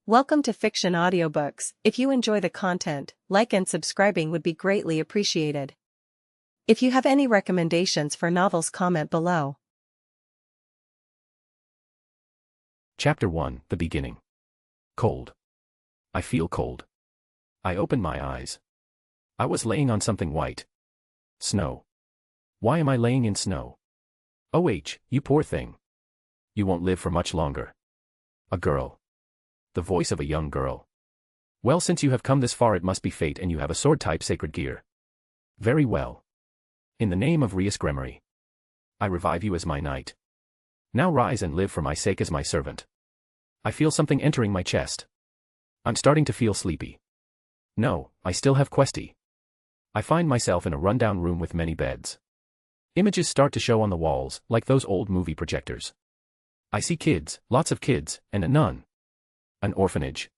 Welcome to Fiction Audiobooks. If you enjoy the content, like and subscribing would be greatly appreciated. If you have any recommendations for novels, comment below. Chapter 1, The Beginning. Cold. I feel cold. I open my eyes. I was laying on something white. Snow. Why am I laying in snow? OH, you poor thing. You won't live for much longer. A girl. The voice of a young girl. Well, since you have come this far, it must be fate, and you have a sword-type sacred gear. Very well. In the name of Rias Gremory, I revive you as my knight. Now rise and live for my sake as my servant. I feel something entering my chest. I'm starting to feel sleepy. No, I still have Questy. I find myself in a rundown room with many beds. Images start to show on the walls, like those old movie projectors. I see kids, lots of kids, and a nun. An orphanage.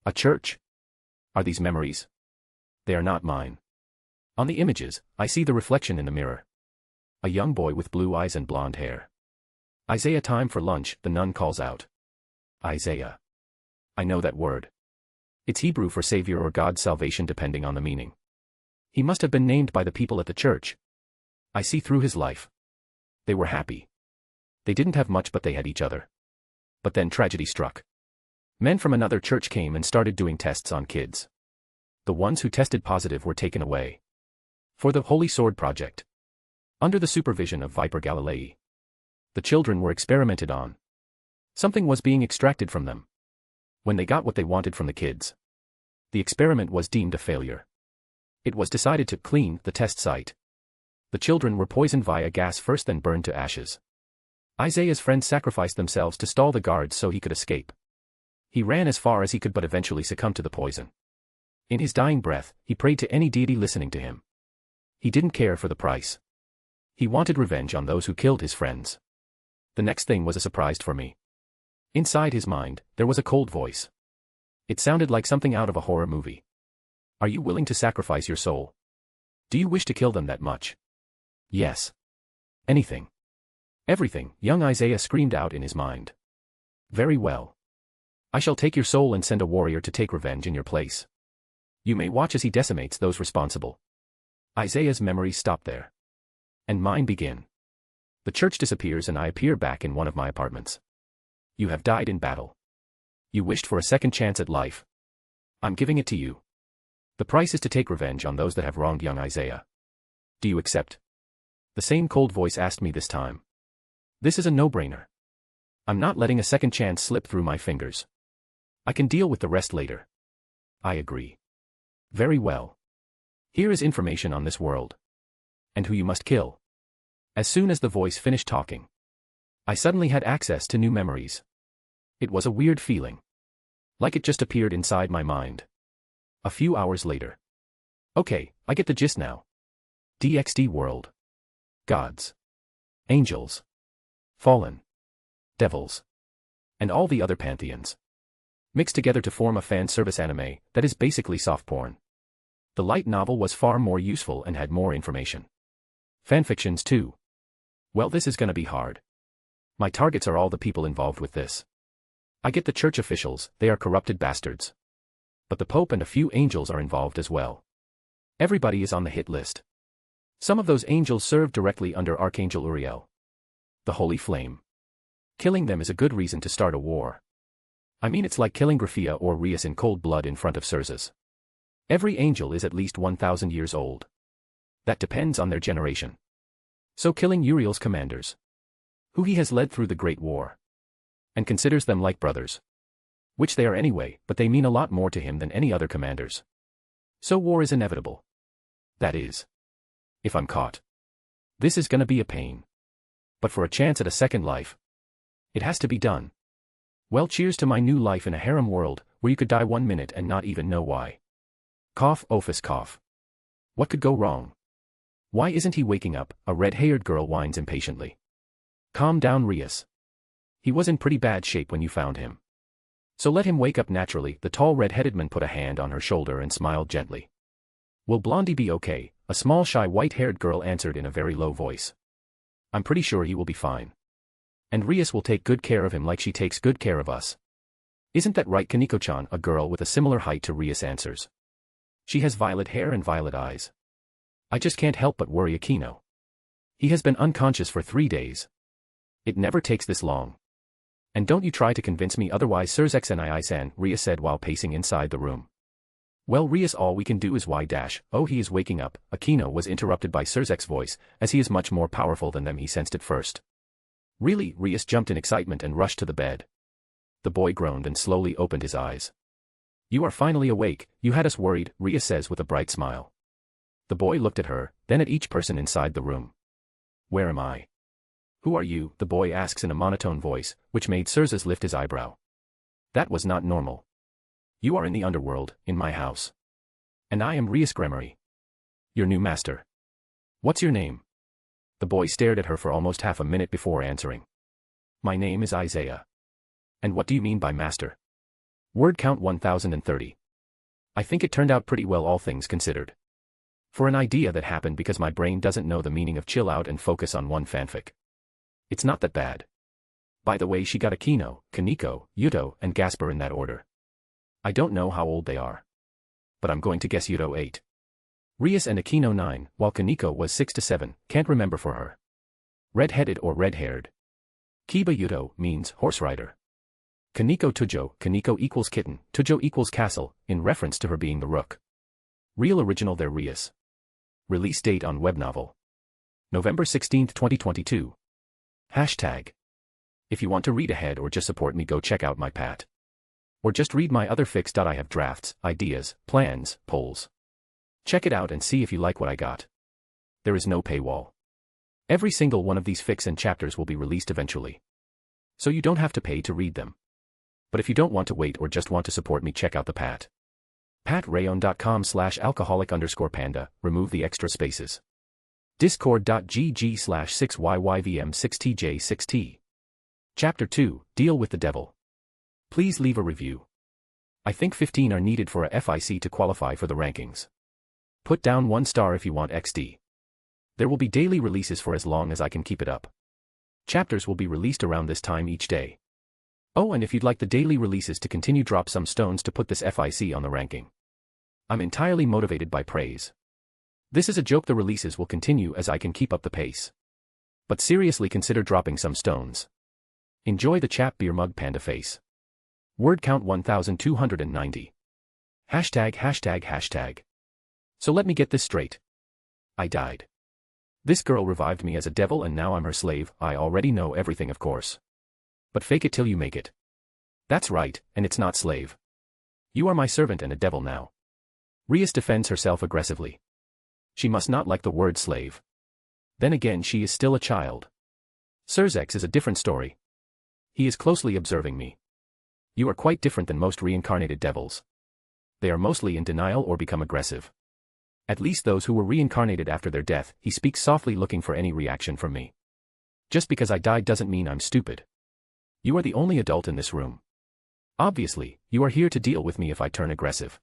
A church. Are these memories? They are not mine. On the images, I see the reflection in the mirror. A young boy with blue eyes and blonde hair. Isaiah, time for lunch, the nun calls out. Isaiah. I know that word. It's Hebrew for Savior or God's salvation, depending on the meaning. He must have been named by the people at the church. I see through his life. They were happy. They didn't have much, but they had each other. But then tragedy struck. Men from another church came and started doing tests on kids. The ones who tested positive were taken away. For the Holy Sword Project. Under the supervision of Viper Galilei. The children were experimented on. Something was being extracted from them. When they got what they wanted from the kids, the experiment was deemed a failure. It was decided to clean the test site. The children were poisoned via gas first, then burned to ashes. Isaiah's friends sacrificed themselves to stall the guards so he could escape. He ran as far as he could, but eventually succumbed to the poison. In his dying breath, he prayed to any deity listening to him. He didn't care for the price. He wanted revenge on those who killed his friends. The next thing was a surprise for me. Inside his mind, there was a cold voice. It sounded like something out of a horror movie. Are you willing to sacrifice your soul? Do you wish to kill them that much? Yes. Anything. Everything, young Isaiah screamed out in his mind. Very well. I shall take your soul and send a warrior to take revenge in your place. You may watch as he decimates those responsible. Isaiah's memories stop there. And mine begin. The church disappears and I appear back in one of my apartments. You have died in battle. You wished for a second chance at life. I'm giving it to you. The price is to take revenge on those that have wronged young Isaiah. Do you accept? The same cold voice asked me this time. This is a no-brainer. I'm not letting a second chance slip through my fingers. I can deal with the rest later. I agree. Very well. Here is information on this world. And who you must kill. As soon as the voice finished talking, I suddenly had access to new memories. It was a weird feeling. Like it just appeared inside my mind. A few hours later. Okay, I get the gist now. DxD world. Gods. Angels. Fallen. Devils. And all the other pantheons. Mixed together to form a fan service anime that is basically soft porn. The light novel was far more useful and had more information. Fanfictions too. Well, this is gonna be hard. My targets are all the people involved with this. I get the church officials, they are corrupted bastards. But the Pope and a few angels are involved as well. Everybody is on the hit list. Some of those angels serve directly under Archangel Uriel. The Holy Flame. Killing them is a good reason to start a war. I mean, it's like killing Grafia or Rias in cold blood in front of Cersei. Every angel is at least 1,000 years old. That depends on their generation. So killing Uriel's commanders, who he has led through the Great War, and considers them like brothers. Which they are anyway, but they mean a lot more to him than any other commanders. So war is inevitable. That is. If I'm caught. This is gonna be a pain. But for a chance at a second life, it has to be done. Well, cheers to my new life in a harem world, where you could die 1 minute and not even know why. Cough, Ophis, cough. What could go wrong? Why isn't he waking up? A red-haired girl whines impatiently. Calm down, Rias. He was in pretty bad shape when you found him. So let him wake up naturally. The tall red-headed man put a hand on her shoulder and smiled gently. Will Blondie be okay? A small shy white-haired girl answered in a very low voice. I'm pretty sure he will be fine. And Rias will take good care of him like she takes good care of us. Isn't that right? Kaneko-chan, a girl with a similar height to Rias, answers. She has violet hair and violet eyes. I just can't help but worry Akino. He has been unconscious for 3 days. It never takes this long. And don't you try to convince me otherwise, Surzek-san, Rias said while pacing inside the room. Well, Rias, all we can do is oh, he is waking up. Akino was interrupted by Surzek's voice, as he is much more powerful than them, he sensed at first. Really? Rias jumped in excitement and rushed to the bed. The boy groaned and slowly opened his eyes. You are finally awake, you had us worried, Rias says with a bright smile. The boy looked at her, then at each person inside the room. Where am I? Who are you? The boy asks in a monotone voice, which made Surzek lift his eyebrow. That was not normal. You are in the underworld, in my house. And I am Rias Gremory. Your new master. What's your name? The boy stared at her for almost half a minute before answering. My name is Isaiah. And what do you mean by master? Word count 1030. I think it turned out pretty well, all things considered. For an idea that happened because my brain doesn't know the meaning of chill out and focus on one fanfic. It's not that bad. By the way, she got Akino, Kaneko, Yuto, and Gasper in that order. I don't know how old they are. But I'm going to guess Yuto 8. Rias and Akino 9, while Kaneko was 6 to 7, can't remember for her. Red-headed or red-haired. Kiba Yuto means horse rider. Kaneko Tujo, Kaneko equals kitten, Tujo equals castle, in reference to her being the rook. Real original there, Rias. Release date on web novel. November 16, 2022. Hashtag. If you want to read ahead or just support me, go check out my pat. Or just read my other fics. I have drafts, ideas, plans, polls. Check it out and see if you like what I got. There is no paywall. Every single one of these fics and chapters will be released eventually. So you don't have to pay to read them. But if you don't want to wait or just want to support me, check out the pat. Patreon.com/alcoholic_panda, remove the extra spaces. Discord.gg/6YYVM6TJ6T. Chapter 2, Deal with the Devil. Please leave a review. I think 15 are needed for a FIC to qualify for the rankings. Put down 1 star if you want XD. There will be daily releases for as long as I can keep it up. Chapters will be released around this time each day. Oh, and if you'd like the daily releases to continue, drop some stones to put this FIC on the ranking. I'm entirely motivated by praise. This is a joke, the releases will continue as I can keep up the pace. But seriously, consider dropping some stones. Enjoy the chap beer mug panda face. Word count 1290. Hashtag. So let me get this straight. I died. This girl revived me as a devil and now I'm her slave. I already know everything, of course. But fake it till you make it. That's right, and it's not slave. You are my servant and a devil now. Rias defends herself aggressively. She must not like the word slave. Then again, she is still a child. Surzek is a different story. He is closely observing me. You are quite different than most reincarnated devils. They are mostly in denial or become aggressive. At least those who were reincarnated after their death. He speaks softly, looking for any reaction from me. Just because I died doesn't mean I'm stupid. You are the only adult in this room. Obviously, you are here to deal with me if I turn aggressive.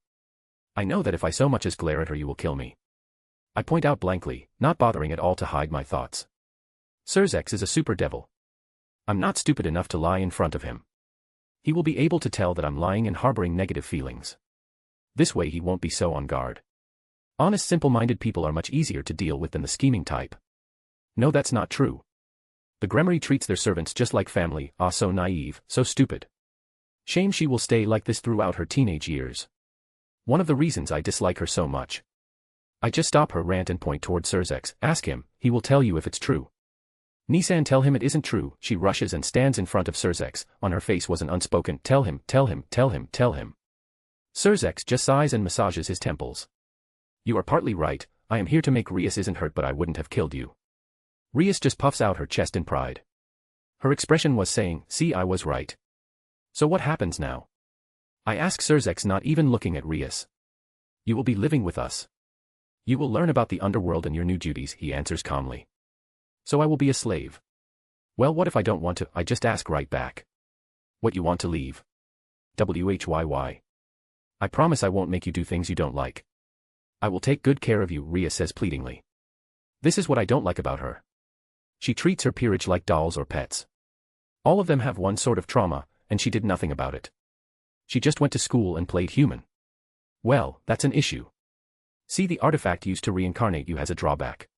I know that if I so much as glare at her, you will kill me. I point out blankly, not bothering at all to hide my thoughts. Surzek is a super devil. I'm not stupid enough to lie in front of him. He will be able to tell that I'm lying and harboring negative feelings. This way he won't be so on guard. Honest, simple-minded people are much easier to deal with than the scheming type. No, that's not true. The Gremory treats their servants just like family. Ah, so naive, so stupid. Shame she will stay like this throughout her teenage years. One of the reasons I dislike her so much. I just stop her rant and point toward Surzek. Ask him, he will tell you if it's true. Nissan, tell him it isn't true. She rushes and stands in front of Surzek. On her face was an unspoken, tell him. Surzek just sighs and massages his temples. You are partly right. I am here to make Rias isn't hurt, but I wouldn't have killed you. Rias just puffs out her chest in pride. Her expression was saying, see, I was right. So what happens now? I ask Surzek, not even looking at Rias. You will be living with us. You will learn about the underworld and your new duties, he answers calmly. So I will be a slave. Well, what if I don't want to? I just ask right back. What, you want to leave? Whyy. I promise I won't make you do things you don't like. I will take good care of you, Rias says pleadingly. This is what I don't like about her. She treats her peerage like dolls or pets. All of them have one sort of trauma, and she did nothing about it. She just went to school and played human. Well, that's an issue. See, the artifact used to reincarnate you has a drawback.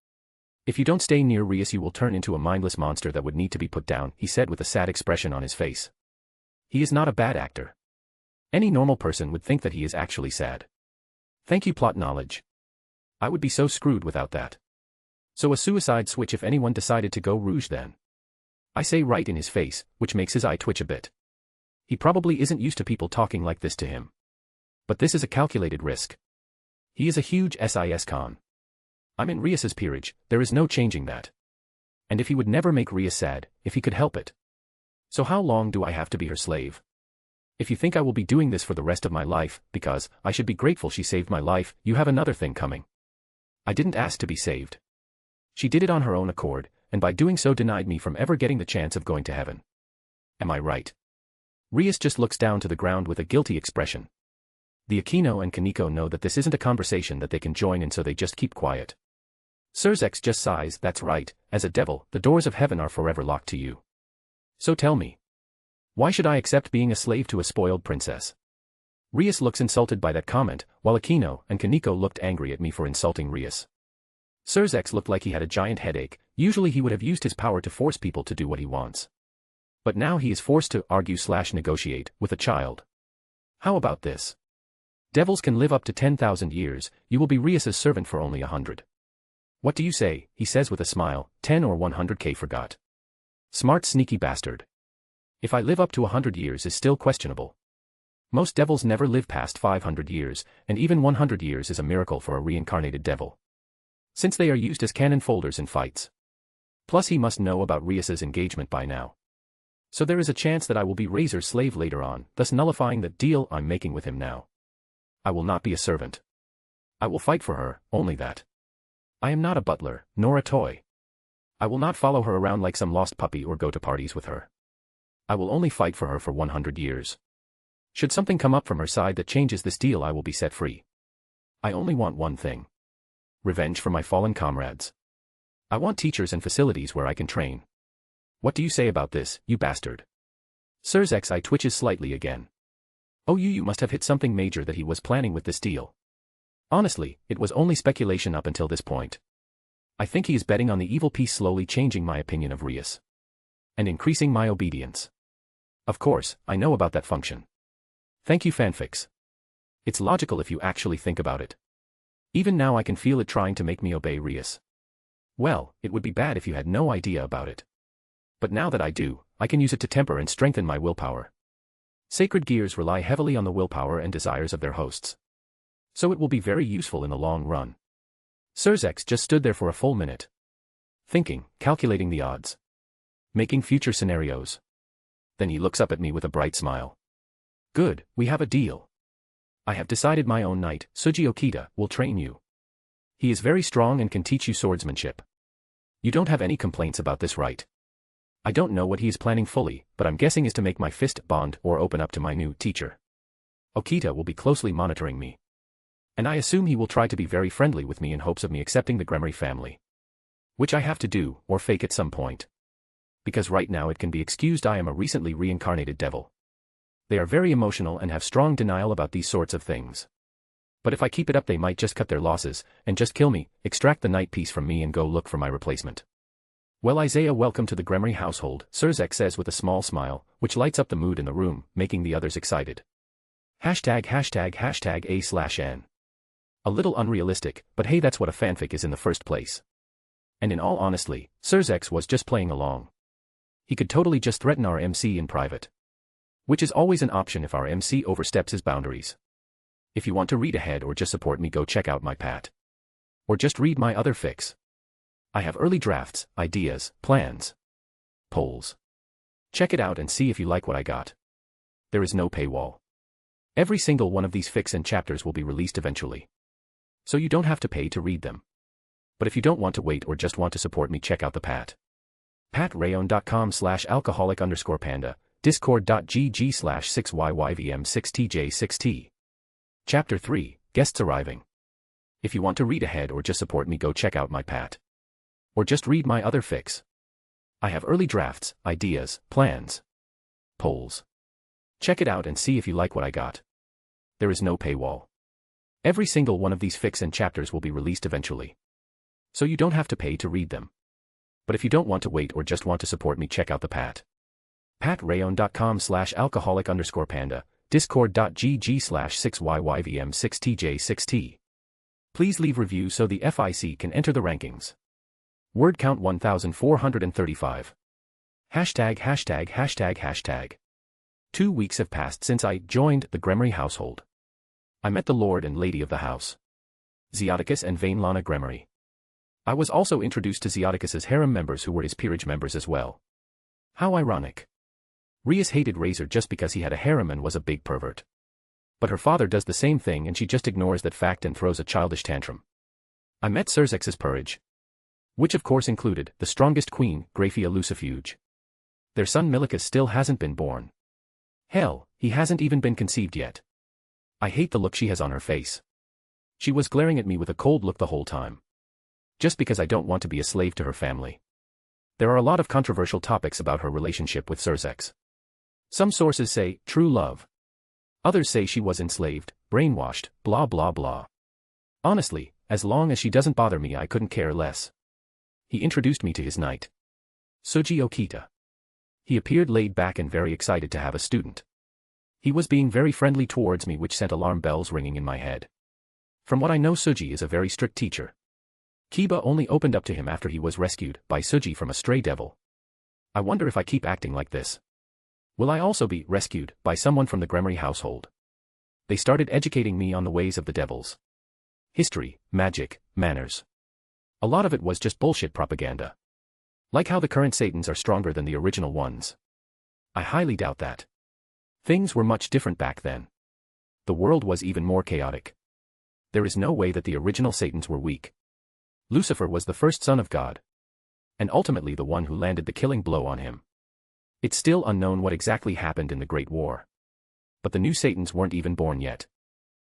If you don't stay near Rias, you will turn into a mindless monster that would need to be put down, he said with a sad expression on his face. He is not a bad actor. Any normal person would think that he is actually sad. Thank you, plot knowledge. I would be so screwed without that. So a suicide switch if anyone decided to go rouge then. I say right in his face, which makes his eye twitch a bit. He probably isn't used to people talking like this to him. But this is a calculated risk. He is a huge SIS con. I'm in Rias's peerage, there is no changing that. And if he would never make Rias sad, if he could help it. So how long do I have to be her slave? If you think I will be doing this for the rest of my life, because I should be grateful she saved my life, you have another thing coming. I didn't ask to be saved. She did it on her own accord, and by doing so denied me from ever getting the chance of going to heaven. Am I right? Rias just looks down to the ground with a guilty expression. The Aquino and Kaneko know that this isn't a conversation that they can join in, so they just keep quiet. Surzex just sighs, that's right, as a devil, the doors of heaven are forever locked to you. So tell me. Why should I accept being a slave to a spoiled princess? Rias looks insulted by that comment, while Aquino and Kaneko looked angry at me for insulting Rias. Surzex looked like he had a giant headache. Usually he would have used his power to force people to do what he wants. But now he is forced to argue/negotiate with a child. How about this? Devils can live up to 10,000 years, you will be Rias's servant for only 100. What do you say, he says with a smile, 10 or 100k forgot. Smart sneaky bastard. If I live up to 100 years is still questionable. Most devils never live past 500 years, and even 100 years is a miracle for a reincarnated devil. Since they are used as cannon folders in fights. Plus he must know about Rias's engagement by now. So there is a chance that I will be Razor's slave later on, thus nullifying the deal I'm making with him now. I will not be a servant. I will fight for her, only that. I am not a butler, nor a toy. I will not follow her around like some lost puppy or go to parties with her. I will only fight for her for 100 years. Should something come up from her side that changes this deal, I will be set free. I only want one thing. Revenge for my fallen comrades. I want teachers and facilities where I can train. What do you say about this, you bastard? Surzex eye twitches slightly again. Oh, you must have hit something major that he was planning with this deal. Honestly, it was only speculation up until this point. I think he is betting on the evil piece slowly changing my opinion of Rias. And increasing my obedience. Of course, I know about that function. Thank you, fanfics. It's logical if you actually think about it. Even now I can feel it trying to make me obey Rias. Well, it would be bad if you had no idea about it. But now that I do, I can use it to temper and strengthen my willpower. Sacred gears rely heavily on the willpower and desires of their hosts. So it will be very useful in the long run. Surzex just stood there for a full minute. Thinking, calculating the odds. Making future scenarios. Then he looks up at me with a bright smile. Good, we have a deal. I have decided my own knight, Tsuji Okita, will train you. He is very strong and can teach you swordsmanship. You don't have any complaints about this, right? I don't know what he is planning fully, but I'm guessing is to make my fist bond or open up to my new teacher. Okita will be closely monitoring me. And I assume he will try to be very friendly with me in hopes of me accepting the Gremory family. Which I have to do, or fake at some point. Because right now it can be excused I am a recently reincarnated devil. They are very emotional and have strong denial about these sorts of things. But if I keep it up they might just cut their losses, and just kill me, extract the knight piece from me and go look for my replacement. Well, Isaiah, welcome to the Gremory household, Surzex says with a small smile, which lights up the mood in the room, making the others excited. ###A/N. A little unrealistic, but hey, that's what a fanfic is in the first place. And in all honesty, Surzex was just playing along. He could totally just threaten our MC in private. Which is always an option if our MC oversteps his boundaries. If you want to read ahead or just support me, go check out my pat. Or just read my other fics. I have early drafts, ideas, plans. Polls. Check it out and see if you like what I got. There is no paywall. Every single one of these fics and chapters will be released eventually. So you don't have to pay to read them. But if you don't want to wait or just want to support me, check out the pat. Patreon.com/alcoholic_panda, discord.gg/6yyvm6tj6t. Chapter 3, Guests Arriving. If you want to read ahead or just support me, go check out my pat. Or just read my other fics. I have early drafts, ideas, plans. Polls. Check it out and see if you like what I got. There is no paywall. Every single one of these fics and chapters will be released eventually. So you don't have to pay to read them. But if you don't want to wait or just want to support me, check out the patreon.com/alcoholic_panda, discord.gg/6yyvm6tj6t. Please leave review so the FIC can enter the rankings. Word count 1435. #####. 2 weeks have passed since I joined the Gremory household. I met the Lord and Lady of the house, Zeoticus and Vainlana Gremory. I was also introduced to Zeoticus's harem members who were his peerage members as well. How ironic. Rias hated Razor just because he had a harem and was a big pervert. But her father does the same thing and she just ignores that fact and throws a childish tantrum. I met Surzex's peerage, which of course included the strongest queen, Graphia Lucifuge. Their son Milicus still hasn't been born. Hell, he hasn't even been conceived yet. I hate the look she has on her face. She was glaring at me with a cold look the whole time. Just because I don't want to be a slave to her family. There are a lot of controversial topics about her relationship with Surzex. Some sources say, true love. Others say she was enslaved, brainwashed, blah blah blah. Honestly, as long as she doesn't bother me I couldn't care less. He introduced me to his knight, Suji Okita. He appeared laid back and very excited to have a student. He was being very friendly towards me, which sent alarm bells ringing in my head. From what I know, Suji is a very strict teacher. Kiba only opened up to him after he was rescued by Suji from a stray devil. I wonder if I keep acting like this, will I also be rescued by someone from the Gremory household? They started educating me on the ways of the devils. History, magic, manners. A lot of it was just bullshit propaganda. Like how the current Satans are stronger than the original ones. I highly doubt that. Things were much different back then. The world was even more chaotic. There is no way that the original Satans were weak. Lucifer was the first son of God, and ultimately the one who landed the killing blow on him. It's still unknown what exactly happened in the Great War. But the new Satans weren't even born yet.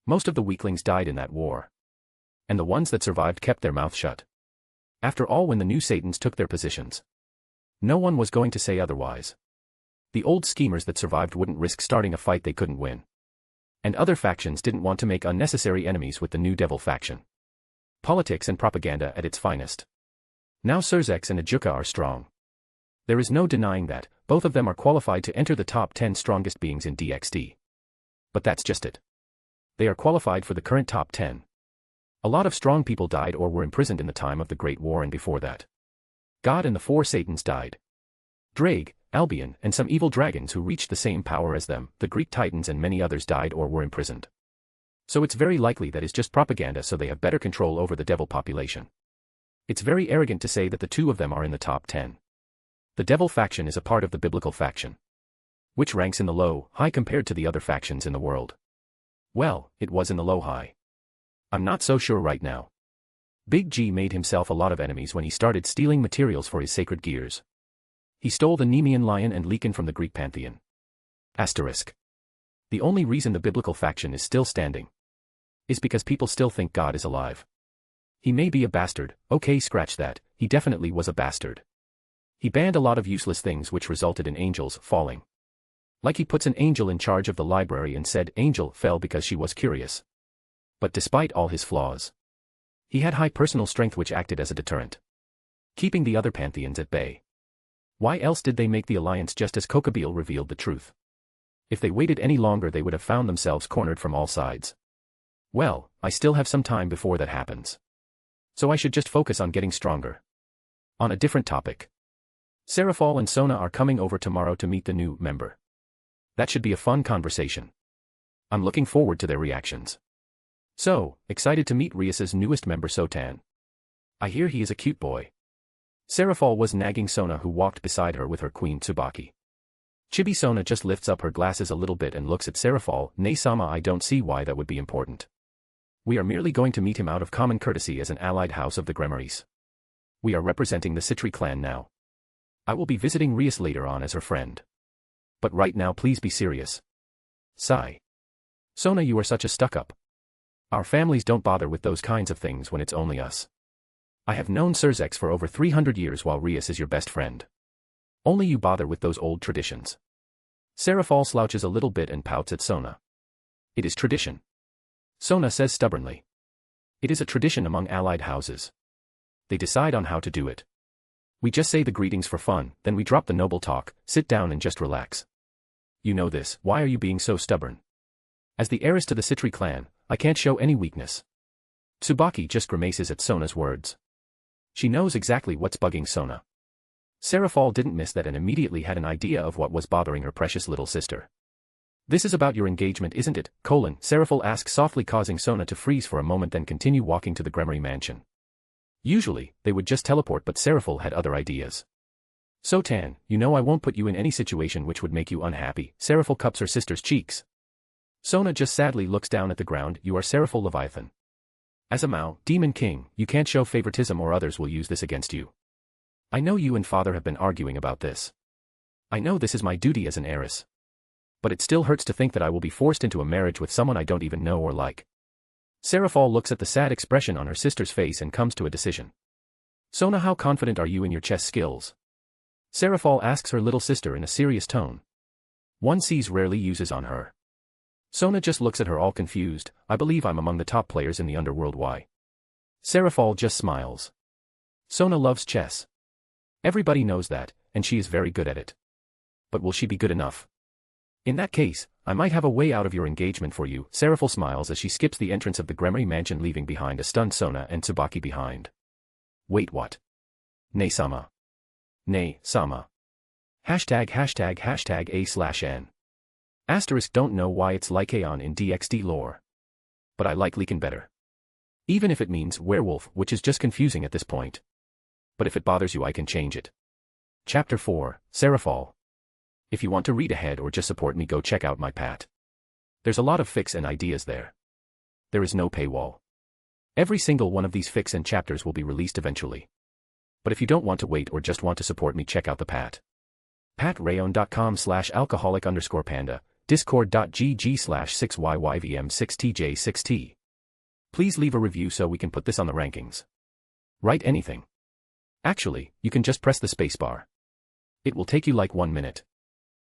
Most of the weaklings died in that war. And the ones that survived kept their mouth shut. After all, when the new Satans took their positions, no one was going to say otherwise. The old schemers that survived wouldn't risk starting a fight they couldn't win. And other factions didn't want to make unnecessary enemies with the new devil faction. Politics and propaganda at its finest. Now Surzex and Ajuka are strong. There is no denying that, both of them are qualified to enter the top 10 strongest beings in DxD. But that's just it. They are qualified for the current top 10. A lot of strong people died or were imprisoned in the time of the Great War and before that. God and the 4 Satans died. Drake, Albion, and some evil dragons who reached the same power as them, the Greek Titans, and many others died or were imprisoned. So it's very likely that is just propaganda so they have better control over the devil population. It's very arrogant to say that the 2 of them are in the top 10. The devil faction is a part of the biblical faction, which ranks in the low-high compared to the other factions in the world. Well, it was in the low-high. I'm not so sure right now. Big G made himself a lot of enemies when he started stealing materials for his sacred gears. He stole the Nemean lion and Lycan from the Greek pantheon. Asterisk. The only reason the biblical faction is still standing is because people still think God is alive. He may be a bastard, okay, scratch that, he definitely was a bastard. He banned a lot of useless things which resulted in angels falling. Like he puts an angel in charge of the library and said Angel fell because she was curious. But despite all his flaws, he had high personal strength which acted as a deterrent, keeping the other pantheons at bay. Why else did they make the alliance just as Kokabeel revealed the truth? If they waited any longer they would have found themselves cornered from all sides. Well, I still have some time before that happens. So I should just focus on getting stronger. On a different topic. Seraphal and Sona are coming over tomorrow to meet the new member. That should be a fun conversation. I'm looking forward to their reactions. So, excited to meet Rias's newest member Sotan. I hear he is a cute boy. Seraphal was nagging Sona who walked beside her with her queen Tsubaki. Chibi Sona just lifts up her glasses a little bit and looks at Seraphal. Nay-sama, I don't see why that would be important. We are merely going to meet him out of common courtesy as an allied house of the Gremories. We are representing the Citri clan now. I will be visiting Rias later on as her friend. But right now please be serious. Sigh. Sona, you are such a stuck-up. Our families don't bother with those kinds of things when it's only us. I have known Surzex for over 300 years while Rias is your best friend. Only you bother with those old traditions. Serafall slouches a little bit and pouts at Sona. It is tradition. Sona says stubbornly. It is a tradition among allied houses. They decide on how to do it. We just say the greetings for fun, then we drop the noble talk, sit down and just relax. You know this, why are you being so stubborn? As the heiress to the Citri clan, I can't show any weakness. Tsubaki just grimaces at Sona's words. She knows exactly what's bugging Sona. Serafall didn't miss that and immediately had an idea of what was bothering her precious little sister. This is about your engagement, isn't it? Serafall asks softly, causing Sona to freeze for a moment, then continue walking to the Gremory mansion. Usually, they would just teleport, but Serafall had other ideas. So Tan, you know I won't put you in any situation which would make you unhappy. Serafall cups her sister's cheeks. Sona just sadly looks down at the ground. You are Serafall Leviathan. As a Mao, Demon King, you can't show favoritism or others will use this against you. I know you and father have been arguing about this. I know this is my duty as an heiress. But it still hurts to think that I will be forced into a marriage with someone I don't even know or like. Serafall looks at the sad expression on her sister's face and comes to a decision. Sona, how confident are you in your chess skills? Serafall asks her little sister in a serious tone. One sees rarely uses on her. Sona just looks at her all confused. I believe I'm among the top players in the underworld. Why? Serafall just smiles. Sona loves chess. Everybody knows that, and she is very good at it. But will she be good enough? In that case, I might have a way out of your engagement for you. Serafall smiles as she skips the entrance of the Gremory mansion, leaving behind a stunned Sona and Tsubaki behind. Wait, what? Nei-sama. Nei-sama. ###A/N. Asterisk don't know why it's like Aeon in DxD lore. But I like Leakin better. Even if it means werewolf, which is just confusing at this point. But if it bothers you I can change it. Chapter 4, Serafall. If you want to read ahead or just support me, go check out my pat. There's a lot of fics and ideas there. There is no paywall. Every single one of these fics and chapters will be released eventually. But if you don't want to wait or just want to support me, check out the pat. patrayon.com/alcoholic_panda, discord.gg/6yyvm6tj6t. Please leave a review so we can put this on the rankings. Write anything. Actually, you can just press the spacebar. It will take you like 1 minute.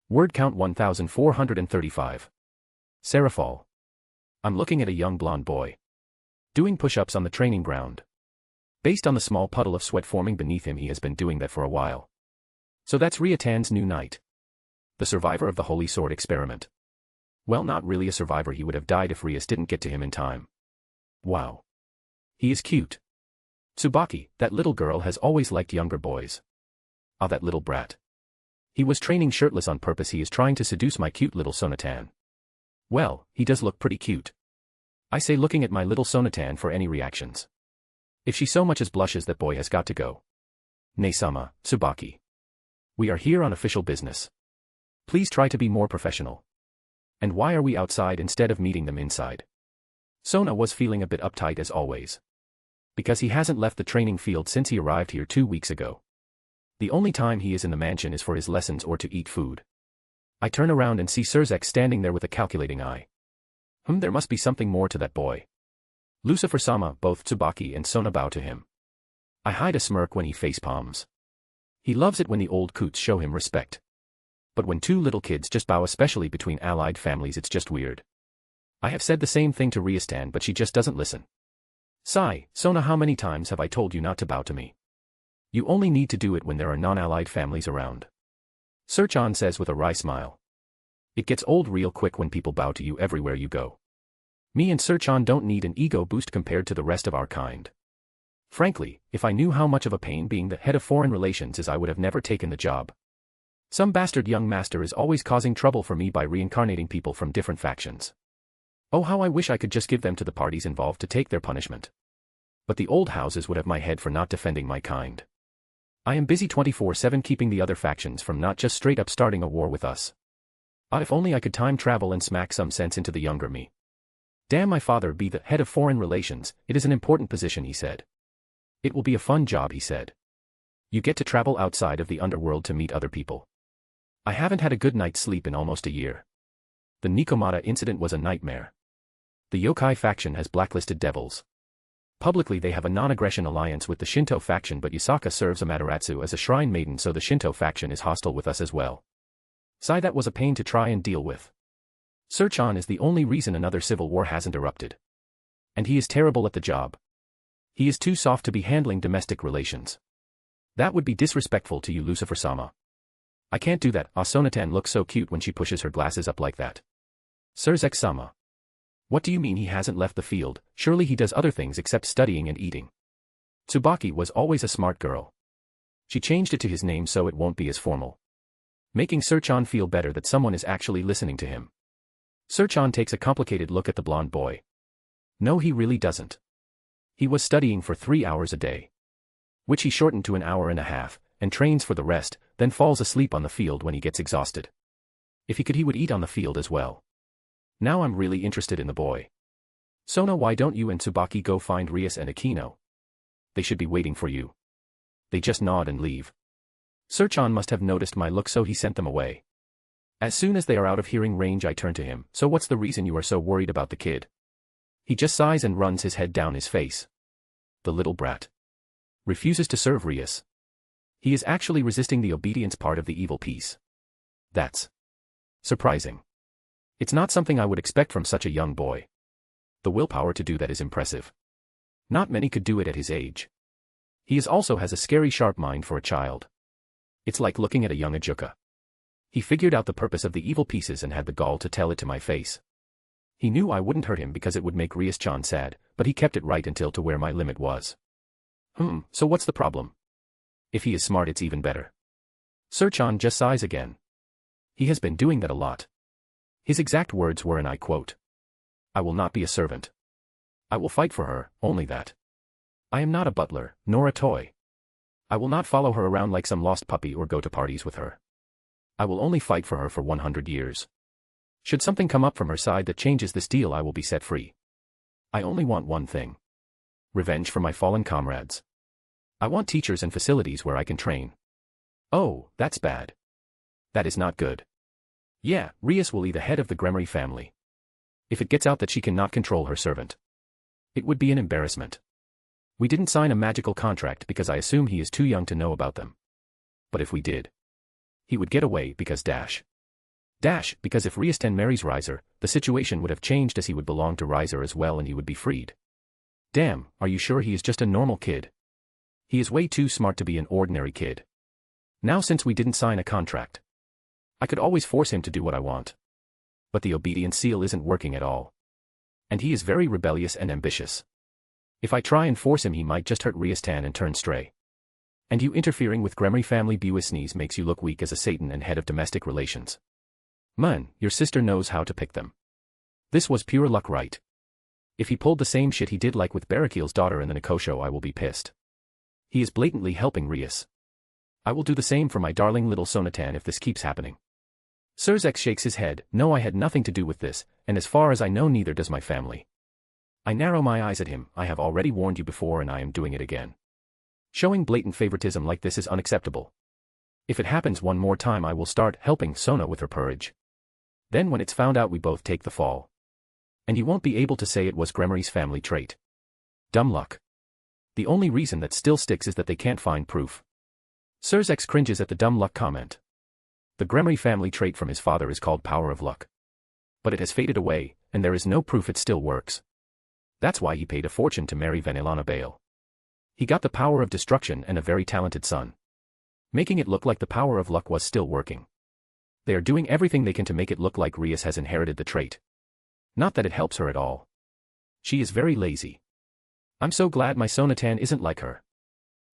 Word count 1435. Serafall. I'm looking at a young blonde boy. Doing push-ups on the training ground. Based on the small puddle of sweat forming beneath him, he has been doing that for a while. So that's Rietan's new knight. The survivor of the Holy Sword experiment. Well, not really a survivor, he would have died if Rias didn't get to him in time. Wow. He is cute. Tsubaki, that little girl, has always liked younger boys. Ah, that little brat. He was training shirtless on purpose. He is trying to seduce my cute little Sonatan. Well, he does look pretty cute. I say, looking at my little Sonatan for any reactions. If she so much as blushes, that boy has got to go. Nei-sama, Tsubaki. We are here on official business. Please try to be more professional. And why are we outside instead of meeting them inside? Sona was feeling a bit uptight as always. Because he hasn't left the training field since he arrived here 2 weeks ago. The only time he is in the mansion is for his lessons or to eat food. I turn around and see Surzek standing there with a calculating eye. There must be something more to that boy. Lucifer-sama, both Tsubaki and Sona bow to him. I hide a smirk when he face palms. He loves it when the old coots show him respect. But when two little kids just bow, especially between allied families, it's just weird. I have said the same thing to Riastan, but she just doesn't listen. Sigh, Sona, how many times have I told you not to bow to me? You only need to do it when there are non-allied families around. Serchan says with a wry smile. It gets old real quick when people bow to you everywhere you go. Me and Serchan don't need an ego boost compared to the rest of our kind. Frankly, if I knew how much of a pain being the head of foreign relations is, I would have never taken the job. Some bastard young master is always causing trouble for me by reincarnating people from different factions. Oh, how I wish I could just give them to the parties involved to take their punishment. But the old houses would have my head for not defending my kind. I am busy 24/7 keeping the other factions from not just straight up starting a war with us. Ah, if only I could time travel and smack some sense into the younger me. Damn, my father be the head of foreign relations, it is an important position, he said. It will be a fun job, he said. You get to travel outside of the underworld to meet other people. I haven't had a good night's sleep in almost a year. The Nikomata incident was a nightmare. The yokai faction has blacklisted devils. Publicly they have a non-aggression alliance with the Shinto faction, but Yasaka serves Amaterasu as a shrine maiden, so the Shinto faction is hostile with us as well. Sigh, that was a pain to try and deal with. Sir-chan is the only reason another civil war hasn't erupted. And he is terrible at the job. He is too soft to be handling domestic relations. That would be disrespectful to you, Lucifer-sama. I can't do that. Sonatan looks so cute when she pushes her glasses up like that. Sir-sama. What do you mean he hasn't left the field? Surely he does other things except studying and eating. Tsubaki was always a smart girl. She changed it to his name so it won't be as formal. Making Sir-chan feel better that someone is actually listening to him. Sir-chan takes a complicated look at the blonde boy. No, he really doesn't. He was studying for 3 hours a day, which he shortened to an hour and a half, and trains for the rest, then falls asleep on the field when he gets exhausted. If he could, he would eat on the field as well. Now I'm really interested in the boy. Sona, why don't you and Tsubaki go find Rias and Akino? They should be waiting for you. They just nod and leave. Sir-chan must have noticed my look, so he sent them away. As soon as they are out of hearing range, I turn to him. So what's the reason you are so worried about the kid? He just sighs and runs his head down his face. The little brat refuses to serve Rias. He is actually resisting the obedience part of the evil piece. That's surprising. It's not something I would expect from such a young boy. The willpower to do that is impressive. Not many could do it at his age. He also has a scary sharp mind for a child. It's like looking at a young Ajuka. He figured out the purpose of the evil pieces and had the gall to tell it to my face. He knew I wouldn't hurt him because it would make Rias-chan sad, but he kept it right until to where my limit was. So what's the problem? If he is smart, it's even better. Sir-chan just sighs again. He has been doing that a lot. His exact words were, and I quote, "I will not be a servant. I will fight for her, only that. I am not a butler, nor a toy. I will not follow her around like some lost puppy or go to parties with her. I will only fight for her for 100 years. Should something come up from her side that changes this deal, I will be set free. I only want one thing. Revenge for my fallen comrades. I want teachers and facilities where I can train." Oh, that's bad. That is not good. Yeah, Rias will be the head of the Gremory family. If it gets out that she cannot control her servant, it would be an embarrassment. We didn't sign a magical contract because I assume he is too young to know about them. But if we did, he would get away because because if Rias-ten marries Riser, the situation would have changed, as he would belong to Riser as well and he would be freed. Damn, are you sure he is just a normal kid? He is way too smart to be an ordinary kid. Now, since we didn't sign a contract, I could always force him to do what I want. But the obedience seal isn't working at all. And he is very rebellious and ambitious. If I try and force him, he might just hurt Rias-tan and turn stray. And you interfering with Gremory family business makes you look weak as a Satan and head of domestic relations. Man, your sister knows how to pick them. This was pure luck, right? If he pulled the same shit he did like with Barakiel's daughter in the Nikosho, I will be pissed. He is blatantly helping Rias. I will do the same for my darling little Sonatan if this keeps happening. Sir-Zex shakes his head. No, I had nothing to do with this, and as far as I know, neither does my family. I narrow my eyes at him. I have already warned you before and I am doing it again. Showing blatant favoritism like this is unacceptable. If it happens one more time, I will start helping Sona with her purge. Then when it's found out, we both take the fall. And you won't be able to say it was Gremory's family trait. Dumb luck. The only reason that still sticks is that they can't find proof. Sir-Zex cringes at the dumb luck comment. The Gremory family trait from his father is called power of luck. But it has faded away, and there is no proof it still works. That's why he paid a fortune to marry Vanillana Bale. He got the power of destruction and a very talented son, making it look like the power of luck was still working. They are doing everything they can to make it look like Rias has inherited the trait. Not that it helps her at all. She is very lazy. I'm so glad my Sonatan isn't like her.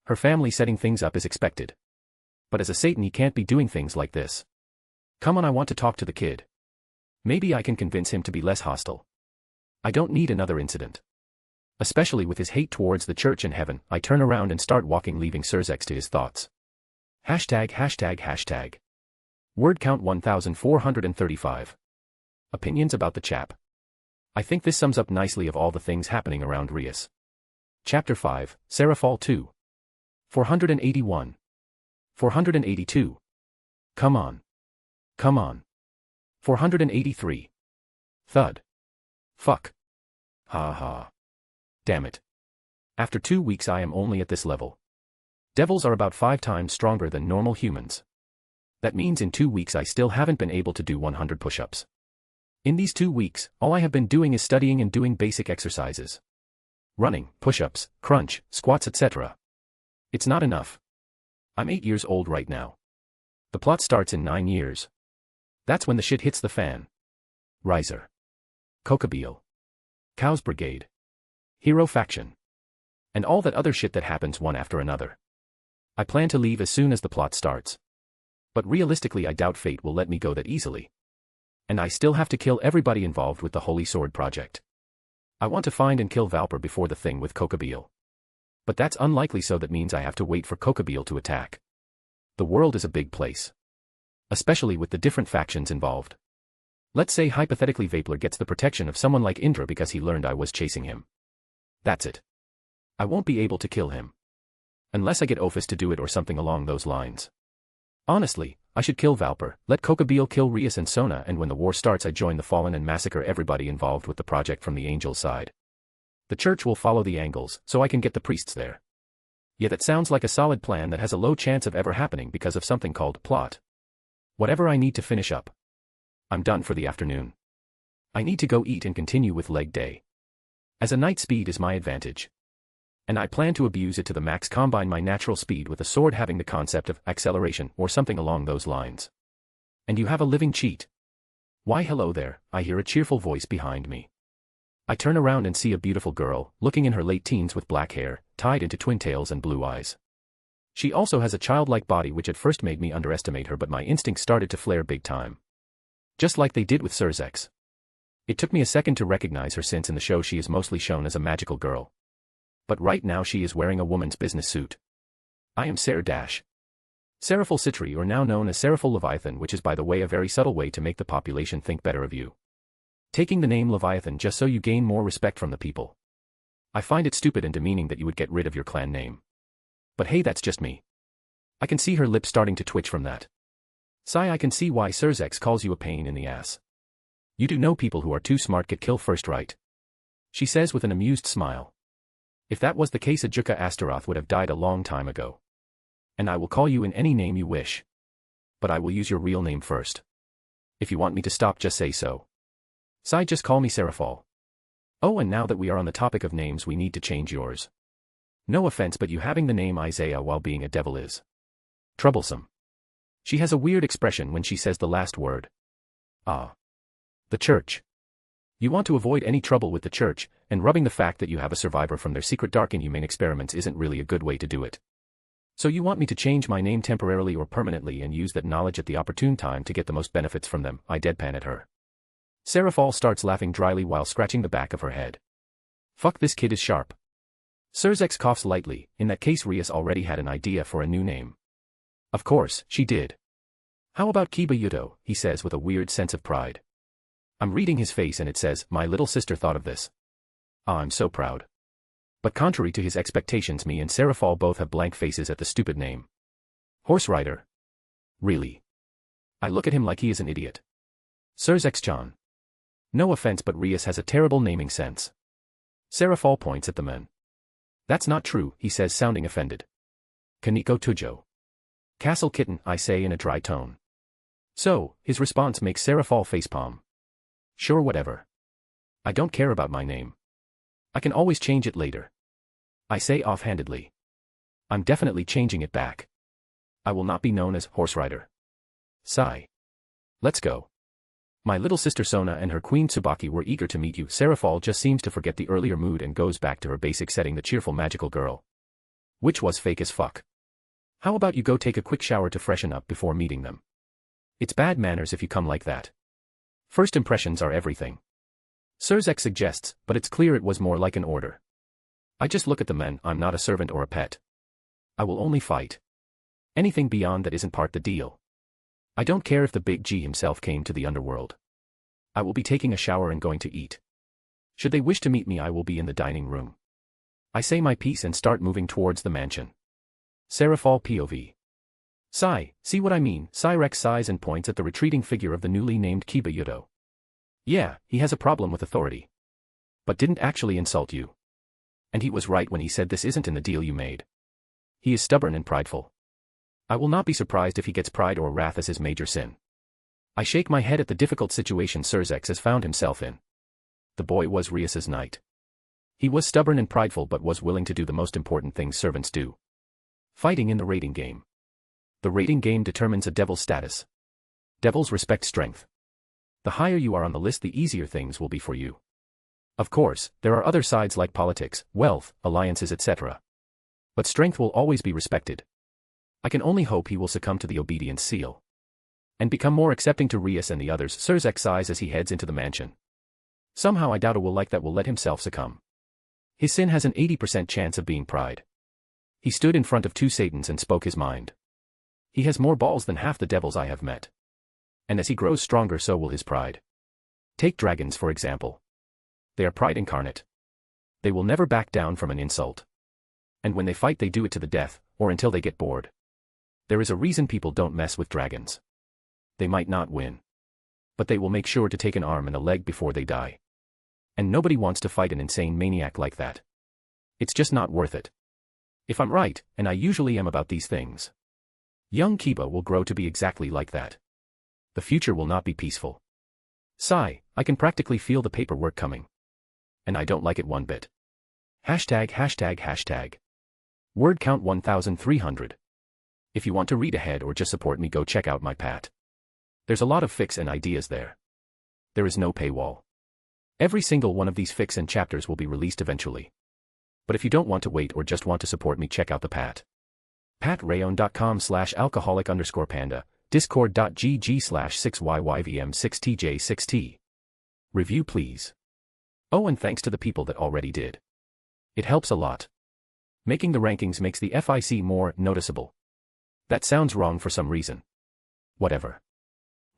Her family setting things up is expected. But as a Satan, he can't be doing things like this. Come on, I want to talk to the kid. Maybe I can convince him to be less hostile. I don't need another incident. Especially with his hate towards the church and heaven. I turn around and start walking, leaving Sir-Zex to his thoughts. ####. Word count 1435. Opinions about the chap. I think this sums up nicely of all the things happening around Rias. Chapter 5, Seraphal 2. 481. 482. Come on. Come on. 483. Thud. Fuck. Ha ha. Damn it. After 2 weeks I am only at this level. Devils are about 5 times stronger than normal humans. That means in 2 weeks I still haven't been able to do 100 push-ups. In these 2 weeks, all I have been doing is studying and doing basic exercises. Running, push-ups, crunch, squats etc. It's not enough. I'm 8 years old right now. The plot starts in 9 years. That's when the shit hits the fan. Riser. Kokabeel. Cows Brigade. Hero Faction. And all that other shit that happens one after another. I plan to leave as soon as the plot starts. But realistically I doubt fate will let me go that easily. And I still have to kill everybody involved with the Holy Sword project. I want to find and kill Valper before the thing with Kokabeel. But that's unlikely, so that means I have to wait for Kokabeel to attack. The world is a big place. Especially with the different factions involved. Let's say hypothetically Vapler gets the protection of someone like Indra because he learned I was chasing him. That's it. I won't be able to kill him. Unless I get Ophis to do it or something along those lines. Honestly, I should kill Valper, let Kokabeel kill Rias and Sona, and when the war starts I join the Fallen and massacre everybody involved with the project from the Angel side. The church will follow the angles, so I can get the priests there. Yet that sounds like a solid plan that has a low chance of ever happening because of something called plot. Whatever I need to finish up. I'm done for the afternoon. I need to go eat and continue with leg day. As a knight, speed is my advantage. And I plan to abuse it to the max, combine my natural speed with a sword having the concept of acceleration or something along those lines. And you have a living cheat. Why hello there, I hear a cheerful voice behind me. I turn around and see a beautiful girl, looking in her late teens with black hair, tied into twin tails and blue eyes. She also has a childlike body which at first made me underestimate her, but my instincts started to flare big time. Just like they did with Surzex. It took me a second to recognize her since in the show she is mostly shown as a magical girl. But right now she is wearing a woman's business suit. I am Sarah Dash. Seraphil Citri, or now known as Seraphil Leviathan, which is by the way a very subtle way to make the population think better of you. Taking the name Leviathan just so you gain more respect from the people. I find it stupid and demeaning that you would get rid of your clan name. But hey, that's just me. I can see her lips starting to twitch from that. Sigh, I can see why Surzex calls you a pain in the ass. You do know people who are too smart get killed first, right? She says with an amused smile. If that was the case, Ajuka Astaroth would have died a long time ago. And I will call you in any name you wish. But I will use your real name first. If you want me to stop, just say so. Sigh, just call me Seraphil. Oh, and now that we are on the topic of names, we need to change yours. No offense, but you having the name Isaiah while being a devil is troublesome. She has a weird expression when she says the last word. Ah. The church. You want to avoid any trouble with the church, and rubbing the fact that you have a survivor from their secret dark inhumane experiments isn't really a good way to do it. So you want me to change my name temporarily or permanently and use that knowledge at the opportune time to get the most benefits from them, I deadpan at her. Seraphil starts laughing dryly while scratching the back of her head. Fuck, this kid is sharp. Surzex coughs lightly, in that case Rias already had an idea for a new name. Of course, she did. How about Kiba Yuto, he says with a weird sense of pride. I'm reading his face and it says, my little sister thought of this. Ah, I'm so proud. But contrary to his expectations, me and Seraphil both have blank faces at the stupid name. Horse Rider. Really? I look at him like he is an idiot. Surzex-chan. No offense, but Rias has a terrible naming sense. Seraphil points at the men. That's not true, he says, sounding offended. Kaneko Tujo. Castle Kitten, I say in a dry tone. So, his response makes Seraphil facepalm. Sure, whatever. I don't care about my name. I can always change it later. I say offhandedly. I'm definitely changing it back. I will not be known as Horse Rider. Sigh. Let's go. My little sister Sona and her queen Tsubaki were eager to meet you. Seraphil just seems to forget the earlier mood and goes back to her basic setting, the cheerful magical girl. Which was fake as fuck. How about you go take a quick shower to freshen up before meeting them? It's bad manners if you come like that. First impressions are everything. Surzex suggests, but it's clear it was more like an order. I just look at the men, I'm not a servant or a pet. I will only fight. Anything beyond that isn't part the deal. I don't care if the Big G himself came to the underworld. I will be taking a shower and going to eat. Should they wish to meet me, I will be in the dining room. I say my piece and start moving towards the mansion. Seraphil POV. Sigh, see what I mean? Cyrex sighs and points at the retreating figure of the newly named Kiba Yuto. Yeah, he has a problem with authority. But didn't actually insult you. And he was right when he said this isn't in the deal you made. He is stubborn and prideful. I will not be surprised if he gets pride or wrath as his major sin. I shake my head at the difficult situation Xerxes has found himself in. The boy was Rias's knight. He was stubborn and prideful but was willing to do the most important things servants do. Fighting in the rating game. The rating game determines a devil's status. Devils respect strength. The higher you are on the list, the easier things will be for you. Of course, there are other sides like politics, wealth, alliances, etc. But strength will always be respected. I can only hope he will succumb to the obedience seal. And become more accepting to Rias and the others. Xerxes sighs as he heads into the mansion. Somehow I doubt a will like that will let himself succumb. His sin has an 80% chance of being pride. He stood in front of 2 Satans and spoke his mind. He has more balls than half the devils I have met. And as he grows stronger, so will his pride. Take dragons for example. They are pride incarnate. They will never back down from an insult. And when they fight, they do it to the death, or until they get bored. There is a reason people don't mess with dragons. They might not win. But they will make sure to take an arm and a leg before they die. And nobody wants to fight an insane maniac like that. It's just not worth it. If I'm right, and I usually am about these things, young Kiba will grow to be exactly like that. The future will not be peaceful. Sigh, I can practically feel the paperwork coming. And I don't like it one bit. ####. Word count 1,300. If you want to read ahead or just support me, go check out my pat. There's a lot of fics and ideas there. There is no paywall. Every single one of these fics and chapters will be released eventually. But if you don't want to wait or just want to support me, check out the pat. patrayon.com/alcoholic_panda, discord.gg/6yyvm6tj6t. Review please. Oh, and thanks to the people that already did. It helps a lot. Making the rankings makes the FIC more noticeable. That sounds wrong for some reason. Whatever.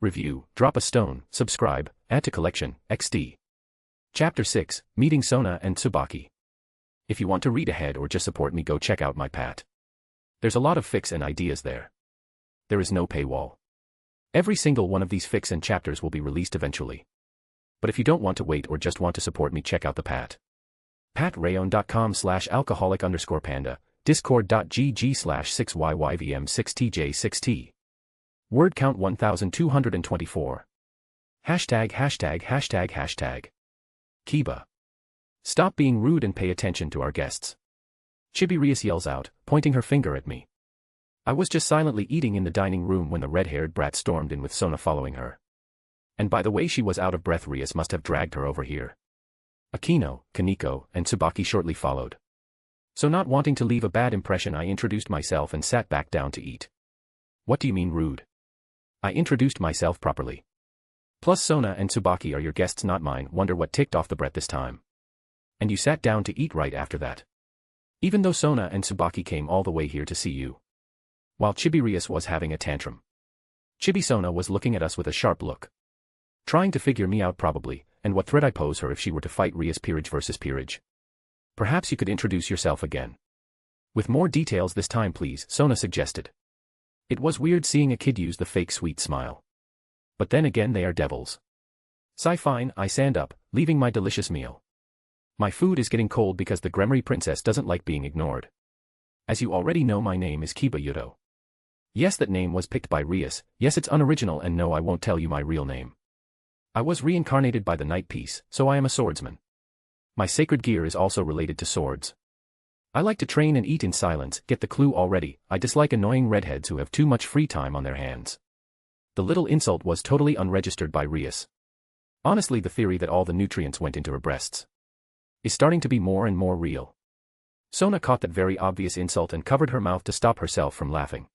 Review, drop a stone, subscribe, add to collection, XD. Chapter 6, Meeting Sona and Tsubaki. If you want to read ahead or just support me, go check out my pat. There's a lot of fics and ideas there. There is no paywall. Every single one of these fics and chapters will be released eventually. But if you don't want to wait or just want to support me, check out the pat. patrayon.com/alcoholic_panda, discord.gg/6yyvm6tj6t. Word count 1,224. #####. Kiba. Stop being rude and pay attention to our guests. Rias yells out, pointing her finger at me. I was just silently eating in the dining room when the red-haired brat stormed in with Sona following her. And by the way she was out of breath, Rias must have dragged her over here. Akino, Kaneko, and Tsubaki shortly followed. So not wanting to leave a bad impression, I introduced myself and sat back down to eat. What do you mean rude? I introduced myself properly. Plus Sona and Tsubaki are your guests, not mine. Wonder what ticked off the brat this time. And you sat down to eat right after that. Even though Sona and Tsubaki came all the way here to see you. While Rias was having a tantrum. Sona was looking at us with a sharp look. Trying to figure me out probably, and what threat I pose her if she were to fight Rias peerage versus peerage. Perhaps you could introduce yourself again. With more details this time please, Sona suggested. It was weird seeing a kid use the fake sweet smile. But then again, they are devils. Sigh, fine, I stand up, leaving my delicious meal. My food is getting cold because the Gremory princess doesn't like being ignored. As you already know, my name is Kiba Yuto. Yes, that name was picked by Rias, yes it's unoriginal, and no, I won't tell you my real name. I was reincarnated by the night piece, so I am a swordsman. My sacred gear is also related to swords. I like to train and eat in silence, get the clue already. I dislike annoying redheads who have too much free time on their hands. The little insult was totally unregistered by Rias. Honestly, the theory that all the nutrients went into her breasts is starting to be more and more real. Sona caught that very obvious insult and covered her mouth to stop herself from laughing.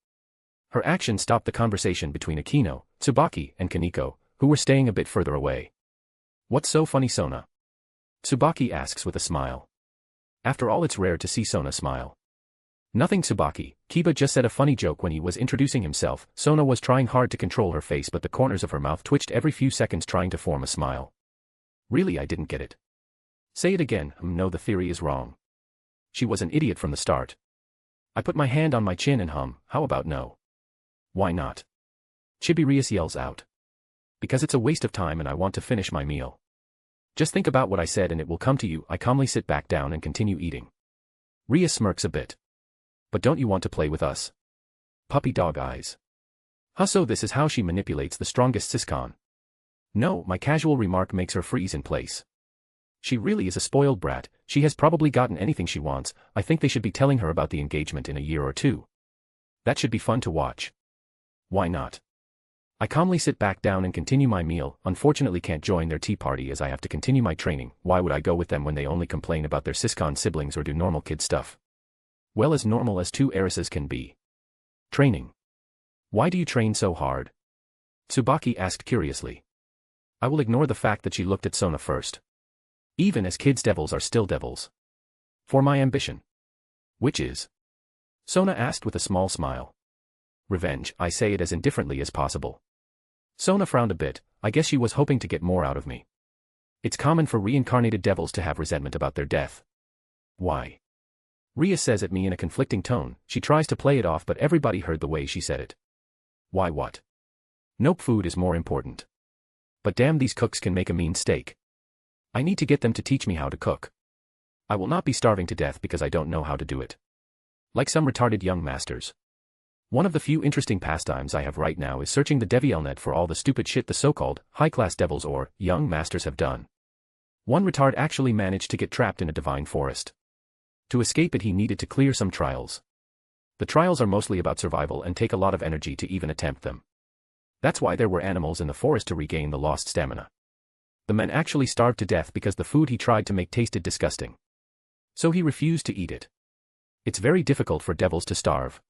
Her action stopped the conversation between Akino, Tsubaki, and Kaneko, who were staying a bit further away. What's so funny, Sona? Tsubaki asks with a smile. After all, it's rare to see Sona smile. Nothing, Tsubaki. Kiba just said a funny joke when he was introducing himself. Sona was trying hard to control her face, but the corners of her mouth twitched every few seconds trying to form a smile. Really, I didn't get it. Say it again. No, the theory is wrong. She was an idiot from the start. I put my hand on my chin and how about no? Why not? Rias yells out. Because it's a waste of time and I want to finish my meal. Just think about what I said and it will come to you. I calmly sit back down and continue eating. Rias smirks a bit. But don't you want to play with us? puppy dog eyes. Huh, so this is how she manipulates the strongest siscon. No, my casual remark makes her freeze in place. She really is a spoiled brat. She has probably gotten anything she wants. I think they should be telling her about the engagement in a year or two. That should be fun to watch. Why not? I calmly sit back down and continue my meal. Unfortunately can't join their tea party as I have to continue my training. Why would I go with them when they only complain about their siscon siblings or do normal kid stuff? Well, as normal as two heiresses can be. Training. Why do you train so hard? Tsubaki asked curiously. I will ignore the fact that she looked at Sona first. Even as kids, devils are still devils. For my ambition. Which is? Sona asked with a small smile. Revenge. I say it as indifferently as possible. Sona frowned a bit. I guess she was hoping to get more out of me. It's common for reincarnated devils to have resentment about their death. Why? Rias says at me in a conflicting tone. She tries to play it off, but everybody heard the way she said it. Why what? Nope, food is more important. But damn, these cooks can make a mean steak. I need to get them to teach me how to cook. I will not be starving to death because I don't know how to do it. Like some retarded young masters. One of the few interesting pastimes I have right now is searching the DeviantNet for all the stupid shit the so-called high-class devils or young masters have done. One retard actually managed to get trapped in a divine forest. To escape it, he needed to clear some trials. The trials are mostly about survival and take a lot of energy to even attempt them. That's why there were animals in the forest to regain the lost stamina. The man actually starved to death because the food he tried to make tasted disgusting. So he refused to eat it. It's very difficult for devils to starve,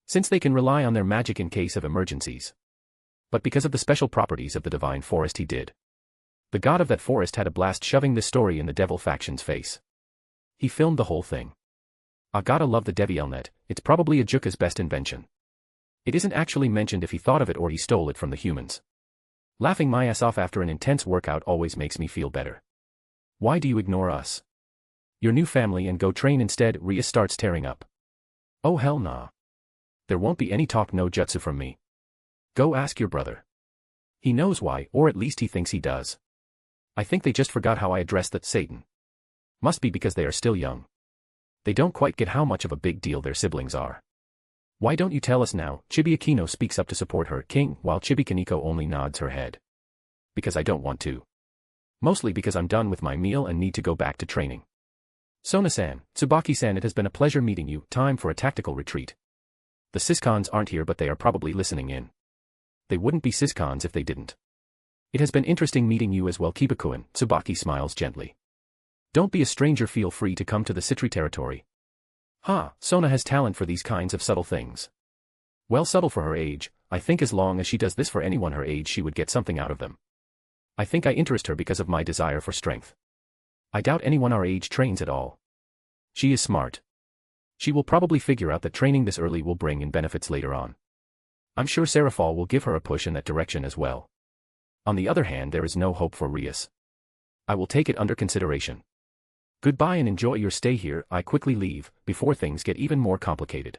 since they can rely on their magic in case of emergencies. But because of the special properties of the divine forest, he did. The god of that forest had a blast shoving this story in the devil faction's face. He filmed the whole thing. I gotta love the DeviantNet. It's probably Ajuka's best invention. It isn't actually mentioned if he thought of it or he stole it from the humans. Laughing my ass off after an intense workout always makes me feel better. Why do you ignore us? Your new family and go train instead. Rias starts tearing up. Oh hell nah. There won't be any talk no jutsu from me. Go ask your brother. He knows why, or at least he thinks he does. I think they just forgot how I addressed that Satan. Must be because they are still young. They don't quite get how much of a big deal their siblings are. Why don't you tell us now? Chibi Akino speaks up to support her king, while Chibi Kaneko only nods her head. Because I don't want to. Mostly because I'm done with my meal and need to go back to training. Sona-san, Tsubaki-san, it has been a pleasure meeting you. Time for a tactical retreat. The siscons aren't here, but they are probably listening in. They wouldn't be siscons if they didn't. It has been interesting meeting you as well, Kiba-kun. Tsubaki smiles gently. Don't be a stranger, feel free to come to the Citri territory. Sona has talent for these kinds of subtle things. Well, subtle for her age. I think as long as she does this for anyone her age, she would get something out of them. I think I interest her because of my desire for strength. I doubt anyone our age trains at all. She is smart. She will probably figure out that training this early will bring in benefits later on. I'm sure Serafal will give her a push in that direction as well. On the other hand, there is no hope for Rias. I will take it under consideration. Goodbye and enjoy your stay here. I quickly leave, before things get even more complicated.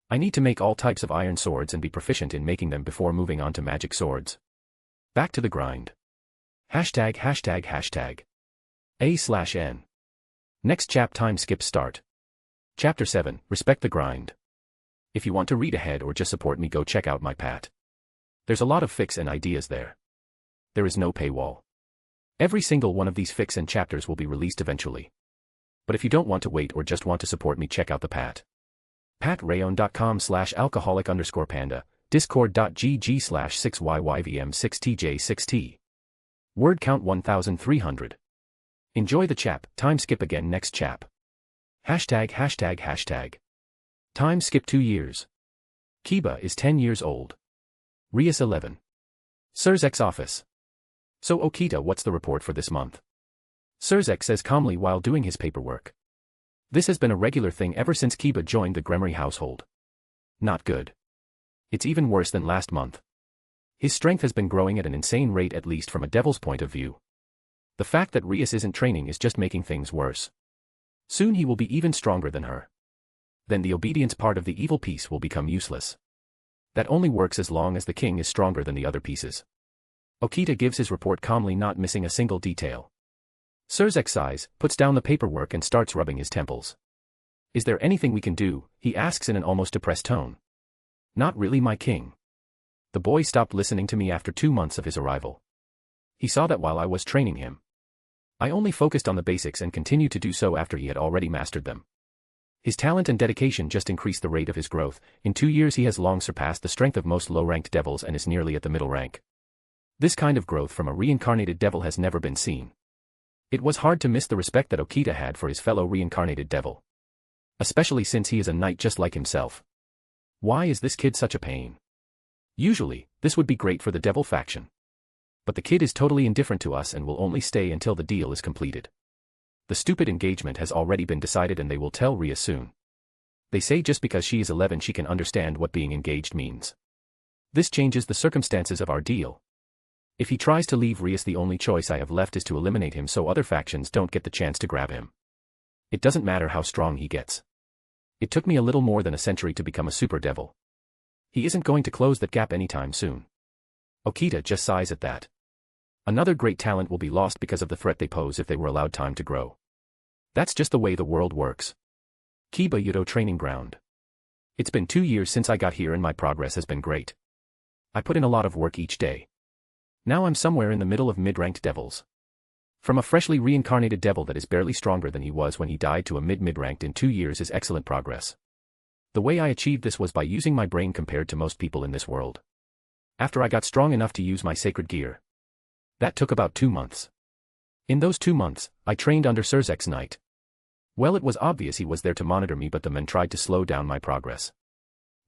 I need to make all types of iron swords and be proficient in making them before moving on to magic swords. Back to the grind. ####. A/N. Next time skip start. Chapter 7, Respect the Grind. If you want to read ahead or just support me, go check out my Pat. There's a lot of fics and ideas there. There is no paywall. Every single one of these fics and chapters will be released eventually. But if you don't want to wait or just want to support me, check out the Pat. patrayon.com/alcoholic_panda, discord.gg/6yyvm6tj6t. Word count 1300. Enjoy the chap. Time skip again. Next chap. ####. Time skip 2 years. Kiba is 10 years old. Rias 11. Surzek's office. So Okita, what's the report for this month? Surzek says calmly while doing his paperwork. This has been a regular thing ever since Kiba joined the Gremory household. Not good. It's even worse than last month. His strength has been growing at an insane rate, at least from a devil's point of view. The fact that Rias isn't training is just making things worse. Soon he will be even stronger than her. Then the obedience part of the evil piece will become useless. That only works as long as the king is stronger than the other pieces. Okita gives his report calmly, not missing a single detail. Surzek sighs, puts down the paperwork and starts rubbing his temples. Is there anything we can do? He asks in an almost depressed tone. Not really, my king. The boy stopped listening to me after 2 months of his arrival. He saw that while I was training him, I only focused on the basics and continued to do so after he had already mastered them. His talent and dedication just increased the rate of his growth. In 2 years he has long surpassed the strength of most low-ranked devils and is nearly at the middle rank. This kind of growth from a reincarnated devil has never been seen. It was hard to miss the respect that Okita had for his fellow reincarnated devil. Especially since he is a knight just like himself. Why is this kid such a pain? Usually, this would be great for the devil faction. But the kid is totally indifferent to us and will only stay until the deal is completed. The stupid engagement has already been decided and they will tell Rias soon. They say just because she is 11 she can understand what being engaged means. This changes the circumstances of our deal. If he tries to leave Rias, the only choice I have left is to eliminate him so other factions don't get the chance to grab him. It doesn't matter how strong he gets. It took me a little more than a century to become a super devil. He isn't going to close that gap anytime soon. Okita just sighs at that. Another great talent will be lost because of the threat they pose if they were allowed time to grow. That's just the way the world works. Kiba Yudo Training Ground. It's been 2 years since I got here and my progress has been great. I put in a lot of work each day. Now I'm somewhere in the middle of mid-ranked devils. From a freshly reincarnated devil that is barely stronger than he was when he died to a mid-ranked in 2 years is excellent progress. The way I achieved this was by using my brain compared to most people in this world. After I got strong enough to use my sacred gear. That took about 2 months. In those 2 months, I trained under Surzek's knight. Well, it was obvious he was there to monitor me, but the men tried to slow down my progress.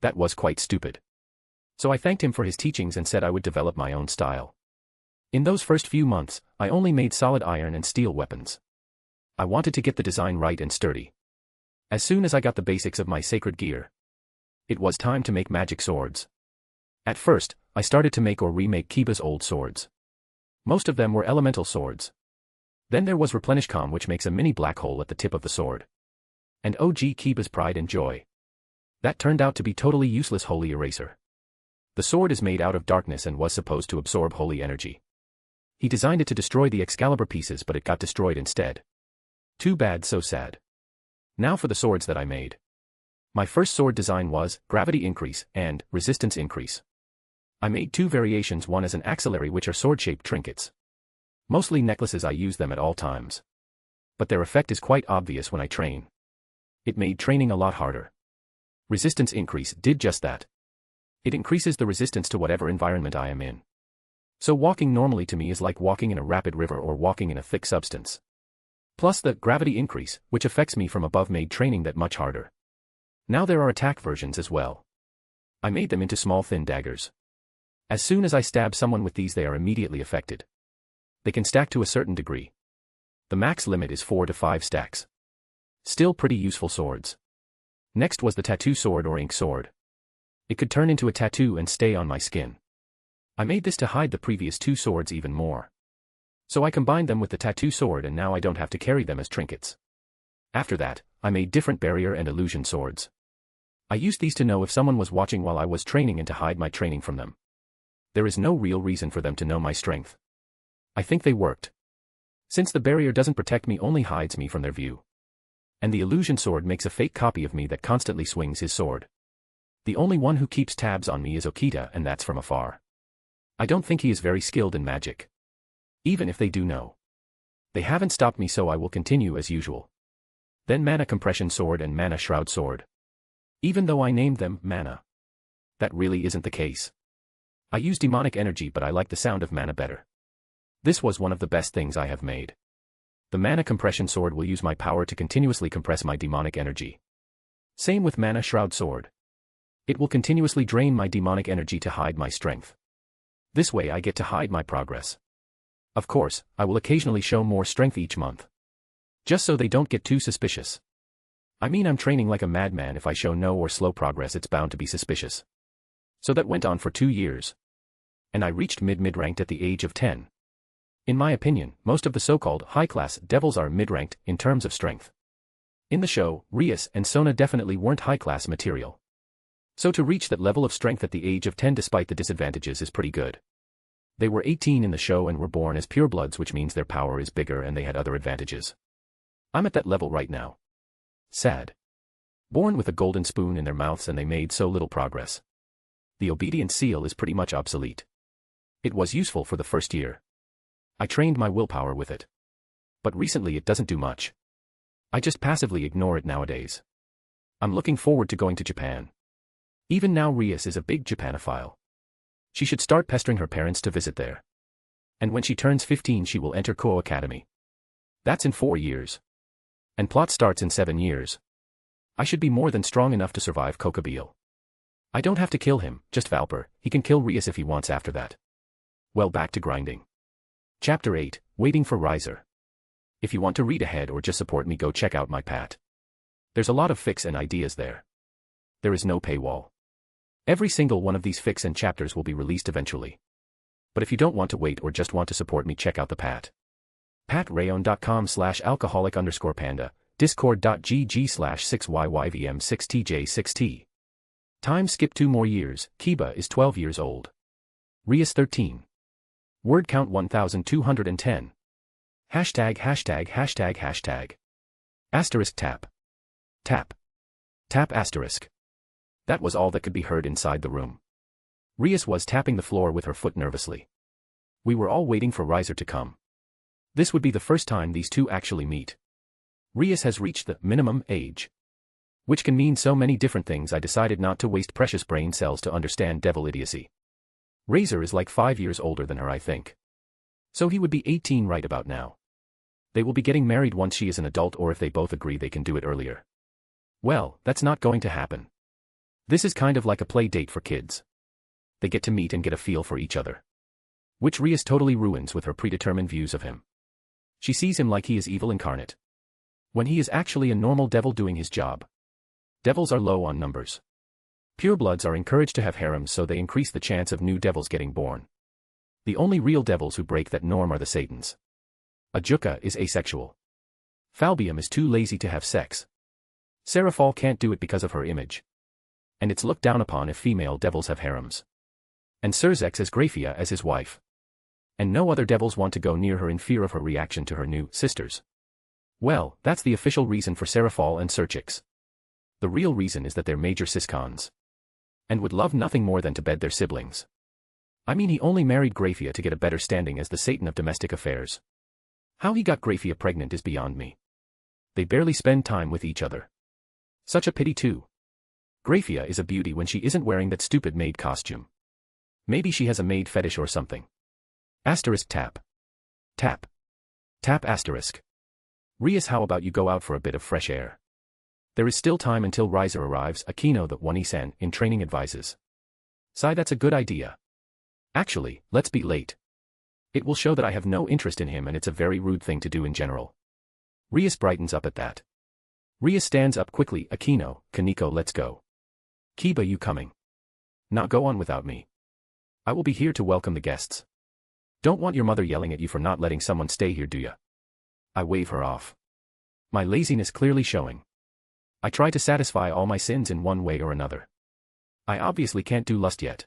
That was quite stupid. So I thanked him for his teachings and said I would develop my own style. In those first few months, I only made solid iron and steel weapons. I wanted to get the design right and sturdy. As soon as I got the basics of my sacred gear, it was time to make magic swords. At first, I started to make or remake Kiba's old swords. Most of them were elemental swords. Then there was Replenish Com, which makes a mini black hole at the tip of the sword. And OG Kiba's Pride and Joy. That turned out to be totally useless holy eraser. The sword is made out of darkness and was supposed to absorb holy energy. He designed it to destroy the Excalibur pieces, but it got destroyed instead. Too bad, so sad. Now for the swords that I made. My first sword design was Gravity Increase and Resistance Increase. I made 2 variations, one as an axillary, which are sword-shaped trinkets. Mostly necklaces, I use them at all times. But their effect is quite obvious when I train. It made training a lot harder. Resistance Increase did just that. It increases the resistance to whatever environment I am in. So walking normally to me is like walking in a rapid river or walking in a thick substance. Plus the Gravity Increase, which affects me from above, made training that much harder. Now there are attack versions as well. I made them into small thin daggers. As soon as I stab someone with these, they are immediately affected. They can stack to a certain degree. The max limit is 4 to 5 stacks. Still pretty useful swords. Next was the tattoo sword or ink sword. It could turn into a tattoo and stay on my skin. I made this to hide the previous 2 swords even more. So I combined them with the tattoo sword and now I don't have to carry them as trinkets. After that, I made different barrier and illusion swords. I used these to know if someone was watching while I was training and to hide my training from them. There is no real reason for them to know my strength. I think they worked. Since the barrier doesn't protect me, only hides me from their view. And the illusion sword makes a fake copy of me that constantly swings his sword. The only one who keeps tabs on me is Okita, and that's from afar. I don't think he is very skilled in magic. Even if they do know. They haven't stopped me, so I will continue as usual. Then Mana Compression Sword and Mana Shroud Sword. Even though I named them Mana. That really isn't the case. I use demonic energy, but I like the sound of mana better. This was one of the best things I have made. The Mana Compression Sword will use my power to continuously compress my demonic energy. Same with Mana Shroud Sword. It will continuously drain my demonic energy to hide my strength. This way I get to hide my progress. Of course, I will occasionally show more strength each month. Just so they don't get too suspicious. I mean, I'm training like a madman. If I show no or slow progress, it's bound to be suspicious. So that went on for 2 years. And I reached mid-ranked at the age of 10. In my opinion, most of the so-called high-class devils are mid-ranked in terms of strength. In the show, Rias and Sona definitely weren't high-class material. So to reach that level of strength at the age of 10 despite the disadvantages is pretty good. They were 18 in the show and were born as purebloods, which means their power is bigger and they had other advantages. I'm at that level right now. Sad. Born with a golden spoon in their mouths and they made so little progress. The obedience seal is pretty much obsolete. It was useful for the first year. I trained my willpower with it. But recently it doesn't do much. I just passively ignore it nowadays. I'm looking forward to going to Japan. Even now Rias is a big Japanophile. She should start pestering her parents to visit there. And when she turns 15 she will enter Ko Academy. That's in 4 years. And plot starts in 7 years. I should be more than strong enough to survive Kokabeel. I don't have to kill him, just Valper, he can kill Rias if he wants after that. Well, back to grinding. Chapter 8, Waiting for Riser. If you want to read ahead or just support me, go check out my pat. There's a lot of fics and ideas there. There is no paywall. Every single one of these fics and chapters will be released eventually. But if you don't want to wait or just want to support me, check out the pat. patrayon.com/alcoholic_panda, discord.gg/6yyvm6tj6t. Time skip 2 more years, Kiba is 12 years old. Rias 13. Word count 1210. #####. Asterisk tap. Tap. Tap asterisk. That was all that could be heard inside the room. Rias was tapping the floor with her foot nervously. We were all waiting for Riser to come. This would be the first time these two actually meet. Rias has reached the minimum age. Which can mean so many different things. I decided not to waste precious brain cells to understand devil idiocy. Riser is like 5 years older than her, I think. So he would be 18 right about now. They will be getting married once she is an adult, or if they both agree they can do it earlier. Well, that's not going to happen. This is kind of like a play date for kids. They get to meet and get a feel for each other. Which Rias totally ruins with her predetermined views of him. She sees him like he is evil incarnate, when he is actually a normal devil doing his job. Devils are low on numbers. Purebloods are encouraged to have harems, so they increase the chance of new devils getting born. The only real devils who break that norm are the Satans. Ajuka is asexual. Falbium is too lazy to have sex. Seraphal can't do it because of her image. And it's looked down upon if female devils have harems. And Surzex has Graphia as his wife. And no other devils want to go near her in fear of her reaction to her new sisters. Well, that's the official reason for Seraphal and Surchix. The real reason is that they're major siscons. And would love nothing more than to bed their siblings. I mean, he only married Graphia to get a better standing as the Satan of domestic affairs. How he got Graphia pregnant is beyond me. They barely spend time with each other. Such a pity too. Graphia is a beauty when she isn't wearing that stupid maid costume. Maybe she has a maid fetish or something. Asterisk tap. Tap. Tap asterisk. Rias, how about you go out for a bit of fresh air? There is still time until Riser arrives, Akino the one-san in training advises. Sigh, that's a good idea. Actually, let's be late. It will show that I have no interest in him, and it's a very rude thing to do in general. Rias brightens up at that. Rias stands up quickly. Akino, Kaneko, let's go. Kiba, you coming? Not go on without me. I will be here to welcome the guests. Don't want your mother yelling at you for not letting someone stay here, do ya? I wave her off. My laziness clearly showing. I try to satisfy all my sins in one way or another. I obviously can't do lust yet.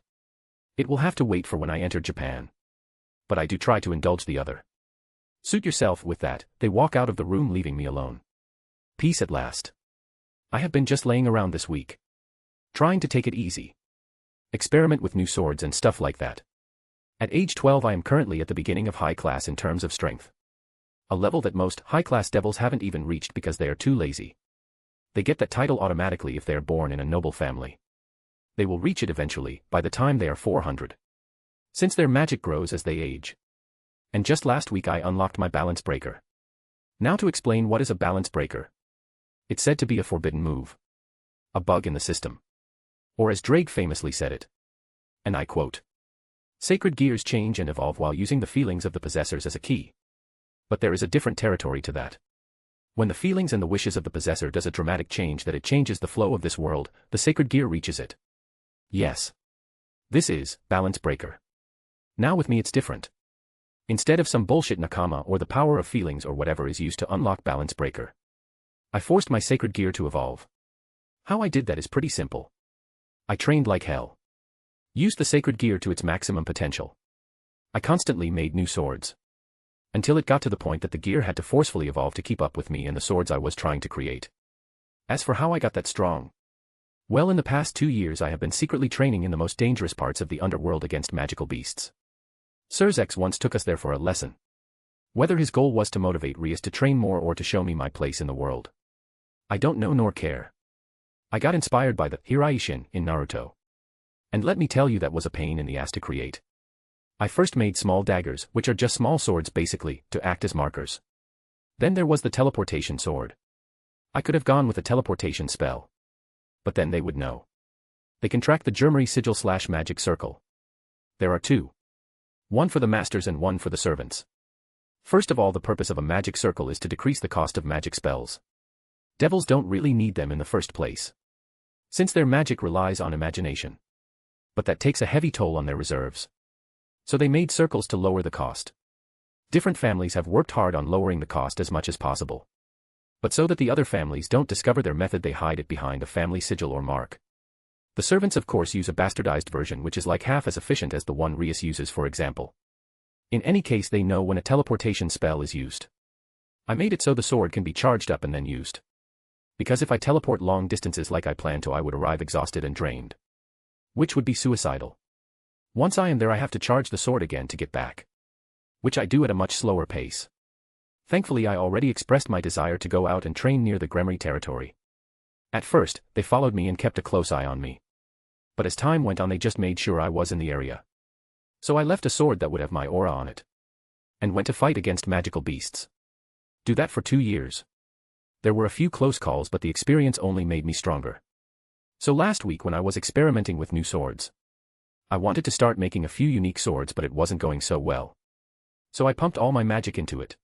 It will have to wait for when I enter Japan. But I do try to indulge the other. Suit yourself with that. They walk out of the room, leaving me alone. Peace at last. I have been just laying around this week. Trying to take it easy. Experiment with new swords and stuff like that. At age 12 I am currently at the beginning of high class in terms of strength. A level that most high-class devils haven't even reached because they are too lazy. They get that title automatically if they are born in a noble family. They will reach it eventually, by the time they are 400. Since their magic grows as they age. And just last week I unlocked my balance breaker. Now to explain what is a balance breaker. It's said to be a forbidden move. A bug in the system. Or as Drake famously said it. And I quote. Sacred gears change and evolve while using the feelings of the possessors as a key. But there is a different territory to that. When the feelings and the wishes of the possessor does a dramatic change that it changes the flow of this world, the sacred gear reaches it. Yes. This is balance breaker. Now with me it's different. Instead of some bullshit nakama or the power of feelings or whatever is used to unlock balance breaker, I forced my sacred gear to evolve. How I did that is pretty simple. I trained like hell. Used the sacred gear to its maximum potential. I constantly made new swords. Until it got to the point that the gear had to forcefully evolve to keep up with me and the swords I was trying to create. As for how I got that strong, Well, in the past 2 years I have been secretly training in the most dangerous parts of the underworld against magical beasts. Sirzex once took us there for a lesson. Whether his goal was to motivate Rias to train more or to show me my place in the world, I don't know nor care. I got inspired by the Hiraishin in Naruto. And let me tell you, that was a pain in the ass to create. I first made small daggers, which are just small swords basically, to act as markers. Then there was the teleportation sword. I could have gone with a teleportation spell. But then they would know. They can track the Germary sigil/magic circle. There are two. One for the masters and one for the servants. First of all, the purpose of a magic circle is to decrease the cost of magic spells. Devils don't really need them in the first place, since their magic relies on imagination. But that takes a heavy toll on their reserves. So they made circles to lower the cost. Different families have worked hard on lowering the cost as much as possible. But so that the other families don't discover their method, they hide it behind a family sigil or mark. The servants of course use a bastardized version which is like half as efficient as the one Rias uses, for example. In any case, they know when a teleportation spell is used. I made it so the sword can be charged up and then used. Because if I teleport long distances like I plan to, I would arrive exhausted and drained, which would be suicidal. Once I am there, I have to charge the sword again to get back, which I do at a much slower pace. Thankfully, I already expressed my desire to go out and train near the Gremry territory. At first, they followed me and kept a close eye on me. But as time went on, they just made sure I was in the area. So I left a sword that would have my aura on it, and went to fight against magical beasts. Do that for 2 years. There were a few close calls, but the experience only made me stronger. So last week, when I was experimenting with new swords, I wanted to start making a few unique swords, but it wasn't going so well. So I pumped all my magic into it.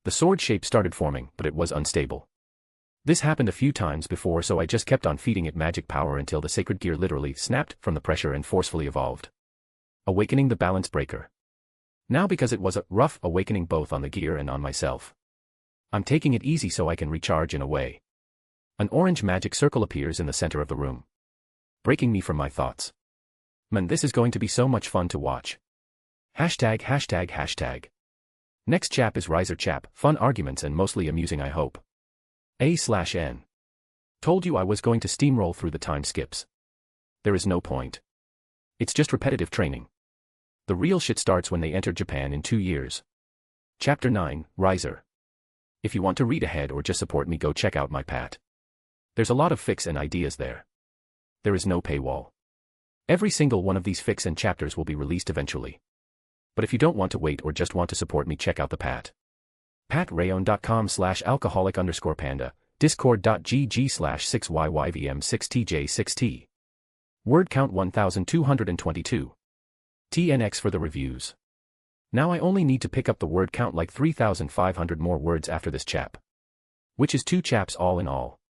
The sword shape started forming, but it was unstable. This happened a few times before, so I just kept on feeding it magic power until the sacred gear literally snapped from the pressure and forcefully evolved, awakening the balance breaker. Now, because it was a rough awakening both on the gear and on myself, I'm taking it easy so I can recharge in a way. An orange magic circle appears in the center of the room, breaking me from my thoughts. Man, this is going to be so much fun to watch. ####. Next chap is Riser chap, fun arguments and mostly amusing, I hope. A/N. Told you I was going to steamroll through the time skips. There is no point. It's just repetitive training. The real shit starts when they enter Japan in 2 years. Chapter 9, Riser. If you want to read ahead or just support me, go check out my Pat. There's a lot of fics and ideas there. There is no paywall. Every single one of these fics and chapters will be released eventually. But if you don't want to wait or just want to support me, check out the Pat. Patreon.com/alcoholic_panda, discord.gg/6yyvm6tj6t. Word count 1222. TNX for the reviews. Now I only need to pick up the word count like 3,500 more words after this chap, which is 2 chaps all in all.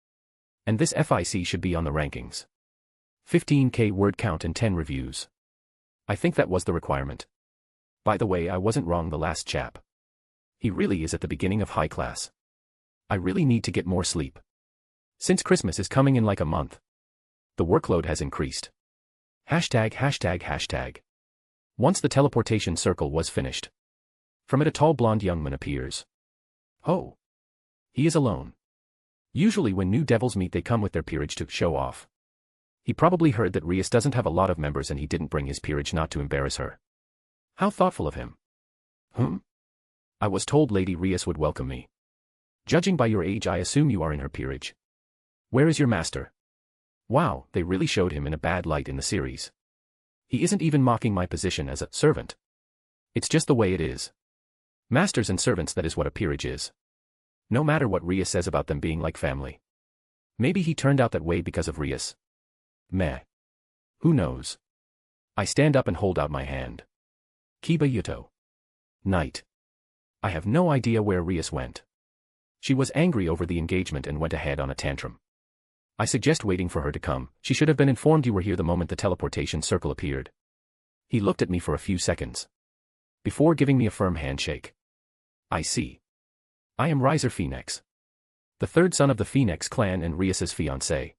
And this FIC should be on the rankings. 15k word count and 10 reviews. I think that was the requirement. By the way, I wasn't wrong, the last chap. He really is at the beginning of high class. I really need to get more sleep. Since Christmas is coming in like a month, the workload has increased. ####. Once the teleportation circle was finished, from it a tall blonde young man appears. Oh. He is alone. Usually when new devils meet, they come with their peerage to show off. He probably heard that Rias doesn't have a lot of members and he didn't bring his peerage not to embarrass her. How thoughtful of him. I was told Lady Rias would welcome me. Judging by your age, I assume you are in her peerage. Where is your master? Wow, they really showed him in a bad light in the series. He isn't even mocking my position as a servant. It's just the way it is. Masters and servants, that is what a peerage is. No matter what Rias says about them being like family. Maybe he turned out that way because of Rias. Meh. Who knows? I stand up and hold out my hand. Kiba Yuto. Night. I have no idea where Rias went. She was angry over the engagement and went ahead on a tantrum. I suggest waiting for her to come. She should have been informed you were here the moment the teleportation circle appeared. He looked at me for a few seconds, before giving me a firm handshake. I see. I am Riser Phoenix, the third son of the Phoenix clan and Rias's fiancé.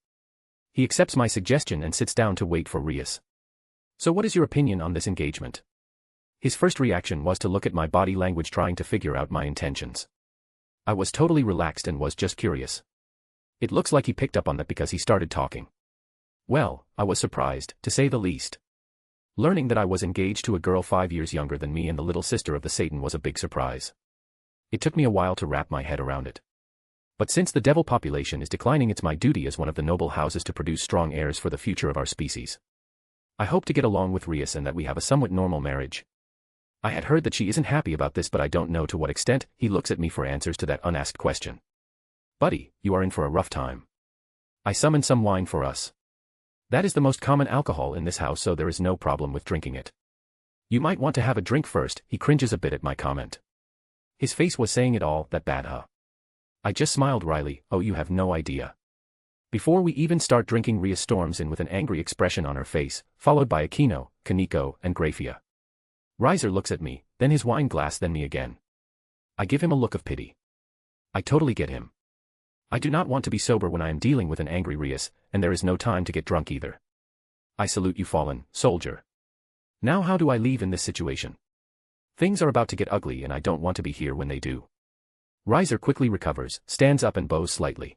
He accepts my suggestion and sits down to wait for Rias. So what is your opinion on this engagement? His first reaction was to look at my body language, trying to figure out my intentions. I was totally relaxed and was just curious. It looks like he picked up on that because he started talking. Well, I was surprised, to say the least. Learning that I was engaged to a girl 5 years younger than me and the little sister of the Satan was a big surprise. It took me a while to wrap my head around it. But since the devil population is declining, it's my duty as one of the noble houses to produce strong heirs for the future of our species. I hope to get along with Rias and that we have a somewhat normal marriage. I had heard that she isn't happy about this, but I don't know to what extent. He looks at me for answers to that unasked question. Buddy, you are in for a rough time. I summon some wine for us. That is the most common alcohol in this house, so there is no problem with drinking it. You might want to have a drink first. He cringes a bit at my comment. His face was saying it all, that bad, huh? I just smiled wryly. Oh, you have no idea. Before we even start drinking, Rias storms in with an angry expression on her face, followed by Aquino, Kaneko, and Grafia. Riser looks at me, then his wine glass, then me again. I give him a look of pity. I totally get him. I do not want to be sober when I am dealing with an angry Rias, and there is no time to get drunk either. I salute you, fallen soldier. Now how do I leave in this situation? Things are about to get ugly and I don't want to be here when they do. Riser quickly recovers, stands up and bows slightly.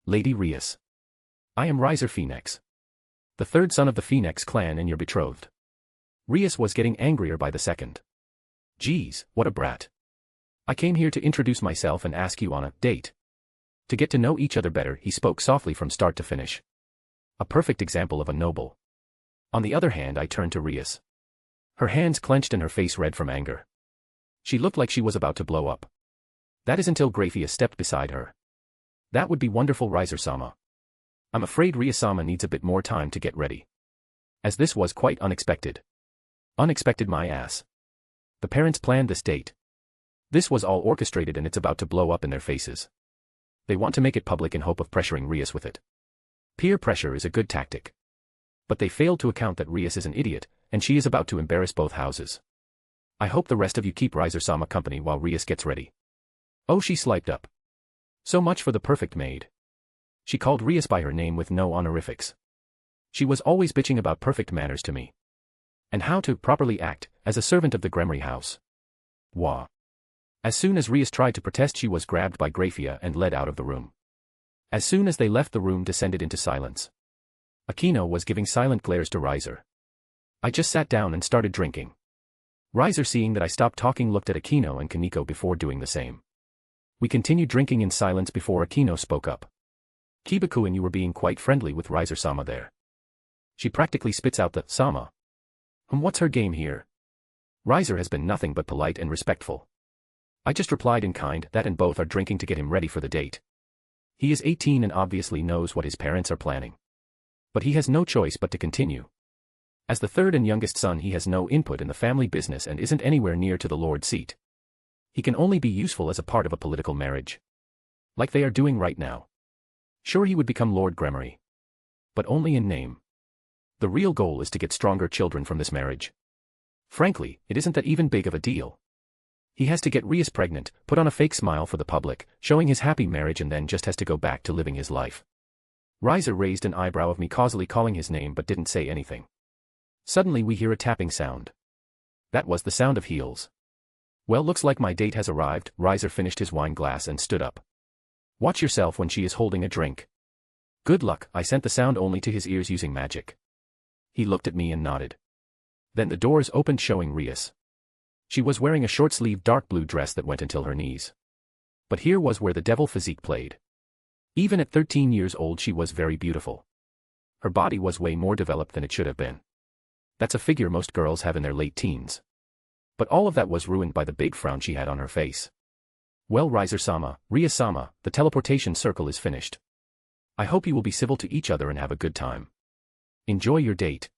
Lady Rias. I am Riser Phoenix. The third son of the Phoenix clan and your betrothed. Rias was getting angrier by the second. Geez, what a brat. I came here to introduce myself and ask you on a date. To get to know each other better, he spoke softly from start to finish. A perfect example of a noble. On the other hand, I turned to Rias. Her hands clenched and her face red from anger. She looked like she was about to blow up. That is until Grafia stepped beside her. That would be wonderful, Riser-sama. I'm afraid Rias-sama needs a bit more time to get ready. As this was quite unexpected. Unexpected my ass. The parents planned this date. This was all orchestrated and it's about to blow up in their faces. They want to make it public in hope of pressuring Rias with it. Peer pressure is a good tactic. But they failed to account that Rias is an idiot, and she is about to embarrass both houses. I hope the rest of you keep Riser-sama company while Rias gets ready. Oh, she sliced up. So much for the perfect maid. She called Rias by her name with no honorifics. She was always bitching about perfect manners to me. And how to properly act as a servant of the Gremory house. Wah. As soon as Rias tried to protest, she was grabbed by Grafia and led out of the room. As soon as they left, the room descended into silence. Aquino was giving silent glares to Riser. I just sat down and started drinking. Riser, seeing that I stopped talking, looked at Aquino and Kaneko before doing the same. We continued drinking in silence before Aquino spoke up. Kiba-kun, you were being quite friendly with Riser-sama there. She practically spits out the sama. What's her game here? Riser has been nothing but polite and respectful. I just replied in kind that, and both are drinking to get him ready for the date. He is 18 and obviously knows what his parents are planning. But he has no choice but to continue. As the third and youngest son, he has no input in the family business and isn't anywhere near to the lord seat. He can only be useful as a part of a political marriage. Like they are doing right now. Sure, he would become Lord Gremory. But only in name. The real goal is to get stronger children from this marriage. Frankly, it isn't that even big of a deal. He has to get Rias pregnant, put on a fake smile for the public, showing his happy marriage, and then just has to go back to living his life. Riser raised an eyebrow of me causally calling his name but didn't say anything. Suddenly we hear a tapping sound. That was the sound of heels. Well, looks like my date has arrived. Riser finished his wine glass and stood up. Watch yourself when she is holding a drink. Good luck. I sent the sound only to his ears using magic. He looked at me and nodded. Then the doors opened, showing Rias. She was wearing a short-sleeved dark blue dress that went until her knees. But here was where the devil physique played. Even at 13 years old she was very beautiful. Her body was way more developed than it should have been. That's a figure most girls have in their late teens. But all of that was ruined by the big frown she had on her face. Well, Riser-sama, Rias-sama, the teleportation circle is finished. I hope you will be civil to each other and have a good time. Enjoy your date.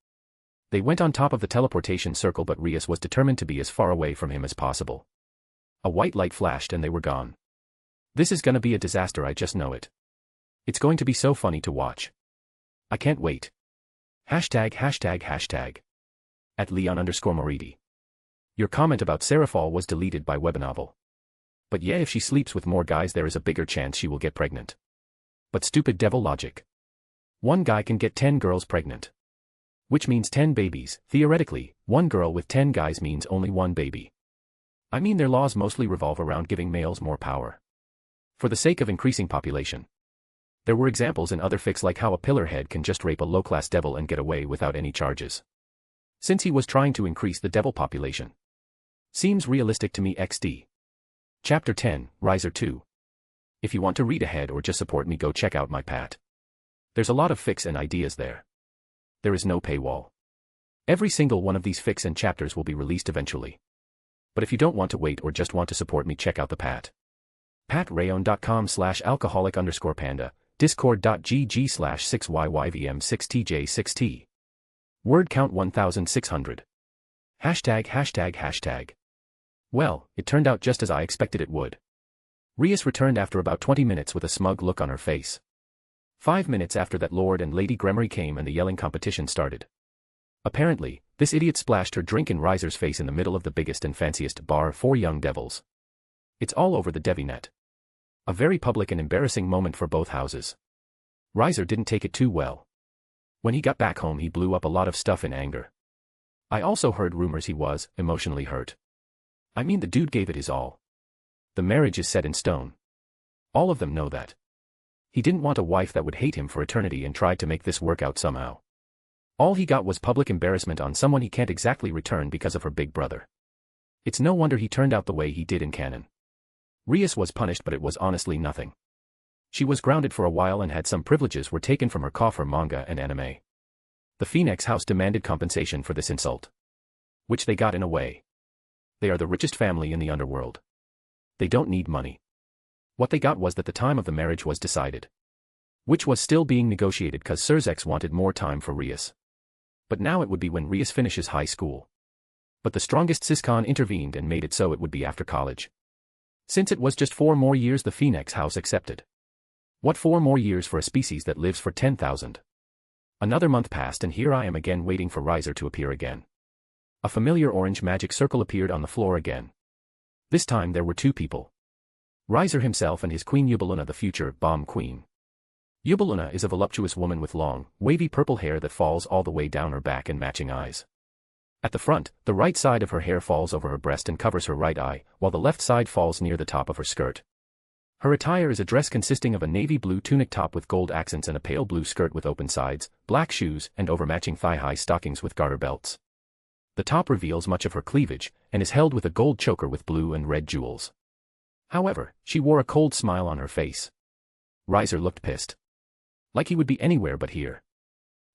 They went on top of the teleportation circle, but Rias was determined to be as far away from him as possible. A white light flashed and they were gone. This is gonna be a disaster, I just know it. It's going to be so funny to watch. I can't wait. ####. At Leon_Moridi. Your comment about Serafall was deleted by Webnovel. But yeah, if she sleeps with more guys there is a bigger chance she will get pregnant. But stupid devil logic. One guy can get 10 girls pregnant. Which means 10 babies. Theoretically, one girl with 10 guys means only one baby. I mean, their laws mostly revolve around giving males more power. For the sake of increasing population. There were examples in other fics like how a pillar head can just rape a low-class devil and get away without any charges. Since he was trying to increase the devil population. Seems realistic to me XD. Chapter 10, Riser 2. If you want to read ahead or just support me, go check out my pat. There's a lot of fics and ideas there. There is no paywall. Every single one of these fics and chapters will be released eventually. But if you don't want to wait or just want to support me, check out the pat. patrayon.com/alcoholic_panda, discord.gg/6yyvm6tj6t. Word count 1600. ####. Well, it turned out just as I expected it would. Rias returned after about 20 minutes with a smug look on her face. 5 minutes after that, Lord and Lady Gremory came and the yelling competition started. Apparently, this idiot splashed her drink in Riser's face in the middle of the biggest and fanciest bar for young devils. It's all over the Devinet. A very public and embarrassing moment for both houses. Riser didn't take it too well. When he got back home, he blew up a lot of stuff in anger. I also heard rumors he was emotionally hurt. I mean, the dude gave it his all. The marriage is set in stone. All of them know that. He didn't want a wife that would hate him for eternity and tried to make this work out somehow. All he got was public embarrassment on someone he can't exactly return because of her big brother. It's no wonder he turned out the way he did in canon. Rias was punished, but it was honestly nothing. She was grounded for a while and had some privileges were taken from her for manga and anime. The Phoenix House demanded compensation for this insult. Which they got in a way. They are the richest family in the underworld. They don't need money. What they got was that the time of the marriage was decided. Which was still being negotiated cause Surzex wanted more time for Rias. But now it would be when Rias finishes high school. But the strongest Siscon intervened and made it so it would be after college. Since it was just 4 more years, the Phoenix House accepted. What 4 more years for a species that lives for 10,000? Another month passed and here I am again waiting for Riser to appear again. A familiar orange magic circle appeared on the floor again. This time there were 2 people. Riser himself and his queen Eubeluna, the future bomb queen. Eubeluna is a voluptuous woman with long, wavy purple hair that falls all the way down her back and matching eyes. At the front, the right side of her hair falls over her breast and covers her right eye, while the left side falls near the top of her skirt. Her attire is a dress consisting of a navy blue tunic top with gold accents and a pale blue skirt with open sides, black shoes, and overmatching thigh-high stockings with garter belts. The top reveals much of her cleavage, and is held with a gold choker with blue and red jewels. However, she wore a cold smile on her face. Riser looked pissed. Like he would be anywhere but here.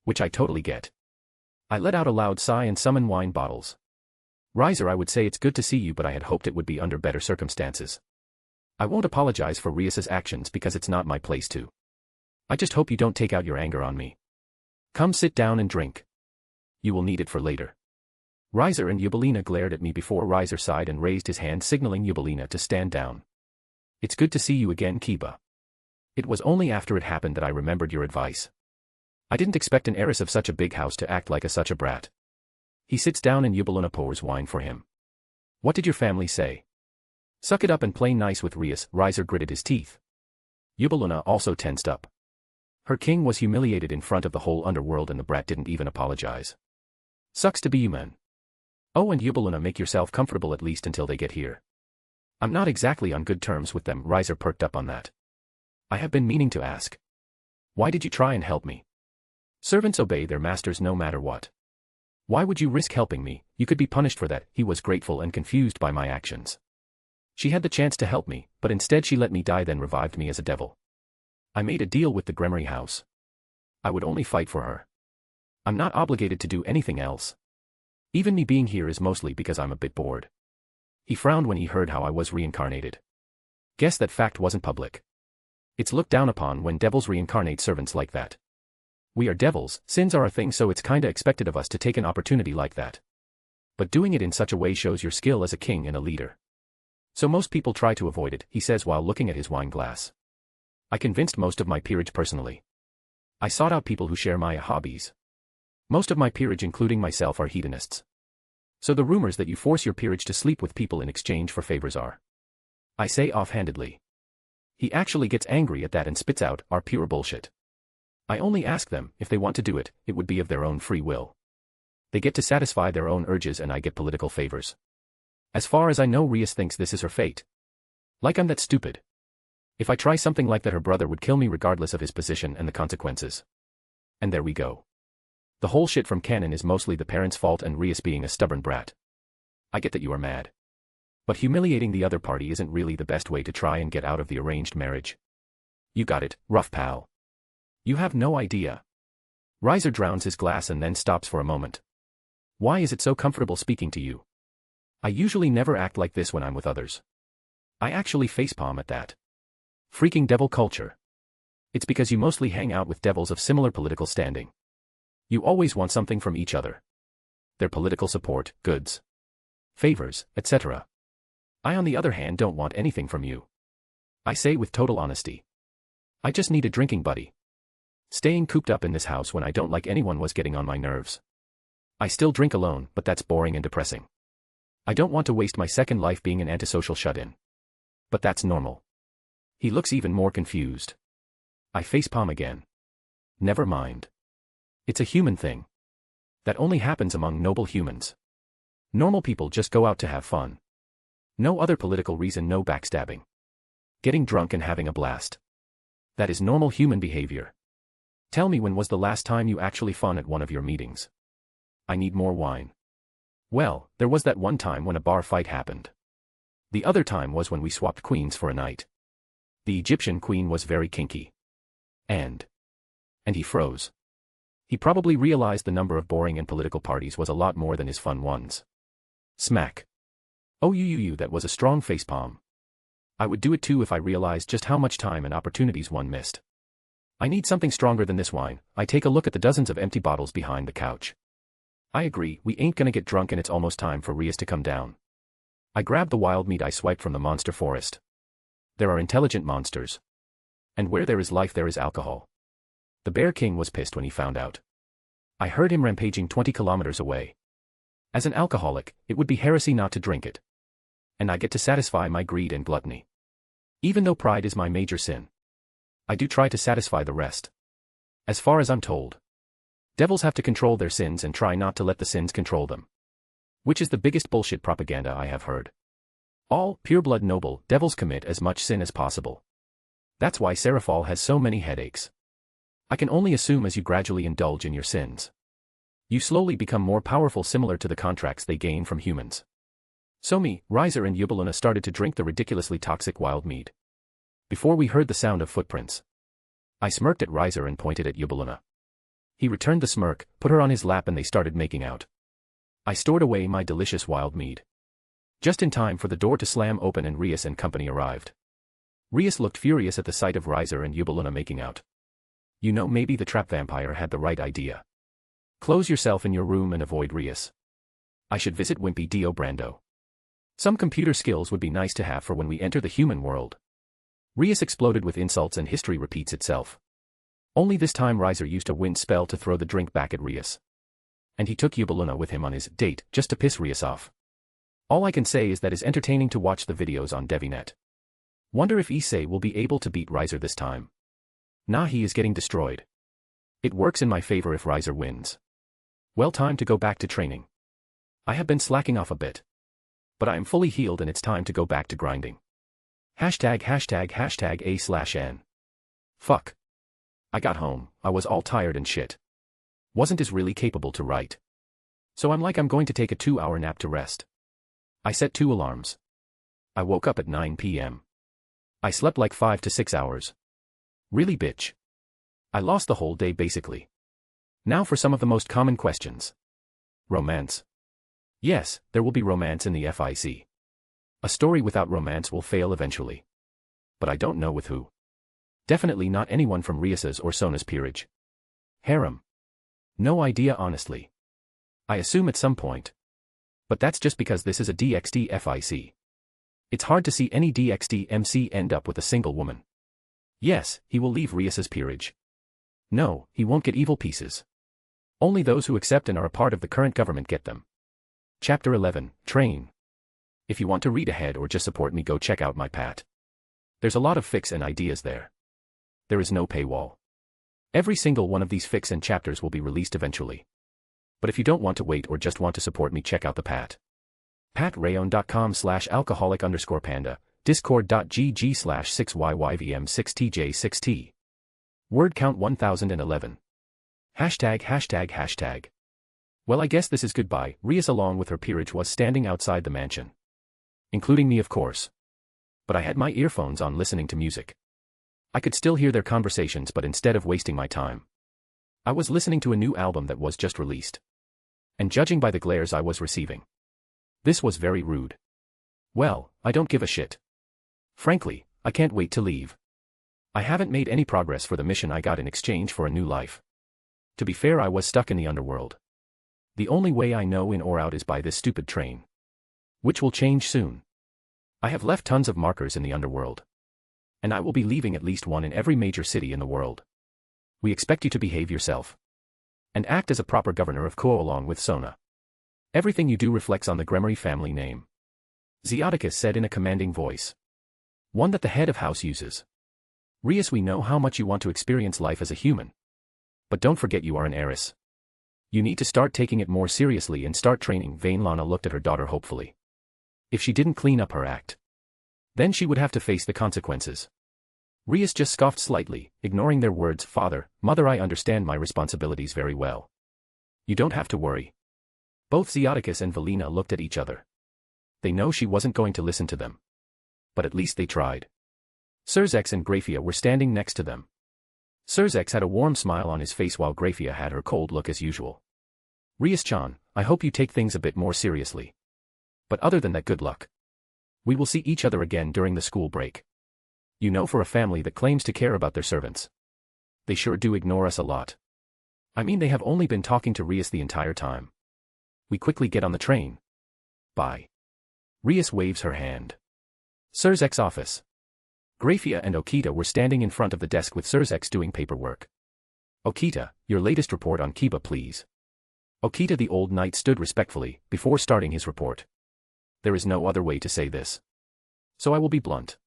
Which I totally get. I let out a loud sigh and summon wine bottles. Riser, I would say it's good to see you, but I had hoped it would be under better circumstances. I won't apologize for Rias's actions because it's not my place to. I just hope you don't take out your anger on me. Come sit down and drink. You will need it for later. Riser and Eubelina glared at me before Riser sighed and raised his hand signaling Eubelina to stand down. It's good to see you again, Kiba. It was only after it happened that I remembered your advice. I didn't expect an heiress of such a big house to act like such a brat. He sits down and Eubelina pours wine for him. What did your family say? Suck it up and play nice with Rias. Riser gritted his teeth. Eubelina also tensed up. Her king was humiliated in front of the whole underworld and the brat didn't even apologize. Sucks to be you, man. Oh, and Eubelina, make yourself comfortable at least until they get here. I'm not exactly on good terms with them. Riser perked up on that. I have been meaning to ask. Why did you try and help me? Servants obey their masters no matter what. Why would you risk helping me? You could be punished for that. He was grateful and confused by my actions. She had the chance to help me, but instead she let me die, then revived me as a devil. I made a deal with the Gremory house. I would only fight for her. I'm not obligated to do anything else. Even me being here is mostly because I'm a bit bored. He frowned when he heard how I was reincarnated. Guess that fact wasn't public. It's looked down upon when devils reincarnate servants like that. We are devils, sins are a thing, so it's kinda expected of us to take an opportunity like that. But doing it in such a way shows your skill as a king and a leader. So most people try to avoid it, he says while looking at his wine glass. I convinced most of my peerage personally. I sought out people who share my hobbies. Most of my peerage, including myself, are hedonists. So the rumors that you force your peerage to sleep with people in exchange for favors are, I say offhandedly. He actually gets angry at that and spits out, are pure bullshit. I only ask them, if they want to do it, it would be of their own free will. They get to satisfy their own urges and I get political favors. As far as I know, Rias thinks this is her fate. Like I'm that stupid. If I try something like that, her brother would kill me regardless of his position and the consequences. And there we go. The whole shit from canon is mostly the parents' fault and Rias being a stubborn brat. I get that you are mad. But humiliating the other party isn't really the best way to try and get out of the arranged marriage. You got it, rough pal. You have no idea. Riser drowns his glass and then stops for a moment. Why is it so comfortable speaking to you? I usually never act like this when I'm with others. I actually facepalm at that. Freaking devil culture. It's because you mostly hang out with devils of similar political standing. You always want something from each other. Their political support, goods, favors, etc. I on the other hand don't want anything from you. I say with total honesty. I just need a drinking buddy. Staying cooped up in this house when I don't like anyone was getting on my nerves. I still drink alone, but that's boring and depressing. I don't want to waste my second life being an antisocial shut-in. But that's normal. He looks even more confused. I facepalm again. Never mind. It's a human thing. That only happens among noble humans. Normal people just go out to have fun. No other political reason, no backstabbing. Getting drunk and having a blast. That is normal human behavior. Tell me, when was the last time you actually fun at one of your meetings? I need more wine. Well, there was that one time when a bar fight happened. The other time was when we swapped queens for a night. The Egyptian queen was very kinky. And he froze. He probably realized the number of boring and political parties was a lot more than his fun ones. Smack. Oh that was a strong facepalm. I would do it too if I realized just how much time and opportunities one missed. I need something stronger than this wine. I take a look at the dozens of empty bottles behind the couch. I agree, we ain't gonna get drunk and it's almost time for Rias to come down. I grab the wild meat I swiped from the monster forest. There are intelligent monsters. And where there is life there is alcohol. The Bear King was pissed when he found out. I heard him rampaging 20 kilometers away. As an alcoholic, it would be heresy not to drink it. And I get to satisfy my greed and gluttony. Even though pride is my major sin, I do try to satisfy the rest. As far as I'm told, devils have to control their sins and try not to let the sins control them. Which is the biggest bullshit propaganda I have heard. All pureblood noble devils commit as much sin as possible. That's why Seraphal has so many headaches. I can only assume as you gradually indulge in your sins, you slowly become more powerful, similar to the contracts they gain from humans. So me, Riser and Eubeluna started to drink the ridiculously toxic wild mead. Before we heard the sound of footprints, I smirked at Riser and pointed at Eubeluna. He returned the smirk, put her on his lap and they started making out. I stored away my delicious wild mead. Just in time for the door to slam open and Rias and company arrived. Rias looked furious at the sight of Riser and Eubeluna making out. You know, maybe the trap vampire had the right idea. Close yourself in your room and avoid Rias. I should visit Wimpy Dio Brando. Some computer skills would be nice to have for when we enter the human world. Rias exploded with insults and history repeats itself. Only this time Riser used a wind spell to throw the drink back at Rias. And he took Eubeluna with him on his date, just to piss Rias off. All I can say is that it's entertaining to watch the videos on Devinet. Wonder if Issei will be able to beat Riser this time. Nah, he is getting destroyed. It works in my favor if Riser wins. Well, time to go back to training. I have been slacking off a bit. But I am fully healed and it's time to go back to grinding. ###A/N. Fuck. I got home, I was all tired and shit. Wasn't as really capable to write. So I'm going to take a 2-hour nap to rest. I set 2 alarms. I woke up at 9 p.m. I slept like 5 to 6 hours. Really, bitch? I lost the whole day basically. Now for some of the most common questions. Romance. Yes, there will be romance in the FIC. A story without romance will fail eventually. But I don't know with who. Definitely not anyone from Rias's or Sona's peerage. Harem. No idea honestly. I assume at some point. But that's just because this is a DxD FIC. It's hard to see any DxD MC end up with a single woman. Yes, he will leave Rias's peerage. No, he won't get evil pieces. Only those who accept and are a part of the current government get them. Chapter 11, Train. If you want to read ahead or just support me, go check out my Pat. There's a lot of fics and ideas there. There is no paywall. Every single one of these fics and chapters will be released eventually. But if you don't want to wait or just want to support me, check out the Pat. PatRayon.com/alcoholic_panda. Discord.gg/6YYVM6TJ6T. Word count 1011. ####. Well, I guess this is goodbye. Rias along with her peerage was standing outside the mansion. Including me, of course. But I had my earphones on listening to music. I could still hear their conversations, but instead of wasting my time, I was listening to a new album that was just released. And judging by the glares I was receiving, this was very rude. Well, I don't give a shit. Frankly, I can't wait to leave. I haven't made any progress for the mission I got in exchange for a new life. To be fair, I was stuck in the underworld. The only way I know in or out is by this stupid train. Which will change soon. I have left tons of markers in the underworld. And I will be leaving at least one in every major city in the world. We expect you to behave yourself. And act as a proper governor of Ko along with Sona. Everything you do reflects on the Gremory family name. Zeoticus said in a commanding voice. One that the head of house uses. Rias, we know how much you want to experience life as a human. But don't forget you are an heiress. You need to start taking it more seriously and start training. Vainlana looked at her daughter hopefully. If she didn't clean up her act, then she would have to face the consequences. Rias just scoffed slightly, ignoring their words. Father, Mother, I understand my responsibilities very well. You don't have to worry. Both Zeoticus and Velina looked at each other. They know she wasn't going to listen to them. But at least they tried. Surzex and Grafia were standing next to them. Surzex had a warm smile on his face while Grafia had her cold look as usual. Rias-chan, I hope you take things a bit more seriously. But other than that, good luck. We will see each other again during the school break. You know, for a family that claims to care about their servants, they sure do ignore us a lot. I mean, they have only been talking to Rias the entire time. We quickly get on the train. Bye. Rias waves her hand. Surzek's office. Grafia and Okita were standing in front of the desk with Surzex doing paperwork. Okita, your latest report on Kiba, please. Okita the old knight stood respectfully before starting his report. There is no other way to say this. So I will be blunt.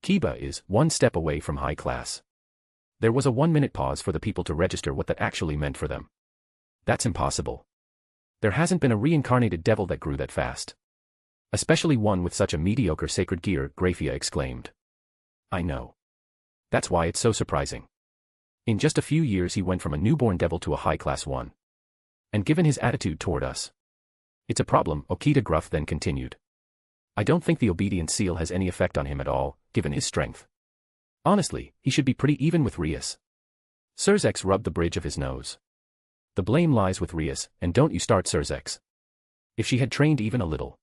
Kiba is one step away from high class. There was a 1-minute pause for the people to register what that actually meant for them. That's impossible. There hasn't been a reincarnated devil that grew that fast. Especially one with such a mediocre sacred gear, Grafia exclaimed. I know. That's why it's so surprising. In just a few years he went from a newborn devil to a high-class one. And given his attitude toward us, it's a problem, Okita Gruff then continued. I don't think the obedience seal has any effect on him at all, given his strength. Honestly, he should be pretty even with Rias. Surzex rubbed the bridge of his nose. The blame lies with Rias, and don't you start, Surzex. If she had trained even a little,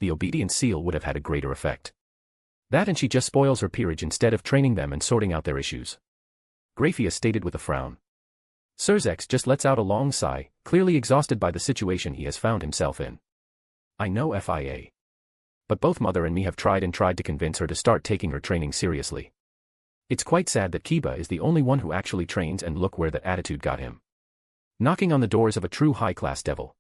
the obedience seal would have had a greater effect. That, and she just spoils her peerage instead of training them and sorting out their issues. Grafia stated with a frown. Surzex just lets out a long sigh, clearly exhausted by the situation he has found himself in. I know, FIA. But both Mother and me have tried to convince her to start taking her training seriously. It's quite sad that Kiba is the only one who actually trains, and look where that attitude got him. Knocking on the doors of a true high-class devil.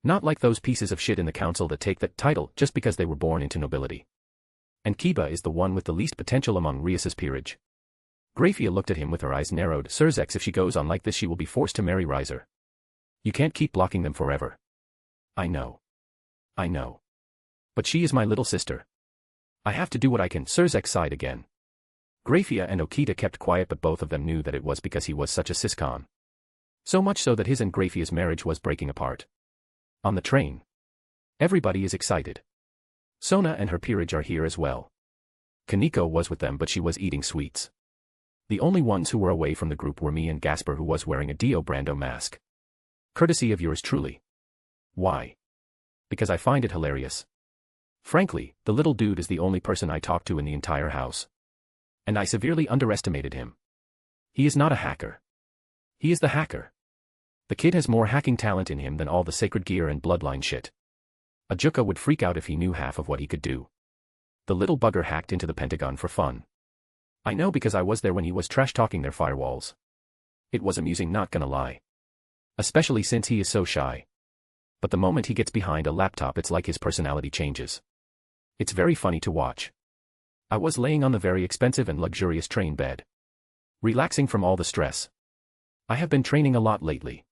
Not like those pieces of shit in the council that take that title just because they were born into nobility. And Kiba is the one with the least potential among Rias's peerage. Grafia looked at him with her eyes narrowed. Surzex, if she goes on like this she will be forced to marry Riser. You can't keep blocking them forever. I know. I know. But she is my little sister. I have to do what I can. Surzex sighed again. Grafia and Okita kept quiet, but both of them knew that it was because he was such a siscon. So much so that his and Grafia's marriage was breaking apart. On the train, everybody is excited. Sona and her peerage are here as well. Kaneko was with them, but she was eating sweets. The only ones who were away from the group were me and Gasper, who was wearing a Dio Brando mask. Courtesy of yours truly. Why? Because I find it hilarious. Frankly, the little dude is the only person I talk to in the entire house. And I severely underestimated him. He is not a hacker. He is the hacker. The kid has more hacking talent in him than all the sacred gear and bloodline shit. A Juka would freak out if he knew half of what he could do. The little bugger hacked into the Pentagon for fun. I know because I was there when he was trash-talking their firewalls. It was amusing, not gonna lie. Especially since he is so shy. But the moment he gets behind a laptop it's like his personality changes. It's very funny to watch. I was laying on the very expensive and luxurious train bed, relaxing from all the stress. I have been training a lot lately.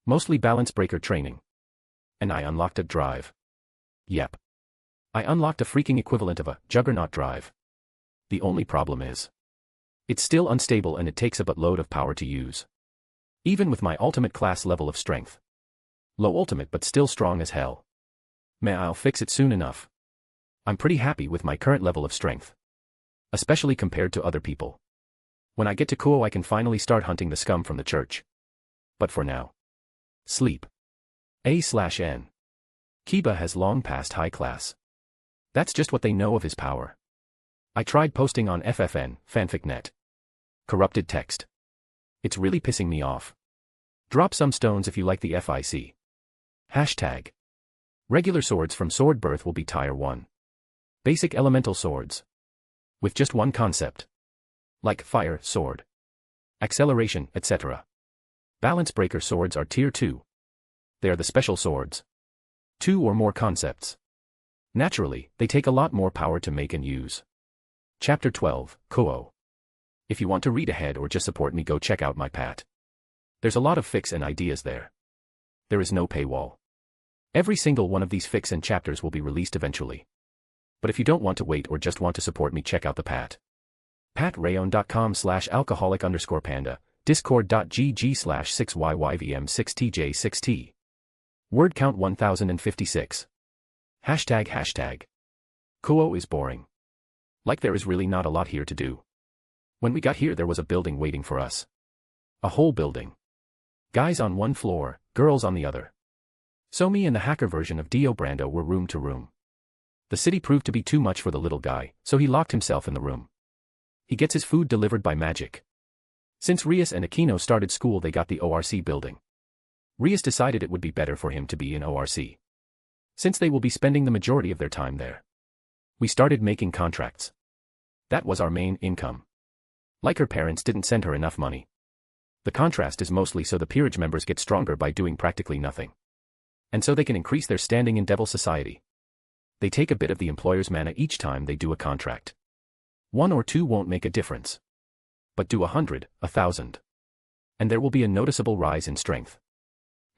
Mostly balance breaker training. And I unlocked a drive. Yep. I unlocked a freaking equivalent of a juggernaut drive. The only problem is, it's still unstable and it takes a buttload of power to use. Even with my ultimate class level of strength. Low ultimate but still strong as hell. I'll fix it soon enough. I'm pretty happy with my current level of strength. Especially compared to other people. When I get to Kuo I can finally start hunting the scum from the church. But for now. Sleep. A/N. Kiba has long passed high class. That's just what they know of his power. I tried posting on FFN, fanficnet. Corrupted text. It's really pissing me off. Drop some stones if you like the FIC. Hashtag. Regular swords from Sword Birth will be Tier 1. Basic elemental swords. With just one concept. Like fire, sword. Acceleration, etc. Balance breaker swords are Tier 2. They are the special swords. 2 or more concepts. Naturally, they take a lot more power to make and use. Chapter 12, Kuo. If you want to read ahead or just support me, go check out my pat. There's a lot of fics and ideas there. There is no paywall. Every single one of these fics and chapters will be released eventually. But if you don't want to wait or just want to support me, check out the pat. patrayon.com/alcoholic_panda, discord.gg/6yyvm6tj6t. Word count 1056. Hashtag. Kuo is boring. Like there is really not a lot here to do. When we got here there was a building waiting for us. A whole building. Guys on one floor, girls on the other. So me and the hacker version of Dio Brando were room to room. The city proved to be too much for the little guy, so he locked himself in the room. He gets his food delivered by magic. Since Rias and Aquino started school they got the ORC building. Rias decided it would be better for him to be in ORC. Since they will be spending the majority of their time there. We started making contracts. That was our main income. Like her parents didn't send her enough money. The contrast is mostly so the peerage members get stronger by doing practically nothing. And so they can increase their standing in Devil Society. They take a bit of the employer's mana each time they do a contract. 1 or 2 won't make a difference. But do 100, 1,000. And there will be a noticeable rise in strength.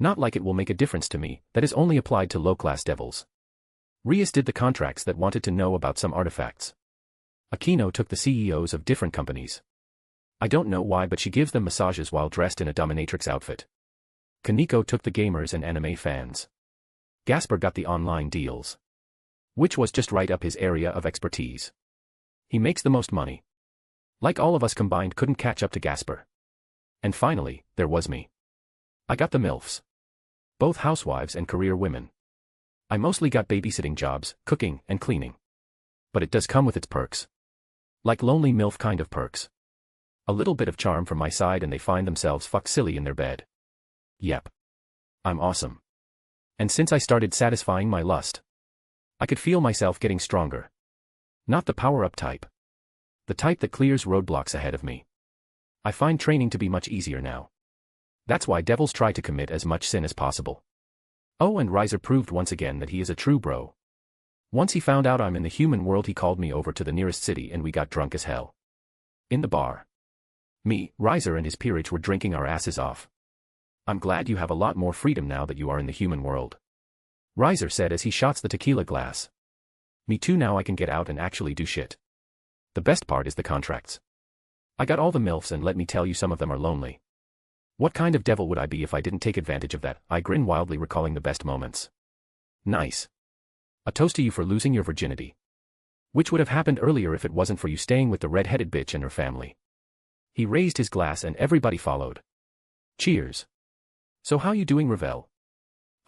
Not like it will make a difference to me, that is only applied to low-class devils. Rias did the contracts that wanted to know about some artifacts. Aquino took the CEOs of different companies. I don't know why but she gives them massages while dressed in a dominatrix outfit. Kaneko took the gamers and anime fans. Gasper got the online deals. Which was just right up his area of expertise. He makes the most money. Like all of us combined couldn't catch up to Gasper. And finally, there was me. I got the MILFs. Both housewives and career women. I mostly got babysitting jobs, cooking, and cleaning. But it does come with its perks. Like lonely MILF kind of perks. A little bit of charm from my side and they find themselves fuck silly in their bed. Yep. I'm awesome. And since I started satisfying my lust, I could feel myself getting stronger. Not the power-up type. The type that clears roadblocks ahead of me. I find training to be much easier now. That's why devils try to commit as much sin as possible. Oh, and Riser proved once again that he is a true bro. Once he found out I'm in the human world he called me over to the nearest city and we got drunk as hell. In the bar. Me, Riser and his peerage were drinking our asses off. I'm glad you have a lot more freedom now that you are in the human world. Riser said as he shots the tequila glass. Me too, now I can get out and actually do shit. The best part is the contracts. I got all the MILFs and let me tell you some of them are lonely. What kind of devil would I be if I didn't take advantage of that? I grin wildly recalling the best moments. Nice. A toast to you for losing your virginity. Which would have happened earlier if it wasn't for you staying with the red-headed bitch and her family. He raised his glass and everybody followed. Cheers. So how you doing, Ravel?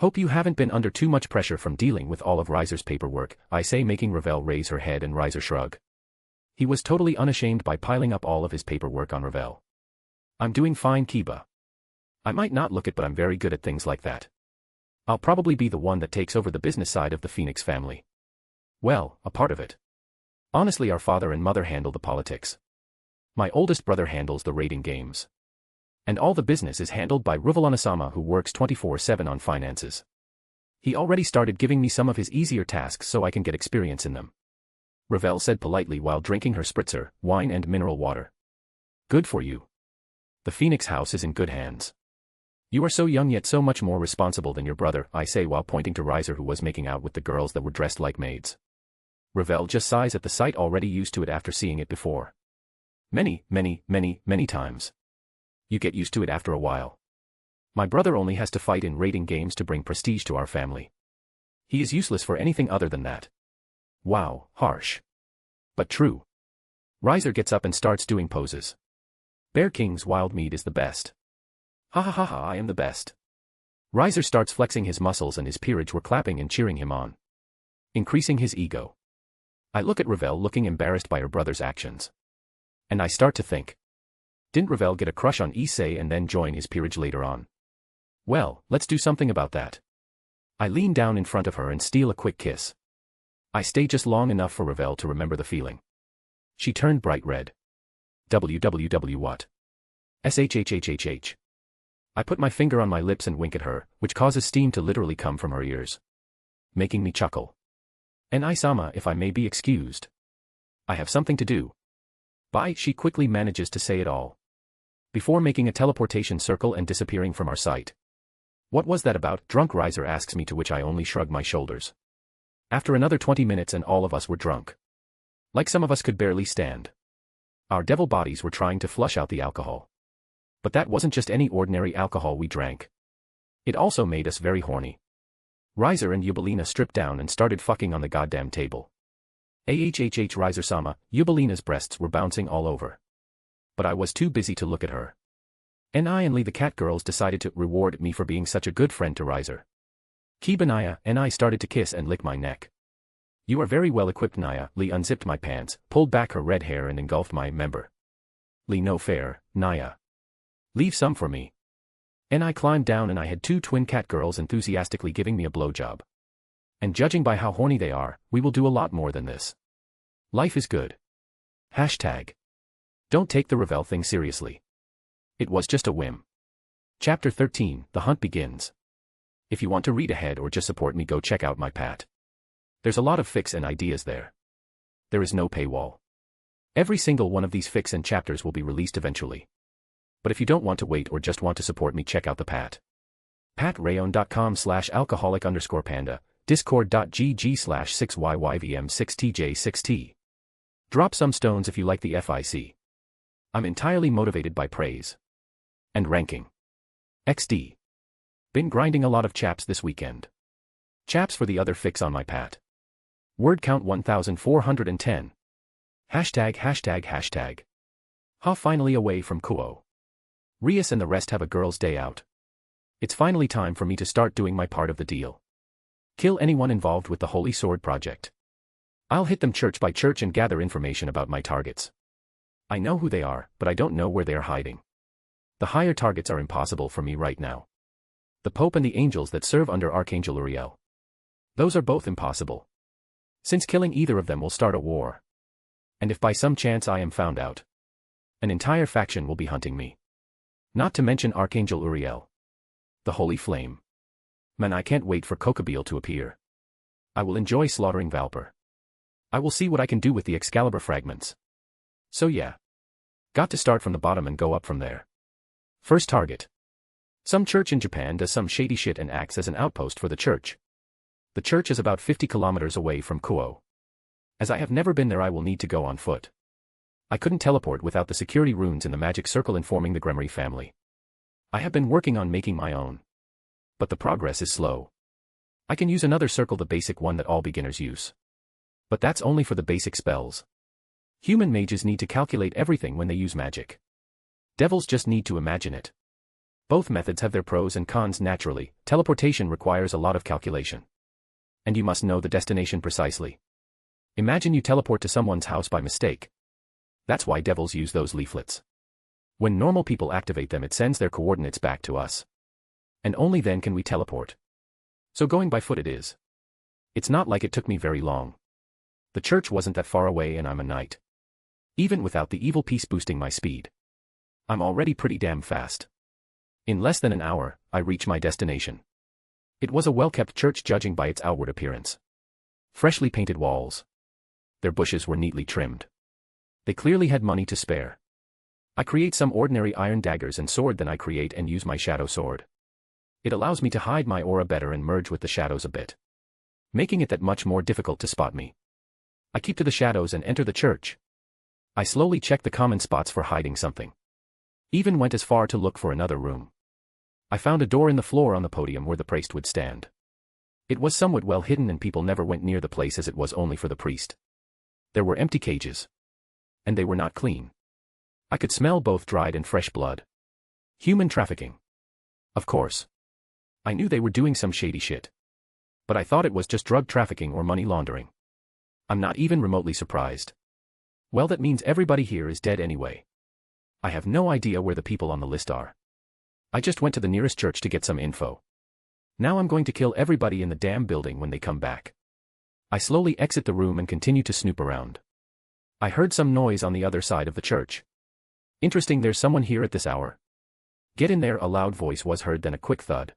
Hope you haven't been under too much pressure from dealing with all of Riser's paperwork, I say, making Ravel raise her head and Riser shrug. He was totally unashamed by piling up all of his paperwork on Ravel. I'm doing fine, Kiba. I might not look it but I'm very good at things like that. I'll probably be the one that takes over the business side of the Phoenix family. Well, a part of it. Honestly, our father and mother handle the politics. My oldest brother handles the raiding games. And all the business is handled by Ruvalana-sama, who works 24/7 on finances. He already started giving me some of his easier tasks so I can get experience in them. Ravel said politely while drinking her spritzer, wine and mineral water. Good for you. The Phoenix house is in good hands. You are so young yet so much more responsible than your brother, I say while pointing to Riser, who was making out with the girls that were dressed like maids. Ravel just sighs at the sight, already used to it after seeing it before. Many times. You get used to it after a while. My brother only has to fight in raiding games to bring prestige to our family. He is useless for anything other than that. Wow, harsh. But true. Riser gets up and starts doing poses. Bear King's wild meat is the best. Ha ha ha ha, I am the best. Riser starts flexing his muscles and his peerage were clapping and cheering him on. Increasing his ego. I look at Ravel looking embarrassed by her brother's actions. And I start to think. Didn't Ravel get a crush on Issei and then join his peerage later on? Well, let's do something about that. I lean down in front of her and steal a quick kiss. I stay just long enough for Ravel to remember the feeling. She turned bright red. WWW what? SHHHHH. I put my finger on my lips and wink at her, which causes steam to literally come from her ears. Making me chuckle. And Isama, if I may be excused. I have something to do. Bye, she quickly manages to say it all. Before making a teleportation circle and disappearing from our sight. What was that about? Drunk Riser asks me, to which I only shrug my shoulders. After another 20 minutes and all of us were drunk. Like some of us could barely stand. Our devil bodies were trying to flush out the alcohol. But that wasn't just any ordinary alcohol we drank. It also made us very horny. Riser and Yubelina stripped down and started fucking on the goddamn table. AHHH Riser-sama, Yubelina's breasts were bouncing all over. But I was too busy to look at her. And I and Lee the cat girls decided to reward me for being such a good friend to Riser. Kiba, Naya and I started to kiss and lick my neck. You are very well equipped, Naya. Lee unzipped my pants, pulled back her red hair and engulfed my member. Lee, no fair, Naya. Leave some for me. And I climbed down and I had two twin cat girls enthusiastically giving me a blowjob. And judging by how horny they are, we will do a lot more than this. Life is good. Hashtag. Don't take the Ravel thing seriously. It was just a whim. Chapter 13, The Hunt Begins. If you want to read ahead or just support me, go check out my Pat. There's a lot of fics and ideas there. There is no paywall. Every single one of these fics and chapters will be released eventually. But if you don't want to wait or just want to support me, check out the Pat. Patreon.com/alcoholic_panda, discord.gg/6yyvm6tj6t. Drop some stones if you like the FIC. I'm entirely motivated by praise. And ranking. XD. Been grinding a lot of chaps this weekend. Chaps for the other fics on my Pat. Word count 1410. Hashtag. Ha, finally away from Kuo. Rias and the rest have a girl's day out. It's finally time for me to start doing my part of the deal. Kill anyone involved with the Holy Sword Project. I'll hit them church by church and gather information about my targets. I know who they are, but I don't know where they are hiding. The higher targets are impossible for me right now. The Pope and the angels that serve under Archangel Uriel. Those are both impossible. Since killing either of them will start a war. And if by some chance I am found out, an entire faction will be hunting me. Not to mention Archangel Uriel. The Holy Flame. Man, I can't wait for Kokabeel to appear. I will enjoy slaughtering Valper. I will see what I can do with the Excalibur fragments. So yeah. Got to start from the bottom and go up from there. First target. Some church in Japan does some shady shit and acts as an outpost for the church. The church is about 50 kilometers away from Kuo. As I have never been there, I will need to go on foot. I couldn't teleport without the security runes in the magic circle informing the Gremory family. I have been working on making my own. But the progress is slow. I can use another circle, the basic one that all beginners use. But that's only for the basic spells. Human mages need to calculate everything when they use magic. Devils just need to imagine it. Both methods have their pros and cons naturally. Teleportation requires a lot of calculation. And you must know the destination precisely. Imagine you teleport to someone's house by mistake. That's why devils use those leaflets. When normal people activate them, it sends their coordinates back to us. And only then can we teleport. So going by foot it is. It's not like it took me very long. The church wasn't that far away and I'm a knight. Even without the evil piece boosting my speed. I'm already pretty damn fast. In less than an hour, I reach my destination. It was a well-kept church judging by its outward appearance. Freshly painted walls. Their bushes were neatly trimmed. They clearly had money to spare. I create some ordinary iron daggers and sword, then I create and use my shadow sword. It allows me to hide my aura better and merge with the shadows a bit, making it that much more difficult to spot me. I keep to the shadows and enter the church. I slowly check the common spots for hiding something. Even went as far to look for another room. I found a door in the floor on the podium where the priest would stand. It was somewhat well hidden and people never went near the place as it was only for the priest. There were empty cages. And they were not clean. I could smell both dried and fresh blood. Human trafficking. Of course. I knew they were doing some shady shit. But I thought it was just drug trafficking or money laundering. I'm not even remotely surprised. Well, that means everybody here is dead anyway. I have no idea where the people on the list are. I just went to the nearest church to get some info. Now I'm going to kill everybody in the damn building when they come back. I slowly exit the room and continue to snoop around. I heard some noise on the other side of the church. Interesting, there's someone here at this hour. Get in there, a loud voice was heard, then a quick thud.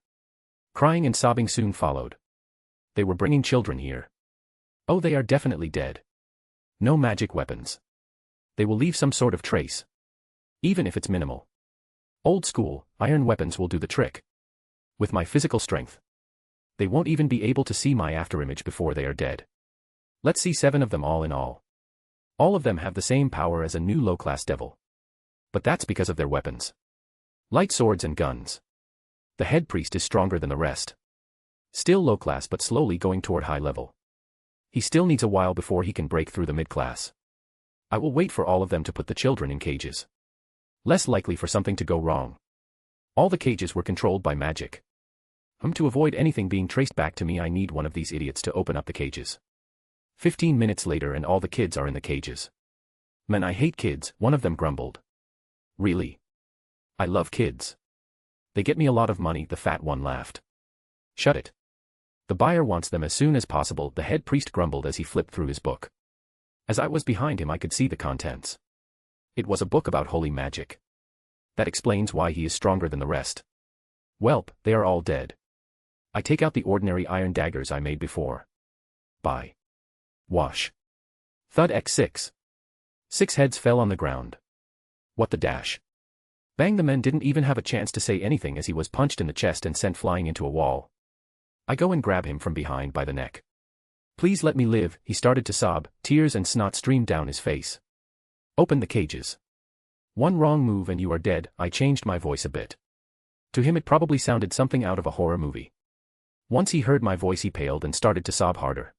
Crying and sobbing soon followed. They were bringing children here. Oh, they are definitely dead. No magic weapons. They will leave some sort of trace. Even if it's minimal. Old school, iron weapons will do the trick. With my physical strength. They won't even be able to see my afterimage before they are dead. Let's see 7 of them all in all. All of them have the same power as a new low-class devil. But that's because of their weapons. Light swords and guns. The head priest is stronger than the rest. Still low class but slowly going toward high level. He still needs a while before he can break through the mid-class. I will wait for all of them to put the children in cages. Less likely for something to go wrong. All the cages were controlled by magic. To avoid anything being traced back to me, I need one of these idiots to open up the cages. 15 minutes later and all the kids are in the cages. Man, I hate kids, one of them grumbled. Really? I love kids. They get me a lot of money, the fat one laughed. Shut it. The buyer wants them as soon as possible, the head priest grumbled as he flipped through his book. As I was behind him, I could see the contents. It was a book about holy magic. That explains why he is stronger than the rest. Welp, they are all dead. I take out the ordinary iron daggers I made before. Bye. Wash. Thud X6. 6 heads fell on the ground. What the dash? Bang, the men didn't even have a chance to say anything as he was punched in the chest and sent flying into a wall. I go and grab him from behind by the neck. Please let me live, he started to sob, tears and snot streamed down his face. Open the cages. One wrong move and you are dead, I changed my voice a bit. To him it probably sounded something out of a horror movie. Once he heard my voice he paled and started to sob harder.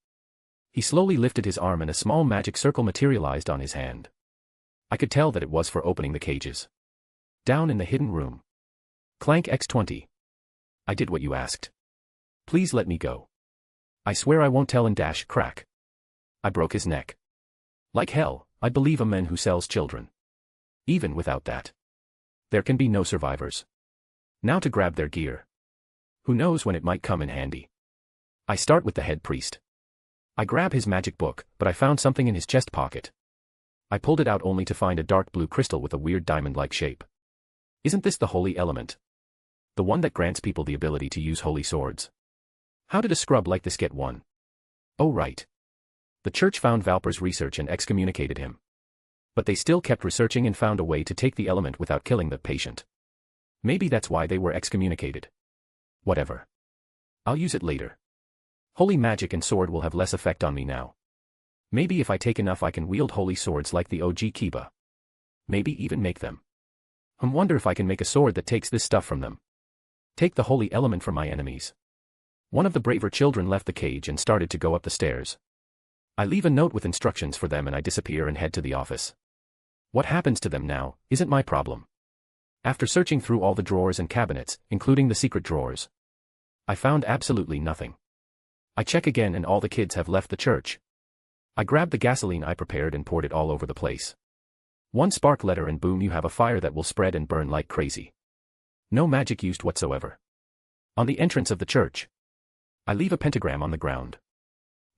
He slowly lifted his arm and a small magic circle materialized on his hand. I could tell that it was for opening the cages. Down in the hidden room. Clank X20. I did what you asked. Please let me go. I swear I won't tell, and dash crack. I broke his neck. Like hell, I believe a man who sells children. Even without that. There can be no survivors. Now to grab their gear. Who knows when it might come in handy. I start with the head priest. I grab his magic book, but I found something in his chest pocket. I pulled it out only to find a dark blue crystal with a weird diamond-like shape. Isn't this the holy element? The one that grants people the ability to use holy swords. How did a scrub like this get one? Oh right. The church found Valper's research and excommunicated him. But they still kept researching and found a way to take the element without killing the patient. Maybe that's why they were excommunicated. Whatever. I'll use it later. Holy magic and sword will have less effect on me now. Maybe if I take enough I can wield holy swords like the OG Kiba. Maybe even make them. Wonder if I can make a sword that takes this stuff from them. Take the holy element from my enemies. One of the braver children left the cage and started to go up the stairs. I leave a note with instructions for them and I disappear and head to the office. What happens to them now isn't my problem. After searching through all the drawers and cabinets, including the secret drawers, I found absolutely nothing. I check again and all the kids have left the church. I grabbed the gasoline I prepared and poured it all over the place. One spark letter and boom, you have a fire that will spread and burn like crazy. No magic used whatsoever. On the entrance of the church, I leave a pentagram on the ground.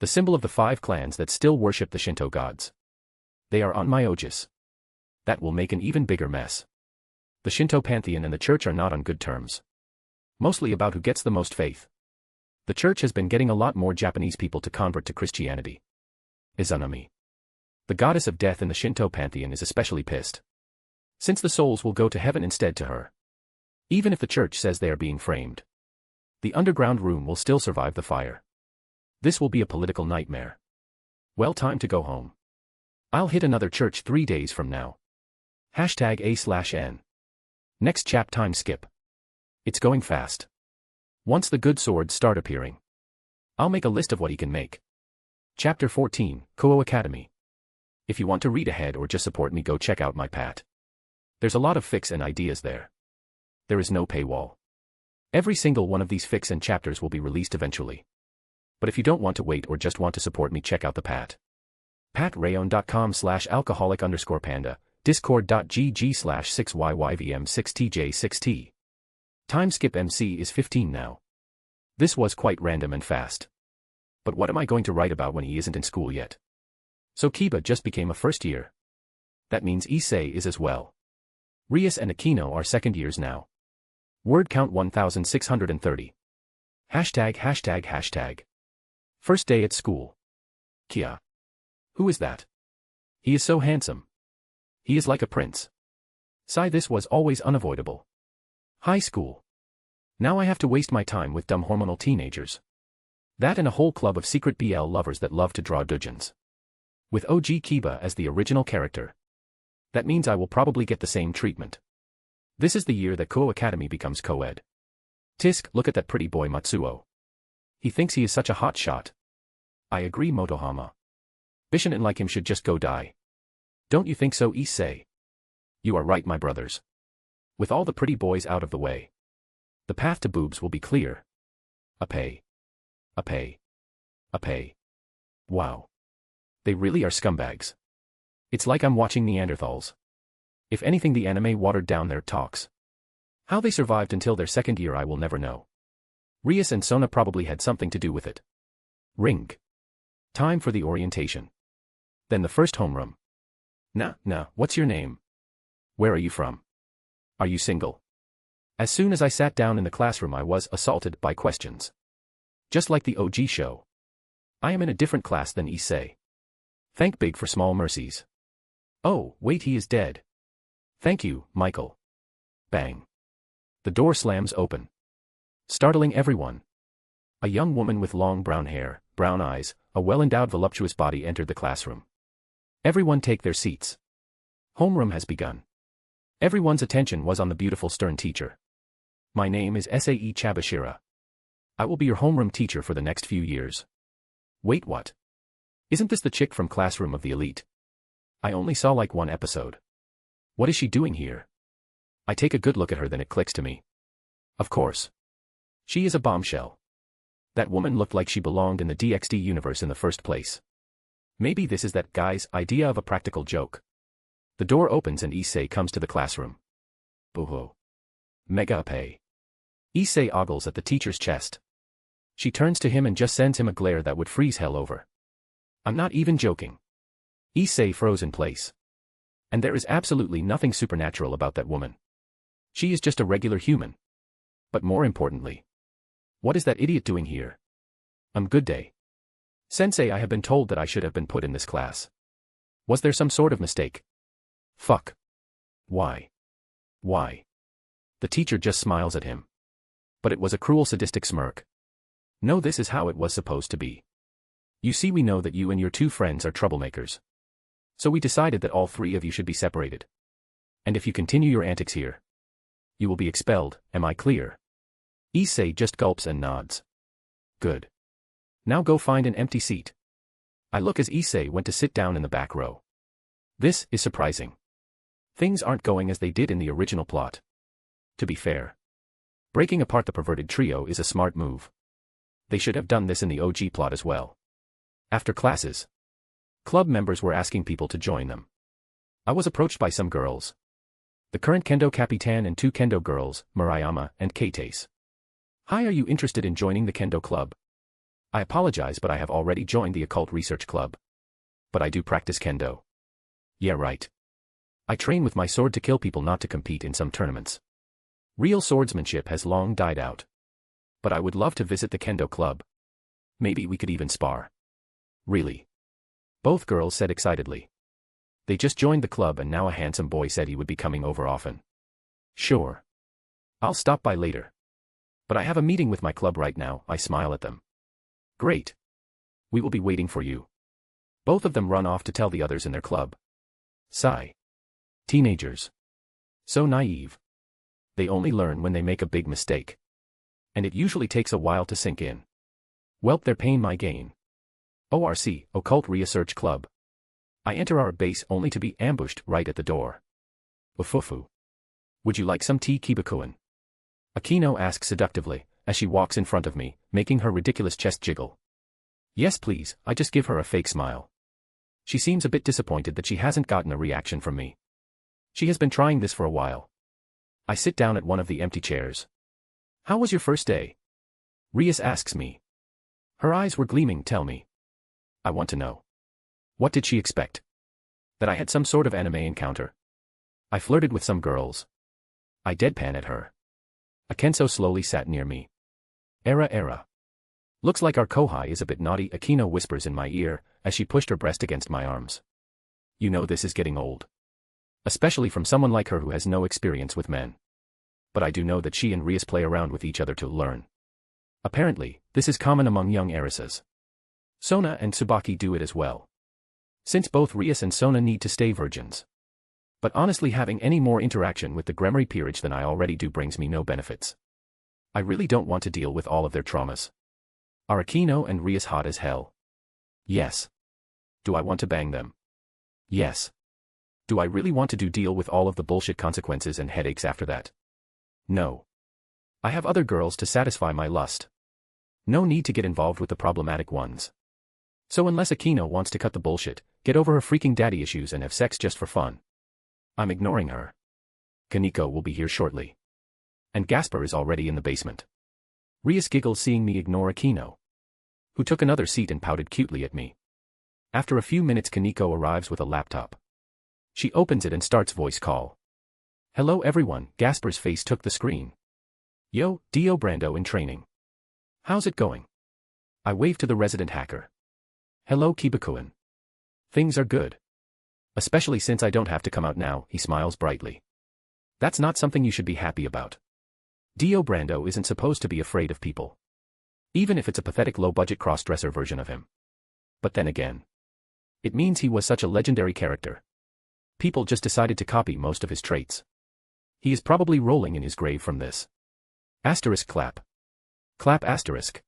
The symbol of the 5 clans that still worship the Shinto gods. They are on my Ojis. That will make an even bigger mess. The Shinto pantheon and the church are not on good terms. Mostly about who gets the most faith. The church has been getting a lot more Japanese people to convert to Christianity. Izanami, the goddess of death in the Shinto pantheon, is especially pissed. Since the souls will go to heaven instead to her. Even if the church says they are being framed. The underground room will still survive the fire. This will be a political nightmare. Well, time to go home. I'll hit another church 3 days from now. #A/N. Next chap time skip. It's going fast. Once the good swords start appearing, I'll make a list of what he can make. Chapter 14, Ko Academy. If you want to read ahead or just support me, go check out my Pat. There's a lot of fics and ideas there. There is no paywall. Every single one of these fics and chapters will be released eventually. But if you don't want to wait or just want to support me, check out the Pat. patrayon.com/alcoholic_panda, discord.gg/6yyvm6tj6t. Time skip MC is 15 now. This was quite random and fast. But what am I going to write about when he isn't in school yet? So Kiba just became a first year. That means Issei is as well. Rias and Aquino are second years now. Word count 1630. ####. First day at school. Kia. Who is that? He is so handsome. He is like a prince. Sigh, this was always unavoidable. High school. Now I have to waste my time with dumb hormonal teenagers. That and a whole club of secret BL lovers that love to draw dujins. With OG Kiba as the original character. That means I will probably get the same treatment. This is the year that Ko Academy becomes co-ed. Tisk, look at that pretty boy Matsuo. He thinks he is such a hot shot. I agree, Motohama. Bishinen like him should just go die. Don't you think so, Issei? You are right, my brothers. With all the pretty boys out of the way, the path to boobs will be clear. Apay. Wow. They really are scumbags. It's like I'm watching Neanderthals. If anything, the anime watered down their talks. How they survived until their second year I will never know. Rias and Sona probably had something to do with it. Ring. Time for the orientation. Then the first homeroom. Nah, what's your name? Where are you from? Are you single? As soon as I sat down in the classroom I was assaulted by questions. Just like the OG show. I am in a different class than Issei. Thank Big for small mercies. Oh, wait, he is dead. Thank you, Michael. Bang. The door slams open, startling everyone. A young woman with long brown hair, brown eyes, a well-endowed voluptuous body entered the classroom. Everyone take their seats. Homeroom has begun. Everyone's attention was on the beautiful stern teacher. My name is Sae Chabashira. I will be your homeroom teacher for the next few years. Wait, what? Isn't this the chick from Classroom of the Elite? I only saw like one episode. What is she doing here? I take a good look at her, then it clicks to me. Of course. She is a bombshell. That woman looked like she belonged in the DxD universe in the first place. Maybe this is that guy's idea of a practical joke. The door opens and Issei comes to the classroom. Boo-hoo. Mega pay. Issei ogles at the teacher's chest. She turns to him and just sends him a glare that would freeze hell over. I'm not even joking. Issei froze in place. And there is absolutely nothing supernatural about that woman. She is just a regular human. But more importantly, what is that idiot doing here? Good day. Sensei, I have been told that I should have been put in this class. Was there some sort of mistake? Fuck. Why? The teacher just smiles at him. But it was a cruel, sadistic smirk. No, this is how it was supposed to be. You see, we know that you and your two friends are troublemakers. So we decided that all three of you should be separated. And if you continue your antics here, you will be expelled, am I clear? Issei just gulps and nods. Good. Now go find an empty seat. I look as Issei went to sit down in the back row. This is surprising. Things aren't going as they did in the original plot. To be fair, breaking apart the perverted trio is a smart move. They should have done this in the OG plot as well. After classes, club members were asking people to join them. I was approached by some girls. The current Kendo Capitan and two Kendo girls, Murayama and Kates. Hi, are you interested in joining the Kendo club? I apologize, but I have already joined the occult research club. But I do practice Kendo. Yeah, right. I train with my sword to kill people, not to compete in some tournaments. Real swordsmanship has long died out. But I would love to visit the Kendo club. Maybe we could even spar. Really? Both girls said excitedly. They just joined the club and now a handsome boy said he would be coming over often. Sure. I'll stop by later. But I have a meeting with my club right now, I smile at them. Great. We will be waiting for you. Both of them run off to tell the others in their club. Sigh. Teenagers. So naive. They only learn when they make a big mistake. And it usually takes a while to sink in. Welp, their pain my gain. ORC, Occult Research Club. I enter our base only to be ambushed right at the door. Ufufu. Would you like some tea, Kiba-kun? Akino asks seductively, as she walks in front of me, making her ridiculous chest jiggle. Yes please, I just give her a fake smile. She seems a bit disappointed that she hasn't gotten a reaction from me. She has been trying this for a while. I sit down at one of the empty chairs. How was your first day? Rias asks me. Her eyes were gleaming. Tell me. I want to know. What did she expect? That I had some sort of anime encounter? I flirted with some girls. I deadpan at her. Akenso slowly sat near me. Era. Looks like our Kohai is a bit naughty, Akino whispers in my ear, as she pushed her breast against my arms. You know this is getting old. Especially from someone like her who has no experience with men. But I do know that she and Rias play around with each other to learn. Apparently, this is common among young heiresses. Sona and Tsubaki do it as well. Since both Rias and Sona need to stay virgins. But honestly, having any more interaction with the Gremory peerage than I already do brings me no benefits. I really don't want to deal with all of their traumas. Are Akino and Rias hot as hell? Yes. Do I want to bang them? Yes. Do I really want to deal with all of the bullshit consequences and headaches after that? No. I have other girls to satisfy my lust. No need to get involved with the problematic ones. So unless Akino wants to cut the bullshit, get over her freaking daddy issues and have sex just for fun, I'm ignoring her. Kaneko will be here shortly. And Gaspar is already in the basement. Rias giggles seeing me ignore Akino, who took another seat and pouted cutely at me. After a few minutes, Kaneko arrives with a laptop. She opens it and starts voice call. Hello everyone, Gaspar's face took the screen. Yo, Dio Brando in training. How's it going? I wave to the resident hacker. Hello Kiba-kun. Things are good. Especially since I don't have to come out now, he smiles brightly. That's not something you should be happy about. Dio Brando isn't supposed to be afraid of people. Even if it's a pathetic low-budget cross-dresser version of him. But then again, it means he was such a legendary character. People just decided to copy most of his traits. He is probably rolling in his grave from this. Asterisk clap. Clap asterisk.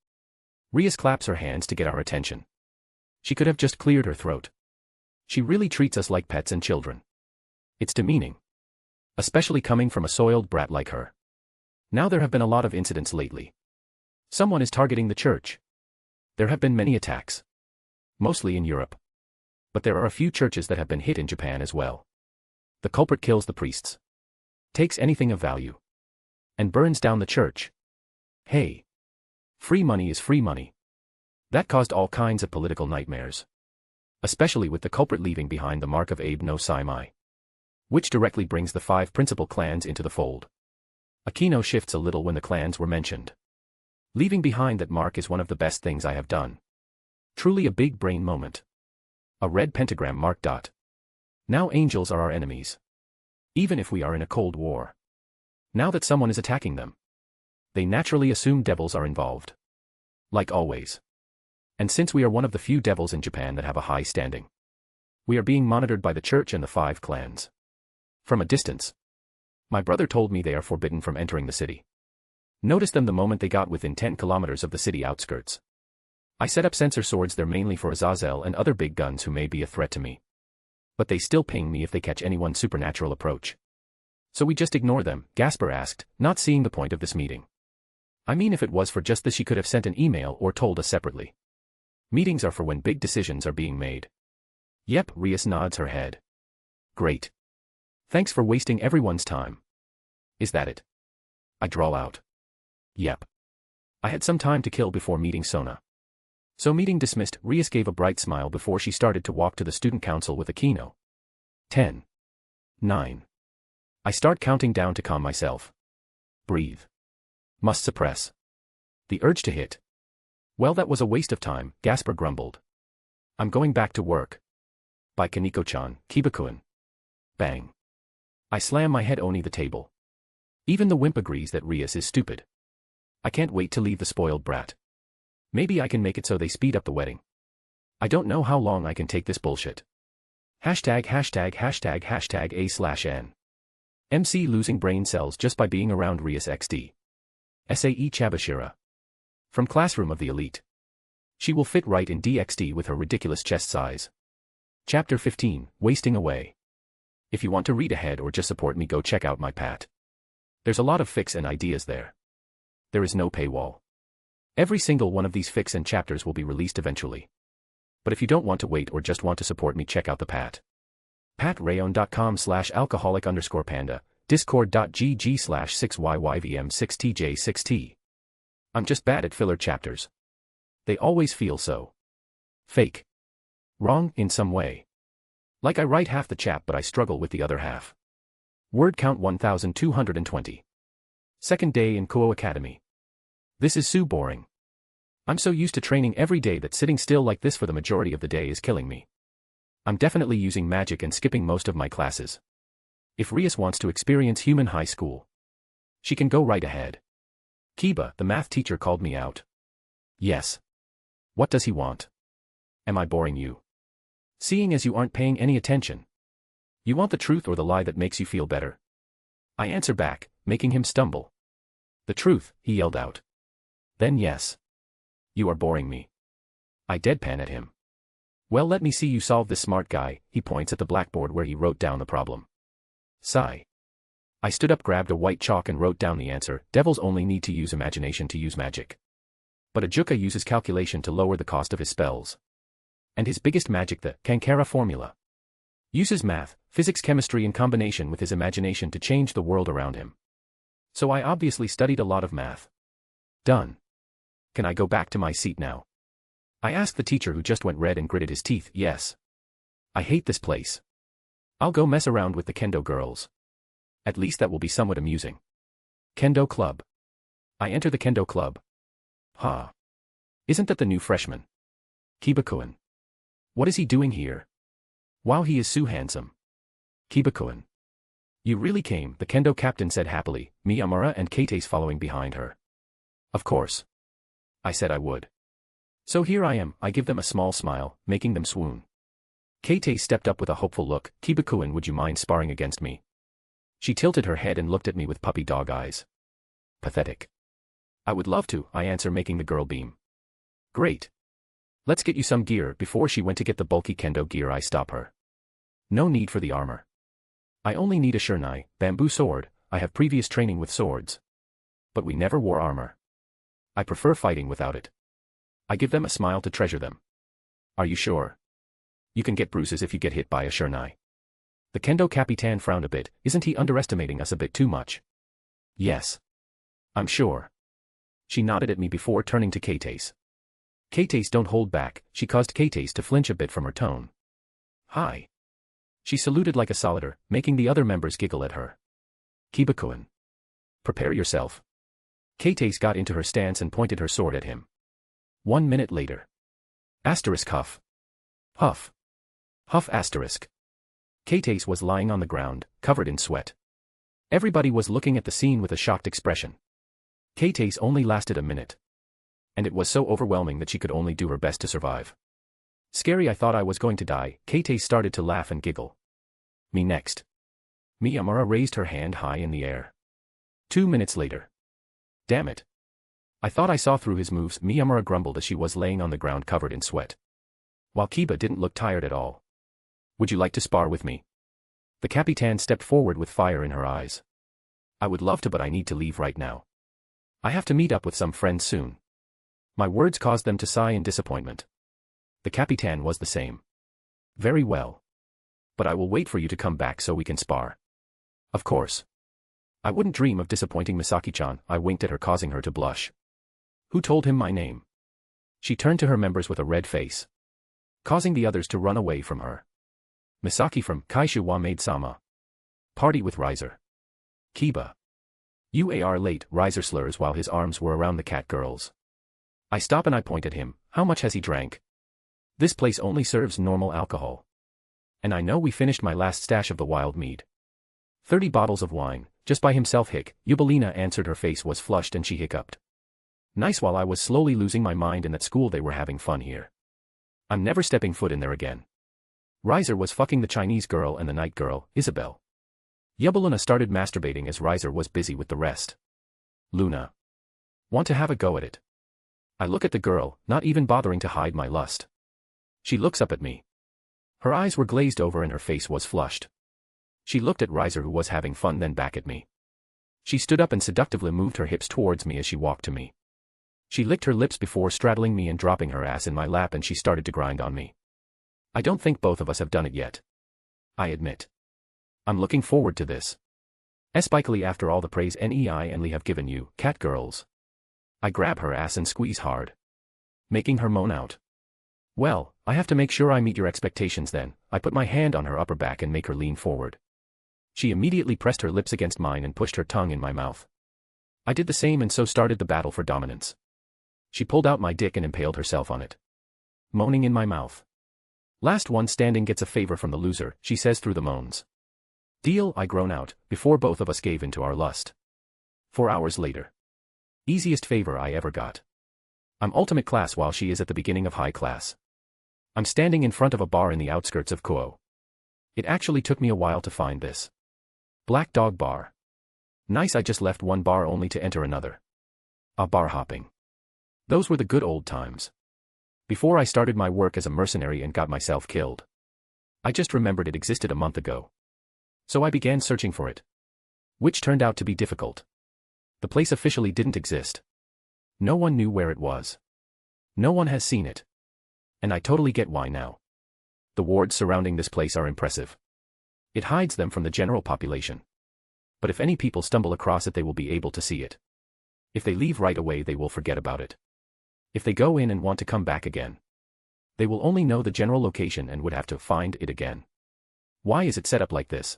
Rias claps her hands to get our attention. She could have just cleared her throat. She really treats us like pets and children. It's demeaning. Especially coming from a soiled brat like her. Now there have been a lot of incidents lately. Someone is targeting the church. There have been many attacks. Mostly in Europe. But there are a few churches that have been hit in Japan as well. The culprit kills the priests. Takes anything of value. And burns down the church. Hey. Free money is free money. That caused all kinds of political nightmares. Especially with the culprit leaving behind the mark of Abe no Saimai. Which directly brings the 5 principal clans into the fold. Akino shifts a little when the clans were mentioned. Leaving behind that mark is one of the best things I have done. Truly a big brain moment. A red pentagram mark. Now angels are our enemies. Even if we are in a cold war. Now that someone is attacking them, they naturally assume devils are involved. Like always. And since we are one of the few devils in Japan that have a high standing, we are being monitored by the church and the 5 clans. From a distance. My brother told me they are forbidden from entering the city. Noticed them the moment they got within 10 kilometers of the city outskirts. I set up sensor swords there mainly for Azazel and other big guns who may be a threat to me. But they still ping me if they catch anyone's supernatural approach. So we just ignore them, Gaspar asked, not seeing the point of this meeting. I mean, if it was for just this, she could have sent an email or told us separately. Meetings are for when big decisions are being made. Yep, Rias nods her head. Great. Thanks for wasting everyone's time. Is that it? I drawl out. Yep. I had some time to kill before meeting Sona. So meeting dismissed, Rias gave a bright smile before she started to walk to the student council with Akino. 10. 9. I start counting down to calm myself. Breathe. Must suppress the urge to hit. Well, that was a waste of time, Gaspar grumbled. I'm going back to work. By Kaneko-chan, Kiba-kun. Bang. I slam my head on the table. Even the wimp agrees that Rias is stupid. I can't wait to leave the spoiled brat. Maybe I can make it so they speed up the wedding. I don't know how long I can take this bullshit. #####A/N. MC losing brain cells just by being around Rias XD. SAE Chabashira. From Classroom of the Elite. She will fit right in DxD with her ridiculous chest size. Chapter 15, Wasting Away. If you want to read ahead or just support me, go check out my Pat. There's a lot of fics and ideas there. There is no paywall. Every single one of these fics and chapters will be released eventually. But if you don't want to wait or just want to support me, check out the Pat. patrayon.com/alcoholic_panda, discord.gg/6yyvm6tj6t. I'm just bad at filler chapters. They always feel so fake. Wrong in some way. Like I write half the chap but I struggle with the other half. Word count 1220. Second day in Kuo Academy. This is so boring. I'm so used to training every day that sitting still like this for the majority of the day is killing me. I'm definitely using magic and skipping most of my classes. If Rias wants to experience human high school, she can go right ahead. Kiba, the math teacher, called me out. Yes. What does he want? Am I boring you? Seeing as you aren't paying any attention. You want the truth or the lie that makes you feel better? I answer back, making him stumble. The truth, he yelled out. Then yes. You are boring me. I deadpan at him. Well, let me see you solve this, smart guy. He points at the blackboard where he wrote down the problem. Sigh. I stood up, grabbed a white chalk and wrote down the answer. Devils only need to use imagination to use magic. But a Juka uses calculation to lower the cost of his spells. And his biggest magic, the Kankara formula, uses math, physics, chemistry in combination with his imagination to change the world around him. So I obviously studied a lot of math. Done. Can I go back to my seat now? I asked the teacher, who just went red and gritted his teeth. Yes. I hate this place. I'll go mess around with the kendo girls. At least that will be somewhat amusing. Kendo club. I enter the kendo club. Ha. Isn't that the new freshman? Kiba-kun. What is he doing here? Wow, he is so handsome. Kiba-kun. You really came, the kendo captain said happily, Miyamura and Kate's following behind her. Of course. I said I would. So here I am, I give them a small smile, making them swoon. Kate stepped up with a hopeful look. Kiba-kun, would you mind sparring against me? She tilted her head and looked at me with puppy dog eyes. Pathetic. I would love to, I answer, making the girl beam. Great. Let's get you some gear. Before she went to get the bulky kendo gear, I stop her. No need for the armor. I only need a shurnai, bamboo sword. I have previous training with swords. But we never wore armor. I prefer fighting without it. I give them a smile to treasure them. Are you sure? You can get bruises if you get hit by a shurnai. The kendo capitan frowned a bit. Isn't he underestimating us a bit too much? Yes. I'm sure. She nodded at me before turning to Kate's. Kate's, don't hold back. She caused Kate's to flinch a bit from her tone. Hi. She saluted like a solider, making the other members giggle at her. Kiba-kun. Prepare yourself. Kate's got into her stance and pointed her sword at him. 1 minute later. Asterisk huff. Huff. Huff asterisk. Kate's was lying on the ground, covered in sweat. Everybody was looking at the scene with a shocked expression. Kate's only lasted a minute. And it was so overwhelming that she could only do her best to survive. Scary, I thought I was going to die. Kate started to laugh and giggle. Me next. Miyamura raised her hand high in the air. 2 minutes later. Damn it. I thought I saw through his moves, Miyamura grumbled as she was laying on the ground covered in sweat. While Kiba didn't look tired at all. Would you like to spar with me? The Capitan stepped forward with fire in her eyes. I would love to, but I need to leave right now. I have to meet up with some friends soon. My words caused them to sigh in disappointment. The Capitan was the same. Very well. But I will wait for you to come back so we can spar. Of course. I wouldn't dream of disappointing Misaki-chan. I winked at her, causing her to blush. Who told him my name? She turned to her members with a red face, causing the others to run away from her. Misaki from Kaishu wa Maid-sama. Party with Riser. Kiba. You are late, Riser slurs while his arms were around the cat girls. I stop and I point at him. How much has he drank? This place only serves normal alcohol. And I know we finished my last stash of the wild mead. 30 bottles of wine, just by himself. Hic. Yubelina answered. Her face was flushed and she hiccuped. Nice. While I was slowly losing my mind in that school, they were having fun here. I'm never stepping foot in there again. Riser was fucking the Chinese girl and the night girl, Isabel. Yubaluna started masturbating as Riser was busy with the rest. Luna. Want to have a go at it? I look at the girl, not even bothering to hide my lust. She looks up at me. Her eyes were glazed over and her face was flushed. She looked at Riser, who was having fun, then back at me. She stood up and seductively moved her hips towards me as she walked to me. She licked her lips before straddling me and dropping her ass in my lap, and she started to grind on me. I don't think both of us have done it yet. I admit. I'm looking forward to this. Especially after all the praise Nei and Lee have given you, cat girls. I grab her ass and squeeze hard, making her moan out. Well, I have to make sure I meet your expectations then. I put my hand on her upper back and make her lean forward. She immediately pressed her lips against mine and pushed her tongue in my mouth. I did the same, and so started the battle for dominance. She pulled out my dick and impaled herself on it, moaning in my mouth. Last one standing gets a favor from the loser, she says through the moans. Deal, I groan out, before both of us gave into our lust. 4 hours later. Easiest favor I ever got. I'm ultimate class while she is at the beginning of high class. I'm standing in front of a bar in the outskirts of Kuo. It actually took me a while to find this. Black Dog Bar. Nice, I just left one bar only to enter another. Bar hopping. Those were the good old times. Before I started my work as a mercenary and got myself killed. I just remembered it existed a month ago. So I began searching for it. Which turned out to be difficult. The place officially didn't exist. No one knew where it was. No one has seen it. And I totally get why now. The wards surrounding this place are impressive. It hides them from the general population. But if any people stumble across it, they will be able to see it. If they leave right away, they will forget about it. If they go in and want to come back again, they will only know the general location and would have to find it again. Why is it set up like this?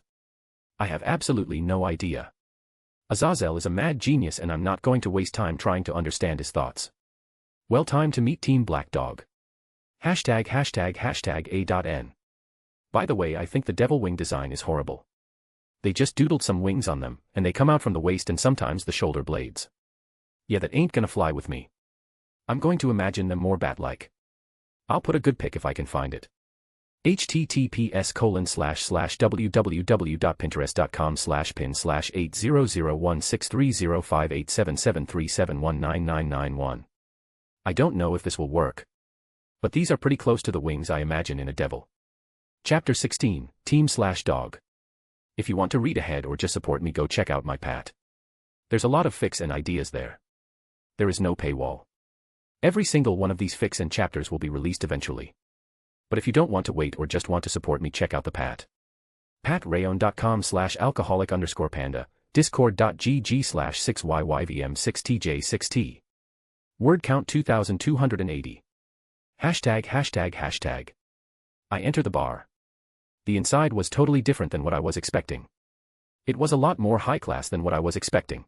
I have absolutely no idea. Azazel is a mad genius, and I'm not going to waste time trying to understand his thoughts. Well, time to meet Team Black Dog. #####A.N. By the way, I think the devil wing design is horrible. They just doodled some wings on them, and they come out from the waist and sometimes the shoulder blades. Yeah, that ain't gonna fly with me. I'm going to imagine them more bat-like. I'll put a good pic if I can find it. https://www.pinterest.com/pin/8001630587737399991. I don't know if this will work. But these are pretty close to the wings I imagine in a devil. Chapter 16, Team/Dog. If you want to read ahead or just support me, go check out my pat. There's a lot of fics and ideas there. There is no paywall. Every single one of these fics and chapters will be released eventually. But if you don't want to wait or just want to support me, check out the pat. Patreon.com/alcoholic_panda, discord.gg/6yyvm6tj6t. Word count 2280. ####. I enter the bar. The inside was totally different than what I was expecting. It was a lot more high class than what I was expecting.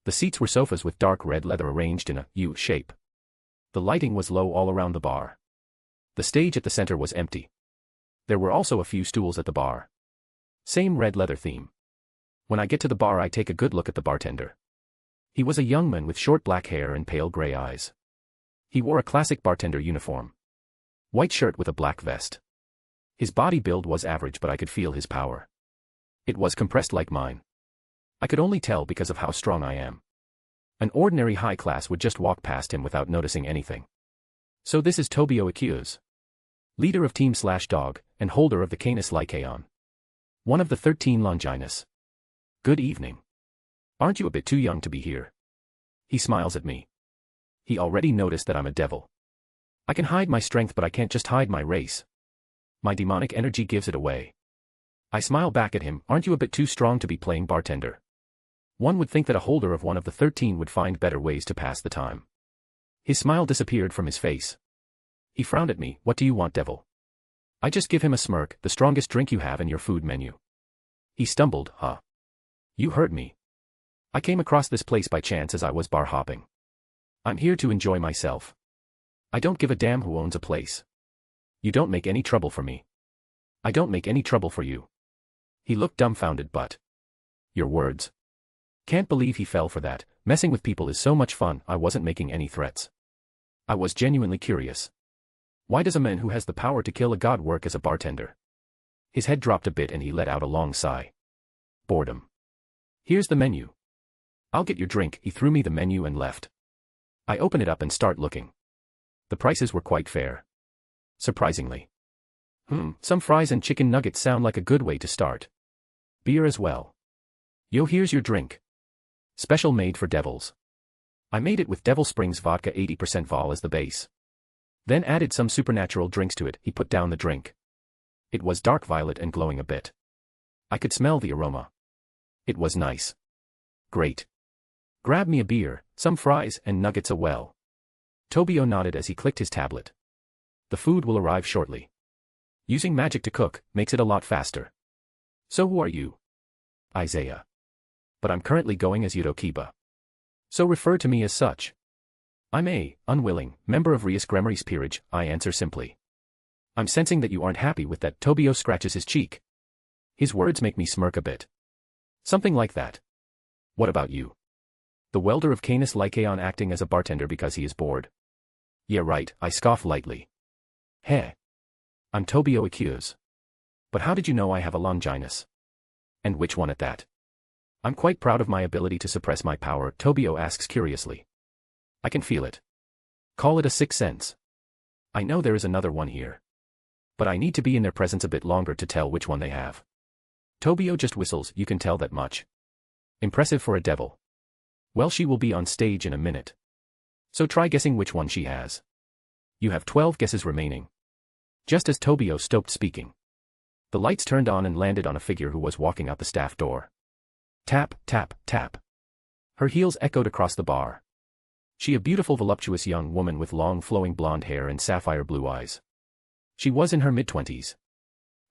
The seats were sofas with dark red leather arranged in a U shape. The lighting was low all around the bar. The stage at the center was empty. There were also a few stools at the bar. Same red leather theme. When I get to the bar, I take a good look at the bartender. He was a young man with short black hair and pale gray eyes. He wore a classic bartender uniform. White shirt with a black vest. His body build was average, but I could feel his power. It was compressed like mine. I could only tell because of how strong I am. An ordinary high class would just walk past him without noticing anything. So this is Tobio Akiuz, leader of Team/Dog, and holder of the Canis Lycaon. One of the 13 Longinus. Good evening. Aren't you a bit too young to be here? He smiles at me. He already noticed that I'm a devil. I can hide my strength, but I can't just hide my race. My demonic energy gives it away. I smile back at him. Aren't you a bit too strong to be playing bartender? One would think that a holder of one of the 13 would find better ways to pass the time. His smile disappeared from his face. He frowned at me. What do you want, devil? I just give him a smirk. The strongest drink you have in your food menu. He stumbled. Huh? You heard me. I came across this place by chance as I was bar hopping. I'm here to enjoy myself. I don't give a damn who owns a place. You don't make any trouble for me. I don't make any trouble for you. He looked dumbfounded. But your words. Can't believe he fell for that. Messing with people is so much fun. I wasn't making any threats. I was genuinely curious. Why does a man who has the power to kill a god work as a bartender? His head dropped a bit and he let out a long sigh. Boredom. Here's the menu. I'll get your drink. He threw me the menu and left. I open it up and start looking. The prices were quite fair. Surprisingly. Some fries and chicken nuggets sound like a good way to start. Beer as well. Yo, here's your drink. Special made for devils. I made it with Devil Springs vodka 80% vol as the base. Then added some supernatural drinks to it. He put down the drink. It was dark violet and glowing a bit. I could smell the aroma. It was nice. Great. Grab me a beer, some fries and nuggets as well. Tobio nodded as he clicked his tablet. The food will arrive shortly. Using magic to cook makes it a lot faster. So who are you? Isaiah. But I'm currently going as ReKiba. So refer to me as such. I'm a unwilling member of Rias Gremmary's peerage, I answer simply. I'm sensing that you aren't happy with that. Tobio scratches his cheek. His words make me smirk a bit. Something like that. What about you? The welder of Canis Lycaon acting as a bartender because he is bored. Yeah right, I scoff lightly. Heh. I'm Tobio accuse. But how did you know I have a Longinus? And which one at that? I'm quite proud of my ability to suppress my power, Tobio asks curiously. I can feel it. Call it a sixth sense. I know there is another one here. But I need to be in their presence a bit longer to tell which one they have. Tobio just whistles, you can tell that much. Impressive for a devil. Well, she will be on stage in a minute. So try guessing which one she has. You have 12 guesses remaining. Just as Tobio stopped speaking, the lights turned on and landed on a figure who was walking out the staff door. Tap, tap, tap. Her heels echoed across the bar. She a beautiful voluptuous young woman with long flowing blonde hair and sapphire blue eyes. She was in her mid-20s.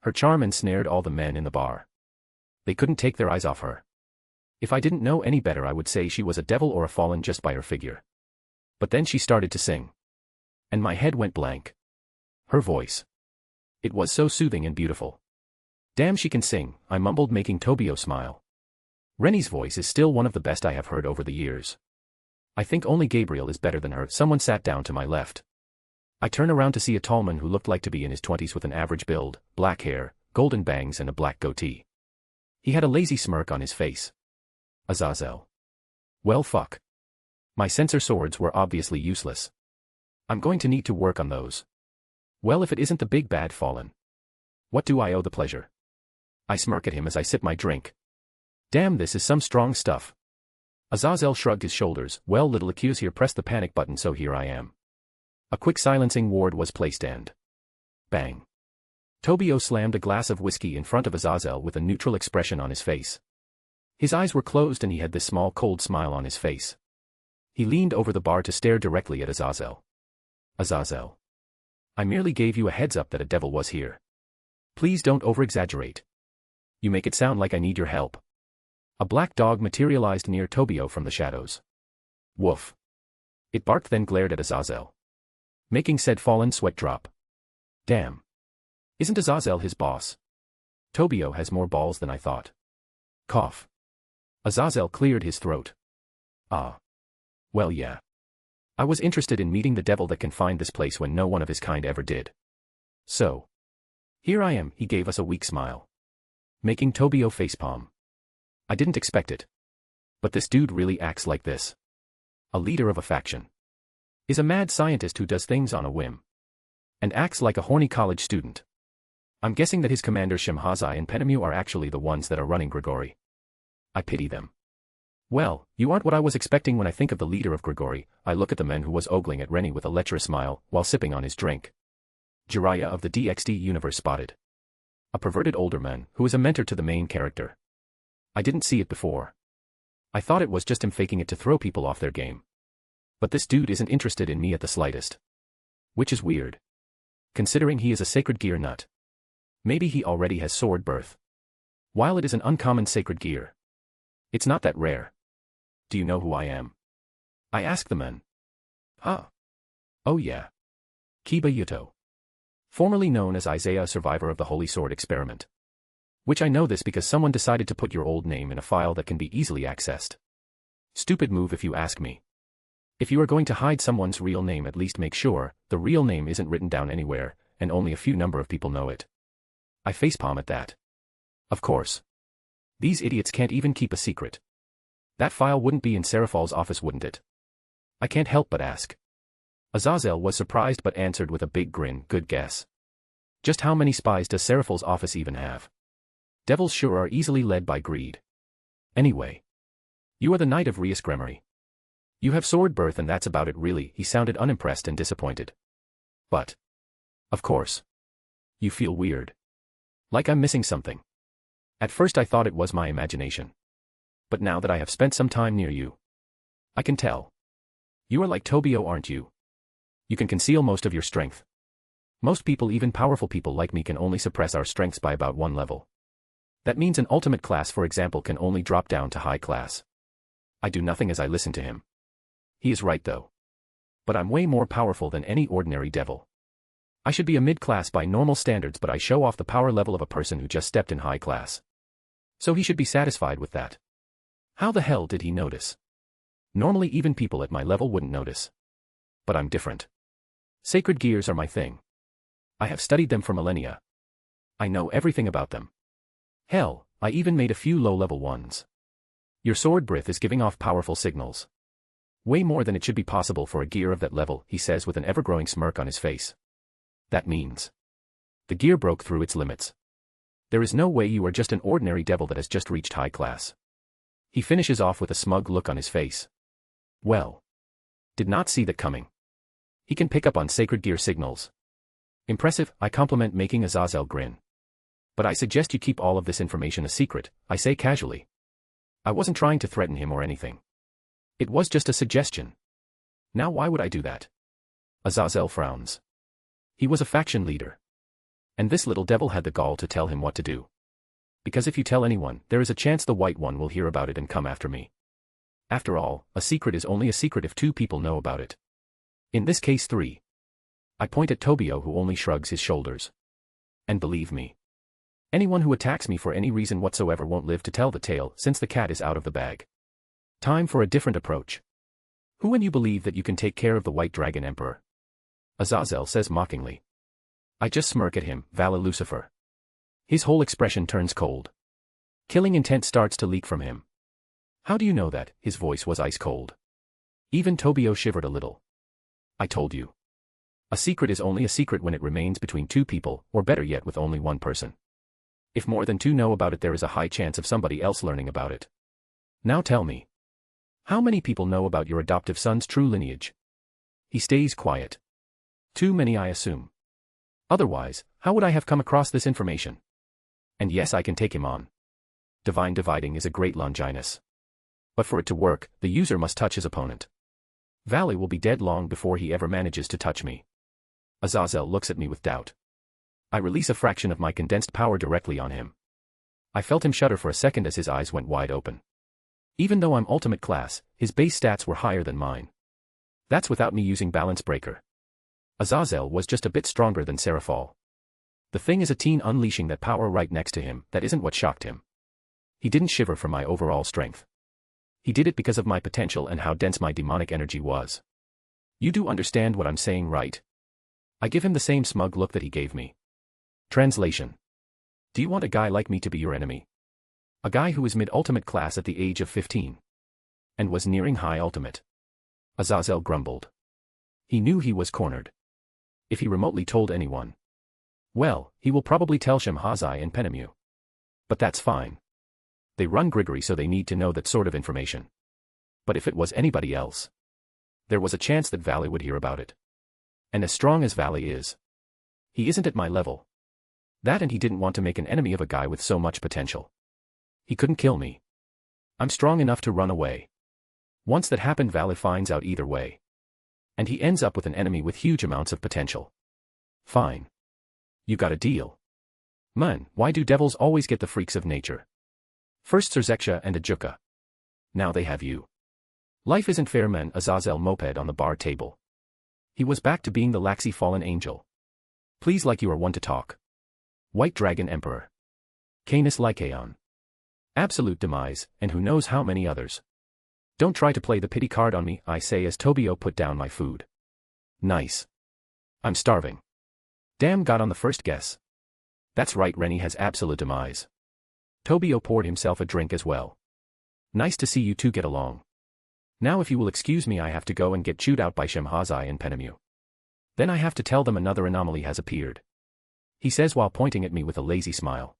Her charm ensnared all the men in the bar. They couldn't take their eyes off her. If I didn't know any better I would say she was a devil or a fallen just by her figure. But then she started to sing. And my head went blank. Her voice. It was so soothing and beautiful. Damn, she can sing, I mumbled, making Tobio smile. Rennie's voice is still one of the best I have heard over the years. I think only Gabriel is better than her. Someone sat down to my left. I turn around to see a tall man who looked like to be in his 20s with an average build, black hair, golden bangs and a black goatee. He had a lazy smirk on his face. Azazel. Well fuck. My sensor swords were obviously useless. I'm going to need to work on those. Well, if it isn't the big bad fallen. What do I owe the pleasure? I smirk at him as I sip my drink. Damn, this is some strong stuff. Azazel shrugged his shoulders. Well, little accuse here, pressed the panic button, so here I am. A quick silencing ward was placed and... bang. Tobio slammed a glass of whiskey in front of Azazel with a neutral expression on his face. His eyes were closed and he had this small cold smile on his face. He leaned over the bar to stare directly at Azazel. Azazel. I merely gave you a heads up that a devil was here. Please don't over-exaggerate. You make it sound like I need your help. A black dog materialized near Tobio from the shadows. Woof. It barked, then glared at Azazel, making said fallen sweat drop. Damn. Isn't Azazel his boss? Tobio has more balls than I thought. Cough. Azazel cleared his throat. Ah. Well, yeah. I was interested in meeting the devil that can find this place when no one of his kind ever did. So. Here I am, he gave us a weak smile, making Tobio facepalm. I didn't expect it. But this dude really acts like this. A leader of a faction. Is a mad scientist who does things on a whim. And acts like a horny college student. I'm guessing that his commanders Shemhazai and Penemu are actually the ones that are running Grigori. I pity them. Well, you aren't what I was expecting when I think of the leader of Grigori. I look at the man who was ogling at Rennie with a lecherous smile while sipping on his drink. Jiraiya of the DxD universe spotted. A perverted older man who is a mentor to the main character. I didn't see it before. I thought it was just him faking it to throw people off their game. But this dude isn't interested in me at the slightest. Which is weird. Considering he is a sacred gear nut. Maybe he already has sword birth. While it is an uncommon sacred gear, it's not that rare. Do you know who I am? I ask the man. Huh. Oh yeah. Kiba Yuto. Formerly known as Isaiah, a survivor of the Holy Sword experiment. Which I know this because someone decided to put your old name in a file that can be easily accessed. Stupid move if you ask me. If you are going to hide someone's real name, at least make sure the real name isn't written down anywhere, and only a few number of people know it. I facepalm at that. Of course. These idiots can't even keep a secret. That file wouldn't be in Seraphal's office, wouldn't it? I can't help but ask. Azazel was surprised but answered with a big grin, good guess. Just how many spies does Seraphal's office even have? Devils sure are easily led by greed. Anyway. You are the Knight of Rias Gremory. You have sword birth and that's about it really. He sounded unimpressed and disappointed. But. Of course. You feel weird. Like I'm missing something. At first I thought it was my imagination. But now that I have spent some time near you, I can tell. You are like Tobio, aren't you? You can conceal most of your strength. Most people, even powerful people like me, can only suppress our strengths by about one level. That means an ultimate class, for example, can only drop down to high class. I do nothing as I listen to him. He is right though. But I'm way more powerful than any ordinary devil. I should be a mid-class by normal standards, but I show off the power level of a person who just stepped in high class. So he should be satisfied with that. How the hell did he notice? Normally even people at my level wouldn't notice. But I'm different. Sacred gears are my thing. I have studied them for millennia. I know everything about them. Hell, I even made a few low-level ones. Your sword breath is giving off powerful signals. Way more than it should be possible for a gear of that level, he says with an ever-growing smirk on his face. That means the gear broke through its limits. There is no way you are just an ordinary devil that has just reached high class. He finishes off with a smug look on his face. Well. Did not see that coming. He can pick up on sacred gear signals. Impressive, I compliment, making Azazel grin. But I suggest you keep all of this information a secret, I say casually. I wasn't trying to threaten him or anything. It was just a suggestion. Now why would I do that? Azazel frowns. He was a faction leader. And this little devil had the gall to tell him what to do. Because if you tell anyone, there is a chance the White One will hear about it and come after me. After all, a secret is only a secret if two people know about it. In this case 3. I point at Tobio, who only shrugs his shoulders. And believe me, anyone who attacks me for any reason whatsoever won't live to tell the tale, since the cat is out of the bag. Time for a different approach. Who and you believe that you can take care of the White Dragon Emperor? Azazel says mockingly. I just smirk at him, Vala Lucifer. His whole expression turns cold. Killing intent starts to leak from him. How do you know that? His voice was ice cold. Even Tobio shivered a little. I told you. A secret is only a secret when it remains between two people, or better yet with only one person. If more than two know about it, there is a high chance of somebody else learning about it. Now tell me. How many people know about your adoptive son's true lineage? He stays quiet. Too many, I assume. Otherwise, how would I have come across this information? And yes, I can take him on. Divine dividing is a great Longinus. But for it to work, the user must touch his opponent. Valley will be dead long before he ever manages to touch me. Azazel looks at me with doubt. I release a fraction of my condensed power directly on him. I felt him shudder for a second as his eyes went wide open. Even though I'm ultimate class, his base stats were higher than mine. That's without me using Balance Breaker. Azazel was just a bit stronger than Seraphal. The thing is a teen unleashing that power right next to him, that isn't what shocked him. He didn't shiver for my overall strength. He did it because of my potential and how dense my demonic energy was. You do understand what I'm saying, right? I give him the same smug look that he gave me. Translation. Do you want a guy like me to be your enemy? A guy who is mid-ultimate class at the age of 15. And was nearing high ultimate. Azazel grumbled. He knew he was cornered. If he remotely told anyone, well, he will probably tell Shemhazai and Penemu. But that's fine. They run Grigory, so they need to know that sort of information. But if it was anybody else, there was a chance that Valley would hear about it. And as strong as Valley is, he isn't at my level. That, and he didn't want to make an enemy of a guy with so much potential. He couldn't kill me. I'm strong enough to run away. Once that happened, Valley finds out either way. And he ends up with an enemy with huge amounts of potential. Fine. You got a deal. Man, why do devils always get the freaks of nature? First Serzeksha and Ajuka. Now they have you. Life isn't fair, man. Azazel moped on the bar table. He was back to being the laxy fallen angel. Please, like you are one to talk. White Dragon Emperor. Canis Lycaon. Absolute demise, and who knows how many others. Don't try to play the pity card on me, I say as Tobio put down my food. Nice. I'm starving. Damn, got on the first guess. That's right, Rennie has absolute demise. Tobio poured himself a drink as well. Nice to see you two get along. Now if you will excuse me, I have to go and get chewed out by Shemhazai and Penemu. Then I have to tell them another anomaly has appeared. He says while pointing at me with a lazy smile.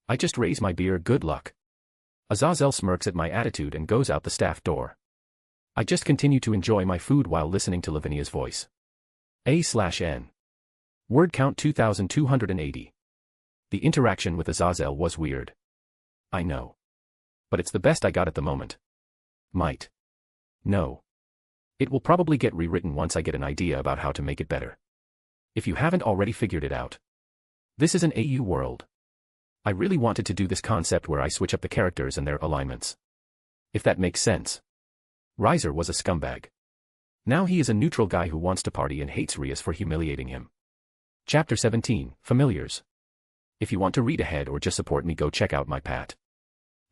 I just raise my beer, good luck. Azazel smirks at my attitude and goes out the staff door. I just continue to enjoy my food while listening to Lavinia's voice. A/N. Word count 2280. The interaction with Azazel was weird. I know. But it's the best I got at the moment. Might. No. It will probably get rewritten once I get an idea about how to make it better. If you haven't already figured it out. This is an AU world. I really wanted to do this concept where I switch up the characters and their alignments. If that makes sense. Riser was a scumbag. Now he is a neutral guy who wants to party and hates Rias for humiliating him. Chapter 17, Familiars. If you want to read ahead or just support me, go check out my Pat.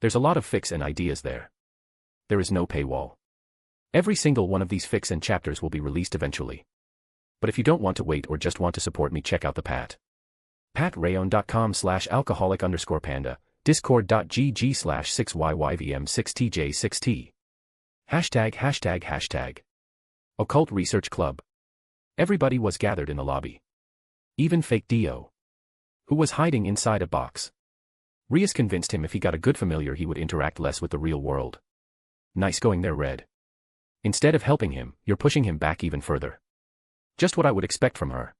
There's a lot of fics and ideas there. There is no paywall. Every single one of these fics and chapters will be released eventually. But if you don't want to wait or just want to support me, check out the Pat. patrayon.com/alcoholic_panda, discord.gg/6yyvm6tj6t. ###. Occult Research Club. Everybody was gathered in the lobby. Even fake Dio. Who was hiding inside a box. Rias convinced him if he got a good familiar he would interact less with the real world. Nice going there, Red. Instead of helping him, you're pushing him back even further. Just what I would expect from her.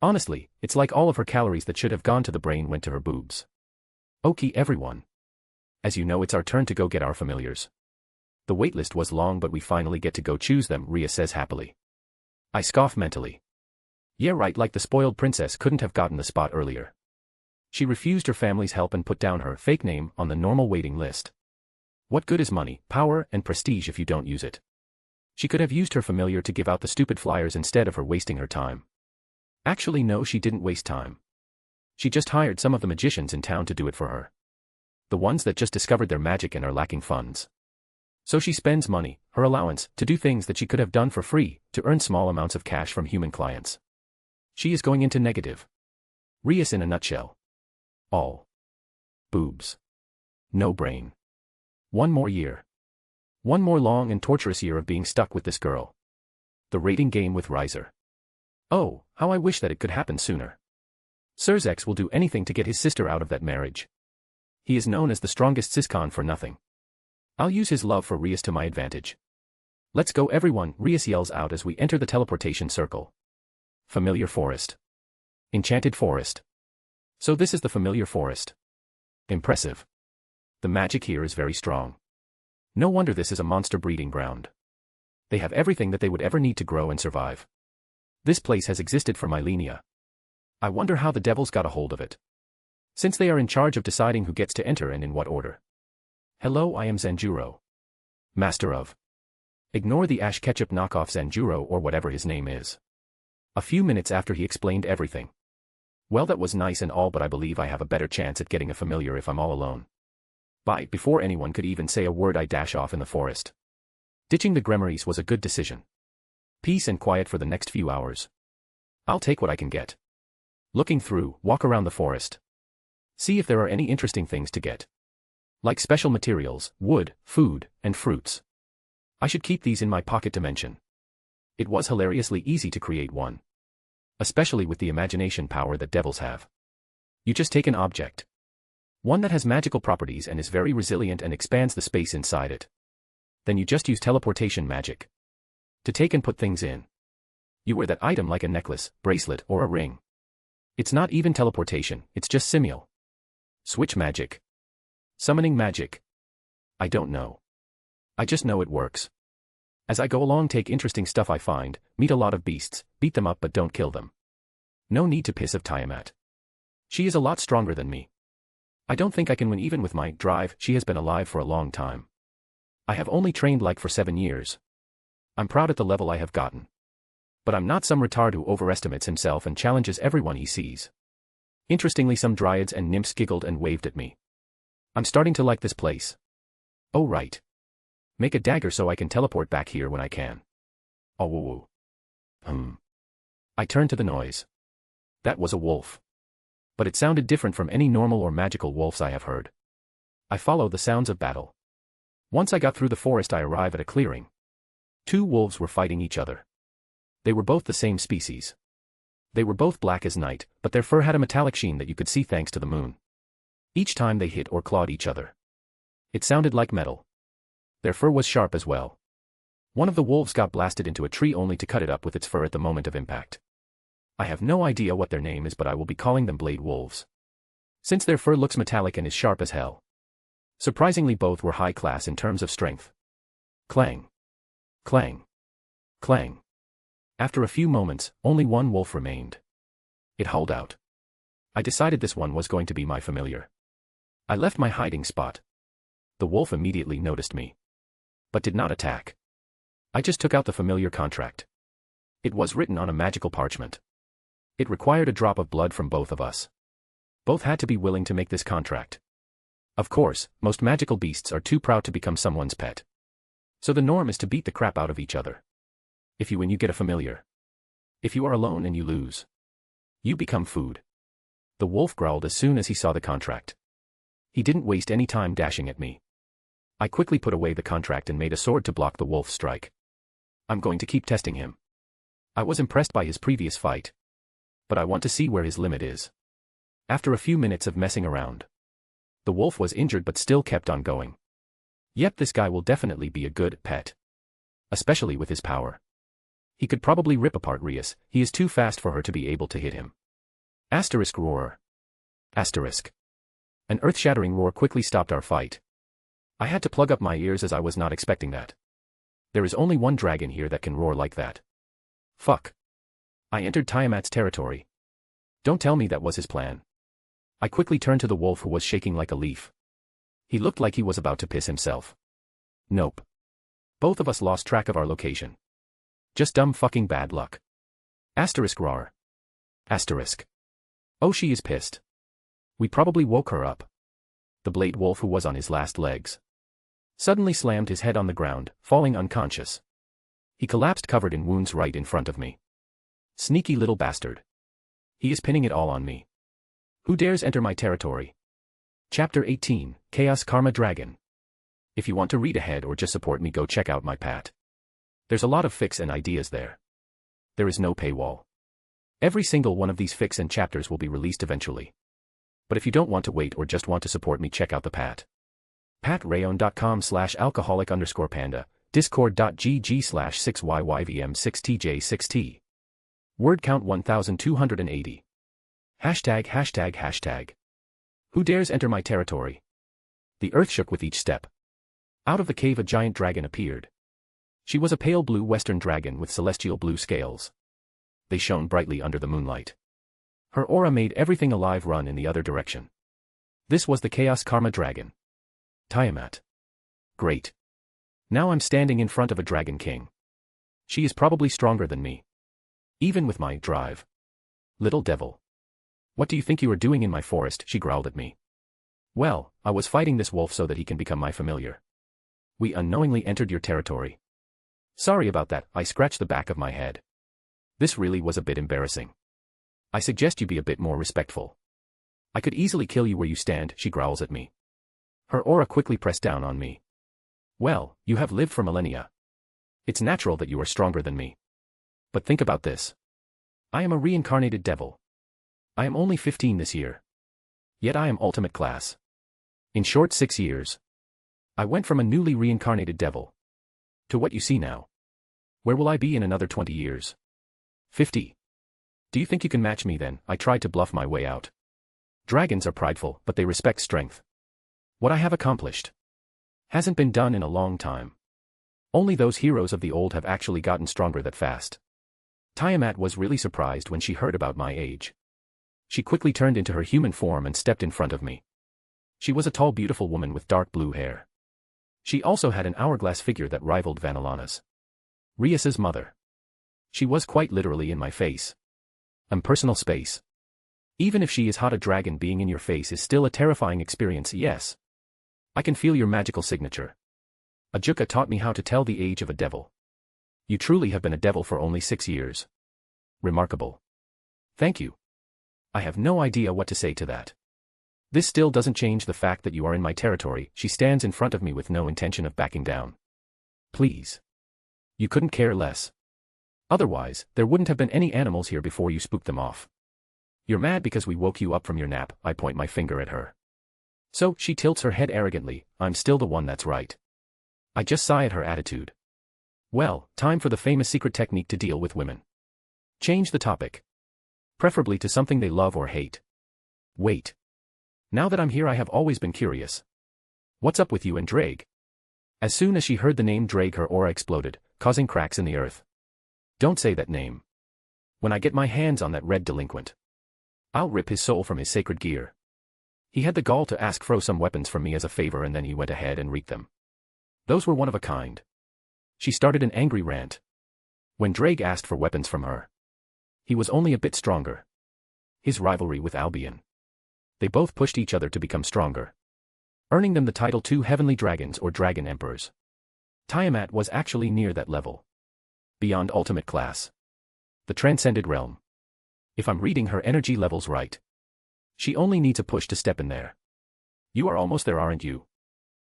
Honestly, it's like all of her calories that should have gone to the brain went to her boobs. Okay, everyone. As you know, it's our turn to go get our familiars. The waitlist was long, but we finally get to go choose them, Rias says happily. I scoff mentally. Yeah, right, like the spoiled princess couldn't have gotten the spot earlier. She refused her family's help and put down her fake name on the normal waiting list. What good is money, power, and prestige if you don't use it? She could have used her familiar to give out the stupid flyers instead of her wasting her time. Actually, no, she didn't waste time. She just hired some of the magicians in town to do it for her. The ones that just discovered their magic and are lacking funds. So she spends money, her allowance, to do things that she could have done for free, to earn small amounts of cash from human clients. She is going into negative. Rias in a nutshell. All. Boobs. No brain. One more year. One more long and torturous year of being stuck with this girl. The rating game with Riser. Oh, how I wish that it could happen sooner. Sirzex will do anything to get his sister out of that marriage. He is known as the strongest Siscon for nothing. I'll use his love for Rias to my advantage. Let's go, everyone, Rias yells out as we enter the teleportation circle. Familiar forest. Enchanted forest. So this is the familiar forest. Impressive. The magic here is very strong. No wonder this is a monster breeding ground. They have everything that they would ever need to grow and survive. This place has existed for millennia. I wonder how the devils got a hold of it. Since they are in charge of deciding who gets to enter and in what order. Hello, I am Zanjuro. Master of. Ignore the Ash Ketchup knockoff Zanjuro or whatever his name is. A few minutes after he explained everything. Well, that was nice and all, but I believe I have a better chance at getting a familiar if I'm all alone. Bye. Before anyone could even say a word, I dash off in the forest. Ditching the Grimoires was a good decision. Peace and quiet for the next few hours. I'll take what I can get. Looking through, walk around the forest. See if there are any interesting things to get. Like special materials, wood, food, and fruits. I should keep these in my pocket to mention. It was hilariously easy to create one. Especially with the imagination power that devils have. You just take an object. One that has magical properties and is very resilient and expands the space inside it. Then you just use teleportation magic. To take and put things in. You wear that item like a necklace, bracelet, or a ring. It's not even teleportation, it's just simul. Switch magic. Summoning magic. I don't know. I just know it works. As I go along, take interesting stuff I find, meet a lot of beasts, beat them up but don't kill them. No need to piss of Tiamat. She is a lot stronger than me. I don't think I can win even with my drive, she has been alive for a long time. I have only trained like for 7 years. I'm proud at the level I have gotten. But I'm not some retard who overestimates himself and challenges everyone he sees. Interestingly, some dryads and nymphs giggled and waved at me. I'm starting to like this place. Oh right. Make a dagger so I can teleport back here when I can. Oh woo woo. I turned to the noise. That was a wolf. But it sounded different from any normal or magical wolves I have heard. I follow the sounds of battle. Once I got through the forest, I arrive at a clearing. 2 wolves were fighting each other. They were both the same species. They were both black as night, but their fur had a metallic sheen that you could see thanks to the moon. Each time they hit or clawed each other, it sounded like metal. Their fur was sharp as well. One of the wolves got blasted into a tree only to cut it up with its fur at the moment of impact. I have no idea what their name is, but I will be calling them blade wolves, since their fur looks metallic and is sharp as hell. Surprisingly, both were high class in terms of strength. Clang. Clang. Clang. After a few moments, only one wolf remained. It howled out. I decided this one was going to be my familiar. I left my hiding spot. The wolf immediately noticed me, but did not attack. I just took out the familiar contract. It was written on a magical parchment. It required a drop of blood from both of us. Both had to be willing to make this contract. Of course, most magical beasts are too proud to become someone's pet. So the norm is to beat the crap out of each other. If you win, you get a familiar. If you are alone and you lose, you become food. The wolf growled as soon as he saw the contract. He didn't waste any time dashing at me. I quickly put away the contract and made a sword to block the wolf's strike. I'm going to keep testing him. I was impressed by his previous fight, but I want to see where his limit is. After a few minutes of messing around, the wolf was injured but still kept on going. Yep, this guy will definitely be a good pet, especially with his power. He could probably rip apart Rias. He is too fast for her to be able to hit him. Asterisk roar. Asterisk. An earth-shattering roar quickly stopped our fight. I had to plug up my ears as I was not expecting that. There is only one dragon here that can roar like that. Fuck. I entered Tiamat's territory. Don't tell me that was his plan. I quickly turned to the wolf, who was shaking like a leaf. He looked like he was about to piss himself. Nope. Both of us lost track of our location. Just dumb fucking bad luck. Asterisk roar. Asterisk. Oh, she is pissed. We probably woke her up. The blade wolf, who was on his last legs, suddenly slammed his head on the ground, falling unconscious. He collapsed covered in wounds right in front of me. Sneaky little bastard. He is pinning it all on me. Who dares enter my territory? Chapter 18, Chaos Karma Dragon. If you want to read ahead or just support me, go check out my pat. There's a lot of fics and ideas there. There is no paywall. Every single one of these fics and chapters will be released eventually. But if you don't want to wait or just want to support me, check out the pat. patrayon.com/alcoholic_panda, discord.gg/6yyvm6tj6t. Word count 1280. ####. Who dares enter my territory? The earth shook with each step. Out of the cave a giant dragon appeared. She was a pale blue western dragon with celestial blue scales. They shone brightly under the moonlight. Her aura made everything alive run in the other direction. This was the Chaos Karma Dragon. Tiamat. Great. Now I'm standing in front of a Dragon King. She is probably stronger than me, even with my drive. Little devil. What do you think you are doing in my forest? She growled at me. Well, I was fighting this wolf so that he can become my familiar. We unknowingly entered your territory. Sorry about that, I scratched the back of my head. This really was a bit embarrassing. I suggest you be a bit more respectful. I could easily kill you where you stand, she growls at me. Her aura quickly pressed down on me. Well, you have lived for millennia. It's natural that you are stronger than me. But think about this. I am a reincarnated devil. I am only 15 this year. Yet I am ultimate class. In short 6 years, I went from a newly reincarnated devil to what you see now. Where will I be in another 20 years? 50. Do you think you can match me then? I tried to bluff my way out. Dragons are prideful, but they respect strength. What I have accomplished hasn't been done in a long time. Only those heroes of the old have actually gotten stronger that fast. Tiamat was really surprised when she heard about my age. She quickly turned into her human form and stepped in front of me. She was a tall, beautiful woman with dark blue hair. She also had an hourglass figure that rivaled Vanillana's. Rias's mother. She was quite literally in my face. Personal space. Even if she is hot, a dragon being in your face is still a terrifying experience. Yes. I can feel your magical signature. Ajuka taught me how to tell the age of a devil. You truly have been a devil for only 6 years. Remarkable. Thank you. I have no idea what to say to that. This still doesn't change the fact that you are in my territory. She stands in front of me with no intention of backing down. Please. You couldn't care less. Otherwise, there wouldn't have been any animals here before you spooked them off. You're mad because we woke you up from your nap. I point my finger at her. So, she tilts her head arrogantly. I'm still the one that's right. I just sigh at her attitude. Well, time for the famous secret technique to deal with women. Change the topic. Preferably to something they love or hate. Wait. Now that I'm here, I have always been curious. What's up with you and Drake? As soon as she heard the name Drake, her aura exploded, causing cracks in the earth. Don't say that name. When I get my hands on that red delinquent, I'll rip his soul from his sacred gear. He had the gall to ask for some weapons from me as a favor, and then he went ahead and wreaked them. Those were one of a kind. She started an angry rant. When Drake asked for weapons from her, he was only a bit stronger. His rivalry with Albion. They both pushed each other to become stronger, earning them the title Two Heavenly Dragons or Dragon Emperors. Tiamat was actually near that level. Beyond ultimate class. The transcended realm. If I'm reading her energy levels right, she only needs a push to step in there. You are almost there, aren't you?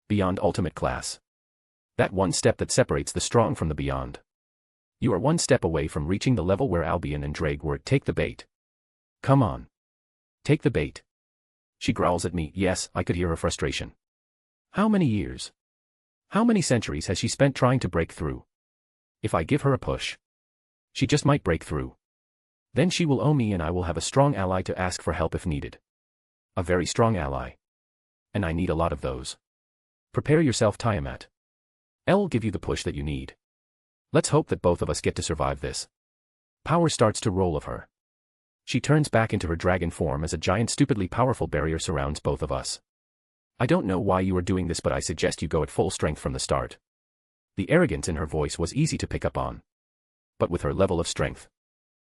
Beyond ultimate class. That one step that separates the strong from the beyond. You are one step away from reaching the level where Albion and Drake were. Take the bait. Come on. Take the bait. She growls at me. Yes, I could hear her frustration. How many years? How many centuries has she spent trying to break through? If I give her a push, she just might break through. Then she will owe me, and I will have a strong ally to ask for help if needed. A very strong ally. And I need a lot of those. Prepare yourself, Tiamat. I'll give you the push that you need. Let's hope that both of us get to survive this. Power starts to roll of her. She turns back into her dragon form as a giant, stupidly powerful barrier surrounds both of us. I don't know why you are doing this, but I suggest you go at full strength from the start. The arrogance in her voice was easy to pick up on. But with her level of strength,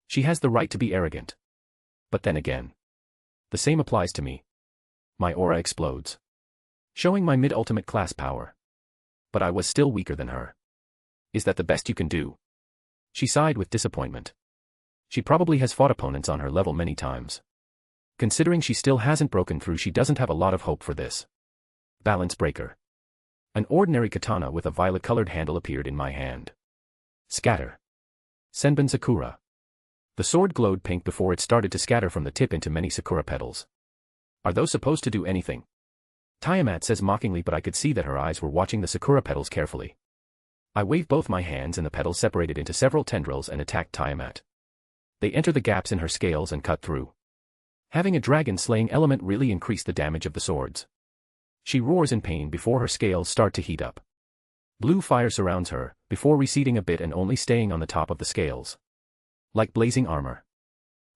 she has the right to be arrogant. But then again, the same applies to me. My aura explodes, showing my mid-ultimate class power. But I was still weaker than her. Is that the best you can do? She sighed with disappointment. She probably has fought opponents on her level many times. Considering she still hasn't broken through, she doesn't have a lot of hope for this. Balance breaker. An ordinary katana with a violet-colored handle appeared in my hand. Scatter. Senbon Sakura. The sword glowed pink before it started to scatter from the tip into many sakura petals. Are those supposed to do anything? Tiamat says mockingly, but I could see that her eyes were watching the sakura petals carefully. I waved both my hands and the petals separated into several tendrils and attacked Tiamat. They enter the gaps in her scales and cut through. Having a dragon-slaying element really increased the damage of the swords. She roars in pain before her scales start to heat up. Blue fire surrounds her, before receding a bit and only staying on the top of the scales. Like blazing armor.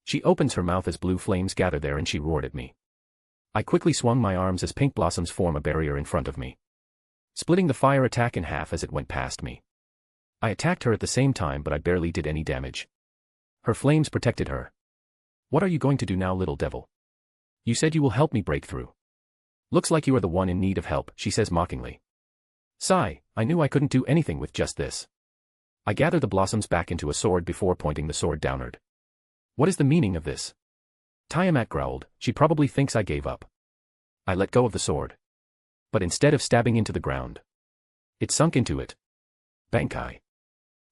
She opens her mouth as blue flames gather there, and she roared at me. I quickly swung my arms as pink blossoms form a barrier in front of me, splitting the fire attack in half as it went past me. I attacked her at the same time, but I barely did any damage. Her flames protected her. What are you going to do now, little devil? You said you will help me break through. Looks like you are the one in need of help, she says mockingly. Sigh, I knew I couldn't do anything with just this. I gather the blossoms back into a sword before pointing the sword downward. What is the meaning of this? Tiamat growled. She probably thinks I gave up. I let go of the sword. But instead of stabbing into the ground, it sunk into it. Bankai.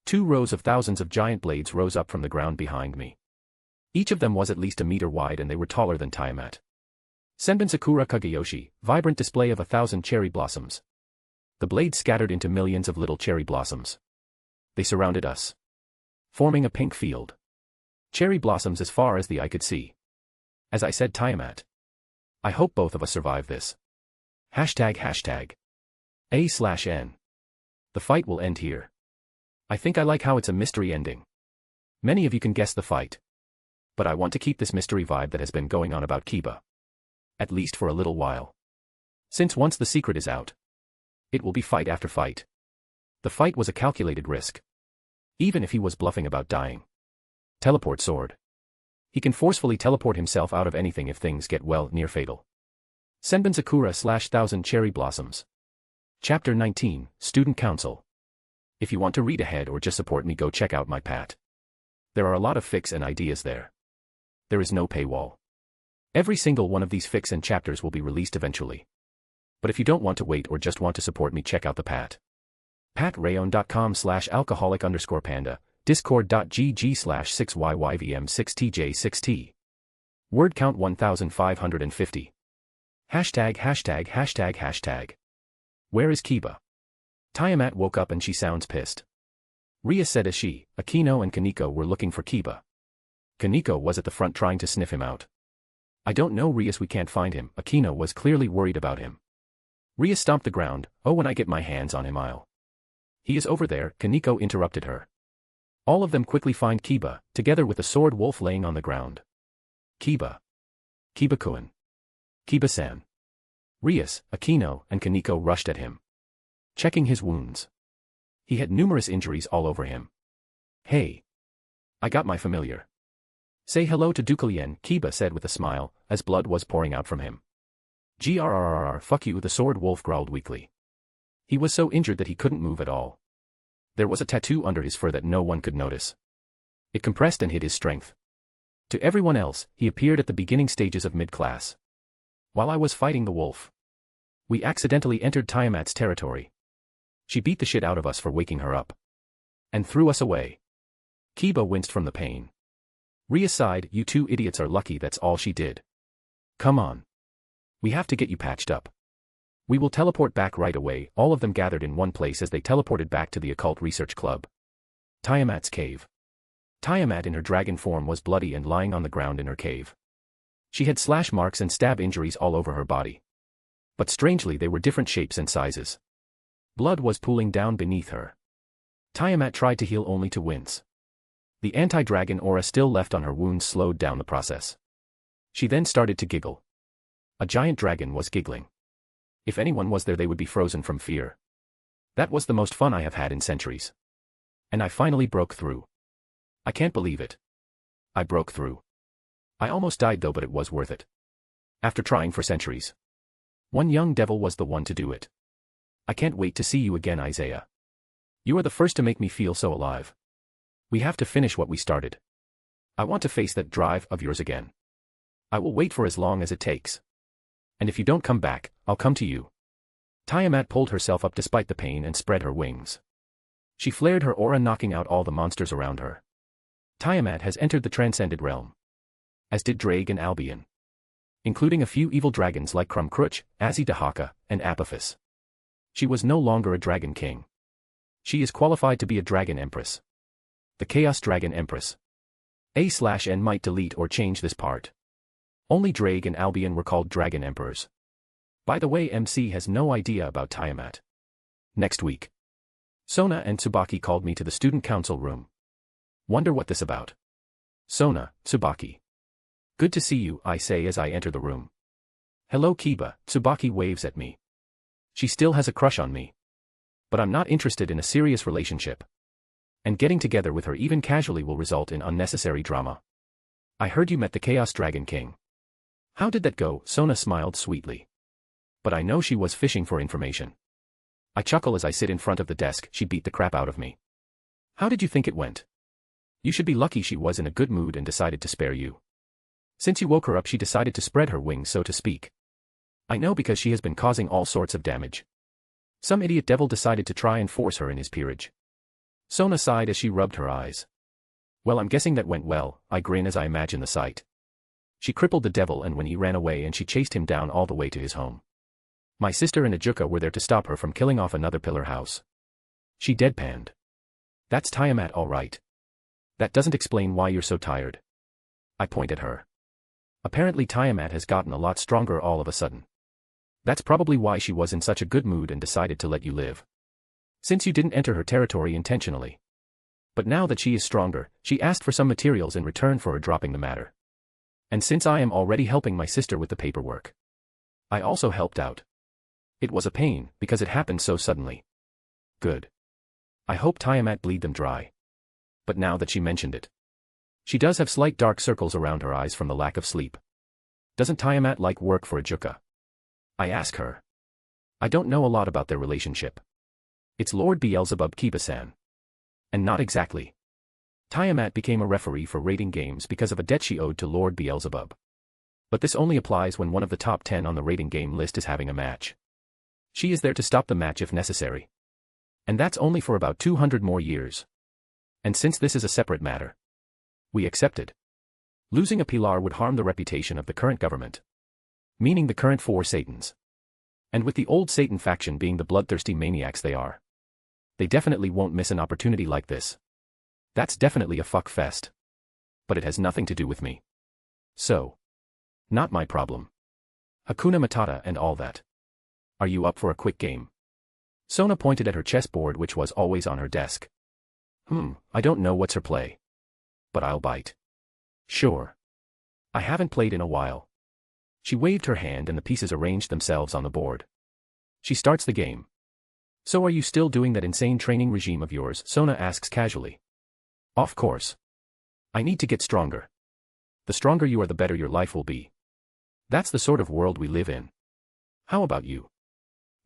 2 rows of thousands of giant blades rose up from the ground behind me. Each of them was at least a meter wide, and they were taller than Tiamat. Senbon Sakura Kageyoshi, vibrant display of 1,000 cherry blossoms. The blades scattered into millions of little cherry blossoms. They surrounded us, forming a pink field. Cherry blossoms as far as the eye could see. As I said, Tiamat, I hope both of us survive this. ##. A/N. The fight will end here. I think I like how it's a mystery ending. Many of you can guess the fight. But I want to keep this mystery vibe that has been going on about Kiba. At least for a little while. Since once the secret is out, it will be fight after fight. The fight was a calculated risk. Even if he was bluffing about dying. Teleport sword. He can forcefully teleport himself out of anything if things get, well, near fatal. Senbon Sakura /1,000 cherry blossoms. Chapter 19, Student Council. If you want to read ahead or just support me, go check out my Pat. There are a lot of fics and ideas there. There is no paywall. Every single one of these fics and chapters will be released eventually. But if you don't want to wait or just want to support me, check out the Pat. Patreon.com/alcoholic_panda, discord.gg/6yyvm6tj6t. Word count 1550. #####. Where is Kiba? Tiamat woke up and she sounds pissed. Rias said as she, Akino and Kaneko were looking for Kiba. Kaneko was at the front trying to sniff him out. I don't know Rias, we can't find him. Akino was clearly worried about him. Rias stomped the ground. Oh, when I get my hands on him I'll. He is over there, Kaneko interrupted her. All of them quickly find Kiba, together with the sword wolf laying on the ground. Kiba. Kiba-kun. Kiba-san. Rias, Akino, and Kaneko rushed at him, checking his wounds. He had numerous injuries all over him. Hey. I got my familiar. Say hello to Dukulien, Kiba said with a smile, as blood was pouring out from him. Grrrr, fuck you, the sword wolf growled weakly. He was so injured that he couldn't move at all. There was a tattoo under his fur that no one could notice. It compressed and hid his strength. To everyone else, he appeared at the beginning stages of mid-class. While I was fighting the wolf, we accidentally entered Tiamat's territory. She beat the shit out of us for waking her up. And threw us away. Kiba winced from the pain. Rias sighed, you two idiots are lucky that's all she did. Come on. We have to get you patched up. We will teleport back right away. All of them gathered in one place as they teleported back to the Occult Research Club. Tiamat's cave. Tiamat in her dragon form was bloody and lying on the ground in her cave. She had slash marks and stab injuries all over her body. But strangely they were different shapes and sizes. Blood was pooling down beneath her. Tiamat tried to heal only to wince. The anti-dragon aura still left on her wounds slowed down the process. She then started to giggle. A giant dragon was giggling. If anyone was there they would be frozen from fear. That was the most fun I have had in centuries. And I finally broke through. I can't believe it. I broke through. I almost died though, but it was worth it. After trying for centuries. One young devil was the one to do it. I can't wait to see you again, Isaiah. You are the first to make me feel so alive. We have to finish what we started. I want to face that drive of yours again. I will wait for as long as it takes. And if you don't come back, I'll come to you. Tiamat pulled herself up despite the pain and spread her wings. She flared her aura, knocking out all the monsters around her. Tiamat has entered the transcended realm. As did Drake and Albion. Including a few evil dragons like Krumkruch, Azidahaka, and Apophis. She was no longer a dragon king. She is qualified to be a dragon empress. The Chaos Dragon Empress. A/N might delete or change this part. Only Drake and Albion were called dragon emperors. By the way, MC has no idea about Tiamat. Next week. Sona and Tsubaki called me to the student council room. Wonder what this about. Sona, Tsubaki. Good to see you, I say as I enter the room. Hello Kiba, Tsubaki waves at me. She still has a crush on me. But I'm not interested in a serious relationship. And getting together with her even casually will result in unnecessary drama. I heard you met the Chaos Dragon King. How did that go? Sona smiled sweetly. But I know she was fishing for information. I chuckle as I sit in front of the desk. She beat the crap out of me. How did you think it went? You should be lucky she was in a good mood and decided to spare you. Since you woke her up, she decided to spread her wings, so to speak. I know, because she has been causing all sorts of damage. Some idiot devil decided to try and force her in his peerage. Sona sighed as she rubbed her eyes. Well, I'm guessing that went well, I grin as I imagine the sight. She crippled the devil, and when he ran away and she chased him down all the way to his home. My sister and Ajuka were there to stop her from killing off another pillar house. She deadpanned. That's Tiamat all right. That doesn't explain why you're so tired. I point at her. Apparently Tiamat has gotten a lot stronger all of a sudden. That's probably why she was in such a good mood and decided to let you live. Since you didn't enter her territory intentionally. But now that she is stronger, she asked for some materials in return for her dropping the matter. And since I am already helping my sister with the paperwork, I also helped out. It was a pain, because it happened so suddenly. Good. I hope Tiamat bleed them dry. But now that she mentioned it, she does have slight dark circles around her eyes from the lack of sleep. Doesn't Tiamat like work for Ajuka? I ask her. I don't know a lot about their relationship. It's Lord Beelzebub Kiba-san. And not exactly. Tiamat became a referee for rating games because of a debt she owed to Lord Beelzebub. But this only applies when one of the top 10 on the rating game list is having a match. She is there to stop the match if necessary. And that's only for about 200 more years. And since this is a separate matter, we accepted. Losing a Pilar would harm the reputation of the current government. Meaning the current 4 Satans. And with the old Satan faction being the bloodthirsty maniacs they are, they definitely won't miss an opportunity like this. That's definitely a fuck fest. But it has nothing to do with me. So. Not my problem. Hakuna Matata and all that. Are you up for a quick game? Sona pointed at her chessboard which was always on her desk. I don't know what's her play. But I'll bite. Sure. I haven't played in a while. She waved her hand and the pieces arranged themselves on the board. She starts the game. So are you still doing that insane training regime of yours? Sona asks casually. Of course. I need to get stronger. The stronger you are the better your life will be. That's the sort of world we live in. How about you?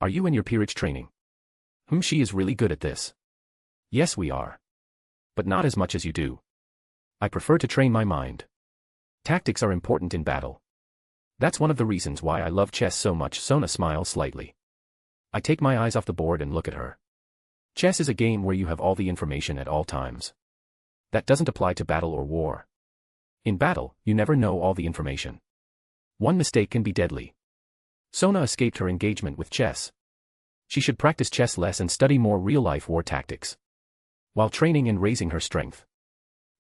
Are you in your peerage training? She is really good at this. Yes we are. But not as much as you do. I prefer to train my mind. Tactics are important in battle. That's one of the reasons why I love chess so much. Sona smiles slightly. I take my eyes off the board and look at her. Chess is a game where you have all the information at all times. That doesn't apply to battle or war. In battle, you never know all the information. One mistake can be deadly. Sona escaped her engagement with chess. She should practice chess less and study more real-life war tactics, while training and raising her strength.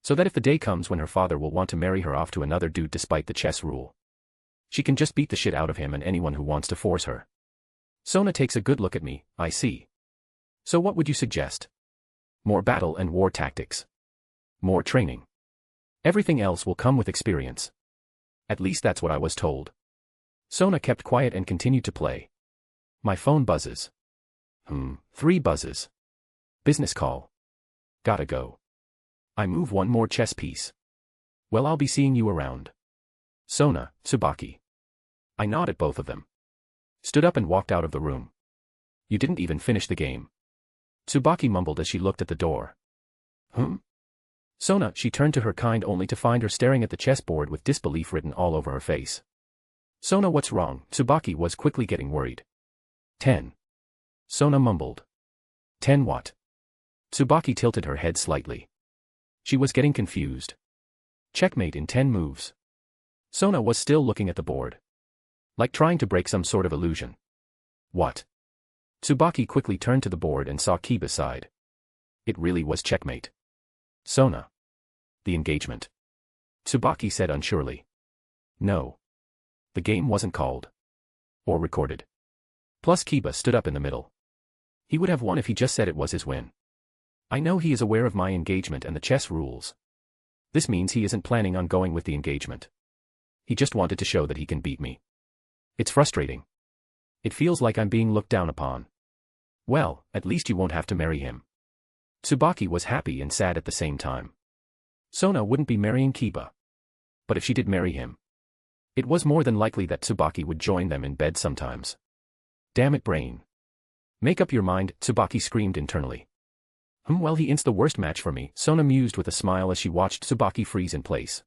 So that if the day comes when her father will want to marry her off to another dude despite the chess rule, she can just beat the shit out of him and anyone who wants to force her. Sona takes a good look at me. I see. So what would you suggest? More battle and war tactics. More training. Everything else will come with experience. At least that's what I was told. Sona kept quiet and continued to play. My phone buzzes. 3 buzzes. Business call. Gotta go. I move one more chess piece. Well, I'll be seeing you around. Sona, Tsubaki. I nod at both of them. Stood up and walked out of the room. You didn't even finish the game. Tsubaki mumbled as she looked at the door. Sona, she turned to her kind only to find her staring at the chessboard with disbelief written all over her face. Sona, what's wrong? Tsubaki was quickly getting worried. 10. Sona mumbled. 10 what? Tsubaki tilted her head slightly. She was getting confused. Checkmate in 10 moves. Sona was still looking at the board. Like trying to break some sort of illusion. What? Tsubaki quickly turned to the board and saw Kiba's side. It really was checkmate. Sona. The engagement. Tsubaki said unsurely. No. The game wasn't called. Or recorded. Plus Kiba stood up in the middle. He would have won if he just said it was his win. I know he is aware of my engagement and the chess rules. This means he isn't planning on going with the engagement. He just wanted to show that he can beat me. It's frustrating. It feels like I'm being looked down upon. Well, at least you won't have to marry him. Tsubaki was happy and sad at the same time. Sona wouldn't be marrying Kiba. But if she did marry him, it was more than likely that Tsubaki would join them in bed sometimes. Damn it, brain. Make up your mind, Tsubaki screamed internally. Well, he ints the worst match for me, Sona mused with a smile as she watched Tsubaki freeze in place.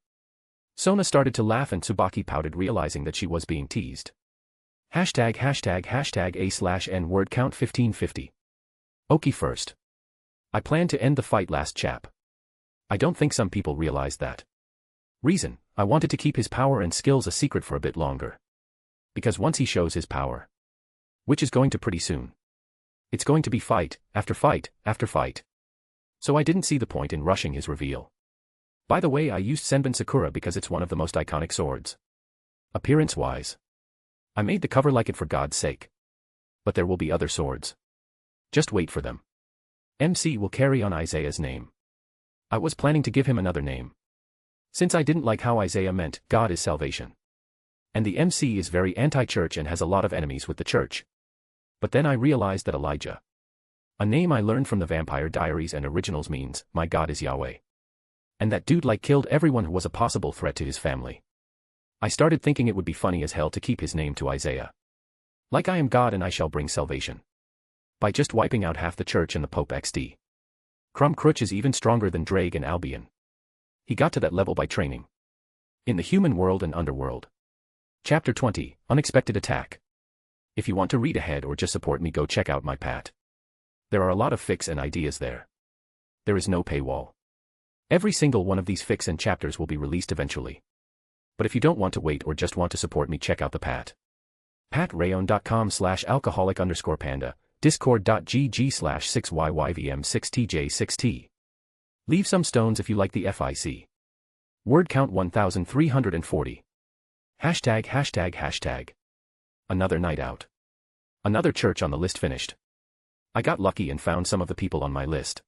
Sona started to laugh and Tsubaki pouted, realizing that she was being teased. ###A/N word count 1550. Okie first. I plan to end the fight, last chap. I don't think some people realize that. Reason, I wanted to keep his power and skills a secret for a bit longer. Because once he shows his power, which is going to pretty soon, it's going to be fight, after fight, after fight. So I didn't see the point in rushing his reveal. By the way, I used Senbon Sakura because it's one of the most iconic swords. Appearance-wise, I made the cover like it, for God's sake. But there will be other swords. Just wait for them. MC will carry on Isaiah's name. I was planning to give him another name, since I didn't like how Isaiah meant, God is salvation. And the MC is very anti-church and has a lot of enemies with the church. But then I realized that Elijah, a name I learned from the Vampire Diaries and originals, means, my God is Yahweh. And that dude like killed everyone who was a possible threat to his family. I started thinking it would be funny as hell to keep his name to Isaiah. Like I am God and I shall bring salvation. By just wiping out half the church and the Pope XD. Crumb Crutch is even stronger than Drake and Albion. He got to that level by training. In the human world and underworld. Chapter 20, Unexpected Attack. If you want to read ahead or just support me, go check out my Pat. There are a lot of fics and ideas there. There is no paywall. Every single one of these fics and chapters will be released eventually. But if you don't want to wait or just want to support me, check out the Pat. patrayon.com/alcoholic_panda, discord.gg/6yyvm6tj6t. Leave some stones if you like the FIC. Word count 1340. ####. Another night out. Another church on the list finished. I got lucky and found some of the people on my list.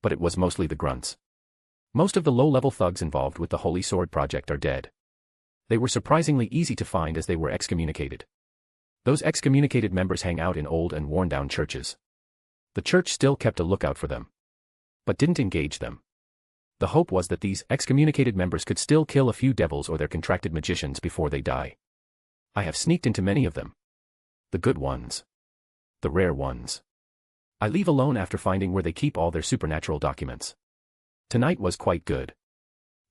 But it was mostly the grunts. Most of the low-level thugs involved with the Holy Sword Project are dead. They were surprisingly easy to find as they were excommunicated. Those excommunicated members hang out in old and worn-down churches. The church still kept a lookout for them, but didn't engage them. The hope was that these excommunicated members could still kill a few devils or their contracted magicians before they die. I have sneaked into many of them. The good ones. The rare ones. I leave alone after finding where they keep all their supernatural documents. Tonight was quite good.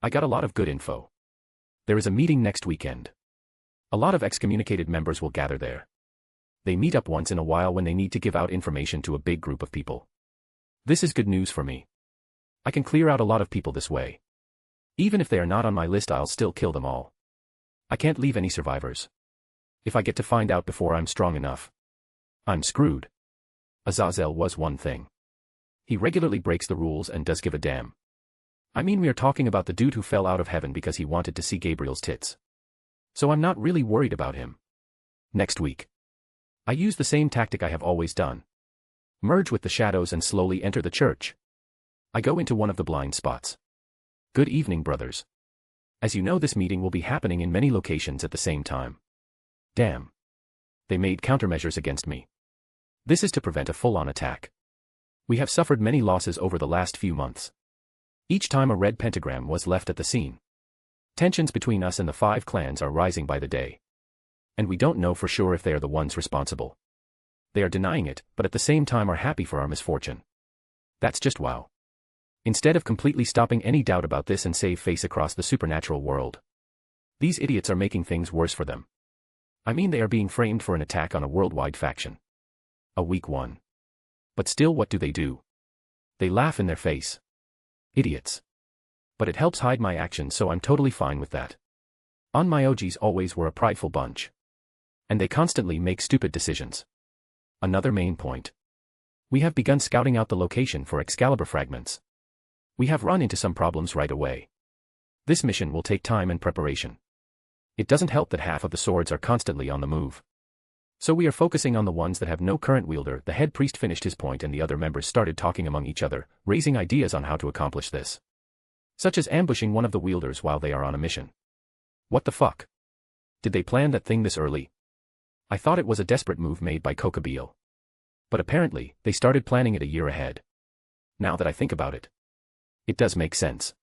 I got a lot of good info. There is a meeting next weekend. A lot of excommunicated members will gather there. They meet up once in a while when they need to give out information to a big group of people. This is good news for me. I can clear out a lot of people this way. Even if they are not on my list, I'll still kill them all. I can't leave any survivors. If I get to find out before I'm strong enough, I'm screwed. Azazel was one thing. He regularly breaks the rules and does give a damn. I mean, we are talking about the dude who fell out of heaven because he wanted to see Gabriel's tits. So I'm not really worried about him. Next week, I use the same tactic I have always done. Merge with the shadows and slowly enter the church. I go into one of the blind spots. Good evening, brothers. As you know, this meeting will be happening in many locations at the same time. Damn. They made countermeasures against me. This is to prevent a full-on attack. We have suffered many losses over the last few months. Each time a red pentagram was left at the scene. Tensions between us and the 5 clans are rising by the day. And we don't know for sure if they are the ones responsible. They are denying it, but at the same time are happy for our misfortune. That's just wow. Instead of completely stopping any doubt about this and save face across the supernatural world, these idiots are making things worse for them. I mean, they are being framed for an attack on a worldwide faction. A weak one. But still, what do? They laugh in their face. Idiots. But it helps hide my actions, so I'm totally fine with that. On my OGs always were a prideful bunch. And they constantly make stupid decisions. Another main point. We have begun scouting out the location for Excalibur fragments. We have run into some problems right away. This mission will take time and preparation. It doesn't help that half of the swords are constantly on the move. So we are focusing on the ones that have no current wielder. The head priest finished his point and the other members started talking among each other, raising ideas on how to accomplish this. Such as ambushing one of the wielders while they are on a mission. What the fuck? Did they plan that thing this early? I thought it was a desperate move made by Kokabeel. But apparently, they started planning it a year ahead. Now that I think about it, it does make sense.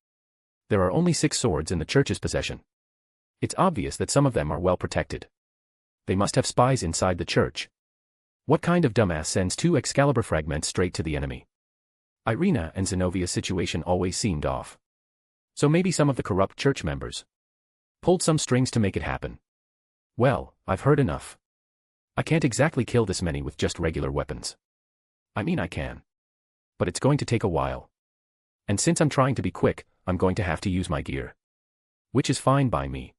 There are only 6 swords in the church's possession. It's obvious that some of them are well protected. They must have spies inside the church. What kind of dumbass sends 2 Excalibur fragments straight to the enemy? Irina and Zenovia's situation always seemed off. So maybe some of the corrupt church members pulled some strings to make it happen. Well, I've heard enough. I can't exactly kill this many with just regular weapons. I mean, I can. But it's going to take a while. And since I'm trying to be quick, I'm going to have to use my gear. Which is fine by me.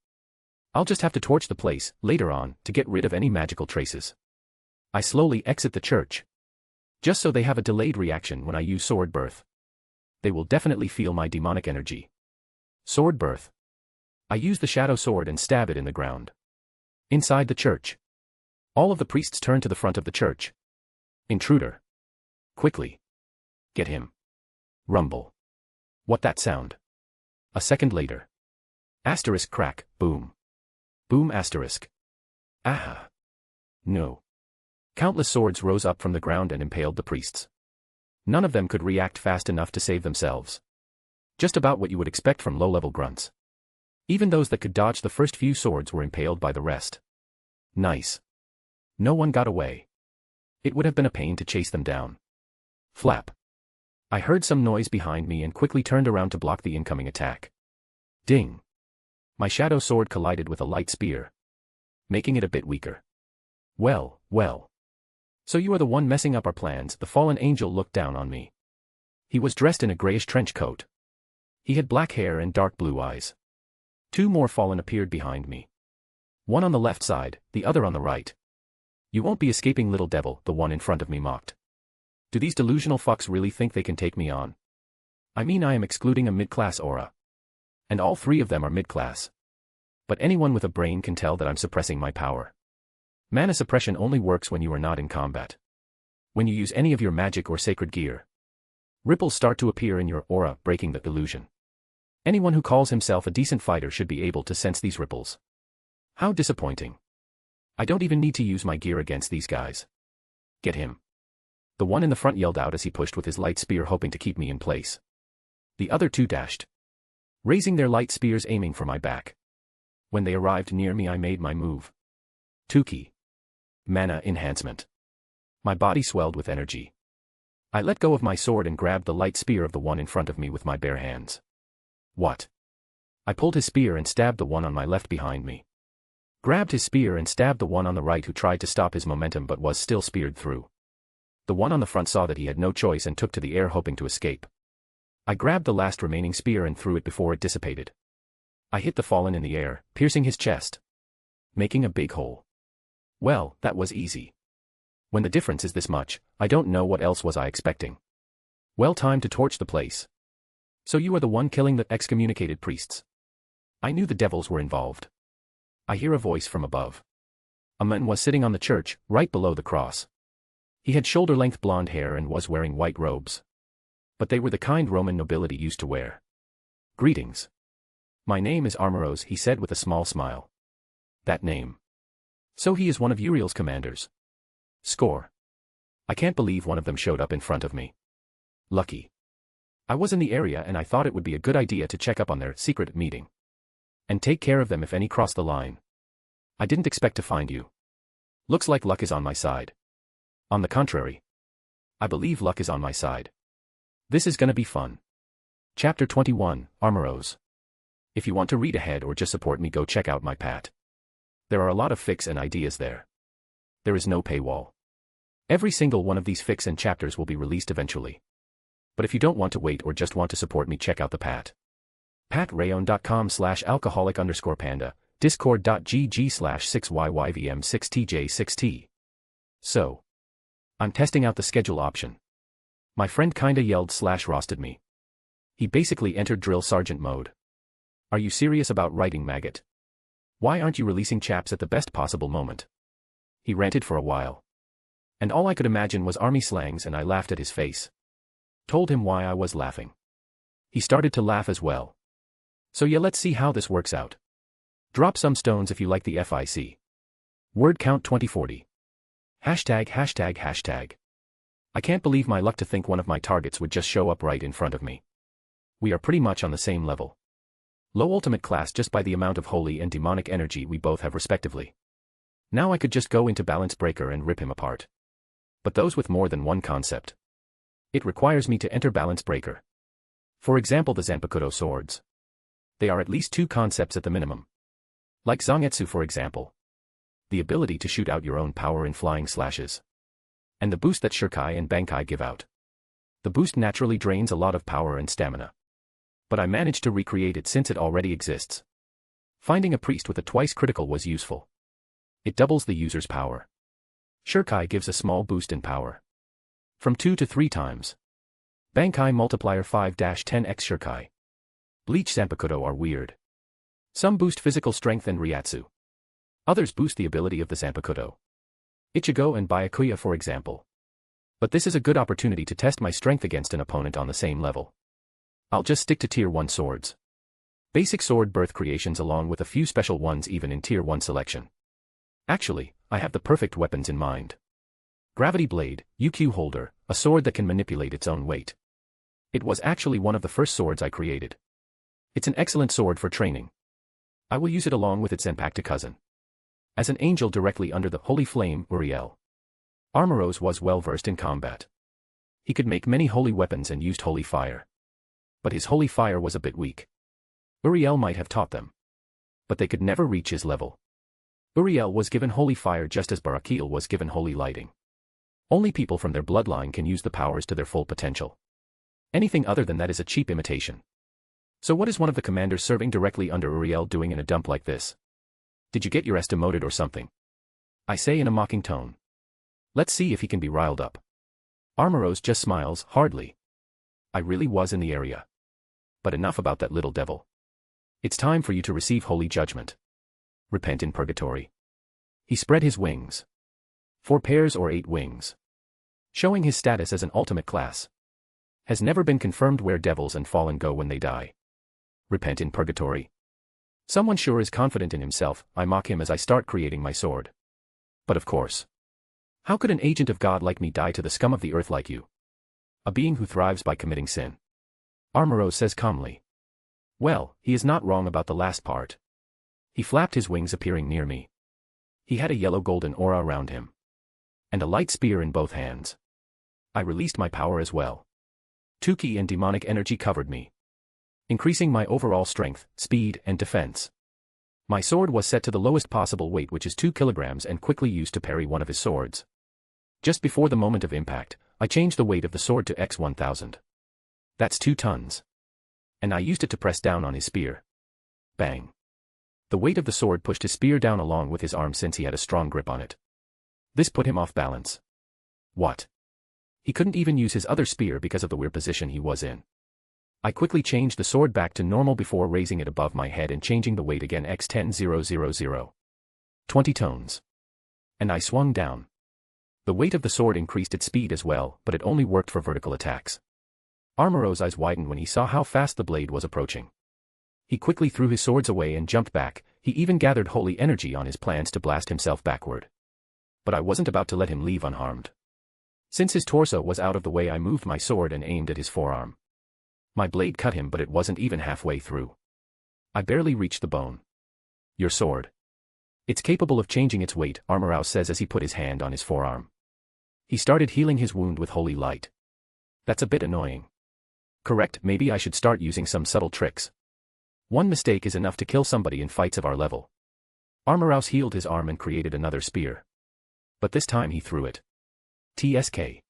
I'll just have to torch the place, later on, to get rid of any magical traces. I slowly exit the church. Just so they have a delayed reaction when I use Sword Birth. They will definitely feel my demonic energy. Sword Birth. I use the shadow sword and stab it in the ground. Inside the church. All of the priests turn to the front of the church. Intruder. Quickly. Get him. Rumble. What that sound? A second later. Asterisk crack, boom. Boom asterisk. Aha. No. Countless swords rose up from the ground and impaled the priests. None of them could react fast enough to save themselves. Just about what you would expect from low-level grunts. Even those that could dodge the first few swords were impaled by the rest. Nice. No one got away. It would have been a pain to chase them down. Flap. I heard some noise behind me and quickly turned around to block the incoming attack. Ding. My shadow sword collided with a light spear, making it a bit weaker. Well, well. So you are the one messing up our plans. The fallen angel looked down on me. He was dressed in a grayish trench coat. He had black hair and dark blue eyes. Two more fallen appeared behind me. One on the left side, the other on the right. You won't be escaping, little devil, the one in front of me mocked. Do these delusional fucks really think they can take me on? I mean, I am excluding a mid-class aura. And all three of them are mid-class. But anyone with a brain can tell that I'm suppressing my power. Mana suppression only works when you are not in combat. When you use any of your magic or sacred gear, ripples start to appear in your aura, breaking the illusion. Anyone who calls himself a decent fighter should be able to sense these ripples. How disappointing. I don't even need to use my gear against these guys. Get him. The one in the front yelled out as he pushed with his light spear, hoping to keep me in place. The other two dashed, raising their light spears, aiming for my back. When they arrived near me, I made my move. Tuki. Mana enhancement. My body swelled with energy. I let go of my sword and grabbed the light spear of the one in front of me with my bare hands. What? I pulled his spear and stabbed the one on my left behind me. Grabbed his spear and stabbed the one on the right, who tried to stop his momentum but was still speared through. The one on the front saw that he had no choice and took to the air, hoping to escape. I grabbed the last remaining spear and threw it before it dissipated. I hit the fallen in the air, piercing his chest, making a big hole. Well, that was easy. When the difference is this much, I don't know what else was I expecting. Well, time to torch the place. So you are the one killing the excommunicated priests. I knew the devils were involved. I hear a voice from above. A man was sitting on the church, right below the cross. He had shoulder-length blonde hair and was wearing white robes. But they were the kind Roman nobility used to wear. Greetings. My name is Armoros, he said with a small smile. That name. So he is one of Uriel's commanders. Score. I can't believe one of them showed up in front of me. Lucky. I was in the area and I thought it would be a good idea to check up on their secret meeting. And take care of them if any cross the line. I didn't expect to find you. Looks like luck is on my side. On the contrary. I believe luck is on my side. This is gonna be fun. Chapter 21, Armoros. If you want to read ahead or just support me, go check out my Pat. There are a lot of fics and ideas there. There is no paywall. Every single one of these fics and chapters will be released eventually. But if you don't want to wait or just want to support me, check out the Pat. Patreon.com/alcoholic_panda, discord.gg/6yyvm6tj6t. So. I'm testing out the schedule option. My friend kinda yelled/rosted me. He basically entered drill sergeant mode. Are you serious about writing, maggot? Why aren't you releasing chaps at the best possible moment? He ranted for a while. And all I could imagine was army slangs, and I laughed at his face. Told him why I was laughing. He started to laugh as well. So yeah, let's see how this works out. Drop some stones if you like the FIC. Word count 2040. ####. I can't believe my luck to think one of my targets would just show up right in front of me. We are pretty much on the same level. Low ultimate class just by the amount of holy and demonic energy we both have respectively. Now I could just go into Balance Breaker and rip him apart. But those with more than one concept. It requires me to enter Balance Breaker. For example, the Zanpakuto swords. They are at least two concepts at the minimum. Like Zangetsu, for example. The ability to shoot out your own power in flying slashes. And the boost that Shurkai and Bankai give out. The boost naturally drains a lot of power and stamina. But I managed to recreate it since it already exists. Finding a priest with a twice critical was useful. It doubles the user's power. Shurkai gives a small boost in power. From 2 to 3 times. Bankai multiplier 5-10x Shurkai. Bleach Zanpakuto are weird. Some boost physical strength and Ryatsu. Others boost the ability of the Zanpakuto. Ichigo and Byakuya, for example. But this is a good opportunity to test my strength against an opponent on the same level. I'll just stick to Tier 1 swords. Basic sword birth creations along with a few special ones even in Tier 1 selection. Actually, I have the perfect weapons in mind. Gravity Blade, UQ Holder, a sword that can manipulate its own weight. It was actually one of the first swords I created. It's an excellent sword for training. I will use it along with its Zanpakuto cousin. as an angel directly under the holy flame, Uriel. Armoros was well versed in combat. He could make many holy weapons and used holy fire. But his holy fire was a bit weak. Uriel might have taught them, but they could never reach his level. Uriel was given holy fire just as Barakil was given holy lighting. Only people from their bloodline can use the powers to their full potential. Anything other than that is a cheap imitation. So what is one of the commanders serving directly under Uriel doing in a dump like this? Did you get your ass demoted or something? I say in a mocking tone. Let's see if he can be riled up. Armoros just smiles, hardly. I really was in the area. But enough about that little devil. It's time for you to receive holy judgment. Repent in purgatory. He spread his wings. 4 pairs or 8 wings. Showing his status as an ultimate class. Has never been confirmed where devils and fallen go when they die. Repent in purgatory. Someone sure is confident in himself, I mock him as I start creating my sword. But of course. How could an agent of God like me die to the scum of the earth like you? A being who thrives by committing sin. Armoros says calmly. Well, he is not wrong about the last part. He flapped his wings appearing near me. He had a yellow-golden aura around him. And a light spear in both hands. I released my power as well. Tuki and demonic energy covered me, increasing my overall strength, speed, and defense. My sword was set to the lowest possible weight, which is 2 kilograms, and quickly used to parry one of his swords. Just before the moment of impact, I changed the weight of the sword to X1000. That's 2 tons. And I used it to press down on his spear. Bang. The weight of the sword pushed his spear down along with his arm since he had a strong grip on it. This put him off balance. What? He couldn't even use his other spear because of the weird position he was in. I quickly changed the sword back to normal before raising it above my head and changing the weight again X10000. 20 tones. And I swung down. The weight of the sword increased its speed as well, but it only worked for vertical attacks. Armoros' eyes widened when he saw how fast the blade was approaching. He quickly threw his swords away and jumped back. He even gathered holy energy on his plans to blast himself backward. But I wasn't about to let him leave unharmed. Since his torso was out of the way, I moved my sword and aimed at his forearm. My blade cut him, but it wasn't even halfway through. I barely reached the bone. Your sword. It's capable of changing its weight, Armoros says as he put his hand on his forearm. He started healing his wound with holy light. That's a bit annoying. Correct, maybe I should start using some subtle tricks. One mistake is enough to kill somebody in fights of our level. Armoros healed his arm and created another spear. But this time he threw it. TSK.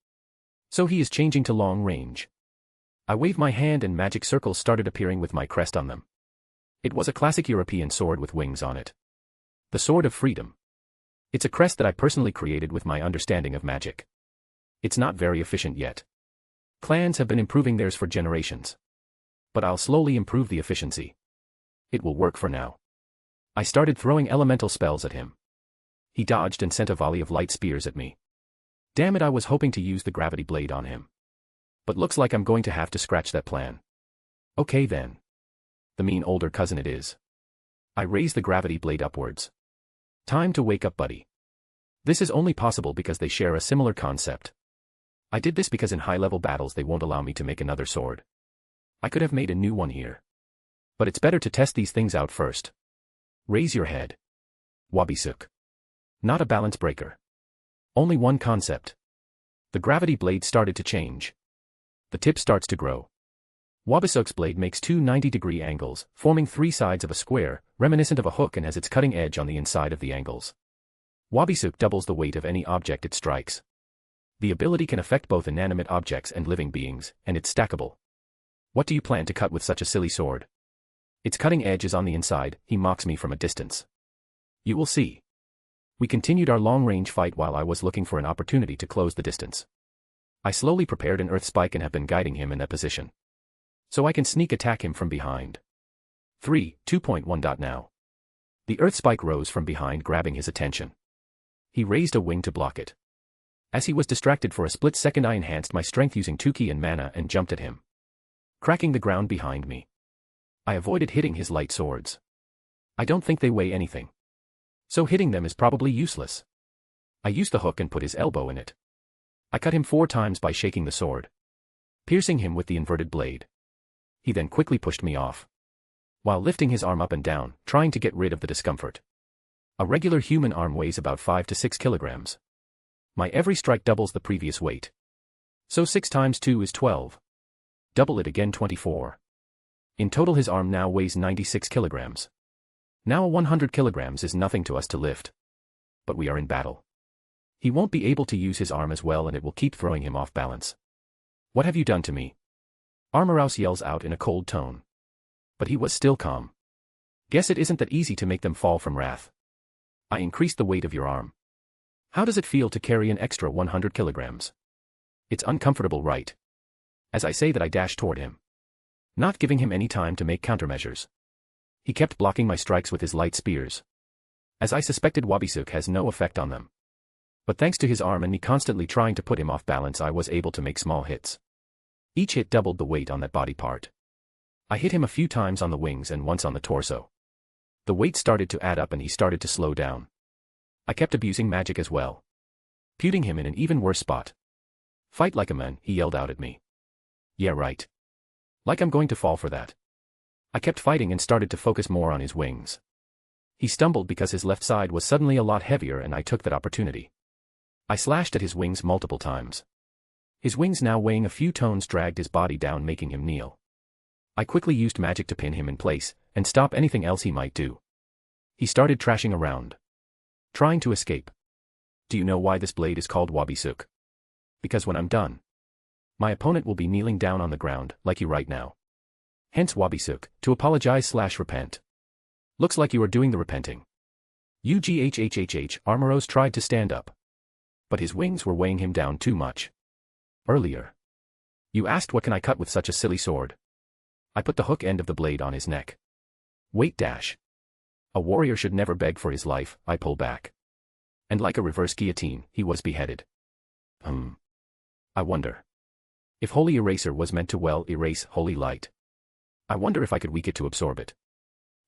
So he is changing to long range. I waved my hand and magic circles started appearing with my crest on them. It was a classic European sword with wings on it. The Sword of Freedom. It's a crest that I personally created with my understanding of magic. It's not very efficient yet. Clans have been improving theirs for generations. But I'll slowly improve the efficiency. It will work for now. I started throwing elemental spells at him. He dodged and sent a volley of light spears at me. Damn it, I was hoping to use the gravity blade on him. But looks like I'm going to have to scratch that plan. Okay then. The mean older cousin it is. I raised the gravity blade upwards. Time to wake up, buddy. This is only possible because they share a similar concept. I did this because in high-level battles they won't allow me to make another sword. I could have made a new one here. But it's better to test these things out first. Raise your head. Wabisuk. Not a balance breaker. Only one concept. The gravity blade started to change. The tip starts to grow. Wabisuk's blade makes 2 90-degree angles, forming 3 sides of a square, reminiscent of a hook, and has its cutting edge on the inside of the angles. Wabisuk doubles the weight of any object it strikes. The ability can affect both inanimate objects and living beings, and it's stackable. What do you plan to cut with such a silly sword? Its cutting edge is on the inside, he mocks me from a distance. You will see. We continued our long-range fight while I was looking for an opportunity to close the distance. I slowly prepared an earth spike and have been guiding him in that position. So I can sneak attack him from behind. 2.1. Now. The earth spike rose from behind, grabbing his attention. He raised a wing to block it. As he was distracted for a split second, I enhanced my strength using 2 ki and mana and jumped at him, cracking the ground behind me. I avoided hitting his light swords. I don't think they weigh anything. So hitting them is probably useless. I used the hook and put his elbow in it. I cut him 4 times by shaking the sword, piercing him with the inverted blade. He then quickly pushed me off, while lifting his arm up and down, trying to get rid of the discomfort. A regular human arm weighs about 5 to 6 kilograms. My every strike doubles the previous weight. So 6 times 2 is 12. Double it again, 24. In total his arm now weighs 96 kilograms. Now 100 kilograms is nothing to us to lift. But we are in battle. He won't be able to use his arm as well and it will keep throwing him off balance. What have you done to me? Armorouse yells out in a cold tone. But he was still calm. Guess it isn't that easy to make them fall from wrath. I increased the weight of your arm. How does it feel to carry an extra 100 kilograms? It's uncomfortable, right? As I say that I dash toward him, not giving him any time to make countermeasures. He kept blocking my strikes with his light spears. As I suspected, Wabisuk has no effect on them. But thanks to his arm and me constantly trying to put him off balance, I was able to make small hits. Each hit doubled the weight on that body part. I hit him a few times on the wings and once on the torso. The weight started to add up and he started to slow down. I kept abusing magic as well, putting him in an even worse spot. Fight like a man, he yelled out at me. Yeah, right. Like I'm going to fall for that. I kept fighting and started to focus more on his wings. He stumbled because his left side was suddenly a lot heavier and I took that opportunity. I slashed at his wings multiple times. His wings, now weighing a few tons, dragged his body down, making him kneel. I quickly used magic to pin him in place and stop anything else he might do. He started trashing around, trying to escape. Do you know why this blade is called Wabisuk? Because when I'm done, my opponent will be kneeling down on the ground, like you right now. Hence Wabisuk, to apologize/repent. Looks like you are doing the repenting. Armorouse tried to stand up, but his wings were weighing him down too much. Earlier, you asked what can I cut with such a silly sword. I put the hook end of the blade on his neck. Wait dash. A warrior should never beg for his life, I pull back. And like a reverse guillotine, he was beheaded. I wonder if Holy Eraser was meant to, well, erase Holy Light. I wonder if I could weak it to absorb it.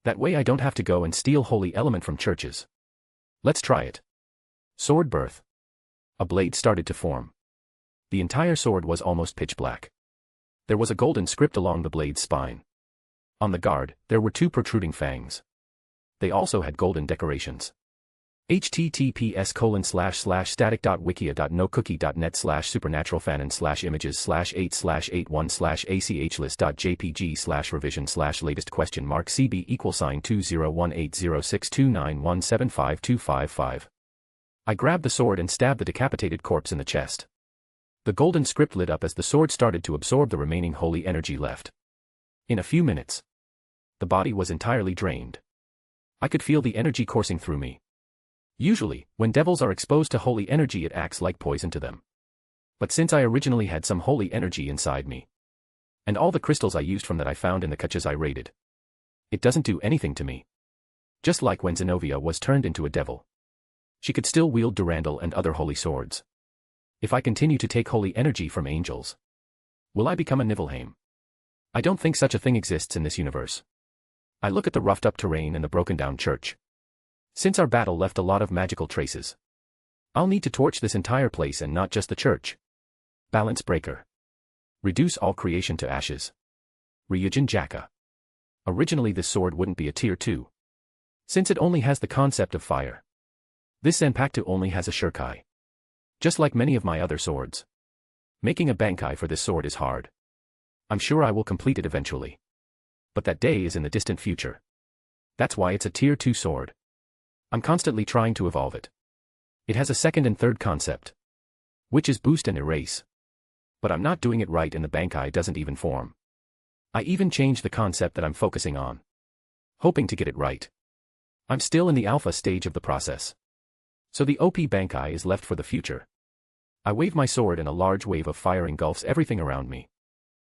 That way I don't have to go and steal holy element from churches. Let's try it. Sword birth. A blade started to form. The entire sword was almost pitch black. There was a golden script along the blade's spine. On the guard, there were 2 protruding fangs. They also had golden decorations. https://static.wiki.net/supernatural_fanon/images/8/1/ACHList.jpg/revision/latest?mark CB=sign 2018062917525. I grabbed the sword and stabbed the decapitated corpse in the chest. The golden script lit up as the sword started to absorb the remaining holy energy left. In a few minutes, the body was entirely drained. I could feel the energy coursing through me. Usually, when devils are exposed to holy energy, it acts like poison to them. But since I originally had some holy energy inside me, and all the crystals I used from that I found in the caches I raided, it doesn't do anything to me. Just like when Zenobia was turned into a devil, she could still wield Durandal and other holy swords. If I continue to take holy energy from angels, will I become a Niflheim? I don't think such a thing exists in this universe. I look at the roughed up terrain and the broken down church. Since our battle left a lot of magical traces, I'll need to torch this entire place and not just the church. Balance breaker. Reduce all creation to ashes. Ryujin Jaka. Originally this sword wouldn't be a tier 2, since it only has the concept of fire. This Zanpakuto only has a Shurkai, just like many of my other swords. Making a Bankai for this sword is hard. I'm sure I will complete it eventually, but that day is in the distant future. That's why it's a tier 2 sword. I'm constantly trying to evolve it. It has a second and third concept, which is boost and erase. But I'm not doing it right and the Bankai doesn't even form. I even changed the concept that I'm focusing on, hoping to get it right. I'm still in the alpha stage of the process, so the OP Bankai is left for the future. I wave my sword and a large wave of fire engulfs everything around me.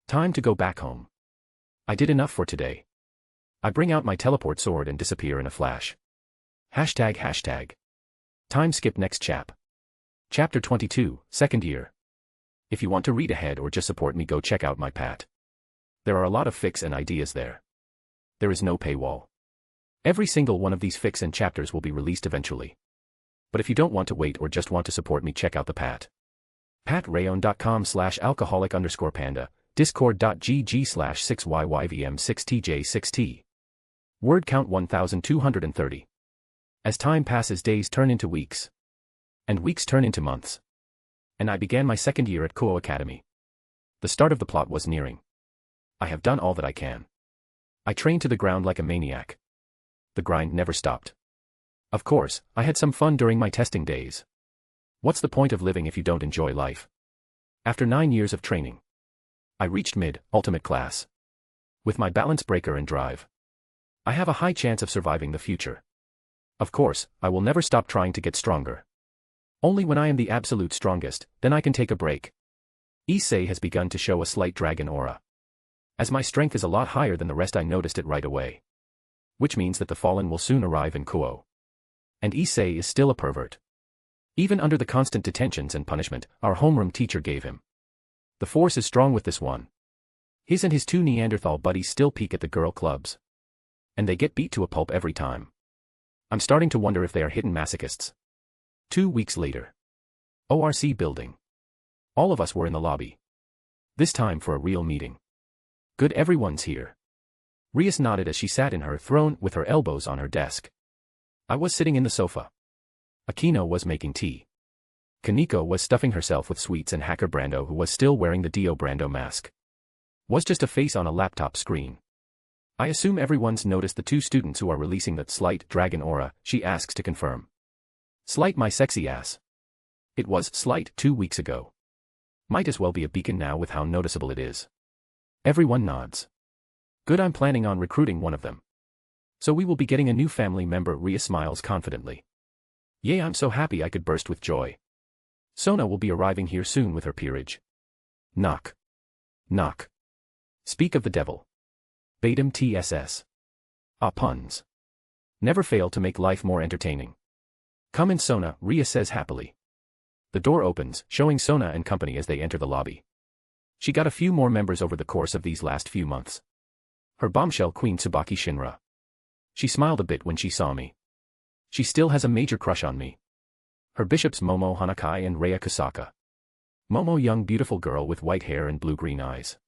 Time to go back home. I did enough for today. I bring out my teleport sword and disappear in a flash. ##. Time skip next chap. Chapter 22, Second Year. If you want to read ahead or just support me, go check out my Pat. There are a lot of fics and ideas there. There is no paywall. Every single one of these fics and chapters will be released eventually. But if you don't want to wait or just want to support me, check out the Pat. patrayon.com/alcoholic_panda, discord.gg/6yyvm6tj6t. Word count 1230. As time passes, days turn into weeks. And weeks turn into months. And I began my second year at Kuo Academy. The start of the plot was nearing. I have done all that I can. I trained to the ground like a maniac. The grind never stopped. Of course, I had some fun during my testing days. What's the point of living if you don't enjoy life? After 9 years of training, I reached ultimate class. With my balance breaker and drive, I have a high chance of surviving the future. Of course, I will never stop trying to get stronger. Only when I am the absolute strongest, then I can take a break. Issei has begun to show a slight dragon aura. As my strength is a lot higher than the rest, I noticed it right away. Which means that the fallen will soon arrive in Kuo. And Issei is still a pervert. Even under the constant detentions and punishment our homeroom teacher gave him. The force is strong with this one. His and his 2 Neanderthal buddies still peek at the girl clubs. And they get beat to a pulp every time. I'm starting to wonder if they are hidden masochists. 2 weeks later. ORC building. All of us were in the lobby. This time for a real meeting. Good, everyone's here. Rias nodded as she sat in her throne with her elbows on her desk. I was sitting in the sofa. Akino was making tea. Kaneko was stuffing herself with sweets, and Hacker Brando, who was still wearing the Dio Brando mask, was just a face on a laptop screen. I assume everyone's noticed the 2 students who are releasing that slight dragon aura, she asks to confirm. Slight, my sexy ass. It was slight 2 weeks ago. Might as well be a beacon now with how noticeable it is. Everyone nods. Good, I'm planning on recruiting one of them. So we will be getting a new family member, Rias smiles confidently. Yay, I'm so happy I could burst with joy. Sona will be arriving here soon with her peerage. Knock. Knock. Speak of the devil. Batum TSS. Ah, puns. Never fail to make life more entertaining. Come in, Sona, Rias says happily. The door opens, showing Sona and company as they enter the lobby. She got a few more members over the course of these last few months. Her bombshell queen Tsubaki Shinra. She smiled a bit when she saw me. She still has a major crush on me. Her bishops Momo Hanakai and Rei Kusaka. Momo, young beautiful girl with white hair and blue-green eyes.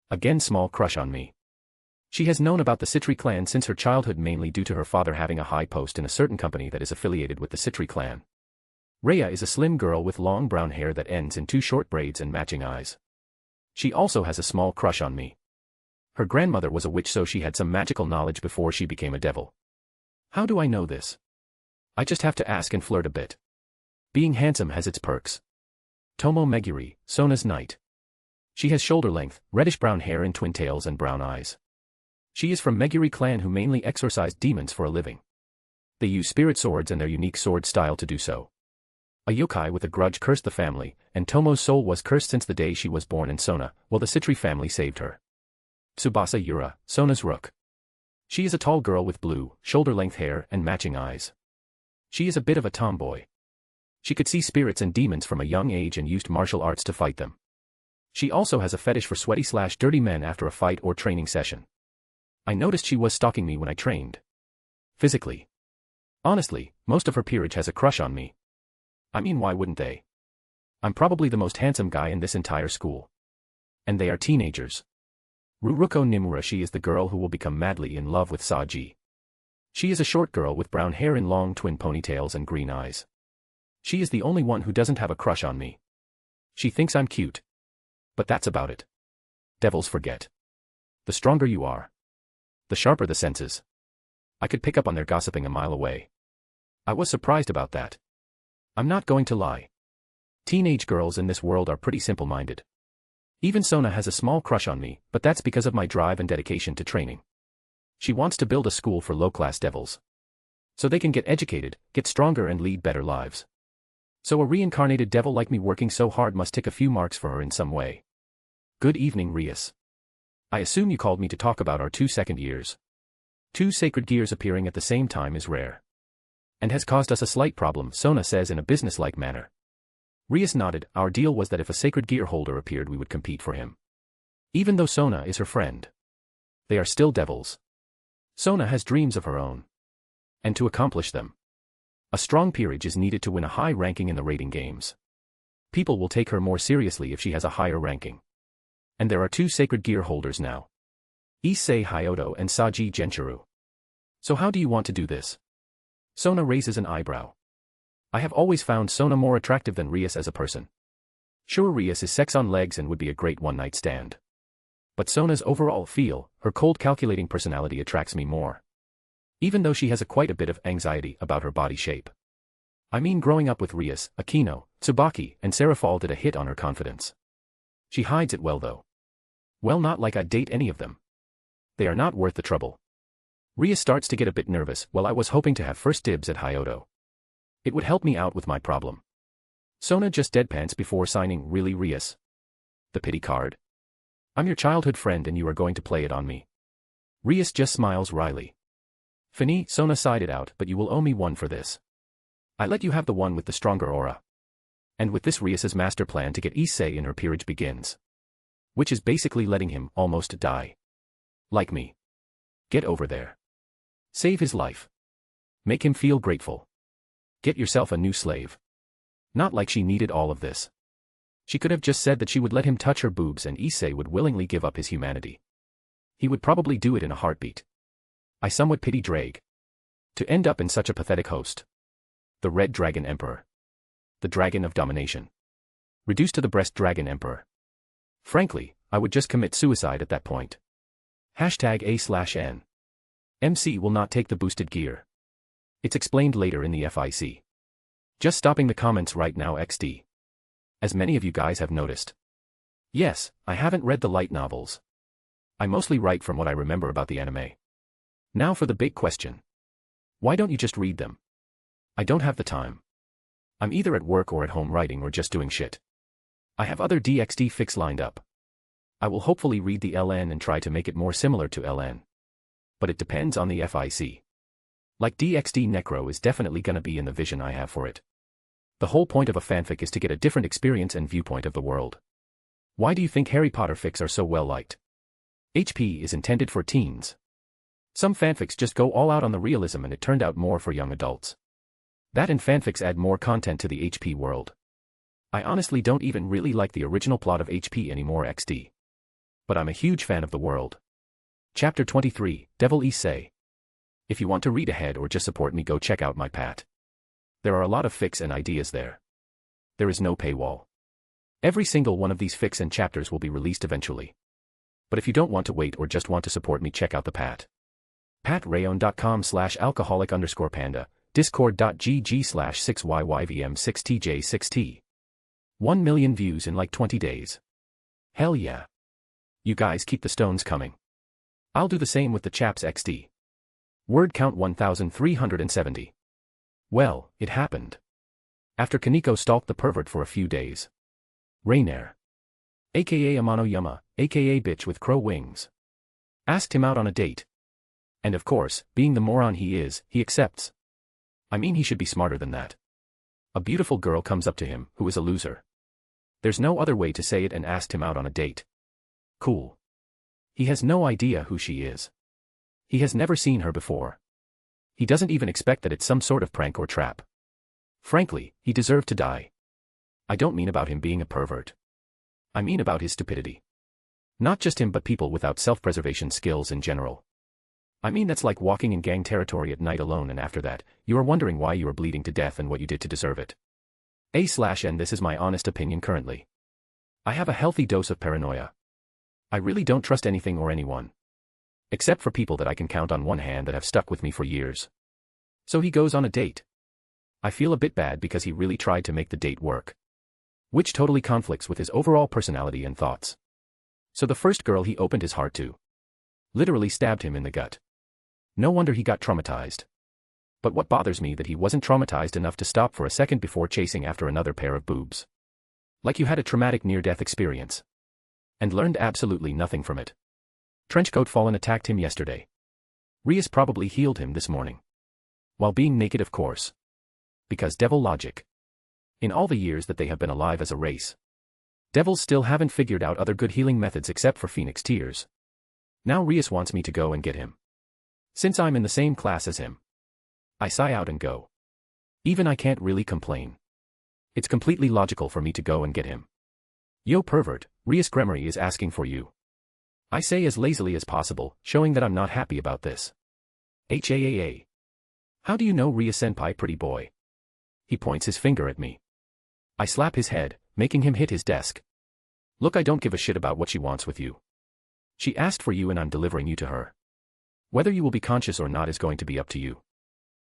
Again, small crush on me. She has known about the Citri clan since her childhood, mainly due to her father having a high post in a certain company that is affiliated with the Citri clan. Rhea is a slim girl with long brown hair that ends in 2 short braids and matching eyes. She also has a small crush on me. Her grandmother was a witch, so she had some magical knowledge before she became a devil. How do I know this? I just have to ask and flirt a bit. Being handsome has its perks. Tomo Meguri, Sona's knight. She has shoulder-length, reddish-brown hair and twin tails and brown eyes. She is from Meguri clan, who mainly exorcise demons for a living. They use spirit swords and their unique sword style to do so. A yokai with a grudge cursed the family, and Tomo's soul was cursed since the day she was born in Sona, while the Citri family saved her. Tsubasa Yura, Sona's rook. She is a tall girl with blue, shoulder-length hair and matching eyes. She is a bit of a tomboy. She could see spirits and demons from a young age and used martial arts to fight them. She also has a fetish for sweaty/dirty men after a fight or training session. I noticed she was stalking me when I trained. Physically. Honestly, most of her peerage has a crush on me. I mean, why wouldn't they? I'm probably the most handsome guy in this entire school. And they are teenagers. Ruruko Nimura, she is the girl who will become madly in love with Saji. She is a short girl with brown hair and long twin ponytails and green eyes. She is the only one who doesn't have a crush on me. She thinks I'm cute. But that's about it. Devils forget. The stronger you are, the sharper the senses. I could pick up on their gossiping a mile away. I was surprised about that. I'm not going to lie. Teenage girls in this world are pretty simple-minded. Even Sona has a small crush on me, but that's because of my drive and dedication to training. She wants to build a school for low-class devils, so they can get educated, get stronger and lead better lives. So a reincarnated devil like me working so hard must tick a few marks for her in some way. Good evening, Rias. I assume you called me to talk about our 2 second years. 2 sacred gears appearing at the same time is rare. And has caused us a slight problem, Sona says in a businesslike manner. Rias nodded. Our deal was that if a sacred gear holder appeared, we would compete for him. Even though Sona is her friend, they are still devils. Sona has dreams of her own. And to accomplish them, a strong peerage is needed to win a high ranking in the rating games. People will take her more seriously if she has a higher ranking. And there are 2 sacred gear holders now. Issei Hyoto and Saji Genshiro. So how do you want to do this? Sona raises an eyebrow. I have always found Sona more attractive than Rias as a person. Sure, Rias is sex on legs and would be a great one-night stand. But Sona's overall feel, her cold calculating personality attracts me more. Even though she has quite a bit of anxiety about her body shape. I mean, growing up with Rias, Akino, Tsubaki, and Serafall did a hit on her confidence. She hides it well though. Well, not like I'd date any of them. They are not worth the trouble. Rias starts to get a bit nervous. Well, I was hoping to have first dibs at Hyoto. It would help me out with my problem. Sona just deadpans before signing. Really, Rias? The pity card? I'm your childhood friend and you are going to play it on me. Rias just smiles wryly. Fini, Sona sighed it out, but you will owe me one for this. I let you have the one with the stronger aura. And with this, Rias's master plan to get Issei in her peerage begins. Which is basically letting him almost die. Like me. Get over there. Save his life. Make him feel grateful. Get yourself a new slave. Not like she needed all of this. She could have just said that she would let him touch her boobs and Issei would willingly give up his humanity. He would probably do it in a heartbeat. I somewhat pity Drake. To end up in such a pathetic host. The Red Dragon Emperor. The Dragon of Domination. Reduced to the Breast Dragon Emperor. Frankly, I would just commit suicide at that point. #A/N. MC will not take the boosted gear. It's explained later in the FIC. Just stopping the comments right now, XD. As many of you guys have noticed. Yes, I haven't read the light novels. I mostly write from what I remember about the anime. Now for the big question. Why don't you just read them? I don't have the time. I'm either at work or at home writing or just doing shit. I have other DxD fics lined up. I will hopefully read the LN and try to make it more similar to LN. But it depends on the FIC. Like DxD Necro is definitely gonna be in the vision I have for it. The whole point of a fanfic is to get a different experience and viewpoint of the world. Why do you think Harry Potter fics are so well liked? HP is intended for teens. Some fanfics just go all out on the realism and it turned out more for young adults. That and fanfics add more content to the HP world. I honestly don't even really like the original plot of HP anymore, XD. But I'm a huge fan of the world. Chapter 23, Devil Issei. If you want to read ahead or just support me, go check out my pat. There are a lot of fics and ideas there. There is no paywall. Every single one of these fics and chapters will be released eventually. But if you don't want to wait or just want to support me, check out the pat. patrayon.com/alcoholic_panda, discord.gg/6yyvm6tj6t. 1 million views in like 20 days. Hell yeah. You guys keep the stones coming. I'll do the same with the chaps, XD. Word count 1370. Well, it happened. After Kaneko stalked the pervert for a few days. Rainair, aka Amano Yama, aka bitch with crow wings, asked him out on a date. And of course, being the moron he is, he accepts. I mean, he should be smarter than that. A beautiful girl comes up to him, who is a loser. There's no other way to say it, and asked him out on a date. Cool. He has no idea who she is. He has never seen her before. He doesn't even expect that it's some sort of prank or trap. Frankly, he deserved to die. I don't mean about him being a pervert. I mean about his stupidity. Not just him, but people without self-preservation skills in general. I mean, that's like walking in gang territory at night alone, and after that, you are wondering why you are bleeding to death and what you did to deserve it. A/N. This is my honest opinion currently. I have a healthy dose of paranoia. I really don't trust anything or anyone. Except for people that I can count on one hand that have stuck with me for years. So he goes on a date. I feel a bit bad because he really tried to make the date work. Which totally conflicts with his overall personality and thoughts. So the first girl he opened his heart to literally stabbed him in the gut. No wonder he got traumatized. But what bothers me that he wasn't traumatized enough to stop for a second before chasing after another pair of boobs. Like you had a traumatic near-death experience. And learned absolutely nothing from it. Trenchcoat Fallen attacked him yesterday. Rias probably healed him this morning. While being naked, of course. Because devil logic. In all the years that they have been alive as a race, devils still haven't figured out other good healing methods except for Phoenix Tears. Now Rias wants me to go and get him. Since I'm in the same class as him, I sigh out and go. Even I can't really complain. It's completely logical for me to go and get him. Yo pervert, Rias Gremory is asking for you. I say as lazily as possible, showing that I'm not happy about this. HAAA. How do you know Rias-senpai, pretty boy? He points his finger at me. I slap his head, making him hit his desk. Look, I don't give a shit about what she wants with you. She asked for you and I'm delivering you to her. Whether you will be conscious or not is going to be up to you.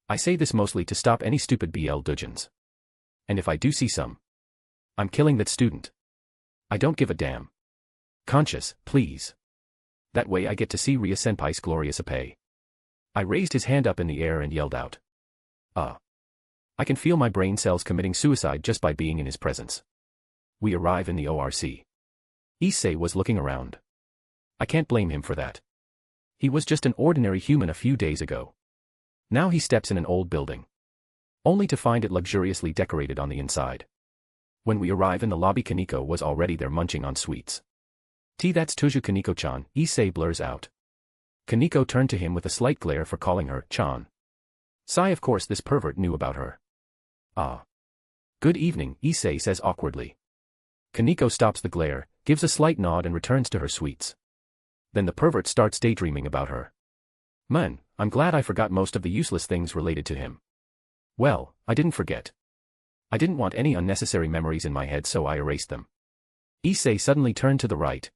I say this mostly to stop any stupid BL dujins. And if I do see some, I'm killing that student. I don't give a damn. Conscious, please. That way I get to see Rias-senpai's glorious epee. I raised his hand up in the air and yelled out. I can feel my brain cells committing suicide just by being in his presence. We arrive in the ORC. Issei was looking around. I can't blame him for that. He was just an ordinary human a few days ago. Now he steps in an old building, only to find it luxuriously decorated on the inside. When we arrive in the lobby, Kaneko was already there munching on sweets. That's Tuju Kaneko-chan, Issei blurs out. Kaneko turned to him with a slight glare for calling her Chan. Sigh, of course this pervert knew about her. Good evening, Issei says awkwardly. Kaneko stops the glare, gives a slight nod and returns to her sweets. Then the pervert starts daydreaming about her. Man, I'm glad I forgot most of the useless things related to him. Well, I didn't forget. I didn't want any unnecessary memories in my head, so I erased them. Issei suddenly turned to the right.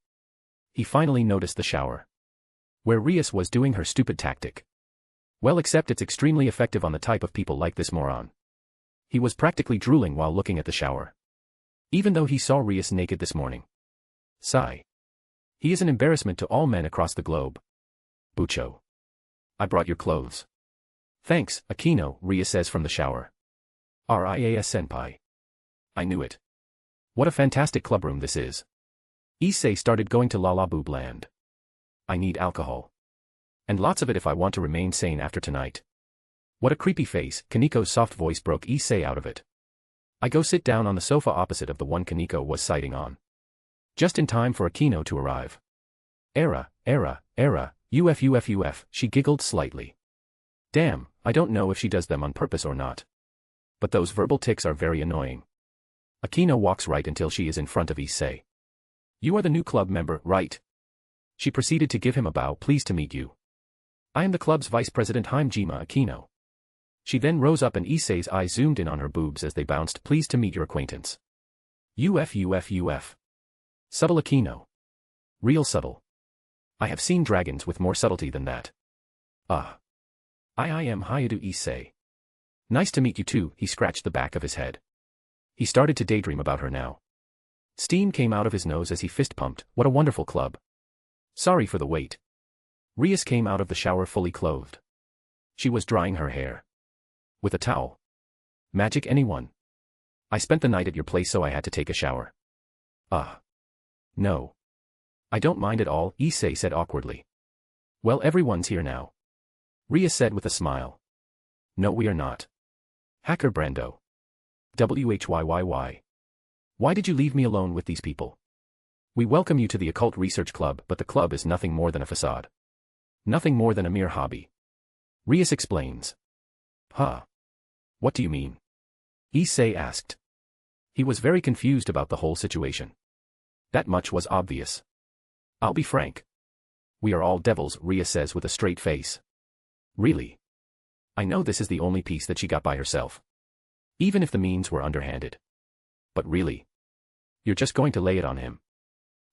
He finally noticed the shower, where Rias was doing her stupid tactic. Well, except it's extremely effective on the type of people like this moron. He was practically drooling while looking at the shower, even though he saw Rias naked this morning. Sigh. He is an embarrassment to all men across the globe. Bucho. I brought your clothes. Thanks, Akino, Rias says from the shower. Rias-senpai. I knew it. What a fantastic clubroom this is. Issei started going to La La Boob Land. I need alcohol. And lots of it if I want to remain sane after tonight. What a creepy face, Kaneko's soft voice broke Issei out of it. I go sit down on the sofa opposite of the one Kaneko was sitting on. Just in time for Akino to arrive. Uf, she giggled slightly. Damn, I don't know if she does them on purpose or not. But those verbal tics are very annoying. Akino walks right until she is in front of Issei. You are the new club member, right? She proceeded to give him a bow. Pleased to meet you. I am the club's vice president Hajime Akino. She then rose up and Issei's eyes zoomed in on her boobs as they bounced. Pleased to meet your acquaintance. Uf. Subtle Akino. Real subtle. I have seen dragons with more subtlety than that. I am Hayadu Issei. Nice to meet you too, he scratched the back of his head. He started to daydream about her now. Steam came out of his nose as he fist-pumped. What a wonderful club. Sorry for the wait. Rias came out of the shower fully clothed. She was drying her hair with a towel. Magic, anyone? I spent the night at your place so I had to take a shower. No. I don't mind at all, Issei said awkwardly. Well, everyone's here now. Rias said with a smile. No, we are not. Hacker Brando. Whyy. Why did you leave me alone with these people? We welcome you to the Occult Research Club, but the club is nothing more than a facade. Nothing more than a mere hobby. Rias explains. What do you mean? Issei asked. He was very confused about the whole situation. That much was obvious. I'll be frank. We are all devils, Rias says with a straight face. Really? I know this is the only piece that she got by herself. Even if the means were underhanded. But really? You're just going to lay it on him?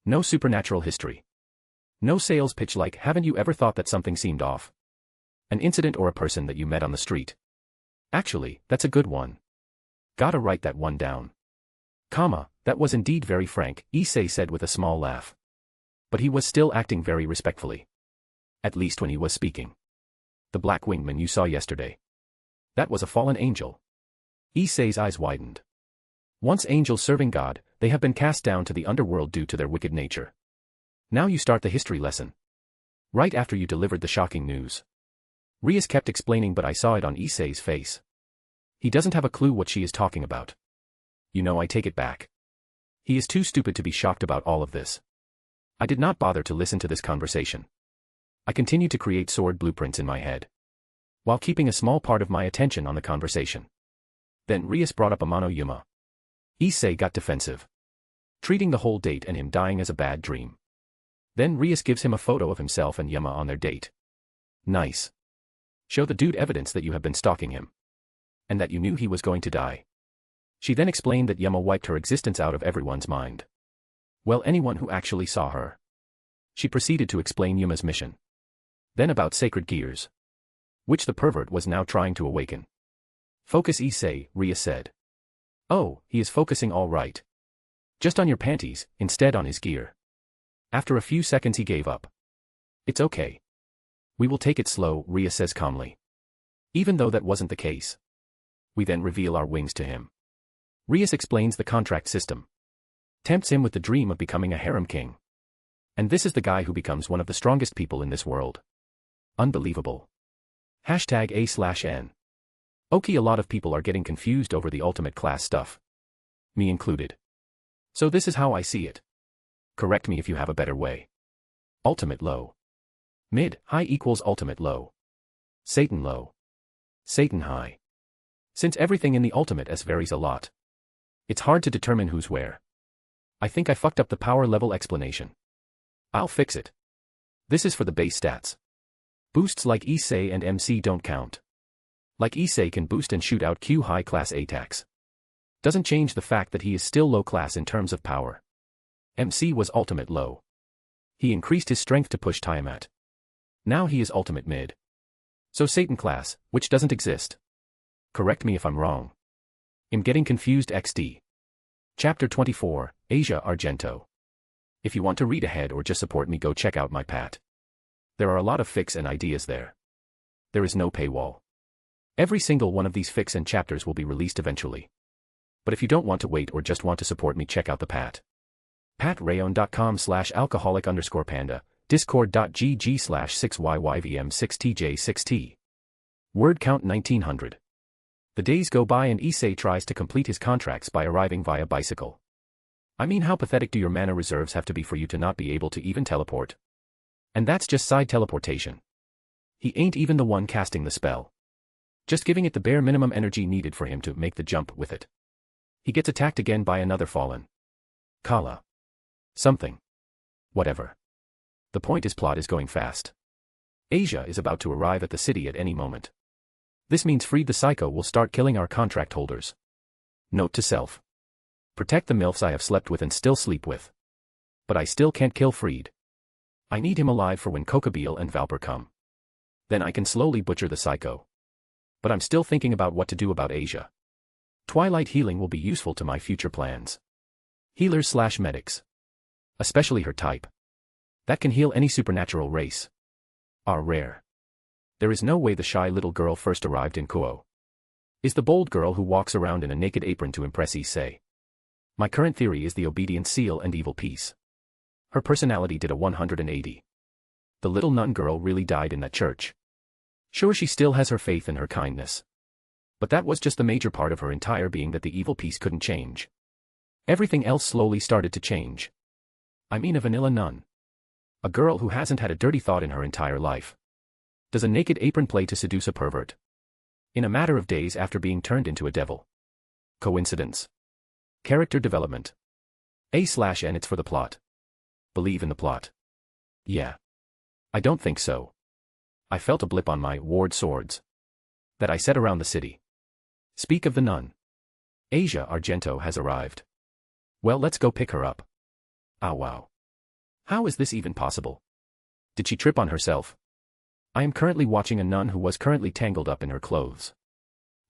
No supernatural history. No sales pitch like, haven't you ever thought that something seemed off? An incident or a person that you met on the street? Actually, that's a good one. Gotta write that one down. That was indeed very frank, Issei said with a small laugh. But he was still acting very respectfully. At least when he was speaking. The black wingman you saw yesterday. That was a fallen angel. Issei's eyes widened. Once angels serving God, they have been cast down to the underworld due to their wicked nature. Now you start the history lesson. Right after you delivered the shocking news. Rias kept explaining, but I saw it on Issei's face. He doesn't have a clue what she is talking about. You know, I take it back. He is too stupid to be shocked about all of this. I did not bother to listen to this conversation. I continued to create sword blueprints in my head, while keeping a small part of my attention on the conversation. Then Rias brought up Amano Yuma. Issei got defensive, treating the whole date and him dying as a bad dream. Then Rias gives him a photo of himself and Yuma on their date. Nice. Show the dude evidence that you have been stalking him. And that you knew he was going to die. She then explained that Yuma wiped her existence out of everyone's mind. Well, anyone who actually saw her. She proceeded to explain Yuma's mission. Then about sacred gears. Which the pervert was now trying to awaken. Focus Issei, Rias said. Oh, he is focusing all right. Just on your panties, instead on his gear. After a few seconds he gave up. It's okay. We will take it slow, Rias says calmly. Even though that wasn't the case. We then reveal our wings to him. Rias explains the contract system. Tempts him with the dream of becoming a harem king. And this is the guy who becomes one of the strongest people in this world. Unbelievable. #A/N. Okay, a lot of people are getting confused over the ultimate class stuff. Me included. So this is how I see it. Correct me if you have a better way. Ultimate low. Mid, high equals ultimate low. Satan low. Satan high. Since everything in the ultimate S varies a lot, it's hard to determine who's where. I think I fucked up the power level explanation. I'll fix it. This is for the base stats. Boosts like Issei and MC don't count. Like Issei can boost and shoot out Q high class attacks. Doesn't change the fact that he is still low class in terms of power. MC was ultimate low. He increased his strength to push Tiamat. Now he is ultimate mid. So Satan class, which doesn't exist. Correct me if I'm wrong. I'm getting confused XD. Chapter 24, Asia Argento. If you want to read ahead or just support me, go check out my pat. There are a lot of fics and ideas there. There is no paywall. Every single one of these fics and chapters will be released eventually. But if you don't want to wait or just want to support me, check out the pat. patrayon.com/alcoholic_panda, discord.gg/6yyvm6tj6t. Word count 1900. The days go by and Issei tries to complete his contracts by arriving via bicycle. I mean, how pathetic do your mana reserves have to be for you to not be able to even teleport? And that's just side teleportation. He ain't even the one casting the spell. Just giving it the bare minimum energy needed for him to make the jump with it. He gets attacked again by another fallen. Kala. Something. Whatever. The point is, plot is going fast. Asia is about to arrive at the city at any moment. This means Freed the Psycho will start killing our contract holders. Note to self. Protect the MILFs I have slept with and still sleep with. But I still can't kill Freed. I need him alive for when Kokabeel and Valper come. Then I can slowly butcher the Psycho. But I'm still thinking about what to do about Asia. Twilight healing will be useful to my future plans. Healers/medics. Especially her type. That can heal any supernatural race. Are rare. There is no way the shy little girl first arrived in Kuo is the bold girl who walks around in a naked apron to impress Issei. My current theory is the obedient seal and evil peace. Her personality did a 180. The little nun girl really died in that church. Sure, she still has her faith and her kindness. But that was just the major part of her entire being that the evil peace couldn't change. Everything else slowly started to change. I mean, a vanilla nun. A girl who hasn't had a dirty thought in her entire life. Does a naked apron play to seduce a pervert? In a matter of days after being turned into a devil. Coincidence? Character development. A/N. It's for the plot. Believe in the plot. Yeah. I don't think so. I felt a blip on my ward swords. That I set around the city. Speak of the nun. Asia Argento has arrived. Well, let's go pick her up. Ah, wow. How is this even possible? Did she trip on herself? I am currently watching a nun who was currently tangled up in her clothes.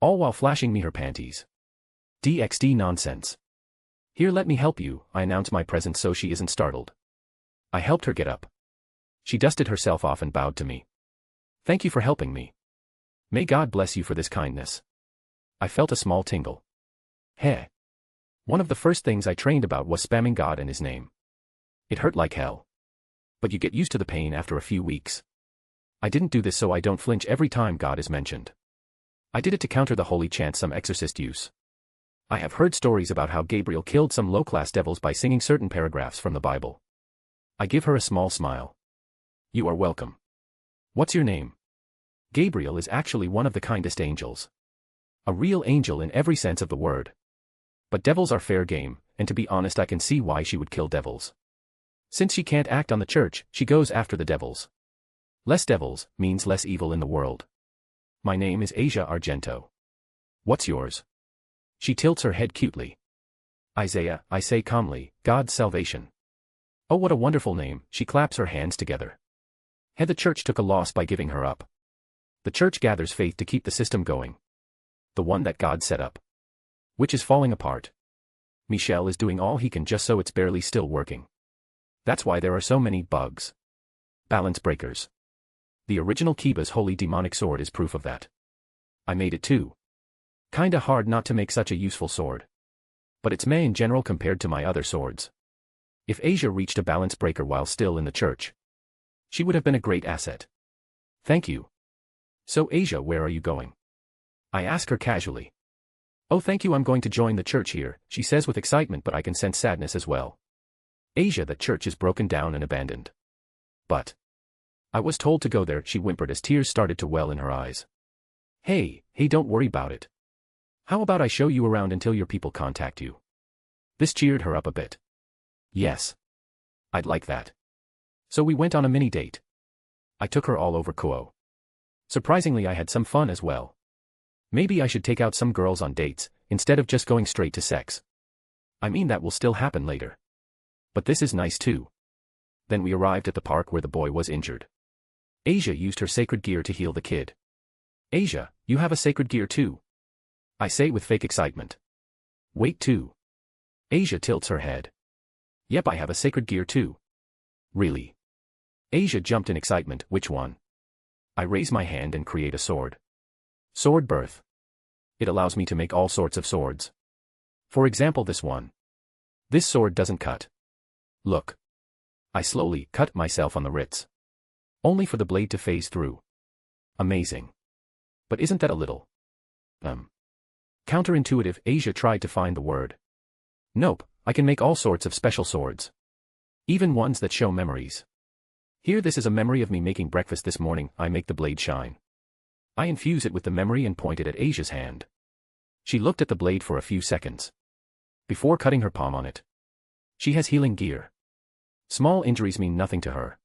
All while flashing me her panties. DxD nonsense. Here, let me help you, I announce my presence so she isn't startled. I helped her get up. She dusted herself off and bowed to me. Thank you for helping me. May God bless you for this kindness. I felt a small tingle. Heh. One of the first things I trained about was spamming God and his name. It hurt like hell. But you get used to the pain after a few weeks. I didn't do this so I don't flinch every time God is mentioned. I did it to counter the holy chant some exorcist use. I have heard stories about how Gabriel killed some low-class devils by singing certain paragraphs from the Bible. I give her a small smile. You are welcome. What's your name? Gabriel is actually one of the kindest angels. A real angel in every sense of the word. But devils are fair game, and to be honest, I can see why she would kill devils. Since she can't act on the church, she goes after the devils. Less devils means less evil in the world. My name is Asia Argento. What's yours? She tilts her head cutely. Isaiah, I say calmly, God's salvation. Oh, what a wonderful name, she claps her hands together. The church took a loss by giving her up. The church gathers faith to keep the system going. The one that God set up. Which is falling apart. Michel is doing all he can just so it's barely still working. That's why there are so many bugs. Balance breakers. The original Kiba's holy demonic sword is proof of that. I made it too. Kinda hard not to make such a useful sword. But it's meh in general compared to my other swords. If Asia reached a balance breaker while still in the church, she would have been a great asset. Thank you. So Asia, where are you going? I ask her casually. Oh, thank you, I'm going to join the church here, she says with excitement, but I can sense sadness as well. Asia, the church is broken down and abandoned. But I was told to go there, she whimpered as tears started to well in her eyes. Hey, don't worry about it. How about I show you around until your people contact you? This cheered her up a bit. Yes. I'd like that. So we went on a mini date. I took her all over Kuo. Surprisingly, I had some fun as well. Maybe I should take out some girls on dates, instead of just going straight to sex. I mean, that will still happen later. But this is nice too. Then we arrived at the park where the boy was injured. Asia used her sacred gear to heal the kid. Asia, you have a sacred gear too? I say with fake excitement. Wait too. Asia tilts her head. Yep, I have a sacred gear too. Really? Asia jumped in excitement. Which one? I raise my hand and create a sword. Sword birth. It allows me to make all sorts of swords. For example, this one. This sword doesn't cut. Look. I slowly cut myself on the wrists. Only for the blade to phase through. Amazing. But isn't that a little counterintuitive? Asia tried to find the word. Nope, I can make all sorts of special swords. Even ones that show memories. Here, this is a memory of me making breakfast this morning. I make the blade shine. I infuse it with the memory and point it at Asia's hand. She looked at the blade for a few seconds. Before cutting her palm on it. She has healing gear. Small injuries mean nothing to her.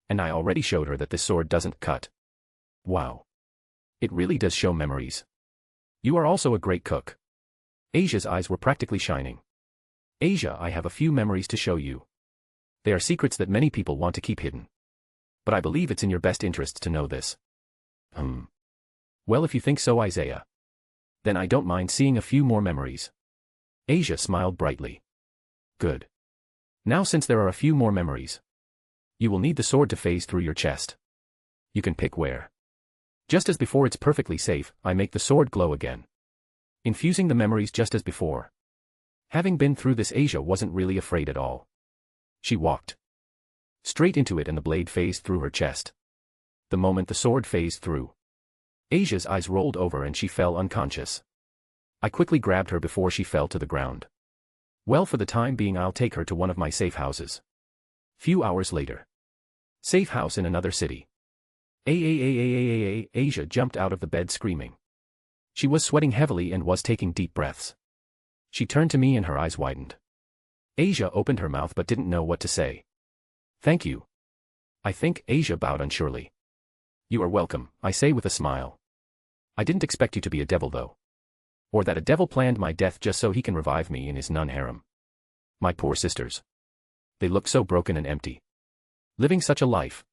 And I already showed her that this sword doesn't cut. Wow. It really does show memories. You are also a great cook. Asia's eyes were practically shining. Asia, I have a few memories to show you. They are secrets that many people want to keep hidden. But I believe it's in your best interests to know this. Well, if you think so, Isaiah. Then I don't mind seeing a few more memories. Asia smiled brightly. Good. Now, since there are a few more memories, you will need the sword to phase through your chest. You can pick where. Just as before, it's perfectly safe. I make the sword glow again. Infusing the memories just as before. Having been through this, Asia wasn't really afraid at all. She walked straight into it and the blade phased through her chest. The moment the sword phased through, Asia's eyes rolled over and she fell unconscious. I quickly grabbed her before she fell to the ground. Well, for the time being, I'll take her to one of my safe houses. Few hours later. Safe house in another city. Asia jumped out of the bed screaming. She was sweating heavily and was taking deep breaths. She turned to me and her eyes widened. Asia opened her mouth but didn't know what to say. Thank you. I think. Asia bowed unsurely. You are welcome, I say with a smile. I didn't expect you to be a devil though. Or that a devil planned my death just so he can revive me in his nun harem. My poor sisters. They look so broken and empty. Living such a life.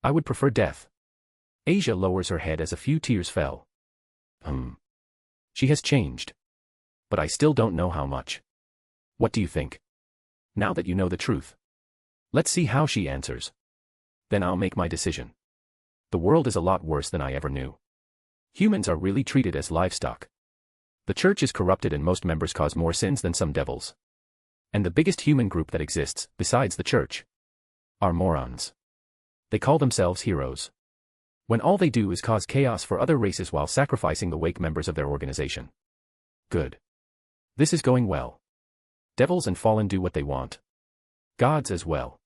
I would prefer death. Asia lowers her head as a few tears fell. She has changed. But I still don't know how much. What do you think? Now that you know the truth. Let's see how she answers. Then I'll make my decision. The world is a lot worse than I ever knew. Humans are really treated as livestock. The church is corrupted and most members cause more sins than some devils. And the biggest human group that exists, besides the church, are morons. They call themselves heroes. When all they do is cause chaos for other races while sacrificing the weak members of their organization. Good. This is going well. Devils and fallen do what they want. Gods as well.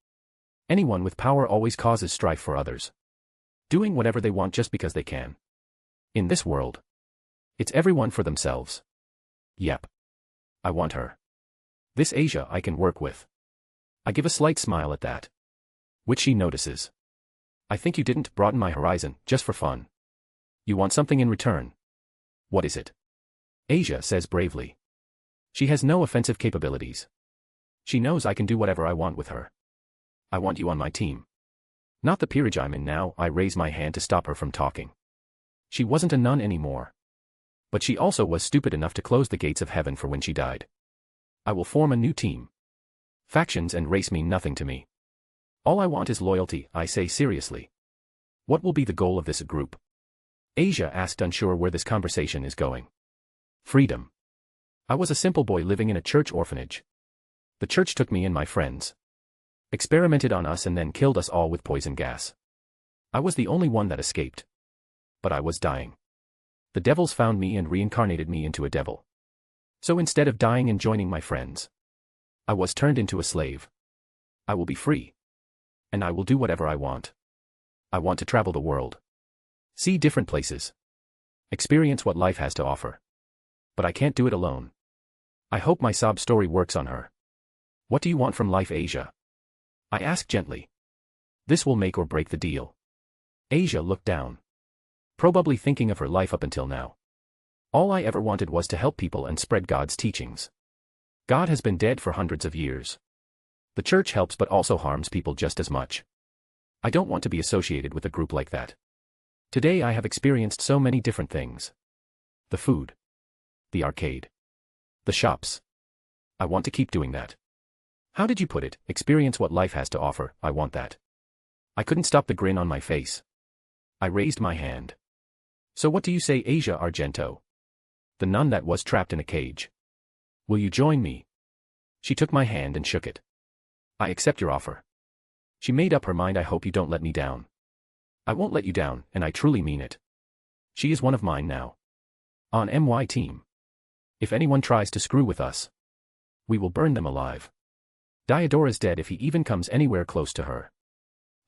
Anyone with power always causes strife for others. Doing whatever they want just because they can. In this world, it's everyone for themselves. Yep. I want her. This Asia I can work with. I give a slight smile at that. Which she notices. I think you didn't broaden my horizon, just for fun. You want something in return. What is it? Asia says bravely. She has no offensive capabilities. She knows I can do whatever I want with her. I want you on my team. Not the peerage I'm in now. I raise my hand to stop her from talking. She wasn't a nun anymore. But she also was stupid enough to close the gates of heaven for when she died. I will form a new team. Factions and race mean nothing to me. All I want is loyalty, I say seriously. What will be the goal of this group? Asia asked, unsure where this conversation is going. Freedom. I was a simple boy living in a church orphanage. The church took me and my friends. Experimented on us and then killed us all with poison gas. I was the only one that escaped. But I was dying. The devils found me and reincarnated me into a devil. So instead of dying and joining my friends, I was turned into a slave. I will be free. And I will do whatever I want. I want to travel the world. See different places. Experience what life has to offer. But I can't do it alone. I hope my sob story works on her. What do you want from life, Asia? I ask gently. This will make or break the deal. Asia looked down. Probably thinking of her life up until now. All I ever wanted was to help people and spread God's teachings. God has been dead for hundreds of years. The church helps but also harms people just as much. I don't want to be associated with a group like that. Today I have experienced so many different things. The food. The arcade. The shops. I want to keep doing that. How did you put it? Experience what life has to offer. I want that. I couldn't stop the grin on my face. I raised my hand. So what do you say, Asia Argento? The nun that was trapped in a cage. Will you join me? She took my hand and shook it. I accept your offer. She made up her mind. I hope you don't let me down. I won't let you down, and I truly mean it. She is one of mine now. On my team. If anyone tries to screw with us, we will burn them alive. Diodora's dead if he even comes anywhere close to her.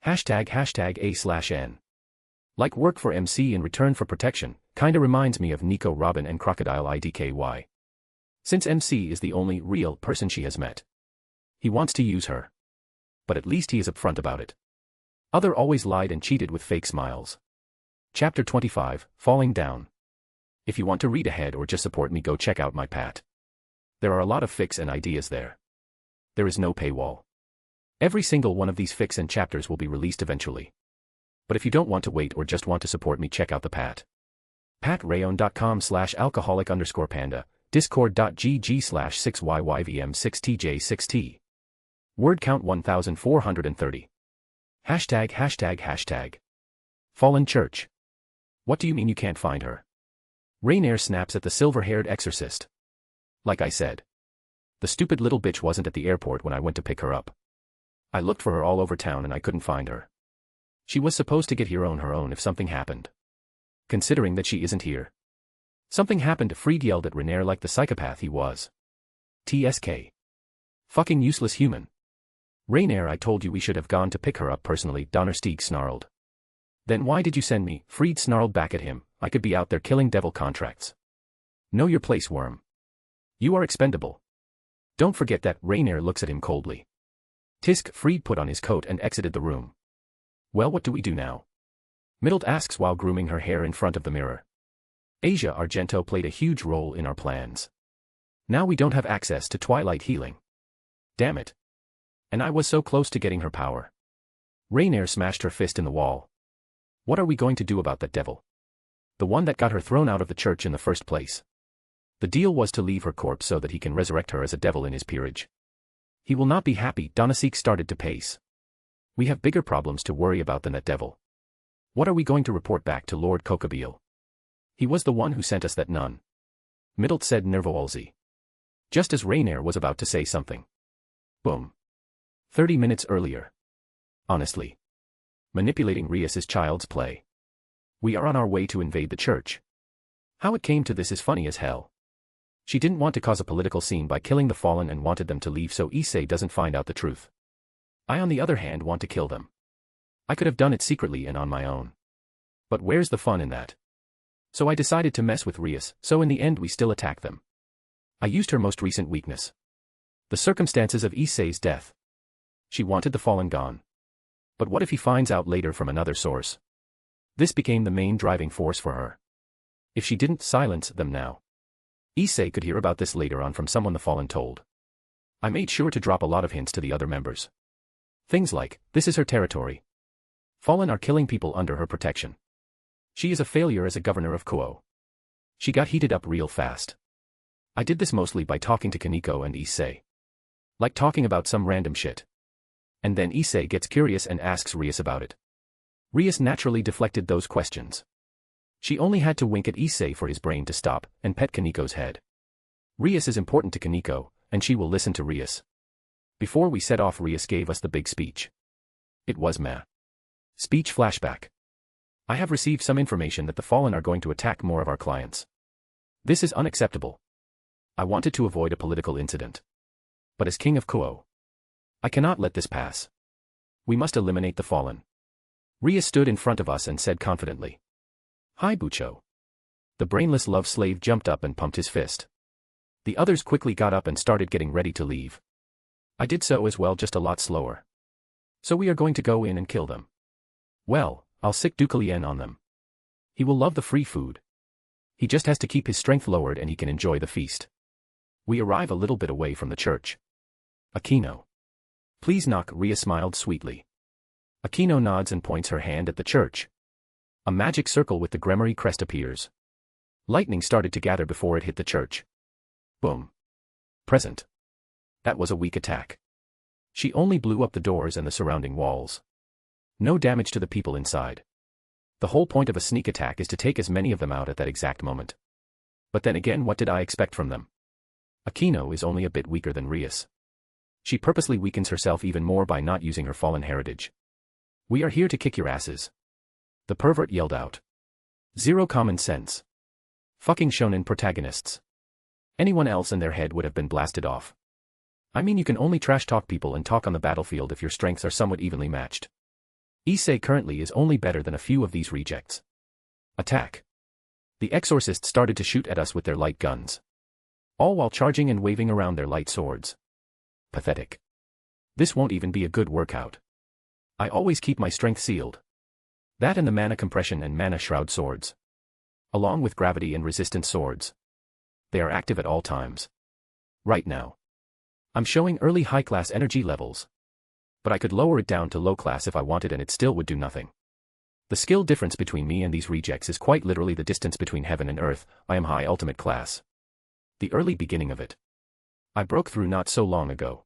#A/N. Like work for MC in return for protection, kinda reminds me of Nico Robin and Crocodile IDKY. Since MC is the only real person she has met. He wants to use her. But at least he is upfront about it. Other always lied and cheated with fake smiles. Chapter 25, Falling Down. If you want to read ahead or just support me, go check out my Pat. There are a lot of fics and ideas there. There is no paywall. Every single one of these fics and chapters will be released eventually. But if you don't want to wait or just want to support me, check out the Pat. Patreon.com/alcoholic_panda, discord.gg/6yyvm6tj6t. Word count 1430. ###. Fallen Church. What do you mean you can't find her? Rainier snaps at the silver-haired exorcist. Like I said. The stupid little bitch wasn't at the airport when I went to pick her up. I looked for her all over town and I couldn't find her. She was supposed to get here on her own if something happened. Considering that she isn't here. Something happened. Fried yelled at Rainier like the psychopath he was. TSK. Fucking useless human. Rainier, I told you we should have gone to pick her up personally, Donnersteig snarled. Then why did you send me? Fried snarled back at him. I could be out there killing devil contracts. Know your place, worm. You are expendable. Don't forget that. Rainier looks at him coldly. Tisk. Fried put on his coat and exited the room. Well, what do we do now? Middled asks while grooming her hair in front of the mirror. Asia Argento played a huge role in our plans. Now we don't have access to Twilight healing. Damn it. And I was so close to getting her power. Rainier smashed her fist in the wall. What are we going to do about that devil? The one that got her thrown out of the church in the first place. The deal was to leave her corpse so that he can resurrect her as a devil in his peerage. He will not be happy. Donasek started to pace. We have bigger problems to worry about than that devil. What are we going to report back to Lord Kokabeel? He was the one who sent us that nun. Middle said nervously. Just as Rainier was about to say something. Boom. 30 minutes earlier. Honestly. Manipulating Rias is child's play. We are on our way to invade the church. How it came to this is funny as hell. She didn't want to cause a political scene by killing the fallen and wanted them to leave so Issei doesn't find out the truth. I on the other hand want to kill them. I could have done it secretly and on my own. But where's the fun in that? So I decided to mess with Rias, so in the end we still attack them. I used her most recent weakness. The circumstances of Issei's death. She wanted the fallen gone. But what if he finds out later from another source? This became the main driving force for her. If she didn't silence them now, Issei could hear about this later on from someone the Fallen told. I made sure to drop a lot of hints to the other members. Things like, this is her territory. Fallen are killing people under her protection. She is a failure as a governor of Kuo. She got heated up real fast. I did this mostly by talking to Kaneko and Issei. Like talking about some random shit. And then Issei gets curious and asks Rias about it. Rias naturally deflected those questions. She only had to wink at Issei for his brain to stop and pet Kaneko's head. Rias is important to Kaneko, and she will listen to Rias. Before we set off, Rias gave us the big speech. It was meh. Speech flashback. I have received some information that the Fallen are going to attack more of our clients. This is unacceptable. I wanted to avoid a political incident. But as King of Kuo, I cannot let this pass. We must eliminate the Fallen. Rias stood in front of us and said confidently. Hi Bucho. The brainless love slave jumped up and pumped his fist. The others quickly got up and started getting ready to leave. I did so as well, just a lot slower. So we are going to go in and kill them. Well, I'll sick Dukalien on them. He will love the free food. He just has to keep his strength lowered and he can enjoy the feast. We arrive a little bit away from the church. Akino. Please knock. Rias smiled sweetly. Akino nods and points her hand at the church. A magic circle with the Gremory crest appears. Lightning started to gather before it hit the church. Boom. Present. That was a weak attack. She only blew up the doors and the surrounding walls. No damage to the people inside. The whole point of a sneak attack is to take as many of them out at that exact moment. But then again, what did I expect from them? Akino is only a bit weaker than Rias. She purposely weakens herself even more by not using her fallen heritage. We are here to kick your asses. The pervert yelled out. Zero common sense. Fucking shonen protagonists. Anyone else in their head would have been blasted off. I mean, you can only trash talk people and talk on the battlefield if your strengths are somewhat evenly matched. Issei currently is only better than a few of these rejects. Attack. The exorcists started to shoot at us with their light guns. All while charging and waving around their light swords. Pathetic. This won't even be a good workout. I always keep my strength sealed. That and the mana compression and mana shroud swords. Along with gravity and resistance swords. They are active at all times. Right now. I'm showing early high-class energy levels. But I could lower it down to low class if I wanted and it still would do nothing. The skill difference between me and these rejects is quite literally the distance between heaven and earth. I am high ultimate class. The early beginning of it. I broke through not so long ago.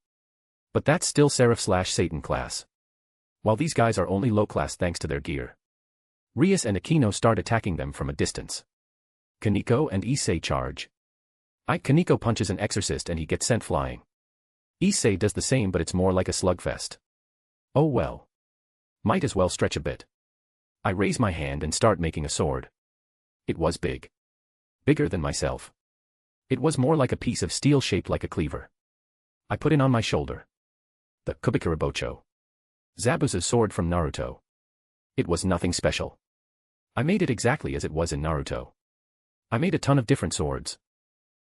But that's still Seraph/Satan class. While these guys are only low class thanks to their gear. Rias and Akino start attacking them from a distance. Kaneko and Issei charge. Kaneko punches an exorcist and he gets sent flying. Issei does the same, but it's more like a slugfest. Oh well. Might as well stretch a bit. I raise my hand and start making a sword. It was big. Bigger than myself. It was more like a piece of steel shaped like a cleaver. I put it on my shoulder. The Kubikarabocho. Zabuza's sword from Naruto. It was nothing special. I made it exactly as it was in Naruto. I made a ton of different swords.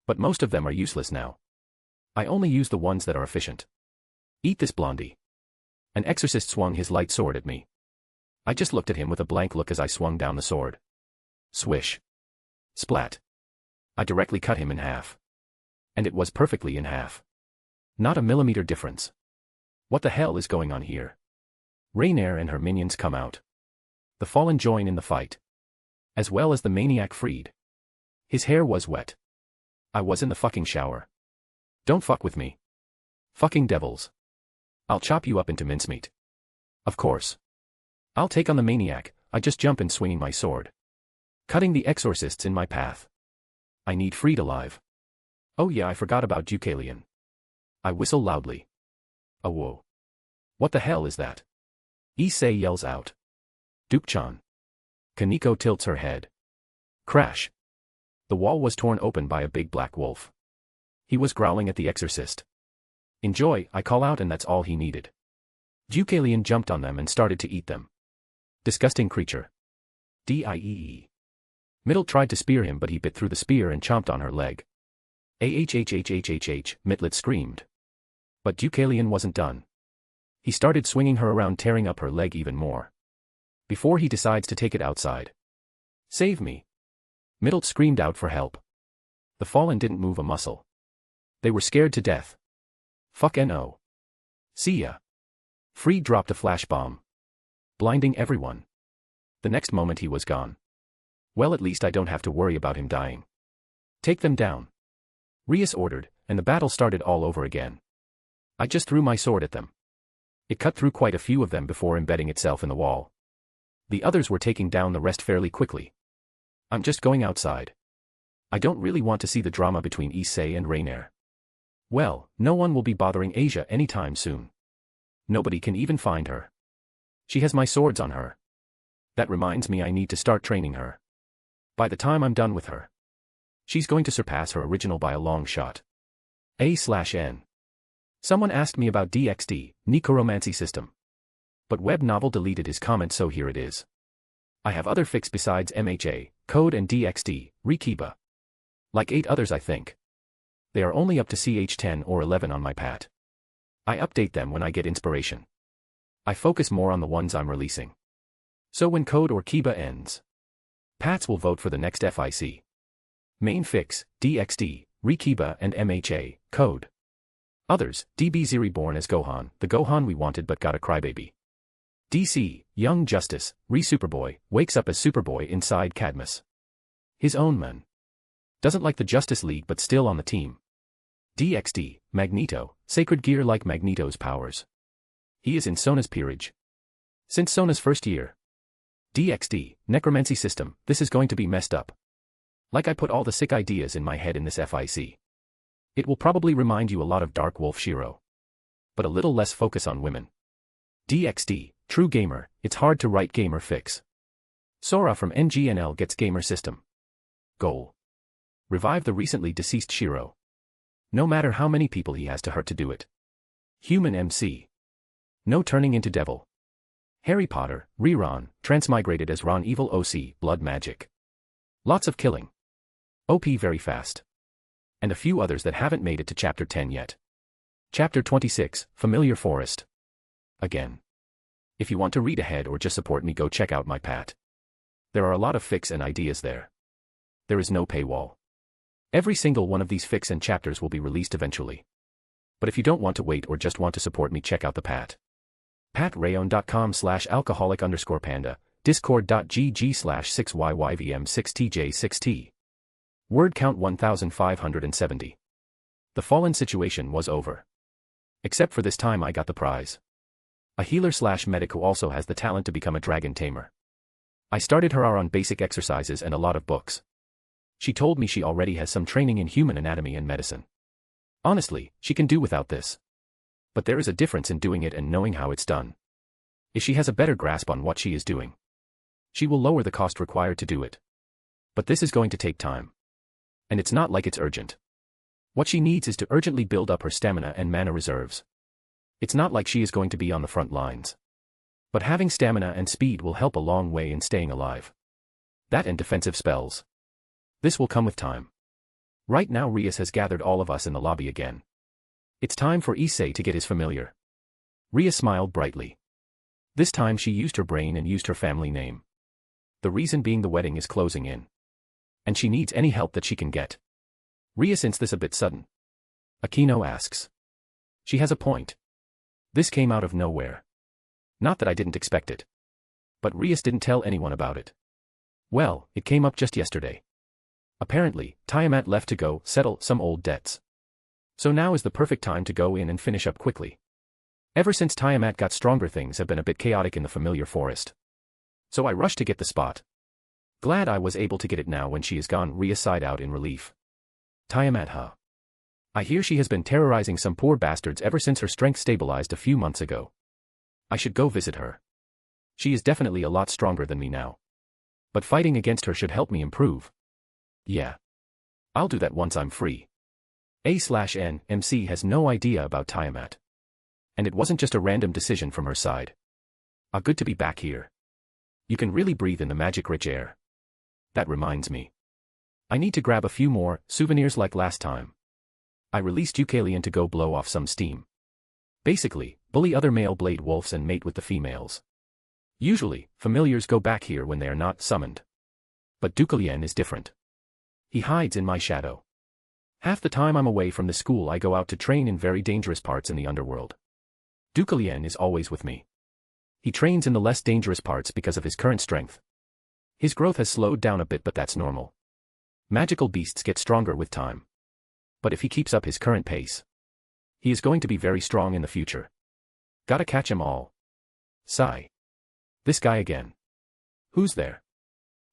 But most of them are useless now. I only use the ones that are efficient. Eat this, blondie. An exorcist swung his light sword at me. I just looked at him with a blank look as I swung down the sword. Swish. Splat. I directly cut him in half. And it was perfectly in half. Not a millimeter difference. What the hell is going on here? Rainier and her minions come out. The Fallen join in the fight. As well as the maniac freed. His hair was wet. I was in the fucking shower. Don't fuck with me. Fucking devils. I'll chop you up into mincemeat. Of course. I'll take on the maniac. I just jump in swinging my sword. Cutting the exorcists in my path. I need freed alive. Oh yeah, I forgot about Deucalion. I whistle loudly. Oh whoa. What the hell is that? Issei yells out. Duke-chan. Kaneko tilts her head. Crash. The wall was torn open by a big black wolf. He was growling at the exorcist. Enjoy, I call out, and that's all he needed. Deucalion jumped on them and started to eat them. Disgusting creature. Die. Middle tried to spear him, but he bit through the spear and chomped on her leg. Ahhhhhhhh, Mitlet screamed. But Deucalion wasn't done. He started swinging her around, tearing up her leg even more. before he decides to take it outside. Save me. Middle screamed out for help. The fallen didn't move a muscle. They were scared to death. Fuck no. See ya. Free dropped a flash bomb, blinding everyone. The next moment he was gone. Well, at least I don't have to worry about him dying. Take them down, Rias ordered, and the battle started all over again. I just threw my sword at them. It cut through quite a few of them before embedding itself in the wall. The others were taking down the rest fairly quickly. I'm just going outside. I don't really want to see the drama between Issei and Rainier. Well, no one will be bothering Asia anytime soon. Nobody can even find her. She has my swords on her. That reminds me I need to start training her. By the time I'm done with her, she's going to surpass her original by a long shot. A/N. Someone asked me about DxD, necromancy system. But Web Novel deleted his comment, so here it is. I have other fics besides MHA, Code and DxD, ReKiba. Like 8 others I think. They are only up to CH10 or 11 on my pat. I update them when I get inspiration. I focus more on the ones I'm releasing. So when Code or Kiba ends, Pats will vote for the next FIC. Main fix, DxD, ReKiba and MHA, Code. Others, DBZ reborn as Gohan, the Gohan we wanted but got a crybaby. DC, Young Justice, Superboy, wakes up as Superboy inside Cadmus. His own man. Doesn't like the Justice League but still on the team. DxD, Magneto, Sacred Gear like Magneto's powers. He is in Sona's peerage. Since Sona's first year. DxD, Necromancy system, this is going to be messed up. Like I put all the sick ideas in my head in this FIC. It will probably remind you a lot of Dark Wolf Shiro. But a little less focus on women. DxD, True Gamer, it's hard to write gamer fix. Sora from NGNL gets gamer system. Goal. Revive the recently deceased Shiro. No matter how many people he has to hurt to do it. Human MC. No turning into devil. Harry Potter, Ron, transmigrated as Ron Evil OC, Blood Magic. Lots of killing. OP very fast. And a few others that haven't made it to Chapter 10 yet. Chapter 26, Familiar Forest. Again. If you want to read ahead or just support me, go check out my pat. There are a lot of fics and ideas there. There is no paywall. Every single one of these fics and chapters will be released eventually. But if you don't want to wait or just want to support me, check out the pat. patrayon.com/alcoholic_panda, discord.gg/6yyvm6tj6t. Word count 1570. The fallen situation was over. Except for this time I got the prize. A healer/medic who also has the talent to become a dragon tamer. I started her on basic exercises and a lot of books. She told me she already has some training in human anatomy and medicine. Honestly, she can do without this. But there is a difference in doing it and knowing how it's done. If she has a better grasp on what she is doing, she will lower the cost required to do it. But this is going to take time. And it's not like it's urgent. What she needs is to urgently build up her stamina and mana reserves. It's not like she is going to be on the front lines. But having stamina and speed will help a long way in staying alive. That and defensive spells. This will come with time. Right now Rias has gathered all of us in the lobby again. It's time for Issei to get his familiar. Rias smiled brightly. This time she used her brain and used her family name. The reason being the wedding is closing in. And she needs any help that she can get. Rias thinks this a bit sudden. Aquino asks. She has a point. This came out of nowhere. Not that I didn't expect it. But Rias didn't tell anyone about it. Well, it came up just yesterday. Apparently, Tiamat left to go settle some old debts. So now is the perfect time to go in and finish up quickly. Ever since Tiamat got stronger, things have been a bit chaotic in the familiar forest. So I rushed to get the spot. Glad I was able to get it now when she is gone. Rias sighed out in relief. Tiamat, huh? I hear she has been terrorizing some poor bastards ever since her strength stabilized a few months ago. I should go visit her. She is definitely a lot stronger than me now. But fighting against her should help me improve. Yeah. I'll do that once I'm free. A/N MC has no idea about Tiamat. And it wasn't just a random decision from her side. Good to be back here. You can really breathe in the magic-rich air. That reminds me. I need to grab a few more souvenirs like last time. I released Eucalion to go blow off some steam. Basically, bully other male blade wolves and mate with the females. Usually, familiars go back here when they are not summoned. But DxD is different. He hides in my shadow. Half the time I'm away from the school I go out to train in very dangerous parts in the underworld. DxD is always with me. He trains in the less dangerous parts because of his current strength. His growth has slowed down a bit, but that's normal. Magical beasts get stronger with time. But if he keeps up his current pace, he is going to be very strong in the future. Gotta catch 'em all. Sigh. This guy again. Who's there?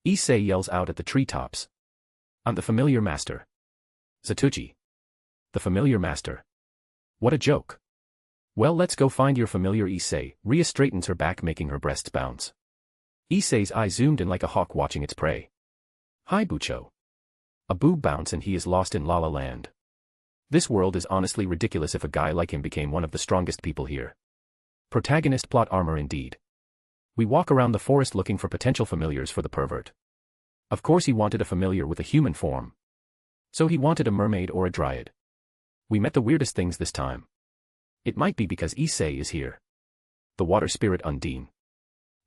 Issei yells out at the treetops. I'm the familiar master. Zatuji. The familiar master. What a joke. Well, let's go find your familiar, Issei. Rias straightens her back, making her breasts bounce. Issei's eye zoomed in like a hawk watching its prey. Hi, Bucho. A boob bounce and he is lost in La La Land. This world is honestly ridiculous if a guy like him became one of the strongest people here. Protagonist plot armor indeed. We walk around the forest looking for potential familiars for the pervert. Of course he wanted a familiar with a human form. So he wanted a mermaid or a dryad. We met the weirdest things this time. It might be because Issei is here. The water spirit Undine.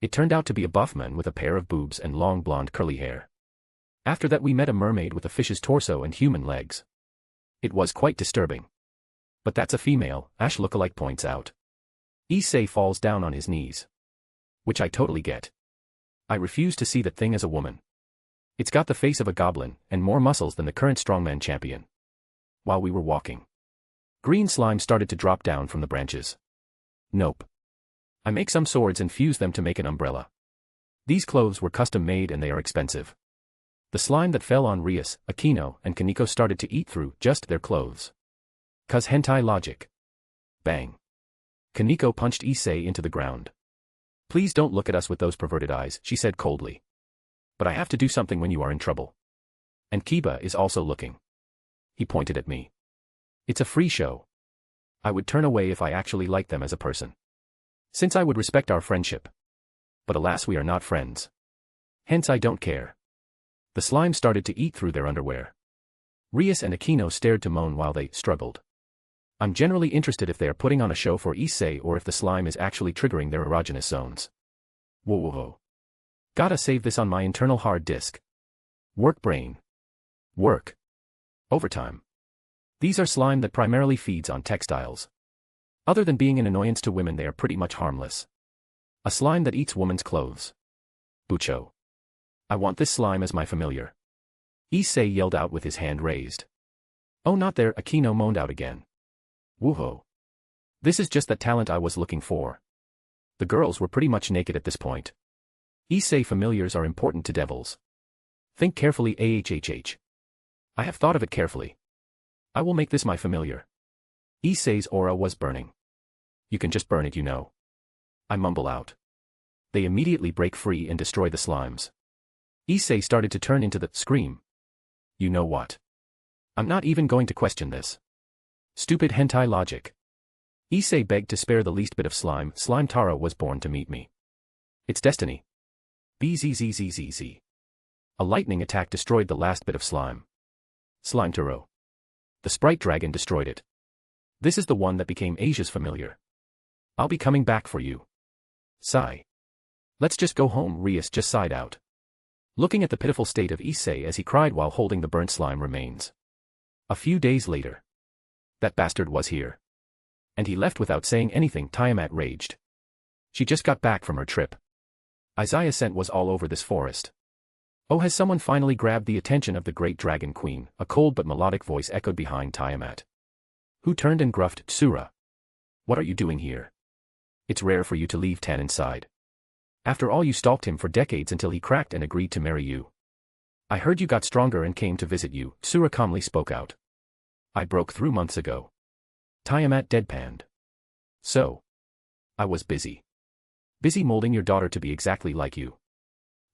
It turned out to be a buff man with a pair of boobs and long blonde curly hair. After that we met a mermaid with a fish's torso and human legs. It was quite disturbing. But that's a female, Ash lookalike points out. Issei falls down on his knees. Which I totally get. I refuse to see that thing as a woman. It's got the face of a goblin, and more muscles than the current strongman champion. While we were walking, green slime started to drop down from the branches. Nope. I make some swords and fuse them to make an umbrella. These clothes were custom made and they are expensive. The slime that fell on Rias, Akino, and Kaneko started to eat through just their clothes. 'Cause hentai logic. Bang. Kaneko punched Issei into the ground. Please don't look at us with those perverted eyes, she said coldly. But I have to do something when you are in trouble. And Kiba is also looking. He pointed at me. It's a free show. I would turn away if I actually liked them as a person. Since I would respect our friendship. But alas, we are not friends. Hence I don't care. The slime started to eat through their underwear. Rias and Akino stared to moan while they struggled. I'm generally interested if they are putting on a show for Issei or if the slime is actually triggering their erogenous zones. Whoa. Gotta save this on my internal hard disk. Work brain. Work. Overtime. These are slime that primarily feeds on textiles. Other than being an annoyance to women, they are pretty much harmless. A slime that eats women's clothes. Bucho. I want this slime as my familiar. Issei yelled out with his hand raised. Oh, not there, Akino moaned out again. Woohoo. This is just that talent I was looking for. The girls were pretty much naked at this point. Issei familiars are important to devils. Think carefully, ahhh. I have thought of it carefully. I will make this my familiar. Issei's aura was burning. You can just burn it, you know. I mumble out. They immediately break free and destroy the slimes. Issei started to turn into the scream. You know what? I'm not even going to question this. Stupid hentai logic. Issei begged to spare the least bit of slime. Slime Tara was born to meet me. It's destiny. Bzzzzz. A lightning attack destroyed the last bit of slime. Slime Taro. The sprite dragon destroyed it. This is the one that became Asia's familiar. I'll be coming back for you. Sigh. Let's just go home, Rias just sighed out. Looking at the pitiful state of Issei as he cried while holding the burnt slime remains. A few days later. That bastard was here. And he left without saying anything, Tiamat raged. She just got back from her trip. Isaiah's scent was all over this forest. Oh, has someone finally grabbed the attention of the great dragon queen? A cold but melodic voice echoed behind Tiamat. Who turned and gruffed, Tsura. What are you doing here? It's rare for you to leave Tan inside. After all, you stalked him for decades until he cracked and agreed to marry you. I heard you got stronger and came to visit you, Tsura calmly spoke out. I broke through months ago. Tiamat deadpanned. So. I was busy. Busy molding your daughter to be exactly like you.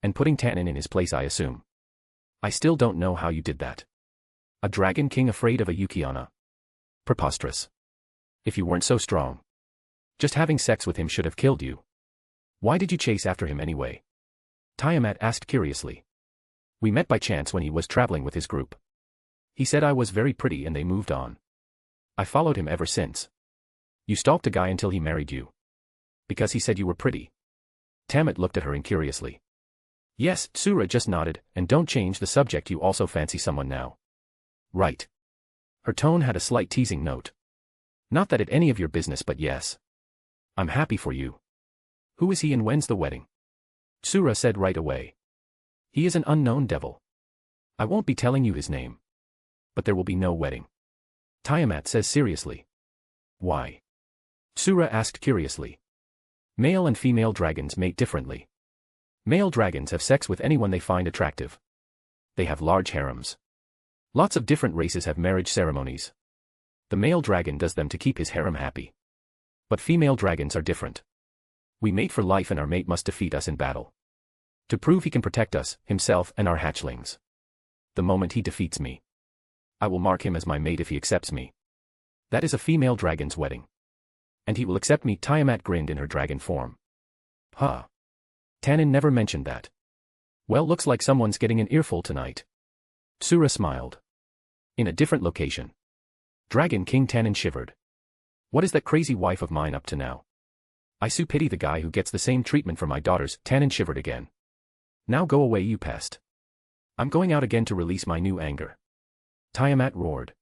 And putting Tannen in his place, I assume. I still don't know how you did that. A dragon king afraid of a Yukiana. Preposterous. If you weren't so strong. Just having sex with him should have killed you. Why did you chase after him anyway? Tiamat asked curiously. We met by chance when he was traveling with his group. He said I was very pretty and they moved on. I followed him ever since. You stalked a guy until he married you. Because he said you were pretty. Tammet looked at her incuriously. Yes, Tsura just nodded, and don't change the subject, you also fancy someone now. Right. Her tone had a slight teasing note. Not that it any of your business, but yes. I'm happy for you. Who is he and when's the wedding? Tsura said right away. He is an unknown devil. I won't be telling you his name. But there will be no wedding. Tiamat says seriously. Why? Tsura asked curiously. Male and female dragons mate differently. Male dragons have sex with anyone they find attractive. They have large harems. Lots of different races have marriage ceremonies. The male dragon does them to keep his harem happy. But female dragons are different. We mate for life and our mate must defeat us in battle. To prove he can protect us, himself and our hatchlings. The moment he defeats me, I will mark him as my mate if he accepts me. That is a female dragon's wedding. And he will accept me. Tiamat grinned in her dragon form. Huh. Tanin never mentioned that. Well, looks like someone's getting an earful tonight. Tsura smiled. In a different location. Dragon King Tanin shivered. What is that crazy wife of mine up to now? I so pity the guy who gets the same treatment for my daughters. Tanin shivered again. Now go away, you pest. I'm going out again to release my new anger. Tiamat roared.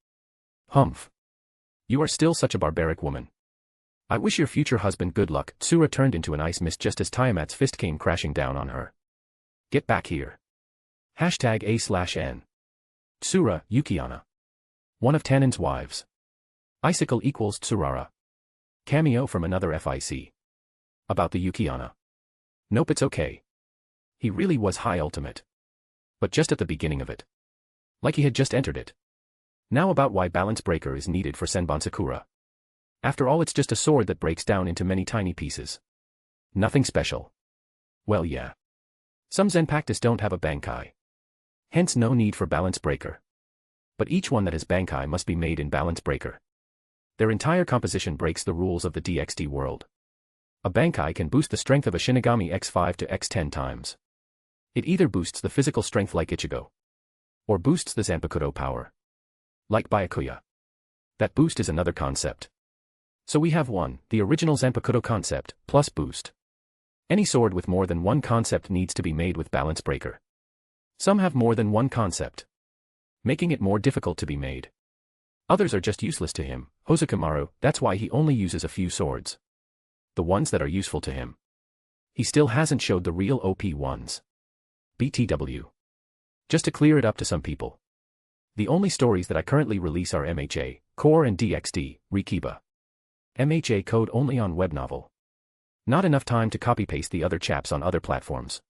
Humph. You are still such a barbaric woman. I wish your future husband good luck. Tsura turned into an ice mist just as Tiamat's fist came crashing down on her. Get back here. #A/N. Tsura, Yukiana. One of Tanin's wives. Icicle equals Tsurara. Cameo from another FIC. About the Yukiana. Nope, it's okay. He really was high ultimate. But just at the beginning of it. Like he had just entered it. Now about why balance breaker is needed for Senbon Sakura. After all, it's just a sword that breaks down into many tiny pieces. Nothing special. Well, yeah. Some Zenpactus don't have a Bankai. Hence no need for balance breaker. But each one that has Bankai must be made in balance breaker. Their entire composition breaks the rules of the DxD world. A Bankai can boost the strength of a Shinigami x5 to x10 times. It either boosts the physical strength like Ichigo. Or boosts the Zanpakuto power. Like Byakuya. That boost is another concept. So we have one, the original Zanpakuto concept, plus boost. Any sword with more than one concept needs to be made with balance breaker. Some have more than one concept, making it more difficult to be made. Others are just useless to him. Hosokumaru, that's why he only uses a few swords. The ones that are useful to him. He still hasn't showed the real OP ones. BTW. Just to clear it up to some people. The only stories that I currently release are MHA, Core and DxD, ReKiba. MHA code only on web novel. Not enough time to copy-paste the other chaps on other platforms.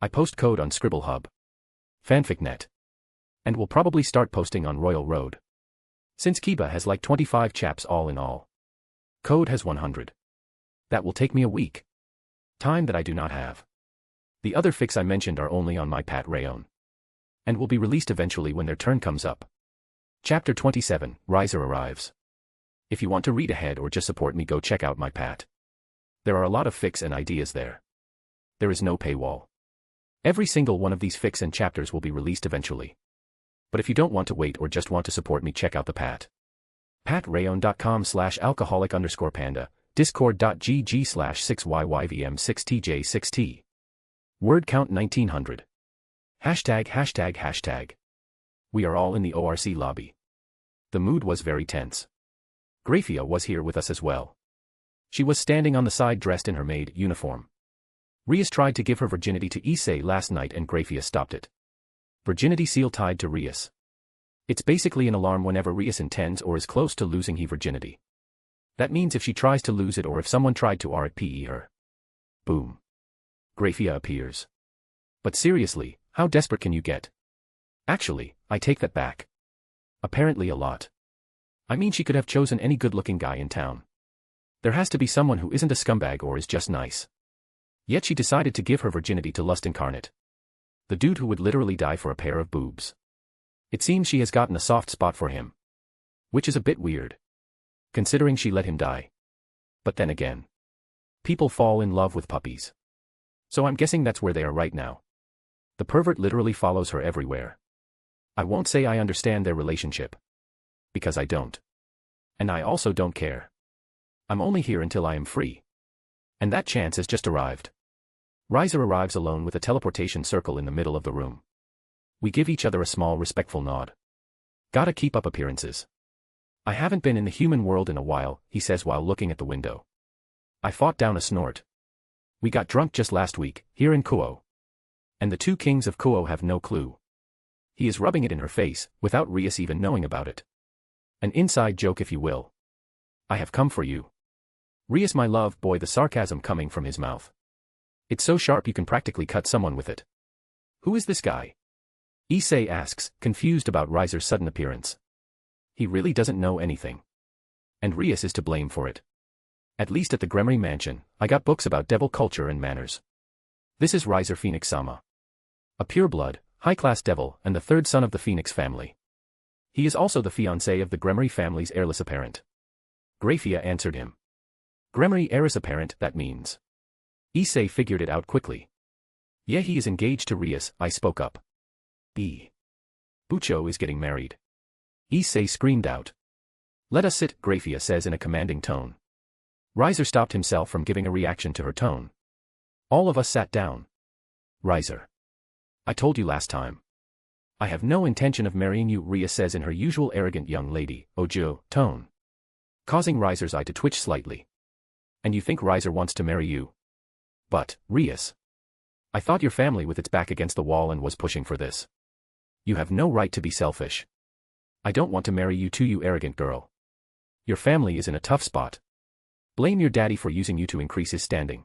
I post code on Scribble Hub. FanficNet. And will probably start posting on Royal Road. Since Kiba has like 25 chaps all in all. Code has 100. That will take me a week. Time that I do not have. The other fics I mentioned are only on my Pat Rayon. And will be released eventually when their turn comes up. Chapter 27, Riser arrives. If you want to read ahead or just support me, go check out my Pat. There are a lot of fics and ideas there. There is no paywall. Every single one of these fics and chapters will be released eventually. But if you don't want to wait or just want to support me, check out the Pat. patrayon.com/alcoholic_panda, discord.gg/6yyvm6tj6t. Word count 1900. ####. We are all in the ORC lobby. The mood was very tense. Grafia was here with us as well. She was standing on the side dressed in her maid uniform. Rias tried to give her virginity to Issei last night and Grafia stopped it. Virginity seal tied to Rias. It's basically an alarm whenever Rias intends or is close to losing her virginity. That means if she tries to lose it or if someone tried to RPE her. Boom. Grafia appears. But seriously, how desperate can you get? Actually, I take that back. Apparently a lot. I mean, she could have chosen any good-looking guy in town. There has to be someone who isn't a scumbag or is just nice. Yet she decided to give her virginity to Lust Incarnate. The dude who would literally die for a pair of boobs. It seems she has gotten a soft spot for him. Which is a bit weird. Considering she let him die. But then again. People fall in love with puppies. So I'm guessing that's where they are right now. The pervert literally follows her everywhere. I won't say I understand their relationship. Because I don't. And I also don't care. I'm only here until I am free. And that chance has just arrived. Riser arrives alone with a teleportation circle in the middle of the room. We give each other a small respectful nod. Gotta keep up appearances. I haven't been in the human world in a while, he says while looking at the window. I fought down a snort. We got drunk just last week, here in Kuo. And the two kings of Kuo have no clue. He is rubbing it in her face, without Rias even knowing about it. An inside joke if you will. I have come for you. Rias my love boy, the sarcasm coming from his mouth. It's so sharp you can practically cut someone with it. Who is this guy? Issei asks, confused about Riser's sudden appearance. He really doesn't know anything. And Rias is to blame for it. At least at the Gremory mansion, I got books about devil culture and manners. This is Riser Phoenix-sama. A pureblood, high-class devil and the third son of the Phoenix family. He is also the fiancé of the Gremory family's heirless apparent. Grafia answered him. Gremory heiress apparent, that means. Issei figured it out quickly. Yeah, he is engaged to Rias, I spoke up. Bucho is getting married. Issei screamed out. Let us sit, Grafia says in a commanding tone. Riser stopped himself from giving a reaction to her tone. All of us sat down. Riser. I told you last time. I have no intention of marrying you, Rias says in her usual arrogant young lady, Ojo, tone. Causing Riser's eye to twitch slightly. And you think Riser wants to marry you? But, Rias. I thought your family with its back against the wall and was pushing for this. You have no right to be selfish. I don't want to marry you too, you arrogant girl. Your family is in a tough spot. Blame your daddy for using you to increase his standing.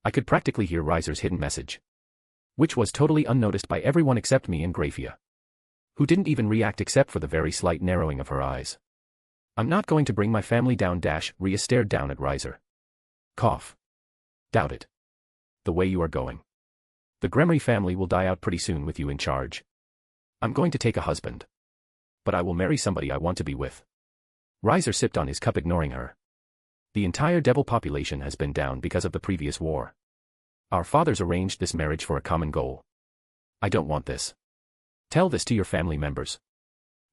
I could practically hear Riser's hidden message. Which was totally unnoticed by everyone except me and Grafia. Who didn't even react except for the very slight narrowing of her eyes. I'm not going to bring my family down. Rias stared down at Riser. Cough. Doubt it. The way you are going. The Gremory family will die out pretty soon with you in charge. I'm going to take a husband. But I will marry somebody I want to be with. Riser sipped on his cup, ignoring her. The entire devil population has been down because of the previous war. Our fathers arranged this marriage for a common goal. I don't want this. Tell this to your family members.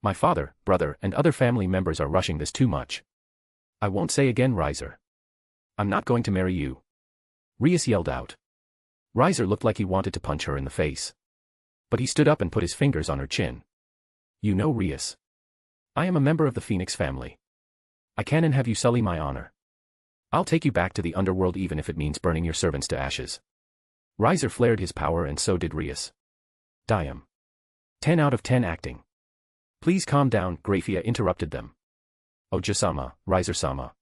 My father, brother, and other family members are rushing this too much. I won't say again, Riser. I'm not going to marry you. Rias yelled out. Riser looked like he wanted to punch her in the face. But he stood up and put his fingers on her chin. You know, Rias. I am a member of the Phoenix family. I can and have you sully my honor. I'll take you back to the underworld even if it means burning your servants to ashes. Riser flared his power and so did Rias. Diam. 10 out of 10 acting. Please calm down, Grafia interrupted them. Oja-sama, Riser-sama.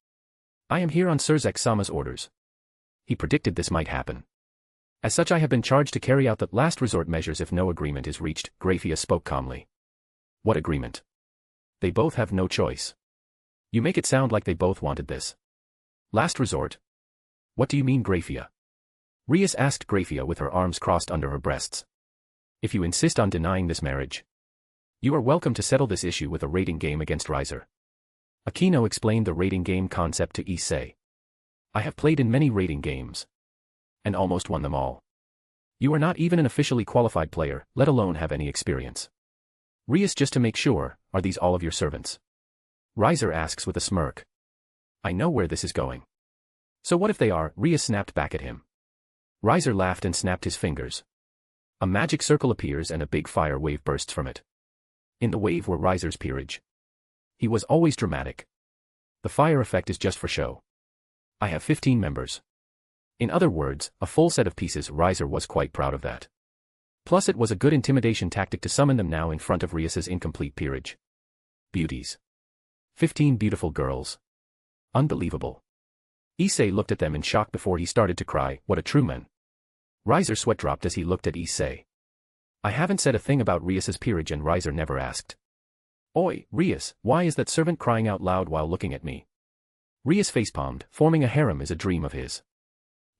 I am here on Surzek-sama's orders. He predicted this might happen. As such, I have been charged to carry out the last resort measures if no agreement is reached, Grafia spoke calmly. What agreement? They both have no choice. You make it sound like they both wanted this. Last resort? What do you mean, Grafia? Rias asked Grafia with her arms crossed under her breasts. If you insist on denying this marriage, you are welcome to settle this issue with a rating game against Riser. Aquino explained the rating game concept to Issei. I have played in many rating games. And almost won them all. You are not even an officially qualified player, let alone have any experience. Rias, just to make sure, are these all of your servants? Riser asks with a smirk. I know where this is going. So what if they are? Rias snapped back at him. Riser laughed and snapped his fingers. A magic circle appears and a big fire wave bursts from it. In the wave were Riser's peerage. He was always dramatic. The fire effect is just for show. I have 15 members. In other words, a full set of pieces. Riser was quite proud of that. Plus it was a good intimidation tactic to summon them now in front of Rias's incomplete peerage. Beauties. 15 beautiful girls. Unbelievable. Issei looked at them in shock before he started to cry, what a true man. Riser's sweat dropped as he looked at Issei. I haven't said a thing about Rias's peerage, and Riser never asked. Oi, Rias, why is that servant crying out loud while looking at me? Rias facepalmed, forming a harem is a dream of his.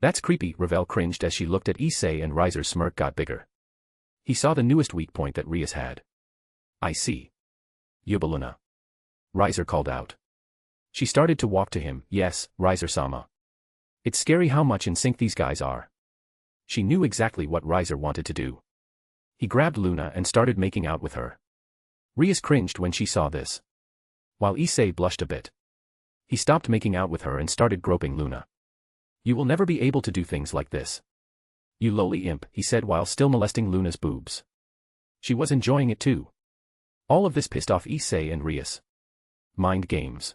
That's creepy, Ravel cringed as she looked at Issei, and Riser's smirk got bigger. He saw the newest weak point that Rias had. I see. Yubaluna. Riser called out. She started to walk to him. Yes, Riser-sama. It's scary how much in sync these guys are. She knew exactly what Riser wanted to do. He grabbed Luna and started making out with her. Rias cringed when she saw this. While Issei blushed a bit. He stopped making out with her and started groping Luna. You will never be able to do things like this. You lowly imp, he said while still molesting Luna's boobs. She was enjoying it too. All of this pissed off Issei and Rias. Mind games.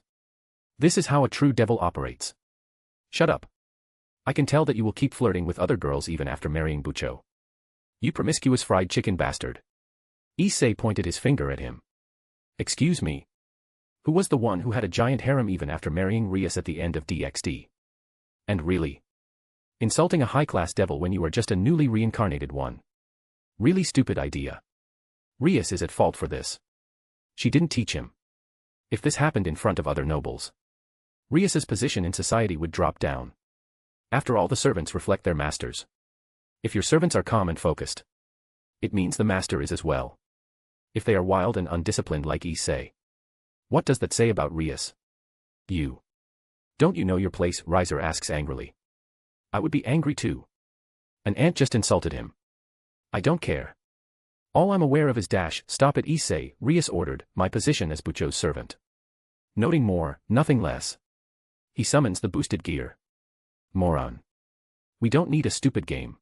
This is how a true devil operates. Shut up. I can tell that you will keep flirting with other girls even after marrying Bucho. You promiscuous fried chicken bastard. Issei pointed his finger at him. Excuse me. Who was the one who had a giant harem even after marrying Rias at the end of DxD? And really? Insulting a high-class devil when you are just a newly reincarnated one. Really stupid idea. Rias is at fault for this. She didn't teach him. If this happened in front of other nobles, Rias's position in society would drop down. After all, the servants reflect their masters. If your servants are calm and focused, it means the master is as well. If they are wild and undisciplined like Issei, what does that say about Rias? You. Don't you know your place? Rias asks angrily. I would be angry too. An ant just insulted him. I don't care. All I'm aware of is stop it Issei, Rias ordered, my position as Bucho's servant. Noting more, nothing less. He summons the boosted gear. Moron. We don't need a stupid game.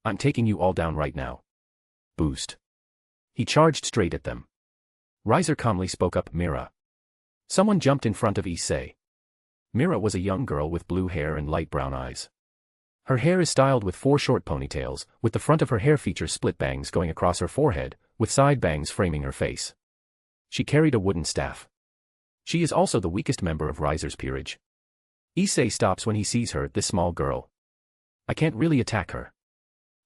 I'm taking you all down right now. Boost. He charged straight at them. Rias calmly spoke up, Mira. Someone jumped in front of Issei. Mira was a young girl with blue hair and light brown eyes. Her hair is styled with 4 short ponytails, with the front of her hair features split bangs going across her forehead, with side bangs framing her face. She carried a wooden staff. She is also the weakest member of Rias's peerage. Issei stops when he sees her, this small girl. I can't really attack her.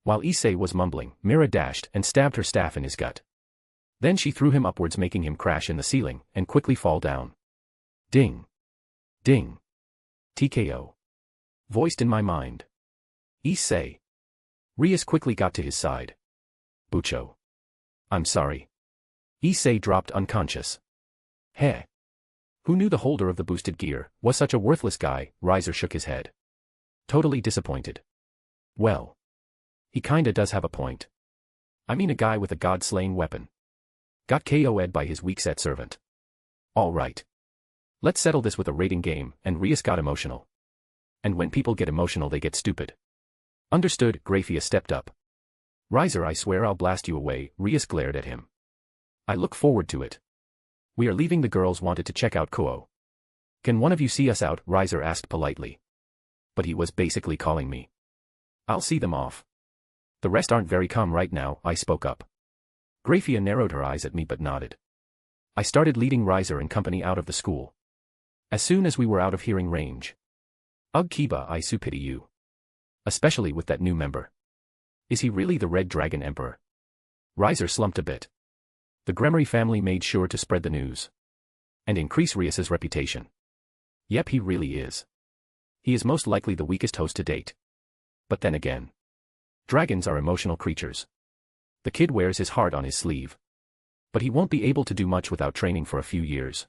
While Issei was mumbling, Mira dashed and stabbed her staff in his gut. Then she threw him upwards, making him crash in the ceiling and quickly fall down. Ding. Ding. TKO. Voiced in my mind. Issei. Rias quickly got to his side. Bucho. I'm sorry. Issei dropped unconscious. Heh. Who knew the holder of the boosted gear was such a worthless guy? Rias shook his head. Totally disappointed. Well. He kinda does have a point. I mean, a guy with a god-slaying weapon got KO'd by his weak-set servant. All right. Let's settle this with a rating game, and Rias got emotional. And when people get emotional they get stupid. Understood, Grafia stepped up. Rias, I swear I'll blast you away, Rias glared at him. I look forward to it. We are leaving. The girls wanted to check out Kuo. Can one of you see us out? Rias asked politely. But he was basically calling me. I'll see them off. The rest aren't very calm right now, I spoke up. Grafia narrowed her eyes at me but nodded. I started leading Rias and company out of the school. As soon as we were out of hearing range. Ugh, Kiba, I so pity you. Especially with that new member. Is he really the Red Dragon Emperor? Rias slumped a bit. The Gremory family made sure to spread the news. And increase Rias's reputation. Yep, he really is. He is most likely the weakest host to date. But then again. Dragons are emotional creatures. The kid wears his heart on his sleeve. But he won't be able to do much without training for a few years.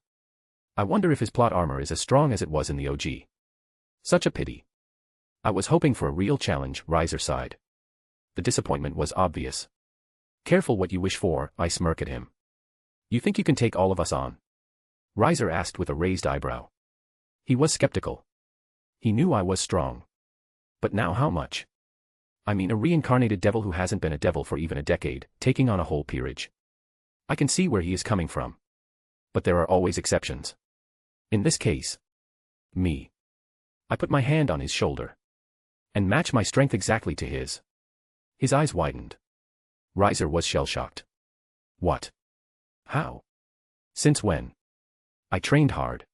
I wonder if his plot armor is as strong as it was in the OG. Such a pity. I was hoping for a real challenge, Rias sighed. The disappointment was obvious. Careful what you wish for, I smirk at him. You think you can take all of us on? Rias asked with a raised eyebrow. He was skeptical. He knew I was strong. But now how much? I mean, a reincarnated devil who hasn't been a devil for even a decade, taking on a whole peerage. I can see where he is coming from. But there are always exceptions. In this case. Me. I put my hand on his shoulder. And match my strength exactly to his. His eyes widened. Rias was shell-shocked. What? How? Since when? I trained hard.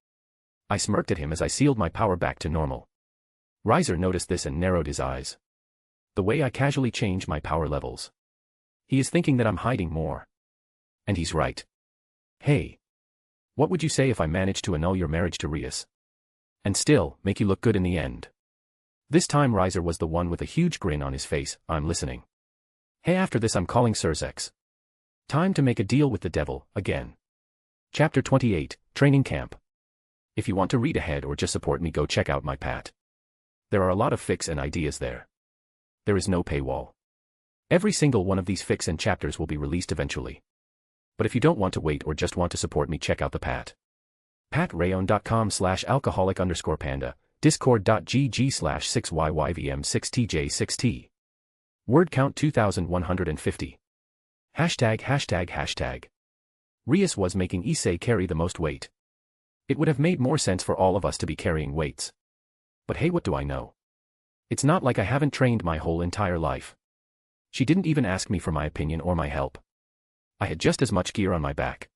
I smirked at him as I sealed my power back to normal. Rias noticed this and narrowed his eyes. The way I casually change my power levels. He is thinking that I'm hiding more. And he's right. Hey. What would you say if I managed to annul your marriage to Rias? And still, make you look good in the end? This time Rias was the one with a huge grin on his face. I'm listening. Hey, after this I'm calling Surzex. Time to make a deal with the devil, again. Chapter 28, Training Camp. If you want to read ahead or just support me, go check out my Pat. There are a lot of fics and ideas there. There is no paywall. Every single one of these fics and chapters will be released eventually. But if you don't want to wait or just want to support me, check out the Pat. Patreon.com/alcoholic_panda, discord.gg/6yyvm6tj6t. Word count 2150. ####. Rias was making Issei carry the most weight. It would have made more sense for all of us to be carrying weights. But hey, what do I know? It's not like I haven't trained my whole entire life. She didn't even ask me for my opinion or my help. I had just as much gear on my back.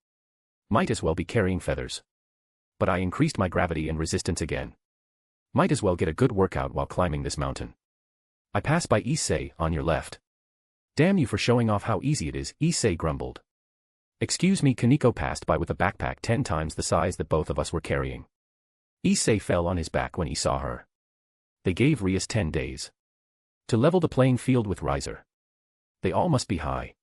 Might as well be carrying feathers. But I increased my gravity and resistance again. Might as well get a good workout while climbing this mountain. I pass by Issei, on your left. Damn you for showing off how easy it is, Issei grumbled. Excuse me, Kaneko passed by with a backpack 10 times the size that both of us were carrying. Issei fell on his back when he saw her. They gave Rias 10 days. To level the playing field with Riser. They all must be high.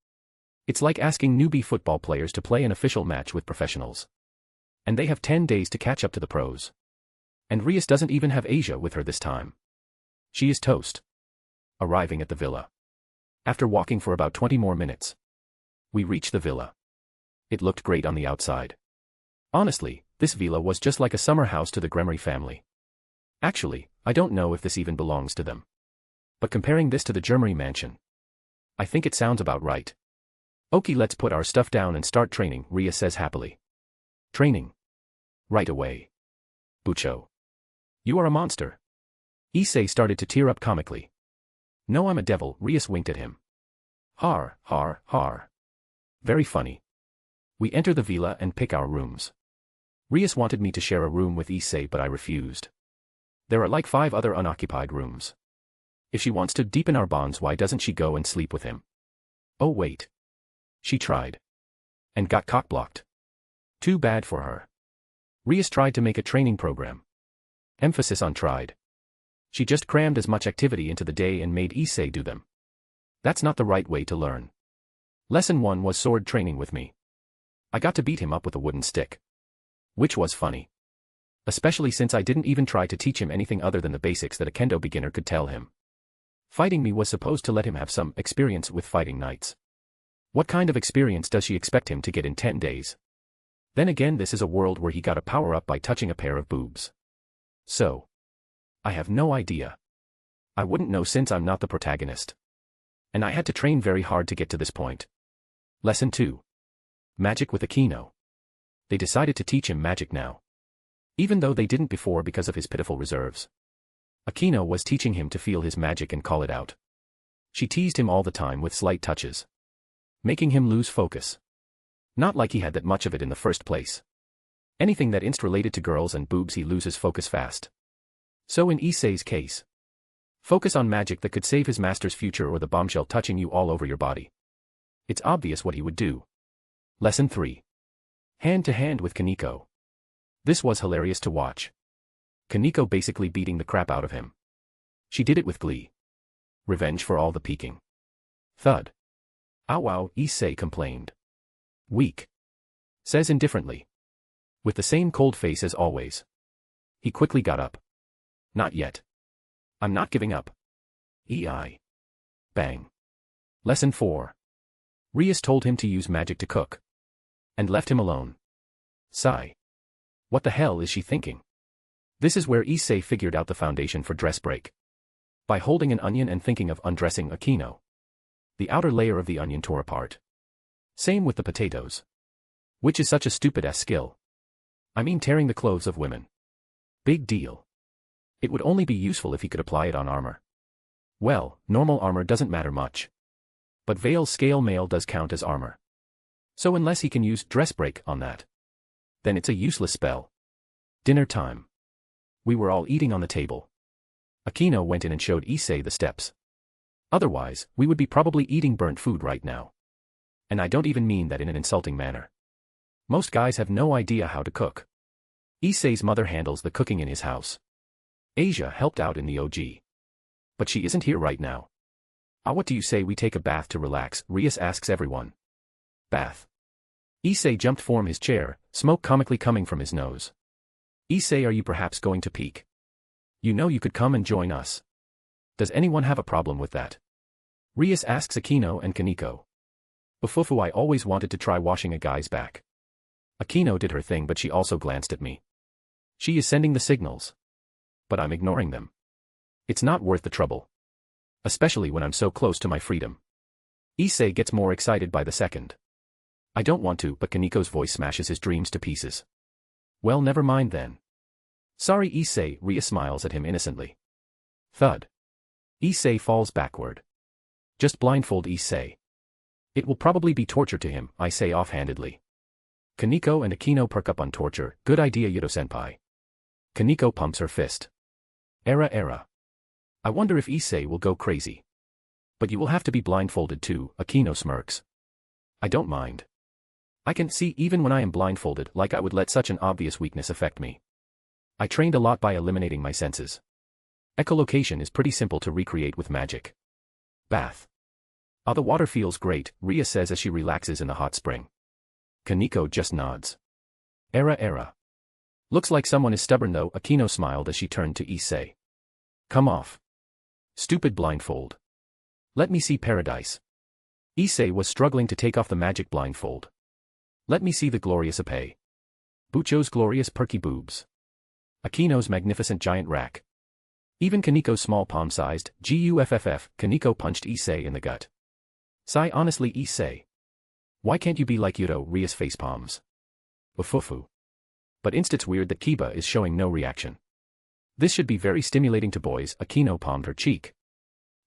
It's like asking newbie football players to play an official match with professionals. And they have 10 days to catch up to the pros. And Rias doesn't even have Asia with her this time. She is toast. Arriving at the villa. After walking for about 20 more minutes, we reached the villa. It looked great on the outside. Honestly, this villa was just like a summer house to the Gremory family. Actually, I don't know if this even belongs to them. But comparing this to the Germany mansion, I think it sounds about right. Okay, let's put our stuff down and start training, Rias says happily. Training? Right away. Bucho. You are a monster. Issei started to tear up comically. No, I'm a devil, Rias winked at him. Har, har, har. Very funny. We enter the villa and pick our rooms. Rias wanted me to share a room with Issei, but I refused. There are like 5 other unoccupied rooms. If she wants to deepen our bonds, why doesn't she go and sleep with him? Oh wait. She tried. And got cock-blocked. Too bad for her. Rias tried to make a training program. Emphasis on tried. She just crammed as much activity into the day and made Issei do them. That's not the right way to learn. Lesson 1 was sword training with me. I got to beat him up with a wooden stick. Which was funny. Especially since I didn't even try to teach him anything other than the basics that a kendo beginner could tell him. Fighting me was supposed to let him have some experience with fighting knights. What kind of experience does she expect him to get in 10 days? Then again, this is a world where he got a power up by touching a pair of boobs. So, I have no idea. I wouldn't know since I'm not the protagonist. And I had to train very hard to get to this point. Lesson 2. Magic with Akino. They decided to teach him magic now. Even though they didn't before because of his pitiful reserves. Akino was teaching him to feel his magic and call it out. She teased him all the time with slight touches. Making him lose focus. Not like he had that much of it in the first place. Anything that inst related to girls and boobs, he loses focus fast. So in Issei's case, focus on magic that could save his master's future or the bombshell touching you all over your body. It's obvious what he would do. Lesson 3. Hand to hand with Kaneko. This was hilarious to watch. Kaneko basically beating the crap out of him. She did it with glee. Revenge for all the peeking. Thud. Ow wow, Issei complained. Weak. Says indifferently. With the same cold face as always. He quickly got up. Not yet. I'm not giving up. EI. Bang. Lesson 4. Rias told him to use magic to cook. And left him alone. Sigh. What the hell is she thinking? This is where Issei figured out the foundation for dress break. By holding an onion and thinking of undressing Akino. The outer layer of the onion tore apart. Same with the potatoes. Which is such a stupid-ass skill. I mean tearing the clothes of women. Big deal. It would only be useful if he could apply it on armor. Well, normal armor doesn't matter much. But Veil Scale Mail does count as armor. So unless he can use dress break on that, then it's a useless spell. Dinner time. We were all eating on the table. Akino went in and showed Issei the steps. Otherwise, we would be probably eating burnt food right now. And I don't even mean that in an insulting manner. Most guys have no idea how to cook. Issei's mother handles the cooking in his house. Asia helped out in the OG. But she isn't here right now. What do you say we take a bath to relax? Rias asks everyone. Bath. Issei jumped from his chair, smoke comically coming from his nose. Issei, are you perhaps going to peek? You know you could come and join us. Does anyone have a problem with that? Rias asks Akino and Kaneko. Ufufu, I always wanted to try washing a guy's back. Akino did her thing, but she also glanced at me. She is sending the signals. But I'm ignoring them. It's not worth the trouble. Especially when I'm so close to my freedom. Issei gets more excited by the second. I don't want to, but Kaniko's voice smashes his dreams to pieces. Well, never mind then. Sorry, Issei. Rias smiles at him innocently. Thud. Issei falls backward. Just blindfold Issei. It will probably be torture to him, I say offhandedly. Kaniko and Akino perk up on torture. Good idea, Yuto-senpai. Kaniko pumps her fist. Era. I wonder if Issei will go crazy. But you will have to be blindfolded too, Akino smirks. I don't mind. I can see even when I am blindfolded, like I would let such an obvious weakness affect me. I trained a lot by eliminating my senses. Echolocation is pretty simple to recreate with magic. Bath. Ah, the water feels great, Rias says as she relaxes in the hot spring. Kaniko just nods. Era. Looks like someone is stubborn though, Akino smiled as she turned to Issei. Come off. Stupid blindfold. Let me see paradise. Issei was struggling to take off the magic blindfold. Let me see the glorious epee. Bucho's glorious perky boobs. Akino's magnificent giant rack. Even Kaniko's small palm-sized, guff, Kaniko punched Issei in the gut. Sigh honestly, Issei. Why can't you be like Yuto? Rias face palms. Ufufu. But it's weird that Kiba is showing no reaction. This should be very stimulating to boys, Akino palmed her cheek.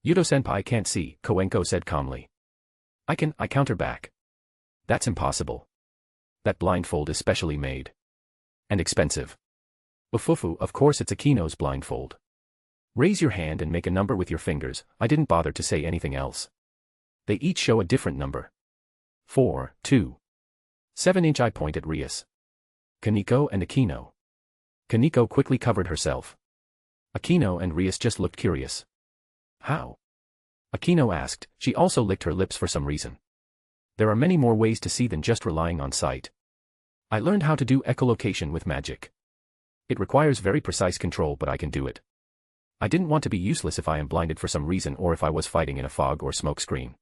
Yuto-senpai can't see, Koenko said calmly. I counter back. That's impossible. That blindfold is specially made. And expensive. Ufufu, of course it's Akino's blindfold. Raise your hand and make a number with your fingers, I didn't bother to say anything else. They each show a different number. 4, 2. 7 I point at Rias. Kaniko and Akino. Kaniko quickly covered herself. Akino and Rias just looked curious. How? Akino asked, she also licked her lips for some reason. There are many more ways to see than just relying on sight. I learned how to do echolocation with magic. It requires very precise control, but I can do it. I didn't want to be useless if I am blinded for some reason or if I was fighting in a fog or smoke screen.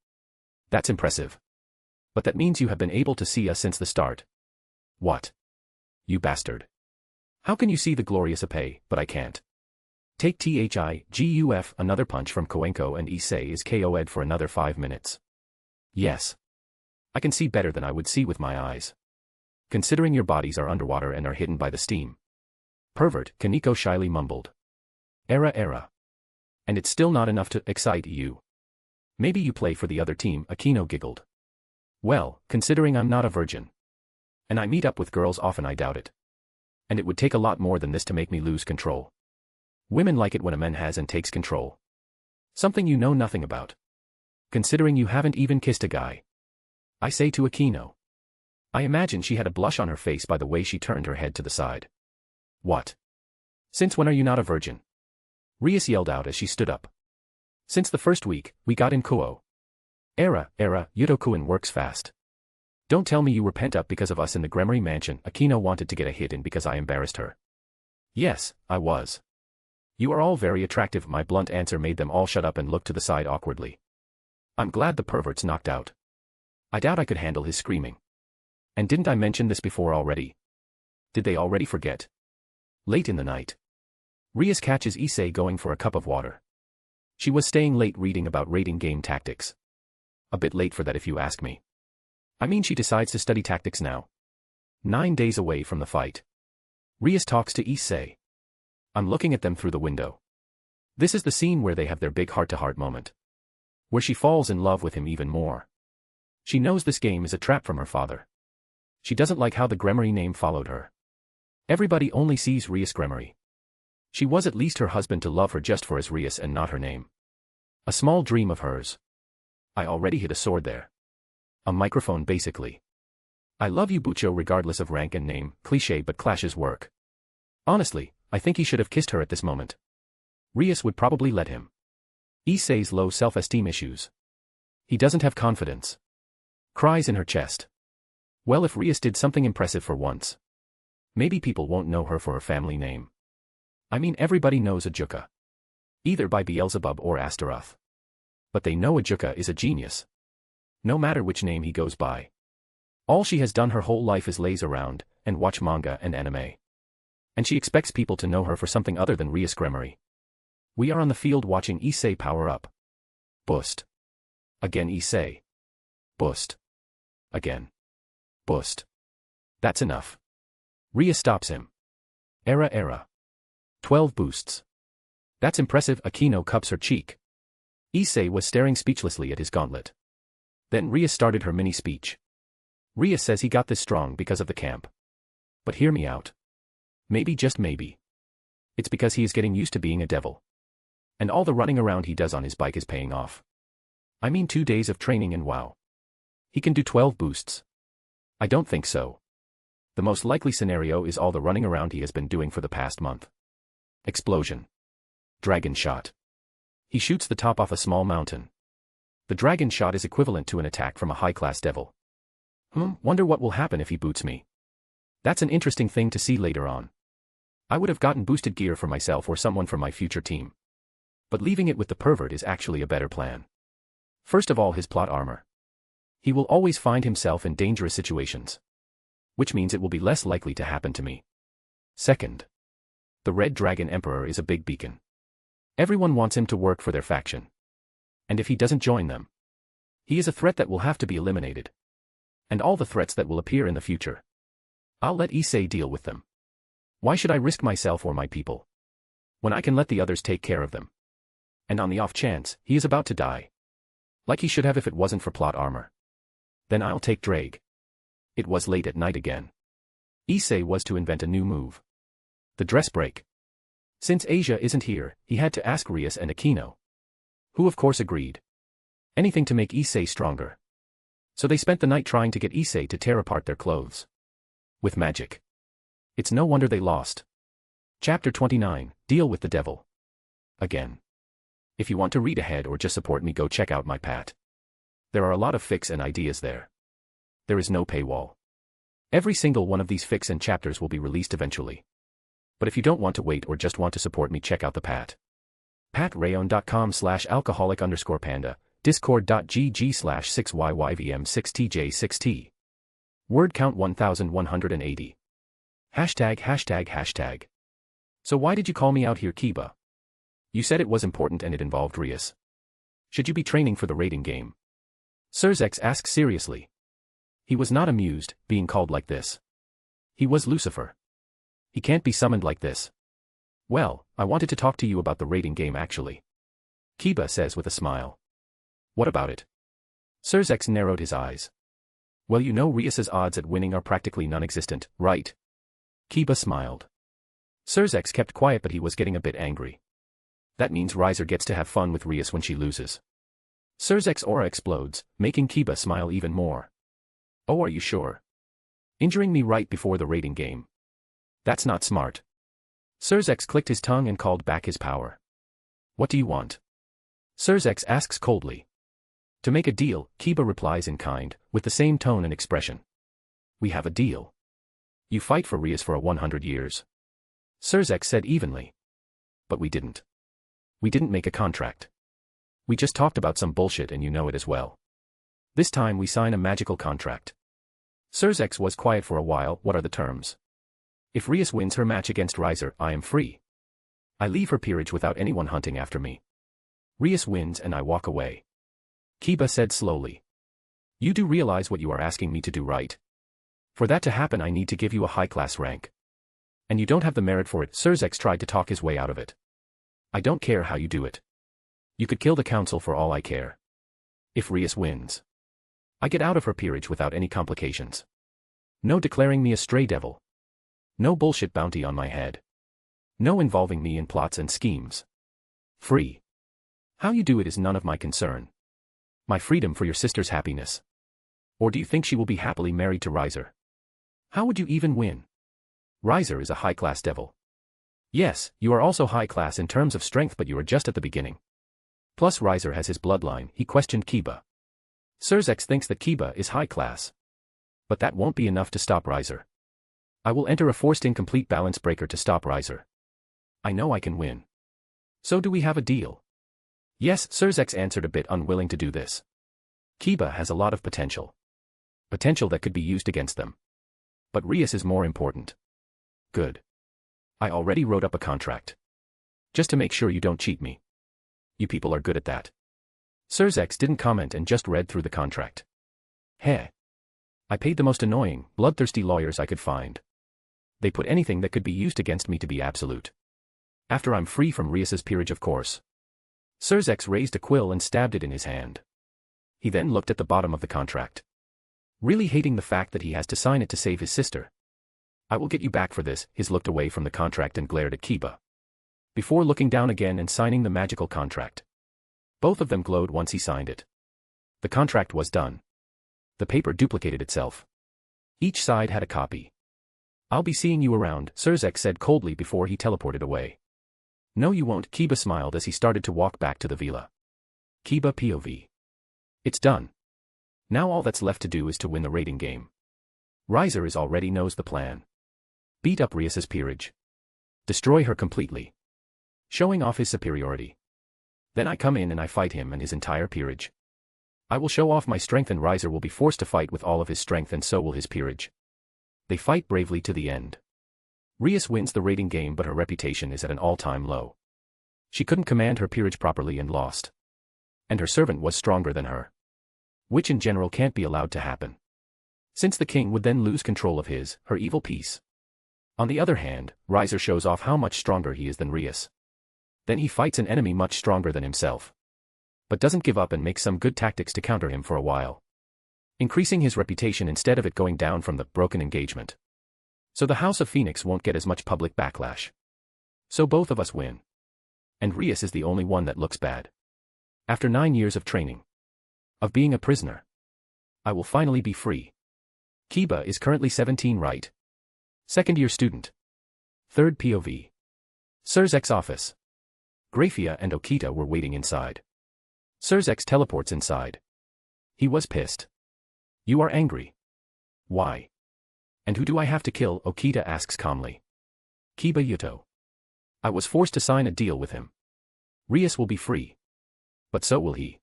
That's impressive. But that means you have been able to see us since the start. What? You bastard. How can you see the glorious epee, but I can't? Take THIGUF, another punch from Koenko and Issei is KO'd for another 5 minutes. Yes. I can see better than I would see with my eyes. Considering your bodies are underwater and are hidden by the steam. Pervert, Kaniko shyly mumbled. Era. And it's still not enough to excite you. Maybe you play for the other team, Akino giggled. Well, considering I'm not a virgin. And I meet up with girls often, I doubt it. And it would take a lot more than this to make me lose control. Women like it when a man has and takes control. Something you know nothing about. Considering you haven't even kissed a guy. I say to Akino. I imagine she had a blush on her face by the way she turned her head to the side. What? Since when are you not a virgin? Rias yelled out as she stood up. Since the first week, we got in Kuo. Era, Yuto-kun works fast. Don't tell me you were pent up because of us in the Gremory mansion. Akino wanted to get a hit in because I embarrassed her. Yes, I was. You are all very attractive. My blunt answer made them all shut up and look to the side awkwardly. I'm glad the pervert's knocked out. I doubt I could handle his screaming. And didn't I mention this before already? Did they already forget? Late in the night. Rias catches Issei going for a cup of water. She was staying late reading about raiding game tactics. A bit late for that if you ask me. I mean, she decides to study tactics now. 9 days away from the fight. Rias talks to Issei. I'm looking at them through the window. This is the scene where they have their big heart-to-heart moment. Where she falls in love with him even more. She knows this game is a trap from her father. She doesn't like how the Gremory name followed her. Everybody only sees Rias Gremory. She was at least her husband to love her just for as Rias and not her name. A small dream of hers. I already hit a sword there. A microphone basically. I love you Bucho regardless of rank and name, cliché but clashes work. Honestly, I think he should have kissed her at this moment. Rias would probably let him. Issei's low self-esteem issues. He doesn't have confidence. Cries in her chest. Well, if Rias did something impressive for once. Maybe people won't know her for her family name. I mean, everybody knows Ajuka. Either by Beelzebub or Astaroth. But they know Ajuka is a genius. No matter which name he goes by. All she has done her whole life is laze around, and watch manga and anime. And she expects people to know her for something other than Rias Gremory. We are on the field watching Issei power up. Boost. Again say. Boost. Again. Boost. That's enough. Rias stops him. Era. 12 boosts. That's impressive. Akino cups her cheek. Issei was staring speechlessly at his gauntlet. Then Rias started her mini speech. Rias says he got this strong because of the camp. But hear me out. Maybe, just maybe, it's because he is getting used to being a devil. And all the running around he does on his bike is paying off. I mean 2 days of training and wow. He can do 12 boosts. I don't think so. The most likely scenario is all the running around he has been doing for the past month. Explosion. Dragon shot. He shoots the top off a small mountain. The dragon shot is equivalent to an attack from a high-class devil. Wonder what will happen if he boots me. That's an interesting thing to see later on. I would have gotten boosted gear for myself or someone from my future team. But leaving it with the pervert is actually a better plan. First of all, his plot armor. He will always find himself in dangerous situations. Which means it will be less likely to happen to me. Second, the Red Dragon Emperor is a big beacon. Everyone wants him to work for their faction. And if he doesn't join them, he is a threat that will have to be eliminated. And all the threats that will appear in the future, I'll let Issei deal with them. Why should I risk myself or my people, when I can let the others take care of them? And on the off chance, he is about to die, like he should have if it wasn't for plot armor, then I'll take Drake. It was late at night again. Issei was to invent a new move. The dress break. Since Asia isn't here, he had to ask Rias and Akino, who of course agreed. Anything to make Issei stronger. So they spent the night trying to get Issei to tear apart their clothes. With magic. It's no wonder they lost. Chapter 29, Deal with the Devil. Again. If you want to read ahead or just support me, go check out my Pat. There are a lot of fics and ideas there. There is no paywall. Every single one of these fics and chapters will be released eventually. But if you don't want to wait or just want to support me, check out the Pat. Patreon.com/alcoholic_panda, discord.gg/6yyvm6tj6t. Word count 1180. ####. So why did you call me out here, Kiba? You said it was important and it involved Rias. Should you be training for the raiding game? Surzex asked seriously. He was not amused, being called like this. He was Lucifer. He can't be summoned like this. Well, I wanted to talk to you about the raiding game actually. Kiba says with a smile. What about it? Surzex narrowed his eyes. Well, you know Rias's odds at winning are practically non-existent, right? Kiba smiled. Surzex kept quiet, but he was getting a bit angry. That means Riser gets to have fun with Rias when she loses. Surzex's aura explodes, making Kiba smile even more. Oh, are you sure? Injuring me right before the raiding game. That's not smart. Surzex clicked his tongue and called back his power. What do you want? Surzex asks coldly. To make a deal, Kiba replies in kind, with the same tone and expression. We have a deal. You fight for Rias for 100 years. Surzex said evenly. But we didn't. We didn't make a contract. We just talked about some bullshit and you know it as well. This time we sign a magical contract. Surzex was quiet for a while. What are the terms? If Rias wins her match against Riser, I am free. I leave her peerage without anyone hunting after me. Rias wins and I walk away. Kiba said slowly. You do realize what you are asking me to do, right? For that to happen I need to give you a high-class rank. And you don't have the merit for it. Surzex tried to talk his way out of it. I don't care how you do it. You could kill the council for all I care. If Rias wins, I get out of her peerage without any complications. No declaring me a stray devil. No bullshit bounty on my head. No involving me in plots and schemes. Free. How you do it is none of my concern. My freedom for your sister's happiness. Or do you think she will be happily married to Riser? How would you even win? Riser is a high-class devil. Yes, you are also high-class in terms of strength, but you are just at the beginning. Plus Riser has his bloodline, he questioned Kiba. Surzex thinks that Kiba is high-class. But that won't be enough to stop Riser. I will enter a forced incomplete balance breaker to stop Riser. I know I can win. So do we have a deal? Yes, Surzex answered, a bit unwilling to do this. Kiba has a lot of potential. Potential that could be used against them. But Rias is more important. Good. I already wrote up a contract. Just to make sure you don't cheat me. You people are good at that. Sirzex didn't comment and just read through the contract. Heh. I paid the most annoying, bloodthirsty lawyers I could find. They put anything that could be used against me to be absolute. After I'm free from Rias's peerage, of course. Sirzex raised a quill and stabbed it in his hand. He then looked at the bottom of the contract. Really hating the fact that he has to sign it to save his sister. I will get you back for this. He looked away from the contract and glared at Kiba. Before looking down again and signing the magical contract. Both of them glowed once he signed it. The contract was done. The paper duplicated itself. Each side had a copy. I'll be seeing you around, Sirzex said coldly before he teleported away. No you won't, Kiba smiled as he started to walk back to the villa. Kiba POV. It's done. Now all that's left to do is to win the raiding game. Rias already knows the plan. Beat up Rias's peerage. Destroy her completely. Showing off his superiority. Then I come in and I fight him and his entire peerage. I will show off my strength and Rias will be forced to fight with all of his strength and so will his peerage. They fight bravely to the end. Rias wins the raiding game but her reputation is at an all-time low. She couldn't command her peerage properly and lost. And her servant was stronger than her. Which in general can't be allowed to happen. Since the king would then lose control of her evil piece. On the other hand, Rias shows off how much stronger he is than Rias. Then he fights an enemy much stronger than himself. But doesn't give up and makes some good tactics to counter him for a while. Increasing his reputation instead of it going down from the broken engagement. So the House of Phoenix won't get as much public backlash. So both of us win. And Rias is the only one that looks bad. After 9 years of training. Of being a prisoner. I will finally be free. Kiba is currently 17, right? Second-year student. Third POV. Sirzex office. Grafia and Okita were waiting inside. Sirzex teleports inside. He was pissed. You are angry. Why? And who do I have to kill? Okita asks calmly. Kiba Yuto. I was forced to sign a deal with him. Rias will be free. But so will he.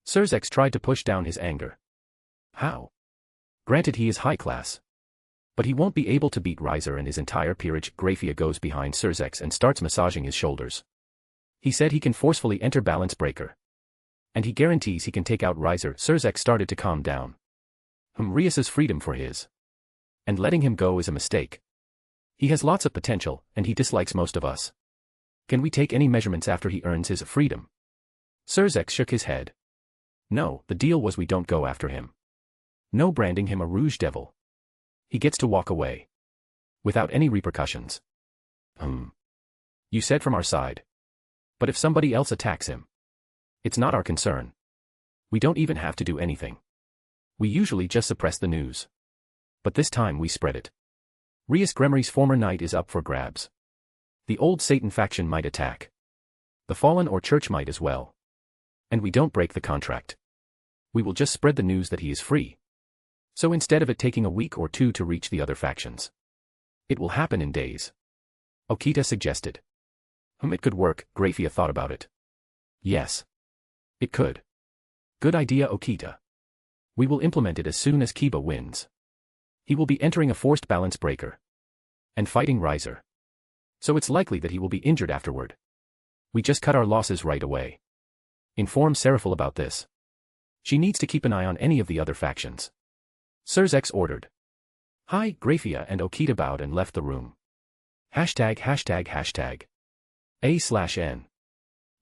Sirzex tried to push down his anger. How? Granted he is high class. But he won't be able to beat Rias and his entire peerage. Grafia goes behind Sirzex and starts massaging his shoulders. He said he can forcefully enter Balance Breaker. And he guarantees he can take out Rias. Sirzex started to calm down. Rias's freedom for his. And letting him go is a mistake. He has lots of potential, and he dislikes most of us. Can we take any measurements after he earns his freedom? Sirzex shook his head. No, the deal was we don't go after him. No branding him a Rouge Devil. He gets to walk away. Without any repercussions. You said from our side. But if somebody else attacks him. It's not our concern. We don't even have to do anything. We usually just suppress the news. But this time we spread it. Rias Gremory's former knight is up for grabs. The old Satan faction might attack. The Fallen or Church might as well. And we don't break the contract. We will just spread the news that he is free. So instead of it taking a week or two to reach the other factions. It will happen in days. Okita suggested. It could work, Grafia thought about it. Yes. It could. Good idea, Okita. We will implement it as soon as Kiba wins. He will be entering a forced balance breaker. And fighting Rias. So it's likely that he will be injured afterward. We just cut our losses right away. Inform Seraphil about this. She needs to keep an eye on any of the other factions. Sirzex ordered. Hi, Grafia and Okita bowed and left the room. ####. A/N.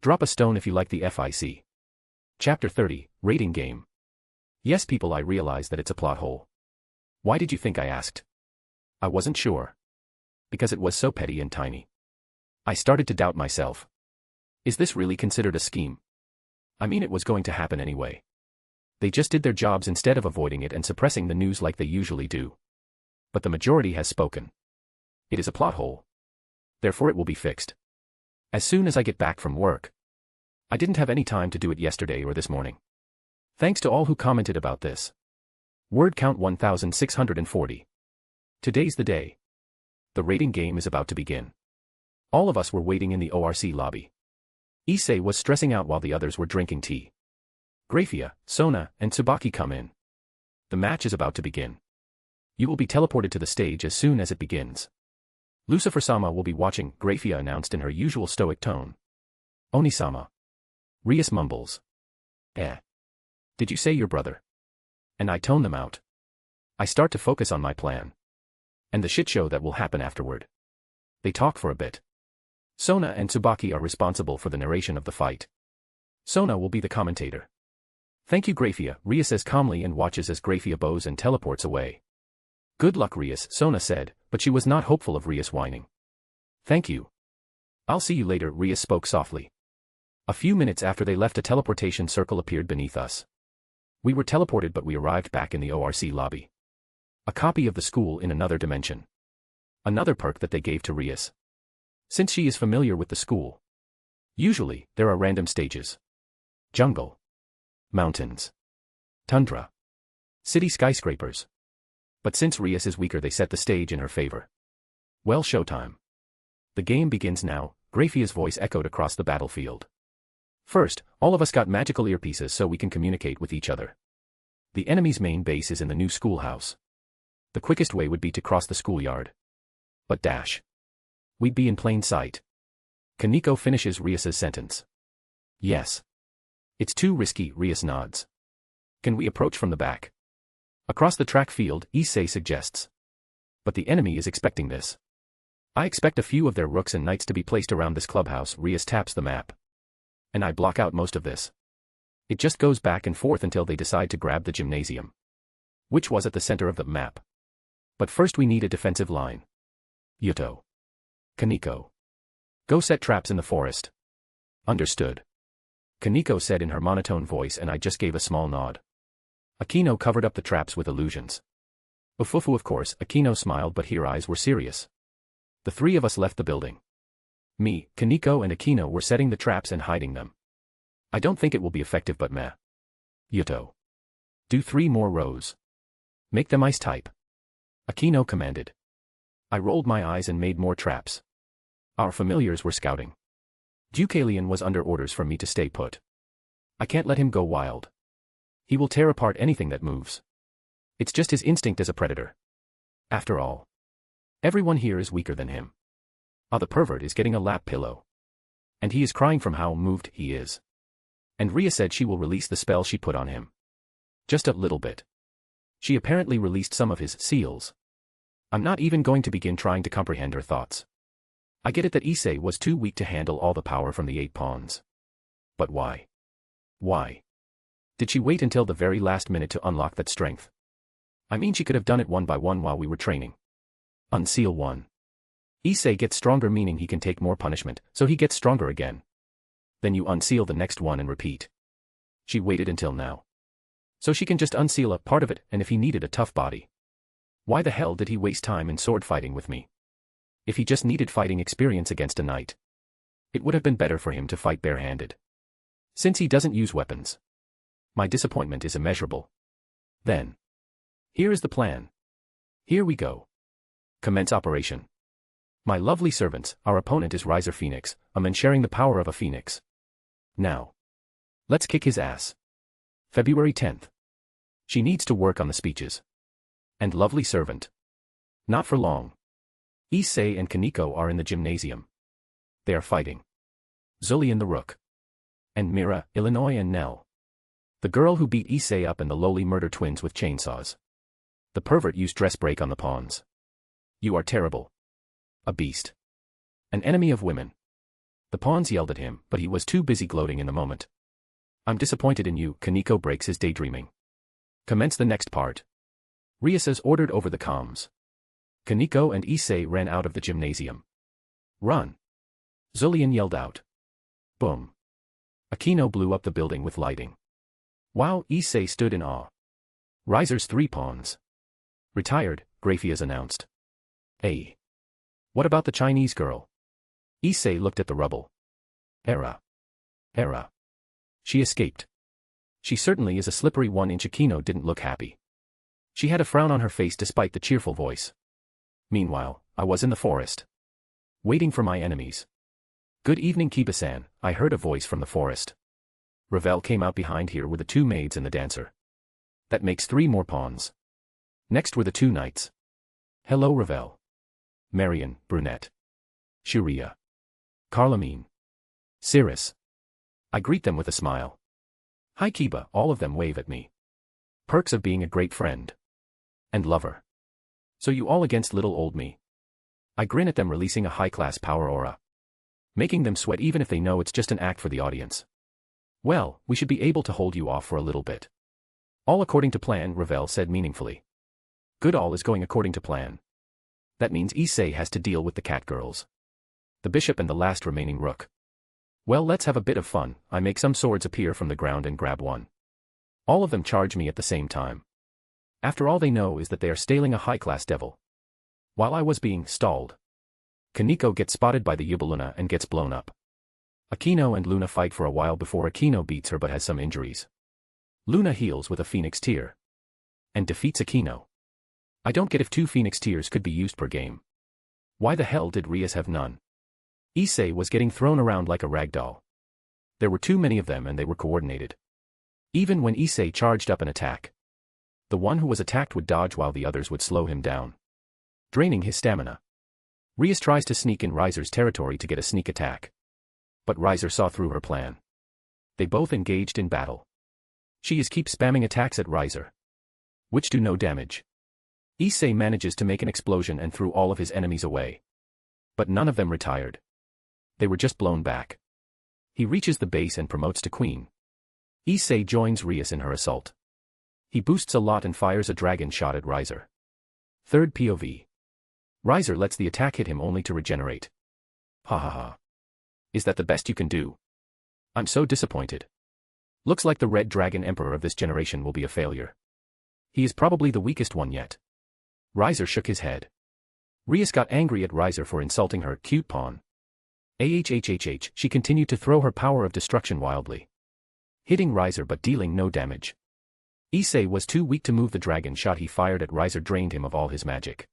Drop a stone if you like the FIC. Chapter 30, Raiding Game. Yes people, I realize that it's a plot hole. Why did you think I asked? I wasn't sure. Because it was so petty and tiny. I started to doubt myself. Is this really considered a scheme? I mean, it was going to happen anyway. They just did their jobs instead of avoiding it and suppressing the news like they usually do. But the majority has spoken. It is a plot hole. Therefore it will be fixed. As soon as I get back from work. I didn't have any time to do it yesterday or this morning. Thanks to all who commented about this. Word count 1640. Today's the day. The raiding game is about to begin. All of us were waiting in the ORC lobby. Issei was stressing out while the others were drinking tea. Grafia, Sona, and Tsubaki come in. The match is about to begin. You will be teleported to the stage as soon as it begins. Lucifer-sama will be watching, Grafia announced in her usual stoic tone. Oni-sama. Rias mumbles. Eh. Did you say your brother? And I tone them out. I start to focus on my plan. And the shit show that will happen afterward. They talk for a bit. Sona and Tsubaki are responsible for the narration of the fight. Sona will be the commentator. Thank you, Grafia, Rias says calmly and watches as Grafia bows and teleports away. Good luck, Rias, Sona said, but she was not hopeful of Rias whining. Thank you. I'll see you later, Rias spoke softly. A few minutes after they left, a teleportation circle appeared beneath us. We were teleported, but we arrived back in the ORC lobby. A copy of the school in another dimension. Another perk that they gave to Rias. Since she is familiar with the school. Usually, there are random stages. Jungle. Mountains. Tundra. City skyscrapers. But since Rias is weaker, they set the stage in her favor. Well, showtime. The game begins now, Grafia's voice echoed across the battlefield. First, all of us got magical earpieces so we can communicate with each other. The enemy's main base is in the new schoolhouse. The quickest way would be to cross the schoolyard. But dash. We'd be in plain sight. Kaneko finishes Rias's sentence. Yes. It's too risky, Rias nods. Can we approach from the back? Across the track field, Issei suggests. But the enemy is expecting this. I expect a few of their rooks and knights to be placed around this clubhouse, Rias taps the map. And I block out most of this. It just goes back and forth until they decide to grab the gymnasium. Which was at the center of the map. But first we need a defensive line. Yuto. Kaneko. Go set traps in the forest. Understood. Kaneko said in her monotone voice, and I just gave a small nod. Akino covered up the traps with illusions. Ufufu, of course, Akino smiled, but her eyes were serious. The three of us left the building. Me, Kaneko and Akino were setting the traps and hiding them. I don't think it will be effective, but meh. Yuto. Do 3 more rows. Make them ice type. Akino commanded. I rolled my eyes and made more traps. Our familiars were scouting. Deucalion was under orders for me to stay put. I can't let him go wild. He will tear apart anything that moves. It's just his instinct as a predator. After all, everyone here is weaker than him. The pervert is getting a lap pillow. And he is crying from how moved he is. And Ria said she will release the spell she put on him. Just a little bit. She apparently released some of his seals. I'm not even going to begin trying to comprehend her thoughts. I get it that Issei was too weak to handle all the power from the 8 pawns. But why? Why? Did she wait until the very last minute to unlock that strength? I mean, she could have done it one by one while we were training. Unseal 1. Issei gets stronger, meaning he can take more punishment, so he gets stronger again. Then you unseal the next one and repeat. She waited until now. So she can just unseal a part of it, and if he needed a tough body. Why the hell did he waste time in sword fighting with me? If he just needed fighting experience against a knight, it would have been better for him to fight barehanded. Since he doesn't use weapons. My disappointment is immeasurable. Then. Here is the plan. Here we go. Commence operation. My lovely servants, our opponent is Riser Phoenix, a man sharing the power of a phoenix. Now. Let's kick his ass. February 10th. She needs to work on the speeches. And lovely servant. Not for long. Issei and Kaneko are in the gymnasium. They are fighting. Zulian the Rook. And Mira, Illinois and Nell. The girl who beat Issei up and the lowly murder twins with chainsaws. The pervert used dress break on the pawns. You are terrible. A beast. An enemy of women. The pawns yelled at him, but he was too busy gloating in the moment. I'm disappointed in you, Kaneko breaks his daydreaming. Commence the next part. Rias is ordered over the comms. Kaneko and Issei ran out of the gymnasium. Run. Zulian yelled out. Boom. Akino blew up the building with lighting. Wow, Issei stood in awe. Riser's 3 pawns. Retired, Grafias announced. Hey. What about the Chinese girl? Issei looked at the rubble. Era. She escaped. She certainly is a slippery 1-inch. Akino didn't look happy. She had a frown on her face despite the cheerful voice. Meanwhile, I was in the forest. Waiting for my enemies. Good evening, Kiba-san, I heard a voice from the forest. Ravel came out behind here with the 2 maids and the dancer. That makes 3 more pawns. Next were the 2 knights. Hello, Ravel. Marion, brunette. Shiria. Carlamine. Cirrus. I greet them with a smile. Hi Kiba, all of them wave at me. Perks of being a great friend. And lover. So you all against little old me. I grin at them, releasing a high-class power aura. Making them sweat even if they know it's just an act for the audience. Well, we should be able to hold you off for a little bit. All according to plan, Ravel said meaningfully. Good, all is going according to plan. That means Issei has to deal with the cat girls. The bishop and the last remaining rook. Well, let's have a bit of fun. I make some swords appear from the ground and grab one. All of them charge me at the same time. After all they know is that they are stealing a high-class devil. While I was being stalled, Kaneko gets spotted by the Yuba and gets blown up. Akino and Luna fight for a while before Akino beats her but has some injuries. Luna heals with a Phoenix Tear. And defeats Akino. I don't get if 2 Phoenix Tears could be used per game. Why the hell did Rias have none? Issei was getting thrown around like a rag doll. There were too many of them and they were coordinated. Even when Issei charged up an attack, the one who was attacked would dodge while the others would slow him down, draining his stamina. Rias tries to sneak in Riser's territory to get a sneak attack. But Riser saw through her plan. They both engaged in battle. She keeps spamming attacks at Riser, which do no damage. Issei manages to make an explosion and threw all of his enemies away. But none of them retired. They were just blown back. He reaches the base and promotes to queen. Issei joins Rias in her assault. He boosts a lot and fires a dragon shot at Riser. Third POV. Riser lets the attack hit him only to regenerate. Ha ha ha. Is that the best you can do? I'm so disappointed. Looks like the Red Dragon Emperor of this generation will be a failure. He is probably the weakest one yet. Riser shook his head. Rias got angry at Riser for insulting her cute pawn. She continued to throw her power of destruction wildly, hitting Riser but dealing no damage. Issei was too weak to move. The dragon shot he fired at Riser drained him of all his magic.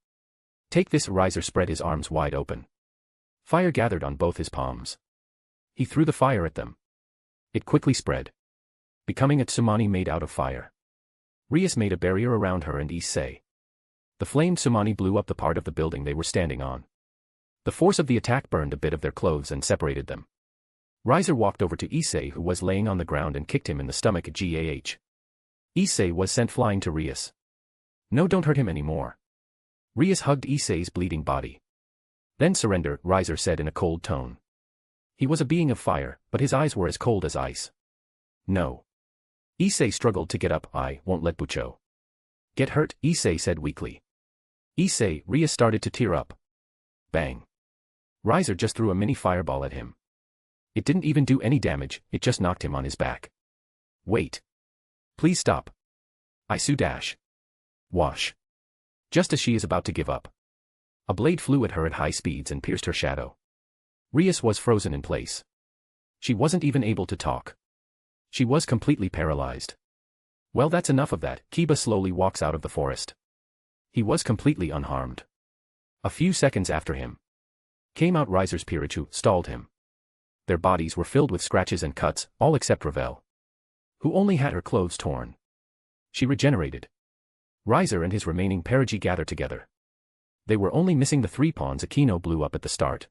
Take this. Riser spread his arms wide open. Fire gathered on both his palms. He threw the fire at them. It quickly spread, becoming a tsunami made out of fire. Rias made a barrier around her and Issei. The flamed tsunami blew up the part of the building they were standing on. The force of the attack burned a bit of their clothes and separated them. Riser walked over to Issei, who was laying on the ground, and kicked him in the stomach. Issei was sent flying to Rias. No, don't hurt him anymore. Rias hugged Issei's bleeding body. Then surrender, Riser said in a cold tone. He was a being of fire, but his eyes were as cold as ice. No. Issei struggled to get up. I won't let Bucho get hurt, Issei said weakly. Issei, Rias started to tear up. Bang. Riser just threw a mini fireball at him. It didn't even do any damage, it just knocked him on his back. Wait. Please stop. Isu dash. Wash. Just as she is about to give up, a blade flew at her at high speeds and pierced her shadow. Rias was frozen in place. She wasn't even able to talk. She was completely paralyzed. Well, that's enough of that. Kiba slowly walks out of the forest. He was completely unharmed. A few seconds after him came out Riser's Peerage, who stalled him. Their bodies were filled with scratches and cuts, all except Ravel, who only had her clothes torn. She regenerated. Riser and his remaining Perigi gathered together. They were only missing the 3 pawns Akino blew up at the start.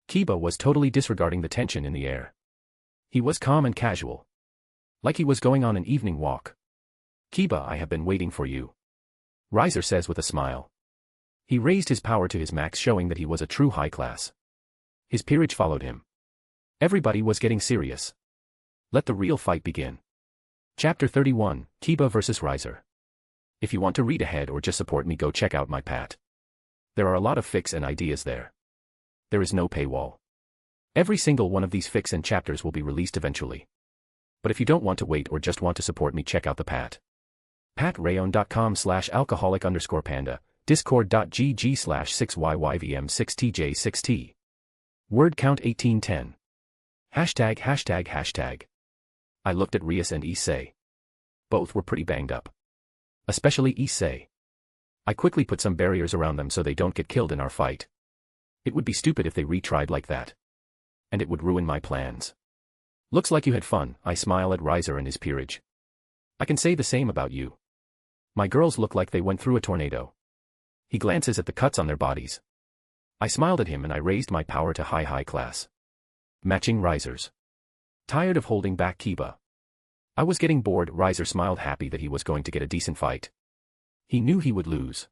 Kiba was totally disregarding the tension in the air. He was calm and casual, like he was going on an evening walk. Kiba, I have been waiting for you, Riser says with a smile. He raised his power to his max, showing that he was a true high class. His peerage followed him. Everybody was getting serious. Let the real fight begin. Chapter 31, Kiba vs. Riser. If you want to read ahead or just support me, go check out my Pat. There are a lot of fics and ideas there. There is no paywall. Every single one of these fics and chapters will be released eventually. But if you don't want to wait or just want to support me, check out the Pat. patrayon.com/alcoholic_panda, discord.gg/6yyvm6tj6t. Word count 1810. ####. I looked at Rias and Issei. Both were pretty banged up. Especially Issei. I quickly put some barriers around them so they don't get killed in our fight. It would be stupid if they retried like that. And it would ruin my plans. Looks like you had fun, I smile at Riser and his peerage. I can say the same about you. My girls look like they went through a tornado. He glances at the cuts on their bodies. I smiled at him and I raised my power to high class. Matching Riser's. Tired of holding back Kiba. I was getting bored. Riser smiled, happy that he was going to get a decent fight. He knew he would lose.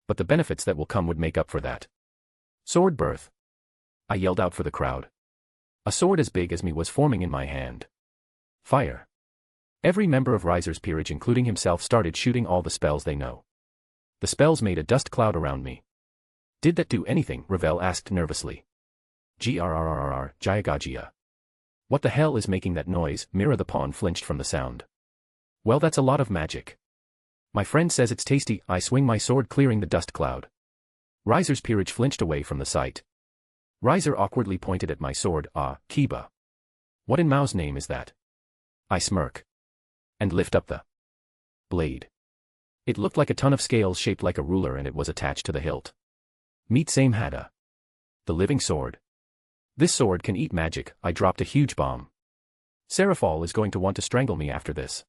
But the benefits that will come would make up for that. Sword birth. I yelled out for the crowd. A sword as big as me was forming in my hand. Fire. Every member of Riser's peerage, including himself, started shooting all the spells they know. The spells made a dust cloud around me. Did that do anything? Revel asked nervously. Grrrr, Jayagagia. What the hell is making that noise? Mira the pawn flinched from the sound. Well, that's a lot of magic. My friend says it's tasty. I swing my sword, clearing the dust cloud. Riser's peerage flinched away from the sight. Riser awkwardly pointed at my sword. Ah, Kiba. What in Mao's name is that? I smirk. And lift up the blade. It looked like a ton of scales shaped like a ruler, and it was attached to the hilt. Meet Samehada. The living sword. This sword can eat magic. I dropped a huge bomb. Seraphal is going to want to strangle me after this.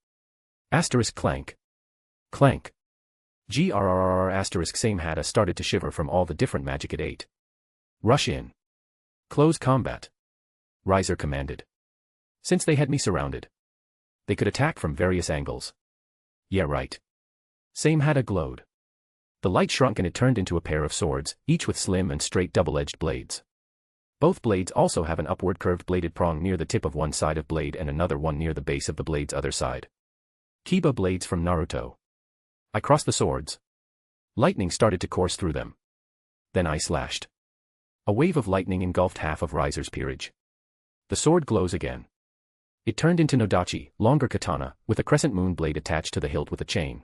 Asterisk clank. Clank. Grrrr asterisk Samehada started to shiver from all the different magic it ate. Rush in. Close combat. Riser commanded. Since they had me surrounded, they could attack from various angles. Yeah, right. Samehada glowed. The light shrunk and it turned into a pair of swords, each with slim and straight double-edged blades. Both blades also have an upward curved bladed prong near the tip of one side of blade and another one near the base of the blade's other side. Kiba blades from Naruto. I crossed the swords. Lightning started to course through them. Then I slashed. A wave of lightning engulfed half of Riser's peerage. The sword glows again. It turned into Nodachi, longer katana, with a crescent moon blade attached to the hilt with a chain.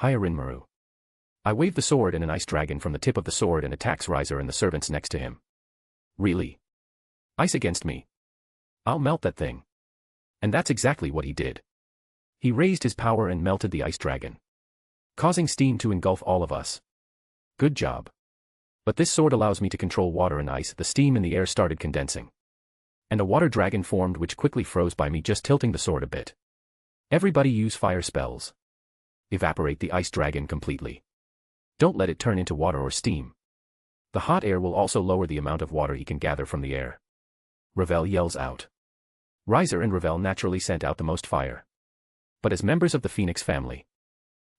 Hyarinmaru. I wave the sword and an ice dragon from the tip of the sword and attacks Riser and the servants next to him. Really? Ice against me? I'll melt that thing. And that's exactly what he did. He raised his power and melted the ice dragon, causing steam to engulf all of us. Good job. But this sword allows me to control water and ice. The steam in the air started condensing. And a water dragon formed which quickly froze by me just tilting the sword a bit. Everybody use fire spells. Evaporate the ice dragon completely. Don't let it turn into water or steam. The hot air will also lower the amount of water he can gather from the air. Revel yells out. Riser and Revel naturally sent out the most fire. But as members of the Phoenix family,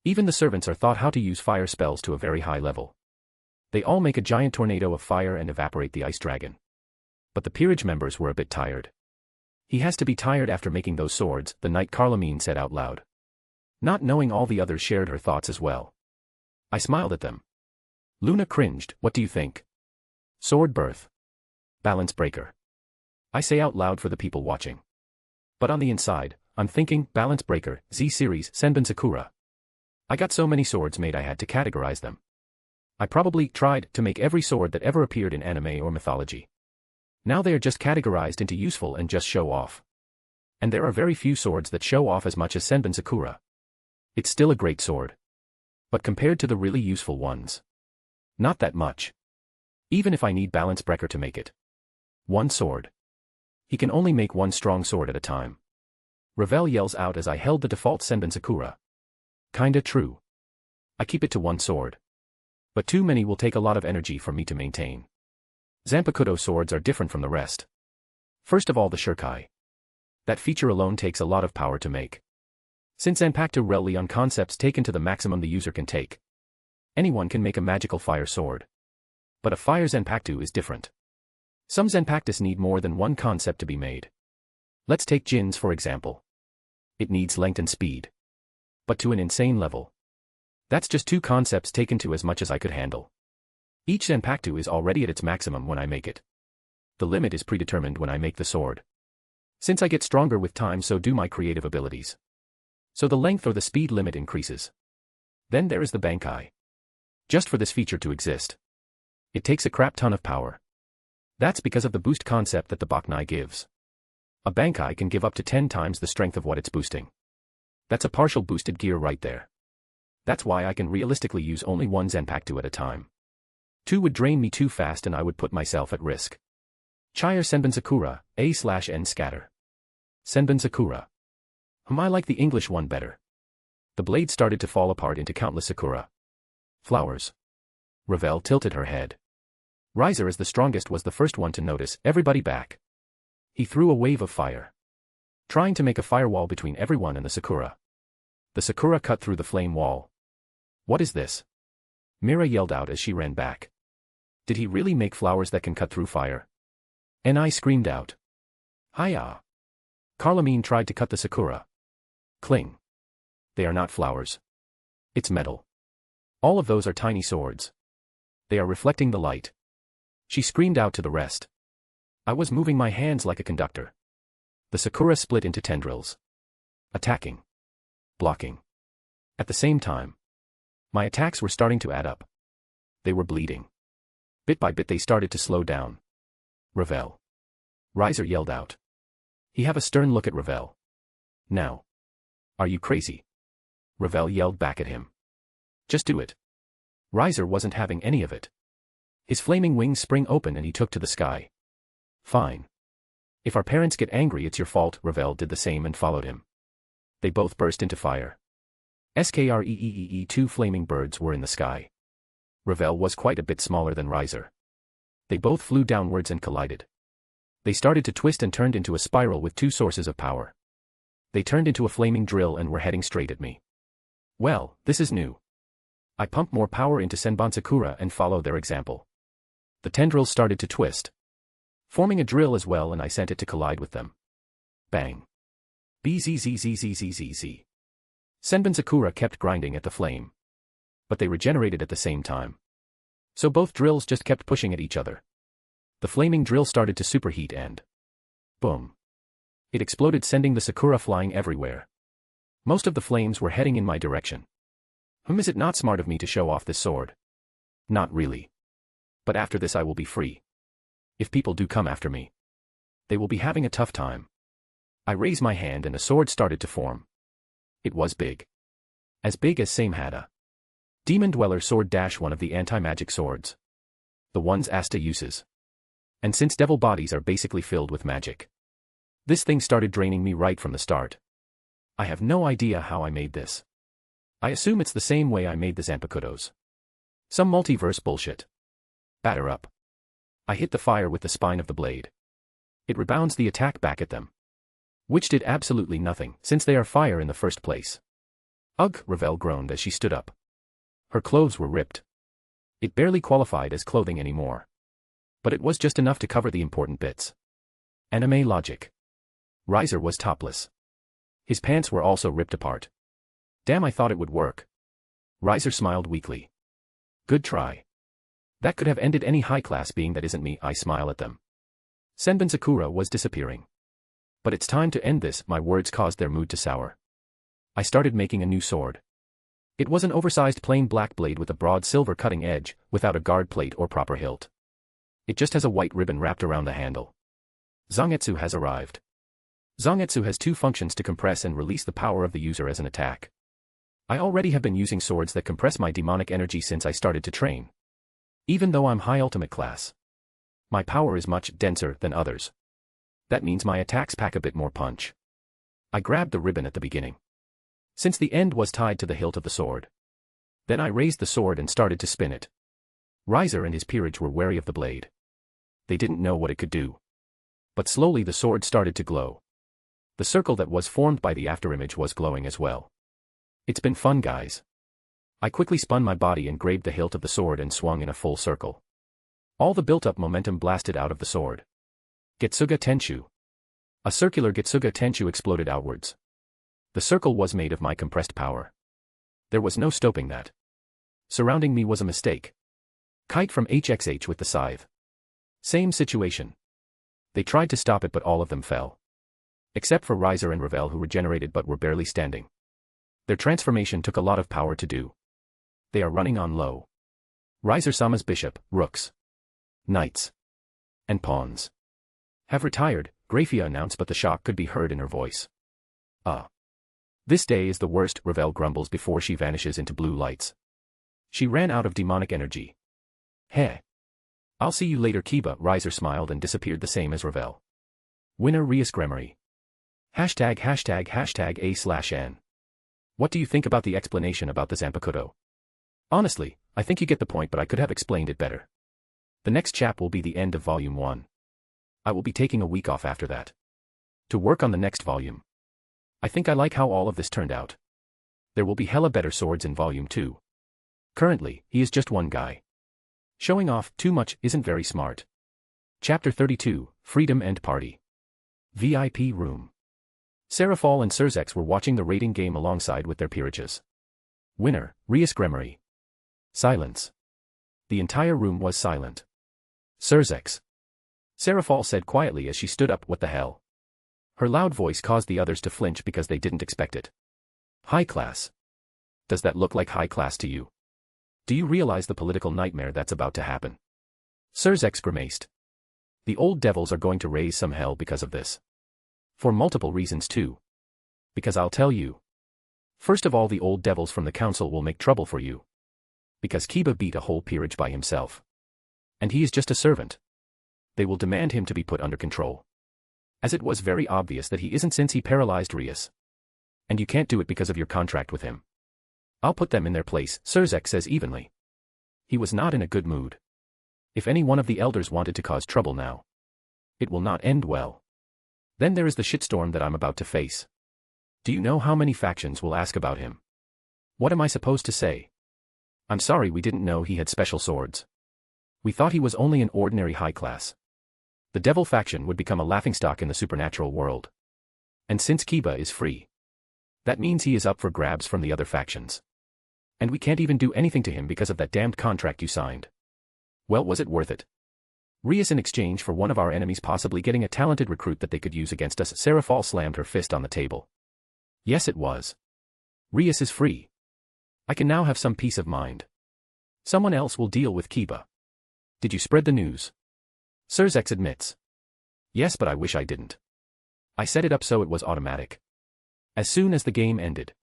even the servants are taught how to use fire spells to a very high level. They all make a giant tornado of fire and evaporate the ice dragon. But the peerage members were a bit tired. He has to be tired after making those swords, the knight Carlamine said out loud. Not knowing all the others shared her thoughts as well. I smiled at them. Luna cringed. What do you think? Sword birth. Balance breaker. I say out loud for the people watching. But on the inside, I'm thinking, balance breaker, Z-series, Senbon Sakura. I got so many swords made I had to categorize them. I probably tried to make every sword that ever appeared in anime or mythology. Now they are just categorized into useful and just show off. And there are very few swords that show off as much as Senbon Sakura. It's still a great sword. But compared to the really useful ones, not that much. Even if I need balance breaker to make it. One sword. He can only make one strong sword at a time. Revel yells out as I held the default Senbon Sakura. Kinda true. I keep it to one sword. But too many will take a lot of energy for me to maintain. Zanpakuto swords are different from the rest. First of all, the Shurkai. That feature alone takes a lot of power to make. Since Zanpakuto rely on concepts taken to the maximum the user can take. Anyone can make a magical fire sword. But a fire Zanpakuto is different. Some Zanpakutos need more than one concept to be made. Let's take Jin's for example. It needs length and speed. But to an insane level. That's just two concepts taken to as much as I could handle. Each Zanpakuto is already at its maximum when I make it. The limit is predetermined when I make the sword. Since I get stronger with time, so do my creative abilities. So the length or the speed limit increases. Then there is the Bankai. Just for this feature to exist, it takes a crap ton of power. That's because of the boost concept that the Baknai gives. A Bankai can give up to 10 times the strength of what it's boosting. That's a partial boosted gear right there. That's why I can realistically use only one Zanpakuto at a time. 2 would drain me too fast and I would put myself at risk. Chire Senbon Sakura, A/N scatter. Senbon Sakura. I like the English one better. The blade started to fall apart into countless Sakura flowers. Revel tilted her head. Riser, as the strongest, was the first one to notice. Everybody back. He threw a wave of fire. trying to make a firewall between everyone and the Sakura. The Sakura cut through the flame wall. What is this? Mira yelled out as she ran back. Did he really make flowers that can cut through fire? And I screamed out. Hiya! Carlamine tried to cut the Sakura. Cling. They are not flowers. It's metal. All of those are tiny swords. They are reflecting the light. She screamed out to the rest. I was moving my hands like a conductor. The Sakura split into tendrils. Attacking. Blocking. At the same time. My attacks were starting to add up. They were bleeding. Bit by bit they started to slow down. Ravel. Riser yelled out. He have a stern look at Ravel. Now. Are you crazy? Ravel yelled back at him. Just do it. Riser wasn't having any of it. His flaming wings spring open and he took to the sky. Fine. If our parents get angry it's your fault. Ravel did the same and followed him. They both burst into fire. Two flaming birds were in the sky. Ravel was quite a bit smaller than Riser. They both flew downwards and collided. They started to twist and turned into a spiral with two sources of power. They turned into a flaming drill and were heading straight at me. Well, this is new. I pumped more power into Senbon Sakura and followed their example. The tendrils started to twist, forming a drill as well, and I sent it to collide with them. Bang. Bzzzzzzzzz. Senbon Sakura kept grinding at the flame. But they regenerated at the same time. So both drills just kept pushing at each other. The flaming drill started to superheat and boom. It exploded, sending the Sakura flying everywhere. Most of the flames were heading in my direction. Is it not smart of me to show off this sword? Not really. But after this I will be free. If people do come after me, they will be having a tough time. I raised my hand and a sword started to form. It was big. As big as Samehada. Demon Dweller sword - one of the anti-magic swords. The ones Asta uses. And since devil bodies are basically filled with magic, this thing started draining me right from the start. I have no idea how I made this. I assume it's the same way I made the Zanpakutos. Some multiverse bullshit. Batter up. I hit the fire with the spine of the blade. It rebounds the attack back at them. Which did absolutely nothing, since they are fire in the first place. Ugh, Ravel groaned as she stood up. Her clothes were ripped. It barely qualified as clothing anymore. But it was just enough to cover the important bits. Anime logic. Riser was topless. His pants were also ripped apart. Damn, I thought it would work. Riser smiled weakly. Good try. That could have ended any high class being that isn't me. I smile at them. Senbon Sakura was disappearing. But it's time to end this. My words caused their mood to sour. I started making a new sword. It was an oversized plain black blade with a broad silver cutting edge, without a guard plate or proper hilt. It just has a white ribbon wrapped around the handle. Zangetsu has arrived. Zangetsu has two functions: to compress and release the power of the user as an attack. I already have been using swords that compress my demonic energy since I started to train. Even though I'm high ultimate class, my power is much denser than others. That means my attacks pack a bit more punch. I grabbed the ribbon at the beginning, since the end was tied to the hilt of the sword. Then I raised the sword and started to spin it. Riser and his peerage were wary of the blade. They didn't know what it could do. But slowly the sword started to glow. The circle that was formed by the afterimage was glowing as well. It's been fun, guys. I quickly spun my body and grabbed the hilt of the sword and swung in a full circle. All the built-up momentum blasted out of the sword. Getsuga Tenshu. A circular Getsuga Tenshu exploded outwards. The circle was made of my compressed power. There was no stopping that. Surrounding me was a mistake. Kite from HXH with the scythe. Same situation. They tried to stop it but all of them fell. Except for Riser and Ravel, who regenerated but were barely standing. Their transformation took a lot of power to do. They are running on low. Riser-sama's bishop, rooks, knights, and pawns have retired, Graphia announced, but the shock could be heard in her voice. This day is the worst, Ravel grumbles before she vanishes into blue lights. She ran out of demonic energy. Heh. I'll see you later, Kiba. Riser smiled and disappeared, the same as Ravel. Winner Rias Gremory. ###A/N. What do you think about the explanation about the Zanpakuto? Honestly, I think you get the point, but I could have explained it better. The next chap will be the end of Volume 1. I will be taking a week off after that. To work on the next volume. I think I like how all of this turned out. There will be hella better swords in volume 2. Currently, he is just one guy. Showing off too much isn't very smart. Chapter 32, Freedom and Party. VIP Room. Serafal and Surzex were watching the rating game alongside with their peerages. Winner, Rias Gremory. Silence. The entire room was silent. Surzex. Serafal said quietly as she stood up, "What the hell?" Her loud voice caused the others to flinch because they didn't expect it. High class. Does that look like high class to you? Do you realize the political nightmare that's about to happen? Surzex grimaced. The old devils are going to raise some hell because of this. For multiple reasons too. Because I'll tell you. First of all, the old devils from the council will make trouble for you. Because Kiba beat a whole peerage by himself. And he is just a servant. They will demand him to be put under control. As it was very obvious that he isn't since he paralyzed Rias. And you can't do it because of your contract with him. I'll put them in their place, Surzex says evenly. He was not in a good mood. If any one of the elders wanted to cause trouble now, it will not end well. Then there is the shitstorm that I'm about to face. Do you know how many factions will ask about him? What am I supposed to say? I'm sorry, we didn't know he had special swords. We thought he was only an ordinary high class. The devil faction would become a laughingstock in the supernatural world. And since Kiba is free, that means he is up for grabs from the other factions. And we can't even do anything to him because of that damned contract you signed. Well, was it worth it? Rias in exchange for one of our enemies possibly getting a talented recruit that they could use against us. Serafal slammed her fist on the table. Yes, it was. Rias is free. I can now have some peace of mind. Someone else will deal with Kiba. Did you spread the news? Surzex admits. Yes, but I wish I didn't. I set it up so it was automatic. As soon as the game ended,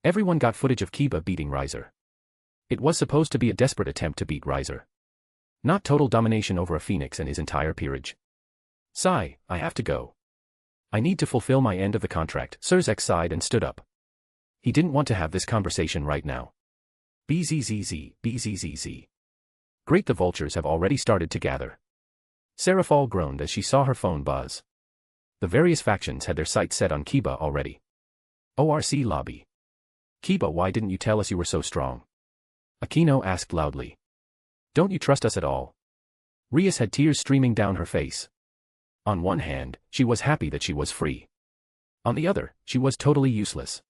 everyone got footage of Kiba beating Riser. It was supposed to be a desperate attempt to beat Riser. Not total domination over a phoenix and his entire peerage. Sigh, I have to go. I need to fulfill my end of the contract. Surzex sighed and stood up. He didn't want to have this conversation right now. Bzzz, bzzz. Great, the vultures have already started to gather. Serafal groaned as she saw her phone buzz. The various factions had their sights set on Kiba already. ORC lobby. Kiba, why didn't you tell us you were so strong? Aquino asked loudly. Don't you trust us at all? Rias had tears streaming down her face. On one hand, she was happy that she was free. On the other, she was totally useless.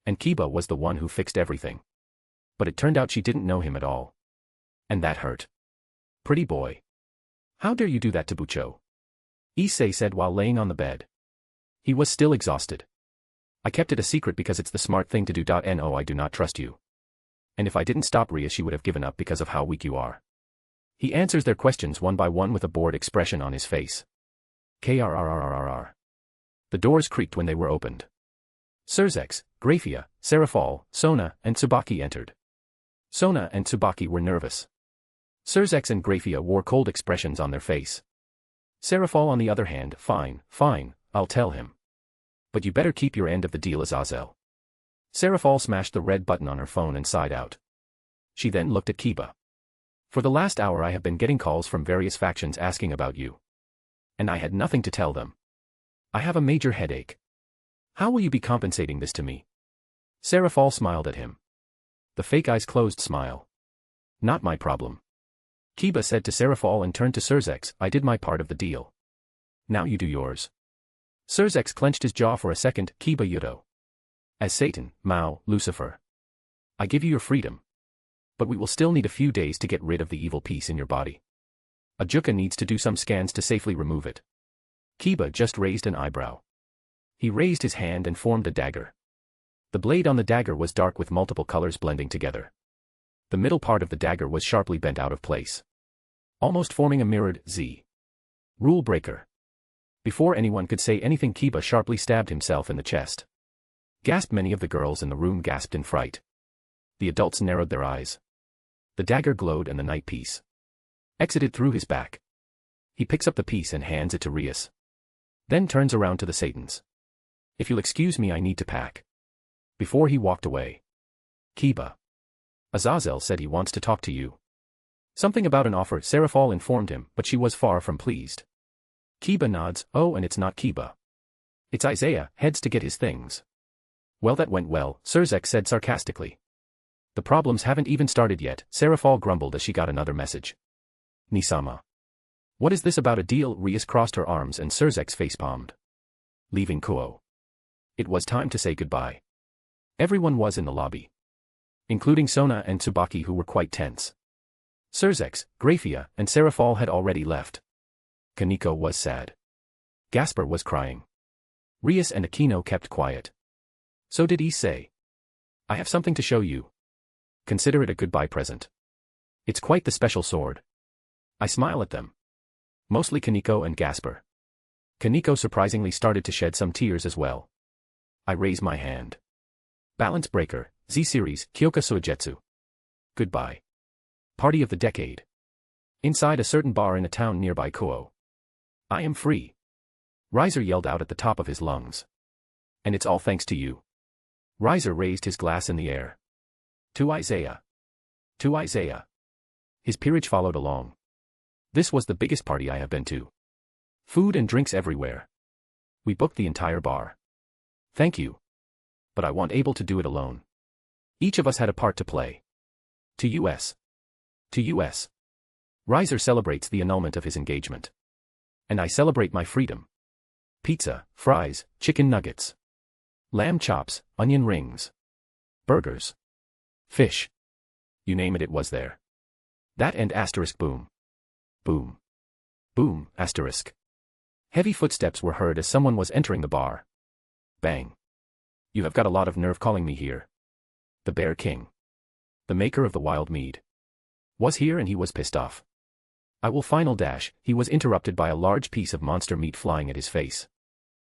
And Kiba was the one who fixed everything. But it turned out she didn't know him at all. And that hurt. Pretty boy. How dare you do that to Bucho? Issei said while laying on the bed. He was still exhausted. I kept it a secret because it's the smart thing to do. No, I do not trust you. And if I didn't stop Rias, she would have given up because of how weak you are. He answers their questions one by one with a bored expression on his face. Krrrrrrr. The doors creaked when they were opened. Surzex, Grafia, Serafal, Sona, and Tsubaki entered. Sona and Tsubaki were nervous. Surzex and Grafia wore cold expressions on their face. Serafal on the other hand, fine, I'll tell him. But you better keep your end of the deal, Azazel. Serafal smashed the red button on her phone and sighed out. She then looked at Kiba. For the last hour I have been getting calls from various factions asking about you. And I had nothing to tell them. I have a major headache. How will you be compensating this to me? Serafal smiled at him. The fake eyes closed smile. Not my problem. Kiba said to Serafal and turned to Surzex, I did my part of the deal. Now you do yours. Surzex clenched his jaw for a second. Kiba Yudo. As Satan, Mao, Lucifer. I give you your freedom. But we will still need a few days to get rid of the evil piece in your body. Ajuka needs to do some scans to safely remove it. Kiba just raised an eyebrow. He raised his hand and formed a dagger. The blade on the dagger was dark with multiple colors blending together. The middle part of the dagger was sharply bent out of place, almost forming a mirrored Z. Rule breaker. Before anyone could say anything, Kiba sharply stabbed himself in the chest. Gasped. Many of the girls in the room gasped in fright. The adults narrowed their eyes. The dagger glowed and the night piece exited through his back. He picks up the piece and hands it to Rias. Then turns around to the Satans. If you'll excuse me, I need to pack. Before he walked away. Kiba. Azazel said he wants to talk to you. Something about an offer, Serafal informed him, but she was far from pleased. Kiba nods, oh, and it's not Kiba. It's Isaiah, heads to get his things. Well, that went well, Surzek said sarcastically. The problems haven't even started yet, Serafal grumbled as she got another message. Nisama. What is this about a deal? Rias crossed her arms and Surzek's face palmed. Leaving Kuo. It was time to say goodbye. Everyone was in the lobby, including Sona and Tsubaki, who were quite tense. Surzex, Grafia, and Serafal had already left. Kaneko was sad. Gasper was crying. Rias and Aquino kept quiet. So did Issei. I have something to show you. Consider it a goodbye present. It's quite the special sword. I smile at them. Mostly Kaneko and Gasper. Kaneko surprisingly started to shed some tears as well. I raise my hand. Balance Breaker, Z-Series, Kyoka Suigetsu. Goodbye. Party of the decade. Inside a certain bar in a town nearby Kuo. I am free. Riser yelled out at the top of his lungs. And it's all thanks to you. Riser raised his glass in the air. To Isaiah. To Isaiah. His peerage followed along. This was the biggest party I have been to. Food and drinks everywhere. We booked the entire bar. Thank you. But I wasn't able to do it alone. Each of us had a part to play. To US. To US. Riser celebrates the annulment of his engagement. And I celebrate my freedom. Pizza, fries, chicken nuggets. Lamb chops, onion rings. Burgers. Fish. You name it, it was there. That and asterisk boom. Boom. Boom, asterisk. Heavy footsteps were heard as someone was entering the bar. Bang. You have got a lot of nerve calling me here. The Bear King, the maker of the wild mead, was here and he was pissed off. I will final dash, he was interrupted by a large piece of monster meat flying at his face.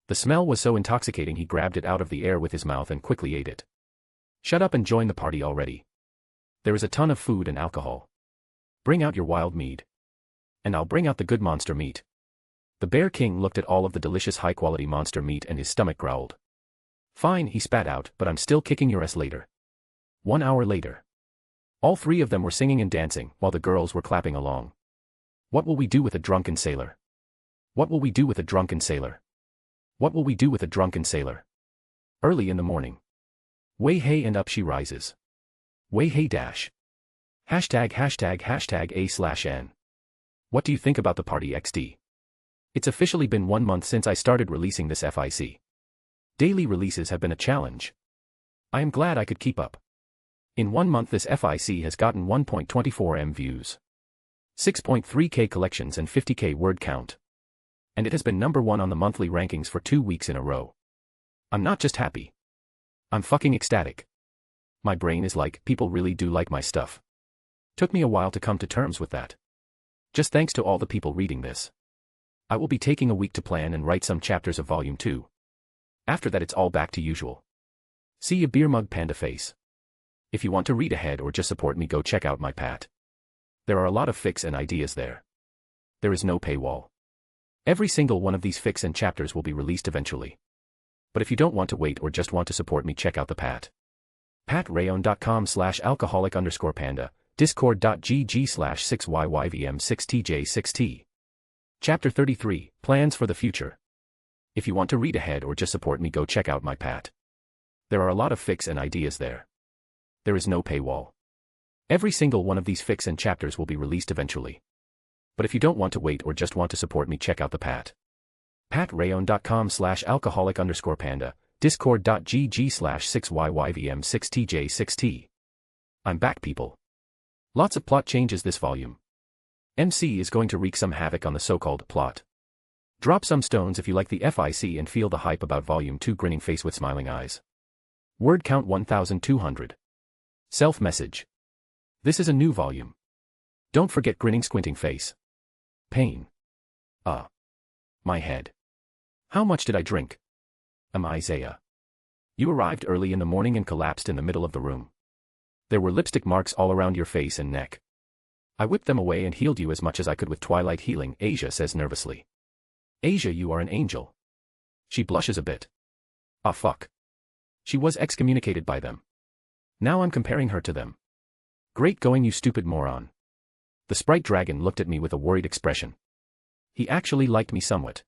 The smell was so intoxicating he grabbed it out of the air with his mouth and quickly ate it. Shut up and join the party already. There is a ton of food and alcohol. Bring out your wild mead. And I'll bring out the good monster meat. The Bear King looked at all of the delicious high-quality monster meat and his stomach growled. Fine, he spat out, but I'm still kicking your ass later. 1 hour later. All three of them were singing and dancing, while the girls were clapping along. What will we do with a drunken sailor? What will we do with a drunken sailor? What will we do with a drunken sailor? Early in the morning. Wei Hei and up she rises. Wei Hei dash. Hashtag A/N. What do you think about the party XD? It's officially been 1 month since I started releasing this FIC. Daily releases have been a challenge. I am glad I could keep up. In 1 month this FIC has gotten 1.24 M views, 6.3k collections and 50k word count. And it has been #1 on the monthly rankings for 2 weeks in a row. I'm not just happy. I'm fucking ecstatic. My brain is like, people really do like my stuff. Took me a while to come to terms with that. Just thanks to all the people reading this. I will be taking a week to plan and write some chapters of Volume 2. After that it's all back to usual. See ya beer mug panda face. If you want to read ahead or just support me, go check out my Pat. There are a lot of fics and ideas there. There is no paywall. Every single one of these fics and chapters will be released eventually. But if you don't want to wait or just want to support me, check out the Pat. patrayon.com/alcoholic_panda, discord.gg/6yyvm6tj6t. Chapter 33, Plans for the Future. If you want to read ahead or just support me, go check out my Pat. There are a lot of fics and ideas there. There is no paywall. Every single one of these fics and chapters will be released eventually. But if you don't want to wait or just want to support me, check out the Pat. patrayon.com/alcoholic_panda, discord.gg/6yyvm6tj6t. I'm back, people. Lots of plot changes this volume. MC is going to wreak some havoc on the so-called plot. Drop some stones if you like the FIC and feel the hype about Volume 2. Grinning face with smiling eyes. Word count 1200. Self-message. This is a new volume. Don't forget grinning squinting face. Pain. My head. How much did I drink? Isaiah. You arrived early in the morning and collapsed in the middle of the room. There were lipstick marks all around your face and neck. I whipped them away and healed you as much as I could with Twilight Healing, Asia says nervously. Asia, you are an angel. She blushes a bit. Ah fuck. She was excommunicated by them. Now I'm comparing her to them. Great going, you stupid moron. The sprite dragon looked at me with a worried expression. He actually liked me somewhat.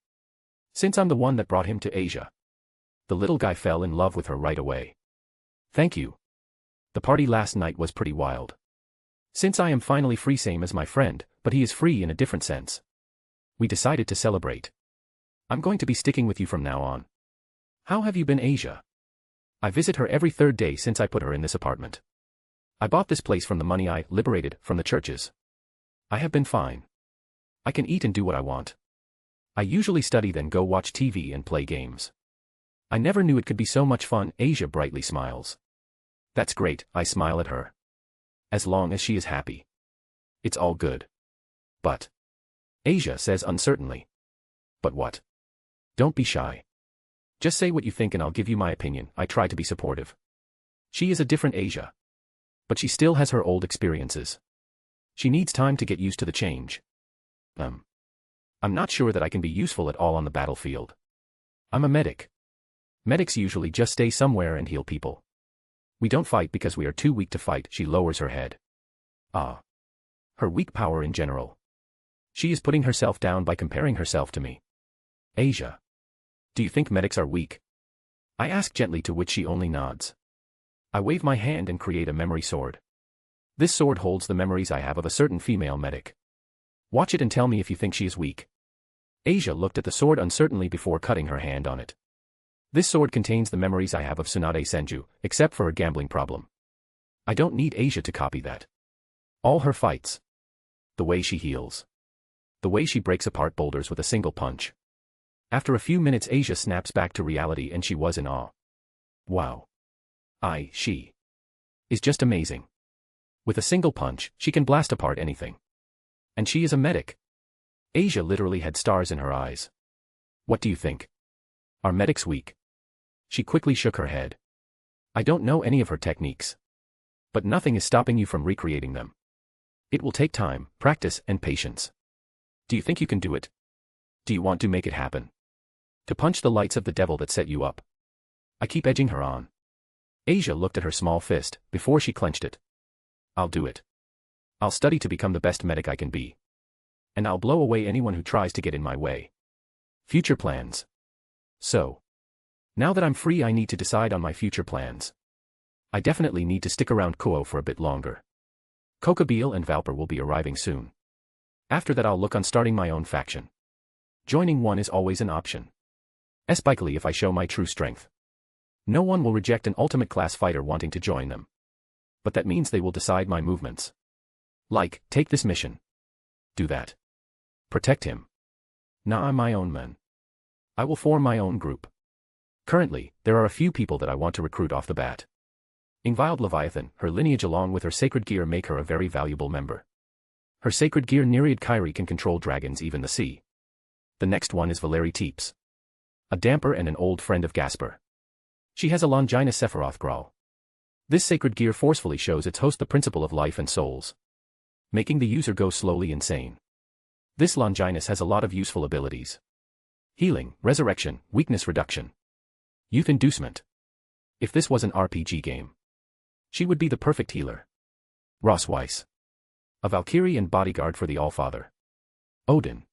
Since I'm the one that brought him to Asia. The little guy fell in love with her right away. Thank you. The party last night was pretty wild. Since I am finally free, same as my friend, but he is free in a different sense. We decided to celebrate. I'm going to be sticking with you from now on. How have you been, Asia? I visit her every third day since I put her in this apartment. I bought this place from the money I liberated from the churches. I have been fine. I can eat and do what I want. I usually study, then go watch TV and play games. I never knew it could be so much fun. Asia brightly smiles. That's great, I smile at her. As long as she is happy. It's all good. But. Asia says uncertainly. But what? Don't be shy. Just say what you think and I'll give you my opinion. I try to be supportive. She is a different Asia. But she still has her old experiences. She needs time to get used to the change. I'm not sure that I can be useful at all on the battlefield. I'm a medic. Medics usually just stay somewhere and heal people. We don't fight because we are too weak to fight. She lowers her head. Ah. Her weak power in general. She is putting herself down by comparing herself to me. Asia. Do you think medics are weak? I ask gently, to which she only nods. I wave my hand and create a memory sword. This sword holds the memories I have of a certain female medic. Watch it and tell me if you think she is weak. Asia looked at the sword uncertainly before cutting her hand on it. This sword contains the memories I have of Tsunade Senju, except for her gambling problem. I don't need Asia to copy that. All her fights. The way she heals. The way she breaks apart boulders with a single punch. After a few minutes, Asia snaps back to reality and she was in awe. Wow. She is just amazing. With a single punch, she can blast apart anything. And she is a medic. Asia literally had stars in her eyes. What do you think? Are medics weak? She quickly shook her head. I don't know any of her techniques. But nothing is stopping you from recreating them. It will take time, practice, and patience. Do you think you can do it? Do you want to make it happen? To punch the lights of the devil that set you up? I keep edging her on. Asia looked at her small fist, before she clenched it. I'll do it. I'll study to become the best medic I can be. And I'll blow away anyone who tries to get in my way. Future plans. So. Now that I'm free, I need to decide on my future plans. I definitely need to stick around Kuo for a bit longer. Kokabeel and Valper will be arriving soon. After that I'll look on starting my own faction. Joining one is always an option. Especially if I show my true strength. No one will reject an ultimate class fighter wanting to join them. But that means they will decide my movements. Like, take this mission. Do that. Protect him. Nah, I'm my own man. I will form my own group. Currently, there are a few people that I want to recruit off the bat. Ingvild Leviathan, her lineage along with her sacred gear make her a very valuable member. Her sacred gear Nereid Kyrie can control dragons, even the sea. The next one is Valeri Teeps. A damper and an old friend of Gasper. She has a Longinus Sephiroth Grawl. This sacred gear forcefully shows its host the principle of life and souls, making the user go slowly insane. This Longinus has a lot of useful abilities. Healing, resurrection, weakness reduction. Youth inducement. If this was an RPG game, she would be the perfect healer. Ross Weiss. A Valkyrie and bodyguard for the Allfather. Odin.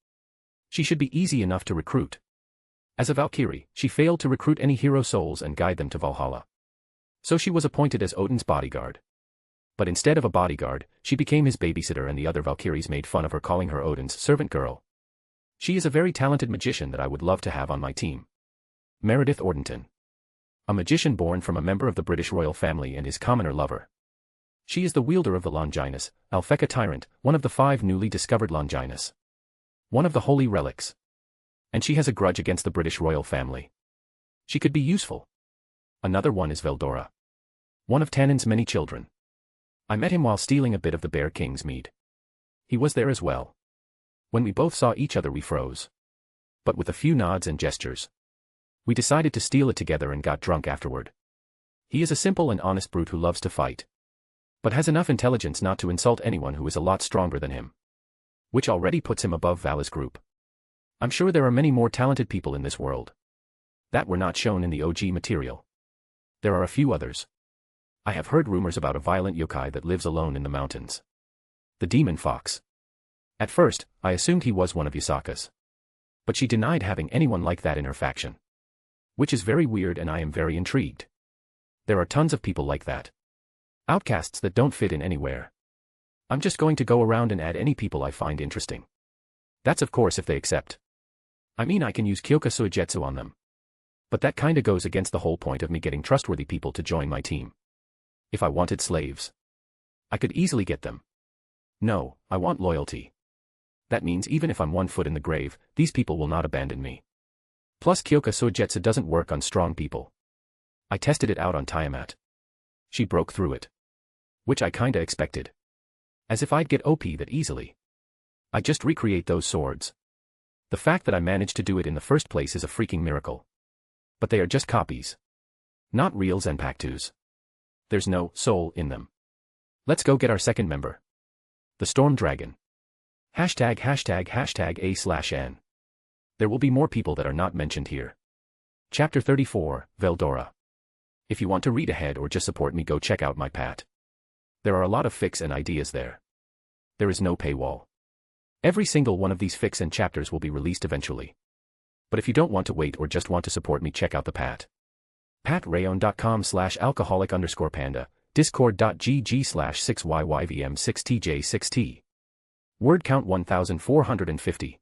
She should be easy enough to recruit. As a Valkyrie, she failed to recruit any hero souls and guide them to Valhalla. So she was appointed as Odin's bodyguard. But instead of a bodyguard, she became his babysitter, and the other Valkyries made fun of her, calling her Odin's servant girl. She is a very talented magician that I would love to have on my team. Meredith Ordenton. A magician born from a member of the British royal family and his commoner lover. She is the wielder of the Longinus, Alpheka Tyrant, one of the 5 newly discovered Longinus. One of the holy relics. And she has a grudge against the British royal family. She could be useful. Another one is Veldora. One of Tannin's many children. I met him while stealing a bit of the Bear King's mead. He was there as well. When we both saw each other we froze. But with a few nods and gestures. We decided to steal it together and got drunk afterward. He is a simple and honest brute who loves to fight. But has enough intelligence not to insult anyone who is a lot stronger than him. Which already puts him above Vala's group. I'm sure there are many more talented people in this world. That were not shown in the OG material. There are a few others. I have heard rumors about a violent yokai that lives alone in the mountains. The demon fox. At first, I assumed he was one of Yasaka's. But she denied having anyone like that in her faction. Which is very weird and I am very intrigued. There are tons of people like that. Outcasts that don't fit in anywhere. I'm just going to go around and add any people I find interesting. That's of course if they accept. I mean I can use Kyoka Suigetsu on them. But that kinda goes against the whole point of me getting trustworthy people to join my team. If I wanted slaves, I could easily get them. No, I want loyalty. That means even if I'm 1 foot in the grave, these people will not abandon me. Plus Kyoka Suigetsu doesn't work on strong people. I tested it out on Tiamat. She broke through it. Which I kinda expected. As if I'd get OP that easily. I just recreate those swords. The fact that I managed to do it in the first place is a freaking miracle. But they are just copies. Not real Zenpactus. There's no soul in them. Let's go get our second member. The Storm Dragon. ####A/N. There will be more people that are not mentioned here. Chapter 34, Veldora. If you want to read ahead or just support me, go check out my pat. There are a lot of fics and ideas there. There is no paywall. Every single one of these fics and chapters will be released eventually. But if you don't want to wait or just want to support me, check out the pat. patrayon.com/alcoholic_panda, discord.gg/6yyvm6tj6t. Word count 1450.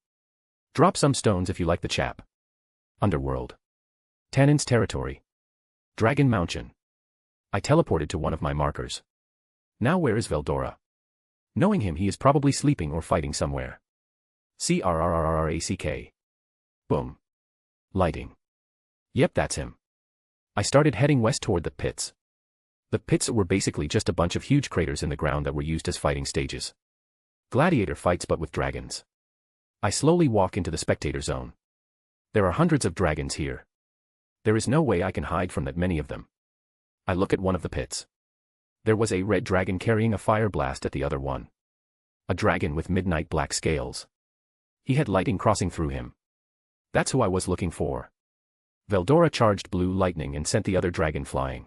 Drop some stones if you like the chap. Underworld. Tannen's territory. Dragon Mountain. I teleported to one of my markers. Now where is Veldora? Knowing him, he is probably sleeping or fighting somewhere. CRRRRACK. Boom. Lighting. Yep, that's him. I started heading west toward the pits. The pits were basically just a bunch of huge craters in the ground that were used as fighting stages. Gladiator fights but with dragons. I slowly walk into the spectator zone. There are hundreds of dragons here. There is no way I can hide from that many of them. I look at one of the pits. There was a red dragon carrying a fire blast at the other one. A dragon with midnight black scales. He had lightning crossing through him. That's who I was looking for. Veldora charged blue lightning and sent the other dragon flying.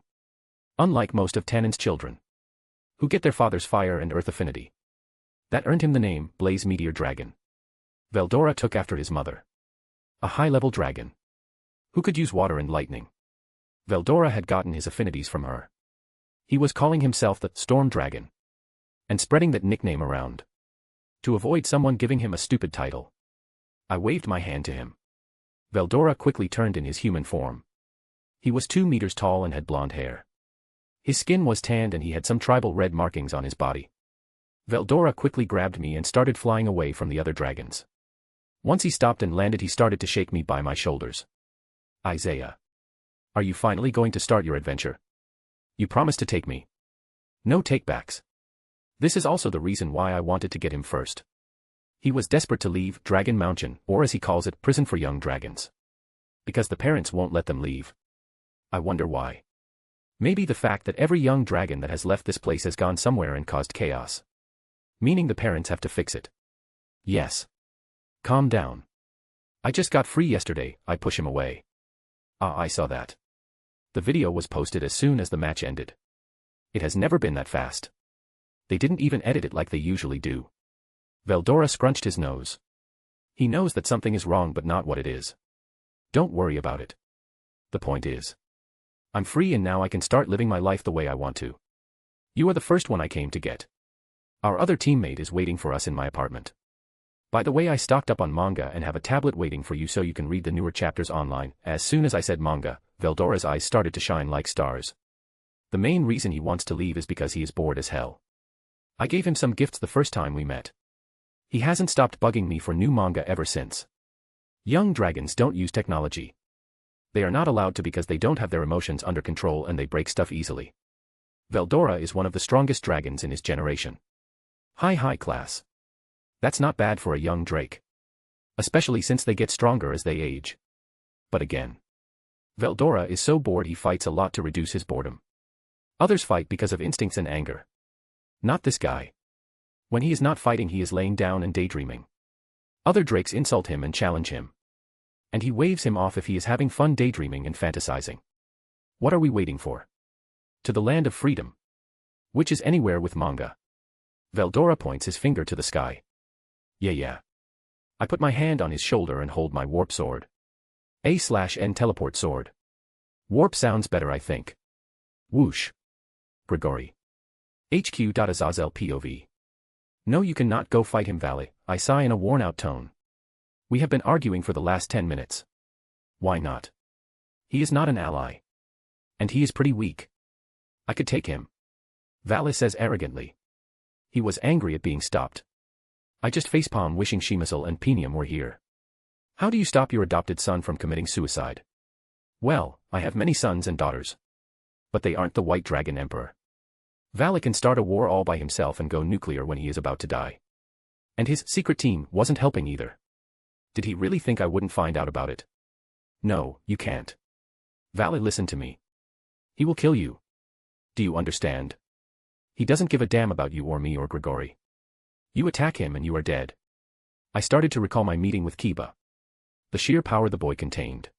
Unlike most of Tannen's children, who get their father's fire and earth affinity. That earned him the name Blaze Meteor Dragon. Veldora took after his mother. A high-level dragon. Who could use water and lightning. Veldora had gotten his affinities from her. He was calling himself the Storm Dragon. And spreading that nickname around. To avoid someone giving him a stupid title. I waved my hand to him. Veldora quickly turned in his human form. He was 2 meters tall and had blonde hair. His skin was tanned and he had some tribal red markings on his body. Veldora quickly grabbed me and started flying away from the other dragons. Once he stopped and landed, he started to shake me by my shoulders. Isaiah. Are you finally going to start your adventure? You promised to take me. No takebacks. This is also the reason why I wanted to get him first. He was desperate to leave Dragon Mountain, or as he calls it, prison for young dragons. Because the parents won't let them leave. I wonder why. Maybe the fact that every young dragon that has left this place has gone somewhere and caused chaos. Meaning the parents have to fix it. Yes. Calm down. I just got free yesterday, I push him away. I saw that. The video was posted as soon as the match ended. It has never been that fast. They didn't even edit it like they usually do. Veldora scrunched his nose. He knows that something is wrong but not what it is. Don't worry about it. The point is, I'm free and now I can start living my life the way I want to. You are the first one I came to get. Our other teammate is waiting for us in my apartment. By the way, I stocked up on manga and have a tablet waiting for you so you can read the newer chapters online. As soon as I said manga, Veldora's eyes started to shine like stars. The main reason he wants to leave is because he is bored as hell. I gave him some gifts the first time we met. He hasn't stopped bugging me for new manga ever since. Young dragons don't use technology. They are not allowed to because they don't have their emotions under control and they break stuff easily. Veldora is one of the strongest dragons in his generation. High class. That's not bad for a young drake. Especially since they get stronger as they age. But again, Veldora is so bored he fights a lot to reduce his boredom. Others fight because of instincts and anger. Not this guy. When he is not fighting, he is laying down and daydreaming. Other drakes insult him and challenge him. And he waves him off if he is having fun daydreaming and fantasizing. What are we waiting for? To the land of freedom. Which is anywhere with manga. Veldora points his finger to the sky. Yeah. I put my hand on his shoulder and hold my warp sword. A/N teleport sword. Warp sounds better, I think. Whoosh. Grigori. HQ.Azazel POV. No, you cannot go fight him, Valley, I sigh in a worn-out tone. We have been arguing for the last 10 minutes. Why not? He is not an ally. And he is pretty weak. I could take him. Valley says arrogantly. He was angry at being stopped. I just facepalm wishing Shemasal and Penium were here. How do you stop your adopted son from committing suicide? Well, I have many sons and daughters. But they aren't the White Dragon Emperor. Valley can start a war all by himself and go nuclear when he is about to die. And his secret team wasn't helping either. Did he really think I wouldn't find out about it? No, you can't. Valley, listen to me. He will kill you. Do you understand? He doesn't give a damn about you or me or Grigori. You attack him and you are dead. I started to recall my meeting with Kiba. The sheer power the boy contained.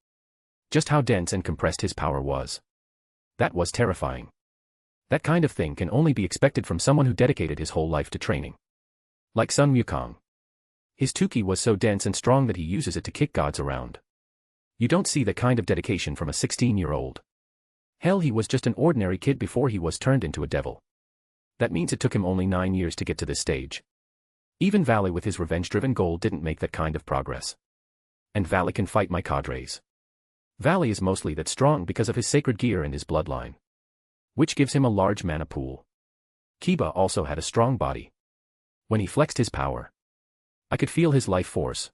Just how dense and compressed his power was. That was terrifying. That kind of thing can only be expected from someone who dedicated his whole life to training. Like Sun Wukong. His Tuki was so dense and strong that he uses it to kick gods around. You don't see that kind of dedication from a 16-year-old. Hell, he was just an ordinary kid before he was turned into a devil. That means it took him only 9 years to get to this stage. Even Valley with his revenge-driven goal didn't make that kind of progress. And Valley can fight my cadres. Valley is mostly that strong because of his sacred gear and his bloodline. Which gives him a large mana pool. Kiba also had a strong body. When he flexed his power, I could feel his life force.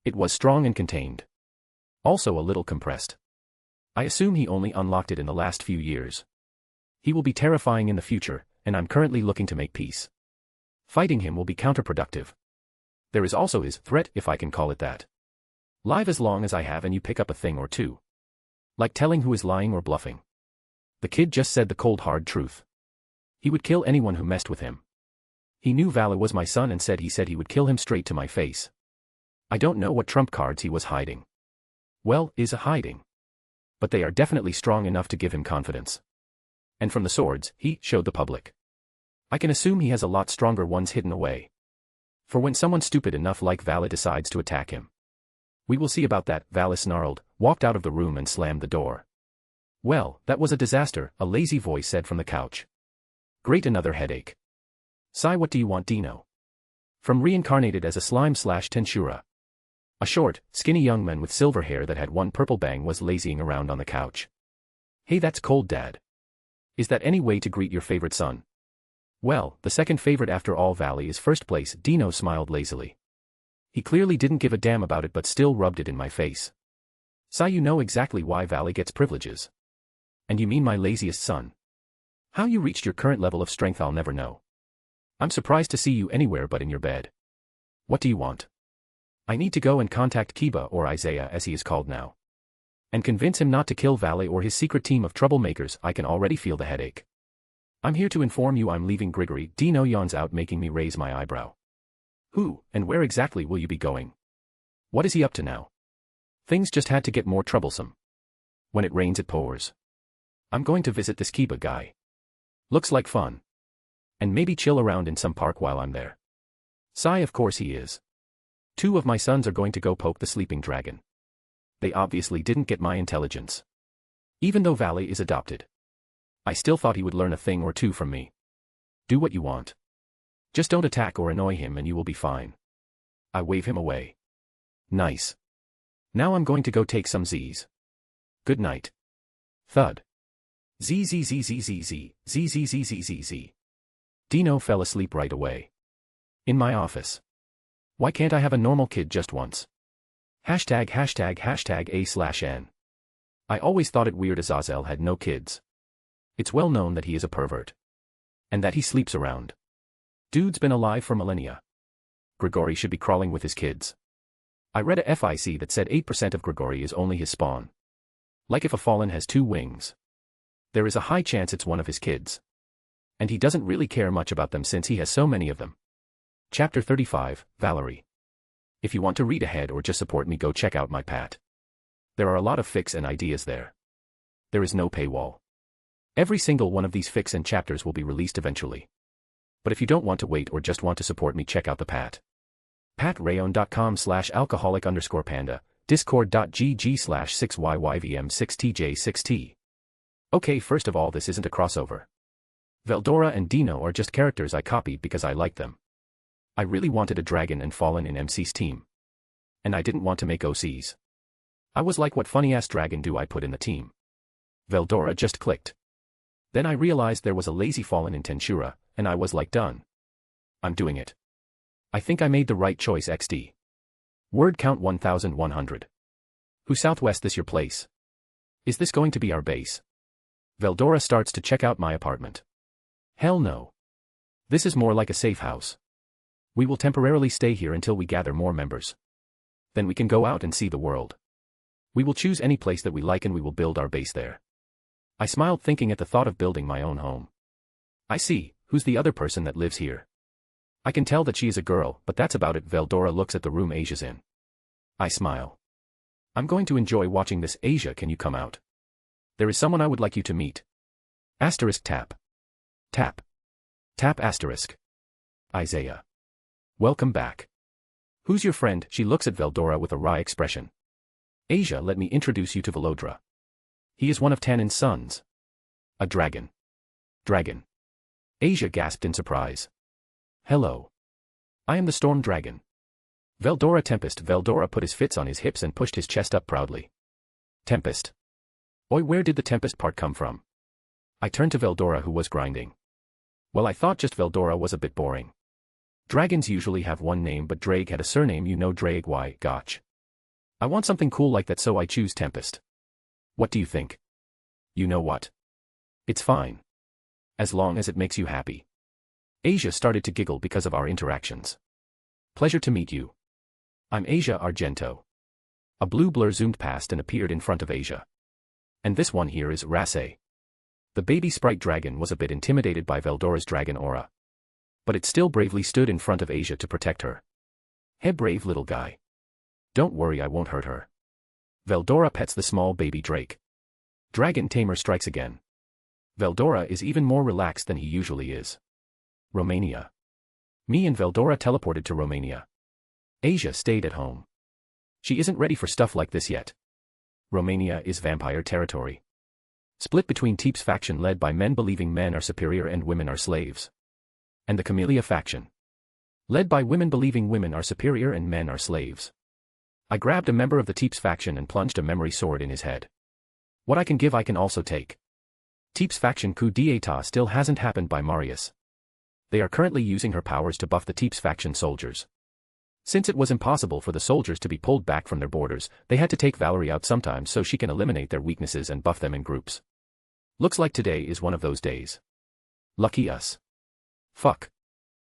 It was strong and contained. Also a little compressed. I assume he only unlocked it in the last few years. He will be terrifying in the future, and I'm currently looking to make peace. Fighting him will be counterproductive. There is also his threat, if I can call it that. Live as long as I have and you pick up a thing or two. Like telling who is lying or bluffing. The kid just said the cold hard truth. He would kill anyone who messed with him. He knew Valley was my son and said he would kill him straight to my face. I don't know what trump cards he was hiding. Well, is a hiding. But they are definitely strong enough to give him confidence. And from the swords, he showed the public. I can assume he has a lot stronger ones hidden away. For when someone stupid enough like Valley decides to attack him. We will see about that, Valley snarled, walked out of the room and slammed the door. Well, that was a disaster, a lazy voice said from the couch. Great, another headache. Sigh, what do you want, Dino? From reincarnated as a slime/Tensura. A short, skinny young man with silver hair that had one purple bang was lazying around on the couch. Hey, that's cold, Dad. Is that any way to greet your favorite son? Well, the second favorite after all, Valley is first place, Dino smiled lazily. He clearly didn't give a damn about it but still rubbed it in my face. Sigh, you know exactly why Valley gets privileges. And you mean my laziest son? How you reached your current level of strength I'll never know. I'm surprised to see you anywhere but in your bed. What do you want? I need to go and contact Kiba, or Isaiah as he is called now. And convince him not to kill Valley or his secret team of troublemakers. I can already feel the headache. I'm here to inform you I'm leaving Grigori. Dino yawns out, making me raise my eyebrow. Who, and where exactly will you be going? What is he up to now? Things just had to get more troublesome. When it rains it pours. I'm going to visit this Kiba guy. Looks like fun. And maybe chill around in some park while I'm there. Sigh, of course he is. 2 of my sons are going to go poke the sleeping dragon. They obviously didn't get my intelligence. Even though Valley is adopted. I still thought he would learn a thing or two from me. Do what you want. Just don't attack or annoy him and you will be fine. I wave him away. Nice. Now I'm going to go take some Z's. Good night. Thud. Z. Dino fell asleep right away. In my office. Why can't I have a normal kid just once? #A/N. I always thought it weird Azazel had no kids. It's well known that he is a pervert. And that he sleeps around. Dude's been alive for millennia. Grigori should be crawling with his kids. I read a FIC that said 8% of Grigori is only his spawn. Like if a fallen has 2 wings. There is a high chance it's one of his kids. And he doesn't really care much about them since he has so many of them. Chapter 35, Valerie. If you want to read ahead or just support me, go check out my Pat. There are a lot of fics and ideas there. There is no paywall. Every single one of these fics and chapters will be released eventually. But if you don't want to wait or just want to support me, check out the Pat. PatRayon.com/alcoholic_panda, Discord.gg/6YYVM6TJ6T. Okay, first of all, this isn't a crossover. Veldora and Dino are just characters I copied because I like them. I really wanted a dragon and Fallen in MC's team. And I didn't want to make OCs. I was like, what funny-ass dragon do I put in the team? Veldora just clicked. Then I realized there was a lazy Fallen in Tensura, and I was like, done. I'm doing it. I think I made the right choice. XD. Word count 1100. Who Southwest this your place? Is this going to be our base? Veldora starts to check out my apartment. Hell no. This is more like a safe house. We will temporarily stay here until we gather more members. Then we can go out and see the world. We will choose any place that we like and we will build our base there. I smiled, thinking at the thought of building my own home. I see, who's the other person that lives here? I can tell that she is a girl, but that's about it. Veldora looks at the room Asia's in. I smile. I'm going to enjoy watching this. Asia, can you come out? There is someone I would like you to meet. Asterisk tap. Tap. Tap asterisk. Isaiah. Welcome back. Who's your friend? She looks at Veldora with a wry expression. Asia, let me introduce you to Velodra. He is one of Tanin's sons. A dragon. Dragon. Asia gasped in surprise. Hello. I am the Storm Dragon. Veldora Tempest. Veldora put his fists on his hips and pushed his chest up proudly. Tempest. Oi, where did the Tempest part come from? I turned to Veldora, who was grinding. Well, I thought just Veldora was a bit boring. Dragons usually have one name, but Drake had a surname, you know, Drake. Why, gotch. I want something cool like that, so I choose Tempest. What do you think? You know what? It's fine. As long as it makes you happy. Asia started to giggle because of our interactions. Pleasure to meet you. I'm Asia Argento. A blue blur zoomed past and appeared in front of Asia. And this one here is Rias. The baby sprite dragon was a bit intimidated by Veldora's dragon aura. But it still bravely stood in front of Asia to protect her. Hey, brave little guy. Don't worry, I won't hurt her. Veldora pets the small baby drake. Dragon tamer strikes again. Veldora is even more relaxed than he usually is. Romania. Me and Veldora teleported to Romania. Asia stayed at home. She isn't ready for stuff like this yet. Romania is vampire territory. Split between Teep's faction led by men believing men are superior and women are slaves. And the Camellia faction. Led by women believing women are superior and men are slaves. I grabbed a member of the Teep's faction and plunged a memory sword in his head. What I can give I can also take. Teep's faction coup d'état still hasn't happened by Rias. They are currently using her powers to buff the Teep's faction soldiers. Since it was impossible for the soldiers to be pulled back from their borders, they had to take Valerie out sometimes so she can eliminate their weaknesses and buff them in groups. Looks like today is one of those days. Lucky us. Fuck.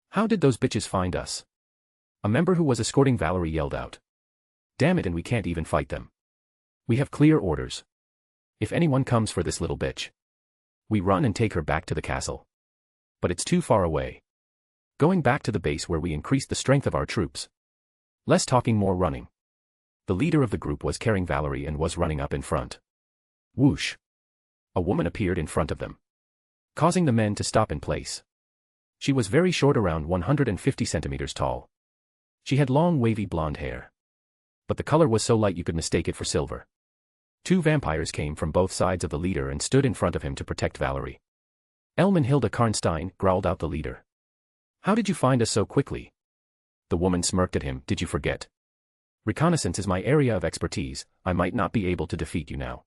How did those bitches find us? A member who was escorting Valerie yelled out. Damn it, and we can't even fight them. We have clear orders. If anyone comes for this little bitch, we run and take her back to the castle. But it's too far away. Going back to the base where we increased the strength of our troops. Less talking, more running. The leader of the group was carrying Valerie and was running up in front. Whoosh. A woman appeared in front of them, causing the men to stop in place. She was very short, around 150 centimeters tall. She had long wavy blonde hair. But the color was so light you could mistake it for silver. Two vampires came from both sides of the leader and stood in front of him to protect Valerie. Elmenhilda Karnstein, growled out the leader. How did you find us so quickly? The woman smirked at him. Did you forget? Reconnaissance is my area of expertise. I might not be able to defeat you now.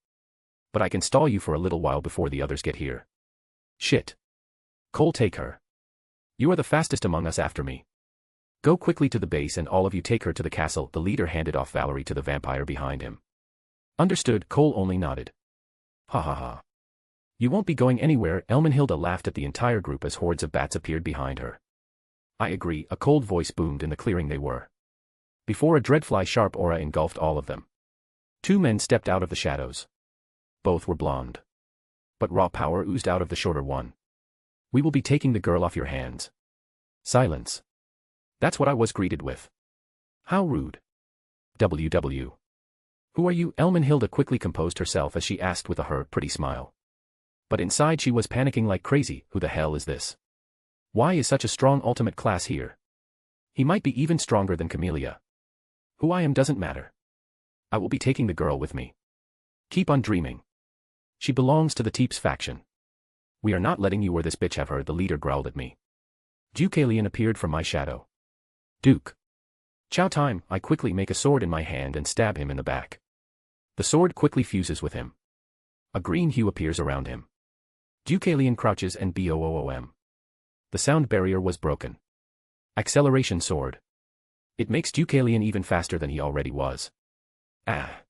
But I can stall you for a little while before the others get here. Shit. Cole, take her. You are the fastest among us after me. Go quickly to the base and all of you take her to the castle. The leader handed off Valerie to the vampire behind him. Understood. Cole only nodded. Ha ha ha. You won't be going anywhere. Elmenhilda laughed at the entire group as hordes of bats appeared behind her. I agree, a cold voice boomed in the clearing they were. Before a dreadfly sharp aura engulfed all of them. Two men stepped out of the shadows. Both were blonde. But raw power oozed out of the shorter one. We will be taking the girl off your hands. Silence. That's what I was greeted with. How rude. WW. Who are you? Elmenhilda quickly composed herself as she asked with a pretty smile. But inside she was panicking like crazy. Who the hell is this? Why is such a strong ultimate class here? He might be even stronger than Camellia. Who I am doesn't matter. I will be taking the girl with me. Keep on dreaming. She belongs to the Teeps faction. We are not letting you or this bitch have her, the leader growled at me. Duke Alien appeared from my shadow. Duke. Chow time, I quickly make a sword in my hand and stab him in the back. The sword quickly fuses with him. A green hue appears around him. Duke Alien crouches and boom. The sound barrier was broken. Acceleration sword. It makes Duke Alien even faster than he already was. Ah.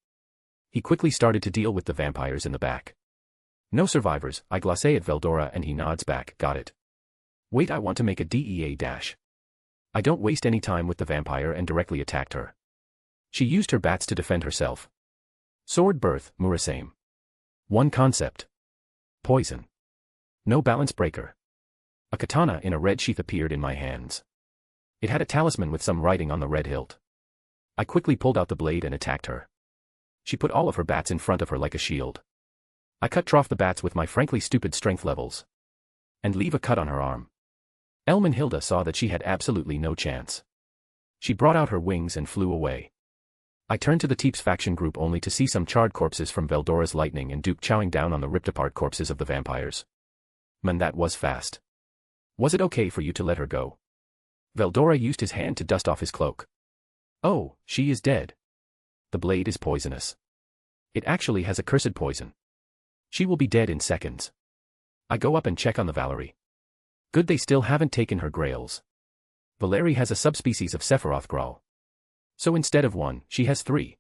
He quickly started to deal with the vampires in the back. No survivors, I glace at Veldora and he nods back, got it. Wait, I want to make a DEA dash. I don't waste any time with the vampire and directly attacked her. She used her bats to defend herself. Sword birth, Murasame. One concept. Poison. No balance breaker. A katana in a red sheath appeared in my hands. It had a talisman with some writing on the red hilt. I quickly pulled out the blade and attacked her. She put all of her bats in front of her like a shield. I cut off the bats with my frankly stupid strength levels. And leave a cut on her arm. Elmenhilda saw that she had absolutely no chance. She brought out her wings and flew away. I turned to the Teeps faction group only to see some charred corpses from Veldora's lightning and Duke chowing down on the ripped-apart corpses of the vampires. Man, that was fast. Was it okay for you to let her go? Veldora used his hand to dust off his cloak. Oh, she is dead. The blade is poisonous. It actually has a cursed poison. She will be dead in seconds. I go up and check on the Valerie. Good, they still haven't taken her grails. Valerie has a subspecies of Sephiroth Grawl. So instead of one, she has 3.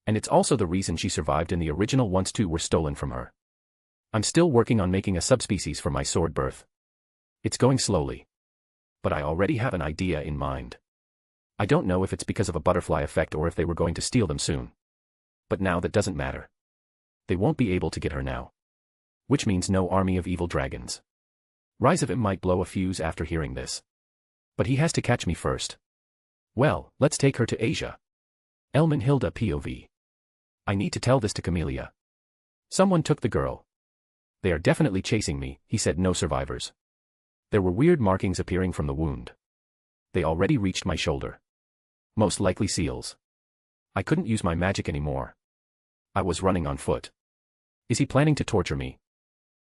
And it's also the reason she survived in the original once 2 were stolen from her. I'm still working on making a subspecies for my sword birth. It's going slowly. But I already have an idea in mind. I don't know if it's because of a butterfly effect or if they were going to steal them soon. But now that doesn't matter. They won't be able to get her now. Which means no army of evil dragons. Rias might blow a fuse after hearing this. But he has to catch me first. Well, let's take her to Asia. Elmenhilda POV. I need to tell this to Camellia. Someone took the girl. They are definitely chasing me, he said. No survivors. There were weird markings appearing from the wound. They already reached my shoulder. Most likely seals. I couldn't use my magic anymore. I was running on foot. Is he planning to torture me?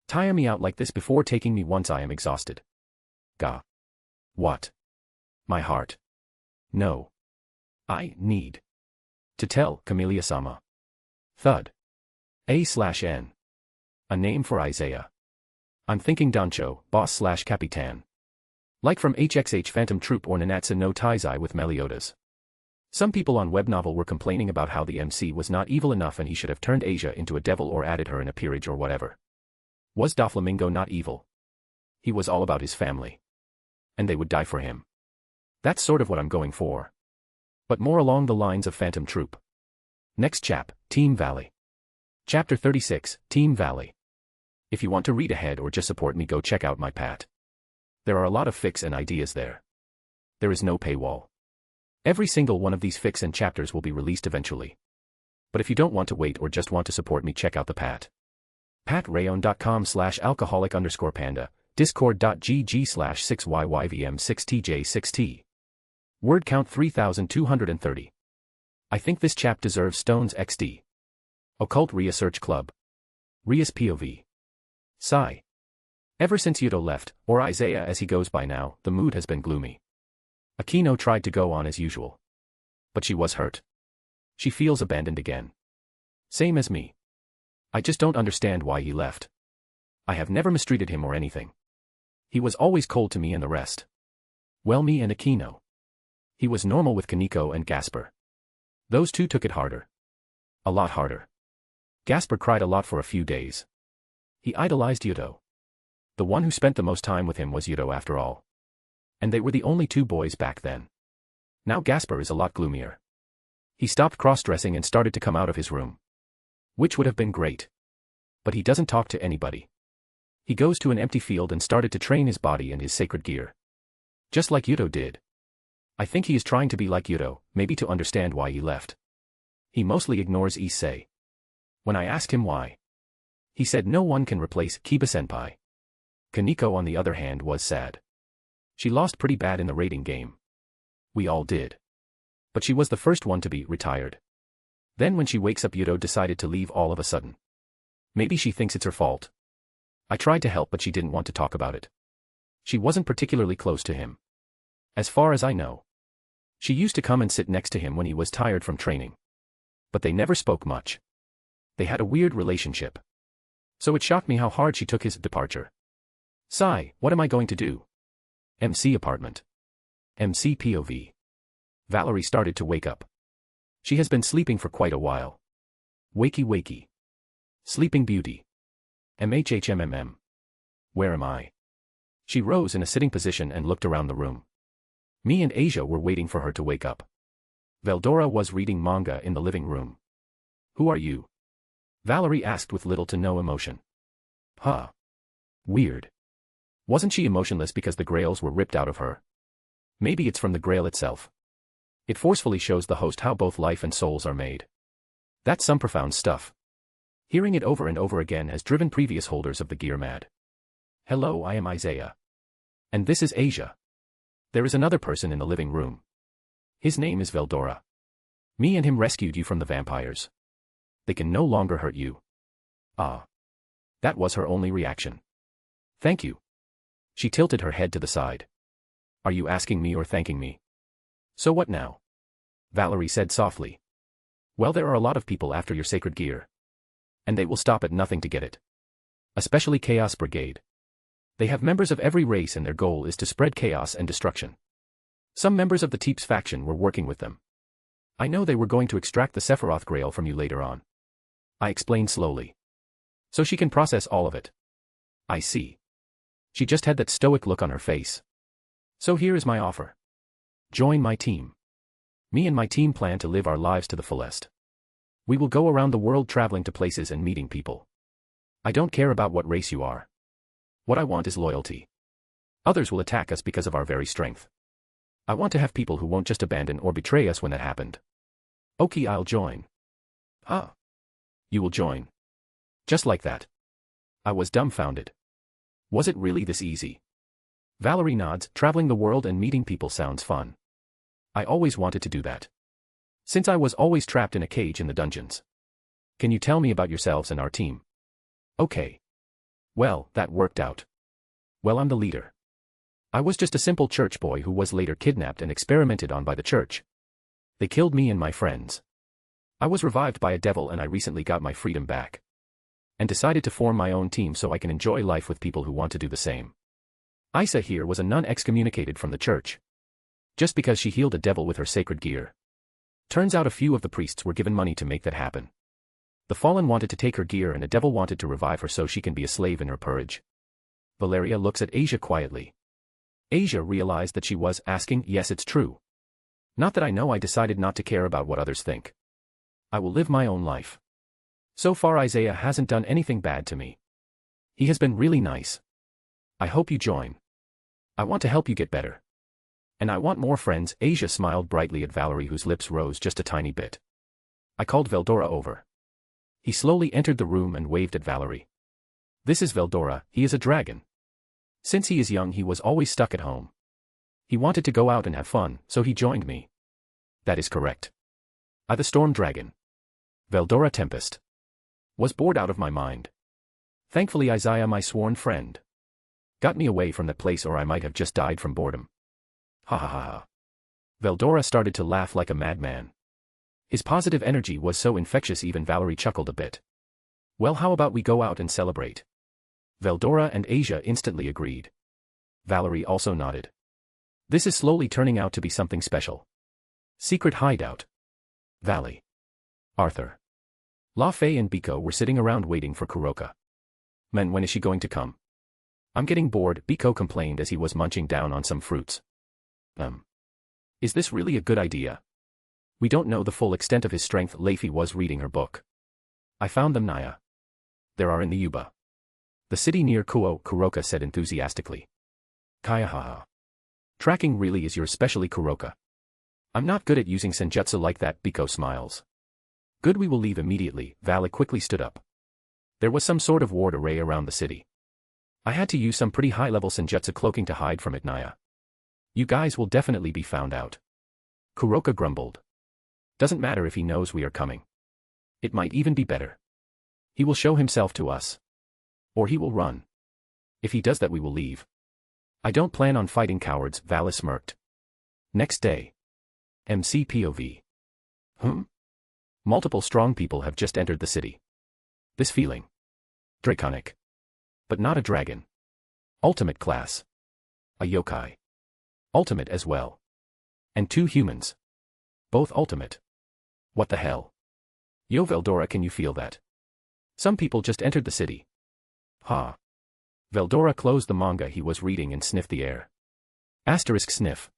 Tire me out like this before taking me once I am exhausted? Gah. What? My heart. No. I need to tell Camellia-sama. Thud. A/N. A name for Isaiah. I'm thinking Dancho, boss/Capitan. Like from HXH Phantom Troop or Nanatsu no Taizai with Meliodas. Some people on Webnovel were complaining about how the MC was not evil enough and he should have turned Asia into a devil or added her in a peerage or whatever. Was Doflamingo not evil? He was all about his family. And they would die for him. That's sort of what I'm going for. But more along the lines of Phantom Troop. Next chap, Team Valley. Chapter 36, Team Valley. If you want to read ahead or just support me, go check out my Pat. There are a lot of fics and ideas there. There is no paywall. Every single one of these fics and chapters will be released eventually. But if you don't want to wait or just want to support me, check out the Pat. patrayon.com/alcoholic_panda, discord.gg/6yyvm6tj6t. Word count 3230. I think this chap deserves Stones XD. Occult Research Club. Rias POV. Sigh. Ever since Yuto left, or Isaiah as he goes by now, the mood has been gloomy. Akino tried to go on as usual. But she was hurt. She feels abandoned again. Same as me. I just don't understand why he left. I have never mistreated him or anything. He was always cold to me and the rest. Well, me and Akino. He was normal with Kaneko and Gasper. Those two took it harder. A lot harder. Gasper cried a lot for a few days. He idolized Yuto. The one who spent the most time with him was Yuto after all. And they were the only 2 boys back then. Now Gasper is a lot gloomier. He stopped cross-dressing and started to come out of his room. Which would have been great. But he doesn't talk to anybody. He goes to an empty field and started to train his body and his sacred gear. Just like Yuto did. I think he is trying to be like Yuto, maybe to understand why he left. He mostly ignores Issei. When I asked him why, he said no one can replace Kiba-senpai. Kaneko on the other hand was sad. She lost pretty bad in the raiding game. We all did. But she was the first one to be retired. Then when she wakes up, Yuto decided to leave all of a sudden. Maybe she thinks it's her fault. I tried to help, but she didn't want to talk about it. She wasn't particularly close to him. As far as I know. She used to come and sit next to him when he was tired from training. But they never spoke much. They had a weird relationship. So it shocked me how hard she took his departure. Sigh, what am I going to do? MC apartment. MC POV. Valerie started to wake up. She has been sleeping for quite a while. Wakey wakey. Sleeping Beauty. MHHMMM. Where am I? She rose in a sitting position and looked around the room. Me and Asia were waiting for her to wake up. Veldora was reading manga in the living room. Who are you? Valerie asked with little to no emotion. Huh. Weird. Wasn't she emotionless because the grails were ripped out of her? Maybe it's from the grail itself. It forcefully shows the host how both life and souls are made. That's some profound stuff. Hearing it over and over again has driven previous holders of the gear mad. Hello, I am Isaiah. And this is Asia. There is another person in the living room. His name is Veldora. Me and him rescued you from the vampires. They can no longer hurt you. Ah. That was her only reaction. Thank you. She tilted her head to the side. Are you asking me or thanking me? So what now? Valerie said softly. Well, there are a lot of people after your sacred gear. And they will stop at nothing to get it. Especially Chaos Brigade. They have members of every race and their goal is to spread chaos and destruction. Some members of the Teeps faction were working with them. I know they were going to extract the Sephiroth Grail from you later on. I explained slowly. So she can process all of it. I see. She just had that stoic look on her face. So here is my offer. Join my team. Me and my team plan to live our lives to the fullest. We will go around the world traveling to places and meeting people. I don't care about what race you are. What I want is loyalty. Others will attack us because of our very strength. I want to have people who won't just abandon or betray us when that happened. Okay, I'll join. Huh? You will join. Just like that. I was dumbfounded. Was it really this easy? Valerie nods. Traveling the world and meeting people sounds fun. I always wanted to do that. Since I was always trapped in a cage in the dungeons. Can you tell me about yourselves and our team? Okay. Well, that worked out. Well, I'm the leader. I was just a simple church boy who was later kidnapped and experimented on by the church. They killed me and my friends. I was revived by a devil and I recently got my freedom back. And decided to form my own team so I can enjoy life with people who want to do the same. Isa here was a nun excommunicated from the church. Just because she healed a devil with her sacred gear. Turns out a few of the priests were given money to make that happen. The fallen wanted to take her gear and a devil wanted to revive her so she can be a slave in her purge. Valeria looks at Asia quietly. Asia realized that she was asking, yes, it's true. Not that I know, I decided not to care about what others think. I will live my own life. So far Isaiah hasn't done anything bad to me. He has been really nice. I hope you join. I want to help you get better. And I want more friends. Asia smiled brightly at Valerie, whose lips rose just a tiny bit. I called Veldora over. He slowly entered the room and waved at Valerie. This is Veldora, he is a dragon. Since he is young he was always stuck at home. He wanted to go out and have fun, so he joined me. That is correct. I the Storm Dragon. Veldora Tempest. Was bored out of my mind. Thankfully Isaiah, my sworn friend, got me away from that place or I might have just died from boredom. Ha ha ha ha. Veldora started to laugh like a madman. His positive energy was so infectious even Valerie chuckled a bit. Well, how about we go out and celebrate? Veldora and Asia instantly agreed. Valerie also nodded. This is slowly turning out to be something special. Secret hideout. Valley. Arthur. La Fei and Biko were sitting around waiting for Kuroka. Man, when is she going to come? I'm getting bored, Biko complained as he was munching down on some fruits. Is this really a good idea? We don't know the full extent of his strength. Leifi was reading her book. I found them, Naya. There are in the Yuba. The city near Kuo, Kuroka said enthusiastically. Kaya haha. Tracking really is your specialty, Kuroka. I'm not good at using senjutsu like that, Biko smiles. Good, we will leave immediately. Vale quickly stood up. There was some sort of ward array around the city. I had to use some pretty high-level senjutsu cloaking to hide from it, Naya. You guys will definitely be found out. Kuroka grumbled. Doesn't matter if he knows we are coming. It might even be better. He will show himself to us. Or he will run. If he does that we will leave. I don't plan on fighting cowards, Vala smirked. Next day. MCPOV. Multiple strong people have just entered the city. This feeling. Draconic. But not a dragon. Ultimate class. A yokai. Ultimate as well. And 2 humans. Both ultimate. What the hell? Yo Veldora, can you feel that? Some people just entered the city. Ha. Veldora closed the manga he was reading and sniffed the air. Asterisk sniff.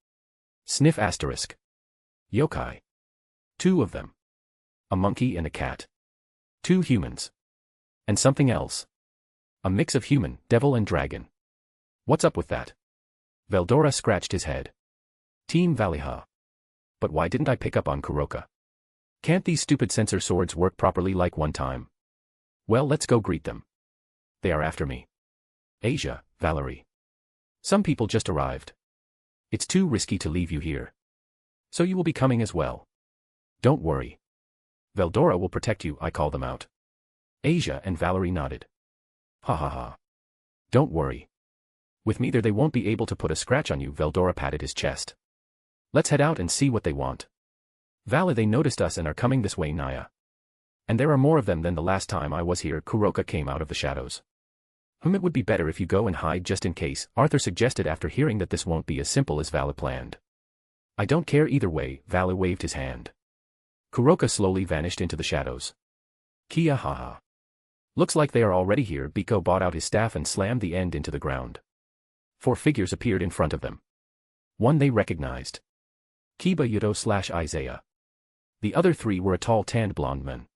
Sniff asterisk. Yokai. 2 of them. A monkey and a cat. 2 humans. And something else. A mix of human, devil and dragon. What's up with that? Veldora scratched his head. Team Valiha. But why didn't I pick up on Kuroka? Can't these stupid sensor swords work properly like one time? Well, let's go greet them. They are after me. Asia, Valerie. Some people just arrived. It's too risky to leave you here. So you will be coming as well. Don't worry. Veldora will protect you, I call them out. Asia and Valerie nodded. Ha ha ha. Don't worry. With me there they won't be able to put a scratch on you, Veldora patted his chest. Let's head out and see what they want. Vala, they noticed us and are coming this way, Naya. And there are more of them than the last time I was here, Kuroka came out of the shadows. It would be better if you go and hide just in case, Arthur suggested after hearing that this won't be as simple as Vala planned. I don't care either way, Vala waved his hand. Kuroka slowly vanished into the shadows. Kia haha. Looks like they are already here, Biko brought out his staff and slammed the end into the ground. 4 figures appeared in front of them. One they recognized. Kiba Yudo/Isaiah. The other 3 were a tall tanned blonde man.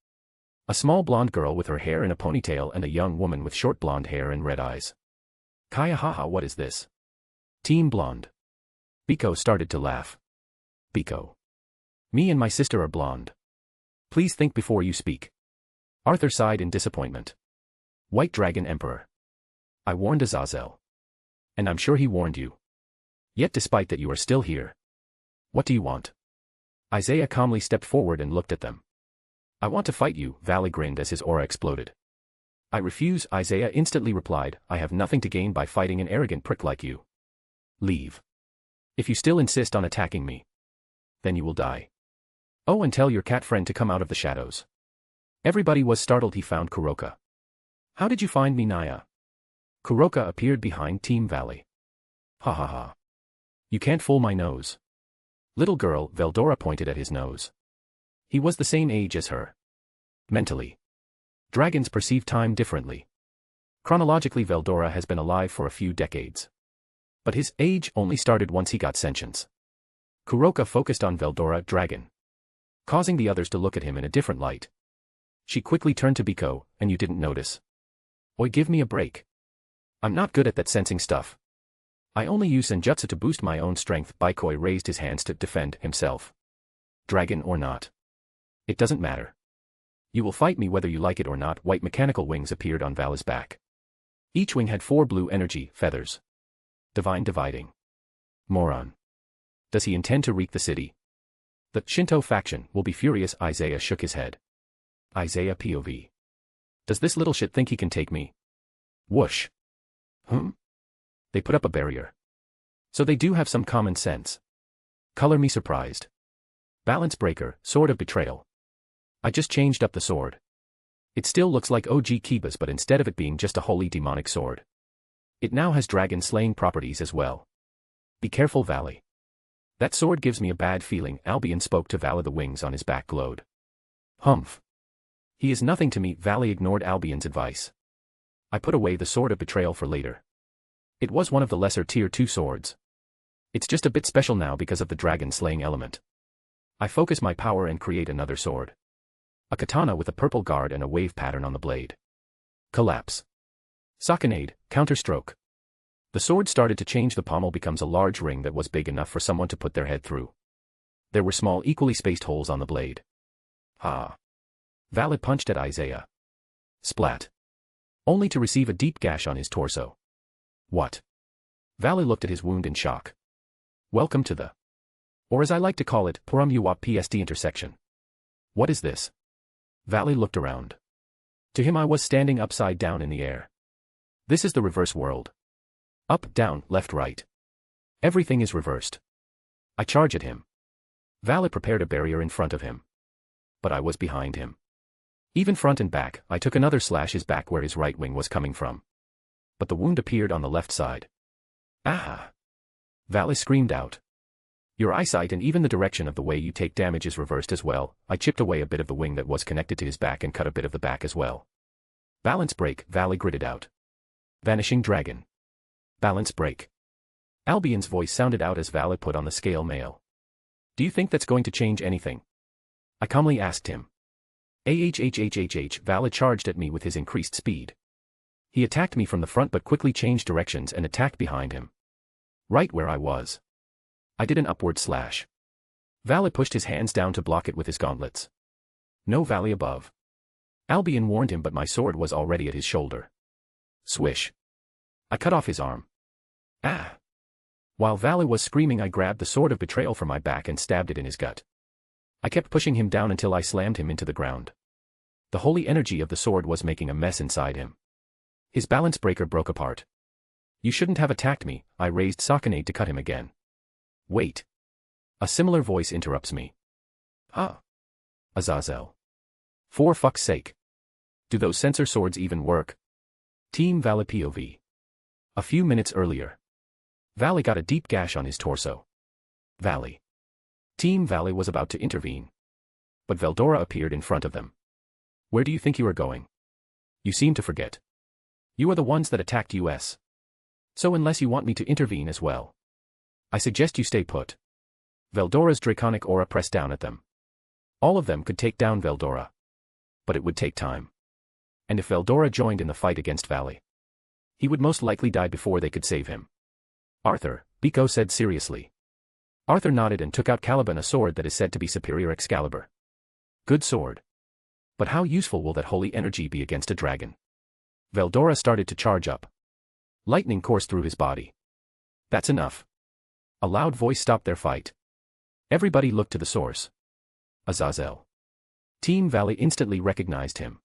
A small blonde girl with her hair in a ponytail and a young woman with short blonde hair and red eyes. Kaya haha, what is this? Team Blonde. Biko started to laugh. Biko. Me and my sister are blonde. Please think before you speak. Arthur sighed in disappointment. White Dragon Emperor. I warned Azazel. And I'm sure he warned you. Yet despite that you are still here. What do you want? Isaiah calmly stepped forward and looked at them. I want to fight you, Vala grinned as his aura exploded. I refuse, Isaiah instantly replied, I have nothing to gain by fighting an arrogant prick like you. Leave. If you still insist on attacking me, then you will die. Oh, and tell your cat friend to come out of the shadows. Everybody was startled. He found Kuroka. How did you find me, Naya? Kuroka appeared behind Team Valley. Ha ha ha. You can't fool my nose. Little girl, Veldora pointed at his nose. He was the same age as her. Mentally. Dragons perceive time differently. Chronologically, Veldora has been alive for a few decades. But his age only started once he got sentience. Kuroka focused on Veldora, dragon, causing the others to look at him in a different light. She quickly turned to Biko, and you didn't notice. Oi, give me a break. I'm not good at that sensing stuff. I only use senjutsu to boost my own strength. Bikoi raised his hands to defend himself. Dragon or not. It doesn't matter. You will fight me whether you like it or not. White mechanical wings appeared on Vala's back. Each wing had 4 blue energy feathers. Divine dividing. Moron. Does he intend to wreak the city? The Shinto faction will be furious. Isaiah shook his head. Isaiah POV. Does this little shit think he can take me? Whoosh. They put up a barrier. So they do have some common sense. Color me surprised. Balance breaker, sword of betrayal. I just changed up the sword. It still looks like OG Kiba's, but instead of it being just a holy demonic sword, it now has dragon slaying properties as well. Be careful, Valley. That sword gives me a bad feeling. Albion spoke to Vala. The wings on his back glowed. Humph. He is nothing to me. Valley ignored Albion's advice. I put away the sword of betrayal for later. It was one of the lesser tier 2 swords. It's just a bit special now because of the dragon slaying element. I focus my power and create another sword. A katana with a purple guard and a wave pattern on the blade. Collapse. Sakanade, counterstroke. The sword started to change. The pommel becomes a large ring that was big enough for someone to put their head through. There were small, equally spaced holes on the blade. Ha. Vala punched at Isaiah. Splat. Only to receive a deep gash on his torso. What? Vala looked at his wound in shock. Welcome to the, or as I like to call it, Purum Uwap PSD intersection. What is this? Valley looked around. To him I was standing upside down in the air. This is the reverse world. Up, down, left, right. Everything is reversed. I charge at him. Valley prepared a barrier in front of him. But I was behind him. Even front and back, I took another slash his back where his right wing was coming from. But the wound appeared on the left side. Ah! Valley screamed out. Your eyesight and even the direction of the way you take damage is reversed as well. I chipped away a bit of the wing that was connected to his back and cut a bit of the back as well. Balance break, Valley gritted out. Vanishing dragon. Balance break. Albion's voice sounded out as Valley put on the scale mail. Do you think that's going to change anything? I calmly asked him. Valley charged at me with his increased speed. He attacked me from the front but quickly changed directions and attacked behind him. Right where I was. I did an upward slash. Valley pushed his hands down to block it with his gauntlets. No Valley above. Albion warned him but my sword was already at his shoulder. Swish. I cut off his arm. Ah! While Valley was screaming I grabbed the sword of betrayal from my back and stabbed it in his gut. I kept pushing him down until I slammed him into the ground. The holy energy of the sword was making a mess inside him. His balance breaker broke apart. You shouldn't have attacked me, I raised Sakanade to cut him again. Wait. A similar voice interrupts me. Huh? Azazel. For fuck's sake. Do those sensor swords even work? Team Valley POV. A few minutes earlier. Valley got a deep gash on his torso. Valley. Team Valley was about to intervene. But Veldora appeared in front of them. Where do you think you are going? You seem to forget. You are the ones that attacked us. So unless you want me to intervene as well, I suggest you stay put. Veldora's draconic aura pressed down at them. All of them could take down Veldora. But it would take time. And if Veldora joined in the fight against Valley, he would most likely die before they could save him. Arthur, Biko said seriously. Arthur nodded and took out Caliban, a sword that is said to be superior Excalibur. Good sword. But how useful will that holy energy be against a dragon? Veldora started to charge up. Lightning coursed through his body. That's enough. A loud voice stopped their fight. Everybody looked to the source. Azazel. Team Valley instantly recognized him.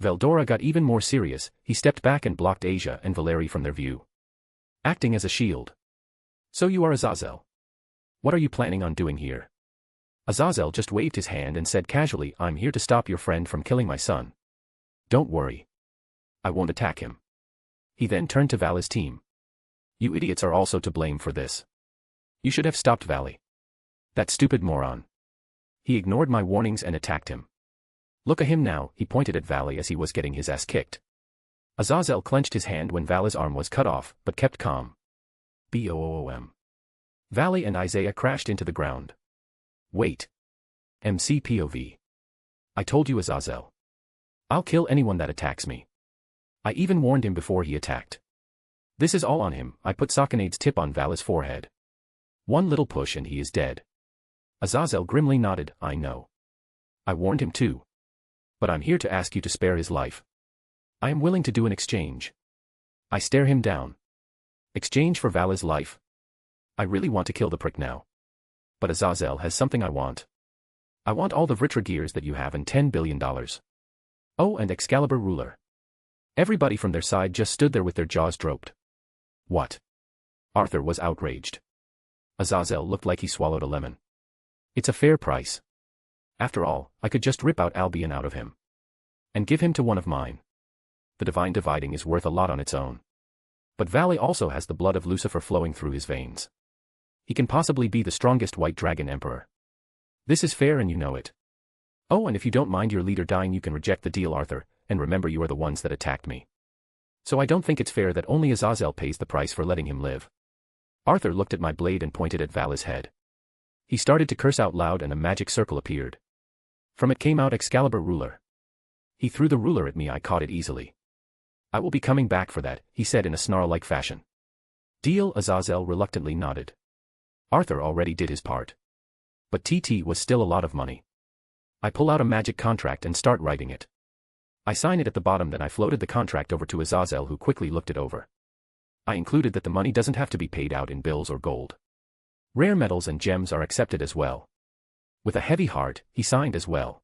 Veldora got even more serious, he stepped back and blocked Asia and Valeri from their view. Acting as a shield. So you are Azazel. What are you planning on doing here? Azazel just waved his hand and said casually, I'm here to stop your friend from killing my son. Don't worry. I won't attack him. He then turned to Valley's team. You idiots are also to blame for this. You should have stopped Valley. That stupid moron. He ignored my warnings and attacked him. Look at him now, he pointed at Valley as he was getting his ass kicked. Azazel clenched his hand when Valley's arm was cut off, but kept calm. Boom. Valley and Isaiah crashed into the ground. Wait. MC POV. I told you, Azazel. I'll kill anyone that attacks me. I even warned him before he attacked. This is all on him, I put Sakanade's tip on Valley's forehead. One little push and he is dead. Azazel grimly nodded, I know. I warned him too. But I'm here to ask you to spare his life. I am willing to do an exchange. I stare him down. Exchange for Valley's life? I really want to kill the prick now. But Azazel has something I want. I want all the Vritra gears that you have and $10 billion. Oh, and Excalibur ruler. Everybody from their side just stood there with their jaws dropped. What? Arthur was outraged. Azazel looked like he swallowed a lemon. It's a fair price. After all, I could just rip out Albion out of him. And give him to one of mine. The divine dividing is worth a lot on its own. But Valley also has the blood of Lucifer flowing through his veins. He can possibly be the strongest white dragon emperor. This is fair and you know it. Oh, and if you don't mind your leader dying you can reject the deal, Arthur, and remember you are the ones that attacked me. So I don't think it's fair that only Azazel pays the price for letting him live. Arthur looked at my blade and pointed at Valley's head. He started to curse out loud and a magic circle appeared. From it came out Excalibur ruler. He threw the ruler at me, I caught it easily. I will be coming back for that, he said in a snarl-like fashion. Deal, Azazel reluctantly nodded. Arthur already did his part. But TT was still a lot of money. I pull out a magic contract and start writing it. I sign it at the bottom, then I floated the contract over to Azazel, who quickly looked it over. I included that the money doesn't have to be paid out in bills or gold. Rare metals and gems are accepted as well. With a heavy heart, he signed as well.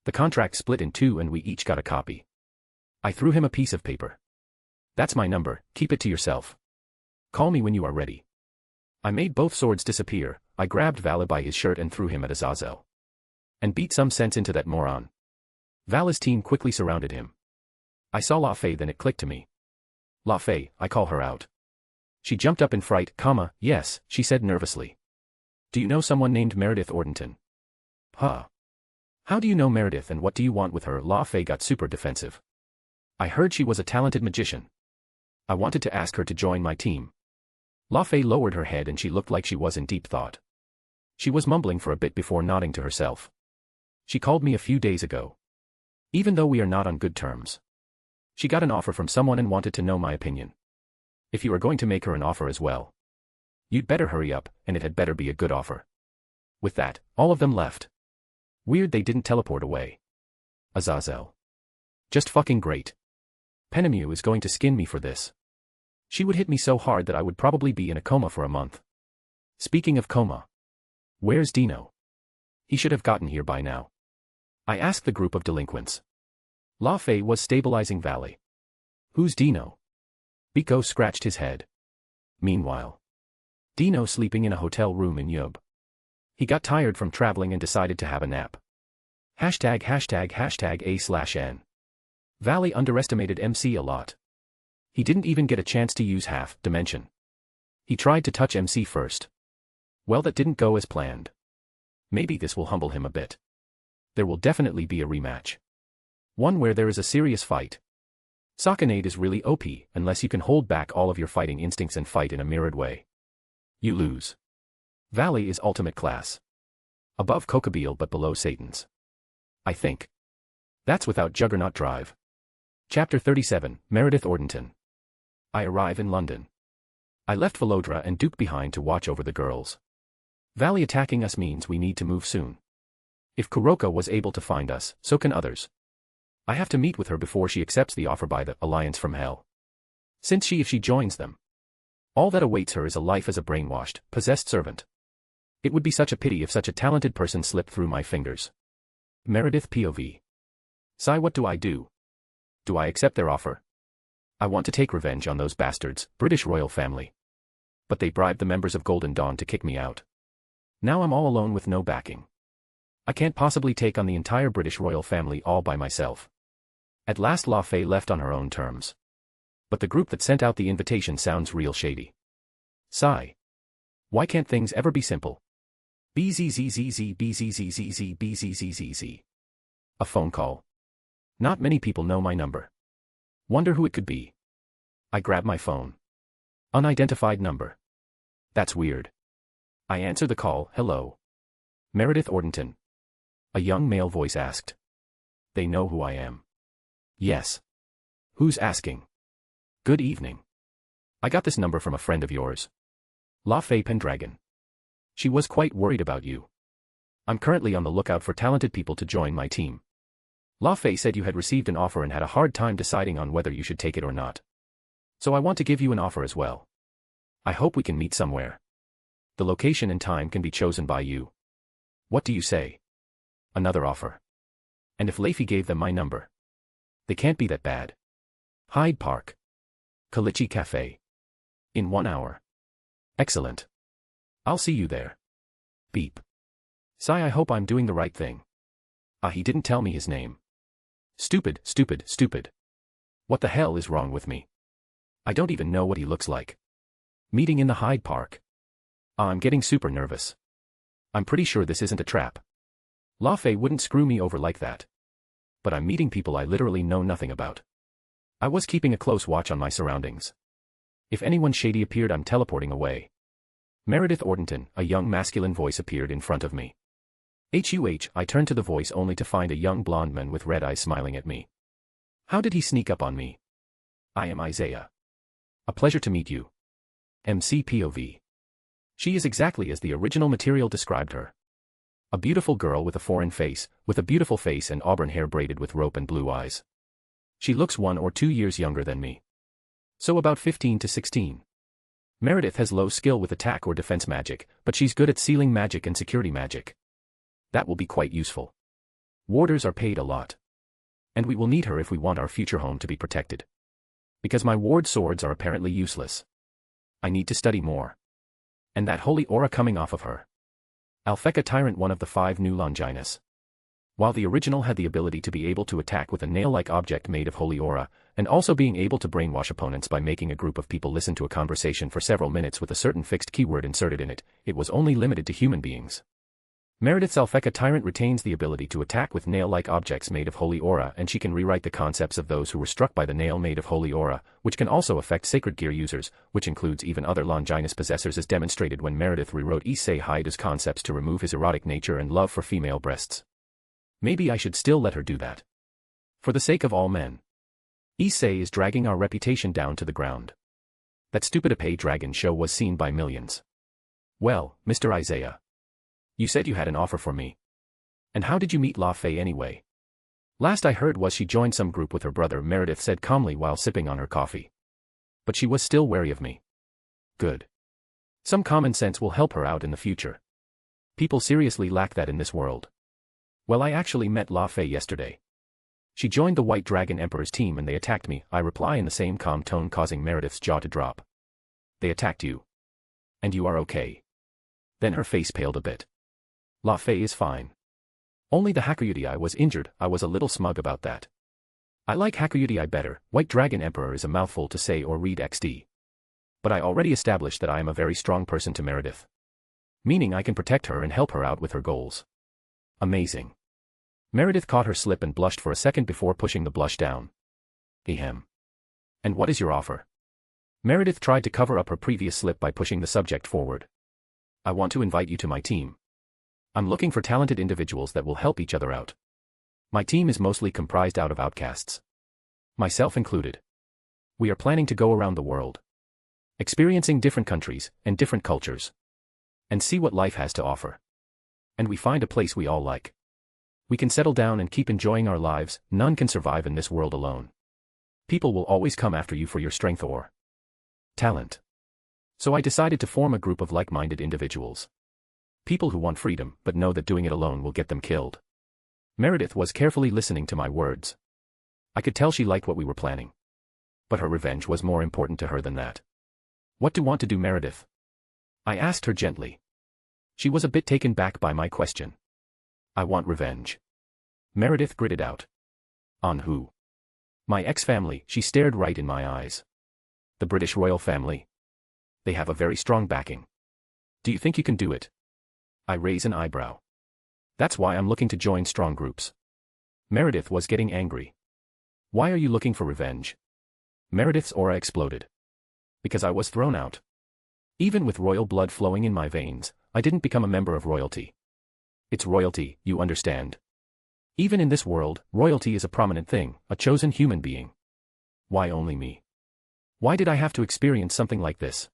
The contract split in two and we each got a copy. I threw him a piece of paper. That's my number, keep it to yourself. Call me when you are ready. I made both swords disappear, I grabbed Vala by his shirt and threw him at Azazel. And beat some sense into that moron. Vala's team quickly surrounded him. I saw La Fei, then it clicked to me. La Fei, I call her out. She jumped up in fright, yes, she said nervously. Do you know someone named Meredith Ordenton? Huh. How do you know Meredith and what do you want with her? La Fei got super defensive. I heard she was a talented magician. I wanted to ask her to join my team. La Fei lowered her head and she looked like she was in deep thought. She was mumbling for a bit before nodding to herself. She called me a few days ago. Even though we are not on good terms. She got an offer from someone and wanted to know my opinion. If you are going to make her an offer as well, you'd better hurry up, and it had better be a good offer. With that, all of them left. Weird they didn't teleport away. Azazel. Just fucking great. Penemu is going to skin me for this. She would hit me so hard that I would probably be in a coma for a month. Speaking of coma. Where's Dino? He should have gotten here by now. I asked the group of delinquents. La Fei was stabilizing Valley. Who's Dino? Biko scratched his head. Meanwhile. Dino sleeping in a hotel room in Yub. He got tired from traveling and decided to have a nap. ###A/N. Valley underestimated MC a lot. He didn't even get a chance to use half dimension. He tried to touch MC first. Well, that didn't go as planned. Maybe this will humble him a bit. There will definitely be a rematch. One where there is a serious fight. Sakanade is really OP, unless you can hold back all of your fighting instincts and fight in a mirrored way. You lose. Valley is ultimate class. Above Kokabeel but below Satan's. I think. That's without Juggernaut Drive. Chapter 37, Meredith Ordenton. I arrive in London. I left Velodra and Duke behind to watch over the girls. Valley attacking us means we need to move soon. If Kuroka was able to find us, so can others. I have to meet with her before she accepts the offer by the Alliance from Hell. Since if she joins them, all that awaits her is a life as a brainwashed, possessed servant. It would be such a pity if such a talented person slipped through my fingers. Meredith POV. Sai, what do I do? Do I accept their offer? I want to take revenge on those bastards, British royal family. But they bribed the members of Golden Dawn to kick me out. Now I'm all alone with no backing. I can't possibly take on the entire British royal family all by myself. At last La Fei left on her own terms. But the group that sent out the invitation sounds real shady. Sigh. Why can't things ever be simple? BZZZZ. A phone call. Not many people know my number. Wonder who it could be. I grab my phone. Unidentified number. That's weird. I answer the call. Hello. Meredith Ordenton. A young male voice asked. They know who I am. Yes. Who's asking? Good evening. I got this number from a friend of yours. La Fei Pendragon. She was quite worried about you. I'm currently on the lookout for talented people to join my team. La Fei said you had received an offer and had a hard time deciding on whether you should take it or not. So I want to give you an offer as well. I hope we can meet somewhere. The location and time can be chosen by you. What do you say? Another offer. And if Leafy gave them my number? They can't be that bad. Hyde Park. Kalichi Cafe. In 1 hour. Excellent. I'll see you there. Beep. Sigh, I hope I'm doing the right thing. He didn't tell me his name. Stupid. What the hell is wrong with me? I don't even know what he looks like. Meeting in the Hyde Park. I'm getting super nervous. I'm pretty sure this isn't a trap. La Fei wouldn't screw me over like that. But I'm meeting people I literally know nothing about. I was keeping a close watch on my surroundings. If anyone shady appeared, I'm teleporting away. Meredith Ordenton, a young masculine voice appeared in front of me. I turned to the voice only to find a young blonde man with red eyes smiling at me. How did he sneak up on me? I am Isaiah. A pleasure to meet you. MC POV. She is exactly as the original material described her. A beautiful girl with a foreign face, with a beautiful face and auburn hair braided with rope and blue eyes. She looks 1 or 2 years younger than me. So about 15 to 16. Meredith has low skill with attack or defense magic, but she's good at sealing magic and security magic. That will be quite useful. Warders are paid a lot. And we will need her if we want our future home to be protected. Because my ward swords are apparently useless. I need to study more. And that holy aura coming off of her. Alpheka Tyrant, one of the 5 new Longinus. While the original had the ability to be able to attack with a nail-like object made of holy aura, and also being able to brainwash opponents by making a group of people listen to a conversation for several minutes with a certain fixed keyword inserted in it, it was only limited to human beings. Meredith's Alpheka Tyrant retains the ability to attack with nail-like objects made of holy aura, and she can rewrite the concepts of those who were struck by the nail made of holy aura, which can also affect sacred gear users, which includes even other Longinus possessors, as demonstrated when Meredith rewrote Issei Haida's concepts to remove his erotic nature and love for female breasts. Maybe I should still let her do that. For the sake of all men. Issei is dragging our reputation down to the ground. That stupid Ape Dragon show was seen by millions. Well, Mr. Isaiah. You said you had an offer for me. And how did you meet La Fei anyway? Last I heard was she joined some group with her brother, Meredith said calmly while sipping on her coffee. But she was still wary of me. Good. Some common sense will help her out in the future. People seriously lack that in this world. Well, I actually met La Fei yesterday. She joined the White Dragon Emperor's team and they attacked me, I reply in the same calm tone, causing Meredith's jaw to drop. They attacked you. And you are okay. Then her face paled a bit. La Fei is fine. Only the Hakuyuti was injured. I was a little smug about that. I like Hakuyuti better. White Dragon Emperor is a mouthful to say or read XD. But I already established that I am a very strong person to Meredith. Meaning I can protect her and help her out with her goals. Amazing. Meredith caught her slip and blushed for a second before pushing the blush down. Ahem. And what is your offer? Meredith tried to cover up her previous slip by pushing the subject forward. I want to invite you to my team. I'm looking for talented individuals that will help each other out. My team is mostly comprised out of outcasts. Myself included. We are planning to go around the world. Experiencing different countries and different cultures. And see what life has to offer. And we find a place we all like. We can settle down and keep enjoying our lives. None can survive in this world alone. People will always come after you for your strength or talent. So I decided to form a group of like-minded individuals. People who want freedom but know that doing it alone will get them killed. Meredith was carefully listening to my words. I could tell she liked what we were planning. But her revenge was more important to her than that. What do you want to do, Meredith? I asked her gently. She was a bit taken back by my question. I want revenge. Meredith gritted out. On who? My ex-family. She stared right in my eyes. The British royal family. They have a very strong backing. Do you think you can do it? I raise an eyebrow. That's why I'm looking to join strong groups. Meredith was getting angry. Why are you looking for revenge? Meredith's aura exploded. Because I was thrown out. Even with royal blood flowing in my veins, I didn't become a member of royalty. It's royalty, you understand. Even in this world, royalty is a prominent thing, a chosen human being. Why only me? Why did I have to experience something like this?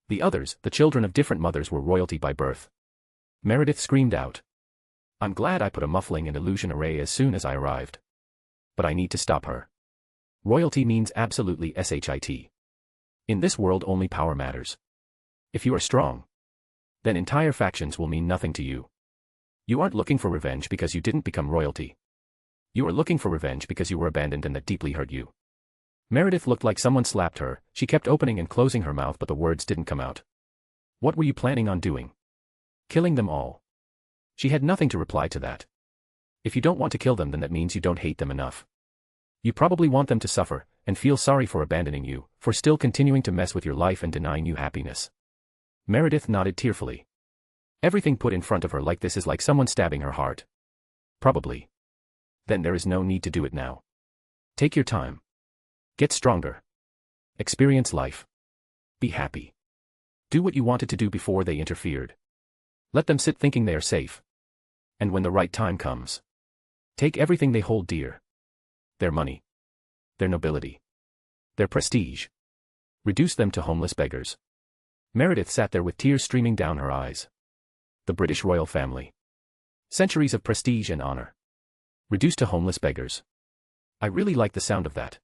The others, the children of different mothers, were royalty by birth. Meredith screamed out. I'm glad I put a muffling and illusion array as soon as I arrived. But I need to stop her. Royalty means absolutely shit. In this world only power matters. If you are strong, then entire factions will mean nothing to you. You aren't looking for revenge because you didn't become royalty. You are looking for revenge because you were abandoned and that deeply hurt you. Meredith looked like someone slapped her. She kept opening and closing her mouth but the words didn't come out. What were you planning on doing? Killing them all. She had nothing to reply to that. If you don't want to kill them, then that means you don't hate them enough. You probably want them to suffer, and feel sorry for abandoning you, for still continuing to mess with your life and denying you happiness. Meredith nodded tearfully. Everything put in front of her like this is like someone stabbing her heart. Probably. Then there is no need to do it now. Take your time. Get stronger. Experience life. Be happy. Do what you wanted to do before they interfered. Let them sit thinking they are safe. And when the right time comes, take everything they hold dear. Their money. Their nobility. Their prestige. Reduce them to homeless beggars. Meredith sat there with tears streaming down her eyes. The British royal family. Centuries of prestige and honor. Reduced to homeless beggars. I really like the sound of that.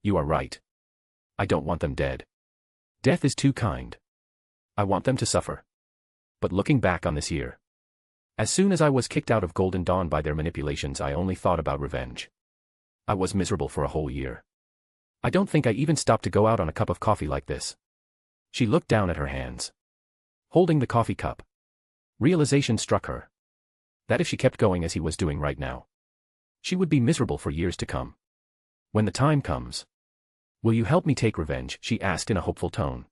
You are right. I don't want them dead. Death is too kind. I want them to suffer. But looking back on this year, As soon as I was kicked out of Golden Dawn by their manipulations, I only thought about revenge. I was miserable for a whole year. I don't think I even stopped to go out on a cup of coffee like this. She looked down at her hands, holding the coffee cup. Realization struck her that if she kept going as he was doing right now, she would be miserable for years to come. When the time comes, will you help me take revenge? She asked in a hopeful tone,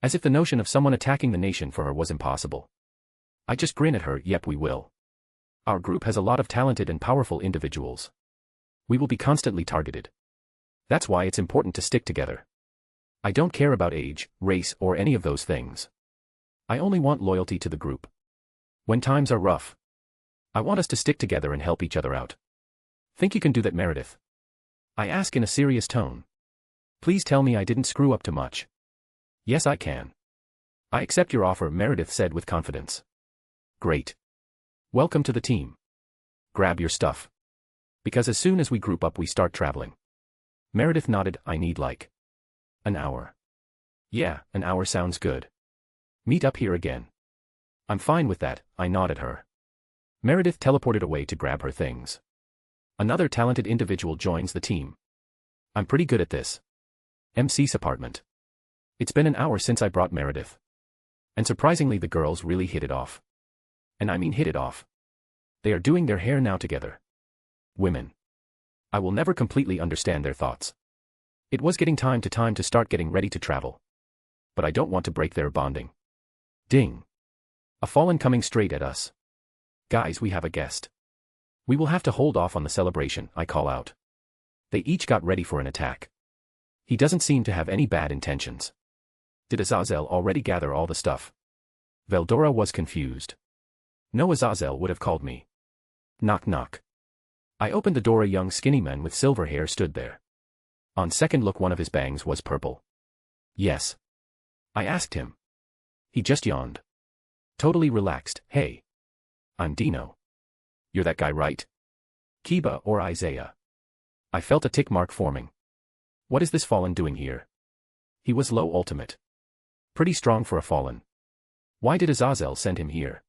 as if the notion of someone attacking the nation for her was impossible. I just grin at her. Yep, we will. Our group has a lot of talented and powerful individuals. We will be constantly targeted. That's why it's important to stick together. I don't care about age, race, or any of those things. I only want loyalty to the group. When times are rough, I want us to stick together and help each other out. Think you can do that, Meredith? I ask in a serious tone. Please tell me I didn't screw up too much. Yes, I can. I accept your offer, Meredith said with confidence. Great. Welcome to the team. Grab your stuff. Because as soon as we group up we start traveling. Meredith nodded. I need like an hour. Yeah, an hour sounds good. Meet up here again. I'm fine with that, I nodded her. Meredith teleported away to grab her things. Another talented individual joins the team. I'm pretty good at this. MC's apartment. It's been an hour since I brought Meredith. And surprisingly the girls really hit it off. And I mean hit it off. They are doing their hair now together. Women. I will never completely understand their thoughts. It was getting time to start getting ready to travel. But I don't want to break their bonding. Ding. A fallen coming straight at us. Guys, we have a guest. We will have to hold off on the celebration, I call out. They each got ready for an attack. He doesn't seem to have any bad intentions. Did Azazel already gather all the stuff? Veldora was confused. No, Azazel would have called me. Knock knock. I opened the door. A young skinny man with silver hair stood there. On second look one of his bangs was purple. Yes. I asked him. He just yawned. Totally relaxed. Hey. I'm Dino. You're that guy, right? Kiba or Isaiah? I felt a tick mark forming. What is this fallen doing here? He was low ultimate. Pretty strong for a fallen. Why did Azazel send him here?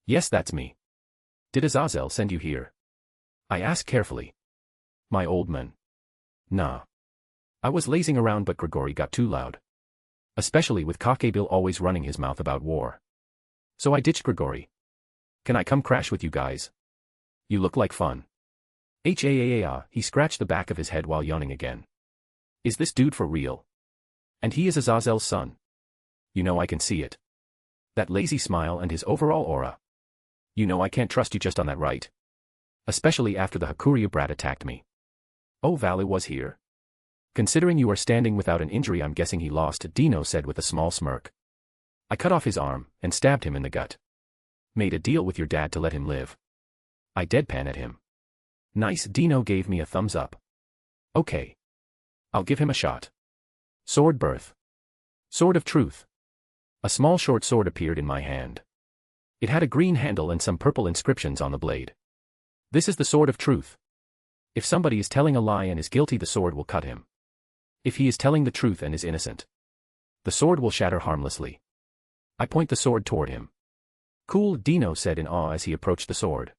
Yes, that's me. Did Azazel send you here? I asked carefully. My old man. Nah. I was lazing around but Grigori got too loud. Especially with Kakebil always running his mouth about war. So I ditched Grigori. Can I come crash with you guys? You look like fun. He scratched the back of his head while yawning again. Is this dude for real? And he is Azazel's son. You know I can see it. That lazy smile and his overall aura. You know I can't trust you just on that, right? Especially after the Hakuria brat attacked me. Oh, Valu was here? Considering you are standing without an injury, I'm guessing he lost, Dino said with a small smirk. I cut off his arm and stabbed him in the gut. Made a deal with your dad to let him live. I deadpan at him. Nice, Dino gave me a thumbs up. Okay. I'll give him a shot. Sword birth. Sword of truth. A small short sword appeared in my hand. It had a green handle and some purple inscriptions on the blade. This is the sword of truth. If somebody is telling a lie and is guilty, the sword will cut him. If he is telling the truth and is innocent, the sword will shatter harmlessly. I point the sword toward him. Cool, Dino said in awe as he approached the sword.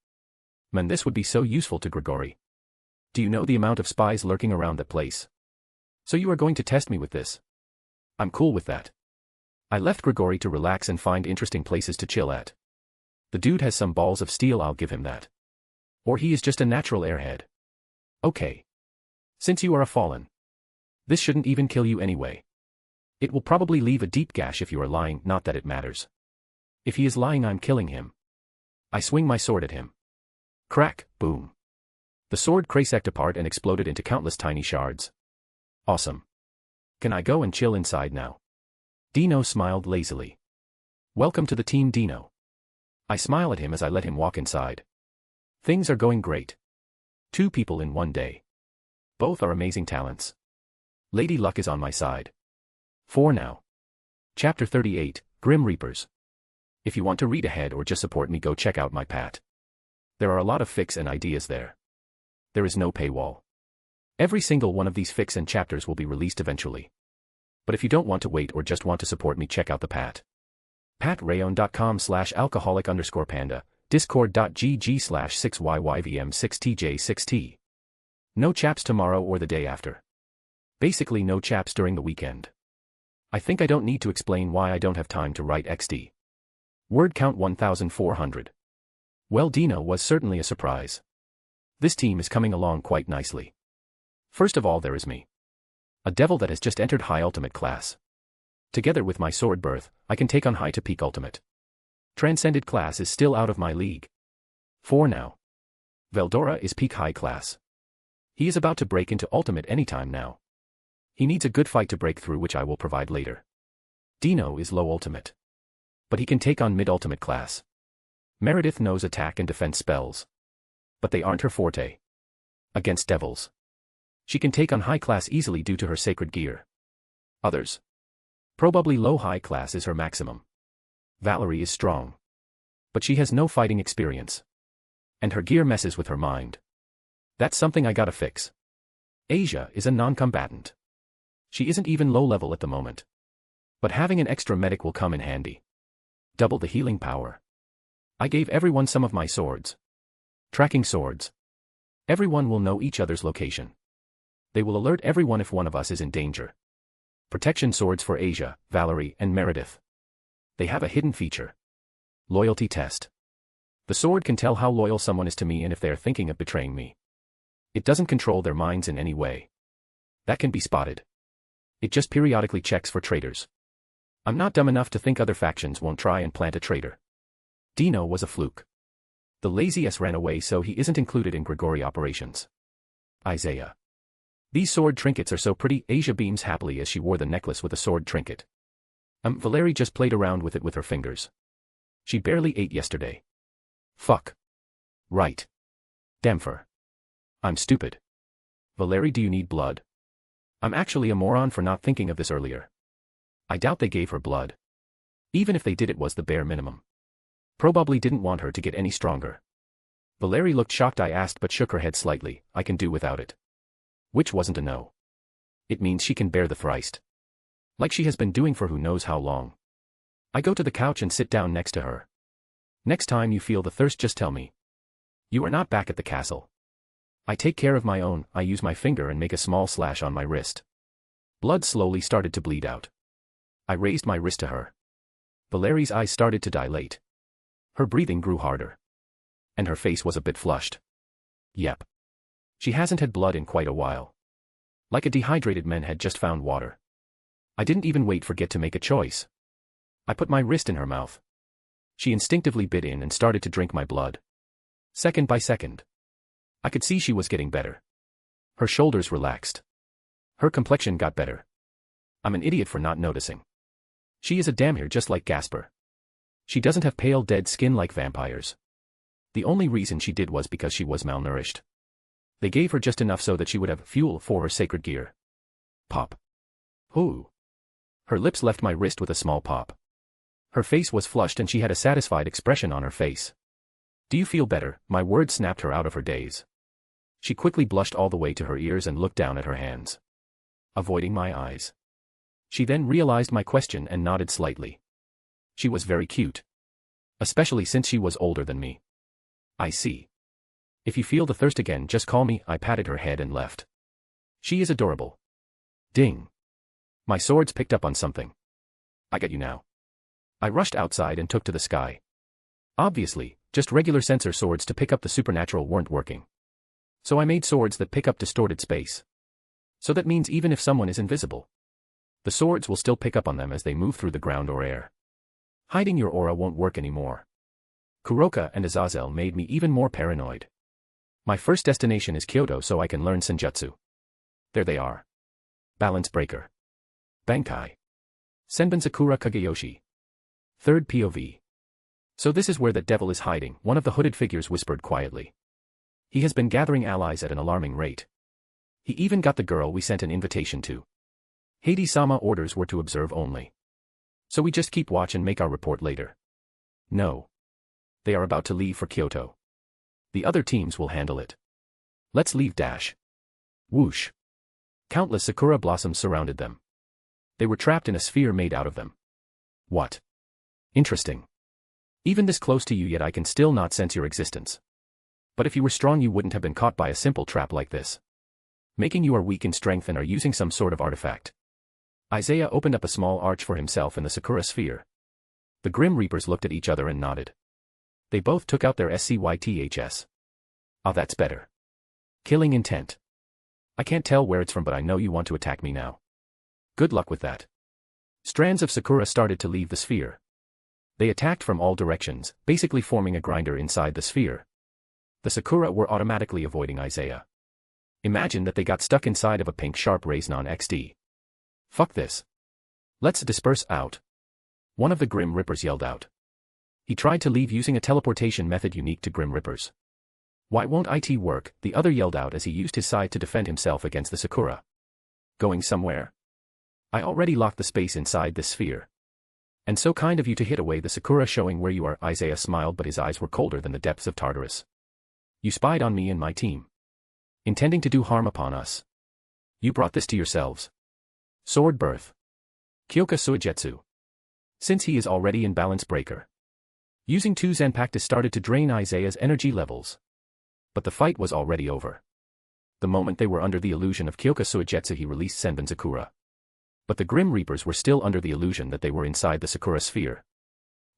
Man, this would be so useful to Grigori. Do you know the amount of spies lurking around that place? So you are going to test me with this? I'm cool with that. I left Grigori to relax and find interesting places to chill at. The dude has some balls of steel, I'll give him that. Or he is just a natural airhead. Okay. Since you are a fallen, this shouldn't even kill you anyway. It will probably leave a deep gash if you are lying, not that it matters. If he is lying, I'm killing him. I swing my sword at him. Crack, boom. The sword cracked apart and exploded into countless tiny shards. Awesome. Can I go and chill inside now? Dino smiled lazily. Welcome to the team, Dino. I smile at him as I let him walk inside. Things are going great. 2 people in one day. Both are amazing talents. Lady Luck is on my side. 4 now. Chapter 38, Grim Reapers. If you want to read ahead or just support me, go check out my Pat. There are a lot of fics and ideas there. There is no paywall. Every single one of these fics and chapters will be released eventually. But if you don't want to wait or just want to support me, check out the Pat. Patreon.com/alcoholic_panda, Discord.gg/6YYVM6TJ6T. No chaps tomorrow or the day after. Basically no chaps during the weekend. I think I don't need to explain why I don't have time to write XD. Word count 1400. Well, Dino was certainly a surprise. This team is coming along quite nicely. First of all there is me. A devil that has just entered high ultimate class. Together with my sword birth, I can take on high to peak ultimate. Transcended class is still out of my league. For now. Veldora is peak high class. He is about to break into ultimate anytime now. He needs a good fight to break through, which I will provide later. Dino is low ultimate. But he can take on mid ultimate class. Meredith knows attack and defense spells. But they aren't her forte. Against devils. She can take on high class easily due to her sacred gear. Others. Probably low high class is her maximum. Valerie is strong. But she has no fighting experience. And her gear messes with her mind. That's something I gotta fix. Asia is a non-combatant. She isn't even low level at the moment. But having an extra medic will come in handy. Double the healing power. I gave everyone some of my swords. Tracking swords. Everyone will know each other's location. They will alert everyone if one of us is in danger. Protection swords for Asia, Valerie, and Meredith. They have a hidden feature. Loyalty test. The sword can tell how loyal someone is to me and if they are thinking of betraying me. It doesn't control their minds in any way. That can be spotted. It just periodically checks for traitors. I'm not dumb enough to think other factions won't try and plant a traitor. Dino was a fluke. The lazy S ran away, so he isn't included in Grigori operations. Isaiah. These sword trinkets are so pretty. Asia beams happily as she wore the necklace with a sword trinket. Valerie just played around with it with her fingers. She barely ate yesterday. Fuck. Right. Damfer. I'm stupid. Valerie, do you need blood? I'm actually a moron for not thinking of this earlier. I doubt they gave her blood. Even if they did, it was the bare minimum. Probably didn't want her to get any stronger. Valerie looked shocked. I asked but shook her head slightly. I can do without it. Which wasn't a no. It means she can bear the thirst. Like she has been doing for who knows how long. I go to the couch and sit down next to her. Next time you feel the thirst, just tell me. You are not back at the castle. I take care of my own. I use my finger and make a small slash on my wrist. Blood slowly started to bleed out. I raised my wrist to her. Valerie's eyes started to dilate. Her breathing grew harder. And her face was a bit flushed. Yep. She hasn't had blood in quite a while. Like a dehydrated man had just found water. I didn't even wait for Get to make a choice. I put my wrist in her mouth. She instinctively bit in and started to drink my blood. Second by second. I could see she was getting better. Her shoulders relaxed. Her complexion got better. I'm an idiot for not noticing. She is a damhir just like Gasper. She doesn't have pale dead skin like vampires. The only reason she did was because she was malnourished. They gave her just enough so that she would have fuel for her sacred gear. Pop. Ooh. Her lips left my wrist with a small pop. Her face was flushed and she had a satisfied expression on her face. Do you feel better? My words snapped her out of her daze. She quickly blushed all the way to her ears and looked down at her hands. Avoiding my eyes. She then realized my question and nodded slightly. She was very cute. Especially since she was older than me. I see. If you feel the thirst again, just call me. I patted her head and left. She is adorable. Ding. My swords picked up on something. I got you now. I rushed outside and took to the sky. Obviously, just regular sensor swords to pick up the supernatural weren't working. So I made swords that pick up distorted space. So that means even if someone is invisible, the swords will still pick up on them as they move through the ground or air. Hiding your aura won't work anymore. Kuroka and Azazel made me even more paranoid. My first destination is Kyoto so I can learn Senjutsu. There they are. Balance Breaker. Bankai. Senbon Sakura Kageyoshi. Third POV. So this is where that devil is hiding, one of the hooded figures whispered quietly. He has been gathering allies at an alarming rate. He even got the girl we sent an invitation to. Hades-sama orders were to observe only. So we just keep watch and make our report later. No. They are about to leave for Kyoto. The other teams will handle it. Let's leave dash. Whoosh. Countless sakura blossoms surrounded them. They were trapped in a sphere made out of them. What? Interesting. Even this close to you, yet I can still not sense your existence. But if you were strong, you wouldn't have been caught by a simple trap like this. Making you are weak in strength and are using some sort of artifact. Isaiah opened up a small arch for himself in the Sakura sphere. The Grim Reapers looked at each other and nodded. They both took out their SCYTHS. Ah, that's better. Killing intent. I can't tell where it's from, but I know you want to attack me now. Good luck with that. Strands of Sakura started to leave the sphere. They attacked from all directions, basically forming a grinder inside the sphere. The Sakura were automatically avoiding Isaiah. Imagine that they got stuck inside of a pink sharp rays non-XD. Fuck this. Let's disperse out. One of the Grim Rippers yelled out. He tried to leave using a teleportation method unique to Grim Rippers. Why won't it work? The other yelled out as he used his scythe to defend himself against the Sakura. Going somewhere? I already locked the space inside this sphere. And so kind of you to hit away the Sakura, showing where you are. Isaiah smiled, but his eyes were colder than the depths of Tartarus. You spied on me and my team. Intending to do harm upon us. You brought this to yourselves. Sword birth. Kyoka Suigetsu. Since he is already in balance breaker. Using two Zenpactus started to drain Isaiah's energy levels. But the fight was already over. The moment they were under the illusion of Kyoka Suigetsu, he released Senbon Sakura. But the Grim Reapers were still under the illusion that they were inside the Sakura sphere.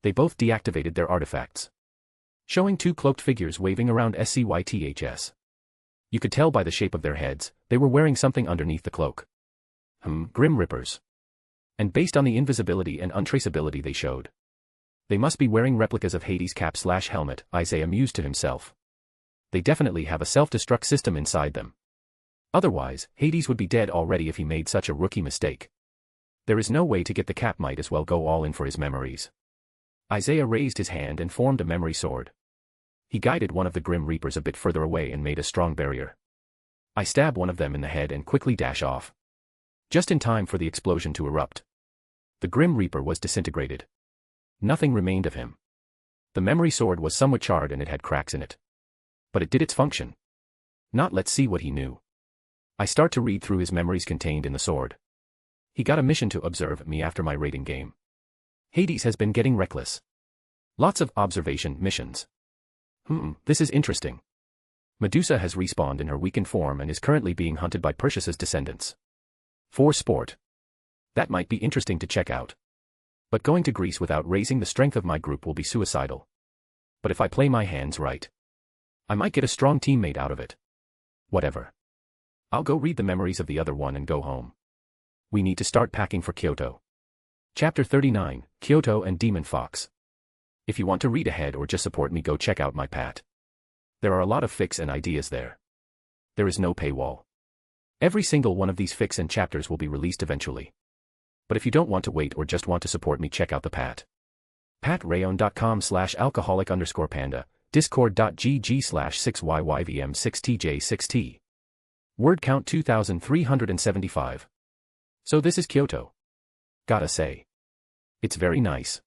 They both deactivated their artifacts. Showing two cloaked figures waving around SCYTHS. You could tell by the shape of their heads, they were wearing something underneath the cloak. Grim Rippers. And based on the invisibility and untraceability they showed. They must be wearing replicas of Hades' cap/helmet, Isaiah mused to himself. They definitely have a self-destruct system inside them. Otherwise, Hades would be dead already if he made such a rookie mistake. There is no way to get the cap, might as well go all in for his memories. Isaiah raised his hand and formed a memory sword. He guided one of the Grim Reapers a bit further away and made a strong barrier. I stab one of them in the head and quickly dash off. Just in time for the explosion to erupt. The Grim Reaper was disintegrated. Nothing remained of him. The memory sword was somewhat charred and it had cracks in it. But it did its function. Not let's see what he knew. I start to read through his memories contained in the sword. He got a mission to observe me after my raiding game. Hades has been getting reckless. Lots of observation missions. This is interesting. Medusa has respawned in her weakened form and is currently being hunted by Perseus's descendants. For sport. That might be interesting to check out. But going to Greece without raising the strength of my group will be suicidal. But if I play my hands right, I might get a strong teammate out of it. Whatever. I'll go read the memories of the other one and go home. We need to start packing for Kyoto. Chapter 39, Kyoto and Demon Fox. If you want to read ahead or just support me, go check out my pat. There are a lot of fics and ideas there. There is no paywall. Every single one of these fics and chapters will be released eventually. But if you don't want to wait or just want to support me, check out the pat. Patreon.com/alcoholic_panda, discord.gg/6yyvm6tj6t. Word count 2375. So this is Kyoto. Gotta say. It's very nice.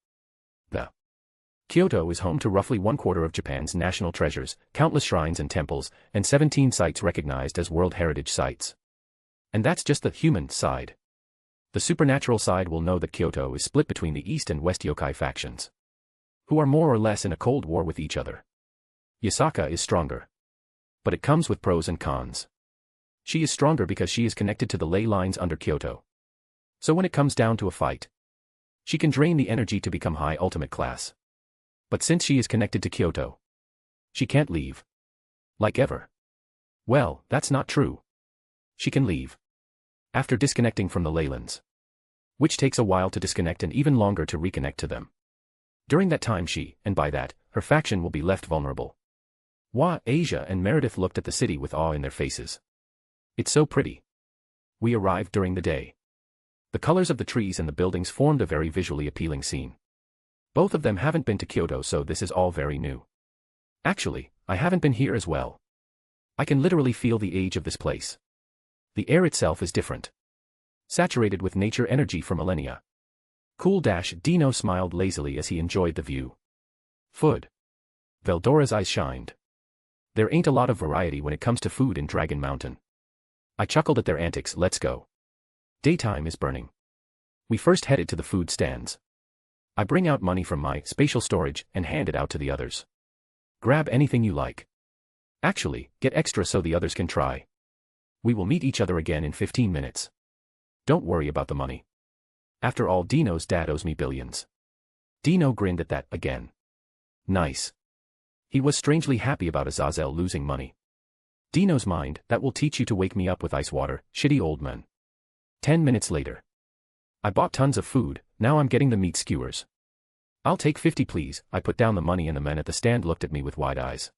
Kyoto is home to roughly 1/4 of Japan's national treasures, countless shrines and temples, and 17 sites recognized as World Heritage Sites. And that's just the human side. The supernatural side will know that Kyoto is split between the East and West yokai factions, who are more or less in a cold war with each other. Yasaka is stronger. But it comes with pros and cons. She is stronger because she is connected to the ley lines under Kyoto. So when it comes down to a fight, she can drain the energy to become high ultimate class. But since she is connected to Kyoto, she can't leave. Like ever. Well, that's not true. She can leave. After disconnecting from the leylands. Which takes a while to disconnect and even longer to reconnect to them. During that time she, and by that, her faction will be left vulnerable. Asia and Meredith looked at the city with awe in their faces. It's so pretty. We arrived during the day. The colors of the trees and the buildings formed a very visually appealing scene. Both of them haven't been to Kyoto, so this is all very new. Actually, I haven't been here as well. I can literally feel the age of this place. The air itself is different. Saturated with nature energy for millennia. Dino smiled lazily as he enjoyed the view. Food. Veldora's eyes shined. There ain't a lot of variety when it comes to food in Dragon Mountain. I chuckled at their antics. Let's go. Daytime is burning. We first headed to the food stands. I bring out money from my spatial storage and hand it out to the others. Grab anything you like. Actually, get extra so the others can try. We will meet each other again in 15 minutes. Don't worry about the money. After all, Dino's dad owes me billions. Dino grinned at that again. Nice. He was strangely happy about Azazel losing money. Dino's mind, that will teach you to wake me up with ice water, shitty old man. 10 minutes later. I bought tons of food, now I'm getting the meat skewers. I'll take 50 please. I put down the money and the men at the stand looked at me with wide eyes.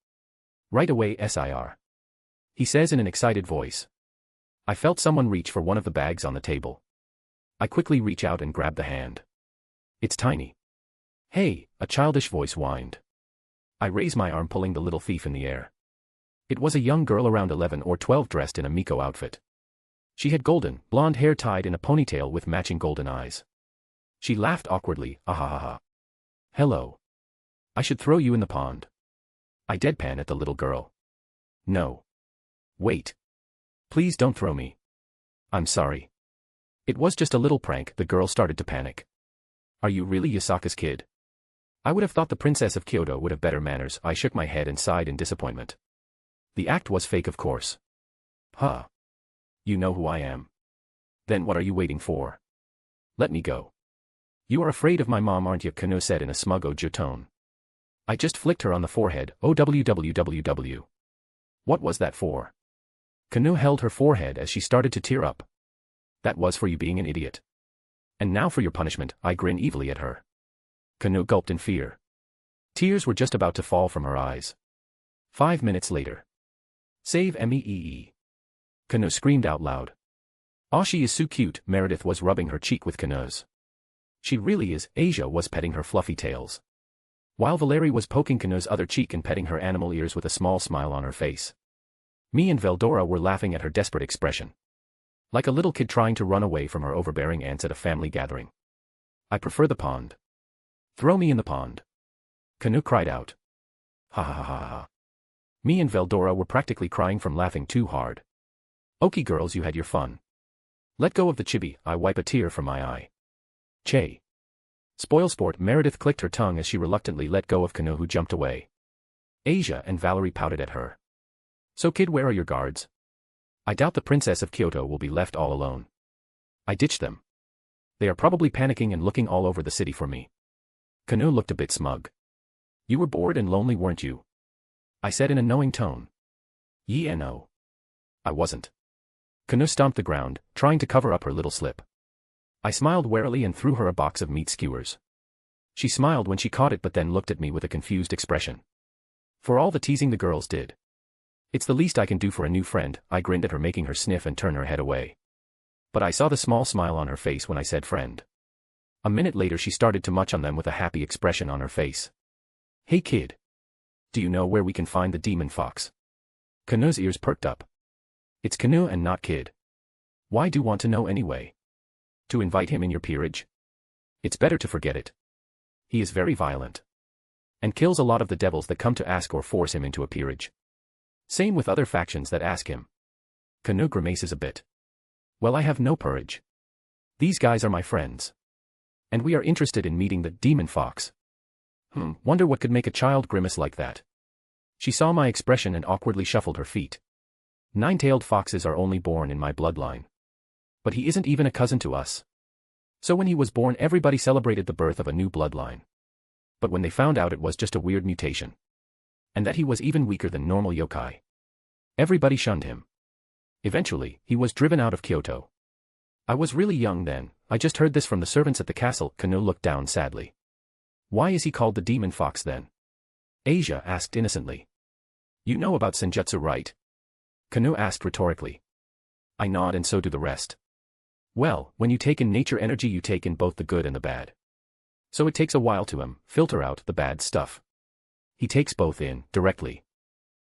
Right away sir. He says in an excited voice. I felt someone reach for one of the bags on the table. I quickly reach out and grab the hand. It's tiny. Hey, a childish voice whined. I raise my arm pulling the little thief in the air. It was a young girl around 11 or 12 dressed in a Miko outfit. She had golden, blonde hair tied in a ponytail with matching golden eyes. She laughed awkwardly, ahahaha. Hello. I should throw you in the pond. I deadpan at the little girl. No. Wait. Please don't throw me. I'm sorry. It was just a little prank. The girl started to panic. Are you really Yasaka's kid? I would have thought the princess of Kyoto would have better manners. I shook my head and sighed in disappointment. The act was fake, of course. Huh. You know who I am. Then what are you waiting for? Let me go. You are afraid of my mom, aren't you? Kano said in a smug ojo tone. I just flicked her on the forehead. OWWWW. What was that for? Kano held her forehead as she started to tear up. That was for you being an idiot. And now for your punishment. I grinned evilly at her. Kano gulped in fear. Tears were just about to fall from her eyes. 5 minutes later. Save me. Kano screamed out loud. Aw, she is so cute. Meredith was rubbing her cheek with Kano's. She really is. Asia was petting her fluffy tails. While Valerie was poking Kano's other cheek and petting her animal ears with a small smile on her face. Me and Veldora were laughing at her desperate expression. Like a little kid trying to run away from her overbearing aunts at a family gathering. I prefer the pond. Throw me in the pond. Kano cried out. Ha ha ha ha ha. Me and Veldora were practically crying from laughing too hard. Okay girls, you had your fun. Let go of the chibi. I wipe a tear from my eye. Che. Spoilsport. Meredith clicked her tongue as she reluctantly let go of Kano, who jumped away. Asia and Valerie pouted at her. So kid, where are your guards? I doubt the princess of Kyoto will be left all alone. I ditched them. They are probably panicking and looking all over the city for me. Kano looked a bit smug. You were bored and lonely, weren't you? I said in a knowing tone. Yeah, no. I wasn't. Kano stomped the ground, trying to cover up her little slip. I smiled warily and threw her a box of meat skewers. She smiled when she caught it but then looked at me with a confused expression. For all the teasing the girls did. It's the least I can do for a new friend. I grinned at her, making her sniff and turn her head away. But I saw the small smile on her face when I said friend. A minute later she started to munch on them with a happy expression on her face. Hey kid. Do you know where we can find the demon fox? Kano's ears perked up. It's Kano and not kid. Why do you want to know anyway? To invite him in your peerage? It's better to forget it. He is very violent. And kills a lot of the devils that come to ask or force him into a peerage. Same with other factions that ask him. Kano grimaces a bit. Well, I have no peerage. These guys are my friends. And we are interested in meeting the demon fox. Wonder what could make a child grimace like that. She saw my expression and awkwardly shuffled her feet. 9-tailed foxes are only born in my bloodline. But he isn't even a cousin to us. So when he was born, everybody celebrated the birth of a new bloodline. But when they found out it was just a weird mutation. And that he was even weaker than normal yokai. Everybody shunned him. Eventually, he was driven out of Kyoto. I was really young then. I just heard this from the servants at the castle. Kano looked down sadly. Why is he called the demon fox then? Asia asked innocently. You know about senjutsu, right? Kano asked rhetorically. I nod, and so do the rest. Well, when you take in nature energy, you take in both the good and the bad. So it takes a while to filter out the bad stuff. He takes both in, directly.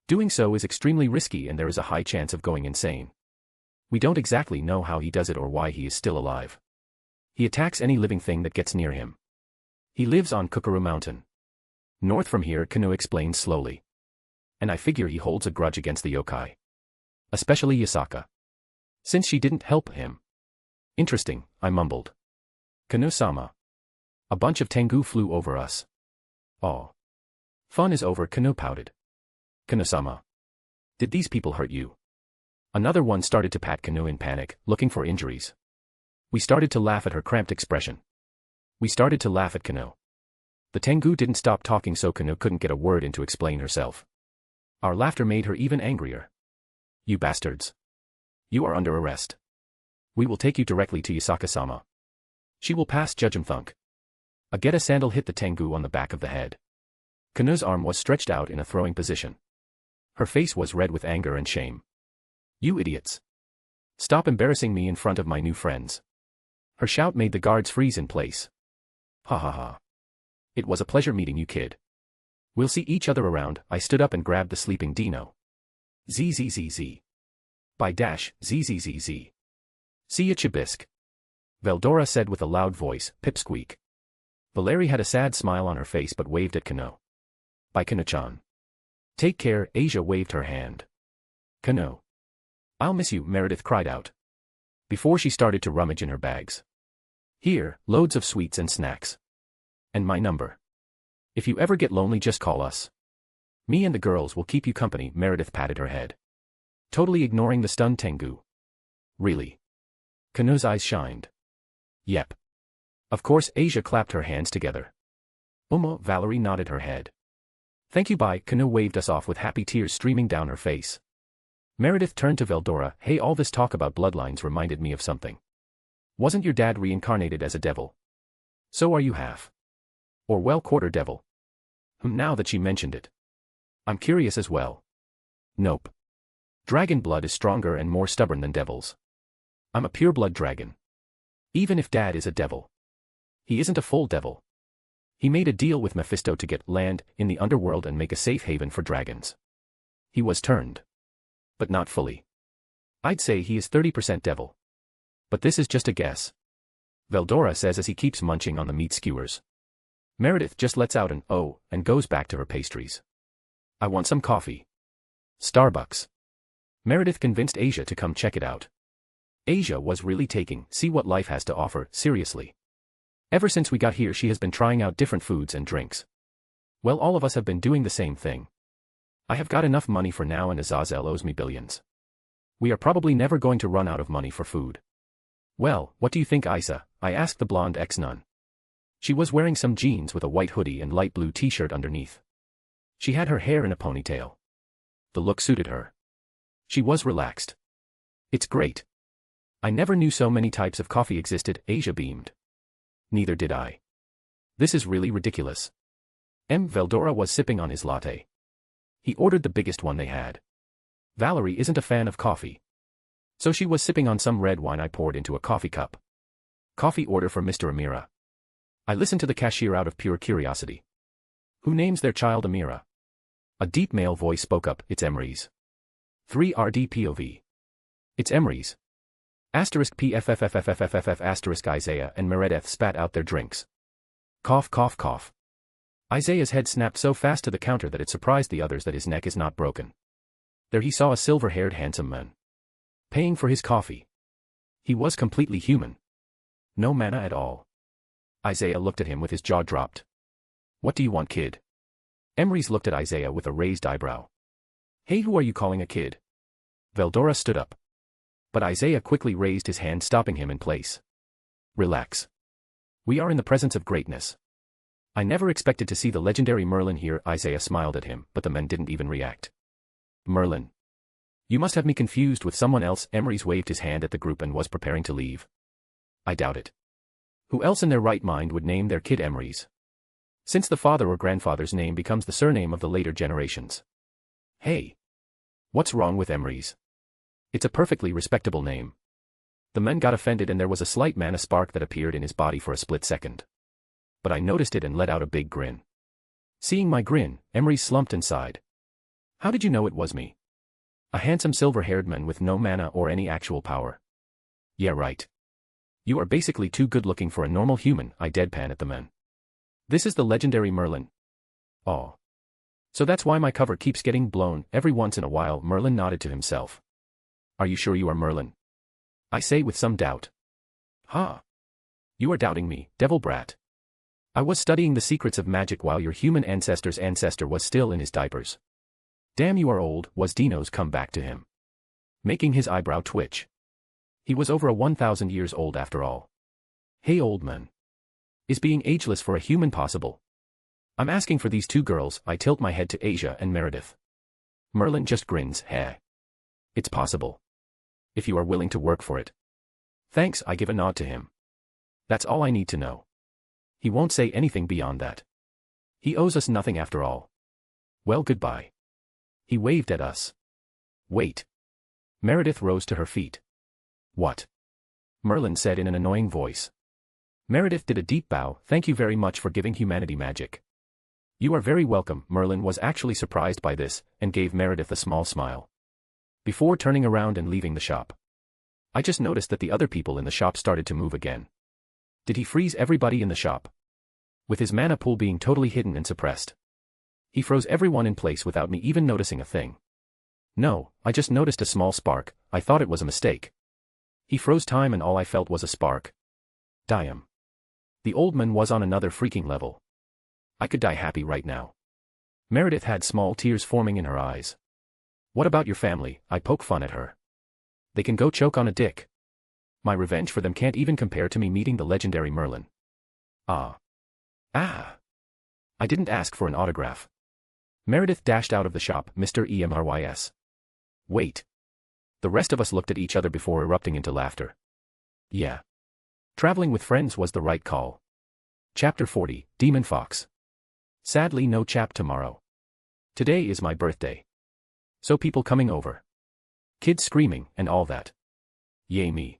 Doing so is extremely risky and there is a high chance of going insane. We don't exactly know how he does it or why he is still alive. He attacks any living thing that gets near him. He lives on Kukuru Mountain. North from here, Kano explained slowly. And I figure he holds a grudge against the yokai. Especially Yasaka. Since she didn't help him. Interesting, I mumbled. Kano-sama. A bunch of Tengu flew over us. Aw. Fun is over, Kano pouted. Kano-sama. Did these people hurt you? Another one started to pat Kano in panic, looking for injuries. We started to laugh at her cramped expression. We started to laugh at Kano. The Tengu didn't stop talking, so Kano couldn't get a word in to explain herself. Our laughter made her even angrier. You bastards. You are under arrest. We will take you directly to Yasaka-sama. She will pass judgment thunk. A Geta sandal hit the Tengu on the back of the head. Kano's arm was stretched out in a throwing position. Her face was red with anger and shame. You idiots. Stop embarrassing me in front of my new friends. Her shout made the guards freeze in place. Ha ha ha. It was a pleasure meeting you, kid. We'll see each other around. I stood up and grabbed the sleeping Dino. Zzz. By dash, zzz. See ya, Chibisk. Veldora said with a loud voice, pipsqueak. Valeri had a sad smile on her face but waved at Kano. Bye, Kano-chan. Take care, Asia waved her hand. Kano. I'll miss you, Meredith cried out. Before she started to rummage in her bags. Here, loads of sweets and snacks. And my number. If you ever get lonely, just call us. Me and the girls will keep you company, Meredith patted her head. Totally ignoring the stunned Tengu. Really? Kano's eyes shined. Yep. Of course, Asia clapped her hands together. Valerie nodded her head. Thank you, bye. Kano waved us off with happy tears streaming down her face. Meredith turned to Veldora. Hey, all this talk about bloodlines reminded me of something. Wasn't your dad reincarnated as a devil? So are you half. Or well, quarter devil. Now that she mentioned it. I'm curious as well. Nope. Dragon blood is stronger and more stubborn than devils. I'm a pure-blood dragon. Even if Dad is a devil. He isn't a full devil. He made a deal with Mephisto to get land in the underworld and make a safe haven for dragons. He was turned. But not fully. I'd say he is 30% devil. But this is just a guess. Veldora says as he keeps munching on the meat skewers. Meredith just lets out an oh and goes back to her pastries. I want some coffee. Starbucks. Meredith convinced Asia to come check it out. Asia was really taking, see what life has to offer, seriously. Ever since we got here she has been trying out different foods and drinks. Well, all of us have been doing the same thing. I have got enough money for now and Azazel owes me billions. We are probably never going to run out of money for food. Well, what do you think, Isa? I asked the blonde ex-nun. She was wearing some jeans with a white hoodie and light blue t-shirt underneath. She had her hair in a ponytail. The look suited her. She was relaxed. It's great. I never knew so many types of coffee existed, Asia beamed. Neither did I. This is really ridiculous. Veldora was sipping on his latte. He ordered the biggest one they had. Valerie isn't a fan of coffee. So she was sipping on some red wine I poured into a coffee cup. Coffee order for Mr. Amira. I listened to the cashier out of pure curiosity. Who names their child Amira? A deep male voice spoke up, it's Emery's. 3RDPOV. It's Emery's. Asterisk PFFFFFFF asterisk Isaiah and Meredith spat out their drinks. Cough cough cough. Isaiah's head snapped so fast to the counter that it surprised the others that his neck is not broken. There he saw a silver-haired handsome man. Paying for his coffee. He was completely human. No mana at all. Isaiah looked at him with his jaw dropped. What do you want, kid? Emery's looked at Isaiah with a raised eyebrow. Hey, who are you calling a kid? Veldora stood up. But Isaiah quickly raised his hand, stopping him in place. Relax. We are in the presence of greatness. I never expected to see the legendary Merlin here. Isaiah smiled at him, but the men didn't even react. Merlin. You must have me confused with someone else. Emery's waved his hand at the group and was preparing to leave. I doubt it. Who else in their right mind would name their kid Emery's? Since the father or grandfather's name becomes the surname of the later generations. Hey. What's wrong with Emery's? It's a perfectly respectable name. The men got offended and there was a slight mana spark that appeared in his body for a split second. But I noticed it and let out a big grin. Seeing my grin, Emery slumped and sighed. How did you know it was me? A handsome silver-haired man with no mana or any actual power. Yeah, right. You are basically too good-looking for a normal human, I deadpan at the men. This is the legendary Merlin. Aw. So that's why my cover keeps getting blown every once in a while. Merlin nodded to himself. Are you sure you are Merlin? I say with some doubt. Ha! You are doubting me, devil brat. I was studying the secrets of magic while your human ancestor's ancestor was still in his diapers. Damn, you are old, was Dino's comeback to him, making his eyebrow twitch. He was over 1,000 years old after all. Hey old man. Is being ageless for a human possible? I'm asking for these two girls. I tilt my head to Asia and Meredith. Merlin just grins. Heh. It's possible. If you are willing to work for it. Thanks, I give a nod to him. That's all I need to know. He won't say anything beyond that. He owes us nothing after all. Well, goodbye. He waved at us. Wait. Meredith rose to her feet. What? Merlin said in an annoying voice. Meredith did a deep bow. Thank you very much for giving humanity magic. You are very welcome. Merlin was actually surprised by this, and gave Meredith a small smile. Before turning around and leaving the shop. I just noticed that the other people in the shop started to move again. Did he freeze everybody in the shop? With his mana pool being totally hidden and suppressed. He froze everyone in place without me even noticing a thing. No, I just noticed a small spark. I thought it was a mistake. He froze time and all I felt was a spark. Damn. The old man was on another freaking level. I could die happy right now. Meredith had small tears forming in her eyes. What about your family? I poke fun at her. They can go choke on a dick. My revenge for them can't even compare to me meeting the legendary Merlin. Ah. I didn't ask for an autograph. Meredith dashed out of the shop. Mr. Emrys. Wait. The rest of us looked at each other before erupting into laughter. Yeah. Traveling with friends was the right call. Chapter 40, Demon Fox. Sadly no chap tomorrow. Today is my birthday. So people coming over. Kids screaming, and all that. Yay me.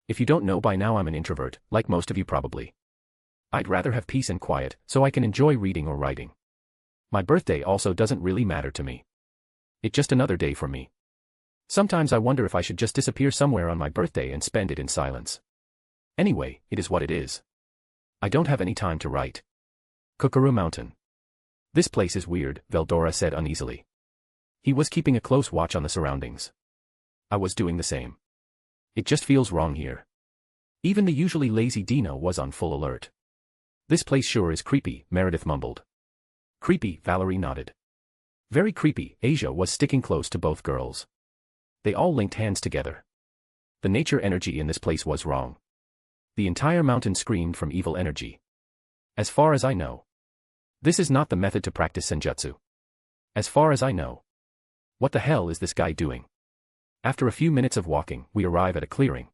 If you don't know by now, I'm an introvert, like most of you probably. I'd rather have peace and quiet, so I can enjoy reading or writing. My birthday also doesn't really matter to me. It's just another day for me. Sometimes I wonder if I should just disappear somewhere on my birthday and spend it in silence. Anyway, it is what it is. I don't have any time to write. Kookaroo Mountain. This place is weird, Veldora said uneasily. He was keeping a close watch on the surroundings. I was doing the same. It just feels wrong here. Even the usually lazy Dino was on full alert. This place sure is creepy, Meredith mumbled. Creepy, Valerie nodded. Very creepy, Asia was sticking close to both girls. They all linked hands together. The nature energy in this place was wrong. The entire mountain screamed from evil energy. As far as I know. This is not the method to practice senjutsu. As far as I know. What the hell is this guy doing? After a few minutes of walking, we arrive at a clearing.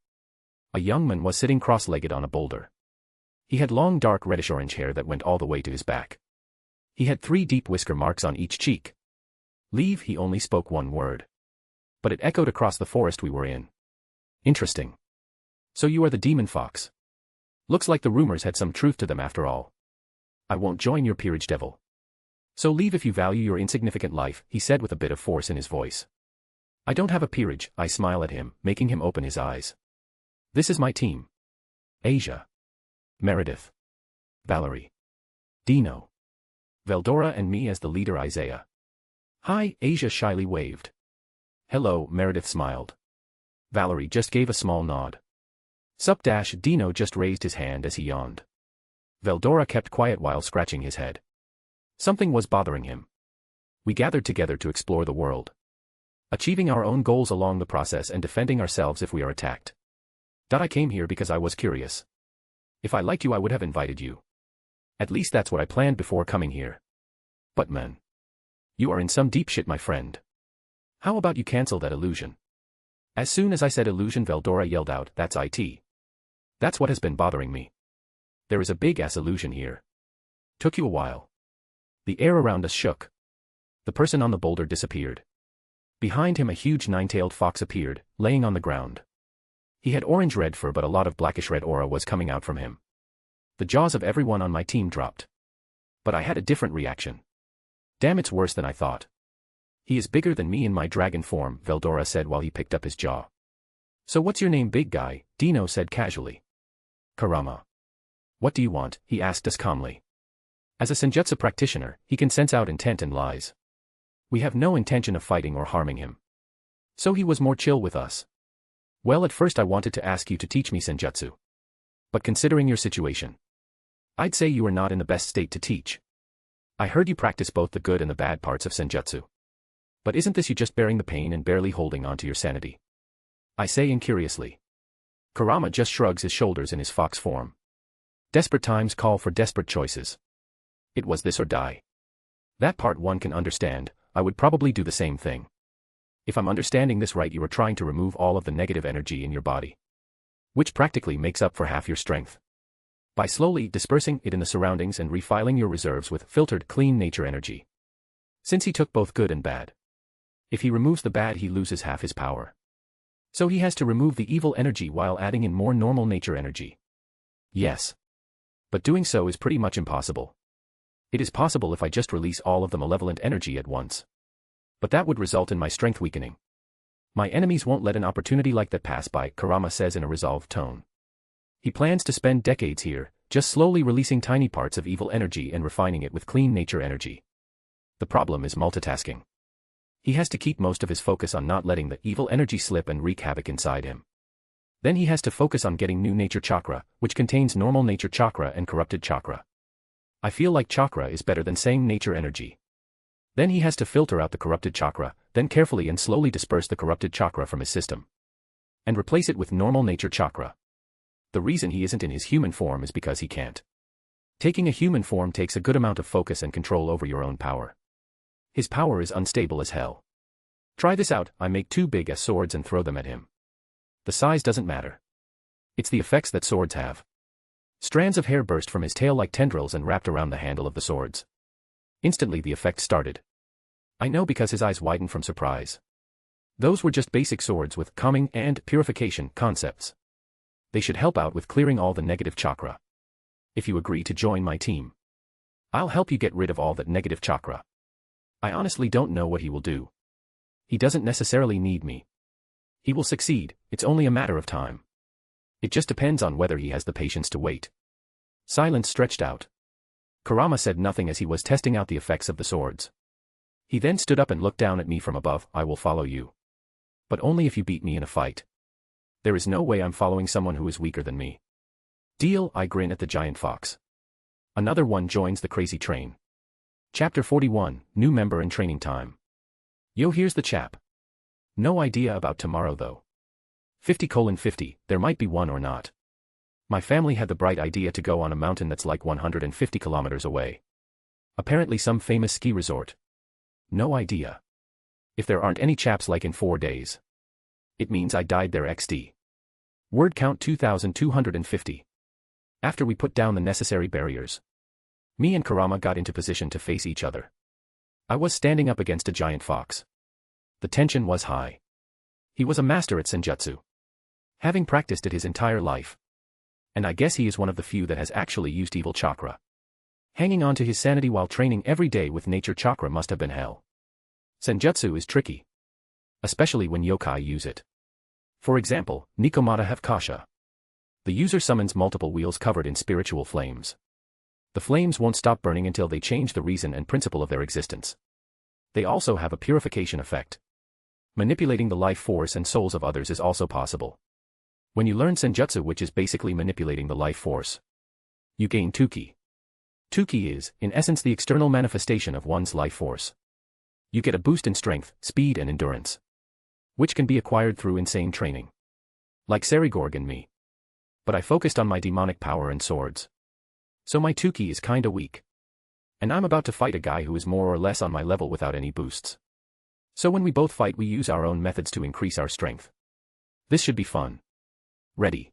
A young man was sitting cross-legged on a boulder. He had long dark reddish-orange hair that went all the way to his back. He had 3 deep whisker marks on each cheek. Leave, he only spoke one word. But it echoed across the forest we were in. Interesting. So you are the demon fox. Looks like the rumors had some truth to them after all. I won't join your peerage, devil. So leave if you value your insignificant life, he said with a bit of force in his voice. I don't have a peerage, I smile at him, making him open his eyes. This is my team. Asia. Meredith. Valerie. Dino. Veldora and me as the leader, Isaiah. Hi, Asia shyly waved. Hello, Meredith smiled. Valerie just gave a small nod. Sup dash, Dino just raised his hand as he yawned. Veldora kept quiet while scratching his head. Something was bothering him. We gathered together to explore the world. Achieving our own goals along the process and defending ourselves if we are attacked. I came here because I was curious. If I liked you, I would have invited you. At least that's what I planned before coming here. But man. You are in some deep shit, my friend. How about you cancel that illusion? As soon as I said illusion, Veldora yelled out, that's it. That's what has been bothering me. There is a big-ass illusion here. Took you a while. The air around us shook. The person on the boulder disappeared. Behind him a huge 9-tailed fox appeared, laying on the ground. He had orange-red fur, but a lot of blackish-red aura was coming out from him. The jaws of everyone on my team dropped. But I had a different reaction. Damn, it's worse than I thought. He is bigger than me in my dragon form, Veldora said while he picked up his jaw. So what's your name, big guy? Dino said casually. Karama. What do you want? He asked us calmly. As a senjutsu practitioner, he can sense out intent and lies. We have no intention of fighting or harming him. So he was more chill with us. Well, at first I wanted to ask you to teach me senjutsu. But considering your situation. I'd say you are not in the best state to teach. I heard you practice both the good and the bad parts of senjutsu. But isn't this you just bearing the pain and barely holding on to your sanity? I say incuriously. Kurama just shrugs his shoulders in his fox form. Desperate times call for desperate choices. It was this or die. That part one can understand. I would probably do the same thing. If I'm understanding this right, you are trying to remove all of the negative energy in your body, which practically makes up for half your strength, by slowly dispersing it in the surroundings and refilling your reserves with filtered, clean nature energy. Since he took both good and bad, if he removes the bad, he loses half his power. So he has to remove the evil energy while adding in more normal nature energy. Yes. But doing so is pretty much impossible. It is possible if I just release all of the malevolent energy at once. But that would result in my strength weakening. My enemies won't let an opportunity like that pass by, Kurama says in a resolved tone. He plans to spend decades here, just slowly releasing tiny parts of evil energy and refining it with clean nature energy. The problem is multitasking. He has to keep most of his focus on not letting the evil energy slip and wreak havoc inside him. Then he has to focus on getting new nature chakra, which contains normal nature chakra and corrupted chakra. I feel like chakra is better than saying nature energy. Then he has to filter out the corrupted chakra, then carefully and slowly disperse the corrupted chakra from his system, and replace it with normal nature chakra. The reason he isn't in his human form is because he can't. Taking a human form takes a good amount of focus and control over your own power. His power is unstable as hell. Try this out. I make two big ass swords and throw them at him. The size doesn't matter. It's the effects that swords have. Strands of hair burst from his tail like tendrils and wrapped around the handle of the swords. Instantly the effect started. I know because his eyes widened from surprise. Those were just basic swords with calming and purification concepts. They should help out with clearing all the negative chakra. If you agree to join my team, I'll help you get rid of all that negative chakra. I honestly don't know what he will do. He doesn't necessarily need me. He will succeed, it's only a matter of time. It just depends on whether he has the patience to wait. Silence stretched out. Kurama said nothing as he was testing out the effects of the swords. He then stood up and looked down at me from above. I will follow you. But only if you beat me in a fight. There is no way I'm following someone who is weaker than me. Deal. I grin at the giant fox. Another one joins the crazy train. Chapter 41, New Member and Training Time. Yo, here's the chap. No idea about tomorrow though. 50:50, there might be one or not. My family had the bright idea to go on a mountain that's like 150 kilometers away. Apparently some famous ski resort. No idea. If there aren't any chaps like in 4 days, it means I died there XD. Word count 2250. After we put down the necessary barriers, me and Kurama got into position to face each other. I was standing up against a giant fox. The tension was high. He was a master at senjutsu, having practiced it his entire life. And I guess he is one of the few that has actually used evil chakra. Hanging on to his sanity while training every day with nature chakra must have been hell. Senjutsu is tricky, especially when yokai use it. For example, Nikomata Havkasha. The user summons multiple wheels covered in spiritual flames. The flames won't stop burning until they change the reason and principle of their existence. They also have a purification effect. Manipulating the life force and souls of others is also possible. When you learn senjutsu, which is basically manipulating the life force, you gain tuki. Tuki is, in essence, the external manifestation of one's life force. You get a boost in strength, speed and endurance, which can be acquired through insane training. Like Sarigorg and me. But I focused on my demonic power and swords. So my tuki is kinda weak. And I'm about to fight a guy who is more or less on my level without any boosts. So when we both fight, we use our own methods to increase our strength. This should be fun. Ready.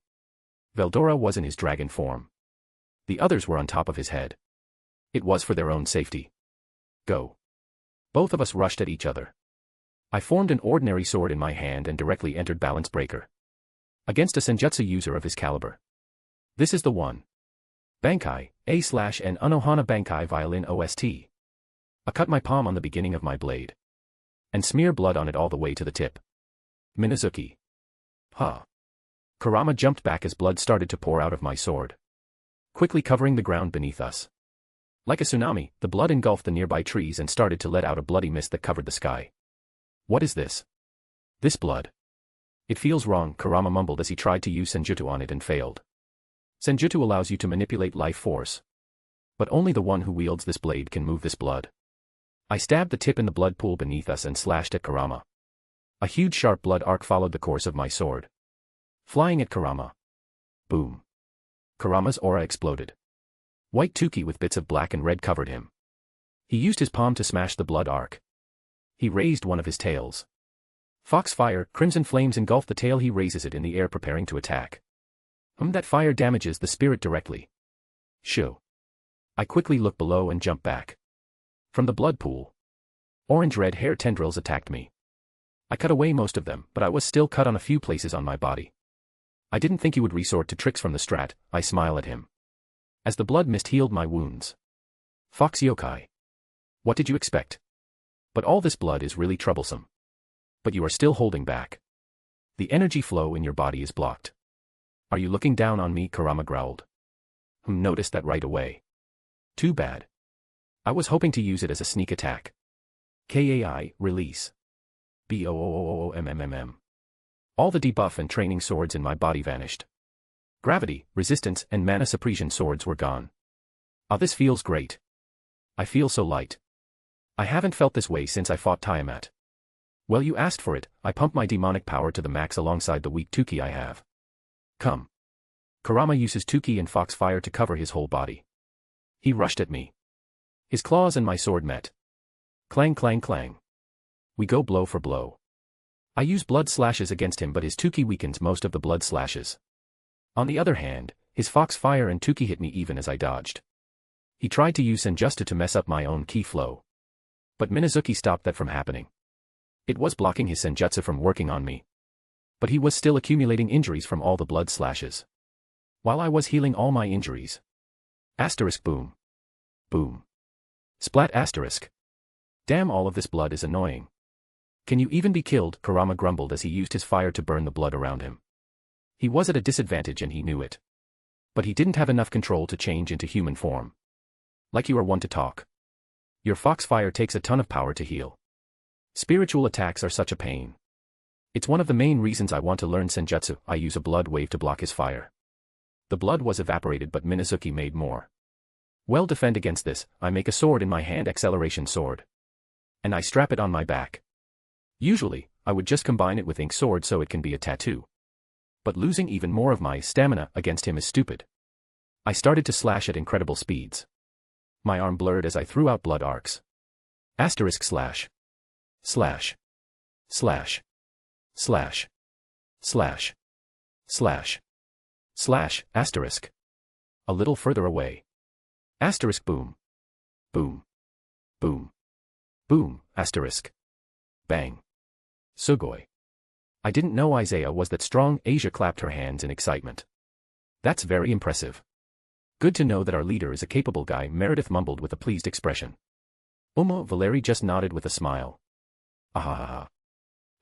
Veldora was in his dragon form. The others were on top of his head. It was for their own safety. Go. Both of us rushed at each other. I formed an ordinary sword in my hand and directly entered Balance Breaker against a senjutsu user of his caliber. This is the one. Bankai, A/N Unohana Bankai Violin OST. I cut my palm on the beginning of my blade and smear blood on it all the way to the tip. Minazuki. Huh. Kurama jumped back as blood started to pour out of my sword, quickly covering the ground beneath us. Like a tsunami, the blood engulfed the nearby trees and started to let out a bloody mist that covered the sky. What is this? This blood. It feels wrong, Kurama mumbled as he tried to use senjutsu on it and failed. Senjutsu allows you to manipulate life force, But only the one who wields this blade can move this blood. I stabbed the tip in the blood pool beneath us and slashed at Kurama. A huge sharp blood arc followed the course of my sword. Flying at Kurama. Boom. Kurama's aura exploded. White Tuki with bits of black and red covered him. He used his palm to smash the blood arc. He raised one of his tails. Foxfire, crimson flames engulf the tail. He raises it in the air preparing to attack. That fire damages the spirit directly. Shoo. I quickly look below and jump back. From the blood pool. Orange-red hair tendrils attacked me. I cut away most of them, but I was still cut on a few places on my body. I didn't think he would resort to tricks from the strat. I smile at him. As the blood mist healed my wounds. Fox yokai. What did you expect? But all this blood is really troublesome. But you are still holding back. The energy flow in your body is blocked. Are you looking down on me? Kurama growled. Noticed that right away. Too bad. I was hoping to use it as a sneak attack. KAI, release. BOOOOMMM. All the debuff and training swords in my body vanished. Gravity, resistance, and mana suppression swords were gone. Ah, this feels great. I feel so light. I haven't felt this way since I fought Tiamat. Well, you asked for it. I pump my demonic power to the max alongside the weak Tuki I have. Come. Kurama uses Tuki and Foxfire to cover his whole body. He rushed at me. His claws and my sword met. Clang clang clang. We go blow for blow. I use blood slashes against him, but his Tuki weakens most of the blood slashes. On the other hand, his Foxfire and Tuki hit me even as I dodged. He tried to use Senjutsu to mess up my own ki flow. But Minazuki stopped that from happening. It was blocking his Senjutsu from working on me. But he was still accumulating injuries from all the blood slashes. While I was healing all my injuries. Asterisk boom. Boom. Splat asterisk. Damn, all of this blood is annoying. Can you even be killed? Kurama grumbled as he used his fire to burn the blood around him. He was at a disadvantage and he knew it. But he didn't have enough control to change into human form. Like you are one to talk. Your Foxfire takes a ton of power to heal. Spiritual attacks are such a pain. It's one of the main reasons I want to learn Senjutsu. I use a blood wave to block his fire. The blood was evaporated, but Minazuki made more. Well, defend against this. I make a sword in my hand, acceleration sword. And I strap it on my back. Usually, I would just combine it with ink sword so it can be a tattoo. But losing even more of my stamina against him is stupid. I started to slash at incredible speeds. My arm blurred as I threw out blood arcs. Asterisk slash. Slash. Slash. Slash. Slash. Slash. Slash, asterisk. A little further away. Asterisk boom. Boom. Boom. Boom, asterisk. Bang. Sugoi. I didn't know Isaiah was that strong. Asia clapped her hands in excitement. That's very impressive. Good to know that our leader is a capable guy, Meredith mumbled with a pleased expression. Valerie just nodded with a smile. Ahahaha.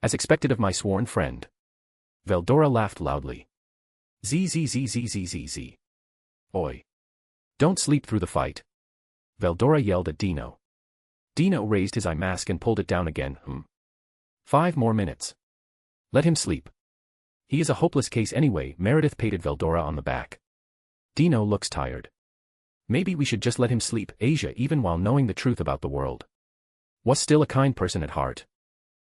As expected of my sworn friend. Veldora laughed loudly. Zzzzzzzzz. Oi. Don't sleep through the fight. Veldora yelled at Dino. Dino raised his eye mask and pulled it down again. 5 more minutes. Let him sleep. He is a hopeless case anyway. Meredith patted Veldora on the back. Dino looks tired. Maybe we should just let him sleep. Asia, even while knowing the truth about the world, was still a kind person at heart.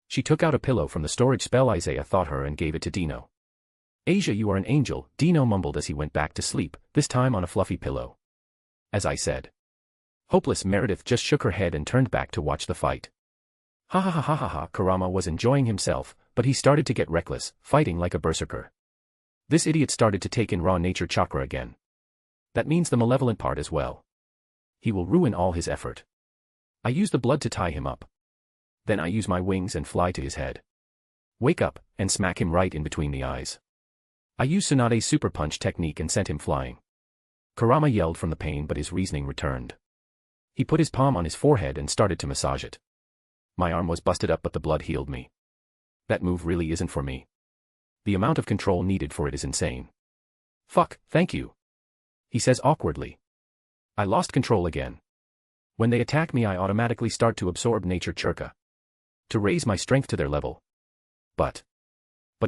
She took out a pillow from the storage spell Isaiah taught her and gave it to Dino. Asia, you are an angel, Dino mumbled as he went back to sleep, this time on a fluffy pillow. As I said. Hopeless. Meredith just shook her head and turned back to watch the fight. Ha ha ha ha ha ha. Kurama was enjoying himself, but he started to get reckless, fighting like a berserker. This idiot started to take in raw nature chakra again. That means the malevolent part as well. He will ruin all his effort. I use the blood to tie him up. Then I use my wings and fly to his head. Wake up, and smack him right in between the eyes. I used Tsunade's super punch technique and sent him flying. Kurama yelled from the pain, but his reasoning returned. He put his palm on his forehead and started to massage it. My arm was busted up, but the blood healed me. That move really isn't for me. The amount of control needed for it is insane. Fuck, thank you. He says awkwardly. I lost control again. When they attack me, I automatically start to absorb nature chakra. To raise my strength to their level. But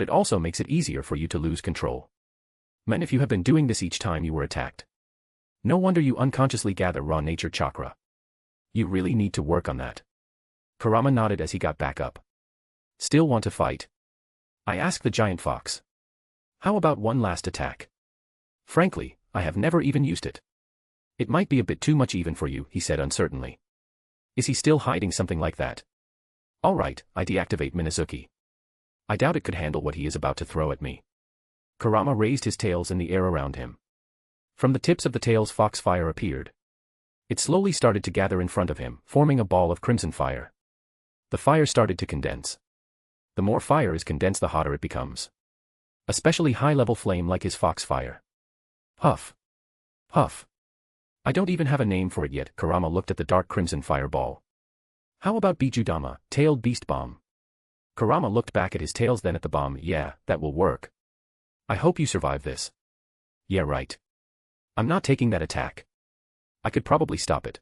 it also makes it easier for you to lose control. Man, if you have been doing this each time you were attacked. No wonder you unconsciously gather raw nature chakra. You really need to work on that. Kurama nodded as he got back up. Still want to fight? I asked the giant fox. How about one last attack? Frankly, I have never even used it. It might be a bit too much even for you, he said uncertainly. Is he still hiding something like that? All right, I deactivate Minazuki. I doubt it could handle what he is about to throw at me. Kurama raised his tails in the air around him. From the tips of the tails foxfire appeared. It slowly started to gather in front of him, forming a ball of crimson fire. The fire started to condense. The more fire is condensed, the hotter it becomes. Especially high-level flame like his foxfire. Huff. Huff. I don't even have a name for it yet. Kurama looked at the dark crimson fireball. How about Bijudama, tailed beast bomb? Kurama looked back at his tails, then at the bomb. Yeah, that will work. I hope you survive this. Yeah, right. I'm not taking that attack. I could probably stop it.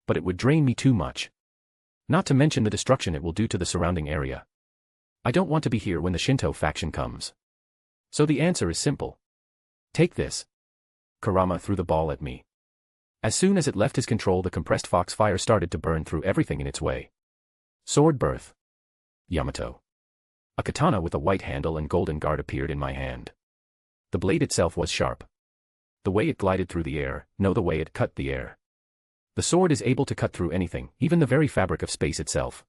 But it would drain me too much. Not to mention the destruction it will do to the surrounding area. I don't want to be here when the Shinto faction comes. So the answer is simple. Take this. Kurama threw the ball at me. As soon as it left his control, the compressed foxfire started to burn through everything in its way. Sword birth. Yamato. A katana with a white handle and golden guard appeared in my hand. The blade itself was sharp. The way it glided through the air, no, the way it cut the air. The sword is able to cut through anything, even the very fabric of space itself.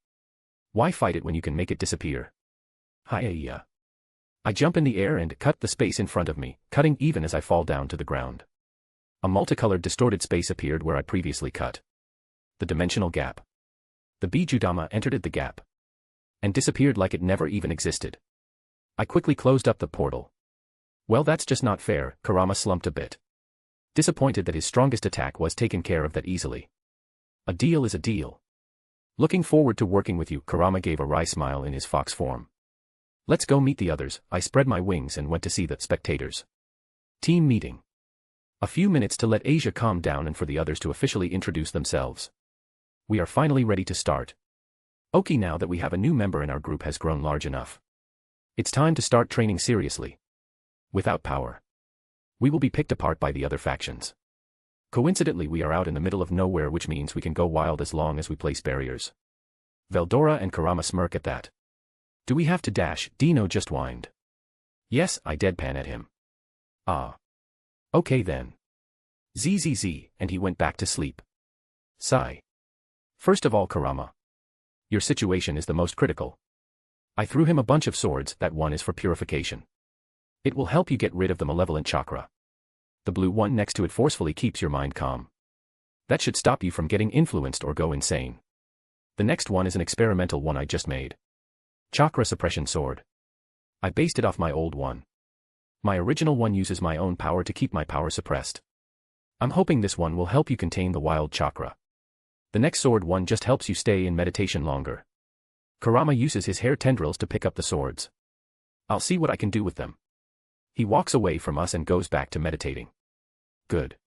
Why fight it when you can make it disappear? Hi-ya. I jump in the air and cut the space in front of me, cutting even as I fall down to the ground. A multicolored distorted space appeared where I previously cut. The dimensional gap. The Bijudama entered the gap. And disappeared like it never even existed. I quickly closed up the portal. Well, that's just not fair. Kurama slumped a bit. Disappointed that his strongest attack was taken care of that easily. A deal is a deal. Looking forward to working with you. Kurama gave a wry smile in his fox form. Let's go meet the others. I spread my wings and went to see the spectators. Team meeting. A few minutes to let Asia calm down and for the others to officially introduce themselves. We are finally ready to start. Okay, now that we have a new member in our group has grown large enough. It's time to start training seriously. Without power. We will be picked apart by the other factions. Coincidentally, we are out in the middle of nowhere, which means we can go wild as long as we place barriers. Veldora and Kurama smirk at that. Do we have to dash? Dino just whined. Yes, I deadpan at him. Ah. Okay then. ZZZ, and he went back to sleep. Sigh. First of all, Kurama. Your situation is the most critical. I threw him a bunch of swords. That one is for purification. It will help you get rid of the malevolent chakra. The blue one next to it forcefully keeps your mind calm. That should stop you from getting influenced or go insane. The next one is an experimental one I just made. Chakra suppression sword. I based it off my old one. My original one uses my own power to keep my power suppressed. I'm hoping this one will help you contain the wild chakra. The next sword one just helps you stay in meditation longer. Kurama uses his hair tendrils to pick up the swords. I'll see what I can do with them. He walks away from us and goes back to meditating. Good.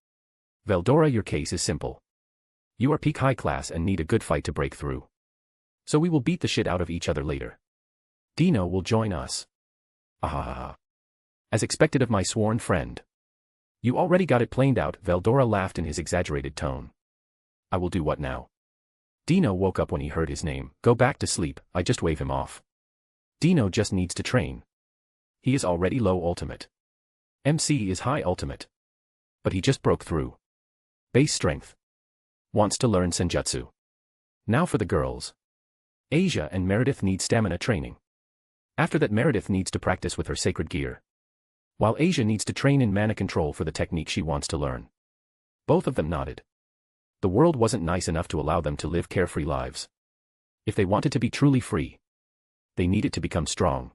Veldora, your case is simple. You are peak high class and need a good fight to break through. So we will beat the shit out of each other later. Dino will join us. Ahahaha. As expected of my sworn friend. You already got it planed out. Veldora laughed in his exaggerated tone. I will do what now? Dino woke up when he heard his name. Go back to sleep. I just wave him off. Dino just needs to train. He is already low ultimate. MC is high ultimate. But he just broke through. Base strength. Wants to learn senjutsu. Now for the girls. Asia and Meredith need stamina training. After that, Meredith needs to practice with her sacred gear. While Asia needs to train in mana control for the technique she wants to learn. Both of them nodded. The world wasn't nice enough to allow them to live carefree lives. If they wanted to be truly free, they needed to become strong.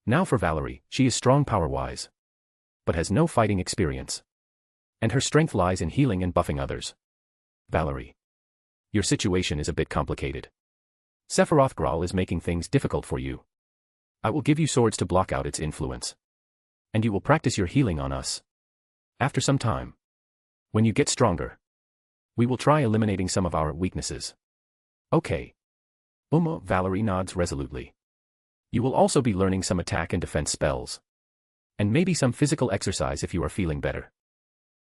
Now for Valerie, she is strong power-wise, but has no fighting experience. And her strength lies in healing and buffing others. Valerie. Your situation is a bit complicated. Sephiroth Graal is making things difficult for you. I will give you swords to block out its influence. And you will practice your healing on us. After some time. When you get stronger. We will try eliminating some of our weaknesses. Okay. Valerie nods resolutely. You will also be learning some attack and defense spells. And maybe some physical exercise if you are feeling better.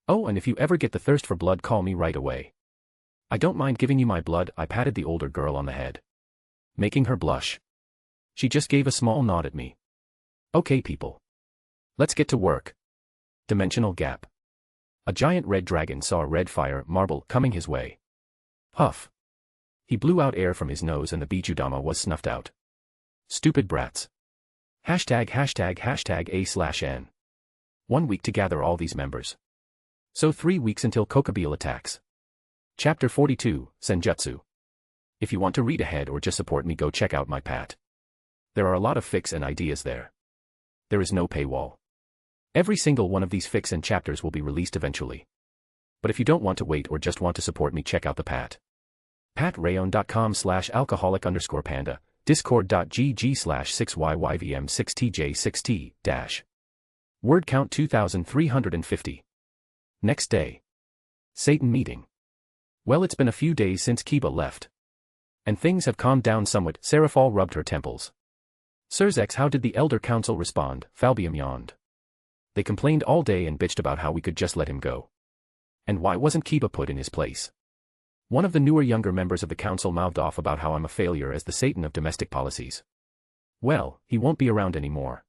Oh, and if you ever get the thirst for blood, call me right away. I don't mind giving you my blood. I patted the older girl on the head, making her blush. She just gave a small nod at me. Okay people. Let's get to work. Dimensional gap. A giant red dragon saw a red fire marble coming his way. Puff. He blew out air from his nose and the Bijudama was snuffed out. Stupid brats. ####A/N. 1 week to gather all these members. So 3 weeks until Kokabeel attacks. Chapter 42, Senjutsu. If you want to read ahead or just support me, go check out my pat. There are a lot of fics and ideas there. There is no paywall. Every single one of these fics and chapters will be released eventually. But if you don't want to wait or just want to support me, check out the pat. patrayon.com/alcoholic_panda, discord.gg/6yyvm6tj6t- Word count 2350. Next day. Satan meeting. Well, it's been a few days since Kiba left. And things have calmed down somewhat. Serafal rubbed her temples. Sirzex, how did the Elder Council respond? Falbium yawned. They complained all day and bitched about how we could just let him go. And why wasn't Kiba put in his place? One of the newer younger members of the council mouthed off about how I'm a failure as the Satan of domestic policies. Well, he won't be around anymore.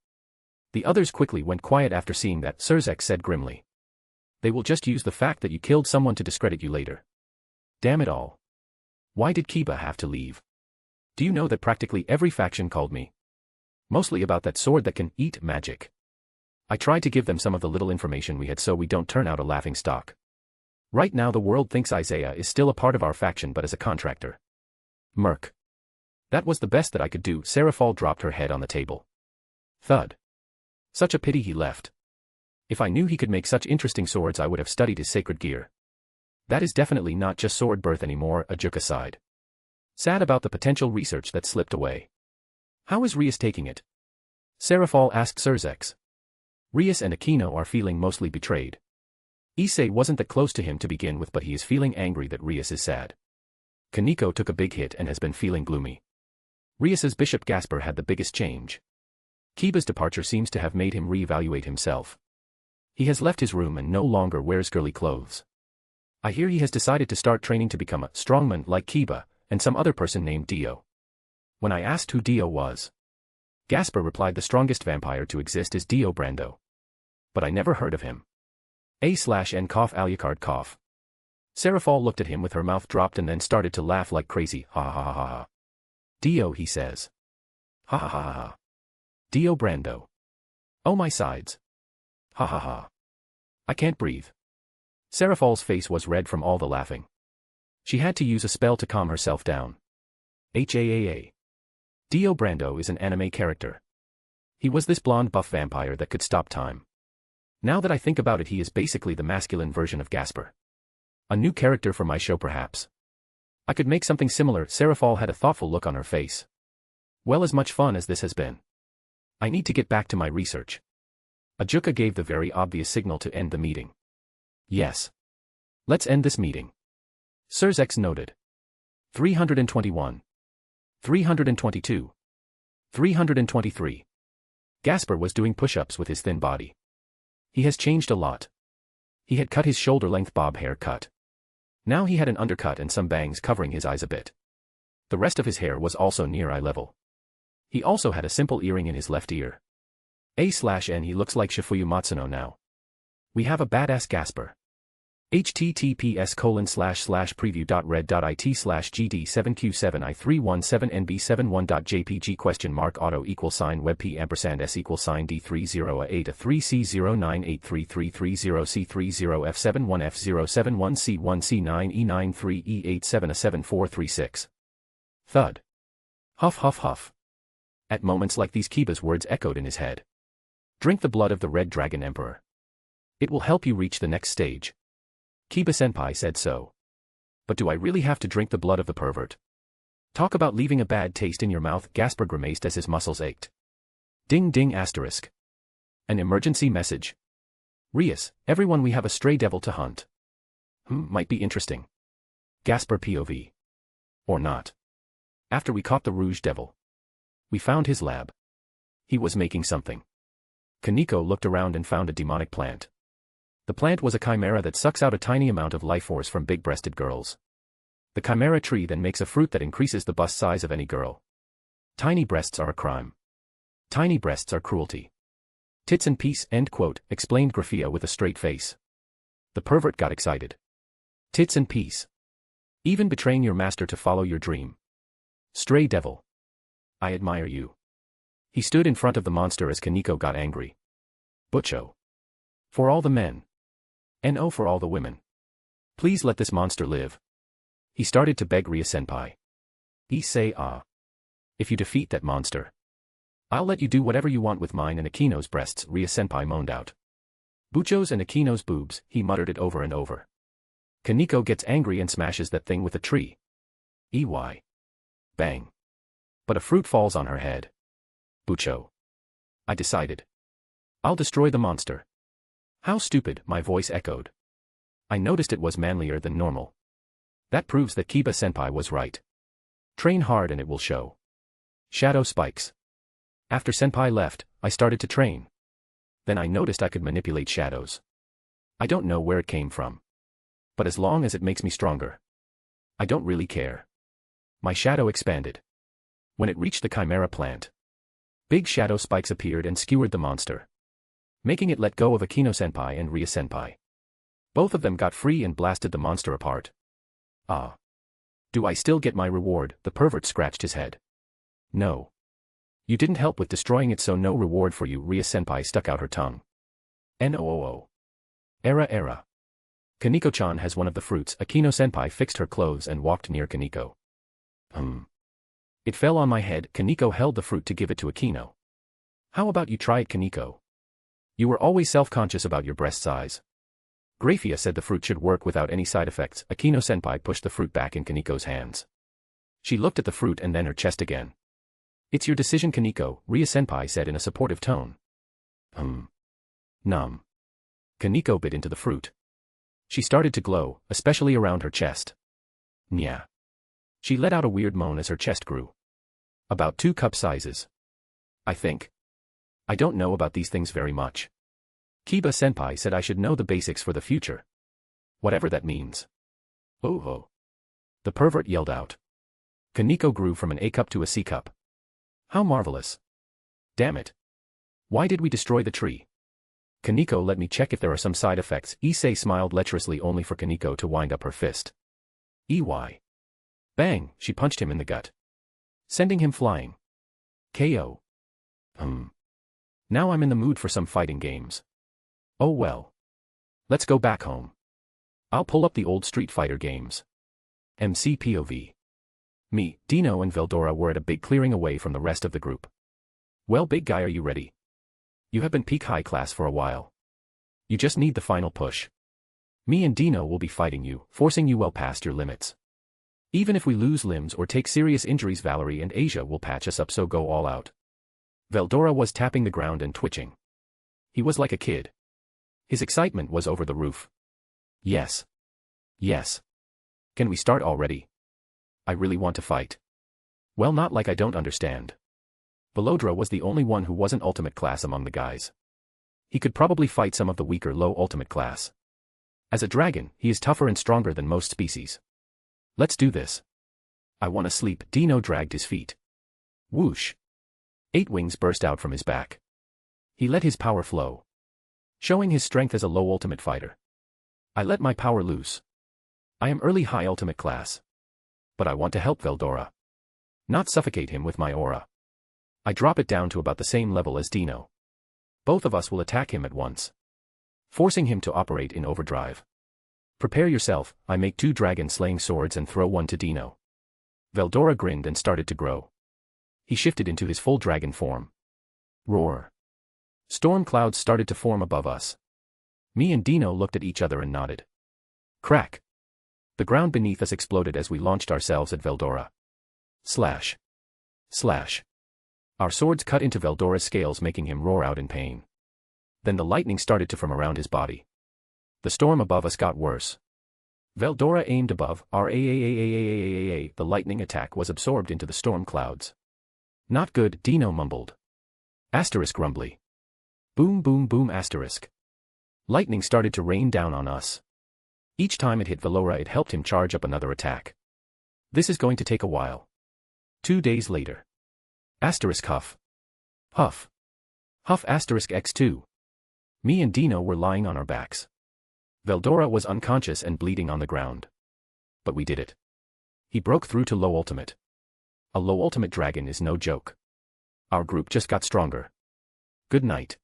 The others quickly went quiet after seeing that, Sirzex said grimly. They will just use the fact that you killed someone to discredit you later. Damn it all. Why did Kiba have to leave? Do you know that practically every faction called me? Mostly about that sword that can eat magic. I tried to give them some of the little information we had so we don't turn out a laughing stock. Right now the world thinks Isaiah is still a part of our faction but as a contractor. Merc. That was the best that I could do. Serafal dropped her head on the table. Thud. Such a pity he left. If I knew he could make such interesting swords I would have studied his sacred gear. That is definitely not just sword birth anymore, Ajuka sighed. Sad about the potential research that slipped away. How is Rias taking it? Serafal asked Sirzex. Rias and Aquino are feeling mostly betrayed. Issei wasn't that close to him to begin with, but he is feeling angry that Rias is sad. Kaneko took a big hit and has been feeling gloomy. Rias's Bishop Gasper had the biggest change. Kiba's departure seems to have made him reevaluate himself. He has left his room and no longer wears girly clothes. I hear he has decided to start training to become a strongman like Kiba, and some other person named Dio. When I asked who Dio was, Gasper replied the strongest vampire to exist is Dio Brando. But I never heard of him. A/N cough Alucard cough. Serafal looked at him with her mouth dropped and then started to laugh like crazy. Ha ha ha ha ha. Dio, he says. Ha ha ha ha. Dio Brando. Oh my sides. Ha ha ha. I can't breathe. Serafal's face was red from all the laughing. She had to use a spell to calm herself down. HAAA. Dio Brando is an anime character. He was this blonde buff vampire that could stop time. Now that I think about it, he is basically the masculine version of Gasper. A new character for my show perhaps. I could make something similar. Serafal had a thoughtful look on her face. Well, as much fun as this has been, I need to get back to my research. Ajuka gave the very obvious signal to end the meeting. Yes. Let's end this meeting. Sirzex noted. 321. 322. 323. Gasper was doing push-ups with his thin body. He has changed a lot. He had cut his shoulder-length bob hair cut. Now he had an undercut and some bangs covering his eyes a bit. The rest of his hair was also near eye level. He also had a simple earring in his left ear. A/N he looks like Shifuyu Matsuno now. We have a badass Gasper. https://preview.red.it/gd7q7i317NB71.jpg ? Thud. Huff huff huff. At moments like these Kiba's words echoed in his head. Drink the blood of the Red Dragon Emperor. It will help you reach the next stage. Kiba-senpai said so. But do I really have to drink the blood of the pervert? Talk about leaving a bad taste in your mouth. Gasper grimaced as his muscles ached. Ding ding asterisk. An emergency message. Rias, everyone, we have a stray devil to hunt. Might be interesting. Gasper POV. Or not. After we caught the Rouge Devil, we found his lab. He was making something. Kaneko looked around and found a demonic plant. The plant was a chimera that sucks out a tiny amount of life force from big-breasted girls. The chimera tree then makes a fruit that increases the bust size of any girl. Tiny breasts are a crime. Tiny breasts are cruelty. Tits and peace, end quote, explained Grafia with a straight face. The pervert got excited. Tits and peace. Even betraying your master to follow your dream. Stray devil. I admire you. He stood in front of the monster as Kaneko got angry. Butcho. For all the men. No for all the women. Please let this monster live. He started to beg Ria-senpai. Say ah. If you defeat that monster, I'll let you do whatever you want with mine and Akino's breasts, Ria-senpai moaned out. Butcho's and Akino's boobs, he muttered it over and over. Kaneko gets angry and smashes that thing with a tree. Bang. But a fruit falls on her head. Butcho. I decided. I'll destroy the monster. How stupid, my voice echoed. I noticed it was manlier than normal. That proves that Kiba-senpai was right. Train hard and it will show. Shadow spikes. After senpai left, I started to train. Then I noticed I could manipulate shadows. I don't know where it came from. But as long as it makes me stronger, I don't really care. My shadow expanded. When it reached the chimera plant, big shadow spikes appeared and skewered the monster, making it let go of Akino-senpai and Ria-senpai. Both of them got free and blasted the monster apart. Ah. Do I still get my reward? The pervert scratched his head. No. You didn't help with destroying it, so no reward for you. Ria-senpai stuck out her tongue. No. Era. Kaneko-chan has one of the fruits. Akino-senpai fixed her clothes and walked near Kaneko. It fell on my head. Kaneko held the fruit to give it to Akino. How about you try it, Kaneko? You were always self-conscious about your breast size. Grafia said the fruit should work without any side effects. Akino-senpai pushed the fruit back in Kaneko's hands. She looked at the fruit and then her chest again. It's your decision, Kaneko, Ria-senpai said in a supportive tone. Nom. Kaneko bit into the fruit. She started to glow, especially around her chest. Nya. She let out a weird moan as her chest grew. About 2 cup sizes. I think. I don't know about these things very much. Kiba-senpai said I should know the basics for the future. Whatever that means. Oh. The pervert yelled out. Kaneko grew from an A cup to a C cup. How marvelous. Damn it. Why did we destroy the tree? Kaneko, let me check if there are some side effects. Issei smiled lecherously only for Kaneko to wind up her fist. Bang, she punched him in the gut, sending him flying. KO. Now I'm in the mood for some fighting games. Oh well. Let's go back home. I'll pull up the old Street Fighter games. MC POV. Me, Dino and Veldora were at a big clearing away from the rest of the group. Well, big guy, are you ready? You have been peak high class for a while. You just need the final push. Me and Dino will be fighting you, forcing you well past your limits. Even if we lose limbs or take serious injuries, Valerie and Asia will patch us up, so go all out. Veldora was tapping the ground and twitching. He was like a kid. His excitement was over the roof. Yes. Can we start already? I really want to fight. Well, not like I don't understand. Velodra was the only one who wasn't ultimate class among the guys. He could probably fight some of the weaker low ultimate class. As a dragon, he is tougher and stronger than most species. Let's do this. I want to sleep. Dino dragged his feet. Whoosh. 8 wings burst out from his back. He let his power flow, showing his strength as a low ultimate fighter. I let my power loose. I am early high ultimate class. But I want to help Veldora, not suffocate him with my aura. I drop it down to about the same level as Dino. Both of us will attack him at once, forcing him to operate in overdrive. Prepare yourself. I make 2 dragon-slaying swords and throw one to Dino. Veldora grinned and started to grow. He shifted into his full dragon form. Roar. Storm clouds started to form above us. Me and Dino looked at each other and nodded. Crack. The ground beneath us exploded as we launched ourselves at Veldora. Slash. Our swords cut into Veldora's scales, making him roar out in pain. Then the lightning started to from around his body. The storm above us got worse. Veldora aimed above. The lightning attack was absorbed into the storm clouds. Not good, Dino mumbled. Asterisk rumbly. Boom boom boom asterisk. Lightning started to rain down on us. Each time it hit Veldora, it helped him charge up another attack. This is going to take a while. 2 days later. Asterisk huff. Huff. Huff asterisk x2. Me and Dino were lying on our backs. Veldora was unconscious and bleeding on the ground. But we did it. He broke through to low ultimate. A low ultimate dragon is no joke. Our group just got stronger. Good night.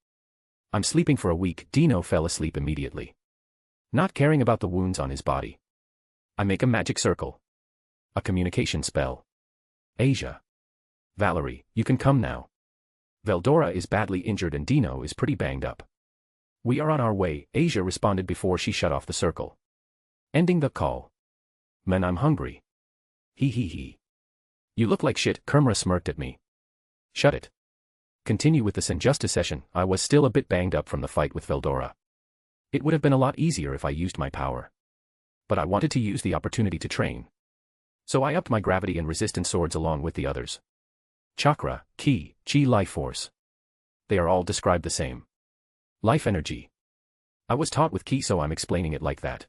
I'm sleeping for a week. Dino fell asleep immediately. Not caring about the wounds on his body. I make a magic circle. A communication spell. Asia. Valerie, you can come now. Veldora is badly injured and Dino is pretty banged up. We are on our way, Asia responded before she shut off the circle. Ending the call. Man, I'm hungry. He. You look like shit, Kermra smirked at me. Shut it. Continue with the Senjusta session. I was still a bit banged up from the fight with Veldora. It would have been a lot easier if I used my power. But I wanted to use the opportunity to train. So I upped my gravity and resistance swords along with the others. Chakra, Ki, Chi, life force. They are all described the same. Life energy. I was taught with Ki, so I'm explaining it like that.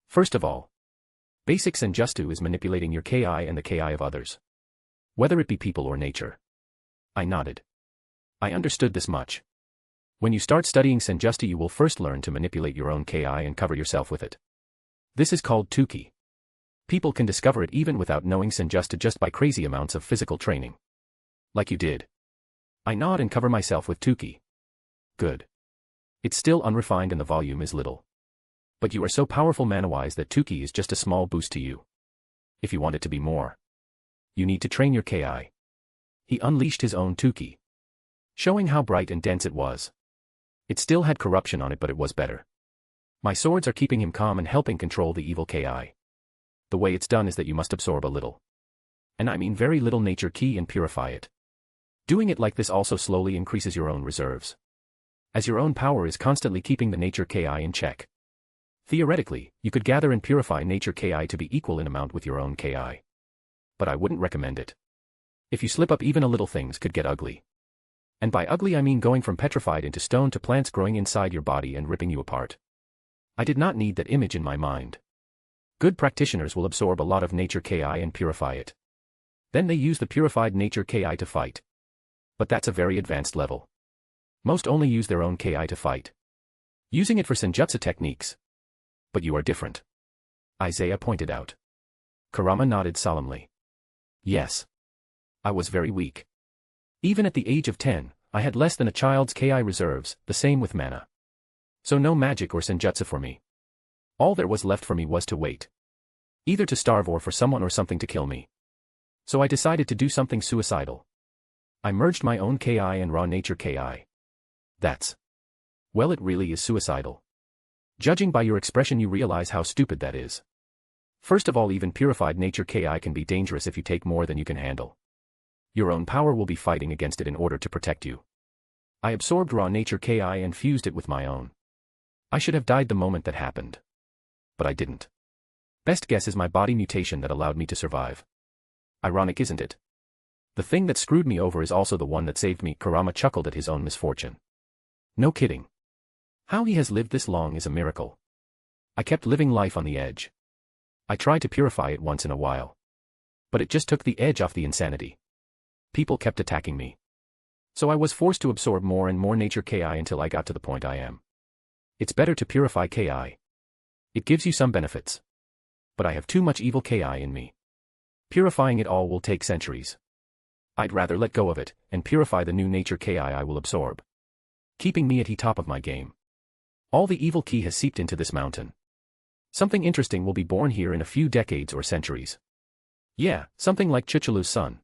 First of all, basic Senjutsu is manipulating your Ki and the Ki of others. Whether it be people or nature. I nodded. I understood this much. When you start studying Senjusta, you will first learn to manipulate your own Ki and cover yourself with it. This is called Tuki. People can discover it even without knowing Senjusta just by crazy amounts of physical training. Like you did. I nod and cover myself with Tuki. Good. It's still unrefined and the volume is little. But you are so powerful mana-wise that Tuki is just a small boost to you. If you want it to be more, you need to train your Ki. He unleashed his own Tuki, showing how bright and dense it was. It still had corruption on it, but it was better. My swords are keeping him calm and helping control the evil Ki. The way it's done is that you must absorb a little. And I mean very little nature Ki and purify it. Doing it like this also slowly increases your own reserves, as your own power is constantly keeping the nature Ki in check. Theoretically, you could gather and purify nature Ki to be equal in amount with your own Ki. But I wouldn't recommend it. If you slip up, even a little, things could get ugly. And by ugly I mean going from petrified into stone to plants growing inside your body and ripping you apart. I did not need that image in my mind. Good practitioners will absorb a lot of nature Ki and purify it. Then they use the purified nature Ki to fight. But that's a very advanced level. Most only use their own Ki to fight, using it for Senjutsu techniques. But you are different, Isaiah pointed out. Kurama nodded solemnly. Yes. I was very weak. Even at the age of 10, I had less than a child's Ki reserves, the same with mana. So no magic or Senjutsu for me. All there was left for me was to wait. Either to starve or for someone or something to kill me. So I decided to do something suicidal. I merged my own Ki and raw nature Ki. That's... well, it really is suicidal. Judging by your expression, you realize how stupid that is. First of all, even purified nature Ki can be dangerous if you take more than you can handle. Your own power will be fighting against it in order to protect you. I absorbed raw nature Ki and fused it with my own. I should have died the moment that happened. But I didn't. Best guess is my body mutation that allowed me to survive. Ironic, isn't it? The thing that screwed me over is also the one that saved me. Kurama chuckled at his own misfortune. No kidding. How he has lived this long is a miracle. I kept living life on the edge. I tried to purify it once in a while. But it just took the edge off the insanity. People kept attacking me. So I was forced to absorb more and more nature Ki until I got to the point I am. It's better to purify Ki. It gives you some benefits. But I have too much evil Ki in me. Purifying it all will take centuries. I'd rather let go of it, and purify the new nature Ki I will absorb, keeping me at the top of my game. All the evil Ki has seeped into this mountain. Something interesting will be born here in a few decades or centuries. Yeah, something like Chichulu's son.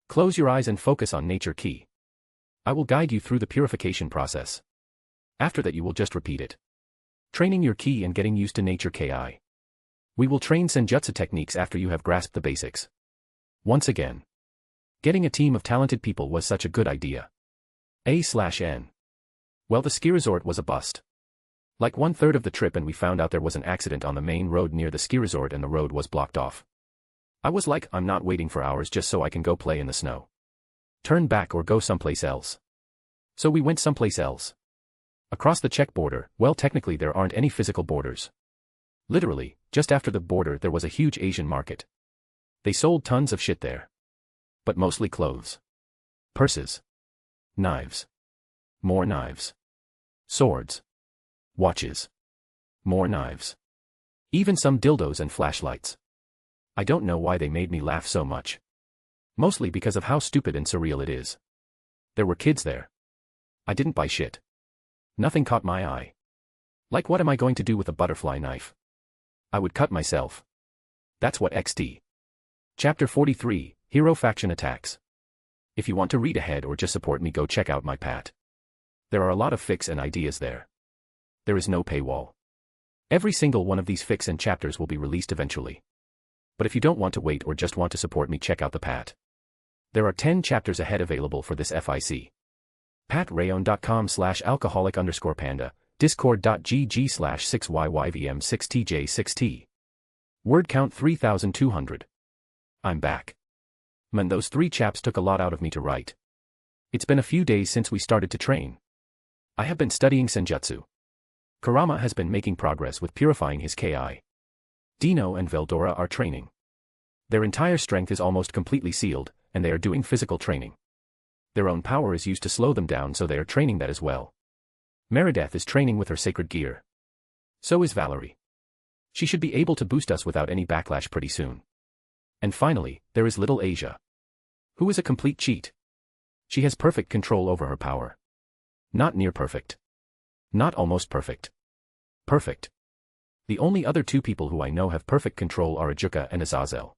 Close your eyes and focus on nature Ki. I will guide you through the purification process. After that you will just repeat it. Training your Ki and getting used to nature Ki. We will train Senjutsu techniques after you have grasped the basics. Once again, getting a team of talented people was such a good idea. A/N. Well, the ski resort was a bust. Like 1/3 of the trip and we found out there was an accident on the main road near the ski resort and the road was blocked off. I was like, I'm not waiting for hours just so I can go play in the snow. Turn back or go someplace else. So we went someplace else. Across the Czech border, well, technically there aren't any physical borders. Literally, just after the border there was a huge Asian market. They sold tons of shit there. But mostly clothes. Purses. Knives. More knives. Swords. Watches. More knives. Even some dildos and flashlights. I don't know why they made me laugh so much. Mostly because of how stupid and surreal it is. There were kids there. I didn't buy shit. Nothing caught my eye. Like, what am I going to do with a butterfly knife? I would cut myself. That's what DxD. Chapter 43, Hero Faction Attacks. If you want to read ahead or just support me, go check out my Pat. There are a lot of fics and ideas there. There is no paywall. Every single one of these fics and chapters will be released eventually. But if you don't want to wait or just want to support me, check out the Pat. There are 10 chapters ahead available for this FIC. patrayon.com/alcoholic_panda, discord.gg/6yyvm6tj6t. Word count 3200. I'm back. Man, those 3 chaps took a lot out of me to write. It's been a few days since we started to train. I have been studying Senjutsu. Kurama has been making progress with purifying his Ki. Dino and Veldora are training. Their entire strength is almost completely sealed, and they are doing physical training. Their own power is used to slow them down, so they are training that as well. Meredith is training with her sacred gear. So is Valerie. She should be able to boost us without any backlash pretty soon. And finally, there is little Asia. Who is a complete cheat. She has perfect control over her power. Not near perfect. Not almost perfect. Perfect. The only other 2 people who I know have perfect control are Ajuka and Azazel.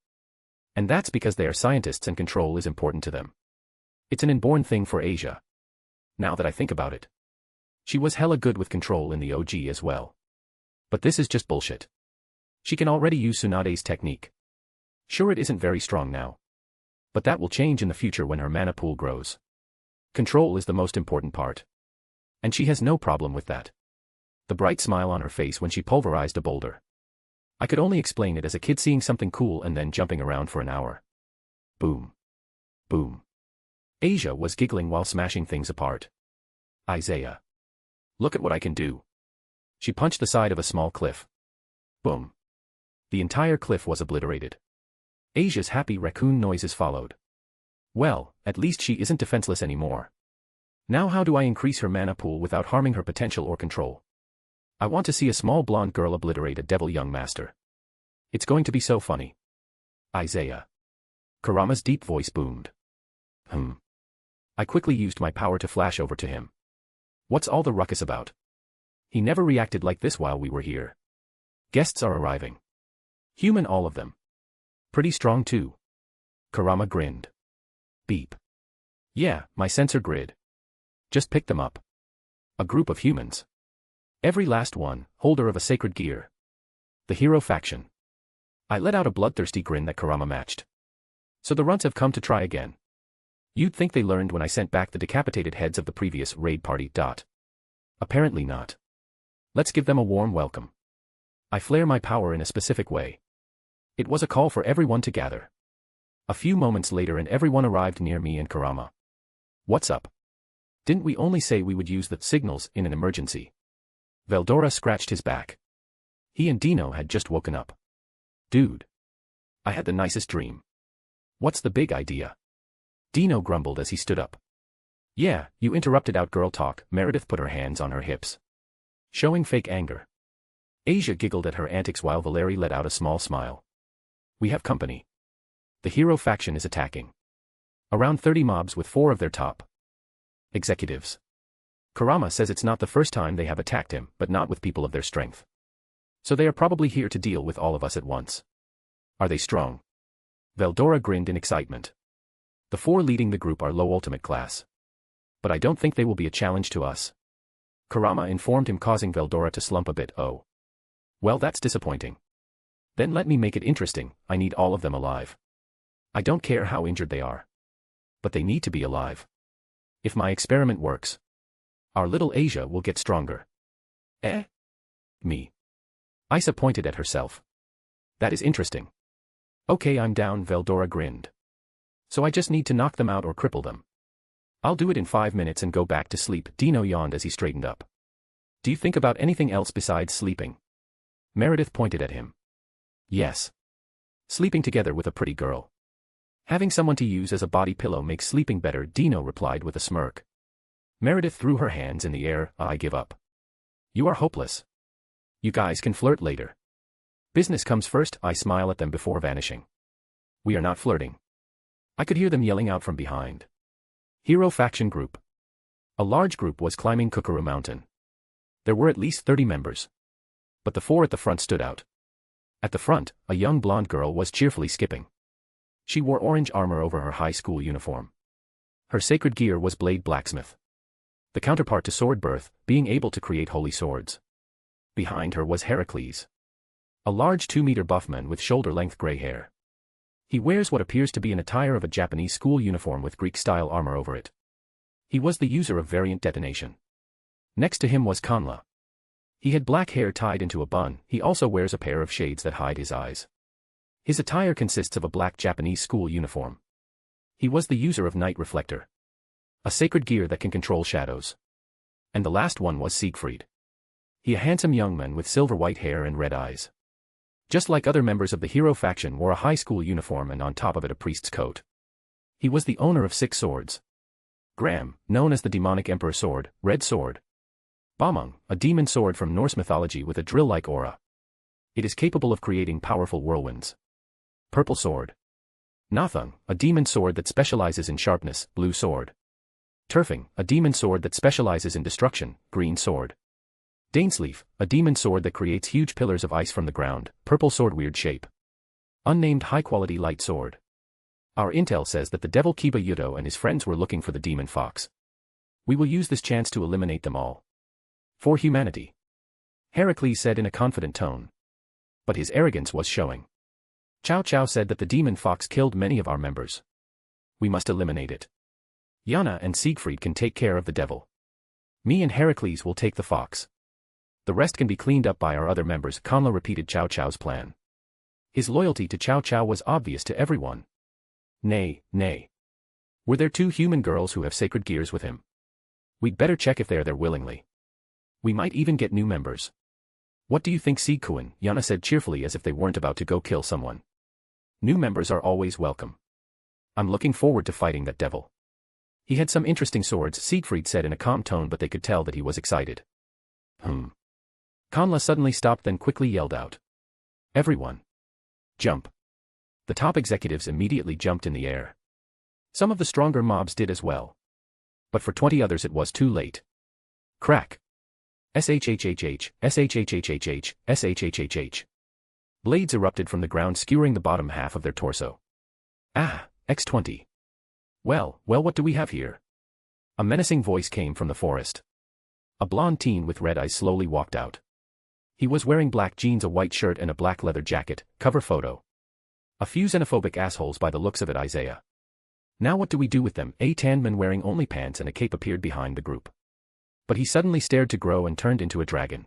And that's because they are scientists and control is important to them. It's an inborn thing for Asia. Now that I think about it. She was hella good with control in the OG as well. But this is just bullshit. She can already use Tsunade's technique. Sure, it isn't very strong now. But that will change in the future when her mana pool grows. Control is the most important part. And she has no problem with that. The bright smile on her face when she pulverized a boulder. I could only explain it as a kid seeing something cool and then jumping around for an hour. Boom. Boom. Asia was giggling while smashing things apart. Isaiah. Look at what I can do. She punched the side of a small cliff. Boom. The entire cliff was obliterated. Asia's happy raccoon noises followed. Well, at least she isn't defenseless anymore. Now how do I increase her mana pool without harming her potential or control? I want to see a small blonde girl obliterate a devil young master. It's going to be so funny. Isaiah. Kurama's deep voice boomed. I quickly used my power to flash over to him. What's all the ruckus about? He never reacted like this while we were here. Guests are arriving. Human, all of them. Pretty strong too. Kurama grinned. Beep. Yeah, my sensor grid. Just pick them up. A group of humans. Every last one, holder of a sacred gear. The hero faction. I let out a bloodthirsty grin that Kurama matched. So the runts have come to try again. You'd think they learned when I sent back the decapitated heads of the previous raid party. Apparently not. Let's give them a warm welcome. I flare my power in a specific way. It was a call for everyone to gather. A few moments later and everyone arrived near me and Kurama. What's up? Didn't we only say we would use the signals in an emergency? Veldora scratched his back. He and Dino had just woken up. Dude. I had the nicest dream. What's the big idea? Dino grumbled as he stood up. Yeah, you interrupted out girl talk. Meredith put her hands on her hips, showing fake anger. Asia giggled at her antics while Valerie let out a small smile. We have company. The hero faction is attacking. Around 30 mobs with 4 of their top executives. Kurama says it's not the first time they have attacked him, but not with people of their strength. So they are probably here to deal with all of us at once. Are they strong? Veldora grinned in excitement. The 4 leading the group are low ultimate class. But I don't think they will be a challenge to us. Kurama informed him, causing Veldora to slump a bit. Oh. Well, that's disappointing. Then let me make it interesting. I need all of them alive. I don't care how injured they are. But they need to be alive. If my experiment works, our little Asia will get stronger. Eh? Me. Isa pointed at herself. That is interesting. Okay, I'm down, Veldora grinned. So I just need to knock them out or cripple them. I'll do it in 5 minutes and go back to sleep. Dino yawned as he straightened up. Do you think about anything else besides sleeping? Meredith pointed at him. Yes. Sleeping together with a pretty girl. Having someone to use as a body pillow makes sleeping better, Dino replied with a smirk. Meredith threw her hands in the air. I give up. You are hopeless. You guys can flirt later. Business comes first. I smile at them before vanishing. We are not flirting. I could hear them yelling out from behind. Hero faction group. A large group was climbing Kukuru Mountain. There were at least 30 members. But the 4 at the front stood out. At the front, a young blonde girl was cheerfully skipping. She wore orange armor over her high school uniform. Her sacred gear was blade blacksmith. The counterpart to sword birth, being able to create holy swords. Behind her was Heracles. A large 2-meter buff man with shoulder-length gray hair. He wears what appears to be an attire of a Japanese school uniform with Greek-style armor over it. He was the user of variant detonation. Next to him was Kanla. He had black hair tied into a bun. He also wears a pair of shades that hide his eyes. His attire consists of a black Japanese school uniform. He was the user of Night Reflector, a sacred gear that can control shadows. And the last one was Siegfried. He a handsome young man with silver white hair and red eyes. Just like other members of the hero faction, wore a high school uniform and on top of it a priest's coat. He was the owner of 6 swords. Gram, known as the demonic emperor sword, red sword. Bamung, a demon sword from Norse mythology with a drill-like aura. It is capable of creating powerful whirlwinds. Purple sword. Nathung, a demon sword that specializes in sharpness, blue sword. Turfing, a demon sword that specializes in destruction, green sword. Dainsleif, a demon sword that creates huge pillars of ice from the ground, purple sword weird shape. Unnamed high-quality light sword. Our intel says that the devil Kiba Yudo and his friends were looking for the demon fox. We will use this chance to eliminate them all. For humanity. Heracles said in a confident tone. But his arrogance was showing. Cao Cao said that the demon fox killed many of our members. We must eliminate it. Yana and Siegfried can take care of the devil. Me and Heracles will take the fox. The rest can be cleaned up by our other members. Kanla repeated Cao Cao's plan. His loyalty to Cao Cao was obvious to everyone. Nay. Were there 2 human girls who have sacred gears with him? We'd better check if they're there willingly. We might even get new members. What do you think, Siegkuin? Yana said cheerfully as if they weren't about to go kill someone. New members are always welcome. I'm looking forward to fighting that devil. He had some interesting swords, Siegfried said in a calm tone, but they could tell that he was excited. Kanla suddenly stopped, then quickly yelled out. Everyone. Jump. The top executives immediately jumped in the air. Some of the stronger mobs did as well. But for 20 others it was too late. Crack. SHHHH, SHHHHH, SHHHH. Blades erupted from the ground, skewering the bottom half of their torso. Ah, X20. Well, what do we have here? A menacing voice came from the forest. A blonde teen with red eyes slowly walked out. He was wearing black jeans, a white shirt and a black leather jacket. Cover photo. A few xenophobic assholes by the looks of it, Isaiah. Now what do we do with them? A tanned man wearing only pants and a cape appeared behind the group. But he suddenly stared to grow and turned into a dragon.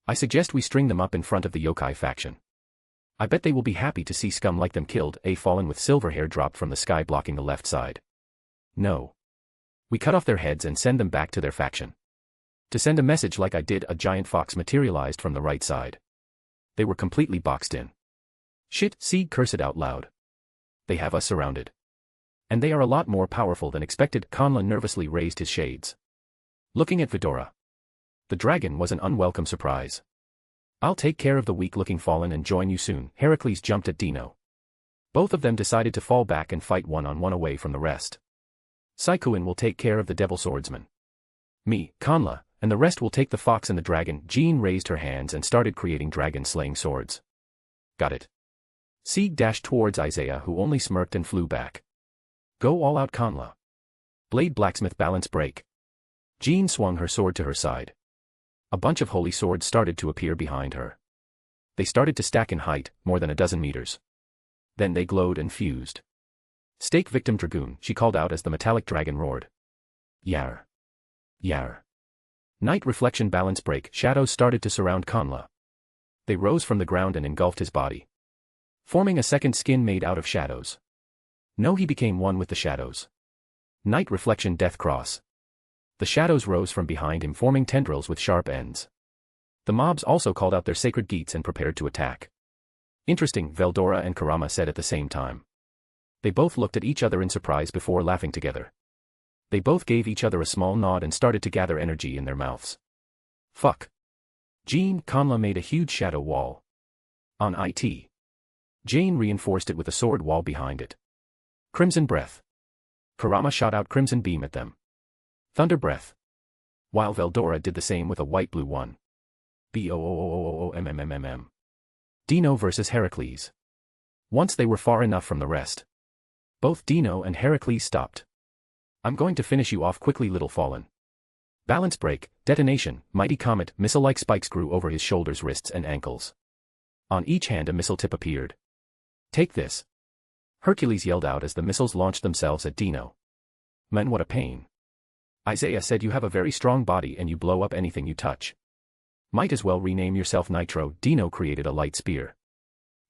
I suggest we string them up in front of the yokai faction. I bet they will be happy to see scum like them killed. A fallen with silver hair dropped from the sky, blocking the left side. No. We cut off their heads and send them back to their faction. To send a message like I did. A giant fox materialized from the right side. They were completely boxed in. Shit, Sieg cursed out loud. They have us surrounded. And they are a lot more powerful than expected. Kanla nervously raised his shades. Looking at Vidora. The dragon was an unwelcome surprise. I'll take care of the weak-looking fallen and join you soon. Heracles jumped at Dino. Both of them decided to fall back and fight one-on-one away from the rest. Saikuin will take care of the devil swordsman. Me, Kanla, and the rest will take the fox and the dragon. Jean raised her hands and started creating dragon-slaying swords. Got it. Sieg dashed towards Isaiah, who only smirked and flew back. Go all out, Kanla. Blade blacksmith balance break. Jean swung her sword to her side. A bunch of holy swords started to appear behind her. They started to stack in height, more than a dozen meters. Then they glowed and fused. Stake victim dragoon, she called out as the metallic dragon roared. Yar. Yar. Night reflection balance break. Shadows started to surround Kanla. They rose from the ground and engulfed his body, forming a second skin made out of shadows. No, he became one with the shadows. Night reflection death cross. The shadows rose from behind him, forming tendrils with sharp ends. The mobs also called out their sacred geats and prepared to attack. Interesting, Veldora and Kurama said at the same time. They both looked at each other in surprise before laughing together. They both gave each other a small nod and started to gather energy in their mouths. Fuck. Jean Conla made a huge shadow wall. On it. Jane reinforced it with a sword wall behind it. Crimson breath. Kurama shot out crimson beam at them. Thunder breath. While Veldora did the same with a white-blue one. BOOOOOMMMM. Dino versus Heracles. Once they were far enough from the rest. Both Dino and Heracles stopped. I'm going to finish you off quickly, little fallen. Balance break, detonation, mighty comet, missile-like spikes grew over his shoulders, wrists and ankles. On each hand a missile tip appeared. Take this. Hercules yelled out as the missiles launched themselves at Dino. Man, what a pain. Isaiah said, you have a very strong body and you blow up anything you touch. Might as well rename yourself Nitro. Dino created a light spear.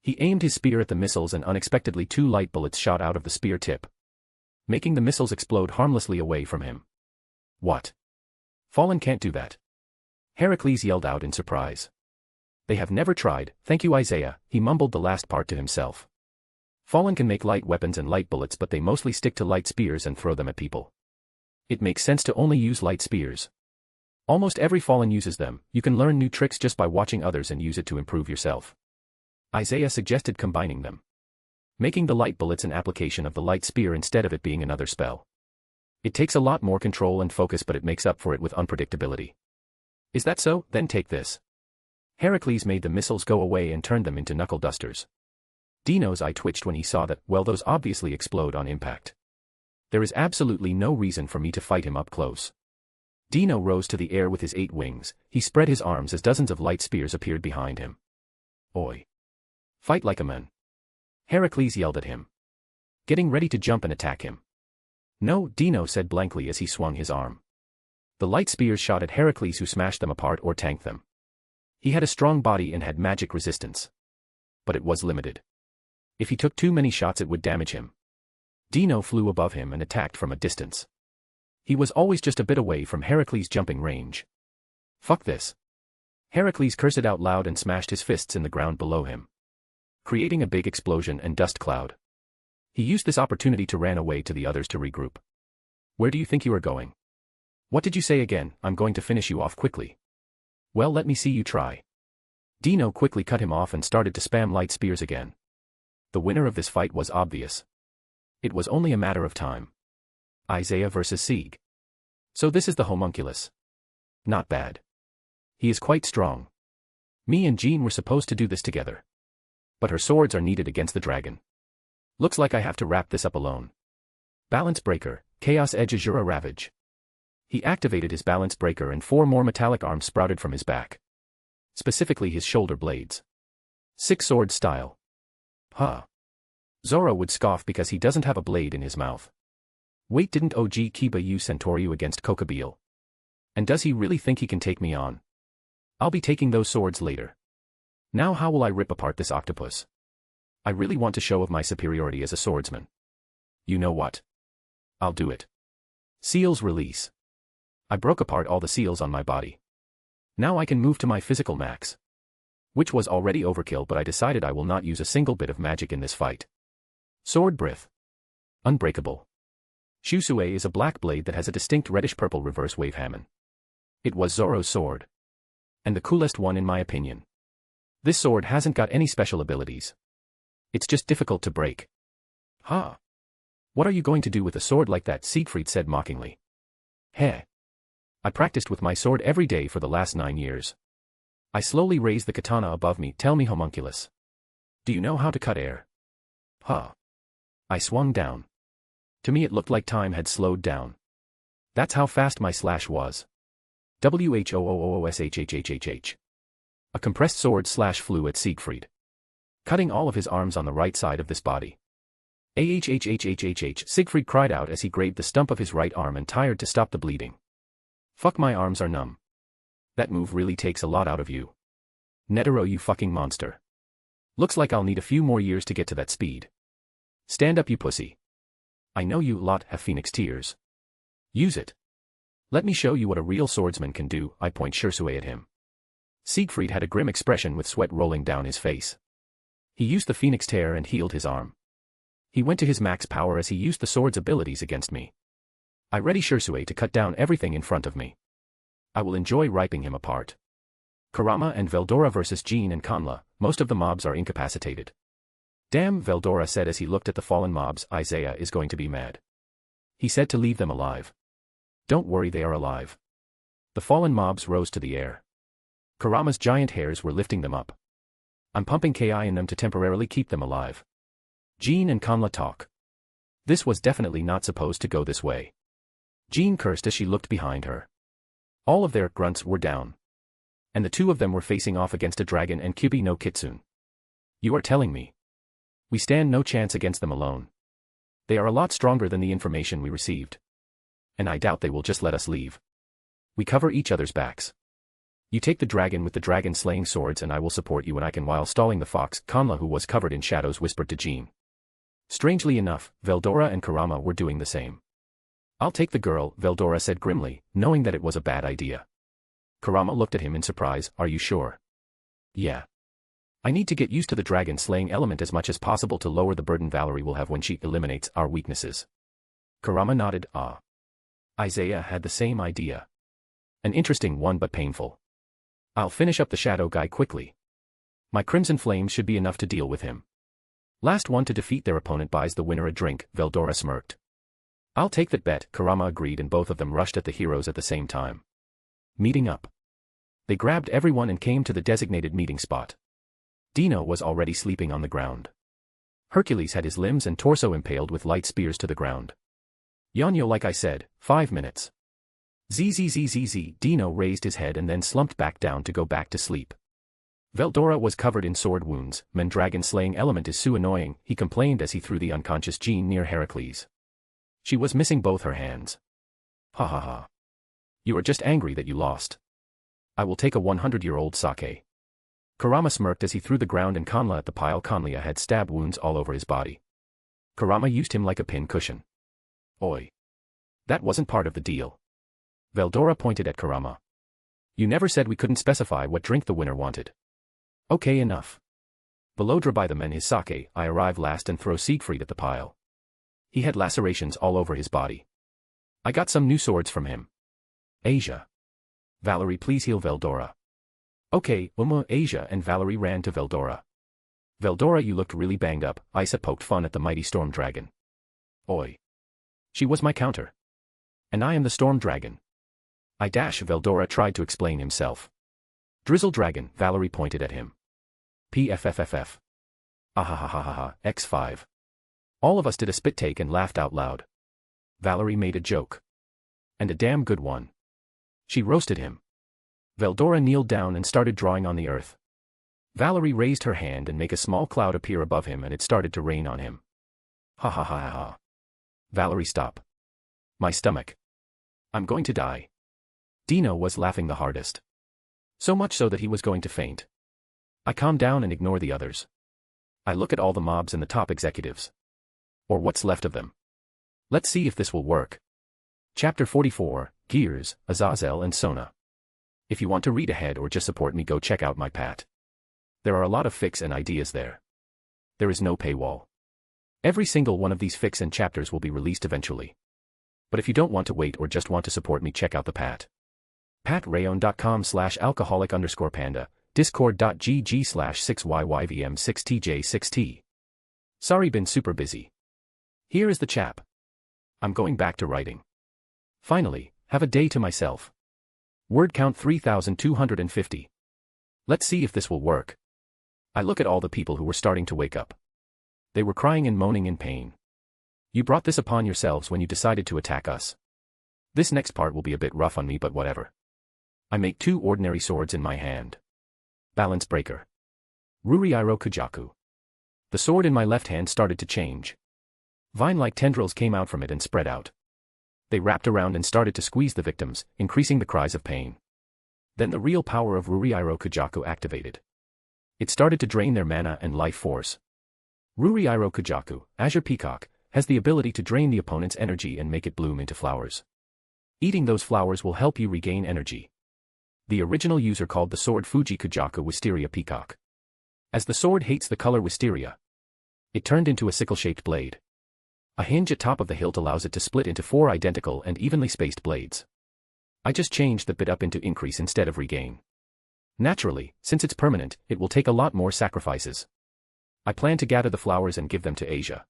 He aimed his spear at the missiles and unexpectedly 2 light bullets shot out of the spear tip, making the missiles explode harmlessly away from him. What? Fallen can't do that. Heracles yelled out in surprise. They have never tried. Thank you, Isaiah. He mumbled the last part to himself. Fallen can make light weapons and light bullets, but they mostly stick to light spears and throw them at people. It makes sense to only use light spears. Almost every Fallen uses them. You can learn new tricks just by watching others and use it to improve yourself. Isaiah suggested combining them, making the light bullets an application of the light spear instead of it being another spell. It takes a lot more control and focus, but it makes up for it with unpredictability. Is that so? Then take this. Heracles made the missiles go away and turned them into knuckle dusters. Dino's eye twitched when he saw that, well, those obviously explode on impact. There is absolutely no reason for me to fight him up close. Dino rose to the air with his 8 wings. He spread his arms as dozens of light spears appeared behind him. Oi. Fight like a man. Heracles yelled at him, getting ready to jump and attack him. No, Dino said blankly as he swung his arm. The light spears shot at Heracles, who smashed them apart or tanked them. He had a strong body and had magic resistance. But it was limited. If he took too many shots it would damage him. Dino flew above him and attacked from a distance. He was always just a bit away from Heracles' jumping range. Fuck this. Heracles cursed out loud and smashed his fists in the ground below him, creating a big explosion and dust cloud. He used this opportunity to ran away to the others to regroup. Where do you think you are going? What did you say again? I'm going to finish you off quickly. Well, let me see you try. Dino quickly cut him off and started to spam light spears again. The winner of this fight was obvious. It was only a matter of time. Isaiah versus Sieg. So this is the homunculus. Not bad. He is quite strong. Me and Jean were supposed to do this together. But her swords are needed against the dragon. Looks like I have to wrap this up alone. Balance breaker, Chaos Edge Azura Ravage. He activated his balance breaker and 4 more metallic arms sprouted from his back. Specifically his shoulder blades. 6 sword style. Huh. Zoro would scoff because he doesn't have a blade in his mouth. Wait, didn't OG Kiba use Centauryu against Kokobeel? And does he really think he can take me on? I'll be taking those swords later. Now how will I rip apart this octopus? I really want to show of my superiority as a swordsman. You know what? I'll do it. Seals release. I broke apart all the seals on my body. Now I can move to my physical max. Which was already overkill, but I decided I will not use a single bit of magic in this fight. Sword breath. Unbreakable. Shusue is a black blade that has a distinct reddish-purple reverse wave hamon. It was Zoro's sword. And the coolest one in my opinion. This sword hasn't got any special abilities. It's just difficult to break. Huh. What are you going to do with a sword like that? Siegfried said mockingly. Heh. I practiced with my sword every day for the last 9 years. I slowly raised the katana above me. Tell me, homunculus. Do you know how to cut air? Huh. I swung down. To me it looked like time had slowed down. That's how fast my slash was. WHOOOOSHHHHH. A compressed sword slash flew at Siegfried, cutting all of his arms on the right side of this body. AHHHHHH. Siegfried cried out as he grabbed the stump of his right arm and tired to stop the bleeding. Fuck, my arms are numb. That move really takes a lot out of you. Netero, you fucking monster. Looks like I'll need a few more years to get to that speed. Stand up, you pussy. I know you lot have phoenix tears. Use it. Let me show you what a real swordsman can do, I point Shursui at him. Siegfried had a grim expression with sweat rolling down his face. He used the Phoenix Tear and healed his arm. He went to his max power as he used the sword's abilities against me. I ready Shursui to cut down everything in front of me. I will enjoy ripping him apart. Kurama and Veldora versus Jean and Kanla, most of the mobs are incapacitated. Damn, Veldora said as he looked at the fallen mobs, Isaiah is going to be mad. He said to leave them alive. Don't worry, they are alive. The fallen mobs rose to the air. Kurama's giant hairs were lifting them up. I'm pumping Ki in them to temporarily keep them alive. Jean and Kanla talk. This was definitely not supposed to go this way. Jean cursed as she looked behind her. All of their grunts were down. And the two of them were facing off against a dragon and Kiba no Kitsune. You are telling me we stand no chance against them alone. They are a lot stronger than the information we received. And I doubt they will just let us leave. We cover each other's backs. You take the dragon with the dragon-slaying swords and I will support you when I can while stalling the fox, Kanla, who was covered in shadows, whispered to Jean. Strangely enough, Veldora and Kurama were doing the same. I'll take the girl, Veldora said grimly, knowing that it was a bad idea. Kurama looked at him in surprise. Are you sure? Yeah. I need to get used to the dragon-slaying element as much as possible to lower the burden Valerie will have when she eliminates our weaknesses. Kurama nodded. Ah. Isaiah had the same idea. An interesting one but painful. I'll finish up the shadow guy quickly. My crimson flames should be enough to deal with him. Last one to defeat their opponent buys the winner a drink, Veldora smirked. I'll take that bet, Kurama agreed, and both of them rushed at the heroes at the same time. Meeting up. They grabbed everyone and came to the designated meeting spot. Dino was already sleeping on the ground. Hercules had his limbs and torso impaled with light spears to the ground. Yanyo, like I said, 5 minutes. Zzz. Dino raised his head and then slumped back down to go back to sleep. Veldora was covered in sword wounds. Dragon slaying element is so annoying, he complained as he threw the unconscious Jean near Heracles. She was missing both her hands. Ha ha ha. You are just angry that you lost. I will take a 100-year-old sake. Kurama smirked as he threw the ground and Kanla at the pile. Kanla had stab wounds all over his body. Kurama used him like a pin cushion. Oi. That wasn't part of the deal. Veldora pointed at Kurama. You never said we couldn't specify what drink the winner wanted. Okay, enough. Velodra buy the men his sake. I arrive last and throw Siegfried at the pile. He had lacerations all over his body. I got some new swords from him. Asia. Valerie, please heal Veldora. Okay, Asia and Valerie ran to Veldora. Veldora, you looked really banged up. Isa poked fun at the mighty storm dragon. Oi. She was my counter. And I am the storm dragon. Veldora tried to explain himself. Drizzle dragon, Valerie pointed at him. PFFFF. Ahahahaha, X5. All of us did a spit take and laughed out loud. Valerie made a joke. And a damn good one. She roasted him. Veldora kneeled down and started drawing on the earth. Valerie raised her hand and made a small cloud appear above him and it started to rain on him. Ha ha ha ha ha. Valerie, stop. My stomach. I'm going to die. Dino was laughing the hardest. So much so that he was going to faint. I calm down and ignore the others. I look at all the mobs and the top executives. Or what's left of them. Let's see if this will work. Chapter 44, Gears, Azazel and Sona. If you want to read ahead or just support me, go check out my Pat. There are a lot of fics and ideas there. There is no paywall. Every single one of these fics and chapters will be released eventually. But if you don't want to wait or just want to support me, check out the Pat. Patreon.com/alcoholic_panda, discord.gg/6yyvm6tj6t. Sorry, been super busy. Here is the chap. I'm going back to writing. Finally, have a day to myself. Word count 3,250. Let's see if this will work. I look at all the people who were starting to wake up. They were crying and moaning in pain. You brought this upon yourselves when you decided to attack us. This next part will be a bit rough on me, but whatever. I make 2 ordinary swords in my hand. Balance breaker. Ruriiro Kujaku. The sword in my left hand started to change. Vine-like tendrils came out from it and spread out. They wrapped around and started to squeeze the victims, increasing the cries of pain. Then the real power of Ruriiro Kujaku activated. It started to drain their mana and life force. Ruriiro Kujaku, Azure Peacock, has the ability to drain the opponent's energy and make it bloom into flowers. Eating those flowers will help you regain energy. The original user called the sword Fuji Kujaku Wisteria Peacock. As the sword hates the color wisteria, it turned into a sickle-shaped blade. A hinge at top of the hilt allows it to split into 4 identical and evenly spaced blades. I just changed the bit up into increase instead of regain. Naturally, since it's permanent, it will take a lot more sacrifices. I plan to gather the flowers and give them to Asia.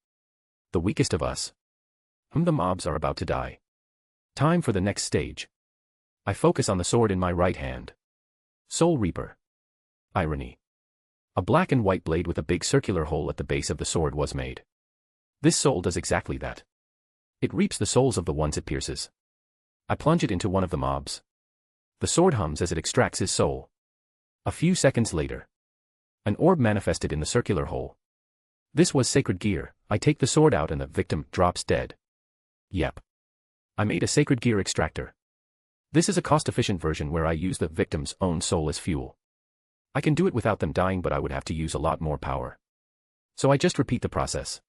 The weakest of us. The mobs are about to die. Time for the next stage. I focus on the sword in my right hand. Soul Reaper. Irony. A black and white blade with a big circular hole at the base of the sword was made. This soul does exactly that. It reaps the souls of the ones it pierces. I plunge it into one of the mobs. The sword hums as it extracts his soul. A few seconds later, an orb manifested in the circular hole. This was sacred gear. I take the sword out and the victim drops dead. Yep. I made a sacred gear extractor. This is a cost-efficient version where I use the victim's own soul as fuel. I can do it without them dying, but I would have to use a lot more power. So I just repeat the process.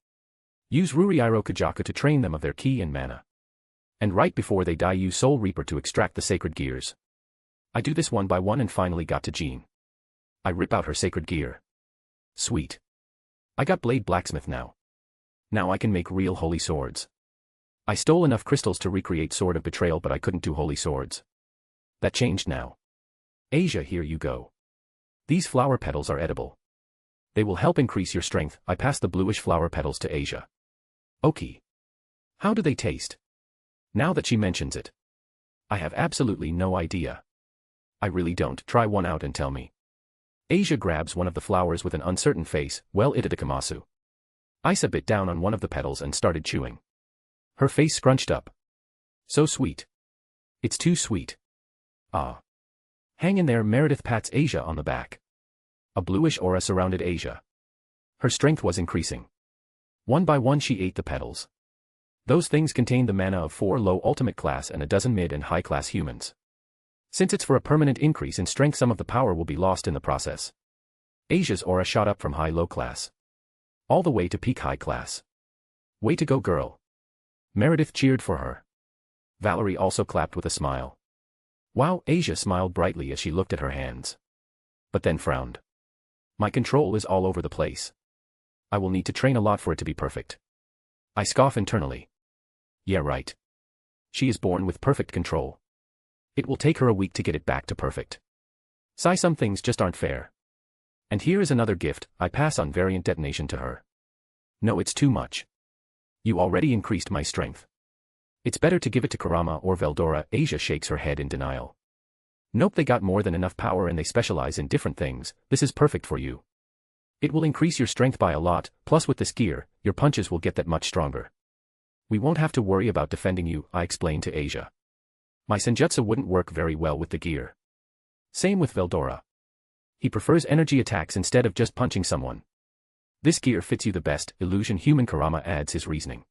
Use Ruriiro Kujaku to train them of their ki and mana. And right before they die, use Soul Reaper to extract the sacred gears. I do this one by one and finally got to Jean. I rip out her sacred gear. Sweet. I got Blade Blacksmith now. Now I can make real holy swords. I stole enough crystals to recreate Sword of Betrayal, but I couldn't do holy swords. That changed now. Asia, here you go. These flower petals are edible. They will help increase your strength. I pass the bluish flower petals to Asia. Okay. How do they taste? Now that she mentions it. I have absolutely no idea. I really don't. Try one out and tell me. Asia grabs one of the flowers with an uncertain face. Well, itadakamasu. Isa bit down on one of the petals and started chewing. Her face scrunched up. So sweet. It's too sweet. Ah. Hang in there. Meredith pats Asia on the back. A bluish aura surrounded Asia. Her strength was increasing. One by one she ate the petals. Those things contained the mana of 4 low ultimate class and a dozen mid and high class humans. Since it's for a permanent increase in strength, some of the power will be lost in the process. Asia's aura shot up from high-low class. All the way to peak high class. Way to go, girl. Meredith cheered for her. Valerie also clapped with a smile. Wow, Asia smiled brightly as she looked at her hands. But then frowned. My control is all over the place. I will need to train a lot for it to be perfect. I scoff internally. Yeah, right. She is born with perfect control. It will take her a week to get it back to perfect. Sigh, some things just aren't fair. And here is another gift. I pass on variant detonation to her. No, it's too much. You already increased my strength. It's better to give it to Karama or Veldora. Asia shakes her head in denial. Nope, they got more than enough power and they specialize in different things. This is perfect for you. It will increase your strength by a lot, plus with this gear, your punches will get that much stronger. We won't have to worry about defending you, I explained to Asia. My senjutsu wouldn't work very well with the gear. Same with Veldora. He prefers energy attacks instead of just punching someone. This gear fits you the best, illusion human. Karama adds his reasoning.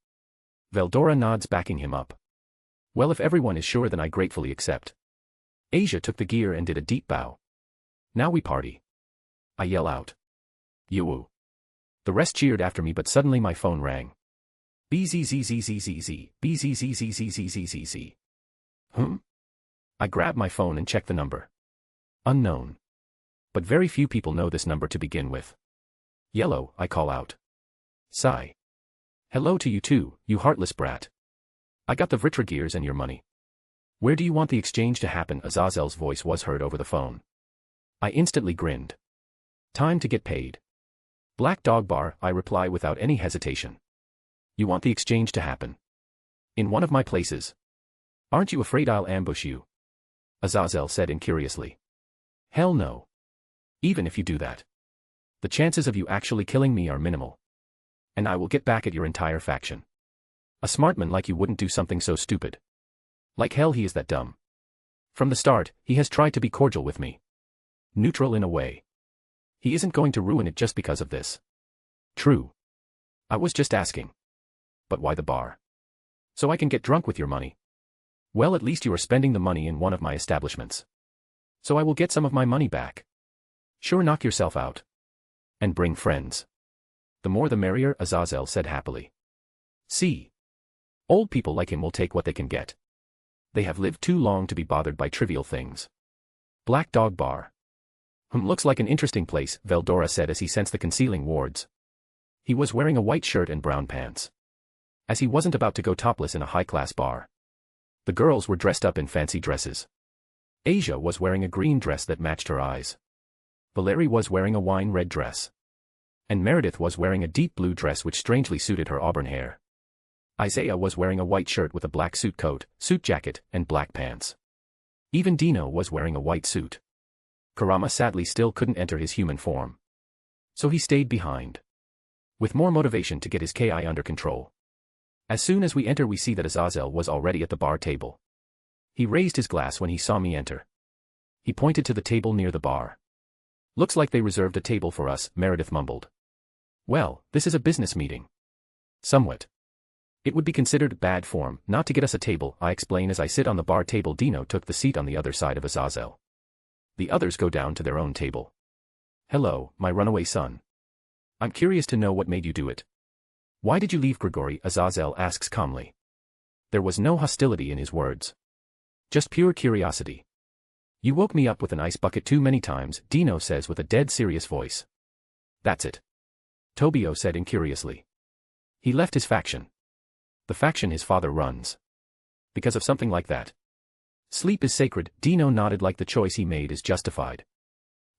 Veldora nods, backing him up. Well, if everyone is sure, then I gratefully accept. Asia took the gear and did a deep bow. Now we party. I yell out. Yoo-woo. The rest cheered after me, but suddenly my phone rang. BZZZZZZ, BZZZZZZZ. I grab my phone and check the number. Unknown. But very few people know this number to begin with. Yellow, I call out. Sigh. Hello to you too, you heartless brat. I got the Vritra gears and your money. Where do you want the exchange to happen? Azazel's voice was heard over the phone. I instantly grinned. Time to get paid. Black Dog Bar, I reply without any hesitation. You want the exchange to happen? In one of my places. Aren't you afraid I'll ambush you? Azazel said incuriously. Hell no. Even if you do that, the chances of you actually killing me are minimal. And I will get back at your entire faction. A smart man like you wouldn't do something so stupid. Like hell, he is that dumb. From the start, he has tried to be cordial with me. Neutral in a way. He isn't going to ruin it just because of this. True. I was just asking. But why the bar? So I can get drunk with your money. Well, at least you are spending the money in one of my establishments. So I will get some of my money back. Sure, knock yourself out. And bring friends. The more the merrier, Azazel said happily. See. Old people like him will take what they can get. They have lived too long to be bothered by trivial things. Black Dog Bar. Looks like an interesting place, Veldora said as he sensed the concealing wards. He was wearing a white shirt and brown pants. As he wasn't about to go topless in a high-class bar. The girls were dressed up in fancy dresses. Asia was wearing a green dress that matched her eyes. Valerie was wearing a wine-red dress. And Meredith was wearing a deep blue dress which strangely suited her auburn hair. Isaiah was wearing a white shirt with a black suit coat, suit jacket, and black pants. Even Dino was wearing a white suit. Kurama sadly still couldn't enter his human form. So he stayed behind. With more motivation to get his KI under control. As soon as we enter we see that Azazel was already at the bar table. He raised his glass when he saw me enter. He pointed to the table near the bar. Looks like they reserved a table for us, Meredith mumbled. Well, this is a business meeting. Somewhat. It would be considered bad form not to get us a table, I explain as I sit on the bar table. Dino took the seat on the other side of Azazel. The others go down to their own table. Hello, my runaway son. I'm curious to know what made you do it. Why did you leave Grigori? Azazel asks calmly. There was no hostility in his words. Just pure curiosity. You woke me up with an ice bucket too many times, Dino says with a dead serious voice. That's it. Tobio said incuriously. He left his faction. The faction his father runs. Because of something like that. Sleep is sacred, Dino nodded like the choice he made is justified.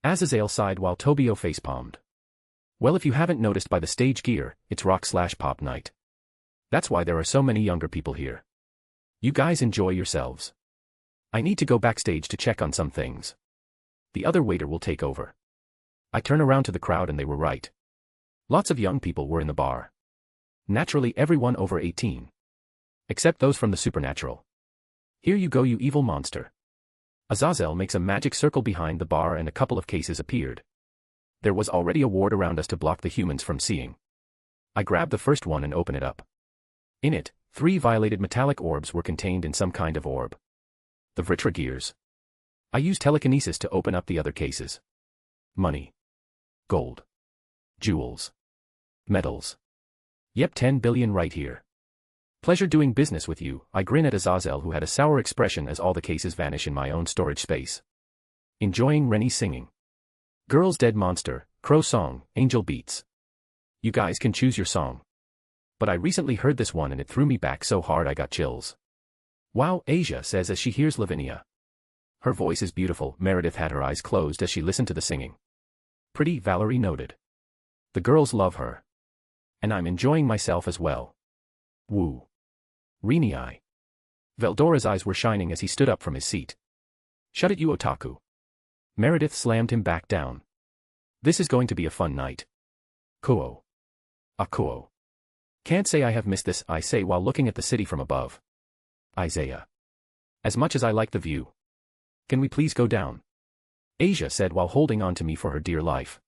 Azazel sighed while Tobio facepalmed. Well, if you haven't noticed by the stage gear, it's rock/pop night. That's why there are so many younger people here. You guys enjoy yourselves. I need to go backstage to check on some things. The other waiter will take over. I turn around to the crowd and they were right. Lots of young people were in the bar. Naturally everyone over 18. Except those from the supernatural. Here you go, you evil monster. Azazel makes a magic circle behind the bar and a couple of cases appeared. There was already a ward around us to block the humans from seeing. I grab the first one and open it up. In it, 3 violated metallic orbs were contained in some kind of orb. The Vritra gears. I use telekinesis to open up the other cases. Money. Gold. Jewels. Metals. Yep, 10 billion right here. Pleasure doing business with you, I grin at Azazel who had a sour expression as all the cases vanish in my own storage space. Enjoying Rennie's singing. Girl's Dead Monster, Crow Song, Angel Beats. You guys can choose your song. But I recently heard this one and it threw me back so hard I got chills. Wow, Asia says as she hears Lavinia. Her voice is beautiful, Meredith had her eyes closed as she listened to the singing. Pretty, Valerie noted. The girls love her. And I'm enjoying myself as well. Woo. Rini. Veldora's eyes were shining as he stood up from his seat. Shut it, you otaku. Meredith slammed him back down. This is going to be a fun night. Kuo. Akuo. Can't say I have missed this, I say while looking at the city from above. Isaiah. As much as I like the view. Can we please go down? Asia said while holding on to me for her dear life.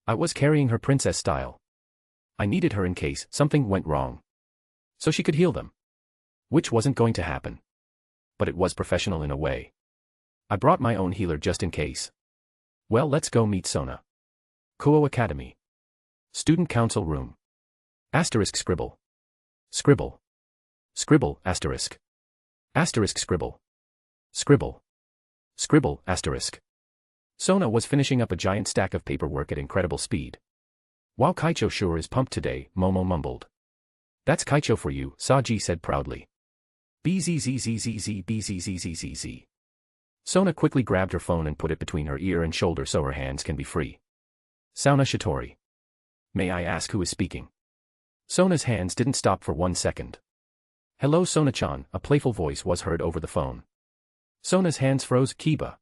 I was carrying her princess style. I needed her in case something went wrong. So she could heal them. Which wasn't going to happen. But it was professional in a way. I brought my own healer just in case. Well, let's go meet Sona. Kuo Academy. Student Council Room. Asterisk scribble. Scribble. Scribble, asterisk. Asterisk scribble. Scribble. Scribble, asterisk. Sona was finishing up a giant stack of paperwork at incredible speed. Wow, Kaicho sure is pumped today, Momo mumbled. That's Kaicho for you, Saji said proudly. BZZZZZ. Sona quickly grabbed her phone and put it between her ear and shoulder so her hands can be free. Sauna Shitori. May I ask who is speaking? Sona's hands didn't stop for 1 second. Hello Sona-chan, a playful voice was heard over the phone. Sona's hands froze. Kiba.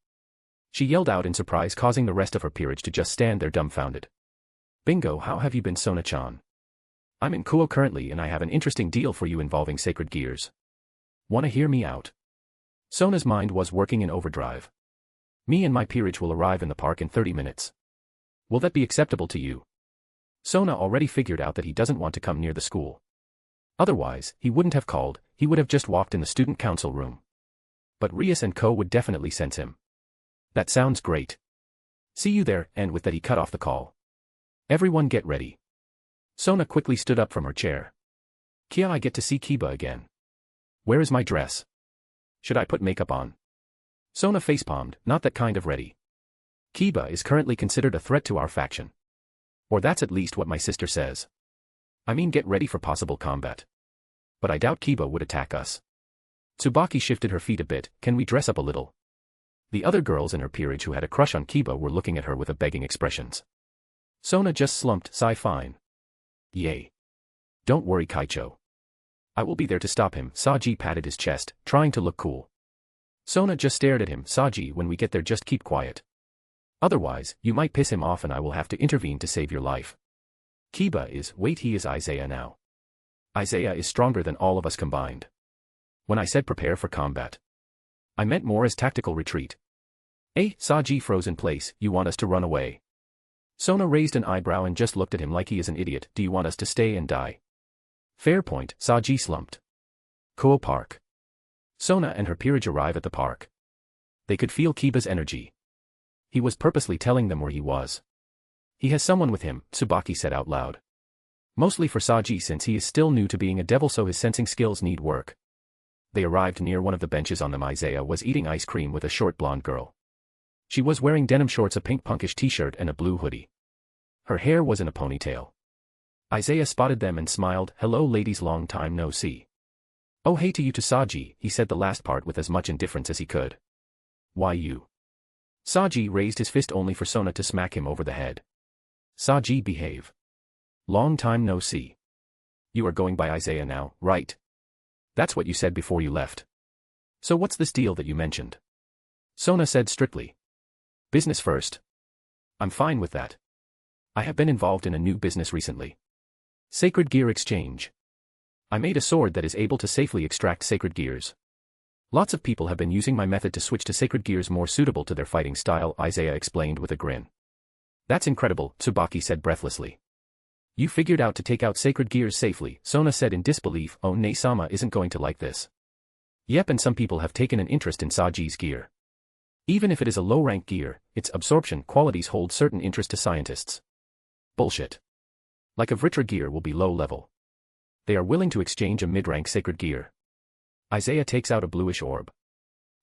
She yelled out in surprise, causing the rest of her peerage to just stand there dumbfounded. Bingo, how have you been, Sona-chan? I'm in Kuo currently and I have an interesting deal for you involving sacred gears. Wanna hear me out? Sona's mind was working in overdrive. Me and my peerage will arrive in the park in 30 minutes. Will that be acceptable to you? Sona already figured out that he doesn't want to come near the school. Otherwise, he wouldn't have called, he would have just walked in the student council room. But Rias and Co would definitely sense him. That sounds great. See you there, and with that he cut off the call. Everyone get ready. Sona quickly stood up from her chair. Kia, I get to see Kiba again. Where is my dress? Should I put makeup on? Sona facepalmed, not that kind of ready. Kiba is currently considered a threat to our faction. Or that's at least what my sister says. I mean, get ready for possible combat. But I doubt Kiba would attack us. Tsubaki shifted her feet a bit. Can we dress up a little? The other girls in her peerage who had a crush on Kiba were looking at her with a begging expressions. Sona just slumped, sigh fine. Yay. Don't worry, Kaicho. I will be there to stop him. Saji patted his chest, trying to look cool. Sona just stared at him. Saji, when we get there just keep quiet. Otherwise, you might piss him off and I will have to intervene to save your life. Kiba is, wait, he is Isaiah now. Isaiah is stronger than all of us combined. When I said prepare for combat, I meant more as tactical retreat. Saji froze in place, you want us to run away? Sona raised an eyebrow and just looked at him like he is an idiot. Do you want us to stay and die? Fair point, Saji slumped. Koa Park. Sona and her peerage arrive at the park. They could feel Kiba's energy. He was purposely telling them where he was. He has someone with him, Tsubaki said out loud. Mostly for Saji since he is still new to being a devil so his sensing skills need work. They arrived near one of the benches on them. Isaiah was eating ice cream with a short blonde girl. She was wearing denim shorts, a pink punkish t-shirt and a blue hoodie. Her hair was in a ponytail. Isaiah spotted them and smiled. Hello ladies, long time no see. Oh hey to you to Saji, he said the last part with as much indifference as he could. Why you? Saji raised his fist only for Sona to smack him over the head. Saji, behave. Long time no see. You are going by Isaiah now, right? That's what you said before you left. So what's this deal that you mentioned? Sona said strictly. Business first. I'm fine with that. I have been involved in a new business recently. Sacred gear exchange. I made a sword that is able to safely extract sacred gears. Lots of people have been using my method to switch to sacred gears more suitable to their fighting style, Isaiah explained with a grin. That's incredible, Tsubaki said breathlessly. You figured out to take out sacred gears safely, Sona said in disbelief. Oh, Ne-sama isn't going to like this. Yep, and some people have taken an interest in Saji's gear. Even if it is a low-rank gear, its absorption qualities hold certain interest to scientists. Bullshit. Like a Vritra gear will be low level. They are willing to exchange a mid-rank sacred gear. Isaiah takes out a bluish orb.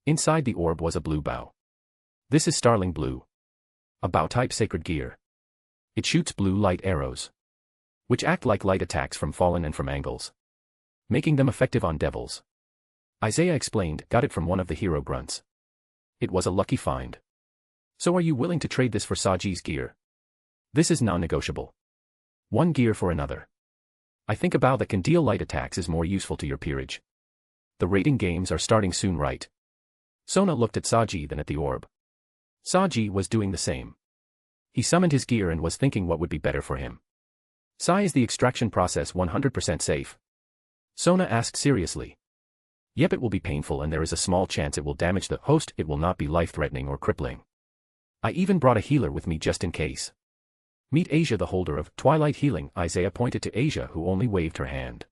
Inside the orb was a blue bow. This is Starling Blue. A bow-type sacred gear. It shoots blue light arrows, which act like light attacks from fallen and from angles, making them effective on devils. Isaiah explained, got it from one of the hero grunts. It was a lucky find. So are you willing to trade this for Saji's gear? This is non-negotiable. One gear for another. I think a bow that can deal light attacks is more useful to your peerage. The rating games are starting soon, right? Sona looked at Saji then at the orb. Saji was doing the same. He summoned his gear and was thinking what would be better for him. Sai, is the extraction process 100% safe? Sona asked seriously. Yep, it will be painful and there is a small chance it will damage the host. It will not be life-threatening or crippling. I even brought a healer with me just in case. Meet Asia, the holder of Twilight Healing. Isaiah pointed to Asia, who only waved her hand.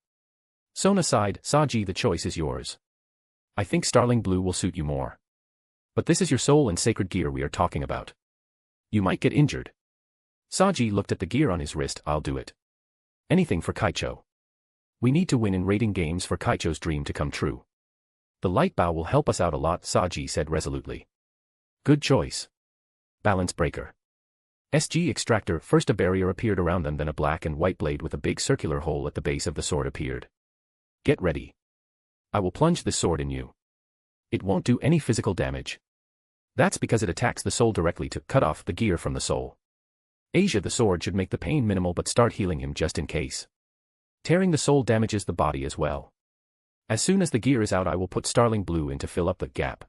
Sona sighed. Saji, the choice is yours. I think Starling Blue will suit you more. But this is your soul and sacred gear we are talking about. You might get injured. Saji looked at the gear on his wrist. I'll do it. Anything for Kaicho. We need to win in rating games for Kaicho's dream to come true. The light bow will help us out a lot, Saji said resolutely. Good choice. Balance breaker. SG extractor. First a barrier appeared around them, then a black and white blade with a big circular hole at the base of the sword appeared. Get ready. I will plunge this sword in you. It won't do any physical damage. That's because it attacks the soul directly to cut off the gear from the soul. Asia, the sword should make the pain minimal but start healing him just in case. Tearing the soul damages the body as well. As soon as the gear is out I will put Starling Blue in to fill up the gap.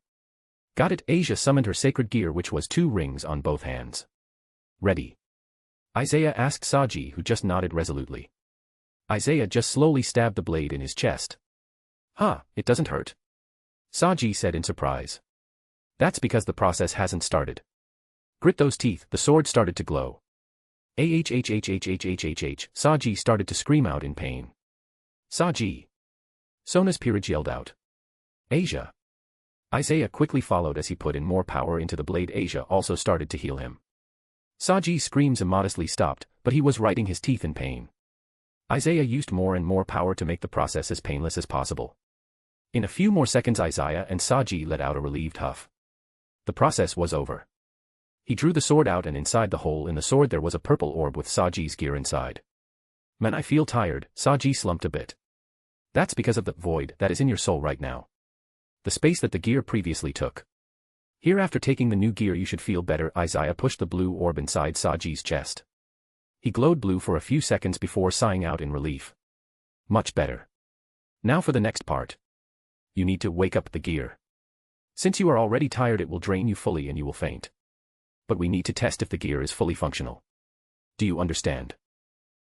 Got it. Asia summoned her sacred gear, which was 2 rings on both hands. Ready? Isaiah asked Saji, who just nodded resolutely. Isaiah just slowly stabbed the blade in his chest. It doesn't hurt. Saji said in surprise. That's because the process hasn't started. Grit those teeth. The sword started to glow. Saji started to scream out in pain. Saji. Sona's peerage yelled out. Asia. Isaiah quickly followed as he put in more power into the blade. Asia also started to heal him. Saji's screams immodestly stopped, but he was grinding his teeth in pain. Isaiah used more and more power to make the process as painless as possible. In a few more seconds Isaiah and Saji let out a relieved huff. The process was over. He drew the sword out and inside the hole in the sword there was a purple orb with Saji's gear inside. Man, I feel tired, Saji slumped a bit. That's because of the void that is in your soul right now. The space that the gear previously took. Here after taking the new gear you should feel better. Isaiah pushed the blue orb inside Saji's chest. He glowed blue for a few seconds before sighing out in relief. Much better. Now for the next part. You need to wake up the gear. Since you are already tired it will drain you fully and you will faint. But we need to test if the gear is fully functional. Do you understand?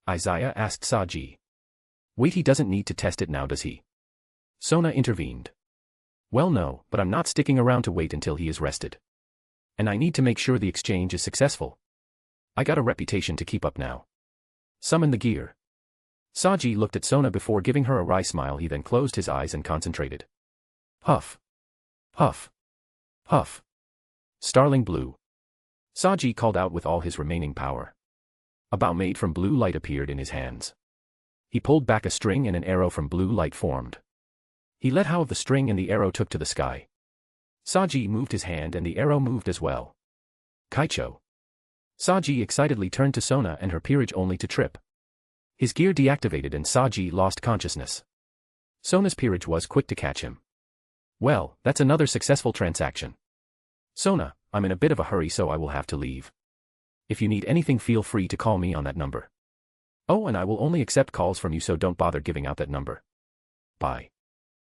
Isaiah asked Saji. Wait, he doesn't need to test it now, does he? Sona intervened. Well no, but I'm not sticking around to wait until he is rested. And I need to make sure the exchange is successful. I got a reputation to keep up now. Summon the gear. Saji looked at Sona before giving her a wry smile. He then closed his eyes and concentrated. Huff. Huff. Huff. Starling blue. Saji called out with all his remaining power. A bow made from blue light appeared in his hands. He pulled back a string and an arrow from blue light formed. He let go of the string and the arrow took to the sky. Saji moved his hand and the arrow moved as well. Kaicho. Saji excitedly turned to Sona and her peerage only to trip. His gear deactivated and Saji lost consciousness. Sona's peerage was quick to catch him. Well, that's another successful transaction. Sona, I'm in a bit of a hurry so I will have to leave. If you need anything feel free to call me on that number. Oh, and I will only accept calls from you so don't bother giving out that number. Bye.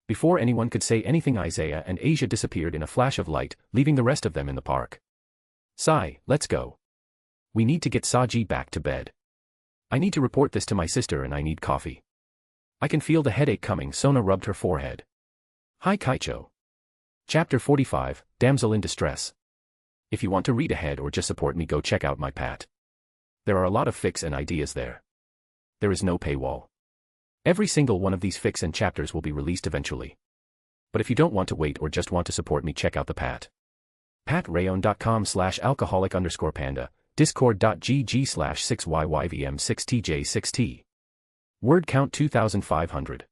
Before anyone could say anything Isaiah and Asia disappeared in a flash of light, leaving the rest of them in the park. Sai, let's go. We need to get Saji back to bed. I need to report this to my sister and I need coffee. I can feel the headache coming. Sona rubbed her forehead. Hi Kaicho. Chapter 45, Damsel in Distress. If you want to read ahead or just support me, go check out my Pat. There are a lot of fics and ideas there. There is no paywall. Every single one of these fics and chapters will be released eventually. But if you don't want to wait or just want to support me, check out the Pat. patrayon.com/alcoholic_panda, discord.gg/6yyvm6tj6t. Word count 2500.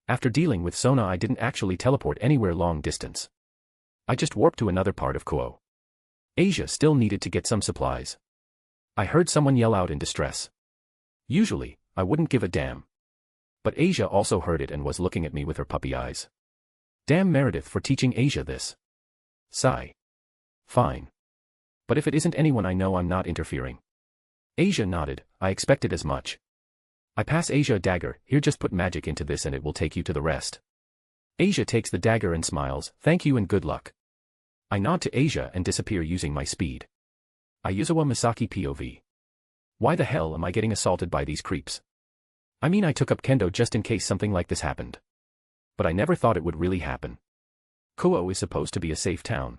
After dealing with Sona I didn't actually teleport anywhere long distance. I just warped to another part of Kuo. Asia still needed to get some supplies. I heard someone yell out in distress. Usually, I wouldn't give a damn. But Asia also heard it and was looking at me with her puppy eyes. Damn Meredith for teaching Asia this. Sigh. Fine. But if it isn't anyone I know, I'm not interfering. Asia nodded. I expected as much. I pass Asia a dagger. Here, just put magic into this and it will take you to the rest. Asia takes the dagger and smiles. Thank you and good luck. I nod to Asia and disappear using my speed. Ayuzawa Misaki POV. Why the hell am I getting assaulted by these creeps? I mean, I took up kendo just in case something like this happened. But I never thought it would really happen. Kuo is supposed to be a safe town.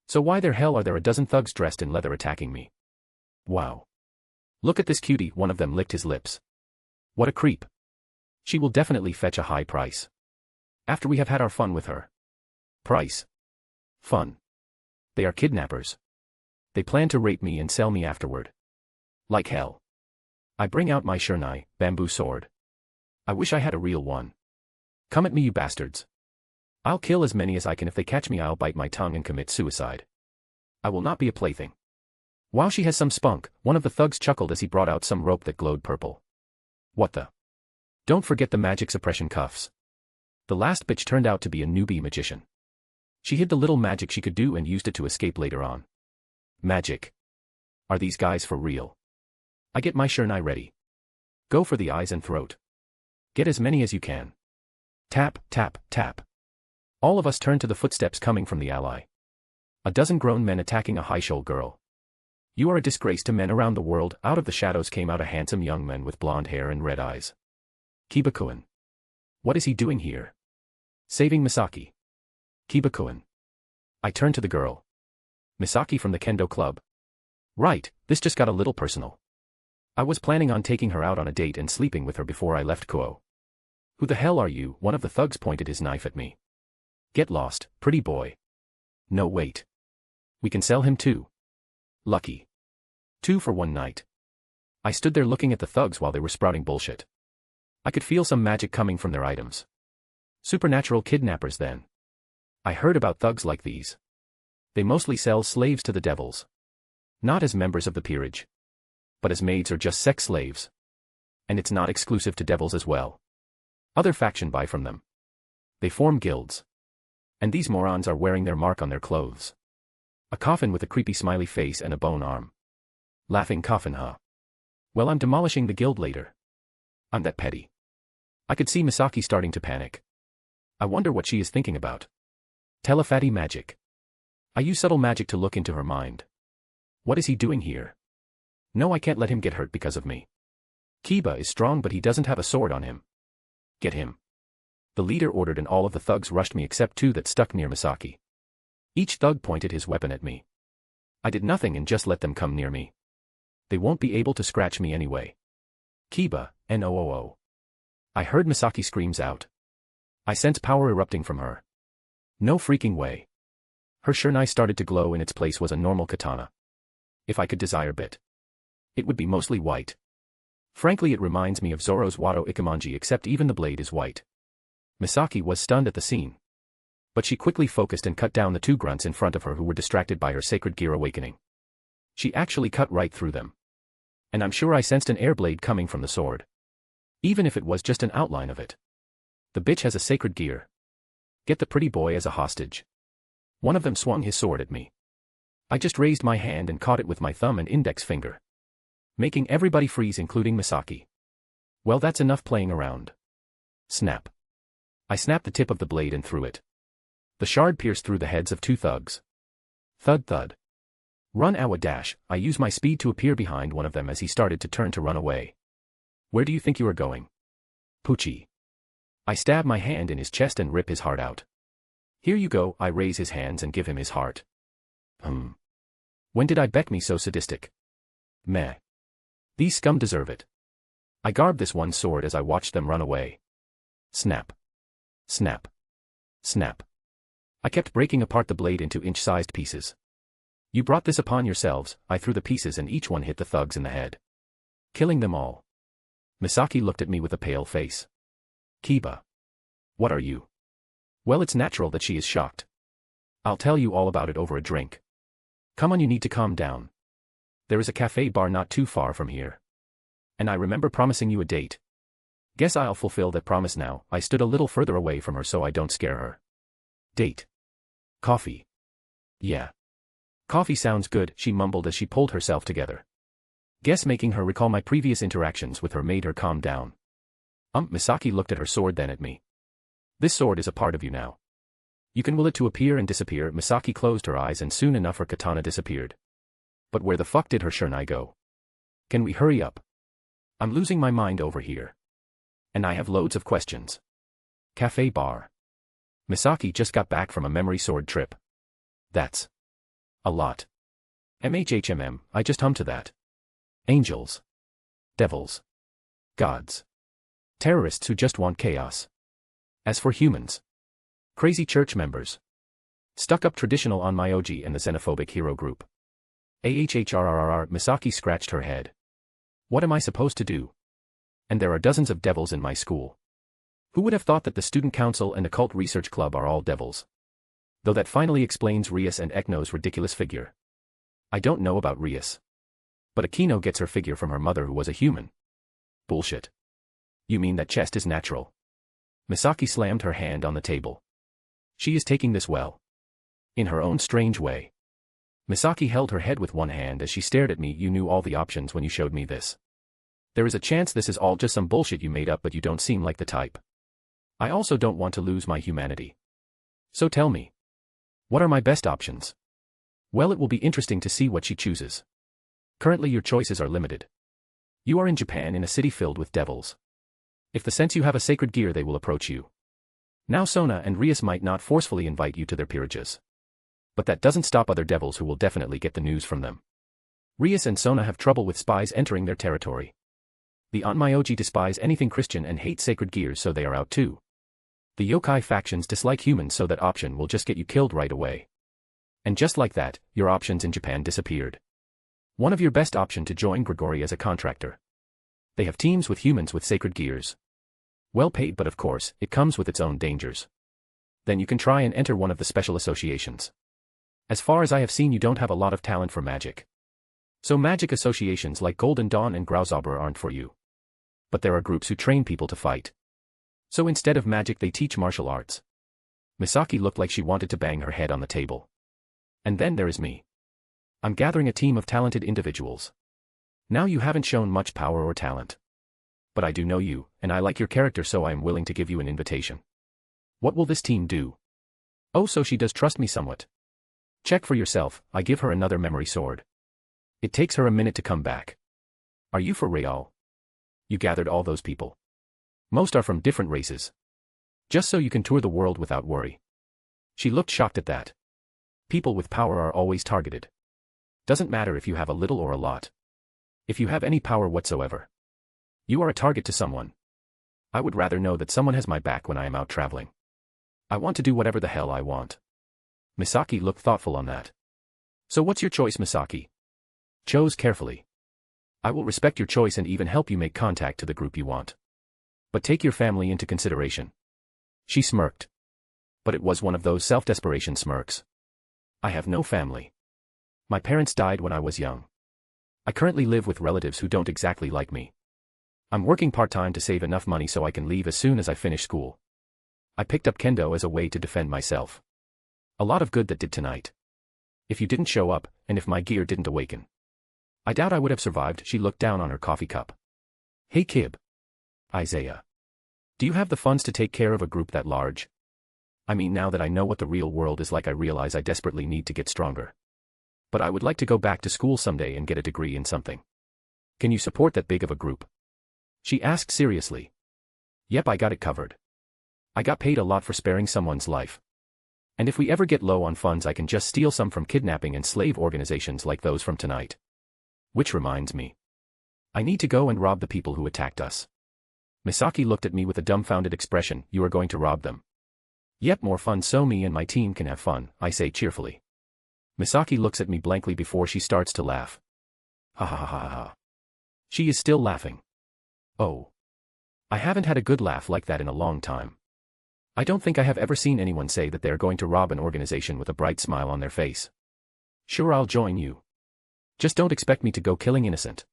So why the hell are there a dozen thugs dressed in leather attacking me? Wow. Look at this cutie, one of them licked his lips. What a creep. She will definitely fetch a high price. After we have had our fun with her. Price. Fun. They are kidnappers. They plan to rape me and sell me afterward. Like hell. I bring out my shurnai, bamboo sword. I wish I had a real one. Come at me, you bastards. I'll kill as many as I can. If they catch me, I'll bite my tongue and commit suicide. I will not be a plaything. Wow, she has some spunk. One of the thugs chuckled as he brought out some rope that glowed purple. What the? Don't forget the magic suppression cuffs. The last bitch turned out to be a newbie magician. She hid the little magic she could do and used it to escape later on. Magic. Are these guys for real? I get my shurnai ready. Go for the eyes and throat. Get as many as you can. Tap, tap, tap. All of us turn to the footsteps coming from the ally. A dozen grown men attacking a high-shouldered girl. You are a disgrace to men around the world. Out of the shadows came out a handsome young man with blonde hair and red eyes. Kiba-kun. What is he doing here? Saving Misaki. Kiba-kun. I turned to the girl. Misaki from the kendo club. Right, this just got a little personal. I was planning on taking her out on a date and sleeping with her before I left Kuo. Who the hell are you? One of the thugs pointed his knife at me. Get lost, pretty boy. No, wait. We can sell him too. Lucky. 2 for 1 night. I stood there looking at the thugs while they were sprouting bullshit. I could feel some magic coming from their items. Supernatural kidnappers then. I heard about thugs like these. They mostly sell slaves to the devils. Not as members of the peerage, but as maids or just sex slaves. And it's not exclusive to devils as well. Other faction buy from them. They form guilds. And these morons are wearing their mark on their clothes. A coffin with a creepy smiley face and a bone arm. Laughing coffin, huh? Well, I'm demolishing the guild later. I'm that petty. I could see Misaki starting to panic. I wonder what she is thinking about. Telepathy magic. I use subtle magic to look into her mind. What is he doing here? No, I can't let him get hurt because of me. Kiba is strong, but he doesn't have a sword on him. Get him. The leader ordered, and all of the thugs rushed me except 2 that stuck near Misaki. Each thug pointed his weapon at me. I did nothing and just let them come near me. They won't be able to scratch me anyway. Kiba, NOOO. I heard Misaki screams out. I sense power erupting from her. No freaking way. Her shunai started to glow. In its place was a normal katana. If I could desire bit, it would be mostly white. Frankly, it reminds me of Zoro's Wado Ikemonji, except even the blade is white. Misaki was stunned at the scene. But she quickly focused and cut down the 2 grunts in front of her who were distracted by her sacred gear awakening. She actually cut right through them. And I'm sure I sensed an air blade coming from the sword. Even if it was just an outline of it. The bitch has a sacred gear. Get the pretty boy as a hostage. One of them swung his sword at me. I just raised my hand and caught it with my thumb and index finger, making everybody freeze, including Misaki. Well, that's enough playing around. Snap. I snapped the tip of the blade and threw it. The shard pierced through the heads of 2 thugs. Thud thud. Run, awa dash. I used my speed to appear behind one of them as he started to turn to run away. Where do you think you are going? Poochie. I stab my hand in his chest and rip his heart out. Here you go. I raise his hands and give him his heart. When did I bet me so sadistic? Meh. These scum deserve it. I garbed this one sword as I watched them run away. Snap. Snap. Snap. I kept breaking apart the blade into inch-sized pieces. You brought this upon yourselves. I threw the pieces and each one hit the thugs in the head, killing them all. Misaki looked at me with a pale face. Kiba. What are you? Well, it's natural that she is shocked. I'll tell you all about it over a drink. Come on, you need to calm down. There is a cafe bar not too far from here. And I remember promising you a date. Guess I'll fulfill that promise now. I stood a little further away from her so I don't scare her. Date. Coffee. Yeah. Coffee sounds good, she mumbled as she pulled herself together. Guess making her recall my previous interactions with her made her calm down. Misaki looked at her sword, then at me. This sword is a part of you now. You can will it to appear and disappear. Misaki closed her eyes and soon enough her katana disappeared. But where the fuck did her shunai go? Can we hurry up? I'm losing my mind over here. And I have loads of questions. Cafe bar. Misaki just got back from a memory sword trip. That's a lot. MHHMM, I just hummed to that. Angels. Devils. Gods. Terrorists who just want chaos. As for humans. Crazy church members. Stuck-up traditional onmyoji and the xenophobic hero group. AHHRRR, Misaki scratched her head. What am I supposed to do? And there are dozens of devils in my school. Who would have thought that the student council and occult research club are all devils? Though that finally explains Rias and Ekno's ridiculous figure. I don't know about Rias. But Akino gets her figure from her mother who was a human. Bullshit. You mean that chest is natural? Misaki slammed her hand on the table. She is taking this well. In her own strange way. Misaki held her head with one hand as she stared at me. You knew all the options when you showed me this. There is a chance this is all just some bullshit you made up, but you don't seem like the type. I also don't want to lose my humanity. So tell me. What are my best options? Well, it will be interesting to see what she chooses. Currently your choices are limited. You are in Japan in a city filled with devils. If the sense you have a sacred gear, they will approach you. Now Sona and Rias might not forcefully invite you to their peerages. But that doesn't stop other devils who will definitely get the news from them. Rias and Sona have trouble with spies entering their territory. The Onmyoji despise anything Christian and hate sacred gears, so they are out too. The yokai factions dislike humans, so that option will just get you killed right away. And just like that, your options in Japan disappeared. One of your best option to join Grigori as a contractor. They have teams with humans with sacred gears. Well paid, but of course, it comes with its own dangers. Then you can try and enter one of the special associations. As far as I have seen, you don't have a lot of talent for magic. So magic associations like Golden Dawn and Grauzober aren't for you. But there are groups who train people to fight. So instead of magic they teach martial arts. Misaki looked like she wanted to bang her head on the table. And then there is me. I'm gathering a team of talented individuals. Now you haven't shown much power or talent. But I do know you, and I like your character, so I am willing to give you an invitation. What will this team do? Oh, so she does trust me somewhat. Check for yourself. I give her another memory sword. It takes her a minute to come back. Are you for real? You gathered all those people. Most are from different races. Just so you can tour the world without worry. She looked shocked at that. People with power are always targeted. Doesn't matter if you have a little or a lot. If you have any power whatsoever, you are a target to someone. I would rather know that someone has my back when I am out traveling. I want to do whatever the hell I want. Misaki looked thoughtful on that. So what's your choice, Misaki? Chose carefully. I will respect your choice and even help you make contact to the group you want. But take your family into consideration. She smirked. But it was one of those self-desperation smirks. I have no family. My parents died when I was young. I currently live with relatives who don't exactly like me. I'm working part-time to save enough money so I can leave as soon as I finish school. I picked up kendo as a way to defend myself. A lot of good that did tonight. If you didn't show up, and if my gear didn't awaken, I doubt I would have survived. She looked down on her coffee cup. Hey Kib. Isaiah. Do you have the funds to take care of a group that large? I mean, now that I know what the real world is like, I realize I desperately need to get stronger. But I would like to go back to school someday and get a degree in something. Can you support that big of a group? She asked seriously. Yep, I got it covered. I got paid a lot for sparing someone's life. And if we ever get low on funds, I can just steal some from kidnapping and slave organizations like those from tonight. Which reminds me. I need to go and rob the people who attacked us. Misaki looked at me with a dumbfounded expression. You are going to rob them? Yep, more fun so me and my team can have fun, I say cheerfully. Misaki looks at me blankly before she starts to laugh. Ha ha ha ha ha. She is still laughing. Oh. I haven't had a good laugh like that in a long time. I don't think I have ever seen anyone say that they're going to rob an organization with a bright smile on their face. Sure, I'll join you. Just don't expect me to go killing innocent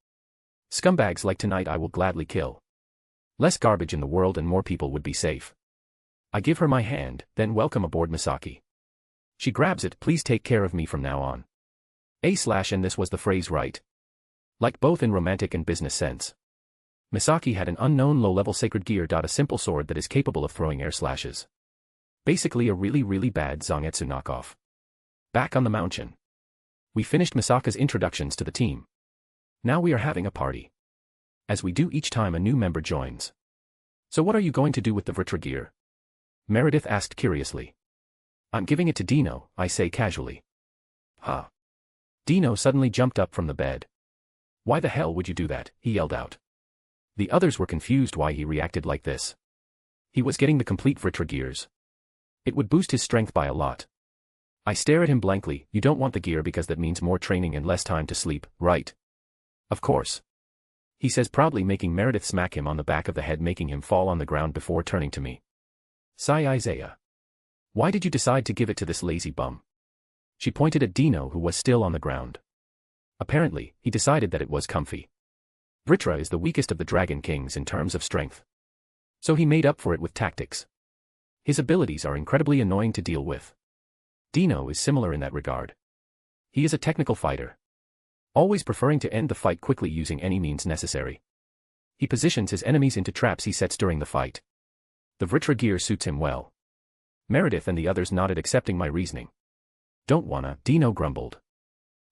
scumbags like tonight. I will gladly kill. Less garbage in the world and more people would be safe. I give her my hand, then welcome aboard, Misaki. She grabs it. Please take care of me from now on. And this was the phrase, right? Like both in romantic and business sense. Misaki had an unknown low-level sacred gear. A simple sword that is capable of throwing air slashes. Basically a really bad Zangetsu knockoff. Back on the mountain. We finished Misaka's introductions to the team. Now we are having a party. As we do each time a new member joins. So what are you going to do with the Vritra gear? Meredith asked curiously. I'm giving it to Dino, I say casually. Huh. Dino suddenly jumped up from the bed. Why the hell would you do that? He yelled out. The others were confused why he reacted like this. He was getting the complete Vritra gears. It would boost his strength by a lot. I stare at him blankly. You don't want the gear because that means more training and less time to sleep, right? Of course. He says, proudly, making Meredith smack him on the back of the head, making him fall on the ground before turning to me. Sigh, Isaiah. Why did you decide to give it to this lazy bum? She pointed at Dino, who was still on the ground. Apparently, he decided that it was comfy. Vritra is the weakest of the Dragon Kings in terms of strength. So he made up for it with tactics. His abilities are incredibly annoying to deal with. Dino is similar in that regard. He is a technical fighter. Always preferring to end the fight quickly using any means necessary. He positions his enemies into traps he sets during the fight. The Vritra gear suits him well. Meredith and the others nodded, accepting my reasoning. Don't wanna, Dino grumbled.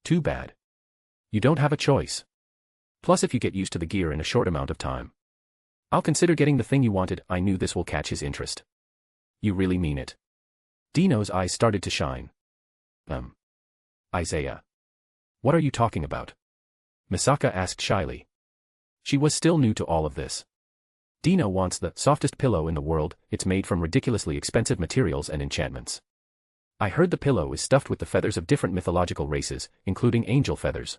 Too bad. You don't have a choice. Plus, if you get used to the gear in a short amount of time, I'll consider getting the thing you wanted. I knew this will catch his interest. You really mean it? Dino's eyes started to shine. Isaiah. What are you talking about? Misaka asked shyly. She was still new to all of this. Dino wants the softest pillow in the world. It's made from ridiculously expensive materials and enchantments. I heard the pillow is stuffed with the feathers of different mythological races, including angel feathers.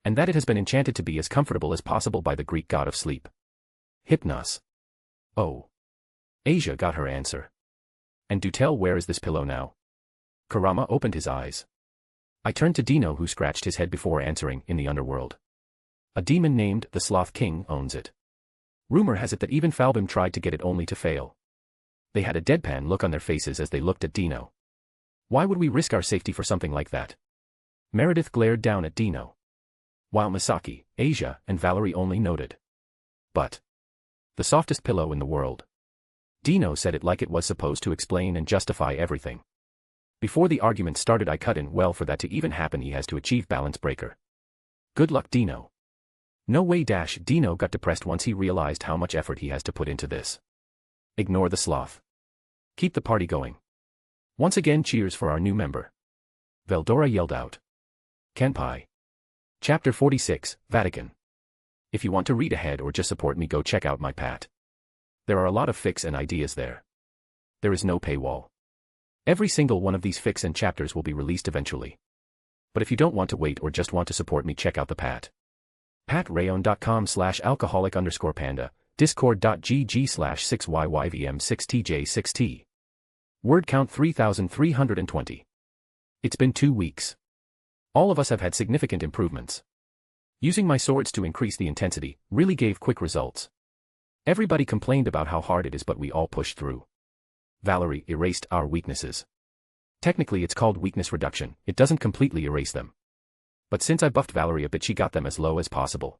And that it has been enchanted to be as comfortable as possible by the Greek god of sleep. Hypnos. Oh. Asia got her answer. And do tell, where is this pillow now? Kurama opened his eyes. I turned to Dino, who scratched his head before answering, in the underworld. A demon named the Sloth King owns it. Rumor has it that even Falbim tried to get it only to fail. They had a deadpan look on their faces as they looked at Dino. Why would we risk our safety for something like that? Meredith glared down at Dino, while Misaki, Asia, and Valerie only noted. But the softest pillow in the world. Dino said it like it was supposed to explain and justify everything. Before the argument started, I cut in, well, for that to even happen he has to achieve balance breaker. Good luck, Dino. No way. Dino got depressed once he realized how much effort he has to put into this. Ignore the sloth. Keep the party going. Once again, cheers for our new member. Veldora yelled out. Kenpai. Chapter 46, Vatican. If you want to read ahead or just support me, go check out my Pat. There are a lot of fics and ideas there. There is no paywall. Every single one of these fics and chapters will be released eventually. But if you don't want to wait or just want to support me, check out the Pat. patrayon.com/alcoholic_panda, discord.gg/6yyvm6tj6t. Word count 3,320. It's been 2 weeks. All of us have had significant improvements. Using my swords to increase the intensity really gave quick results. Everybody complained about how hard it is, but we all pushed through. Valerie erased our weaknesses. Technically it's called weakness reduction, it doesn't completely erase them. But since I buffed Valerie a bit, she got them as low as possible.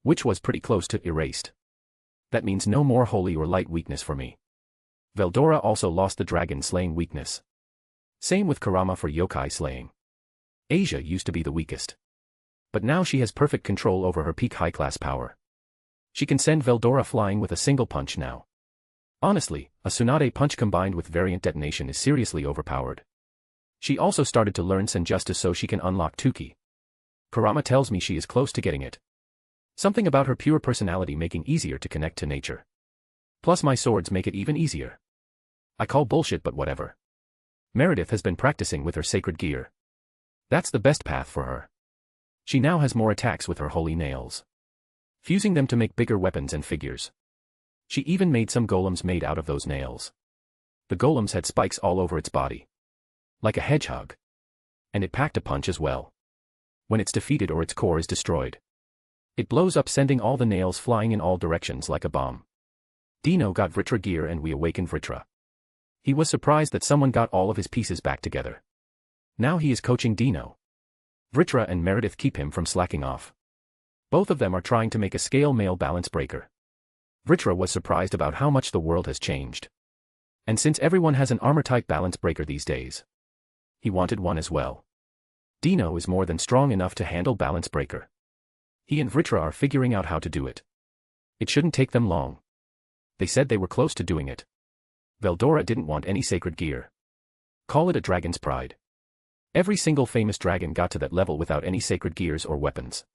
Which was pretty close to erased. That means no more holy or light weakness for me. Veldora also lost the dragon slaying weakness. Same with Kurama for yokai slaying. Asia used to be the weakest. But now she has perfect control over her peak high-class power. She can send Veldora flying with a single punch now. Honestly, a Tsunade punch combined with variant detonation is seriously overpowered. She also started to learn Senjustice so she can unlock Tuki. Kurama tells me she is close to getting it. Something about her pure personality making easier to connect to nature. Plus my swords make it even easier. I call bullshit, but whatever. Meredith has been practicing with her sacred gear. That's the best path for her. She now has more attacks with her holy nails, fusing them to make bigger weapons and figures. She even made some golems made out of those nails. The golems had spikes all over its body, like a hedgehog. And it packed a punch as well. When it's defeated or its core is destroyed, it blows up, sending all the nails flying in all directions like a bomb. Dino got Vritra gear and we awakened Vritra. He was surprised that someone got all of his pieces back together. Now he is coaching Dino. Vritra and Meredith keep him from slacking off. Both of them are trying to make a scale male balance breaker. Vritra was surprised about how much the world has changed. And since everyone has an armor-type balance breaker these days, he wanted one as well. Dino is more than strong enough to handle balance breaker. He and Vritra are figuring out how to do it. It shouldn't take them long. They said they were close to doing it. Veldora didn't want any sacred gear. Call it a dragon's pride. Every single famous dragon got to that level without any sacred gears or weapons.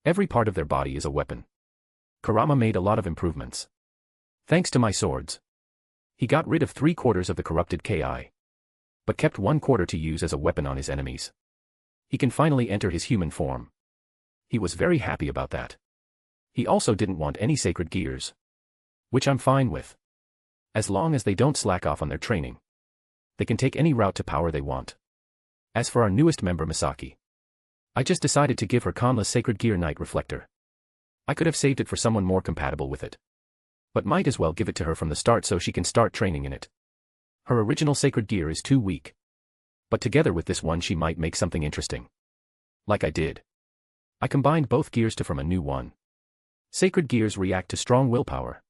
Every part of their body is a weapon. Kurama made a lot of improvements. Thanks to my swords. He got rid of 3/4 of the corrupted Ki, but kept 1/4 to use as a weapon on his enemies. He can finally enter his human form. He was very happy about that. He also didn't want any sacred gears, which I'm fine with. As long as they don't slack off on their training, they can take any route to power they want. As for our newest member Misaki, I just decided to give her Kanla's sacred gear Night Reflector. I could have saved it for someone more compatible with it, but might as well give it to her from the start so she can start training in it. Her original sacred gear is too weak, but together with this one she might make something interesting. Like I did. I combined both gears to form a new one. Sacred gears react to strong willpower.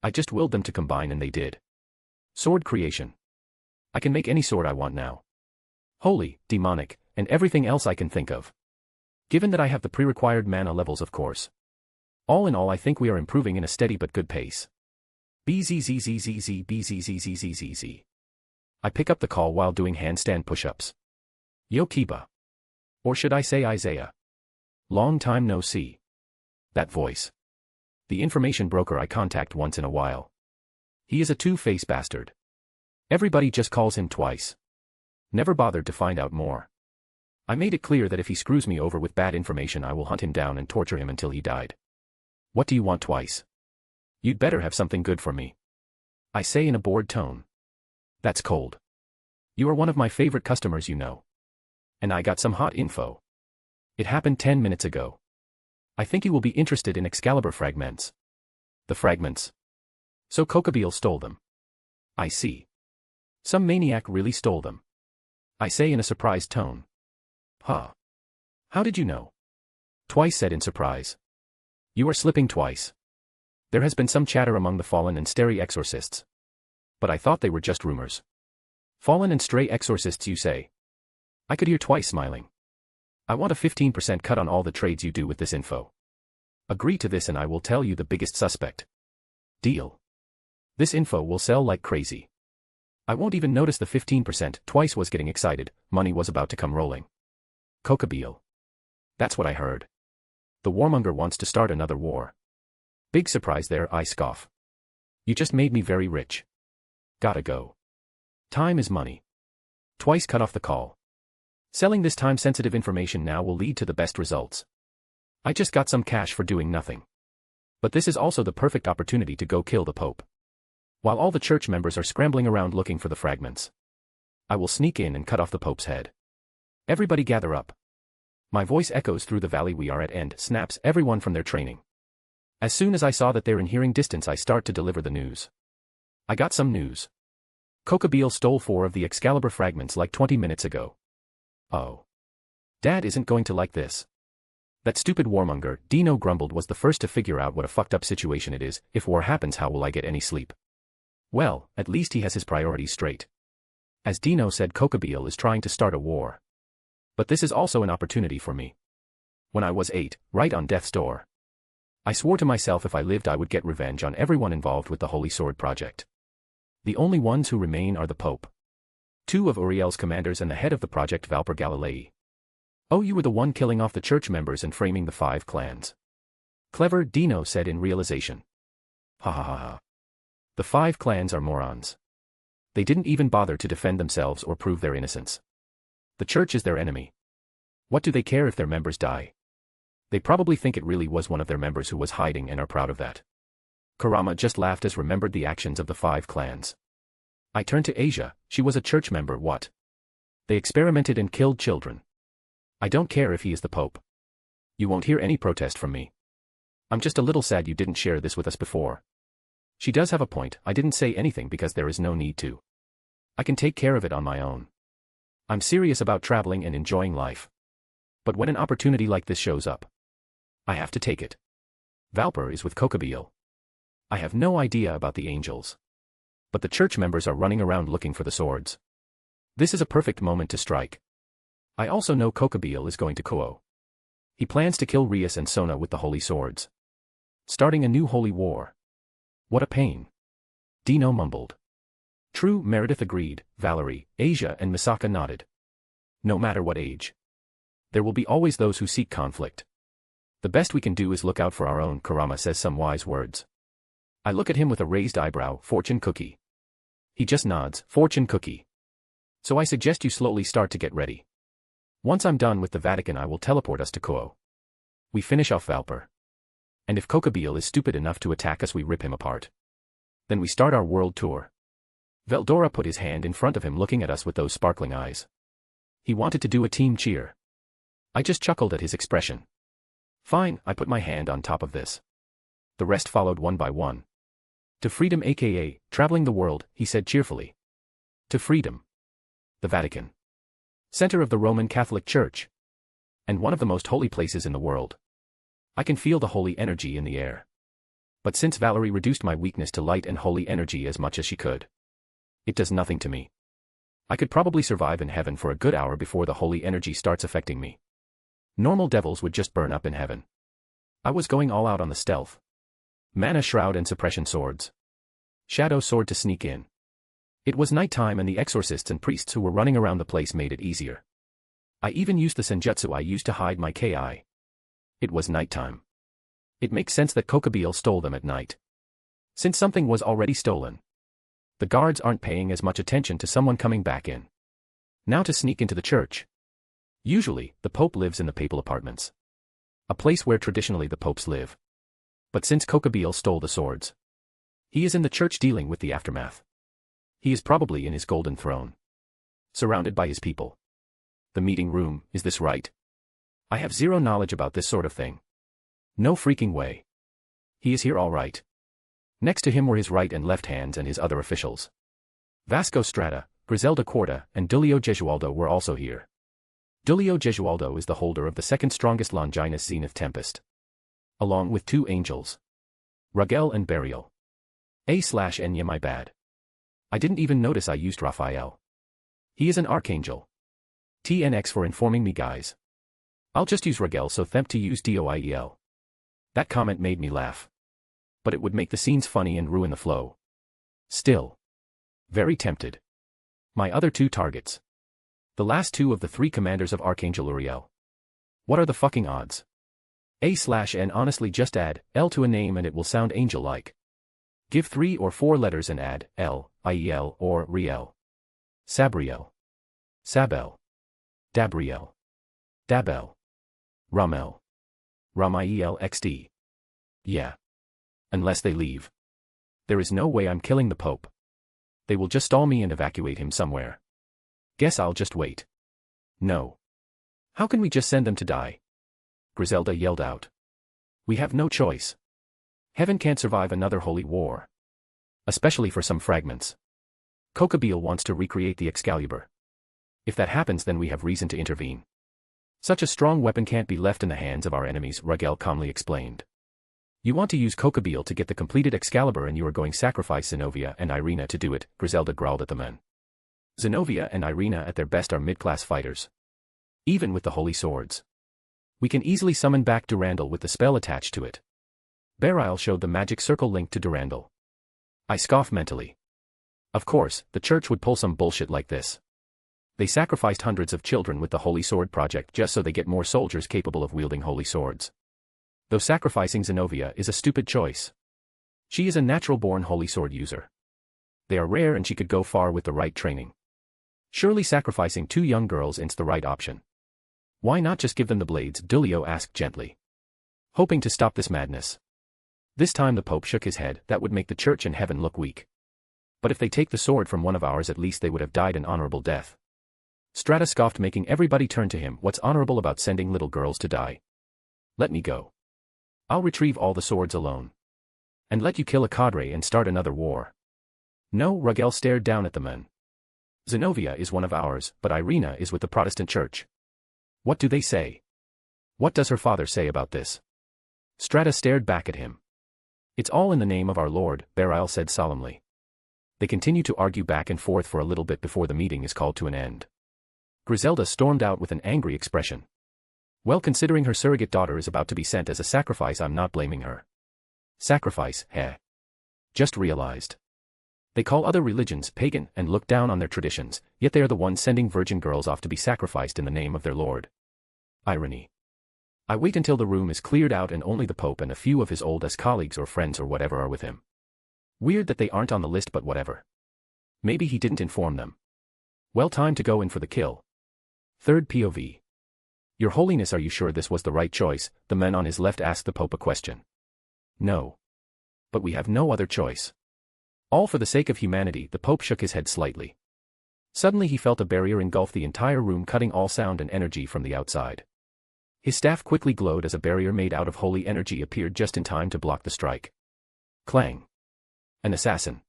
I just willed them to combine and they did. Sword creation. I can make any sword I want now. Holy, demonic, and everything else I can think of. Given that I have the pre-required mana levels, of course. All in all, I think we are improving in a steady but good pace. BZZZZZ. I pick up the call while doing handstand push-ups. Yo Kiba. Or should I say Isaiah? Long time no see. That voice. The information broker I contact once in a while. He is a two-faced bastard. Everybody just calls him Twice. Never bothered to find out more. I made it clear that if he screws me over with bad information I will hunt him down and torture him until he died. What do you want, Twice? You'd better have something good for me. I say in a bored tone. That's cold. You are one of my favorite customers, you know. And I got some hot info. It happened 10 minutes ago. I think you will be interested in Excalibur fragments. The fragments. So Kokobeel stole them. I see. Some maniac really stole them. I say in a surprised tone. Huh. How did you know? Twice said in surprise. You are slipping twice. There has been some chatter among the fallen and stray exorcists. But I thought they were just rumors. Fallen and stray exorcists, you say? I could hear Twice smiling. I want a 15% cut on all the trades you do with this info. Agree to this and I will tell you the biggest suspect. Deal. This info will sell like crazy. I won't even notice the 15%. Twice was getting excited, money was about to come rolling. Kokobeel. That's what I heard. The warmonger wants to start another war. Big surprise there, I scoff. You just made me very rich. Gotta go. Time is money. Twice cut off the call. Selling this time-sensitive information now will lead to the best results. I just got some cash for doing nothing. But this is also the perfect opportunity to go kill the Pope. While all the church members are scrambling around looking for the fragments, I will sneak in and cut off the Pope's head. Everybody gather up. My voice echoes through the valley. We are at end, snaps everyone from their training. As soon as I saw that they're in hearing distance, I start to deliver the news. I got some news. Kokobeel stole 4 of the Excalibur fragments like 20 minutes ago. Oh. Dad isn't going to like this. That stupid warmonger, Dino grumbled, was the first to figure out what a fucked up situation it is. If war happens, how will I get any sleep? Well, at least he has his priorities straight. As Dino said, Kokobeel is trying to start a war. But this is also an opportunity for me. When I was 8, right on death's door, I swore to myself if I lived I would get revenge on everyone involved with the Holy Sword project. The only ones who remain are the Pope, 2 of Uriel's commanders and the head of the project, Valper Galilei. Oh, you were the one killing off the church members and framing the 5 clans. Clever, Dino said in realization. Ha ha ha ha. The 5 clans are morons. They didn't even bother to defend themselves or prove their innocence. The church is their enemy. What do they care if their members die? They probably think it really was one of their members who was hiding and are proud of that. Kurama just laughed as remembered the actions of the 5 clans. I turned to Asia. She was a church member. What? They experimented and killed children. I don't care if he is the Pope. You won't hear any protest from me. I'm just a little sad you didn't share this with us before. She does have a point. I didn't say anything because there is no need to. I can take care of it on my own. I'm serious about traveling and enjoying life. But when an opportunity like this shows up, I have to take it. Valper is with Kokobeel. I have no idea about the angels. But the church members are running around looking for the swords. This is a perfect moment to strike. I also know Kokobeel is going to Kuo. He plans to kill Rias and Sona with the holy swords. Starting a new holy war. What a pain. Dino mumbled. True, Meredith agreed, Valerie, Asia and Misaka nodded. No matter what age. There will be always those who seek conflict. The best we can do is look out for our own. Kurama says some wise words. I look at him with a raised eyebrow. Fortune cookie. He just nods. Fortune cookie. So I suggest you slowly start to get ready. Once I'm done with the Vatican, I will teleport us to Kuo. We finish off Valper. And if Kokobeel is stupid enough to attack us, we rip him apart. Then we start our world tour. Veldora put his hand in front of him, looking at us with those sparkling eyes. He wanted to do a team cheer. I just chuckled at his expression. Fine, I put my hand on top of this. The rest followed one by one. To freedom, aka, traveling the world, he said cheerfully. To freedom. The Vatican. Center of the Roman Catholic Church. And one of the most holy places in the world. I can feel the holy energy in the air. But since Valerie reduced my weakness to light and holy energy as much as she could, it does nothing to me. I could probably survive in heaven for a good hour before the holy energy starts affecting me. Normal devils would just burn up in heaven. I was going all out on the stealth. Mana shroud and suppression swords. Shadow sword to sneak in. It was nighttime and the exorcists and priests who were running around the place made it easier. I even used the senjutsu I used to hide my ki. It was nighttime. It makes sense that Kokobeel stole them at night. Since something was already stolen, the guards aren't paying as much attention to someone coming back in. Now to sneak into the church. Usually, the Pope lives in the papal apartments. A place where traditionally the popes live. But since Kokobeel stole the swords, He is in the church dealing with the aftermath. He is probably in his golden throne, surrounded by his people. The meeting room, is this right? I have zero knowledge about this sort of thing. No freaking way. He is here all right. Next to him were his right and left hands and his other officials. Vasco Strata, Griselda Quarta, and Dulio Gesualdo were also here. Dulio Gesualdo is the holder of the second strongest Longinus Zenith Tempest, along with 2 angels, Ragel and Burial. A/N, yeah, my bad. I didn't even notice I used Raphael. He is an archangel. TNX for informing me, guys. I'll just use Ragel, so tempt to use DOIEL. That comment made me laugh. But it would make the scenes funny and ruin the flow. Still, very tempted. My other 2 targets. The last 2 of the 3 commanders of Archangel Uriel. What are the fucking odds? A/N, honestly, just add L to a name and it will sound angel-like. Give 3 or 4 letters and add L, IEL, or Riel. Sabriel. Sabel. Dabriel. Dabel. Ramel. Ramiel XD. Yeah. Unless they leave. There is no way I'm killing the Pope. They will just stall me and evacuate him somewhere. Guess I'll just wait. No. How can we just send them to die? Griselda yelled out. We have no choice. Heaven can't survive another holy war. Especially for some fragments. Kokabeel wants to recreate the Excalibur. If that happens, then we have reason to intervene. Such a strong weapon can't be left in the hands of our enemies, Ragel calmly explained. You want to use Kokabeel to get the completed Excalibur and you are going to sacrifice Zenobia and Irina to do it, Griselda growled at the men. Zenobia and Irina at their best are mid-class fighters. Even with the holy swords. We can easily summon back Durandal with the spell attached to it. Burial showed the magic circle linked to Durandal. I scoff mentally. Of course, the church would pull some bullshit like this. They sacrificed hundreds of children with the Holy Sword Project just so they get more soldiers capable of wielding holy swords. Though sacrificing Zenobia is a stupid choice. She is a natural-born holy sword user. They are rare and she could go far with the right training. Surely sacrificing 2 young girls is the right option. Why not just give them the blades? Dulio asked gently, hoping to stop this madness. This time the Pope shook his head. That would make the church and heaven look weak. But if they take the sword from one of ours, at least they would have died an honorable death. Strata scoffed, making everybody turn to him. What's honorable about sending little girls to die? Let me go. I'll retrieve all the swords alone. And let you kill a cadre and start another war. No, Ragel stared down at the men. Zenobia is one of ours, but Irina is with the Protestant Church. What do they say? What does her father say about this? Strata stared back at him. It's all in the name of our Lord, Burial said solemnly. They continue to argue back and forth for a little bit before the meeting is called to an end. Griselda stormed out with an angry expression. Well, considering her surrogate daughter is about to be sent as a sacrifice, I'm not blaming her. Sacrifice, heh. Just realized. They call other religions pagan and look down on their traditions, yet they are the ones sending virgin girls off to be sacrificed in the name of their Lord. Irony. I wait until the room is cleared out and only the Pope and a few of his oldest colleagues or friends or whatever are with him. Weird that they aren't on the list, but whatever. Maybe he didn't inform them. Well, time to go in for the kill. Third POV. Your Holiness, are you sure this was the right choice? The man on his left asked the Pope a question. No. But we have no other choice. All for the sake of humanity. The Pope shook his head slightly. Suddenly he felt a barrier engulf the entire room, cutting all sound and energy from the outside. His staff quickly glowed as a barrier made out of holy energy appeared just in time to block the strike. Clang. An assassin.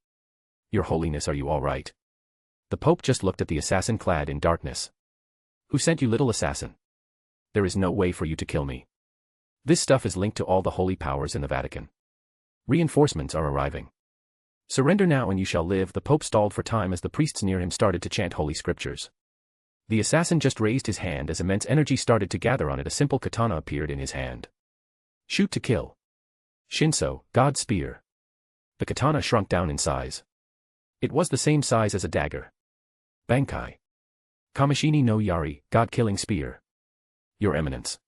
Your Holiness, are you all right? The Pope just looked at the assassin clad in darkness. Who sent you, little assassin? There is no way for you to kill me. This stuff is linked to all the holy powers in the Vatican. Reinforcements are arriving. Surrender now and you shall live. The Pope stalled for time as the priests near him started to chant holy scriptures. The assassin just raised his hand as immense energy started to gather on it. A simple katana appeared in his hand. Shoot to kill. Shinso, God's spear. The katana shrunk down in size. It was the same size as a dagger. Bankai. Kamishini no Yari, God-killing spear. Your Eminence.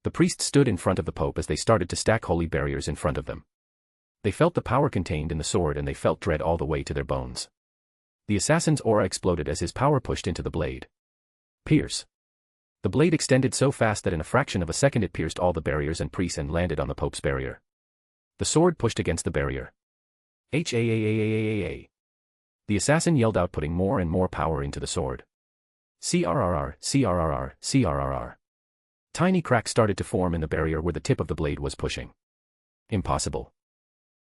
The priests stood in front of the Pope as they started to stack holy barriers in front of them. They felt the power contained in the sword and they felt dread all the way to their bones. The assassin's aura exploded as his power pushed into the blade. Pierce. The blade extended so fast that in a fraction of a second it pierced all the barriers and priests and landed on the Pope's barrier. The sword pushed against the barrier. H-A-A-A-A-A-A. The assassin yelled out, putting more and more power into the sword. CRRR, CRRR, CRRR. Tiny cracks started to form in the barrier where the tip of the blade was pushing. Impossible.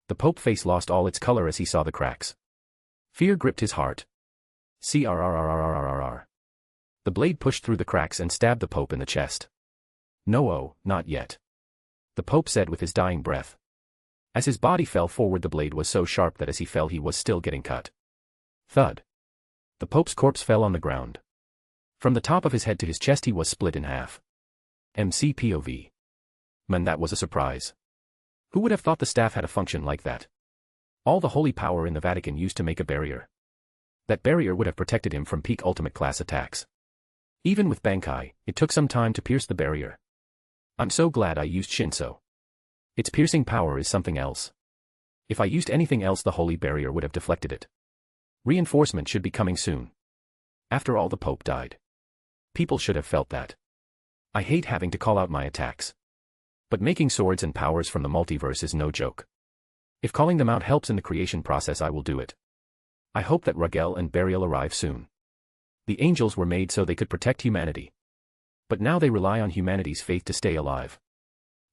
The Pope's face lost all its color as he saw the cracks. Fear gripped his heart. CRRRRRRRR. The blade pushed through the cracks and stabbed the Pope in the chest. No, oh, not yet. The Pope said with his dying breath. As his body fell forward, the blade was so sharp that as he fell he was still getting cut. Thud. The Pope's corpse fell on the ground. From the top of his head to his chest he was split in half. MCPOV. Man, that was a surprise. Who would have thought the staff had a function like that? All the holy power in the Vatican used to make a barrier. That barrier would have protected him from peak ultimate class attacks. Even with Bankai, it took some time to pierce the barrier. I'm so glad I used Shinso. Its piercing power is something else. If I used anything else, the holy barrier would have deflected it. Reinforcement should be coming soon. After all, the Pope died. People should have felt that. I hate having to call out my attacks. But making swords and powers from the multiverse is no joke. If calling them out helps in the creation process, I will do it. I hope that Rugel and Burial arrive soon. The angels were made so they could protect humanity. But now they rely on humanity's faith to stay alive.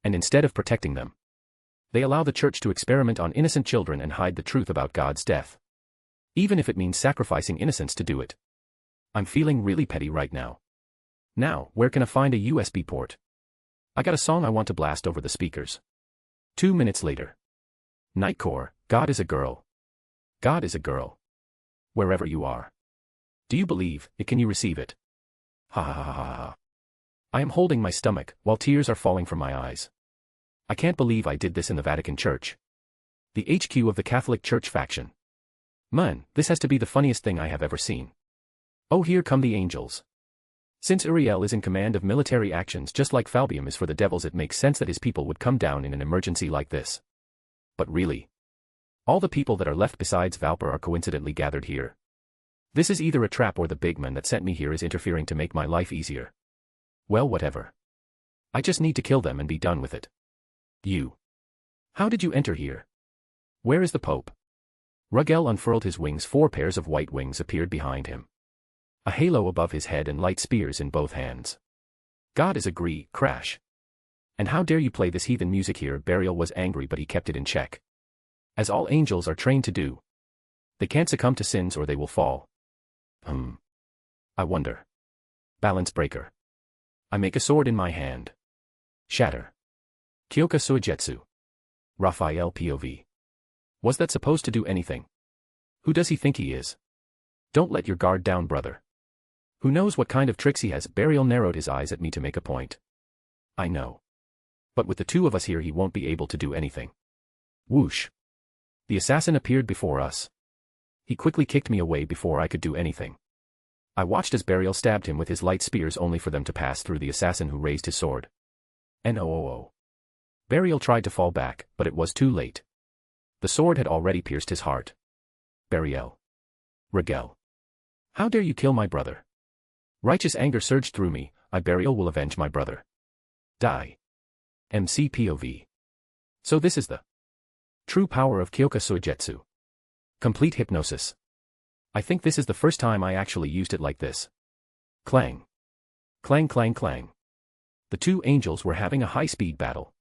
And instead of protecting them, they allow the church to experiment on innocent children and hide the truth about God's death. Even if it means sacrificing innocence to do it. I'm feeling really petty right now. Now, where can I find a USB port? I got a song I want to blast over the speakers. 2 minutes later. Nightcore, God is a girl. God is a girl. Wherever you are. Do you believe it? Can you receive it? Ha ha ha ha ha. I am holding my stomach while tears are falling from my eyes. I can't believe I did this in the Vatican Church. The HQ of the Catholic Church faction. Man, this has to be the funniest thing I have ever seen. Oh, here come the angels. Since Uriel is in command of military actions just like Falbium is for the devils, it makes sense that his people would come down in an emergency like this. But really? All the people that are left besides Valper are coincidentally gathered here. This is either a trap or the big man that sent me here is interfering to make my life easier. Well, whatever. I just need to kill them and be done with it. You. How did you enter here? Where is the Pope? Rugel unfurled his wings. 4 pairs of white wings appeared behind him. A halo above his head and light spears in both hands. God is agree, crash. And how dare you play this heathen music here? Burial was angry, but he kept it in check. As all angels are trained to do. They can't succumb to sins or they will fall. I wonder. Balance breaker. I make a sword in my hand. Shatter. Kyoka Suijetsu. Raphael POV. Was that supposed to do anything? Who does he think he is? Don't let your guard down, brother. Who knows what kind of tricks he has? Burial narrowed his eyes at me to make a point. I know. But with the 2 of us here he won't be able to do anything. Whoosh. The assassin appeared before us. He quickly kicked me away before I could do anything. I watched as Burial stabbed him with his light spears only for them to pass through the assassin who raised his sword. NOOO. Burial tried to fall back, but it was too late. The sword had already pierced his heart. Burial. Rugel. How dare you kill my brother? Righteous anger surged through me. Burial will avenge my brother. Die. MCPOV. So this is the true power of Kyoka Suijetsu. Complete hypnosis. I think this is the first time I actually used it like this. Clang. Clang clang clang. The 2 angels were having a high-speed battle.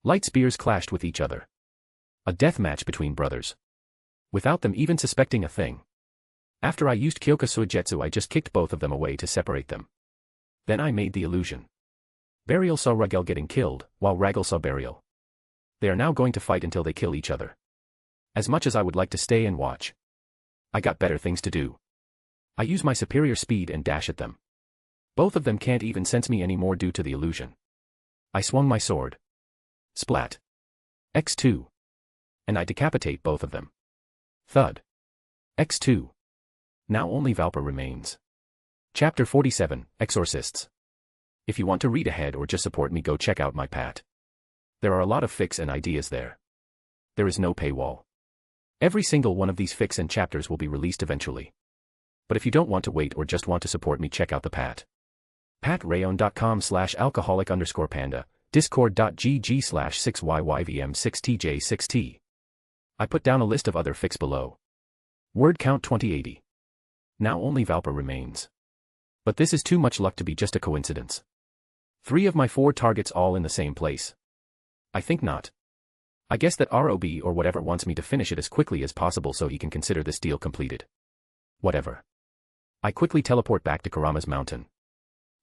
Light spears clashed with each other. A death match between brothers. Without them even suspecting a thing. After I used Kyoka Suijetsu, I just kicked both of them away to separate them. Then I made the illusion. Burial saw Rugel getting killed, while Ragel saw Burial. They are now going to fight until they kill each other. As much as I would like to stay and watch, I got better things to do. I use my superior speed and dash at them. Both of them can't even sense me anymore due to the illusion. I swung my sword. Splat. X2. And I decapitate both of them. Thud. X2. Now only Valper remains. Chapter 47, Exorcists. If you want to read ahead or just support me, go check out my pat. There are a lot of fics and ideas there. There is no paywall. Every single one of these fics and chapters will be released eventually. But if you don't want to wait or just want to support me, check out the pat. Patreon.com/alcoholic_panda, discord.gg/6yyvm6tj6t. I put down a list of other fix below. Word count 2080. Now only Valper remains. But this is too much luck to be just a coincidence. 3 of my 4 targets all in the same place. I think not. I guess that ROB or whatever wants me to finish it as quickly as possible so he can consider this deal completed. Whatever. I quickly teleport back to Kurama's mountain.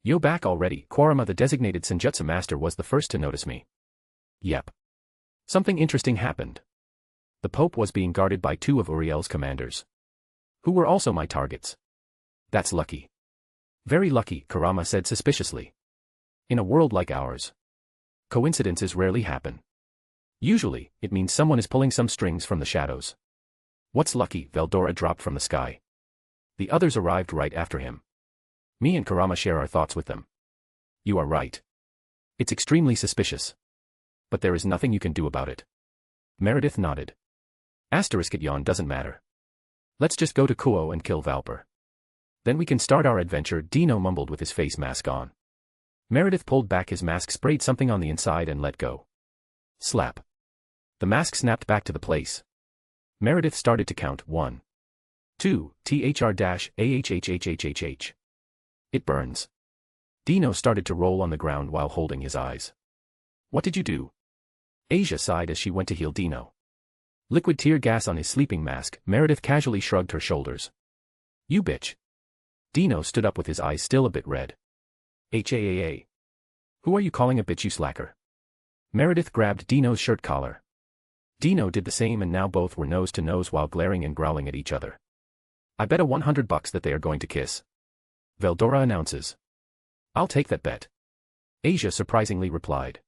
Yo, back already. Kurama, the designated Senjutsu master, was the first to notice me. Yep. Something interesting happened. The Pope was being guarded by 2 of Uriel's commanders, who were also my targets. That's lucky. Very lucky, Kurama said suspiciously. In a world like ours, coincidences rarely happen. Usually, it means someone is pulling some strings from the shadows. What's lucky? Veldora dropped from the sky. The others arrived right after him. Me and Kurama share our thoughts with them. You are right. It's extremely suspicious. But there is nothing you can do about it. Meredith nodded. Asterisk it yawn doesn't matter. Let's just go to Kuo and kill Valper. Then we can start our adventure, Dino mumbled with his face mask on. Meredith pulled back his mask, sprayed something on the inside and let go. Slap. The mask snapped back to the place. Meredith started to count 1, 2, THR-AHHHHHH. It burns. Dino started to roll on the ground while holding his eyes. What did you do? Asia sighed as she went to heal Dino. Liquid tear gas on his sleeping mask. Meredith casually shrugged her shoulders. You bitch. Dino stood up with his eyes still a bit red. HAAA. Who are you calling a bitch, you slacker? Meredith grabbed Dino's shirt collar. Dino did the same, and now both were nose to nose while glaring and growling at each other. I bet a $100 that they are going to kiss. Veldora announces. I'll take that bet. Asia surprisingly replied.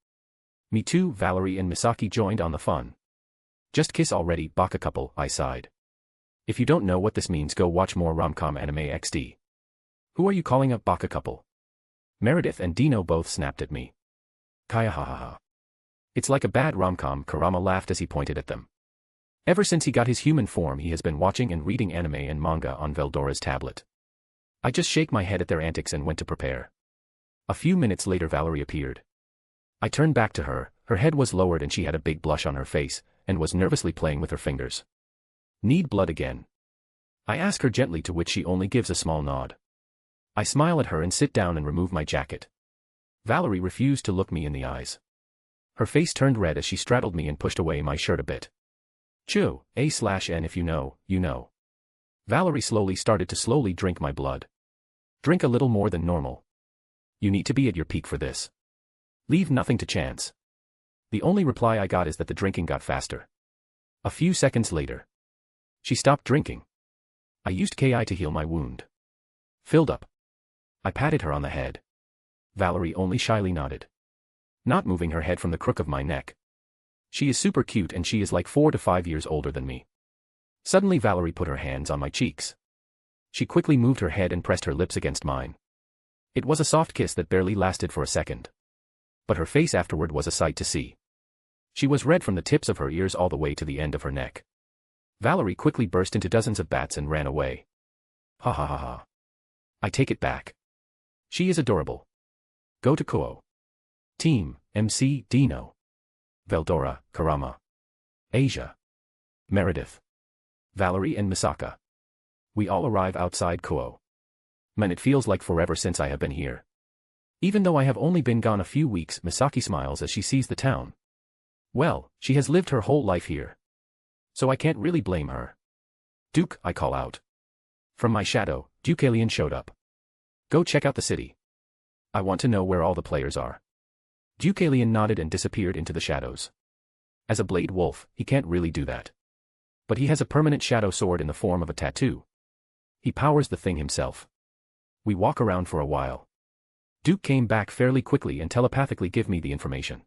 Me too. Valerie and Misaki joined on the fun. Just kiss already, baka couple, I sighed. If you don't know what this means, go watch more rom-com anime XD. Who are you calling a baka couple? Meredith and Dino both snapped at me. Kaya ha ha ha. It's like a bad rom-com, Kurama laughed as he pointed at them. Ever since he got his human form, he has been watching and reading anime and manga on Veldora's tablet. I just shake my head at their antics and went to prepare. A few minutes later Valerie appeared. I turned back to her, her head was lowered and she had a big blush on her face, and was nervously playing with her fingers. Need blood again? I ask her gently, to which she only gives a small nod. I smile at her and sit down and remove my jacket. Valerie refused to look me in the eyes. Her face turned red as she straddled me and pushed away my shirt a bit. Chew, A/N if you know, you know. Valerie started to drink my blood. Drink a little more than normal. You need to be at your peak for this. Leave nothing to chance. The only reply I got is that the drinking got faster. A few seconds later, she stopped drinking. I used KI to heal my wound. Filled up. I patted her on the head. Valerie only shyly nodded, not moving her head from the crook of my neck. She is super cute and she is like 4 to 5 years older than me. Suddenly Valerie put her hands on my cheeks. She quickly moved her head and pressed her lips against mine. It was a soft kiss that barely lasted for a second. But her face afterward was a sight to see. She was red from the tips of her ears all the way to the end of her neck. Valerie quickly burst into dozens of bats and ran away. Ha ha ha ha. I take it back. She is adorable. Go to Kuo. Team, MC, Dino. Veldora, Kurama. Asia. Meredith. Valerie and Misaka. We all arrive outside Kuo. Man, it feels like forever since I have been here. Even though I have only been gone a few weeks, Misaki smiles as she sees the town. Well, she has lived her whole life here. So I can't really blame her. Duke, I call out. From my shadow, Deucalion showed up. Go check out the city. I want to know where all the players are. Deucalion nodded and disappeared into the shadows. As a blade wolf, he can't really do that. But he has a permanent shadow sword in the form of a tattoo. He powers the thing himself. We walk around for a while. Duke came back fairly quickly and telepathically give me the information.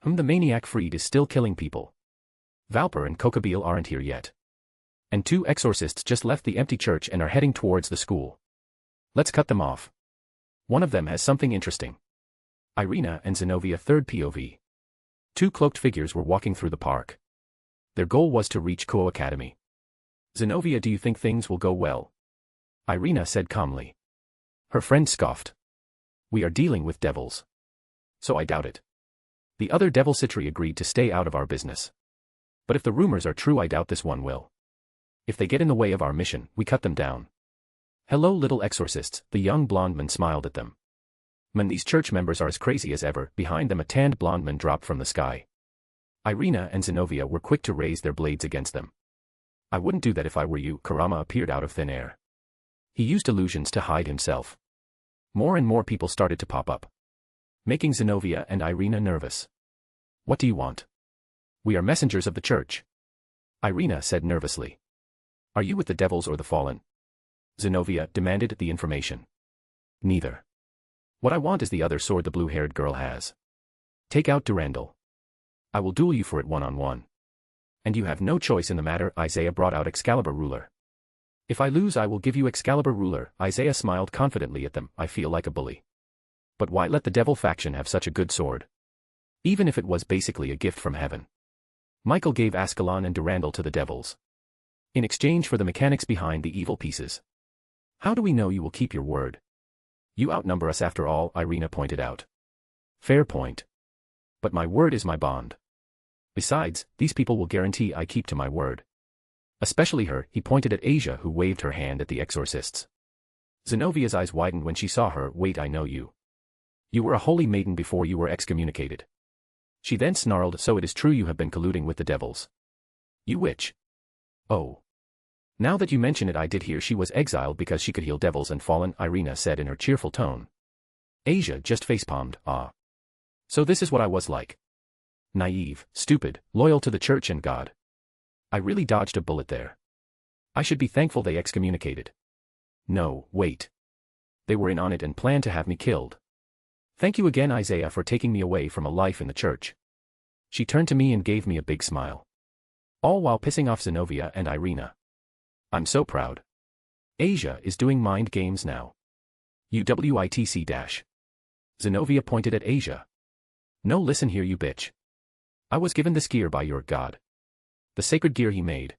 The maniac Freed is still killing people. Valper and Kokabeel aren't here yet. And 2 exorcists just left the empty church and are heading towards the school. Let's cut them off. One of them has something interesting. Irina and Zenobia, third POV. 2 cloaked figures were walking through the park. Their goal was to reach Kuo Academy. Zenobia, do you think things will go well? Irina said calmly. Her friend scoffed. We are dealing with devils. So I doubt it. The other devil Citri agreed to stay out of our business. But if the rumors are true, I doubt this one will. If they get in the way of our mission, we cut them down. Hello, little exorcists, the young blonde man smiled at them. Man, these church members are as crazy as ever. Behind them a tanned blonde man dropped from the sky. Irina and Zinovia were quick to raise their blades against them. I wouldn't do that if I were you. Karama appeared out of thin air. He used illusions to hide himself. More and more people started to pop up, making Zinovia and Irina nervous. What do you want? We are messengers of the church, Irina said nervously. Are you with the devils or the fallen? Zinovia demanded the information. Neither. What I want is the other sword the blue-haired girl has. Take out Durandal. I will duel you for it one-on-one. And you have no choice in the matter. Isaiah brought out Excalibur ruler. If I lose, I will give you Excalibur ruler. Isaiah smiled confidently at them. I feel like a bully. But why let the devil faction have such a good sword? Even if it was basically a gift from heaven. Michael gave Ascalon and Durandal to the devils, in exchange for the mechanics behind the evil pieces. How do we know you will keep your word? You outnumber us after all, Irina pointed out. Fair point. But my word is my bond. Besides, these people will guarantee I keep to my word. Especially her, he pointed at Asia, who waved her hand at the exorcists. Zenovia's eyes widened when she saw her. Wait, I know you. You were a holy maiden before you were excommunicated. She then snarled, so it is true you have been colluding with the devils. You witch. Oh. Now that you mention it, I did hear she was exiled because she could heal devils and fallen, Irina said in her cheerful tone. Asia just facepalmed. Ah. So this is what I was like. Naive, stupid, loyal to the church and God. I really dodged a bullet there. I should be thankful they excommunicated. No, wait. They were in on it and planned to have me killed. Thank you again, Isaiah, for taking me away from a life in the church. She turned to me and gave me a big smile. All while pissing off Zinovia and Irina. I'm so proud. Asia is doing mind games now. UWITC-. Zinovia pointed at Asia. No, listen here, you bitch. I was given this gear by your god. The sacred gear he made.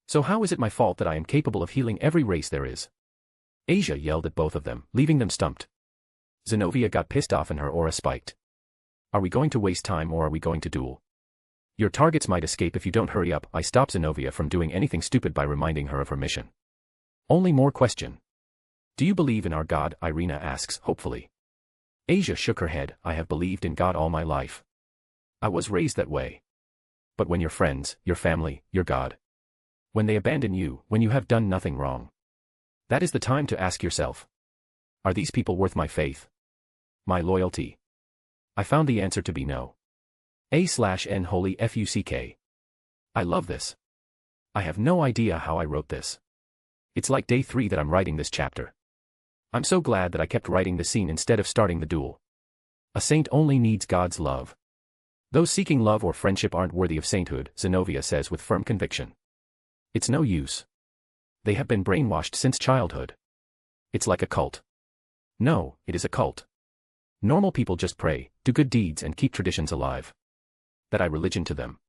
So how is it my fault that I am capable of healing every race there is? Asia yelled at both of them, leaving them stumped. Zinovia got pissed off and her aura spiked. Are we going to waste time or are we going to duel? Your targets might escape if you don't hurry up. I stopped Zinovia from doing anything stupid by reminding her of her mission. Only more question. Do you believe in our God? Irina asks, hopefully. Asia shook her head. I have believed in God all my life. I was raised that way. But when your friends, your family, your God, when they abandon you, when you have done nothing wrong, that is the time to ask yourself, are these people worth my faith? My loyalty? I found the answer to be no. A/N holy fuck. I love this. I have no idea how I wrote this. It's like day 3 that I'm writing this chapter. I'm so glad that I kept writing the scene instead of starting the duel. A saint only needs God's love. Those seeking love or friendship aren't worthy of sainthood, Zinovia says with firm conviction. It's no use. They have been brainwashed since childhood. It's like a cult. No, it is a cult. Normal people just pray, do good deeds and keep traditions alive. That I religion to them.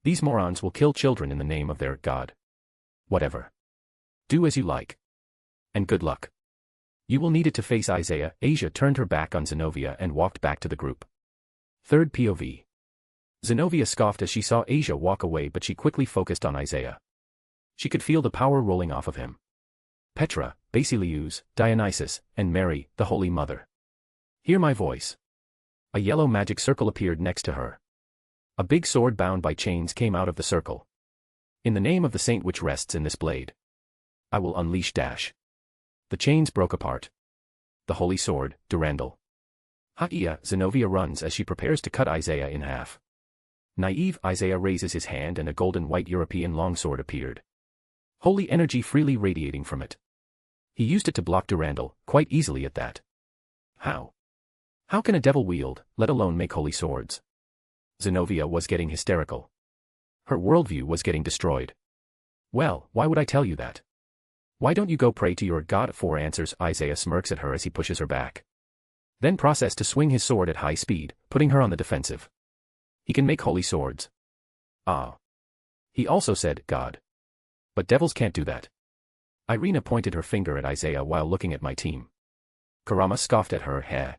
These morons will kill children in the name of their God. Whatever. Do as you like. And good luck. You will need it to face Isaiah. Asia turned her back on Zinovia and walked back to the group. Third POV. Zinovia scoffed as she saw Asia walk away, but she quickly focused on Isaiah. She could feel the power rolling off of him. Petra, Basilius, Dionysus, and Mary, the Holy Mother. Hear my voice. A yellow magic circle appeared next to her. A big sword bound by chains came out of the circle. In the name of the saint which rests in this blade, I will unleash dash. The chains broke apart. The holy sword, Durandal. Ha-iya, Zinovia runs as she prepares to cut Isaiah in half. Naive, Isaiah raises his hand and a golden white European longsword appeared. Holy energy freely radiating from it. He used it to block Durandal, quite easily at that. How? How can a devil wield, let alone make holy swords? Zinovia was getting hysterical. Her worldview was getting destroyed. Well, why would I tell you that? Why don't you go pray to your God for answers? Isaiah smirks at her as he pushes her back. Then processed to swing his sword at high speed, putting her on the defensive. He can make holy swords. Ah. He also said, God. But devils can't do that. Irina pointed her finger at Isaiah while looking at my team. Karama scoffed at her. Heh.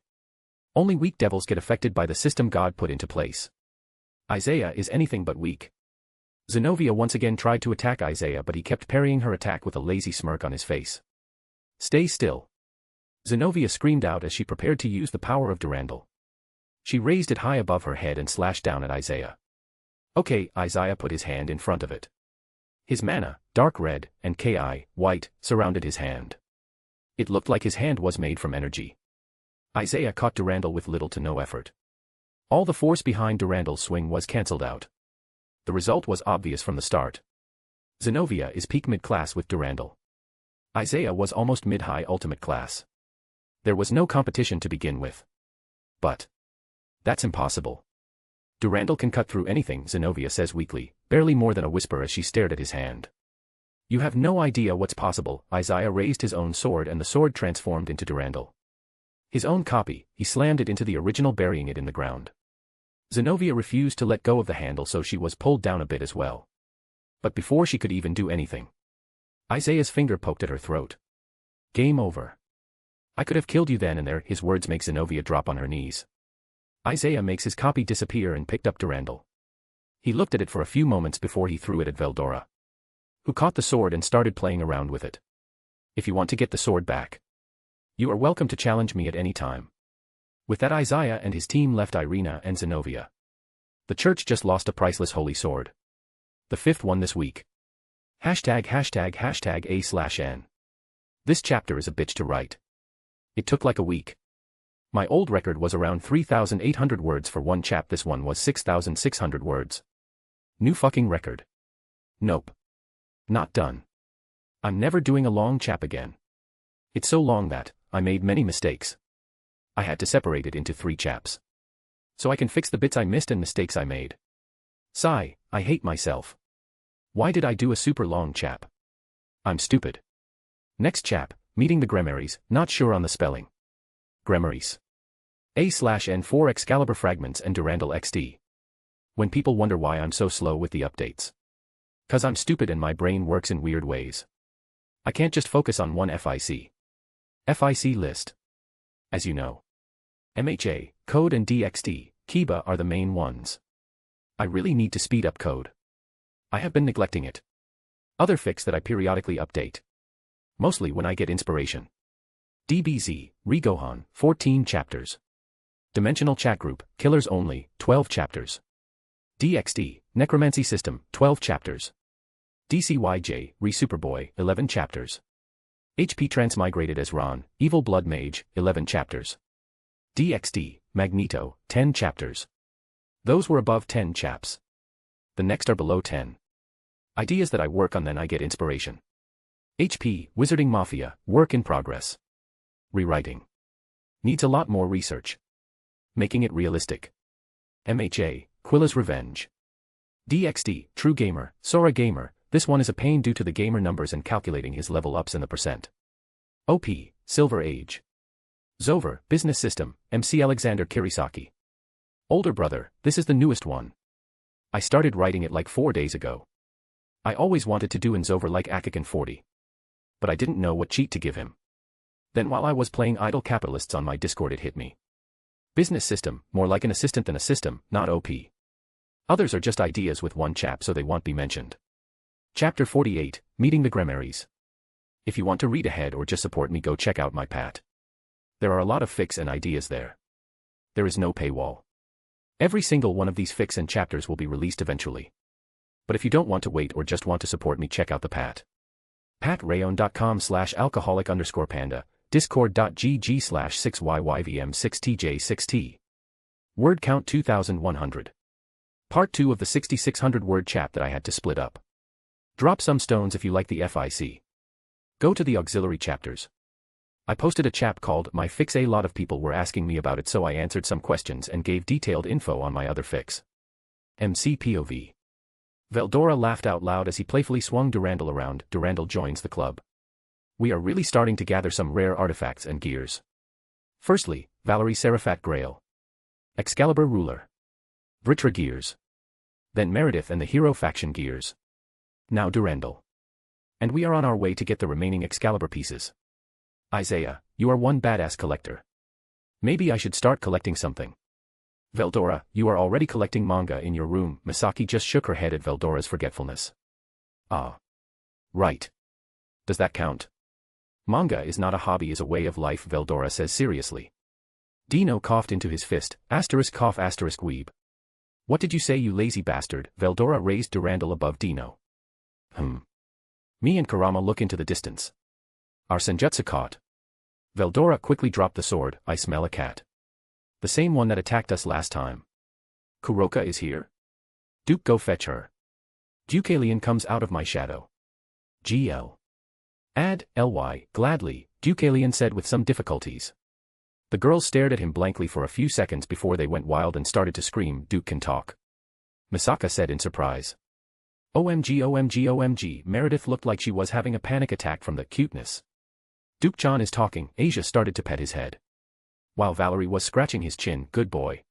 Only weak devils get affected by the system God put into place. Isaiah is anything but weak. Zenobia once again tried to attack Isaiah, but he kept parrying her attack with a lazy smirk on his face. Stay still. Zenobia screamed out as she prepared to use the power of Durandal. She raised it high above her head and slashed down at Isaiah. Okay, Isaiah put his hand in front of it. His mana, dark red, and Ki, white, surrounded his hand. It looked like his hand was made from energy. Isaiah caught Durandal with little to no effort. All the force behind Durandal's swing was cancelled out. The result was obvious from the start. Zenobia is peak mid-class with Durandal. Isaiah was almost mid-high ultimate class. There was no competition to begin with. But that's impossible. Durandal can cut through anything, Zenobia says weakly, barely more than a whisper as she stared at his hand. You have no idea what's possible. Isaiah raised his own sword and the sword transformed into Durandal. His own copy, he slammed it into the original, burying it in the ground. Zenobia refused to let go of the handle, so she was pulled down a bit as well. But before she could even do anything, Isaiah's finger poked at her throat. Game over. I could have killed you then and there. His words make Zenobia drop on her knees. Isaiah makes his copy disappear and picked up Durandal. He looked at it for a few moments before he threw it at Veldora, who caught the sword and started playing around with it. If you want to get the sword back, you are welcome to challenge me at any time. With that, Isaiah and his team left Irina and Zenobia. The church just lost a priceless holy sword. The fifth one this week. ####A/N. This chapter is a bitch to write. It took like a week. My old record was around 3,800 words for one chap. This one was 6,600 words. New fucking record. Nope. Not done. I'm never doing a long chap again. It's so long that I made many mistakes. I had to separate it into 3 chaps, so I can fix the bits I missed and mistakes I made. Sigh, I hate myself. Why did I do a super long chap? I'm stupid. Next chap, meeting the Gremmaries, not sure on the spelling. Gremmaries. A/N4 Excalibur fragments and Durandal XD. When people wonder why I'm so slow with the updates. 'Cause I'm stupid and my brain works in weird ways. I can't just focus on one FIC list. As you know, MHA, Code and DxD, Kiba are the main ones. I really need to speed up Code. I have been neglecting it. Other fics that I periodically update. Mostly when I get inspiration. DBZ, Regohan, 14 chapters. Dimensional Chat Group, Killers Only, 12 chapters. DxD, Necromancy System, 12 chapters. DCYJ, Re-Superboy, 11 chapters. HP Transmigrated as Ron, Evil Blood Mage, 11 chapters. DxD, Magneto, 10 chapters. Those were above 10 chaps. The next are below 10. Ideas that I work on, then I get inspiration. HP, Wizarding Mafia, work in progress. Rewriting. Needs a lot more research. Making it realistic. MHA, Quilla's Revenge. DxD, True Gamer, Sora Gamer, this one is a pain due to the gamer numbers and calculating his level ups and the percent. OP, Silver Age. Zover, Business System, MC Alexander Kirisaki. Older brother, this is the newest one. I started writing it like 4 days ago. I always wanted to do in Zover like Akakin 40. But I didn't know what cheat to give him. Then while I was playing Idle Capitalists on my Discord, it hit me. Business System, more like an assistant than a system, not OP. Others are just ideas with one chap, so they won't be mentioned. Chapter 48, Meeting the Gremmaries. If you want to read ahead or just support me, go check out my Pat. There are a lot of fics and ideas there. There is no paywall. Every single one of these fics and chapters will be released eventually. But if you don't want to wait or just want to support me, check out the Pat. patrayon.com/alcoholic_panda, discord.gg/6yyvm6tj6t. Word count 2100. Part 2 of the 6600 word chap that I had to split up. Drop some stones if you like the FIC. Go to the auxiliary chapters. I posted a chap called My Fix. A lot of people were asking me about it, so I answered some questions and gave detailed info on my other fix. MC POV. Veldora laughed out loud as he playfully swung Durandal around. Durandal joins the club. We are really starting to gather some rare artifacts and gears. Firstly, Valerie Seraphat Grail. Excalibur Ruler. Britra Gears. Then Meredith and the Hero Faction Gears. Now Durandal. And we are on our way to get the remaining Excalibur pieces. Isaiah, you are one badass collector. Maybe I should start collecting something. Veldora, you are already collecting manga in your room. Misaki just shook her head at Veldora's forgetfulness. Ah. Right. Does that count? Manga is not a hobby, is a way of life, Veldora says seriously. Dino coughed into his fist, *cough *weeb. What did you say, you lazy bastard? Veldora raised Durandal above Dino. Me and Kurama look into the distance. Our senjutsu caught. Veldora quickly dropped the sword. I smell a cat. The same one that attacked us last time. Kuroka is here? Duke, go fetch her. Duke-alien comes out of my shadow. GL. Add, ly, gladly, Duke-alien said with some difficulties. The girls stared at him blankly for a few seconds before they went wild and started to scream, Duke can talk. Misaka said in surprise. OMG OMG OMG, Meredith looked like she was having a panic attack from the cuteness. Duke-chan is talking. Asia started to pet his head. While Valerie was scratching his chin, good boy.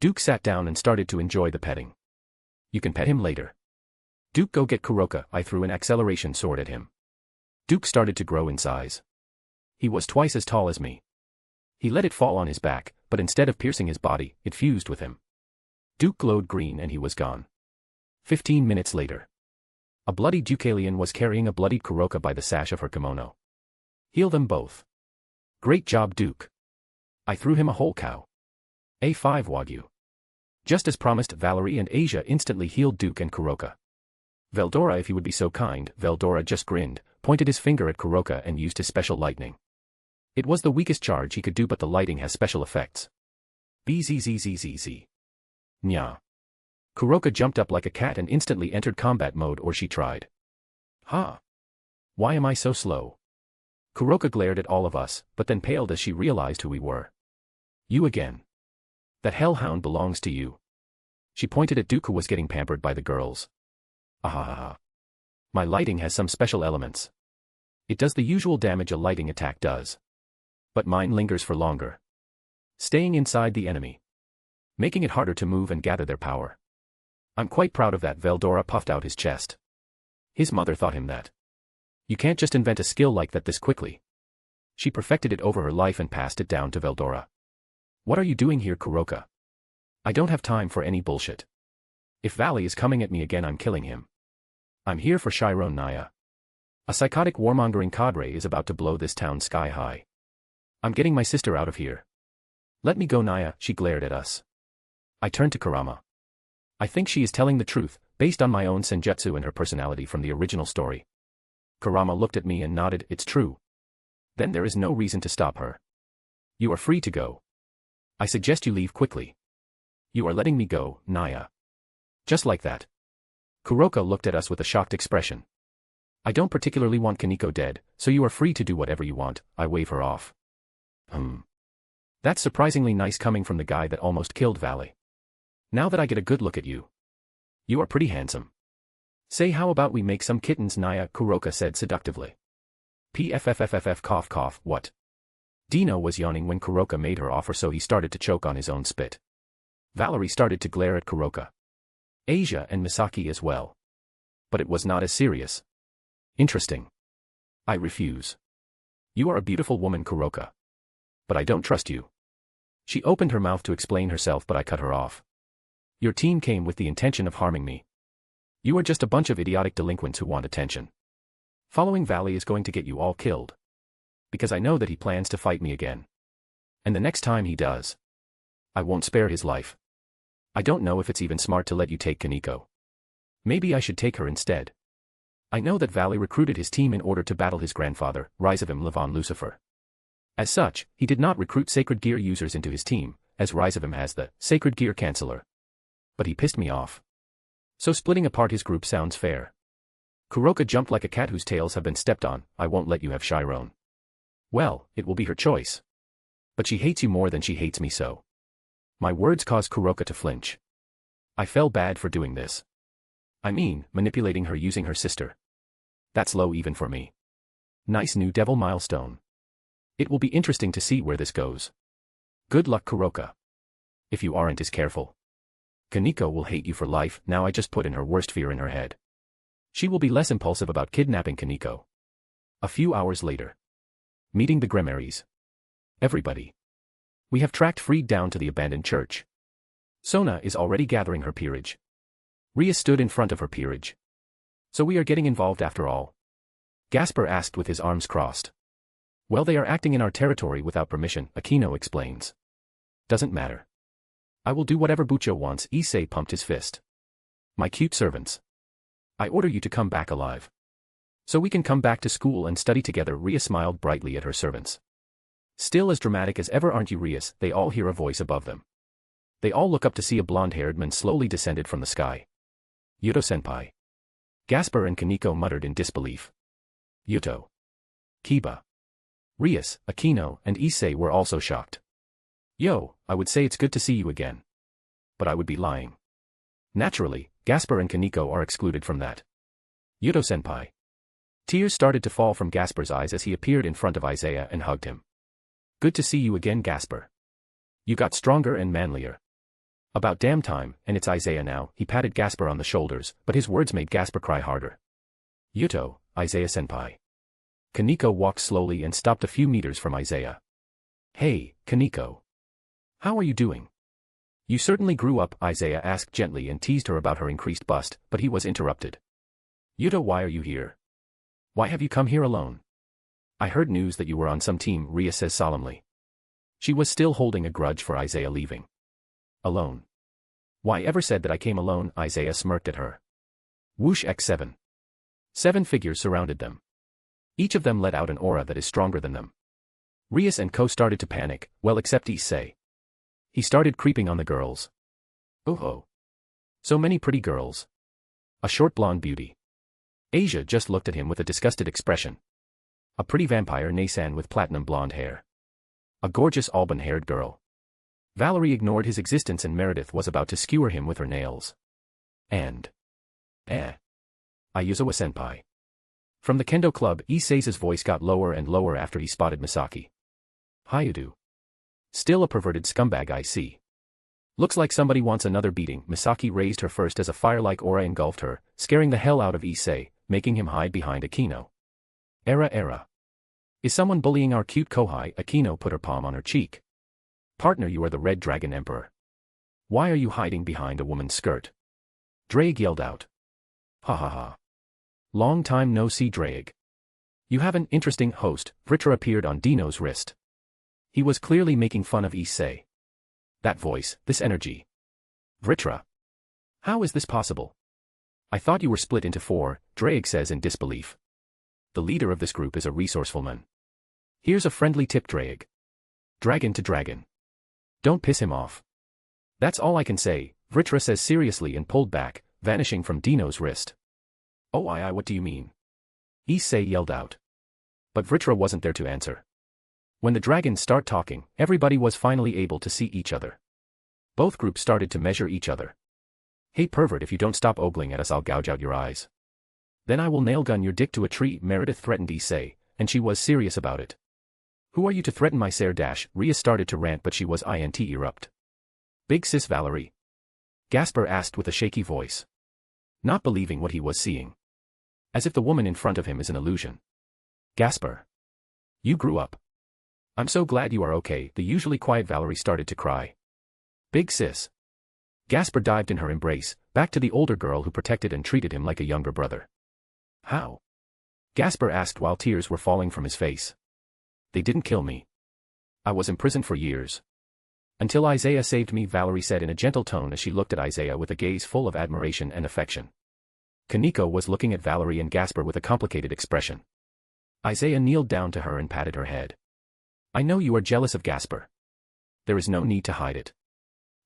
Duke sat down and started to enjoy the petting. You can pet him later. Duke, go get Kuroka. I threw an acceleration sword at him. Duke started to grow in size. He was twice as tall as me. He let it fall on his back, but instead of piercing his body, it fused with him. Duke glowed green and he was gone. 15 minutes later. A bloody Duke-alien was carrying a bloodied Kuroka by the sash of her kimono. Heal them both. Great job, Duke. I threw him a whole cow. A5 Wagyu. Just as promised, Valerie and Asia instantly healed Duke and Kuroka. Veldora, if he would be so kind. Veldora just grinned, pointed his finger at Kuroka and used his special lightning. It was the weakest charge he could do, but the lighting has special effects. Bzzzzz. Nya. Kuroka jumped up like a cat and instantly entered combat mode, or she tried. Ha! Why am I so slow? Kuroka glared at all of us, but then paled as she realized who we were. You again. That hellhound belongs to you. She pointed at Duke, who was getting pampered by the girls. Ahahaha. My lighting has some special elements. It does the usual damage a lighting attack does. But mine lingers for longer. Staying inside the enemy. Making it harder to move and gather their power. I'm quite proud of that. Veldora puffed out his chest. His mother taught him that. You can't just invent a skill like that this quickly. She perfected it over her life and passed it down to Veldora. What are you doing here, Kuroka? I don't have time for any bullshit. If Valley is coming at me again, I'm killing him. I'm here for Chiron Naya. A psychotic warmongering cadre is about to blow this town sky high. I'm getting my sister out of here. Let me go, Naya. She glared at us. I turned to Kurama. I think she is telling the truth, based on my own senjutsu and her personality from the original story. Kurama looked at me and nodded. It's true. Then there is no reason to stop her. You are free to go. I suggest you leave quickly. You are letting me go, Naya. Just like that. Kuroka looked at us with a shocked expression. I don't particularly want Kaneko dead, so you are free to do whatever you want. I wave her off. That's surprisingly nice coming from the guy that almost killed Valley. Now that I get a good look at you. You are pretty handsome. Say, how about we make some kittens, Naya? Kuroka said seductively. PFFFFF cough cough. What? Dino was yawning when Kuroka made her offer, so he started to choke on his own spit. Valerie started to glare at Kuroka. Asia and Misaki as well. But it was not as serious. Interesting. I refuse. You are a beautiful woman, Kuroka. But I don't trust you. She opened her mouth to explain herself, but I cut her off. Your team came with the intention of harming me. You are just a bunch of idiotic delinquents who want attention. Following Valley is going to get you all killed. Because I know that he plans to fight me again. And the next time he does, I won't spare his life. I don't know if it's even smart to let you take Kaneko. Maybe I should take her instead. I know that Valley recruited his team in order to battle his grandfather, Risavim Levon Lucifer. As such, he did not recruit Sacred Gear users into his team, as Risavim has the Sacred Gear Canceller. But he pissed me off. So splitting apart his group sounds fair. Kuroka jumped like a cat whose tails have been stepped on. I won't let you have Chiron. Well, it will be her choice. But she hates you more than she hates me, so. My words caused Kuroka to flinch. I felt bad for doing this. I mean, manipulating her using her sister. That's low even for me. Nice new devil milestone. It will be interesting to see where this goes. Good luck, Kuroka. If you aren't as careful. Kaneko will hate you for life. Now I just put in her worst fear in her head. She will be less impulsive about kidnapping Kaneko. A few hours later. Meeting the Gremaries. Everybody. We have tracked Freed down to the abandoned church. Sona is already gathering her peerage. Rias stood in front of her peerage. So we are getting involved after all? Gasper asked with his arms crossed. Well, they are acting in our territory without permission, Aquino explains. Doesn't matter. I will do whatever Bucho wants. Issei pumped his fist. My cute servants. I order you to come back alive. So we can come back to school and study together. Rias smiled brightly at her servants. Still as dramatic as ever, aren't you, Rias? They all hear a voice above them. They all look up to see a blonde-haired man slowly descended from the sky. Yuto-senpai. Gasper and Kaneko muttered in disbelief. Yuto. Kiba. Rias, Aquino, and Issei were also shocked. Yo, I would say it's good to see you again. But I would be lying. Naturally, Gasper and Kaneko are excluded from that. Yuto-senpai. Tears started to fall from Gasper's eyes as he appeared in front of Isaiah and hugged him. Good to see you again, Gasper. You got stronger and manlier. About damn time, and it's Isaiah now. He patted Gasper on the shoulders, but his words made Gasper cry harder. Yuto, Isaiah-senpai. Kaneko walked slowly and stopped a few meters from Isaiah. Hey, Kaneko. How are you doing? You certainly grew up, Isaiah asked gently and teased her about her increased bust, but he was interrupted. Yuto, why are you here? Why have you come here alone? I heard news that you were on some team, Rias says solemnly. She was still holding a grudge for Isaiah leaving. Alone. Why ever said that I came alone? Isaiah smirked at her. Whoosh X7. 7 figures surrounded them. Each of them let out an aura that is stronger than them. Rias and Co started to panic, well except Issei. He started creeping on the girls. Oh. So many pretty girls. A short blonde beauty. Asia just looked at him with a disgusted expression. A pretty vampire Nasan with platinum blonde hair. A gorgeous auburn-haired girl. Valerie ignored his existence and Meredith was about to skewer him with her nails. And... Ayuzawa-senpai. From the kendo club, Issei's voice got lower and lower after he spotted Misaki. Hayudu. Still a perverted scumbag, I see. Looks like somebody wants another beating. Misaki raised her first as a fire-like aura engulfed her, scaring the hell out of Issei, making him hide behind Aquino. Era. Is someone bullying our cute Kohai? Aquino put her palm on her cheek. Partner, you are the Red Dragon Emperor. Why are you hiding behind a woman's skirt? Drake yelled out. Ha. Long time no see, Drake. You have an interesting host. Vritra appeared on Dino's wrist. He was clearly making fun of Issei. That voice, this energy. Vritra. How is this possible? I thought you were split into 4, Drake says in disbelief. The leader of this group is a resourceful man. Here's a friendly tip, Drake. Dragon to dragon. Don't piss him off. That's all I can say, Vritra says seriously and pulled back, vanishing from Dino's wrist. Oh, what do you mean? Issei yelled out. But Vritra wasn't there to answer. When the dragons start talking, everybody was finally able to see each other. Both groups started to measure each other. Hey pervert, if you don't stop ogling at us I'll gouge out your eyes. Then I will nail-gun your dick to a tree, Meredith threatened Issei, and she was serious about it. Who are you to threaten my sire? Rias started to rant but she was erupt. Big sis Valerie? Gasper asked with a shaky voice. Not believing what he was seeing. As if the woman in front of him is an illusion. Gasper. You grew up. I'm so glad you are okay. The usually quiet Valerie started to cry. Big sis. Gasper dived in her embrace, back to the older girl who protected and treated him like a younger brother. How? Gasper asked while tears were falling from his face. They didn't kill me. I was imprisoned for years. Until Isaiah saved me, Valerie said in a gentle tone as she looked at Isaiah with a gaze full of admiration and affection. Kaneko was looking at Valerie and Gasper with a complicated expression. Isaiah kneeled down to her and patted her head. I know you are jealous of Gasper. There is no need to hide it.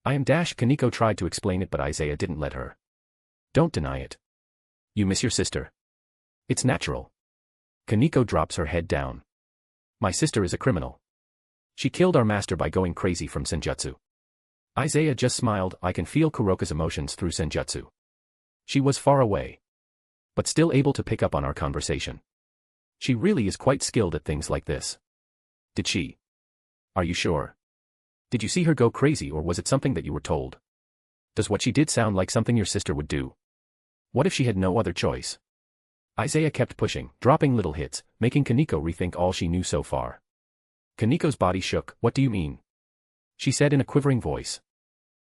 I am Kaneko tried to explain it but Isaiah didn't let her. Don't deny it. You miss your sister. It's natural. Kaneko drops her head down. My sister is a criminal. She killed our master by going crazy from senjutsu. Isaiah just smiled. I can feel Kuroka's emotions through senjutsu. She was far away. But still able to pick up on our conversation. She really is quite skilled at things like this. Did she? Are you sure? Did you see her go crazy or was it something that you were told? Does what she did sound like something your sister would do? What if she had no other choice? Isaiah kept pushing, dropping little hits, making Kaneko rethink all she knew so far. Kaneko's body shook. What do you mean? She said in a quivering voice.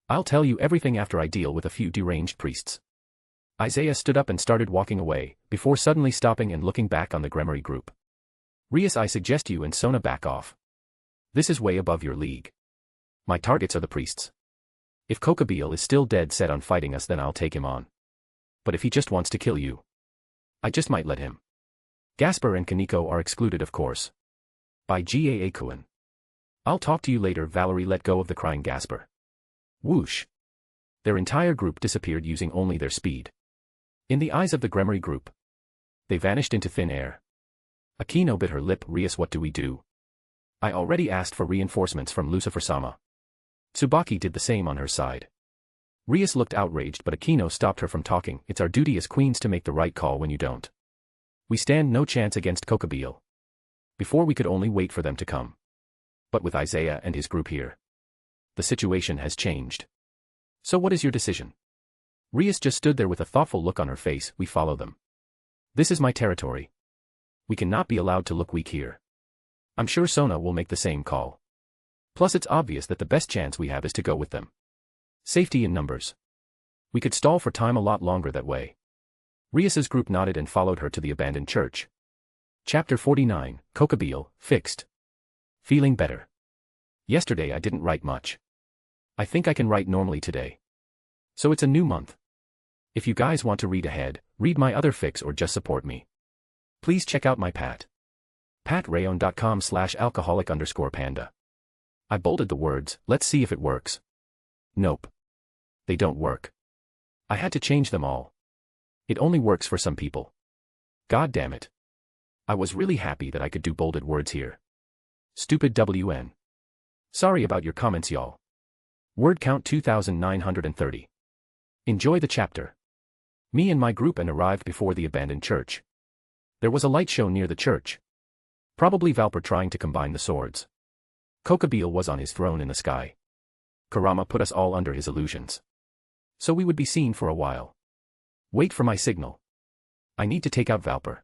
I'll tell you everything after I deal with a few deranged priests. Isaiah stood up and started walking away, before suddenly stopping and looking back on the Gremory group. Rias, I suggest you and Sona back off. This is way above your league. My targets are the priests. If Kokabil is still dead set on fighting us, then I'll take him on. But if he just wants to kill you, I just might let him. Gasper and Kaneko are excluded, of course. By Gaa Kuan. I'll talk to you later. Valerie let go of the crying Gasper. Whoosh. Their entire group disappeared using only their speed. In the eyes of the Gremory group, they vanished into thin air. Akino bit her lip. Rias, what do we do? I already asked for reinforcements from Lucifer-sama. Tsubaki did the same on her side. Rias looked outraged, but Akino stopped her from talking. It's our duty as queens to make the right call when you don't. We stand no chance against Kokabil. Before we could only wait for them to come. But with Isaiah and his group here, the situation has changed. So what is your decision? Rias just stood there with a thoughtful look on her face. We follow them. This is my territory. We cannot be allowed to look weak here. I'm sure Sona will make the same call. Plus it's obvious that the best chance we have is to go with them. Safety in numbers. We could stall for time a lot longer that way. Rias's group nodded and followed her to the abandoned church. Chapter 49, Kokabil, fixed. Feeling better. Yesterday I didn't write much. I think I can write normally today. So it's a new month. If you guys want to read ahead, read my other fics or just support me. Please check out my patreon.com/alcoholic_panda. I bolded the words, let's see if it works. Nope. They don't work. I had to change them all. It only works for some people. God damn it. I was really happy that I could do bolded words here. Stupid WN. Sorry about your comments, y'all. Word count 2930. Enjoy the chapter. Me and my group arrived before the abandoned church. There was a light show near the church. Probably Valper trying to combine the swords. Kokabil was on his throne in the sky. Kurama put us all under his illusions. So we would be seen for a while. Wait for my signal. I need to take out Valper.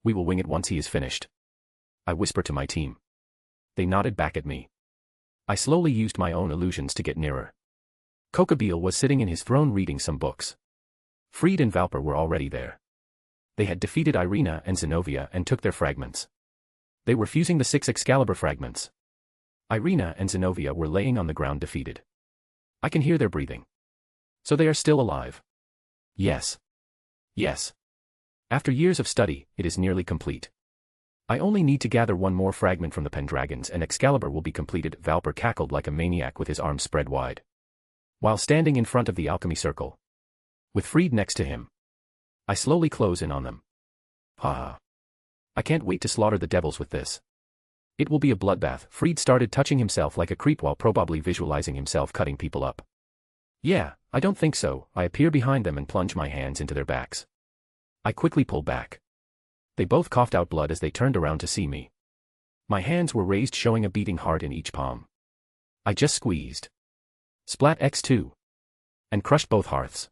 We will wing it once he is finished. I whisper to my team. They nodded back at me. I slowly used my own illusions to get nearer. Kokabil was sitting in his throne reading some books. Fried and Valper were already there. They had defeated Irina and Zenobia and took their fragments. They were fusing the 6 Excalibur fragments. Irina and Zenobia were laying on the ground defeated. I can hear their breathing. So they are still alive. Yes. Yes. After years of study, it is nearly complete. I only need to gather one more fragment from the Pendragons and Excalibur will be completed. Valper cackled like a maniac with his arms spread wide. While standing in front of the alchemy circle, with Fried next to him, I slowly close in on them. Ha! I can't wait to slaughter the devils with this. It will be a bloodbath. Fried started touching himself like a creep while probably visualizing himself cutting people up. Yeah, I don't think so. I appear behind them and plunge my hands into their backs. I quickly pull back. They both coughed out blood as they turned around to see me. My hands were raised, showing a beating heart in each palm. I just squeezed. Splat X2. And crushed both hearts.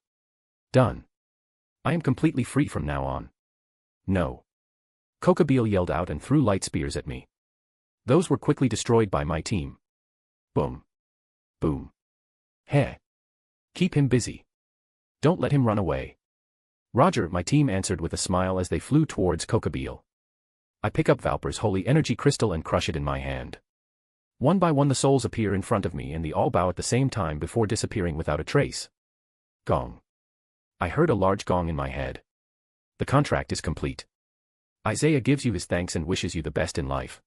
Done. I am completely free from now on. No. Kokabil yelled out and threw light spears at me. Those were quickly destroyed by my team. Boom. Boom. Heh. Keep him busy. Don't let him run away. Roger, my team answered with a smile as they flew towards Kokabil. I pick up Valper's holy energy crystal and crush it in my hand. One by one the souls appear in front of me and they all bow at the same time before disappearing without a trace. Gong. I heard a large gong in my head. The contract is complete. Isaiah gives you his thanks and wishes you the best in life.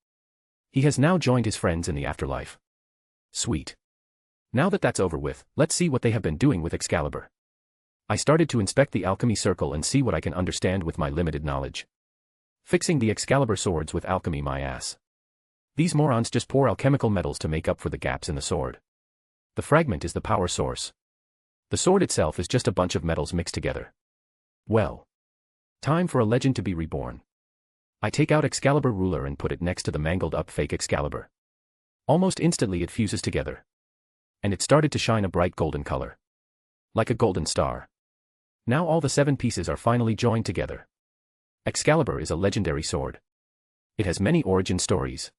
He has now joined his friends in the afterlife. Sweet. Now that that's over with, let's see what they have been doing with Excalibur. I started to inspect the alchemy circle and see what I can understand with my limited knowledge. Fixing the Excalibur swords with alchemy, my ass. These morons just pour alchemical metals to make up for the gaps in the sword. The fragment is the power source. The sword itself is just a bunch of metals mixed together. Well. Time for a legend to be reborn. I take out Excalibur ruler and put it next to the mangled up fake Excalibur. Almost instantly it fuses together. And it started to shine a bright golden color. Like a golden star. Now all the 7 pieces are finally joined together. Excalibur is a legendary sword. It has many origin stories.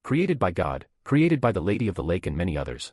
Created by God, created by the Lady of the Lake and many others.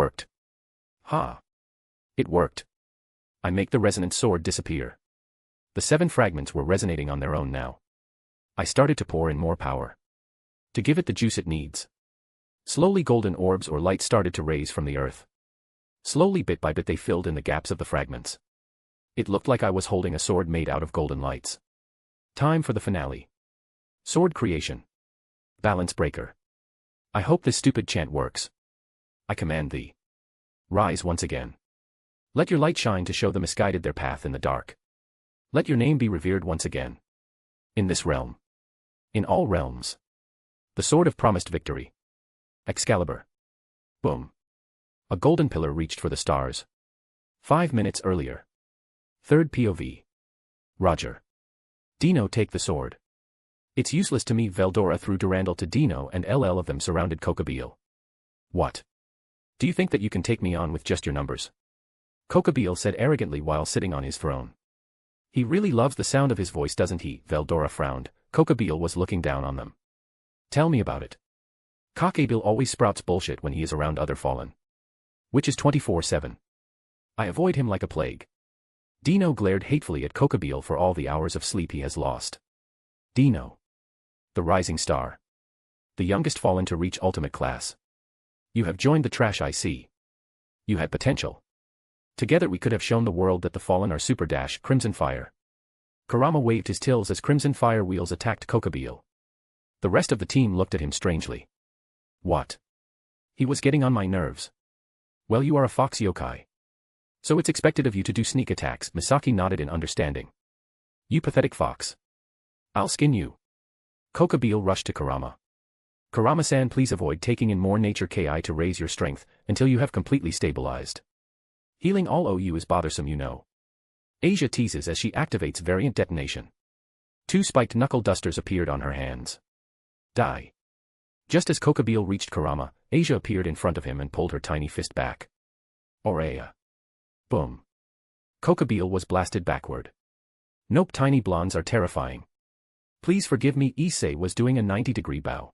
worked. Ha! It worked. I make the resonant sword disappear. The 7 fragments were resonating on their own now. I started to pour in more power. To give it the juice it needs. Slowly golden orbs or light started to raise from the earth. Slowly bit by bit they filled in the gaps of the fragments. It looked like I was holding a sword made out of golden lights. Time for the finale. Sword creation. Balance breaker. I hope this stupid chant works. I command thee. Rise once again. Let your light shine to show the misguided their path in the dark. Let your name be revered once again. In this realm. In all realms. The sword of promised victory. Excalibur. Boom. A golden pillar reached for the stars. 5 minutes earlier. Third POV. Roger. Dino, take the sword. It's useless to me. Veldora threw Durandal to Dino and LL of them surrounded Kokabeel. What? Do you think that you can take me on with just your numbers? Kokabeel said arrogantly while sitting on his throne. He really loves the sound of his voice, doesn't he? Veldora frowned. Kokabeel was looking down on them. Tell me about it. Kokabeel always sprouts bullshit when he is around other fallen. Which is 24/7. I avoid him like a plague. Dino glared hatefully at Kokabeel for all the hours of sleep he has lost. Dino. The rising star. The youngest fallen to reach ultimate class. You have joined the trash, I see. You had potential. Together we could have shown the world that the fallen are super. Crimson fire. Kurama waved his tills as crimson fire wheels attacked Kokabeel. The rest of the team looked at him strangely. What? He was getting on my nerves. Well, you are a fox yokai. So it's expected of you to do sneak attacks. Misaki nodded in understanding. You pathetic fox. I'll skin you. Kokabeel rushed to Kurama. Kurama-san, please avoid taking in more nature ki to raise your strength, until you have completely stabilized. Healing all OU is bothersome, you know. Asia teases as she activates variant detonation. 2 spiked knuckle dusters appeared on her hands. Die. Just as Kokabeel reached Kurama, Asia appeared in front of him and pulled her tiny fist back. Oreya. Boom. Kokabeel was blasted backward. Nope, tiny blondes are terrifying. Please forgive me, Issei was doing a 90-degree bow.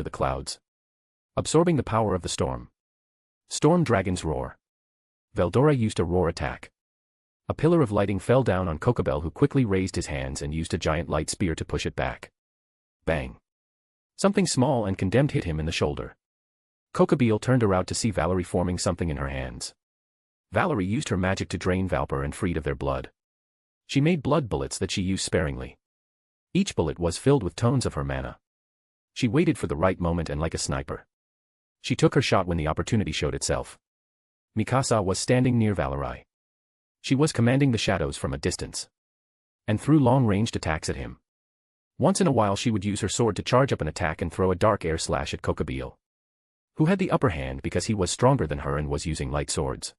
into the clouds, absorbing the power of the storm. Storm Dragon's Roar. Veldora used a roar attack. A pillar of lighting fell down on Kokobel, who quickly raised his hands and used a giant light spear to push it back. Bang. Something small and condemned hit him in the shoulder. Kokobel turned around to see Valerie forming something in her hands. Valerie used her magic to drain Valper and freed of their blood. She made blood bullets that she used sparingly. Each bullet was filled with tones of her mana. She waited for the right moment and like a sniper, she took her shot when the opportunity showed itself. Mikasa was standing near Valerie. She was commanding the shadows from a distance and threw long-ranged attacks at him. Once in a while she would use her sword to charge up an attack and throw a dark air slash at Kokobel, who had the upper hand because he was stronger than her and was using light swords.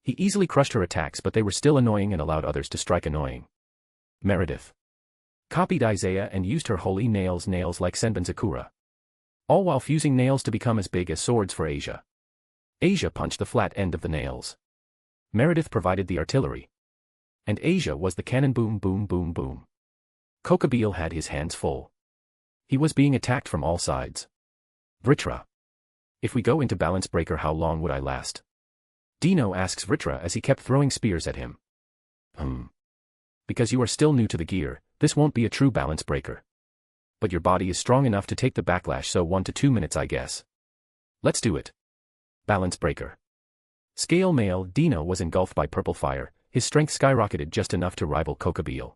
He easily crushed her attacks, but they were still annoying and allowed others to strike annoying. Meredith copied Isaiah and used her holy nails like Senbon Sakura, all while fusing nails to become as big as swords for Asia. Asia punched the flat end of the nails. Meredith provided the artillery, and Asia was the cannon. Boom boom boom boom. Kokobel had his hands full. He was being attacked from all sides. Vritra. If we go into balance breaker, how long would I last? Dino asks Vritra as he kept throwing spears at him. Because you are still new to the gear, this won't be a true balance breaker. But your body is strong enough to take the backlash, so 1 to 2 minutes I guess. Let's do it. Balance breaker. Scale male Dino was engulfed by purple fire, his strength skyrocketed just enough to rival Kokobel.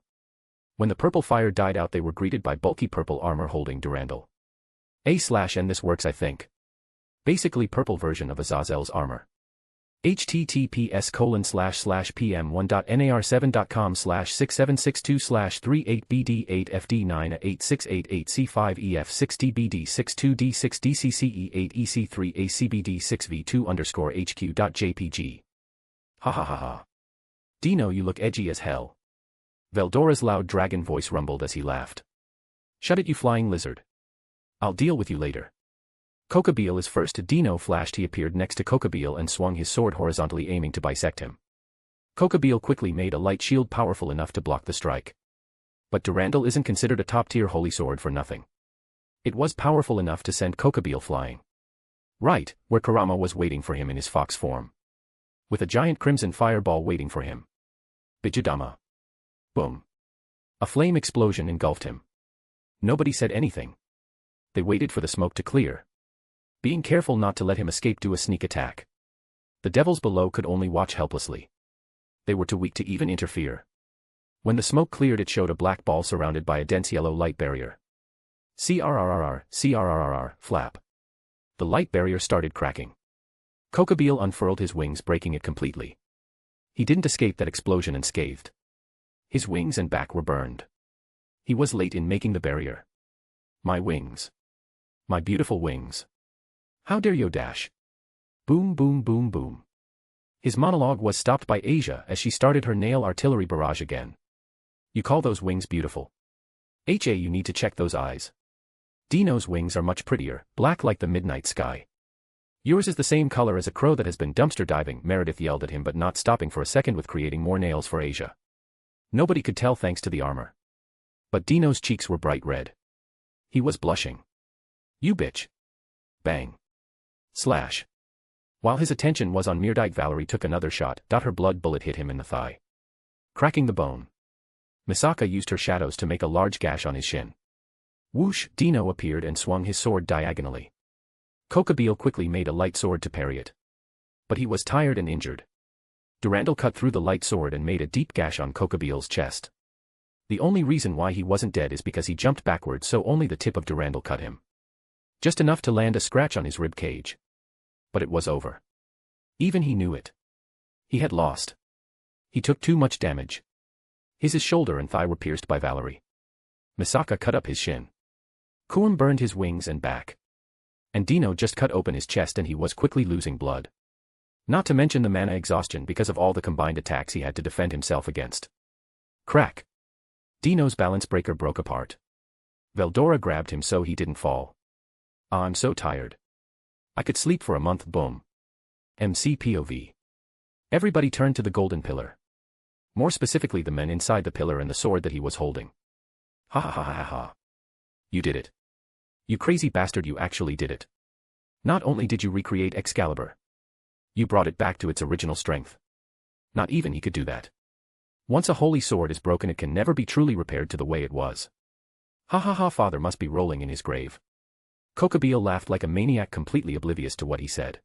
When the purple fire died out, they were greeted by bulky purple armor holding Durandal. And this works, I think. Basically purple version of Azazel's armor. https://pm1.nar7.com/6762638bd8x8ac5ef60b622d6dcc88ec3acb.jpg. Ha. Dino, you look edgy as hell. Veldora's loud dragon voice rumbled as he laughed. Shut it, you flying lizard. I'll deal with you later. Kokobel is first. Dino flashed. He appeared next to Kokobel and swung his sword horizontally, aiming to bisect him. Kokobel quickly made a light shield powerful enough to block the strike. But Durandal isn't considered a top-tier holy sword for nothing. It was powerful enough to send Kokobel flying right where Kurama was waiting for him in his fox form, with a giant crimson fireball waiting for him. Bijadama. Boom. A flame explosion engulfed him. Nobody said anything. They waited for the smoke to clear, being careful not to let him escape. Do a sneak attack. The devils below could only watch helplessly. They were too weak to even interfere. When the smoke cleared, it showed a black ball surrounded by a dense yellow light barrier. CRRR, flap. The light barrier started cracking. Kokobel unfurled his wings, breaking it completely. He didn't escape that explosion unscathed. His wings and back were burned. He was late in making the barrier. My wings. My beautiful wings. How dare you dash? Boom boom boom boom. His monologue was stopped by Asia as she started her nail artillery barrage again. You call those wings beautiful? You need to check those eyes. Dino's wings are much prettier, black like the midnight sky. Yours is the same color as a crow that has been dumpster diving. Meredith yelled at him, but not stopping for a second with creating more nails for Asia. Nobody could tell thanks to the armor. But Dino's cheeks were bright red. He was blushing. You bitch. Bang. Slash. While his attention was on Meerdite, Valerie took another shot. Her blood bullet hit him in the thigh, cracking the bone. Misaka used her shadows to make a large gash on his shin. Whoosh! Dino appeared and swung his sword diagonally. Kokobel quickly made a light sword to parry it. But he was tired and injured. Durandal cut through the light sword and made a deep gash on Kokobel's chest. The only reason why he wasn't dead is because he jumped backwards, so only the tip of Durandal cut him. Just enough to land a scratch on his rib cage. But it was over. Even he knew it. He had lost. He took too much damage. His shoulder and thigh were pierced by Valerie. Misaka cut up his shin. Kurm burned his wings and back. And Dino just cut open his chest and he was quickly losing blood. Not to mention the mana exhaustion because of all the combined attacks he had to defend himself against. Crack! Dino's balance breaker broke apart. Veldora grabbed him so he didn't fall. Ah, I'm so tired. I could sleep for a month. Boom. MCPOV. Everybody turned to the golden pillar. More specifically the men inside the pillar and the sword that he was holding. Ha ha ha ha ha. You did it. You crazy bastard, you actually did it. Not only did you recreate Excalibur, you brought it back to its original strength. Not even he could do that. Once a holy sword is broken it can never be truly repaired to the way it was. Ha ha ha, father must be rolling in his grave. Kokobeel laughed like a maniac, completely oblivious to what he said.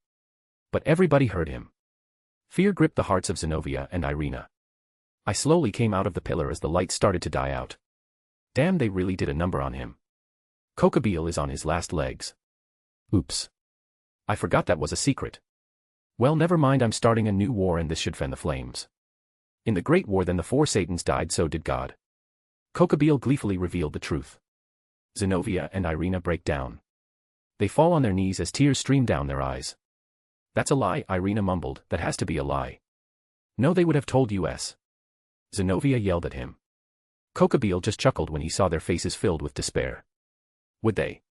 But everybody heard him. Fear gripped the hearts of Zenobia and Irina. I slowly came out of the pillar as the light started to die out. Damn, they really did a number on him. Kokobeel is on his last legs. Oops. I forgot that was a secret. Well, never mind, I'm starting a new war and this should fan the flames. In the Great War then the 4 Satans died, so did God. Kokobeel gleefully revealed the truth. Zenobia and Irina break down. They fall on their knees as tears stream down their eyes. That's a lie, Irina mumbled, that has to be a lie. No, they would have told us. Zenobia yelled at him. Kokobeel just chuckled when he saw their faces filled with despair. Would they?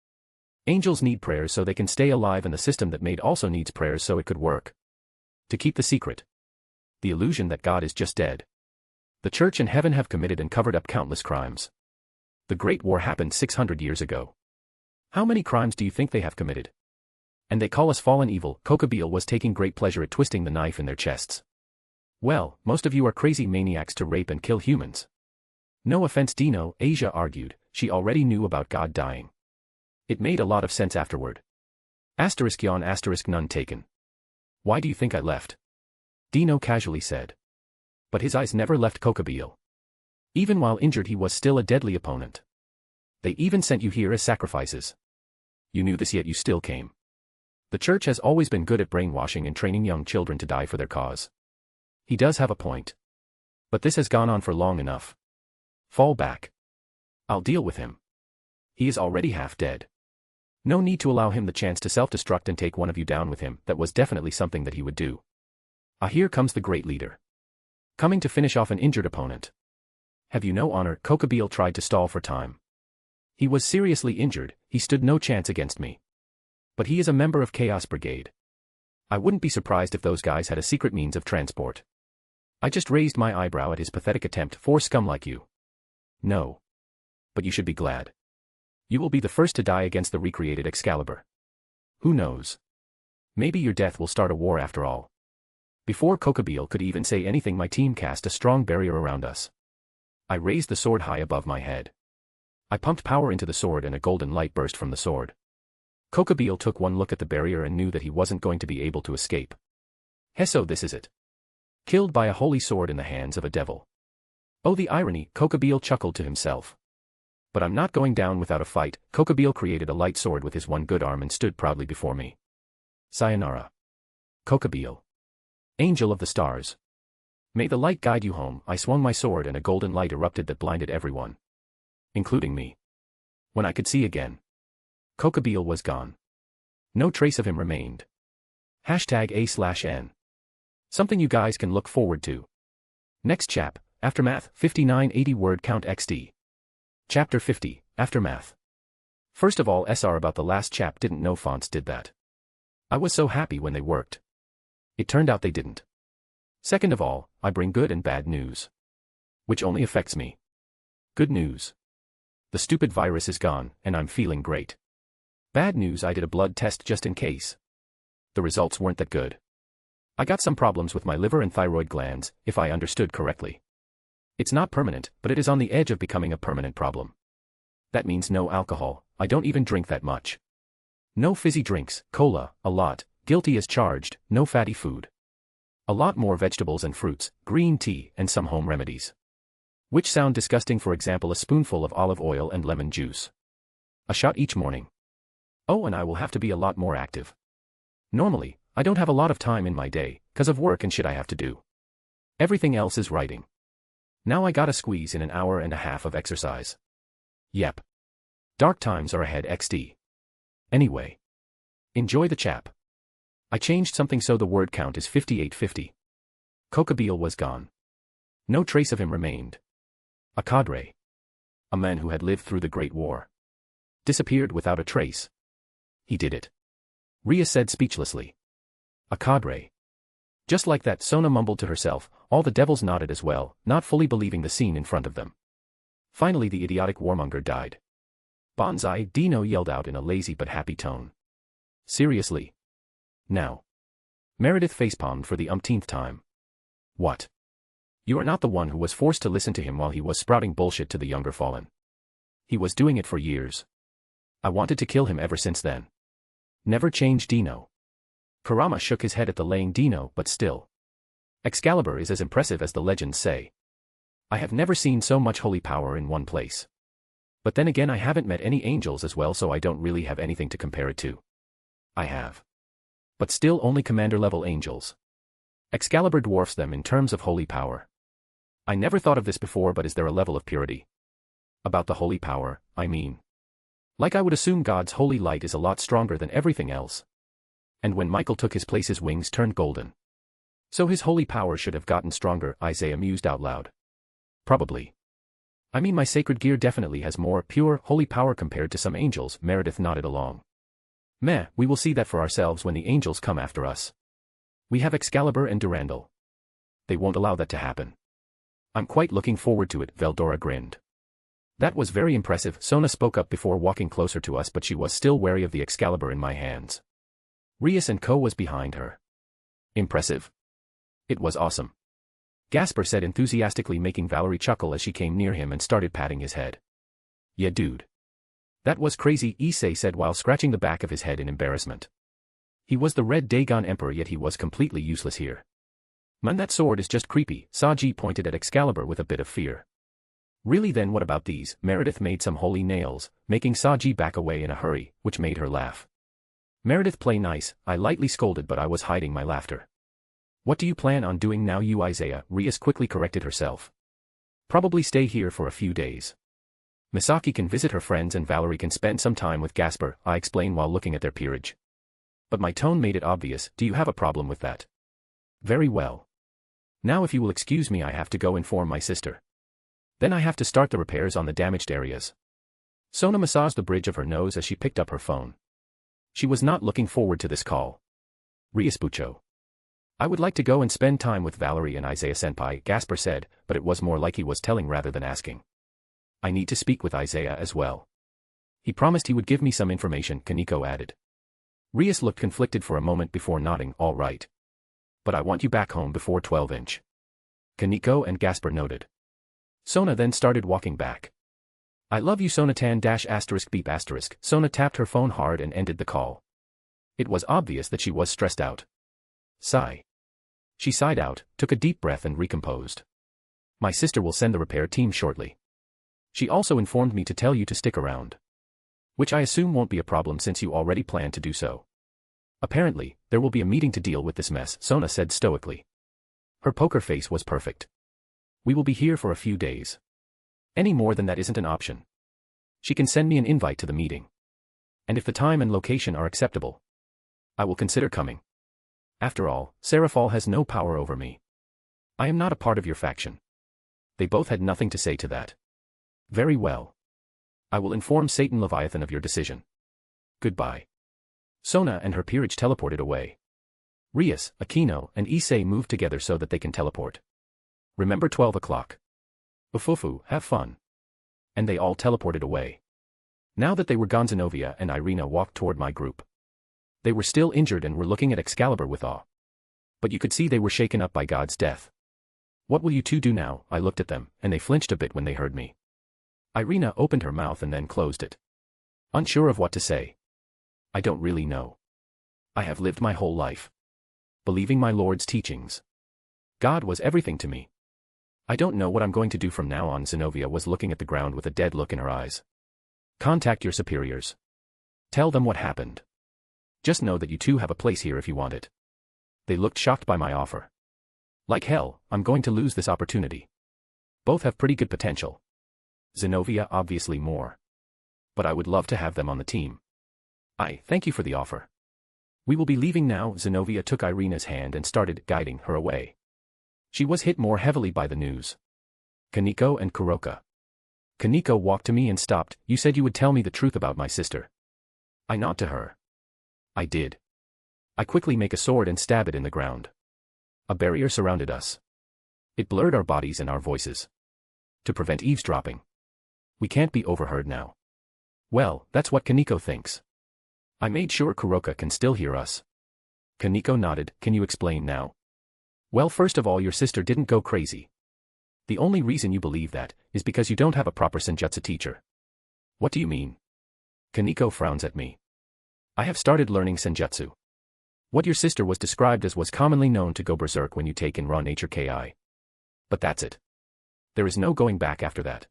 Angels need prayers so they can stay alive, and the system that made also needs prayers so it could work. To keep the secret. The illusion that God is just dead. The church and heaven have committed and covered up countless crimes. The Great War happened 600 years ago. How many crimes do you think they have committed? And they call us fallen evil. Kokobeel was taking great pleasure at twisting the knife in their chests. Well, most of you are crazy maniacs to rape and kill humans. No offense, Dino, Asia argued, she already knew about God dying. It made a lot of sense afterward. Asterisk yawn asterisk none taken. Why do you think I left? Dino casually said. But his eyes never left Kokobeel. Even while injured he was still a deadly opponent. They even sent you here as sacrifices. You knew this yet you still came. The church has always been good at brainwashing and training young children to die for their cause. He does have a point. But this has gone on for long enough. Fall back. I'll deal with him. He is already half dead. No need to allow him the chance to self-destruct and take one of you down with him. That was definitely something that he would do. Ah, here comes the great leader. Coming to finish off an injured opponent. Have you no honor? Kokobeel tried to stall for time. He was seriously injured, he stood no chance against me. But he is a member of Chaos Brigade. I wouldn't be surprised if those guys had a secret means of transport. I just raised my eyebrow at his pathetic attempt for scum like you. No. But you should be glad. You will be the first to die against the recreated Excalibur. Who knows? Maybe your death will start a war after all. Before Kokobeel could even say anything, my team cast a strong barrier around us. I raised the sword high above my head. I pumped power into the sword and a golden light burst from the sword. Kokobeel took one look at the barrier and knew that he wasn't going to be able to escape. So this is it. Killed by a holy sword in the hands of a devil. Oh, the irony, Kokobeel chuckled to himself. But I'm not going down without a fight. Kokobeel created a light sword with his one good arm and stood proudly before me. Sayonara. Kokobeel. Angel of the stars. May the light guide you home. I swung my sword and a golden light erupted that blinded everyone. Including me. When I could see again. Kokobeel was gone. No trace of him remained. #A/N. Something you guys can look forward to. Next chap, Aftermath, 5980 word count XD. Chapter 50, Aftermath. First of all, SR about the last chap didn't know fonts did that. I was so happy when they worked. It turned out they didn't. Second of all, I bring good and bad news. Which only affects me. Good news. The stupid virus is gone, and I'm feeling great. Bad news, I did a blood test just in case. The results weren't that good. I got some problems with my liver and thyroid glands, if I understood correctly. It's not permanent, but it is on the edge of becoming a permanent problem. That means no alcohol, I don't even drink that much. No fizzy drinks, cola, a lot, guilty as charged, no fatty food. A lot more vegetables and fruits, green tea, and some home remedies. Which sound disgusting, for example a spoonful of olive oil and lemon juice. A shot each morning. Oh, and I will have to be a lot more active. Normally, I don't have a lot of time in my day, 'cause of work and shit I have to do. Everything else is writing. Now I gotta squeeze in an hour and a half of exercise. Yep. Dark times are ahead XD. Anyway. Enjoy the chap. I changed something so the word count is 5850. Kokabeel was gone. No trace of him remained. A cadre. A man who had lived through the Great War. Disappeared without a trace. He did it. Rias said speechlessly. A cadre. Just like that, Sona mumbled to herself. All the devils nodded as well, not fully believing the scene in front of them. Finally the idiotic warmonger died. Bonsai, Dino yelled out in a lazy but happy tone. Seriously? Now. Meredith facepalmed for the umpteenth time. What? You are not the one who was forced to listen to him while he was sprouting bullshit to the younger fallen. He was doing it for years. I wanted to kill him ever since then. Never change Dino. Kurama shook his head at the laying Dino, but still. Excalibur is as impressive as the legends say. I have never seen so much holy power in one place. But then again, I haven't met any angels as well, so I don't really have anything to compare it to. I have. But still only commander-level angels. Excalibur dwarfs them in terms of holy power. I never thought of this before, but is there a level of purity? About the holy power, I mean. Like I would assume God's holy light is a lot stronger than everything else. And when Michael took his place, his wings turned golden. So his holy power should have gotten stronger, Isaiah mused out loud. Probably. I mean, my sacred gear definitely has more pure, holy power compared to some angels, Meredith nodded along. Meh, we will see that for ourselves when the angels come after us. We have Excalibur and Durandal. They won't allow that to happen. I'm quite looking forward to it, Veldora grinned. That was very impressive, Sona spoke up before walking closer to us, but she was still wary of the Excalibur in my hands. Rias and Co was behind her. Impressive. It was awesome. Gasper said enthusiastically, making Valerie chuckle as she came near him and started patting his head. Yeah dude. That was crazy, Issei said while scratching the back of his head in embarrassment. He was the Red Dagon Emperor, yet he was completely useless here. Man, that sword is just creepy, Saji pointed at Excalibur with a bit of fear. Really, then what about these? Meredith made some holy nails, making Saji back away in a hurry, which made her laugh. Meredith, play nice, I lightly scolded, but I was hiding my laughter. What do you plan on doing now, you Isaiah? Rias quickly corrected herself. Probably stay here for a few days. Misaki can visit her friends and Valerie can spend some time with Gasper, I explained while looking at their peerage. But my tone made it obvious. Do you have a problem with that? Very well. Now if you will excuse me, I have to go inform my sister. Then I have to start the repairs on the damaged areas. Sona massaged the bridge of her nose as she picked up her phone. She was not looking forward to this call. Riaspucho. I would like to go and spend time with Valerie and Isaiah-senpai, Gasper said, but it was more like he was telling rather than asking. I need to speak with Isaiah as well. He promised he would give me some information, Kaneko added. Rias looked conflicted for a moment before nodding, all right. But I want you back home before 12-inch. Kaneko and Gasper noted. Sona then started walking back. I love you, Sonatan **beep**. Sona tapped her phone hard and ended the call. It was obvious that she was stressed out. Sigh. She sighed out, took a deep breath and recomposed. My sister will send the repair team shortly. She also informed me to tell you to stick around. Which I assume won't be a problem since you already plan to do so. Apparently, there will be a meeting to deal with this mess, Sona said stoically. Her poker face was perfect. We will be here for a few days. Any more than that isn't an option. She can send me an invite to the meeting. And if the time and location are acceptable, I will consider coming. After all, Seraphal has no power over me. I am not a part of your faction. They both had nothing to say to that. Very well. I will inform Satan Leviathan of your decision. Goodbye. Sona and her peerage teleported away. Rias, Aquino, and Issei moved together so that they can teleport. Remember 12 o'clock. Ufufu, have fun. And they all teleported away. Now that they were gone, Zenovia and Irina walked toward my group. They were still injured and were looking at Excalibur with awe. But you could see they were shaken up by God's death. What will you two do now? I looked at them, and they flinched a bit when they heard me. Irina opened her mouth and then closed it. Unsure of what to say. I don't really know. I have lived my whole life believing my Lord's teachings. God was everything to me. I don't know what I'm going to do from now on. Zenovia was looking at the ground with a dead look in her eyes. Contact your superiors. Tell them what happened. Just know that you two have a place here if you want it. They looked shocked by my offer. Like hell, I'm going to lose this opportunity. Both have pretty good potential. Zenovia obviously more. But I would love to have them on the team. Thank you for the offer. We will be leaving now. Zenobia took Irina's hand and started guiding her away. She was hit more heavily by the news. Kaneko and Kuroka. Kaneko walked to me and stopped. You said you would tell me the truth about my sister. I nodded to her. I did. I quickly make a sword and stab it in the ground. A barrier surrounded us. It blurred our bodies and our voices. To prevent eavesdropping. We can't be overheard now. Well, that's what Kaneko thinks. I made sure Kuroka can still hear us. Kaneko nodded. Can you explain now? Well, first of all, your sister didn't go crazy. The only reason you believe that is because you don't have a proper senjutsu teacher. What do you mean? Kaneko frowns at me. I have started learning senjutsu. What your sister was described as was commonly known to go berserk when you take in raw nature ki. But that's it. There is no going back after that.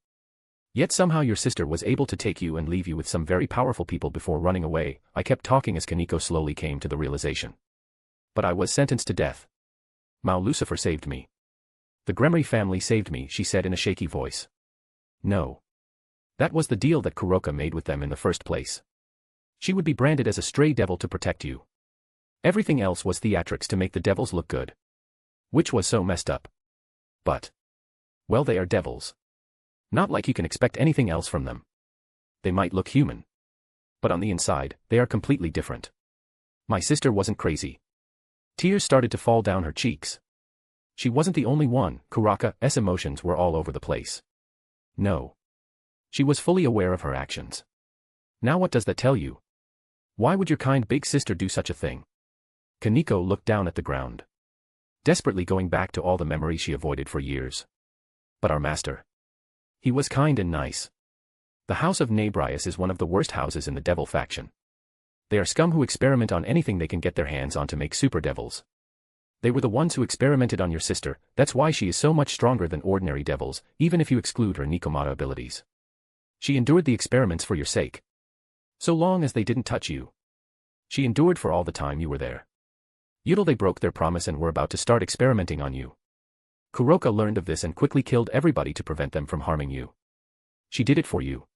Yet somehow your sister was able to take you and leave you with some very powerful people before running away. I kept talking as Kaneko slowly came to the realization. But I was sentenced to death. Mao Lucifer saved me. The Gremory family saved me, she said in a shaky voice. No. That was the deal that Kuroka made with them in the first place. She would be branded as a stray devil to protect you. Everything else was theatrics to make the devils look good. Which was so messed up. But. Well, they are devils. Not like you can expect anything else from them. They might look human. But on the inside, they are completely different. My sister wasn't crazy. Tears started to fall down her cheeks. She wasn't the only one. Kuraka's emotions were all over the place. No. She was fully aware of her actions. Now what does that tell you? Why would your kind big sister do such a thing? Kaneko looked down at the ground. Desperately going back to all the memories she avoided for years. But our master. He was kind and nice. The house of Rias is one of the worst houses in the devil faction. They are scum who experiment on anything they can get their hands on to make super devils. They were the ones who experimented on your sister. That's why she is so much stronger than ordinary devils, even if you exclude her Nikomata abilities. She endured the experiments for your sake. So long as they didn't touch you. She endured for all the time you were there. Until they broke their promise and were about to start experimenting on you. Kuroka learned of this and quickly killed everybody to prevent them from harming you. She did it for you.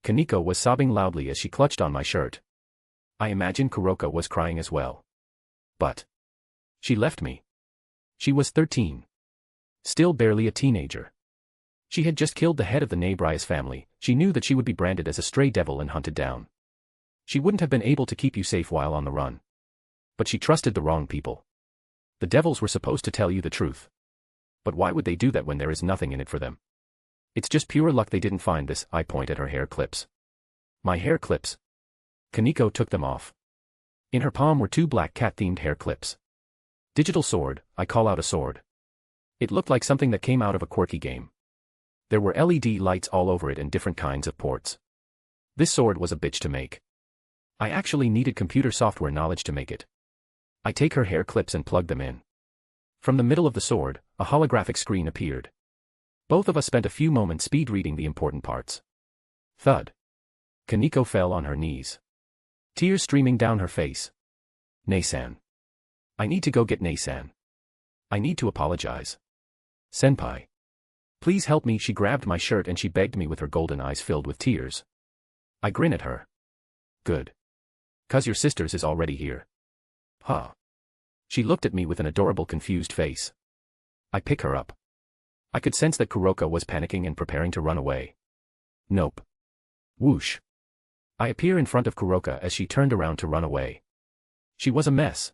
Kaneko was sobbing loudly as she clutched on my shirt. I imagine Kuroka was crying as well. But. She left me. She was 13. Still barely a teenager. She had just killed the head of the Rias family. She knew that she would be branded as a stray devil and hunted down. She wouldn't have been able to keep you safe while on the run. But she trusted the wrong people. The devils were supposed to tell you the truth. But why would they do that when there is nothing in it for them? It's just pure luck they didn't find this. I point at her hair clips. My hair clips. Kaneko took them off. In her palm were two black cat-themed hair clips. Digital sword, I call out a sword. It looked like something that came out of a quirky game. There were LED lights all over it and different kinds of ports. This sword was a bitch to make. I actually needed computer software knowledge to make it. I take her hair clips and plug them in. From the middle of the sword, a holographic screen appeared. Both of us spent a few moments speed reading the important parts. Thud. Kaneko fell on her knees. Tears streaming down her face. Nei-san. I need to go get Nei-san. I need to apologize. Senpai. Please help me. She grabbed my shirt and she begged me with her golden eyes filled with tears. I grin at her. Good. 'Cause your sister's is already here. Huh. She looked at me with an adorable confused face. I pick her up. I could sense that Kuroka was panicking and preparing to run away. Nope. Whoosh. I appear in front of Kuroka as she turned around to run away. She was a mess.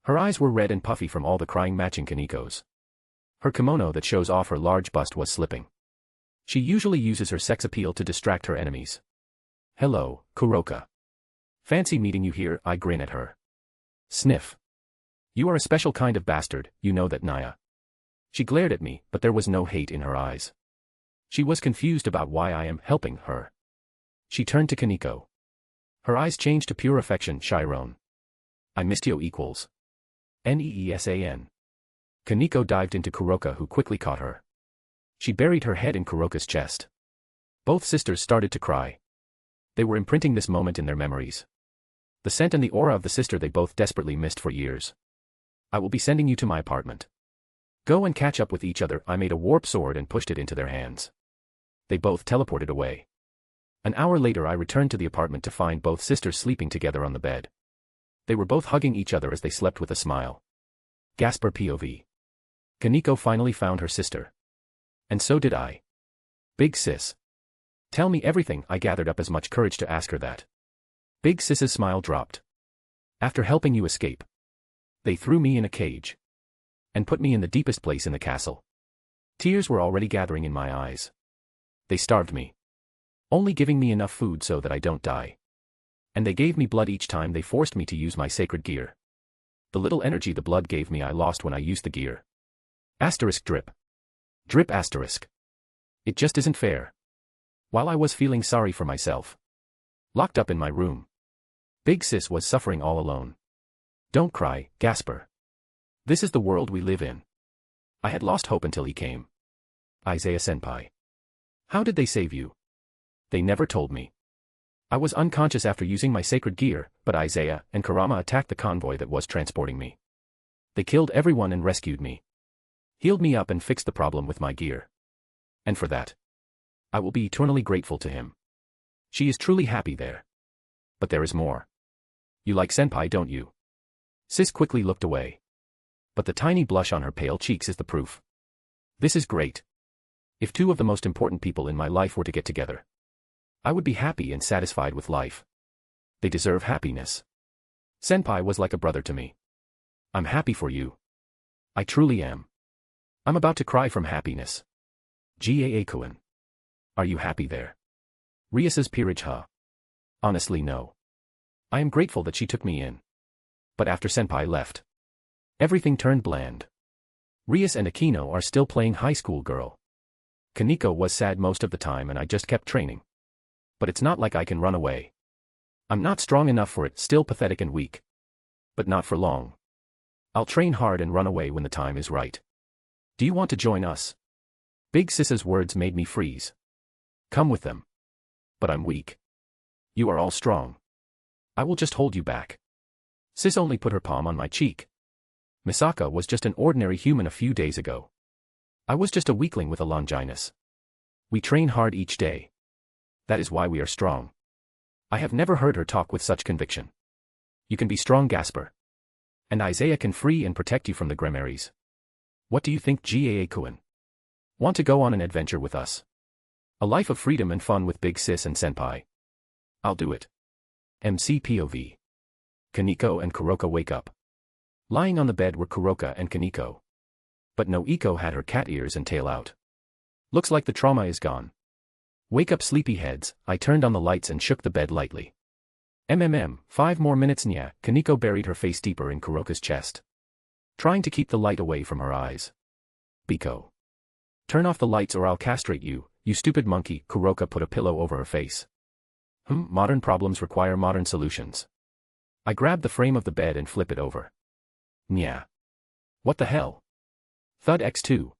Her eyes were red and puffy from all the crying matching Kaneko's. Her kimono that shows off her large bust was slipping. She usually uses her sex appeal to distract her enemies. Hello, Kuroka. Fancy meeting you here. I grin at her. Sniff. You are a special kind of bastard, you know that, Naya. She glared at me, but there was no hate in her eyes. She was confused about why I am helping her. She turned to Kaneko. Her eyes changed to pure affection. Chiron. I missed you equals. Neesan. Kaneko dived into Kuroka, who quickly caught her. She buried her head in Kuroka's chest. Both sisters started to cry. They were imprinting this moment in their memories. The scent and the aura of the sister they both desperately missed for years. I will be sending you to my apartment. Go and catch up with each other. I made a warp sword and pushed it into their hands. They both teleported away. An hour later I returned to the apartment to find both sisters sleeping together on the bed. They were both hugging each other as they slept with a smile. Gasper POV. Kaneko finally found her sister. And so did I. Big sis. Tell me everything. I gathered up as much courage to ask her that. Big sis's smile dropped. After helping you escape, they threw me in a cage. And put me in the deepest place in the castle. Tears were already gathering in my eyes. They starved me. Only giving me enough food so that I don't die. And they gave me blood each time they forced me to use my sacred gear. The little energy the blood gave me I lost when I used the gear. Asterisk drip. Drip asterisk. It just isn't fair. While I was feeling sorry for myself. Locked up in my room. Big sis was suffering all alone. Don't cry, Gasper. This is the world we live in. I had lost hope until he came. Isaiah Senpai. How did they save you? They never told me. I was unconscious after using my sacred gear, but Isaiah and Kurama attacked the convoy that was transporting me. They killed everyone and rescued me. Healed me up and fixed the problem with my gear. And for that, I will be eternally grateful to him. She is truly happy there. But there is more. You like Senpai, don't you? Sis quickly looked away. But the tiny blush on her pale cheeks is the proof. This is great. If two of the most important people in my life were to get together, I would be happy and satisfied with life. They deserve happiness. Senpai was like a brother to me. I'm happy for you. I truly am. I'm about to cry from happiness. Gaa-kun. Are you happy there? Rias's peerage, huh? Honestly, no. I am grateful that she took me in. But after Senpai left, everything turned bland. Rias and Akino are still playing high school girl. Kaneko was sad most of the time and I just kept training. But it's not like I can run away. I'm not strong enough for it, still pathetic and weak. But not for long. I'll train hard and run away when the time is right. Do you want to join us? Big Sis's words made me freeze. Come with them. But I'm weak. You are all strong. I will just hold you back. Sis only put her palm on my cheek. Misaka was just an ordinary human a few days ago. I was just a weakling with a Longinus. We train hard each day. That is why we are strong. I have never heard her talk with such conviction. You can be strong, Gasper. And Isaiah can free and protect you from the Gremmaries. What do you think, Gaa-kun? Want to go on an adventure with us? A life of freedom and fun with Big Sis and Senpai. I'll do it. MC POV. Kaneko and Kuroka wake up. Lying on the bed were Kuroka and Kaneko. But no Iko had her cat ears and tail out. Looks like the trauma is gone. Wake up, sleepyheads. I turned on the lights and shook the bed lightly. 5 more minutes. Nya. Kaneko buried her face deeper in Kuroka's chest, trying to keep the light away from her eyes. Biko. Turn off the lights or I'll castrate you, you stupid monkey. Kuroka put a pillow over her face. Modern problems require modern solutions. I grabbed the frame of the bed and flip it over. Nya. What the hell? Thud X2.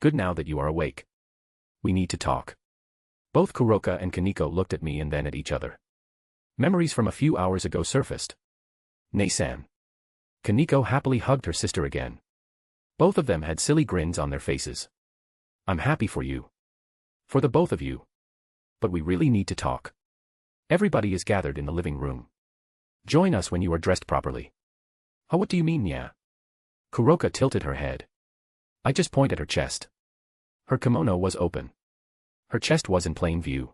Good, now that you are awake. We need to talk. Both Kuroka and Kaneko looked at me and then at each other. Memories from a few hours ago surfaced. Nei-san. Kaneko happily hugged her sister again. Both of them had silly grins on their faces. I'm happy for you. For the both of you. But we really need to talk. Everybody is gathered in the living room. Join us when you are dressed properly. Oh, what do you mean, Nya? Kuroka tilted her head. I just point at her chest. Her kimono was open. Her chest was in plain view.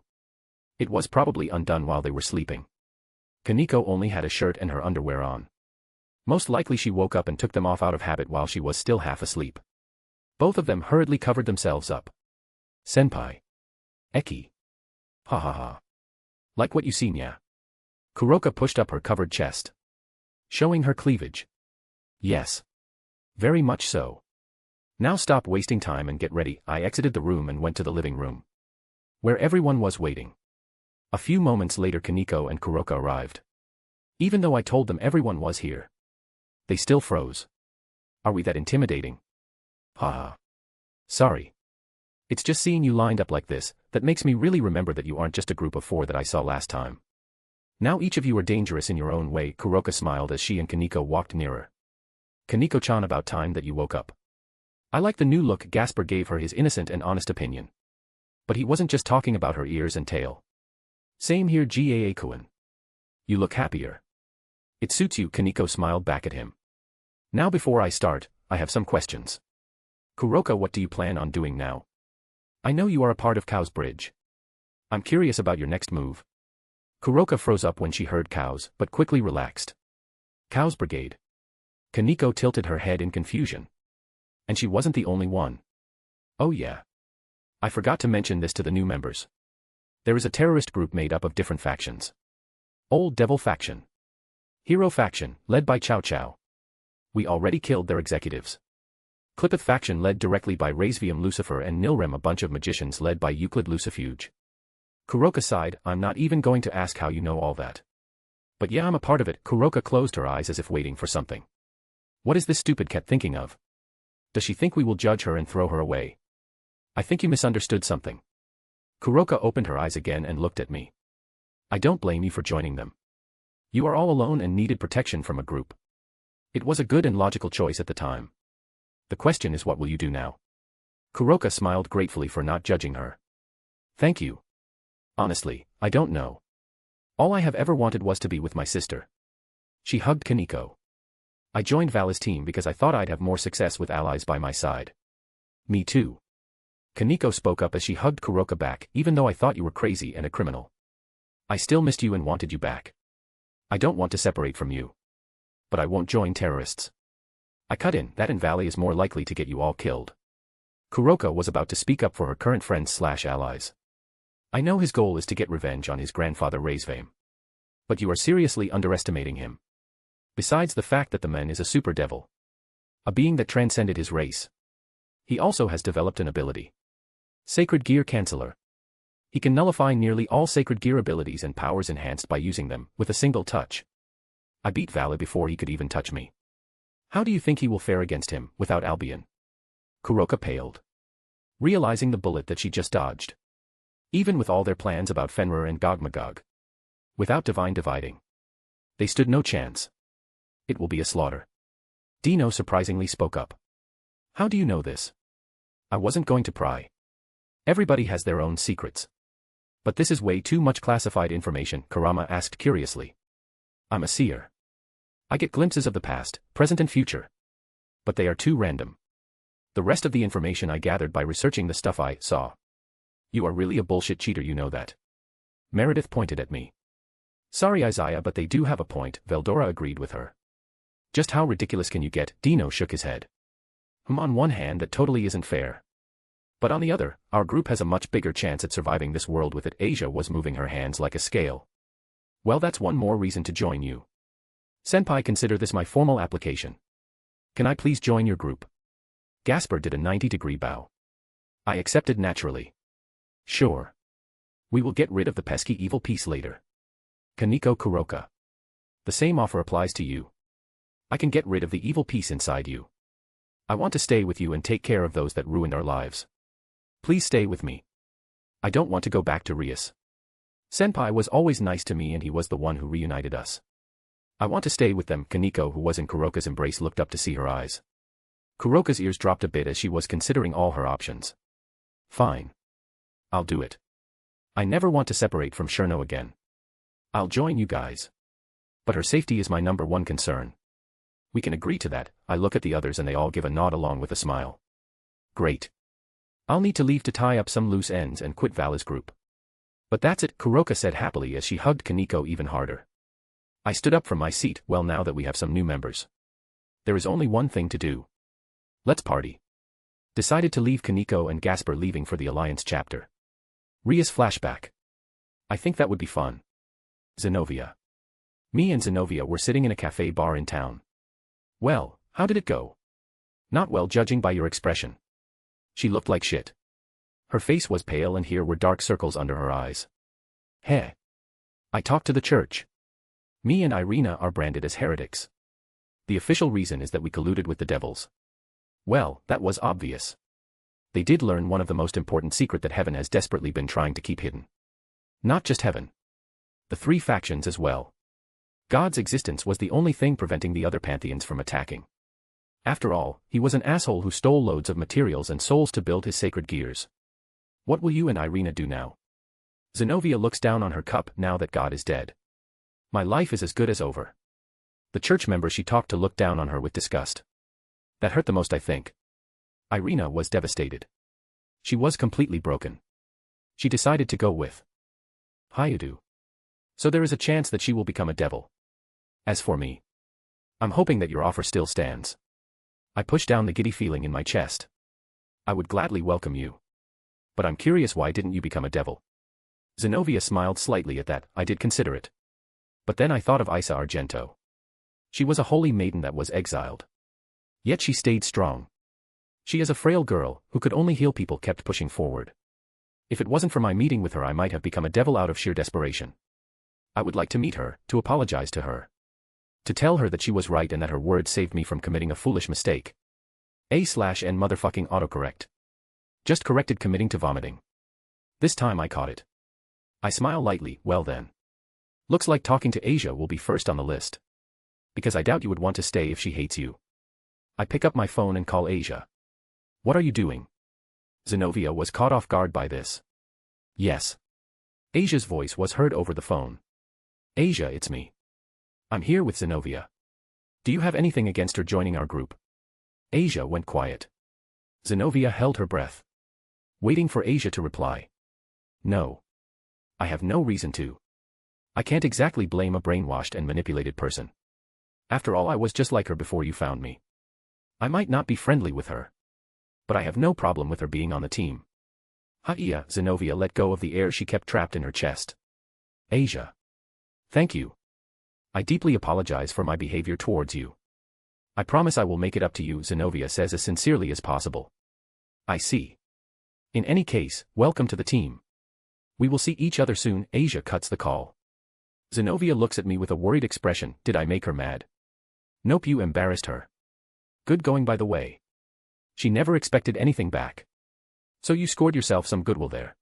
It was probably undone while they were sleeping. Kaneko only had a shirt and her underwear on. Most likely she woke up and took them off out of habit while she was still half asleep. Both of them hurriedly covered themselves up. Senpai. Eki. Ha ha ha. Like what you see, Nya. Kuroka pushed up her covered chest, showing her cleavage. Yes. Very much so. Now stop wasting time and get ready. I exited the room and went to the living room, where everyone was waiting. A few moments later Kaneko and Kuroka arrived. Even though I told them everyone was here, they still froze. Are we that intimidating? Ha. Sorry. It's just seeing you lined up like this that makes me really remember that you aren't just a group of 4 that I saw last time. Now each of you are dangerous in your own way. Kuroka smiled as she and Kaneko walked nearer. Kaneko-chan, about time that you woke up. I like the new look. Gasper gave her his innocent and honest opinion. But he wasn't just talking about her ears and tail. Same here, Gaa-kun. You look happier. It suits you, Kaneko smiled back at him. Now before I start, I have some questions. Kuroka, what do you plan on doing now? I know you are a part of Cow's Bridge. I'm curious about your next move. Kuroka froze up when she heard Cow's, but quickly relaxed. Cow's Brigade. Kaneko tilted her head in confusion. And she wasn't the only one. Oh yeah. I forgot to mention this to the new members. There is a terrorist group made up of different factions. Old Devil Faction. Hero Faction, led by Chow Chow. We already killed their executives. Clippeth Faction led directly by Razvium Lucifer and Nilrem, a bunch of magicians led by Euclid Lucifuge. Kuroka sighed, I'm not even going to ask how you know all that. But yeah, I'm a part of it. Kuroka closed her eyes as if waiting for something. What is this stupid cat thinking of? Does she think we will judge her and throw her away? I think you misunderstood something. Kuroka opened her eyes again and looked at me. I don't blame you for joining them. You are all alone and needed protection from a group. It was a good and logical choice at the time. The question is, what will you do now? Kuroka smiled gratefully for not judging her. Thank you. Honestly, I don't know. All I have ever wanted was to be with my sister. She hugged Kaneko. I joined Vala's team because I thought I'd have more success with allies by my side. Me too. Kaneko spoke up as she hugged Kuroka back, even though I thought you were crazy and a criminal. I still missed you and wanted you back. I don't want to separate from you. But I won't join terrorists. I cut in, that in Valley is more likely to get you all killed. Kuroka was about to speak up for her current friends/allies. I know his goal is to get revenge on his grandfather Razvaim. But you are seriously underestimating him. Besides the fact that the man is a super devil. A being that transcended his race. He also has developed an ability. Sacred Gear Canceller. He can nullify nearly all Sacred Gear abilities and powers enhanced by using them, with a single touch. I beat Vala before he could even touch me. How do you think he will fare against him, without Albion? Kuroka paled. Realizing the bullet that she just dodged. Even with all their plans about Fenrir and Gogmagog. Without divine dividing. They stood no chance. It will be a slaughter. Dino surprisingly spoke up. How do you know this? I wasn't going to pry. Everybody has their own secrets. But this is way too much classified information, Kurama asked curiously. I'm a seer. I get glimpses of the past, present and future. But they are too random. The rest of the information I gathered by researching the stuff I saw. You are really a bullshit cheater, you know that. Meredith pointed at me. Sorry Isaiah, but they do have a point, Veldora agreed with her. Just how ridiculous can you get? Dino shook his head. On one hand, that totally isn't fair. But on the other, our group has a much bigger chance at surviving this world with it. Asia was moving her hands like a scale. Well, that's one more reason to join you. Senpai, consider this my formal application. Can I please join your group? Gasper did a 90-degree bow. I accepted naturally. Sure. We will get rid of the pesky evil piece later. Kaneko Kuroka. The same offer applies to you. I can get rid of the evil piece inside you. I want to stay with you and take care of those that ruined our lives. Please stay with me. I don't want to go back to Rias. Senpai was always nice to me and he was the one who reunited us. I want to stay with them. Kaneko, who was in Kuroka's embrace, looked up to see her eyes. Kuroka's ears dropped a bit as she was considering all her options. Fine. I'll do it. I never want to separate from Cherno again. I'll join you guys. But her safety is my #1 concern. We can agree to that. I look at the others and they all give a nod along with a smile. Great. I'll need to leave to tie up some loose ends and quit Vala's group. But that's it, Kuroka said happily as she hugged Kaneko even harder. I stood up from my seat. Well, now that we have some new members. There is only one thing to do. Let's party. Decided to leave Kaneko and Gasper leaving for the Alliance chapter. Rias flashback. I think that would be fun. Zenobia. Me and Zenobia were sitting in a cafe bar in town. Well, how did it go? Not well, judging by your expression. She looked like shit. Her face was pale and here were dark circles under her eyes. Heh. I talked to the church. Me and Irina are branded as heretics. The official reason is that we colluded with the devils. Well, that was obvious. They did learn one of the most important secrets that heaven has desperately been trying to keep hidden. Not just heaven. The 3 factions as well. God's existence was the only thing preventing the other pantheons from attacking. After all, he was an asshole who stole loads of materials and souls to build his sacred gears. What will you and Irina do now? Zenobia looks down on her cup now that God is dead. My life is as good as over. The church member she talked to looked down on her with disgust. That hurt the most, I think. Irina was devastated. She was completely broken. She decided to go with Hayudu. So there is a chance that she will become a devil. As for me, I'm hoping that your offer still stands. I pushed down the giddy feeling in my chest. I would gladly welcome you. But I'm curious, why didn't you become a devil? Zenobia smiled slightly at that. I did consider it. But then I thought of Isa Argento. She was a holy maiden that was exiled. Yet she stayed strong. She is a frail girl, who could only heal people, kept pushing forward. If it wasn't for my meeting with her, I might have become a devil out of sheer desperation. I would like to meet her, to apologize to her. To tell her that she was right and that her words saved me from committing a foolish mistake. /n motherfucking autocorrect. Just corrected committing to vomiting. This time I caught it. I smile lightly. Well then. Looks like talking to Asia will be first on the list. Because I doubt you would want to stay if she hates you. I pick up my phone and call Asia. What are you doing? Zenobia was caught off guard by this. Yes. Asia's voice was heard over the phone. Asia, it's me. I'm here with Zenobia. Do you have anything against her joining our group? Asia went quiet. Zenobia held her breath, waiting for Asia to reply. No. I have no reason to. I can't exactly blame a brainwashed and manipulated person. After all, I was just like her before you found me. I might not be friendly with her, but I have no problem with her being on the team. Hiya, Zenobia let go of the air she kept trapped in her chest. Asia. Thank you. I deeply apologize for my behavior towards you. I promise I will make it up to you, Zenobia says as sincerely as possible. I see. In any case, welcome to the team. We will see each other soon. Asia cuts the call. Zenobia looks at me with a worried expression. Did I make her mad? Nope, you embarrassed her. Good going, by the way. She never expected anything back. So you scored yourself some goodwill there.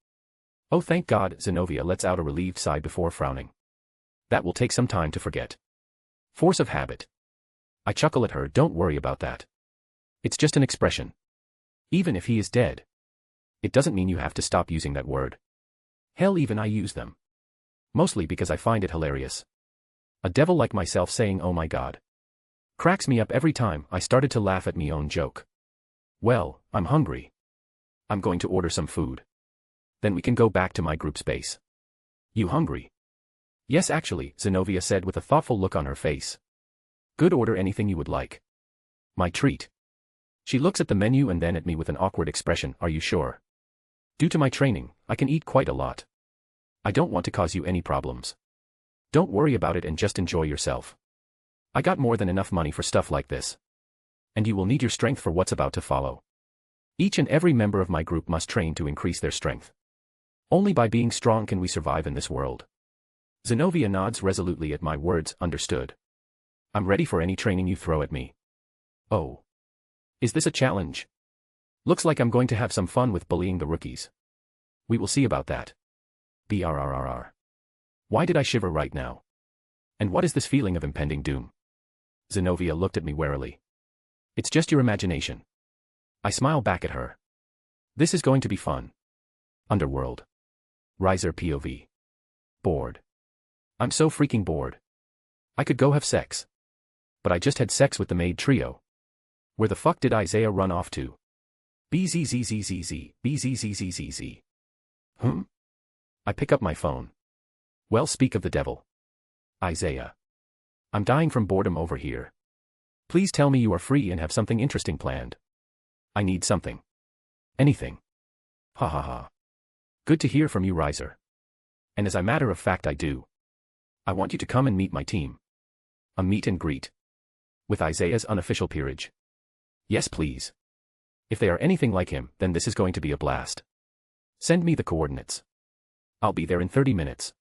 Oh, thank God, Zenobia lets out a relieved sigh before frowning. That will take some time to forget. Force of habit. I chuckle at her. Don't worry about that. It's just an expression. Even if he is dead. It doesn't mean you have to stop using that word. Hell, even I use them. Mostly because I find it hilarious. A devil like myself saying oh my God. Cracks me up every time. I started to laugh at me own joke. Well, I'm hungry. I'm going to order some food. Then we can go back to my group space. You hungry? Yes, actually, Zenobia said with a thoughtful look on her face. Good, order anything you would like. My treat. She looks at the menu and then at me with an awkward expression. Are you sure? Due to my training, I can eat quite a lot. I don't want to cause you any problems. Don't worry about it and just enjoy yourself. I got more than enough money for stuff like this. And you will need your strength for what's about to follow. Each and every member of my group must train to increase their strength. Only by being strong can we survive in this world. Zenobia nods resolutely at my words. Understood. I'm ready for any training you throw at me. Oh. Is this a challenge? Looks like I'm going to have some fun with bullying the rookies. We will see about that. Brrrr. Why did I shiver right now? And what is this feeling of impending doom? Zenobia looked at me warily. It's just your imagination. I smile back at her. This is going to be fun. Underworld. Riser POV. Bored. I'm so freaking bored. I could go have sex. But I just had sex with the maid trio. Where the fuck did Isaiah run off to? BZZZZZ, BZZZZZ. I pick up my phone. Well, speak of the devil. Isaiah. I'm dying from boredom over here. Please tell me you are free and have something interesting planned. I need something. Anything. Ha ha ha. Good to hear from you, Riser. And as a matter of fact I do. I want you to come and meet my team. A meet and greet. With Isaiah's unofficial peerage. Yes, please. If they are anything like him, then this is going to be a blast. Send me the coordinates. I'll be there in 30 minutes.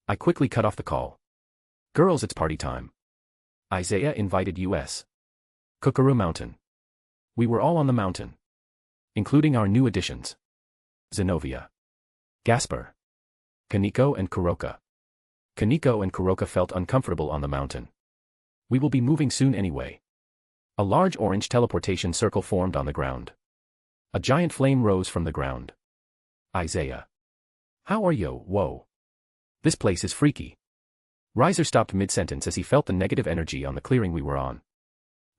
I quickly cut off the call. Girls, it's party time. Isaiah invited us. Kukuru Mountain. We were all on the mountain. Including our new additions. Zenobia. Gasper. Kaneko and Kuroka. Kaneko and Kuroka felt uncomfortable on the mountain. We will be moving soon anyway. A large orange teleportation circle formed on the ground. A giant flame rose from the ground. Isaiah. How are you? Whoa. This place is freaky. Riser stopped mid-sentence as he felt the negative energy on the clearing we were on.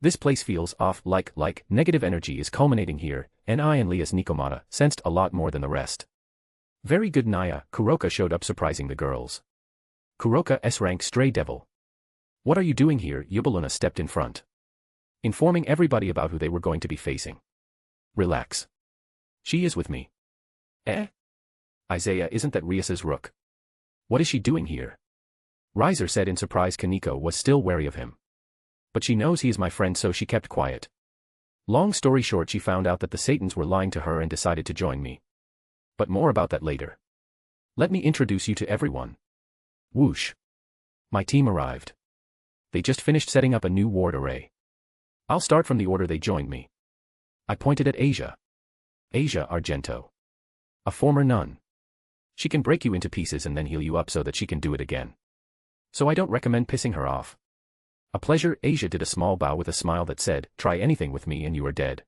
This place feels off, like negative energy is culminating here, and I and Lias Nikomata sensed a lot more than the rest. Very good Naya, Kuroka showed up surprising the girls. Kuroka S-rank stray devil. What are you doing here? Yubaluna stepped in front, informing everybody about who they were going to be facing. Relax. She is with me. Eh? Isaiah, isn't that Rias's rook? What is she doing here? Riser said in surprise. Kaneko was still wary of him. But she knows he is my friend, so she kept quiet. Long story short, she found out that the Satans were lying to her and decided to join me. But more about that later. Let me introduce you to everyone. Whoosh. My team arrived. They just finished setting up a new ward array. I'll start from the order they joined me. I pointed at Asia. Asia Argento. A former nun. She can break you into pieces and then heal you up so that she can do it again. So I don't recommend pissing her off. A pleasure. Asia did a small bow with a smile that said, try anything with me and you are dead.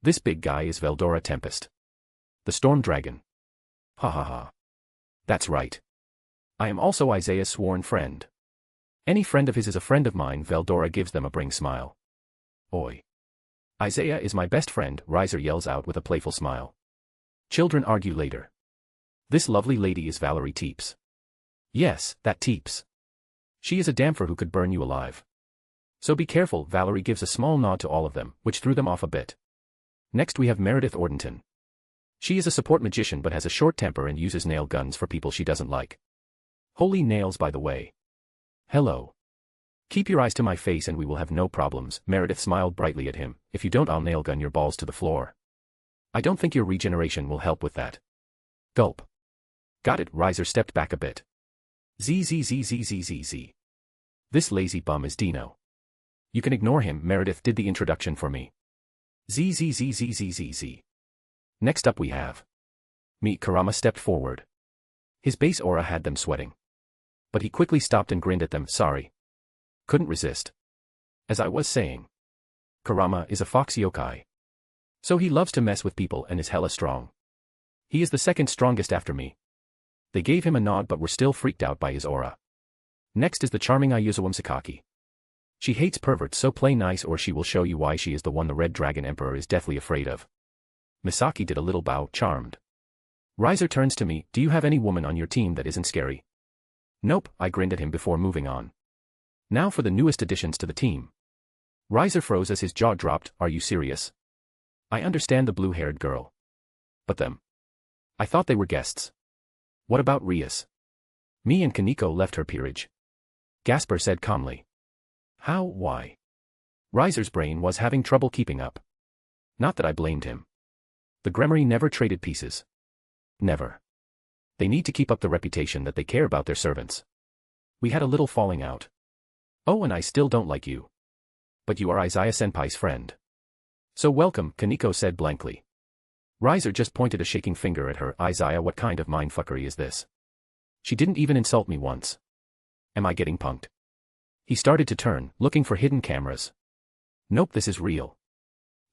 This big guy is Veldora Tempest. The Storm Dragon. Ha ha ha. That's right. I am also Isaiah's sworn friend. Any friend of his is a friend of mine. Veldora gives them a bring smile. Oi. Isaiah is my best friend, Riser yells out with a playful smile. Children argue later. This lovely lady is Valerie Teeps. Yes, that Teeps. She is a damper who could burn you alive. So be careful. Valerie gives a small nod to all of them, which threw them off a bit. Next we have Meredith Ordenton. She is a support magician but has a short temper and uses nail guns for people she doesn't like. Holy nails, by the way. Hello. Keep your eyes to my face and we will have no problems. Meredith smiled brightly at him. If you don't, I'll nail gun your balls to the floor. I don't think your regeneration will help with that. Gulp. Got it. Riser stepped back a bit. ZZZZZZZ. This lazy bum is Dino. You can ignore him. Meredith did the introduction for me. ZZZZZZZ. Next up we have me. Kurama stepped forward. His base aura had them sweating. But he quickly stopped and grinned at them. Sorry. Couldn't resist. As I was saying, Kurama is a fox yokai. So he loves to mess with people and is hella strong. He is the second strongest after me. They gave him a nod but were still freaked out by his aura. Next is the charming Ayuzuwam Sakaki. She hates perverts, so play nice or she will show you why she is the one the Red Dragon Emperor is deathly afraid of. Misaki did a little bow, charmed. Riser turns to me. Do you have any woman on your team that isn't scary? Nope, I grinned at him before moving on. Now for the newest additions to the team. Riser froze as his jaw dropped. Are you serious? I understand the blue-haired girl. But them. I thought they were guests. What about Rias? Me and Kaneko left her peerage. Gasper said calmly. How? Why? Riser's brain was having trouble keeping up. Not that I blamed him. The Gremory never traded pieces. Never. They need to keep up the reputation that they care about their servants. We had a little falling out. Oh, and I still don't like you. But you are Isaiah Senpai's friend. So welcome, Kaneko said blankly. Riser just pointed a shaking finger at her. Isaiah, what kind of mindfuckery is this? She didn't even insult me once. Am I getting punked? He started to turn, looking for hidden cameras. Nope, this is real.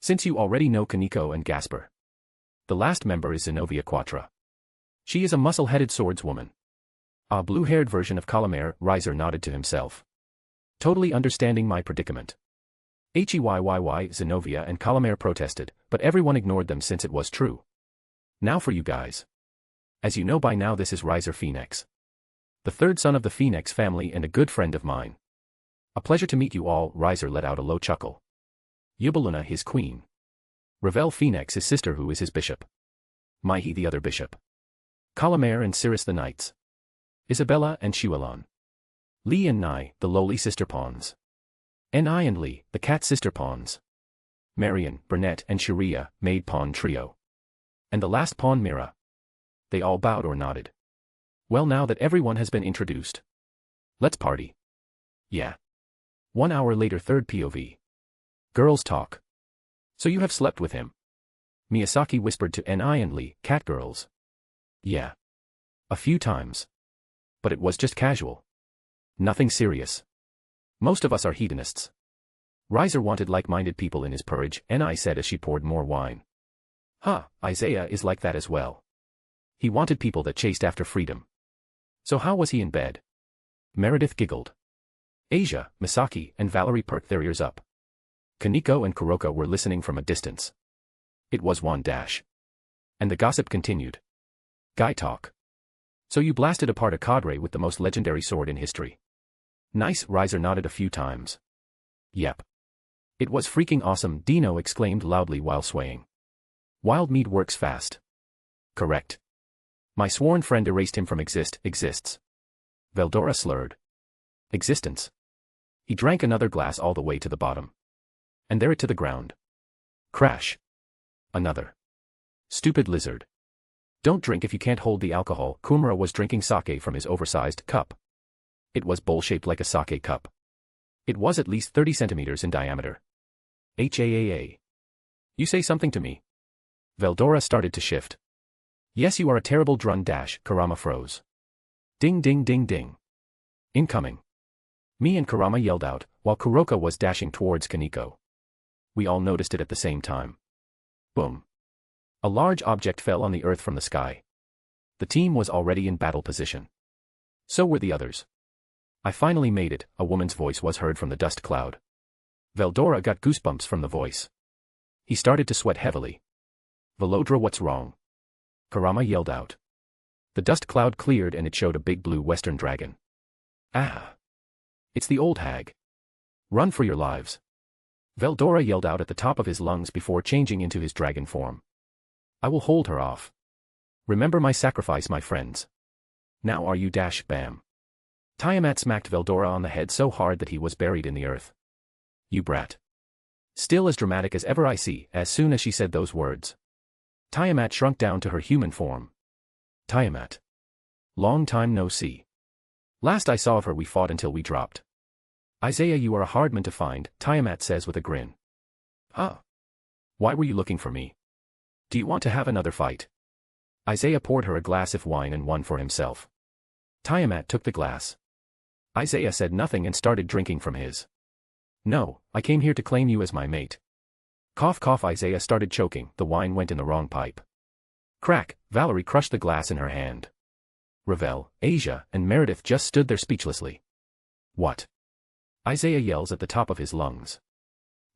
Since you already know Kaneko and Gasper. The last member is Zenobia Quatra. She is a muscle-headed swordswoman. A blue-haired version of Calamare. Riser nodded to himself. Totally understanding my predicament. Heyy, Zenobia and Calamare protested, but everyone ignored them since it was true. Now for you guys. As you know by now, this is Riser Phoenix. The third son of the Phoenix family and a good friend of mine. A pleasure to meet you all. Riser let out a low chuckle. Yubaluna his queen. Ravel Phoenix his sister who is his bishop. Maihi the other bishop. Calamare and Cirrus the knights. Isabella and Shuelon. Lee and Nai, the lowly sister pawns. Ni and Lee, the cat sister pawns. Marion, Burnett and Sharia, maid pawn trio. And the last pawn Mira. They all bowed or nodded. Well, now that everyone has been introduced. Let's party. Yeah. 1 hour later, third POV. Girls talk. So you have slept with him? Miyazaki whispered to Ni and Lee, cat girls. Yeah. A few times. But it was just casual. Nothing serious. Most of us are hedonists. Riser wanted like-minded people in his purge, Ni said as she poured more wine. Huh, Isaiah is like that as well. He wanted people that chased after freedom. So how was he in bed? Meredith giggled. Asia, Misaki, and Valerie perked their ears up. Kaneko and Kuroka were listening from a distance. It was one dash. And the gossip continued. Guy talk. So you blasted apart a cadre with the most legendary sword in history. Nice, Riser nodded a few times. Yep. It was freaking awesome, Dino exclaimed loudly while swaying. Wild meat works fast. Correct. My sworn friend erased him from exists. Veldora slurred. Existence. He drank another glass all the way to the bottom. And there it to the ground. Crash. Another. Stupid lizard. Don't drink if you can't hold the alcohol. Kumara was drinking sake from his oversized cup. It was bowl-shaped like a sake cup. It was at least 30 centimeters in diameter. HAAA. You say something to me. Veldora started to shift. Yes, you are a terrible drun dash, Kurama froze. Ding ding ding ding. Incoming. Me and Kurama yelled out, while Kuroka was dashing towards Kaneko. We all noticed it at the same time. Boom. A large object fell on the earth from the sky. The team was already in battle position. So were the others. I finally made it, a woman's voice was heard from the dust cloud. Veldora got goosebumps from the voice. He started to sweat heavily. Velodra, what's wrong? Kurama yelled out. The dust cloud cleared and it showed a big blue western dragon. Ah! It's the old hag. Run for your lives. Veldora yelled out at the top of his lungs before changing into his dragon form. I will hold her off. Remember my sacrifice, my friends. Now are you dash bam. Tiamat smacked Veldora on the head so hard that he was buried in the earth. You brat. Still as dramatic as ever I see, as soon as she said those words. Tiamat shrunk down to her human form. Tiamat. Long time no see. Last I saw of her we fought until we dropped. Isaiah, you are a hard man to find, Tiamat says with a grin. Huh? Why were you looking for me? Do you want to have another fight? Isaiah poured her a glass of wine and one for himself. Tiamat took the glass. Isaiah said nothing and started drinking from his. No, I came here to claim you as my mate. Cough cough, Isaiah started choking, the wine went in the wrong pipe. Crack, Valerie crushed the glass in her hand. Ravel, Asia, and Meredith just stood there speechlessly. What? Isaiah yells at the top of his lungs.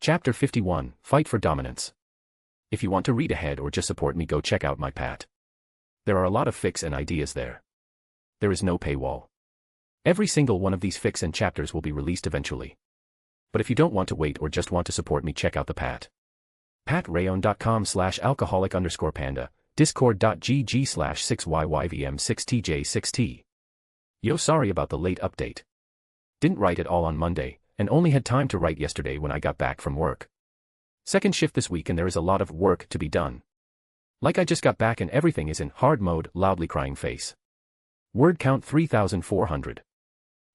Chapter 51, Fight for Dominance. If you want to read ahead or just support me, go check out my Pat. There are a lot of fics and ideas there. There is no paywall. Every single one of these fics and chapters will be released eventually. But if you don't want to wait or just want to support me, check out the Pat. Patreon.com/alcoholic_panda, discord.gg/6yyvm6tj6t. Yo, sorry about the late update. Didn't write it all on Monday, and only had time to write yesterday when I got back from work. Second shift this week and there is a lot of work to be done. Like I just got back and everything is in hard mode, loudly crying face. Word count 3,400.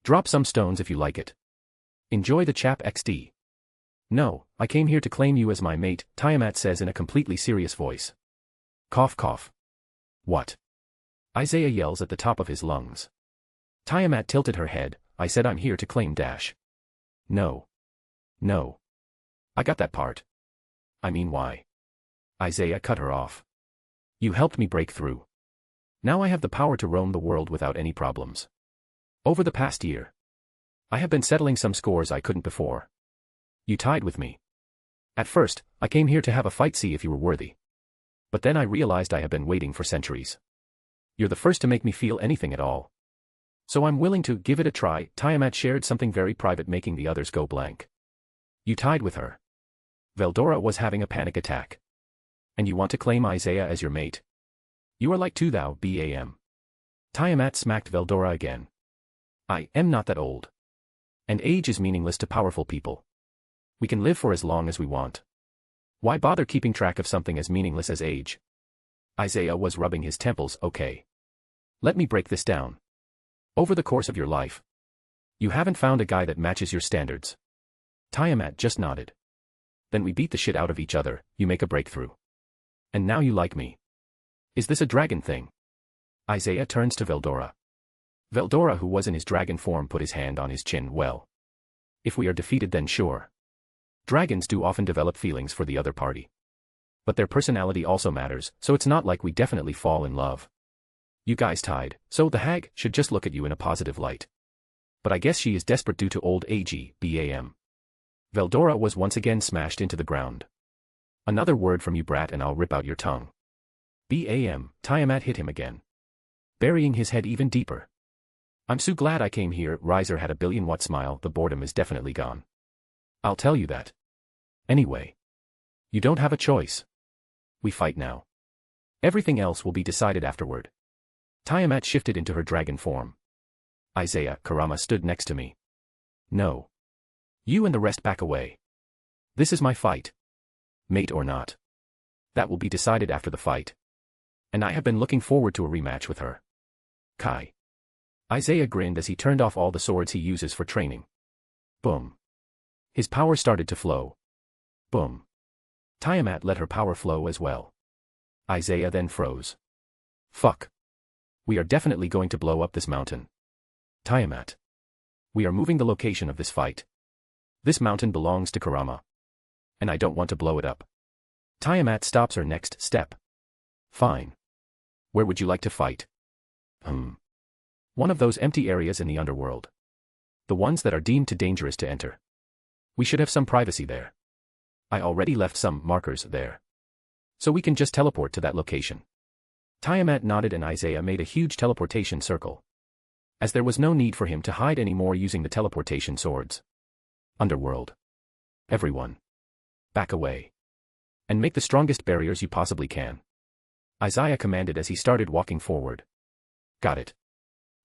Drop some stones if you like it. Enjoy the chap XD. No, I came here to claim you as my mate, Tiamat says in a completely serious voice. Cough cough. What? Isaiah yells at the top of his lungs. Tiamat tilted her head. I said I'm here to claim dash. No. No. I got that part. I mean, why? Isaiah cut her off. You helped me break through. Now I have the power to roam the world without any problems. Over the past year, I have been settling some scores I couldn't before. You tied with me. At first, I came here to have a fight, see if you were worthy. But then I realized I have been waiting for centuries. You're the first to make me feel anything at all. So I'm willing to give it a try. Tiamat shared something very private, making the others go blank. You tied with her. Veldora was having a panic attack. And you want to claim Isaiah as your mate? You are like to thou, Bam. Tiamat smacked Veldora again. I am not that old. And age is meaningless to powerful people. We can live for as long as we want. Why bother keeping track of something as meaningless as age? Isaiah was rubbing his temples. Okay. Let me break this down. Over the course of your life, you haven't found a guy that matches your standards. Tiamat just nodded. Then we beat the shit out of each other, you make a breakthrough. And now you like me. Is this a dragon thing? Isaiah turns to Veldora. Veldora, who was in his dragon form, put his hand on his chin. Well, if we are defeated, then sure. Dragons do often develop feelings for the other party. But their personality also matters, so it's not like we definitely fall in love. You guys tied, so the hag should just look at you in a positive light. But I guess she is desperate due to old age, bam. Veldora was once again smashed into the ground. Another word from you, brat, and I'll rip out your tongue. Bam, Tiamat hit him again, burying his head even deeper. I'm so glad I came here. Riser had a billion-watt smile. The boredom is definitely gone. I'll tell you that. Anyway. You don't have a choice. We fight now. Everything else will be decided afterward. Tiamat shifted into her dragon form. Isaiah, Kurama stood next to me. No. You and the rest back away. This is my fight. Mate or not. That will be decided after the fight. And I have been looking forward to a rematch with her. Kai. Isaiah grinned as he turned off all the swords he uses for training. Boom. His power started to flow. Boom. Tiamat let her power flow as well. Isaiah then froze. Fuck. We are definitely going to blow up this mountain. Tiamat. We are moving the location of this fight. This mountain belongs to Kurama. And I don't want to blow it up. Tiamat stops her next step. Fine. Where would you like to fight? One of those empty areas in the underworld. The ones that are deemed too dangerous to enter. We should have some privacy there. I already left some markers there. So we can just teleport to that location. Tiamat nodded and Isaiah made a huge teleportation circle. As there was no need for him to hide anymore using the teleportation swords. Underworld. Everyone. Back away. And make the strongest barriers you possibly can. Isaiah commanded as he started walking forward. Got it.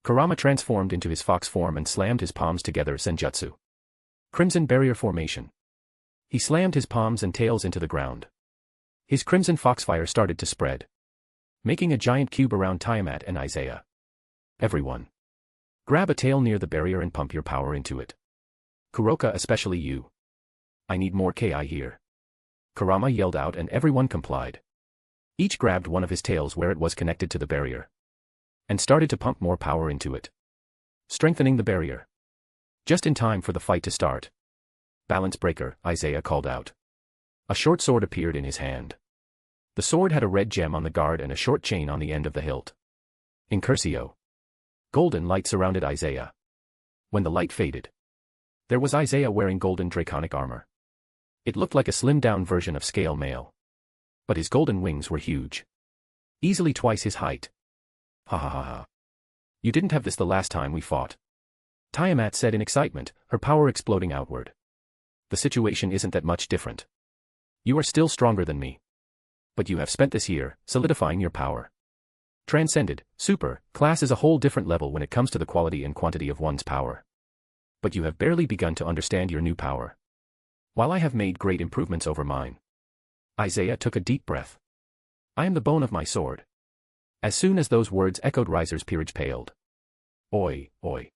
Kurama transformed into his fox form and slammed his palms together. Senjutsu. Crimson barrier formation. He slammed his palms and tails into the ground. His crimson foxfire started to spread, making a giant cube around Tiamat and Isaiah. Everyone. Grab a tail near the barrier and pump your power into it. Kuroka, especially you. I need more Ki here. Kurama yelled out and everyone complied. Each grabbed one of his tails where it was connected to the barrier. And started to pump more power into it. Strengthening the barrier. Just in time for the fight to start. Balance breaker, Isaiah called out. A short sword appeared in his hand. The sword had a red gem on the guard and a short chain on the end of the hilt. Incursio. Golden light surrounded Isaiah. When the light faded, there was Isaiah wearing golden draconic armor. It looked like a slimmed-down version of scale mail. But his golden wings were huge. Easily twice his height. Ha ha ha ha. You didn't have this the last time we fought. Tiamat said in excitement, her power exploding outward. The situation isn't that much different. You are still stronger than me. But you have spent this year, solidifying your power. Transcended, super, class is a whole different level when it comes to the quality and quantity of one's power. But you have barely begun to understand your new power. While I have made great improvements over mine. Isaiah took a deep breath. I am the bone of my sword. As soon as those words echoed, Riser's peerage paled. Oi, oi.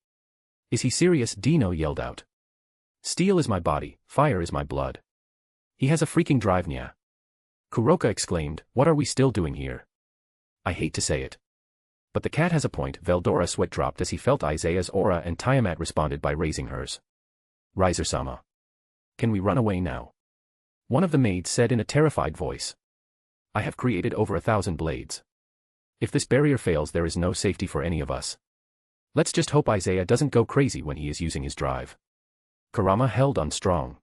Is he serious? Dino yelled out. Steel is my body, fire is my blood. He has a freaking drive, nya. Kuroka exclaimed, what are we still doing here? I hate to say it. But the cat has a point. Veldora sweat dropped as he felt Isaiah's aura and Tiamat responded by raising hers. Riser-sama. Can we run away now? One of the maids said in a terrified voice. I have created over 1,000 blades. If this barrier fails, there is no safety for any of us. Let's just hope Isaiah doesn't go crazy when he is using his drive. Kurama held on strong.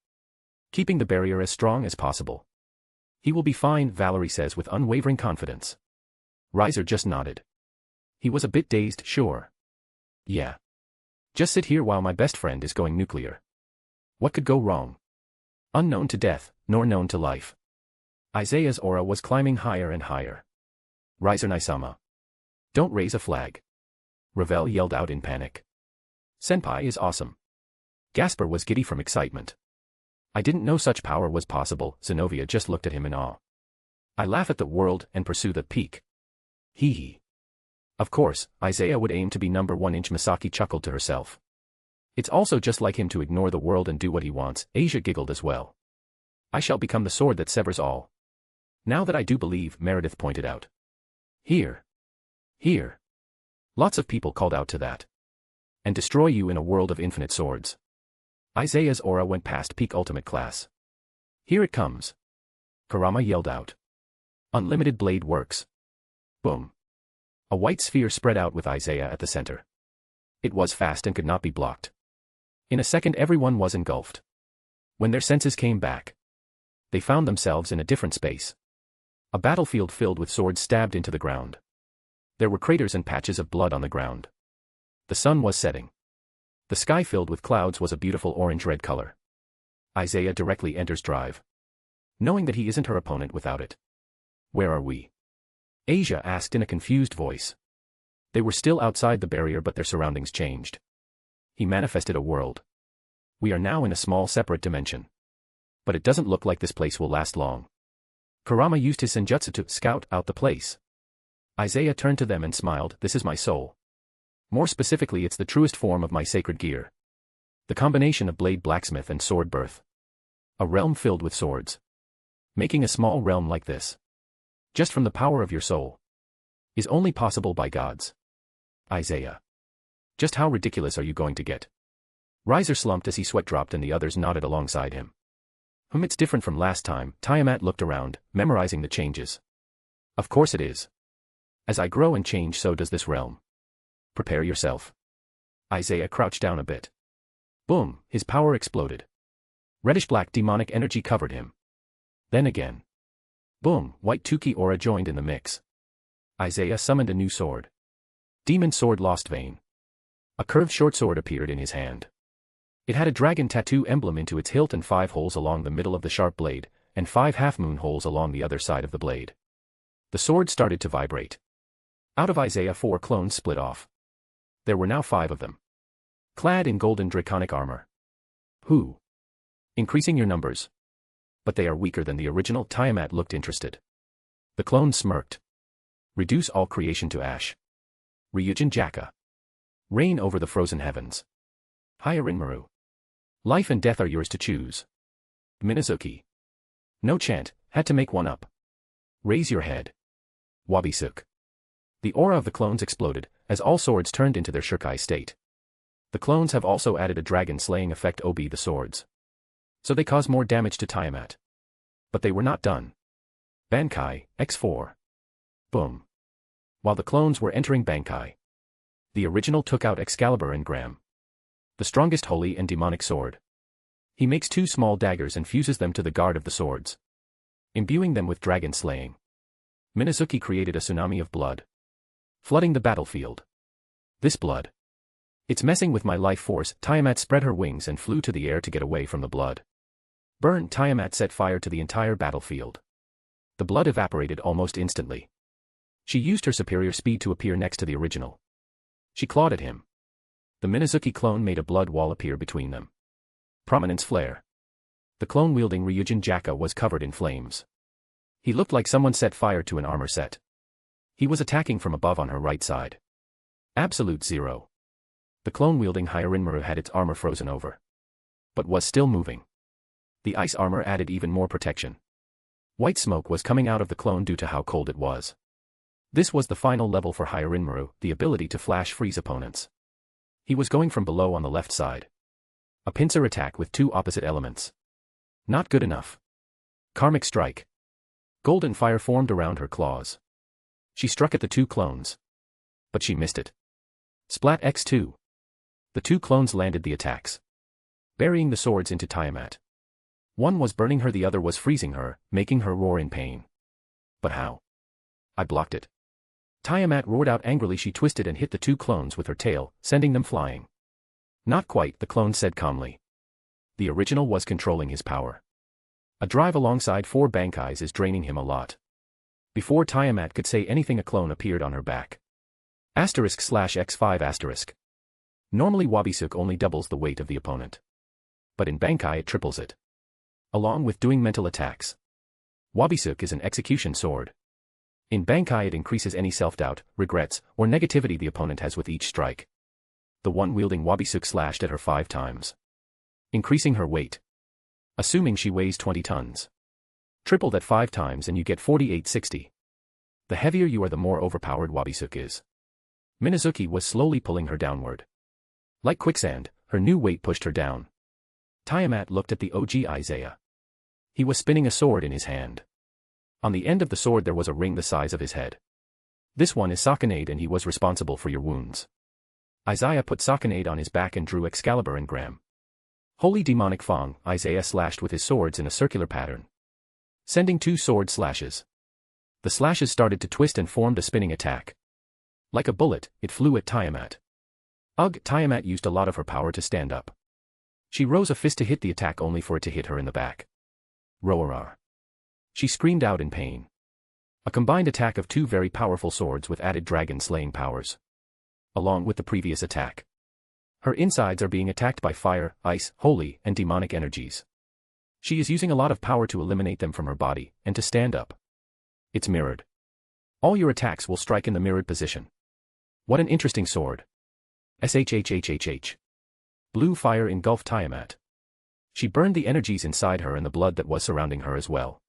Keeping the barrier as strong as possible. He will be fine, Valerie says with unwavering confidence. Riser just nodded. He was a bit dazed, sure. Yeah. Just sit here while my best friend is going nuclear. What could go wrong? Unknown to death, nor known to life. Isaiah's aura was climbing higher and higher. Riser Naisama. Don't raise a flag. Ravel yelled out in panic. Senpai is awesome. Gasper was giddy from excitement. I didn't know such power was possible. Zenobia just looked at him in awe. I laugh at the world and pursue the peak. Hee hee. Of course, Isaiah would aim to be number 1. Misaki chuckled to herself. It's also just like him to ignore the world and do what he wants. Asia giggled as well. I shall become the sword that severs all. Now that I do believe, Meredith pointed out. Here. Here. Lots of people called out to that. And destroy you in a world of infinite swords. Isaiah's aura went past peak ultimate class. Here it comes. Kurama yelled out. Unlimited blade works. Boom. A white sphere spread out with Isaiah at the center. It was fast and could not be blocked. In a second everyone was engulfed. When their senses came back, they found themselves in a different space. A battlefield filled with swords stabbed into the ground. There were craters and patches of blood on the ground. The sun was setting. The sky filled with clouds was a beautiful orange-red color. Isaiah directly enters drive, knowing that he isn't her opponent without it. Where are we? Asia asked in a confused voice. They were still outside the barrier but their surroundings changed. He manifested a world. We are now in a small separate dimension. But it doesn't look like this place will last long. Kurama used his senjutsu to scout out the place. Isaiah turned to them and smiled, "This is my soul. More specifically, it's the truest form of my sacred gear. The combination of blade blacksmith and sword birth. A realm filled with swords. Making a small realm like this, just from the power of your soul, is only possible by gods." Isaiah. Just how ridiculous are you going to get? Riser slumped as he sweat dropped and the others nodded alongside him. It's different from last time. Tiamat looked around, memorizing the changes. Of course it is. As I grow and change, so does this realm. Prepare yourself. Isaiah crouched down a bit. Boom, his power exploded. Reddish-black demonic energy covered him. Then again. Boom, white Tuki aura joined in the mix. Isaiah summoned a new sword. Demon Sword Lost Vein. A curved short sword appeared in his hand. It had a dragon tattoo emblem into its hilt and 5 holes along the middle of the sharp blade, and 5 half-moon holes along the other side of the blade. The sword started to vibrate. Out of Isaiah 4 clones split off. There were now 5 of them. Clad in golden draconic armor. Who? Increasing your numbers. But they are weaker than the original. Tiamat looked interested. The clones smirked. Reduce all creation to ash. Ryujin Jaka. Reign over the frozen heavens. Hyarinmaru. Life and death are yours to choose. Minazuki. No chant, had to make one up. Raise your head. Wabisuk. The aura of the clones exploded, as all swords turned into their Shirkai state. The clones have also added a dragon-slaying effect ob the swords. So they cause more damage to Tiamat. But they were not done. Bankai, X4. Boom. While the clones were entering Bankai, the original took out Excalibur and Gram. The strongest holy and demonic sword. He makes 2 small daggers and fuses them to the guard of the swords, imbuing them with dragon slaying. Minazuki created a tsunami of blood, flooding the battlefield. This blood. It's messing with my life force. Tiamat spread her wings and flew to the air to get away from the blood. Burn. Tiamat set fire to the entire battlefield. The blood evaporated almost instantly. She used her superior speed to appear next to the original. She clawed at him. The Minazuki clone made a blood wall appear between them. Prominence flare. The clone-wielding Ryujin Jaka was covered in flames. He looked like someone set fire to an armor set. He was attacking from above on her right side. Absolute zero. The clone-wielding Hyarinmaru had its armor frozen over, but was still moving. The ice armor added even more protection. White smoke was coming out of the clone due to how cold it was. This was the final level for Hyarinmaru, the ability to flash freeze opponents. He was going from below on the left side. A pincer attack with 2 opposite elements. Not good enough. Karmic strike. Golden fire formed around her claws. She struck at the 2 clones. But she missed it. Splat X2. The 2 clones landed the attacks, burying the swords into Tiamat. One was burning her, the other was freezing her, making her roar in pain. But how? I blocked it. Tiamat roared out angrily. She twisted and hit the 2 clones with her tail, sending them flying. Not quite, the clone said calmly. The original was controlling his power. A drive alongside 4 Bankais is draining him a lot. Before Tiamat could say anything, a clone appeared on her back. */X5*. Normally Wabisuk only doubles the weight of the opponent. But in Bankai it triples it. Along with doing mental attacks. Wabisuk is an execution sword. In Bankai it increases any self-doubt, regrets, or negativity the opponent has with each strike. The one wielding Wabisuk slashed at her 5 times, increasing her weight. Assuming she weighs 20 tons. Tripled at 5 times and you get 4860. The heavier you are, the more overpowered Wabisuk is. Minazuki was slowly pulling her downward. Like quicksand, her new weight pushed her down. Tiamat looked at the OG Isaiah. He was spinning a sword in his hand. On the end of the sword there was a ring the size of his head. This one is Sakanade and he was responsible for your wounds. Isaiah put Sakanade on his back and drew Excalibur and Gram. Holy demonic Fong, Isaiah slashed with his swords in a circular pattern, sending 2 sword slashes. The slashes started to twist and formed a spinning attack. Like a bullet, it flew at Tiamat. Ugh, Tiamat used a lot of her power to stand up. She rose a fist to hit the attack only for it to hit her in the back. Roarar. She screamed out in pain. A combined attack of 2 very powerful swords with added dragon-slaying powers, along with the previous attack. Her insides are being attacked by fire, ice, holy, and demonic energies. She is using a lot of power to eliminate them from her body, and to stand up. It's mirrored. All your attacks will strike in the mirrored position. What an interesting sword. SHHHHH. Blue fire engulfed Tiamat. She burned the energies inside her and the blood that was surrounding her as well.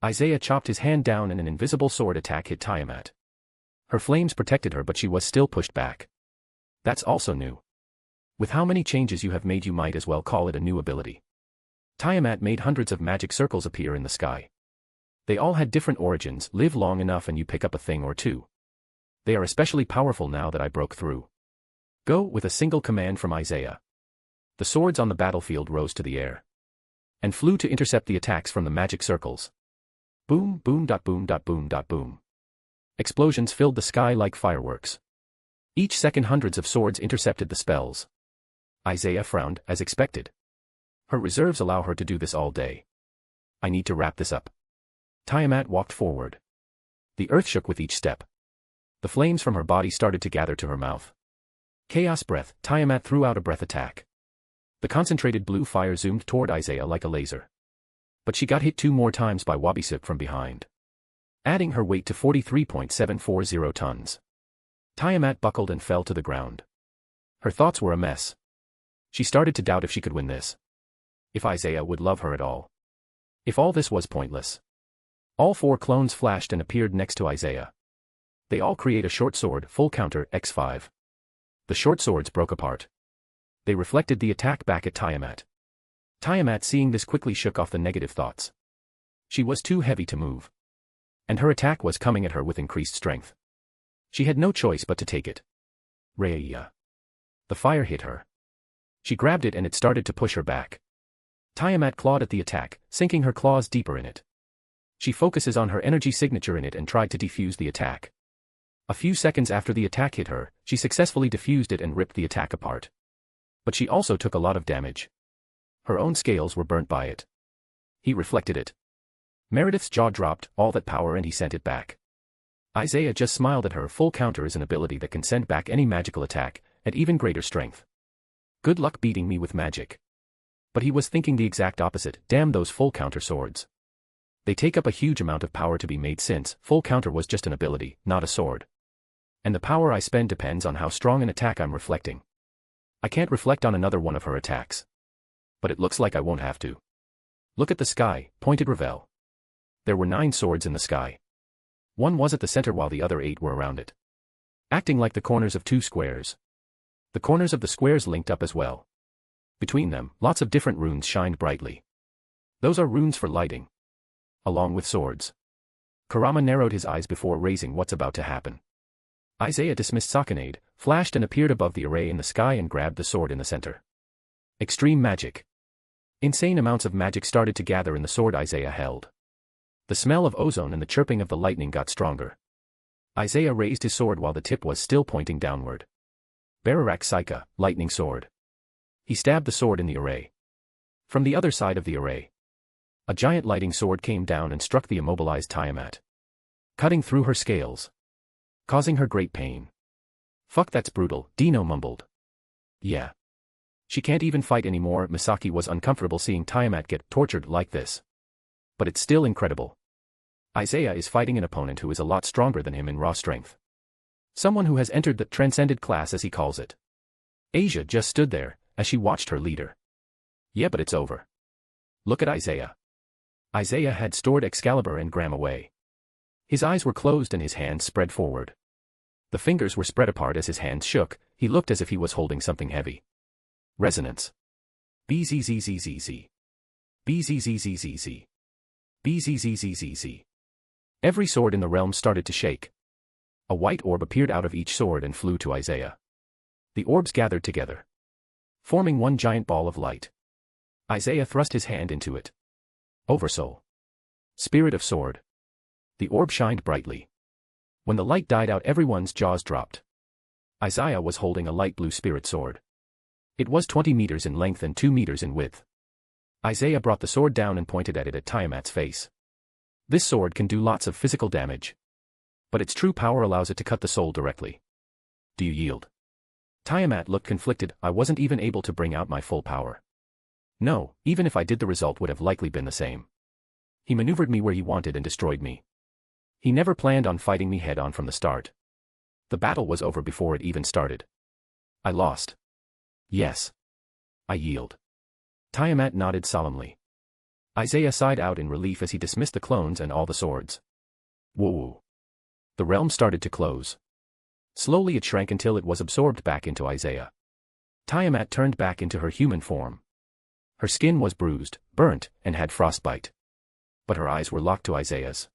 Isaiah chopped his hand down and an invisible sword attack hit Tiamat. Her flames protected her but she was still pushed back. That's also new. With how many changes you have made you might as well call it a new ability. Tiamat made hundreds of magic circles appear in the sky. They all had different origins. Live long enough and you pick up a thing or two. They are especially powerful now that I broke through. Go, with a single command from Isaiah. The swords on the battlefield rose to the air and flew to intercept the attacks from the magic circles. Boom, boom, dot, boom, dot, boom, dot, boom. Explosions filled the sky like fireworks. Each second hundreds of swords intercepted the spells. Isaiah frowned, as expected. Her reserves allow her to do this all day. I need to wrap this up. Tiamat walked forward. The earth shook with each step. The flames from her body started to gather to her mouth. Chaos breath, Tiamat threw out a breath attack. The concentrated blue fire zoomed toward Isaiah like a laser. But she got hit 2 more times by Wabisip from behind, adding her weight to 43.740 tons. Tiamat buckled and fell to the ground. Her thoughts were a mess. She started to doubt if she could win this. If Isaiah would love her at all. If all this was pointless. All 4 clones flashed and appeared next to Isaiah. They all create a short sword, full counter, X5. The short swords broke apart. They reflected the attack back at Tiamat. Tiamat, seeing this, quickly shook off the negative thoughts. She was too heavy to move. And her attack was coming at her with increased strength. She had no choice but to take it. Raya. The fire hit her. She grabbed it and it started to push her back. Tiamat clawed at the attack, sinking her claws deeper in it. She focuses on her energy signature in it and tried to defuse the attack. A few seconds after the attack hit her, she successfully defused it and ripped the attack apart. But she also took a lot of damage. Her own scales were burnt by it. He reflected it. Meredith's jaw dropped, all that power, and he sent it back. Isaiah just smiled at her. Full counter is an ability that can send back any magical attack, at even greater strength. Good luck beating me with magic. But he was thinking the exact opposite. Damn those full counter swords. They take up a huge amount of power to be made, since full counter was just an ability, not a sword. And the power I spend depends on how strong an attack I'm reflecting. I can't reflect on another one of her attacks. But it looks like I won't have to. Look at the sky, pointed Ravel. There were 9 swords in the sky. One was at the center while the other 8 were around it. Acting like the corners of 2 squares. The corners of the squares linked up as well. Between them, lots of different runes shined brightly. Those are runes for lighting. Along with swords. Kurama narrowed his eyes before raising what's about to happen. Isaiah dismissed Sakanade, flashed and appeared above the array in the sky and grabbed the sword in the center. Extreme magic. Insane amounts of magic started to gather in the sword Isaiah held. The smell of ozone and the chirping of the lightning got stronger. Isaiah raised his sword while the tip was still pointing downward. Bararak Saika, lightning sword. He stabbed the sword in the array. From the other side of the array, a giant lighting sword came down and struck the immobilized Tiamat, cutting through her scales, causing her great pain. Fuck, that's brutal, Dino mumbled. Yeah. She can't even fight anymore. Misaki was uncomfortable seeing Tiamat get tortured like this. But it's still incredible. Isaiah is fighting an opponent who is a lot stronger than him in raw strength. Someone who has entered the transcended class, as he calls it. Asia just stood there, as she watched her leader. Yeah, but it's over. Look at Isaiah. Isaiah had stored Excalibur and Gram away. His eyes were closed and his hands spread forward. The fingers were spread apart as his hands shook. He looked as if he was holding something heavy. Resonance. BZZZZZ. BZZZZZ. BZZZZZ. Every sword in the realm started to shake. A white orb appeared out of each sword and flew to Isaiah. The orbs gathered together, forming one giant ball of light. Isaiah thrust his hand into it. Oversoul. Spirit of sword. The orb shined brightly. When the light died out, everyone's jaws dropped. Isaiah was holding a light blue spirit sword. It was 20 meters in length and 2 meters in width. Isaiah brought the sword down and pointed at it at Tiamat's face. This sword can do lots of physical damage, but its true power allows it to cut the soul directly. Do you yield? Tiamat looked conflicted. I wasn't even able to bring out my full power. No, even if I did, the result would have likely been the same. He maneuvered me where he wanted and destroyed me. He never planned on fighting me head-on from the start. The battle was over before it even started. I lost. Yes. I yield. Tiamat nodded solemnly. Isaiah sighed out in relief as he dismissed the clones and all the swords. Whoa. The realm started to close. Slowly it shrank until it was absorbed back into Isaiah. Tiamat turned back into her human form. Her skin was bruised, burnt, and had frostbite. But her eyes were locked to Isaiah's.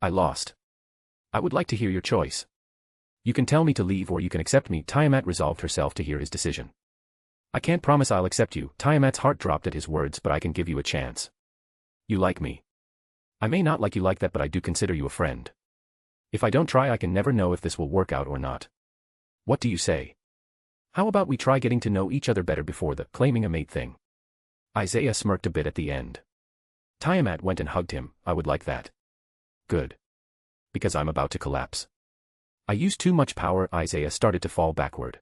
I lost. I would like to hear your choice. You can tell me to leave or you can accept me. Tiamat resolved herself to hear his decision. I can't promise I'll accept you. Tiamat's heart dropped at his words, but I can give you a chance. You like me. I may not like you like that, but I do consider you a friend. If I don't try, I can never know if this will work out or not. What do you say? How about we try getting to know each other better before the claiming a mate thing? Isaiah smirked a bit at the end. Tiamat went and hugged him. I would like that. Good. Because I'm about to collapse. I used too much power. Isaiah started to fall backward.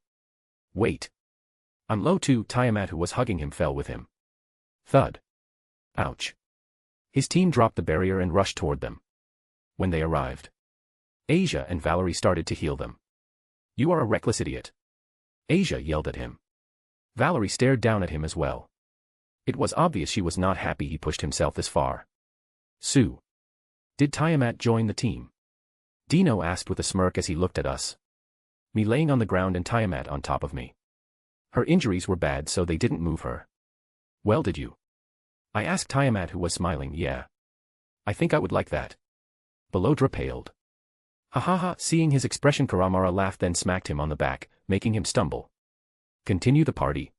Wait. I'm low too. Tiamat, who was hugging him, fell with him. Thud. Ouch. His team dropped the barrier and rushed toward them. When they arrived, Asia and Valerie started to heal them. You are a reckless idiot. Asia yelled at him. Valerie stared down at him as well. It was obvious she was not happy he pushed himself this far. Sue. Did Tiamat join the team? Dino asked with a smirk as he looked at us. Me laying on the ground and Tiamat on top of me. Her injuries were bad, so they didn't move her. Well, did you? I asked Tiamat, who was smiling. Yeah. I think I would like that. Balodra paled. Ha ha ha. Seeing his expression, Karamara laughed, then smacked him on the back, making him stumble. Continue the party.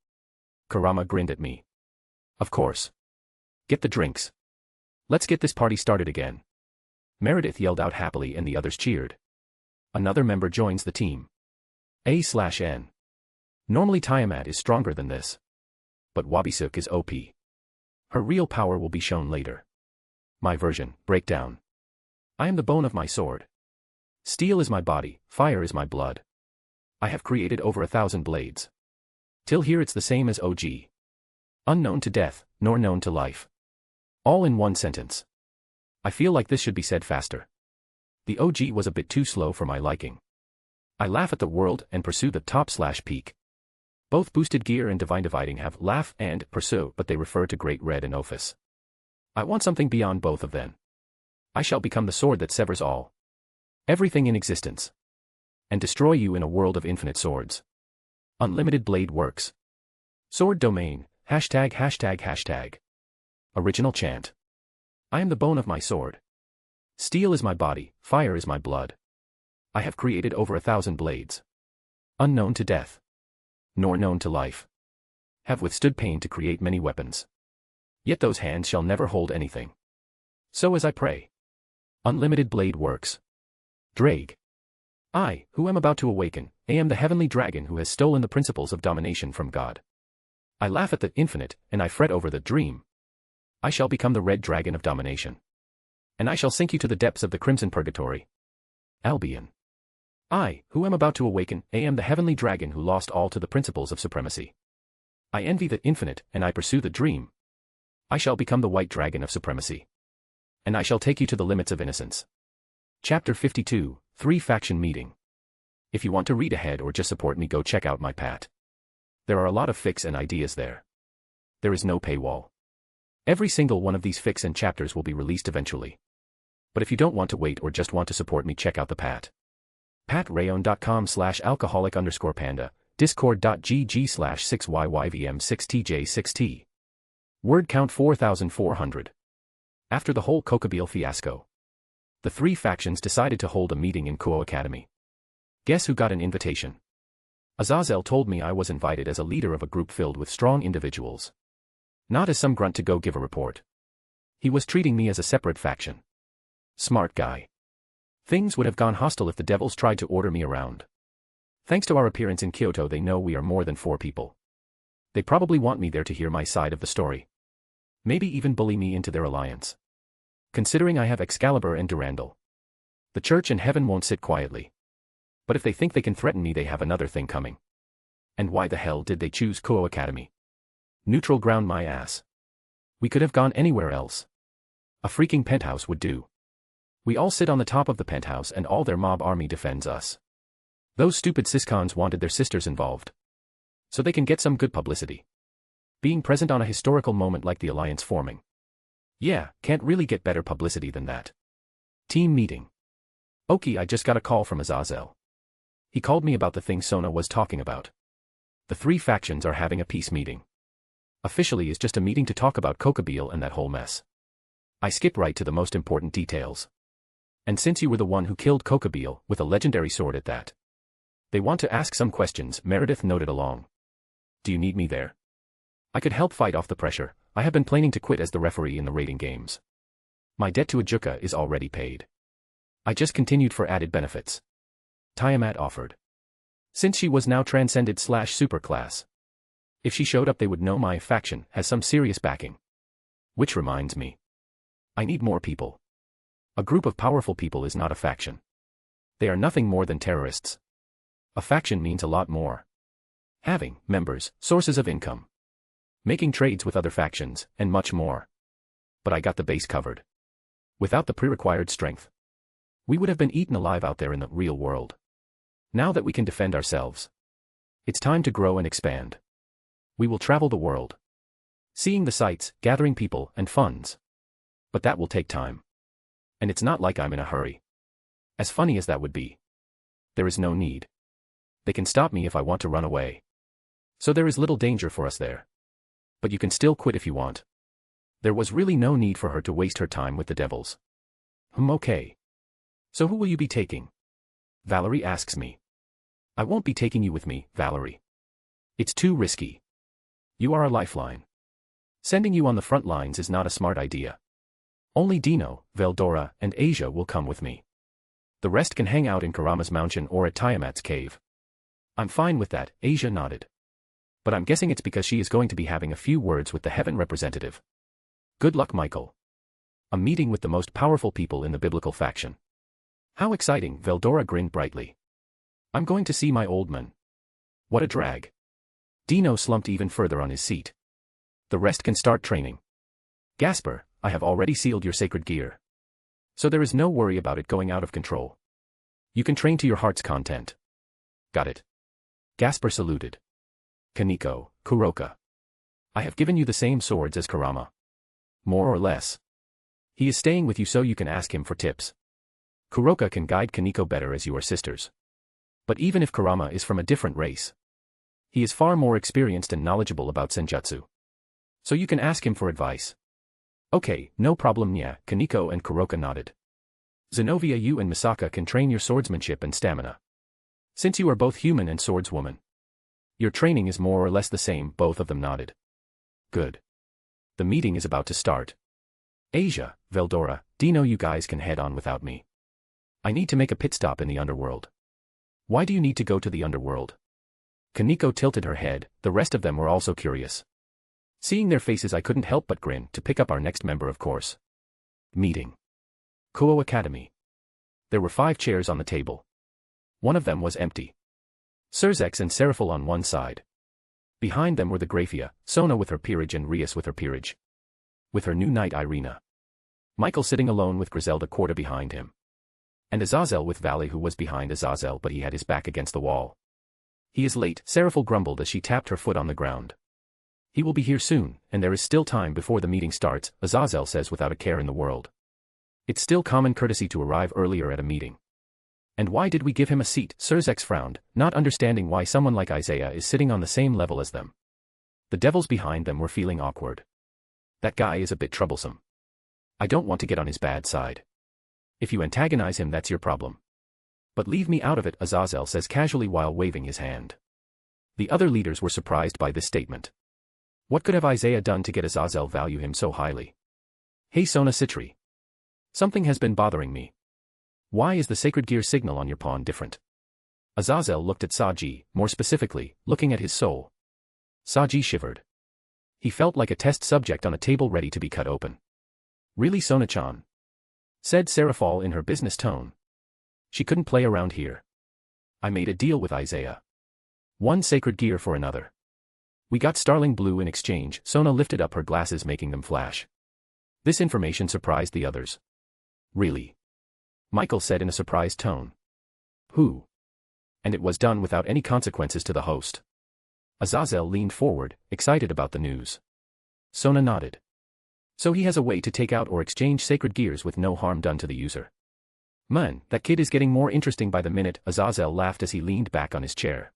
Karama grinned at me. Of course. Get the drinks. Let's get this party started again. Meredith yelled out happily and the others cheered. Another member joins the team. A/N. Normally Tiamat is stronger than this. But Wabisuk is OP. Her real power will be shown later. My version, breakdown. I am the bone of my sword. Steel is my body, fire is my blood. I have created over 1,000 blades. Till here it's the same as OG. Unknown to death, nor known to life. All in one sentence. I feel like this should be said faster. The OG was a bit too slow for my liking. I laugh at the world and pursue the top/peak. Both boosted gear and divine dividing have laugh and pursue, but they refer to Great Red and Ophis. I want something beyond both of them. I shall become the sword that severs all. Everything in existence. And destroy you in a world of infinite swords. Unlimited blade works. Sword domain, ####. Original chant. I am the bone of my sword. Steel is my body, fire is my blood. I have created over 1,000 blades. Unknown to death. Nor known to life. Have withstood pain to create many weapons. Yet those hands shall never hold anything. So as I pray. Unlimited blade works. Drake. I, who am about to awaken, am the heavenly dragon who has stolen the principles of domination from God. I laugh at the infinite, and I fret over the dream. I shall become the red dragon of domination. And I shall sink you to the depths of the crimson purgatory. Albion. I, who am about to awaken, am the heavenly dragon who lost all to the principles of supremacy. I envy the infinite, and I pursue the dream. I shall become the white dragon of supremacy. And I shall take you to the limits of innocence. Chapter 52, 3-Faction Meeting. If you want to read ahead or just support me, go check out my Pat. There are a lot of fics and ideas there. There is no paywall. Every single one of these fics and chapters will be released eventually. But if you don't want to wait or just want to support me, check out the Pat. Patreon.com/alcoholic_panda, discord.gg/6yyvm6tj6t. Word count 4,400. After the whole Kokabeel fiasco, the 3 factions decided to hold a meeting in Kuo Academy. Guess who got an invitation? Azazel told me I was invited as a leader of a group filled with strong individuals. Not as some grunt to go give a report. He was treating me as a separate faction. Smart guy. Things would have gone hostile if the devils tried to order me around. Thanks to our appearance in Kyoto, they know we are more than 4 people. They probably want me there to hear my side of the story. Maybe even bully me into their alliance. Considering I have Excalibur and Durandal. The church and heaven won't sit quietly. But if they think they can threaten me, they have another thing coming. And why the hell did they choose Kuo Academy? Neutral ground my ass. We could have gone anywhere else. A freaking penthouse would do. We all sit on the top of the penthouse and all their mob army defends us. Those stupid siscons wanted their sisters involved. So they can get some good publicity. Being present on a historical moment like the alliance forming. Yeah, can't really get better publicity than that. Team meeting. Okay, I just got a call from Azazel. He called me about the thing Sona was talking about. The 3 factions are having a peace meeting. Officially is just a meeting to talk about Kokabeel and that whole mess. I skip right to the most important details. And since you were the one who killed Kokabeel, with a legendary sword at that. They want to ask some questions, Meredith noted along. Do you need me there? I could help fight off the pressure. I have been planning to quit as the referee in the rating games. My debt to Ajuka is already paid. I just continued for added benefits. Tiamat offered. Since she was now transcended / superclass. If she showed up, they would know my faction has some serious backing. Which reminds me. I need more people. A group of powerful people is not a faction. They are nothing more than terrorists. A faction means a lot more. Having members, sources of income. Making trades with other factions, and much more. But I got the base covered. Without the pre-required strength. We would have been eaten alive out there in the real world. Now that we can defend ourselves. It's time to grow and expand. We will travel the world. Seeing the sights, gathering people, and funds. But that will take time. And it's not like I'm in a hurry. As funny as that would be. There is no need. They can stop me if I want to run away. So there is little danger for us there. But you can still quit if you want. There was really no need for her to waste her time with the devils. Okay. So who will you be taking? Valerie asks me. I won't be taking you with me, Valerie. It's too risky. You are a lifeline. Sending you on the front lines is not a smart idea. Only Dino, Veldora, and Asia will come with me. The rest can hang out in Karama's mountain or at Tiamat's cave. I'm fine with that, Asia nodded. But I'm guessing it's because she is going to be having a few words with the heaven representative. Good luck, Michael. A meeting with the most powerful people in the biblical faction. How exciting, Veldora grinned brightly. I'm going to see my old man. What a drag. Dino slumped even further on his seat. The rest can start training. Gasper, I have already sealed your sacred gear. So there is no worry about it going out of control. You can train to your heart's content. Got it. Gasper saluted. Kaneko, Kuroka. I have given you the same swords as Karama. More or less. He is staying with you so you can ask him for tips. Kuroka can guide Kaneko better as you are sisters. But even if Karama is from a different race, he is far more experienced and knowledgeable about senjutsu. So you can ask him for advice. Okay, no problem, Nya, Kaneko and Kuroka nodded. Zenobia, you and Misaka can train your swordsmanship and stamina. Since you are both human and swordswoman. Your training is more or less the same, both of them nodded. Good. The meeting is about to start. Asia, Veldora, Dino, you guys can head on without me. I need to make a pit stop in the underworld. Why do you need to go to the underworld? Kaneko tilted her head, the rest of them were also curious. Seeing their faces, I couldn't help but grin, to pick up our next member, of course. Meeting. Kuo Academy. There were 5 chairs on the table. One of them was empty. Surzex and Seraphil on one side. Behind them were the Graphia, Sona with her peerage and Rias with her peerage. With her new knight Irina. Michael sitting alone with Griselda Quarta behind him. And Azazel with Valley, who was behind Azazel but he had his back against the wall. He is late, Seraphil grumbled as she tapped her foot on the ground. He will be here soon, and there is still time before the meeting starts, Azazel says without a care in the world. It's still common courtesy to arrive earlier at a meeting. And why did we give him a seat? Surzex frowned, not understanding why someone like Isaiah is sitting on the same level as them. The devils behind them were feeling awkward. That guy is a bit troublesome. I don't want to get on his bad side. If you antagonize him, that's your problem. But leave me out of it, Azazel says casually while waving his hand. The other leaders were surprised by this statement. What could have Isaiah done to get Azazel value him so highly? Hey Sona Citri. Something has been bothering me. Why is the sacred gear signal on your pawn different? Azazel looked at Saji, more specifically, looking at his soul. Saji shivered. He felt like a test subject on a table ready to be cut open. Really Sona-chan? Said Seraphal in her business tone. She couldn't play around here. I made a deal with Isaiah. One sacred gear for another. We got Starling Blue in exchange. Sona lifted up her glasses making them flash. This information surprised the others. Really? Michael said in a surprised tone. Who? And it was done without any consequences to the host. Azazel leaned forward, excited about the news. Sona nodded. So he has a way to take out or exchange sacred gears with no harm done to the user. Man, that kid is getting more interesting by the minute. Azazel laughed as he leaned back on his chair.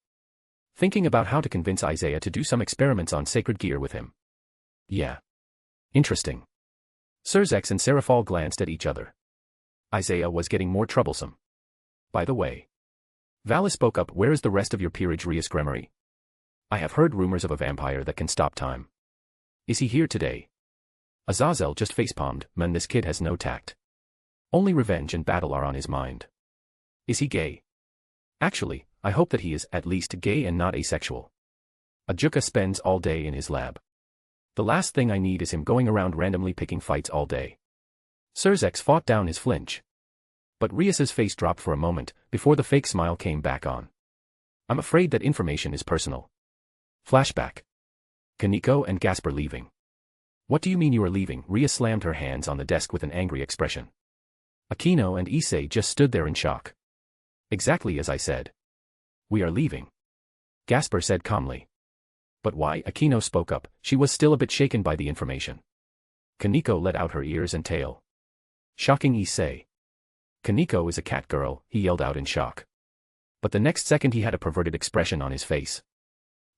Thinking about how to convince Isaiah to do some experiments on sacred gear with him. Yeah. Interesting. Surzex and Seraphal glanced at each other. Isaiah was getting more troublesome. By the way. Valis spoke up. Where is the rest of your peerage Rias Gremory? I have heard rumors of a vampire that can stop time. Is he here today? Azazel just facepalmed. Man, this kid has no tact. Only revenge and battle are on his mind. Is he gay? Actually, I hope that he is at least gay and not asexual. Ajuka spends all day in his lab. The last thing I need is him going around randomly picking fights all day. Surzex fought down his flinch. But Rias's face dropped for a moment, before the fake smile came back on. I'm afraid that information is personal. Flashback. Kaneko and Gasper leaving. What do you mean you are leaving? Rias slammed her hands on the desk with an angry expression. Aquino and Issei just stood there in shock. Exactly as I said. We are leaving. Gasper said calmly. But why? Aquino spoke up. She was still a bit shaken by the information. Kaneko let out her ears and tail. Shocking Issei. Kaneko is a cat girl, he yelled out in shock. But the next second he had a perverted expression on his face.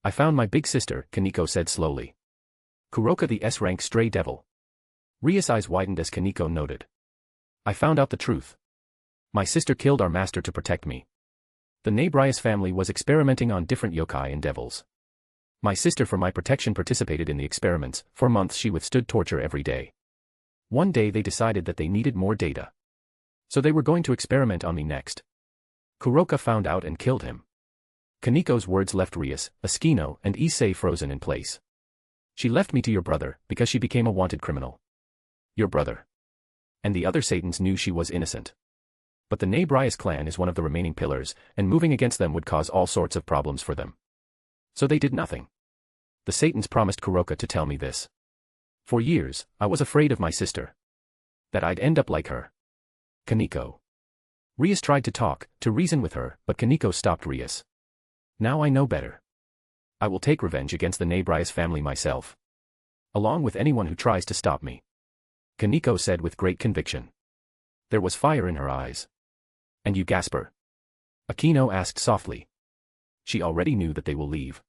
I found my big sister, Kaneko said slowly. Kuroka the S-rank stray devil. Rias' eyes widened as Kaneko noted. I found out the truth. My sister killed our master to protect me. The Rias family was experimenting on different yokai and devils. My sister for my protection participated in the experiments. For months she withstood torture every day. One day they decided that they needed more data. So they were going to experiment on me next. Kuroka found out and killed him. Kaneko's words left Rias, Askino, and Issei frozen in place. She left me to your brother, because she became a wanted criminal. Your brother. And the other Satans knew she was innocent. But the Rias clan is one of the remaining pillars, and moving against them would cause all sorts of problems for them. So they did nothing. The Satans promised Kuroka to tell me this. For years, I was afraid of my sister. That I'd end up like her. Kaneko. Rias tried to talk, to reason with her, but Kaneko stopped Rias. Now I know better. I will take revenge against the Rias family myself. Along with anyone who tries to stop me. Kaneko said with great conviction. There was fire in her eyes. And you, Gasper? Aquino asked softly. She already knew that they will leave.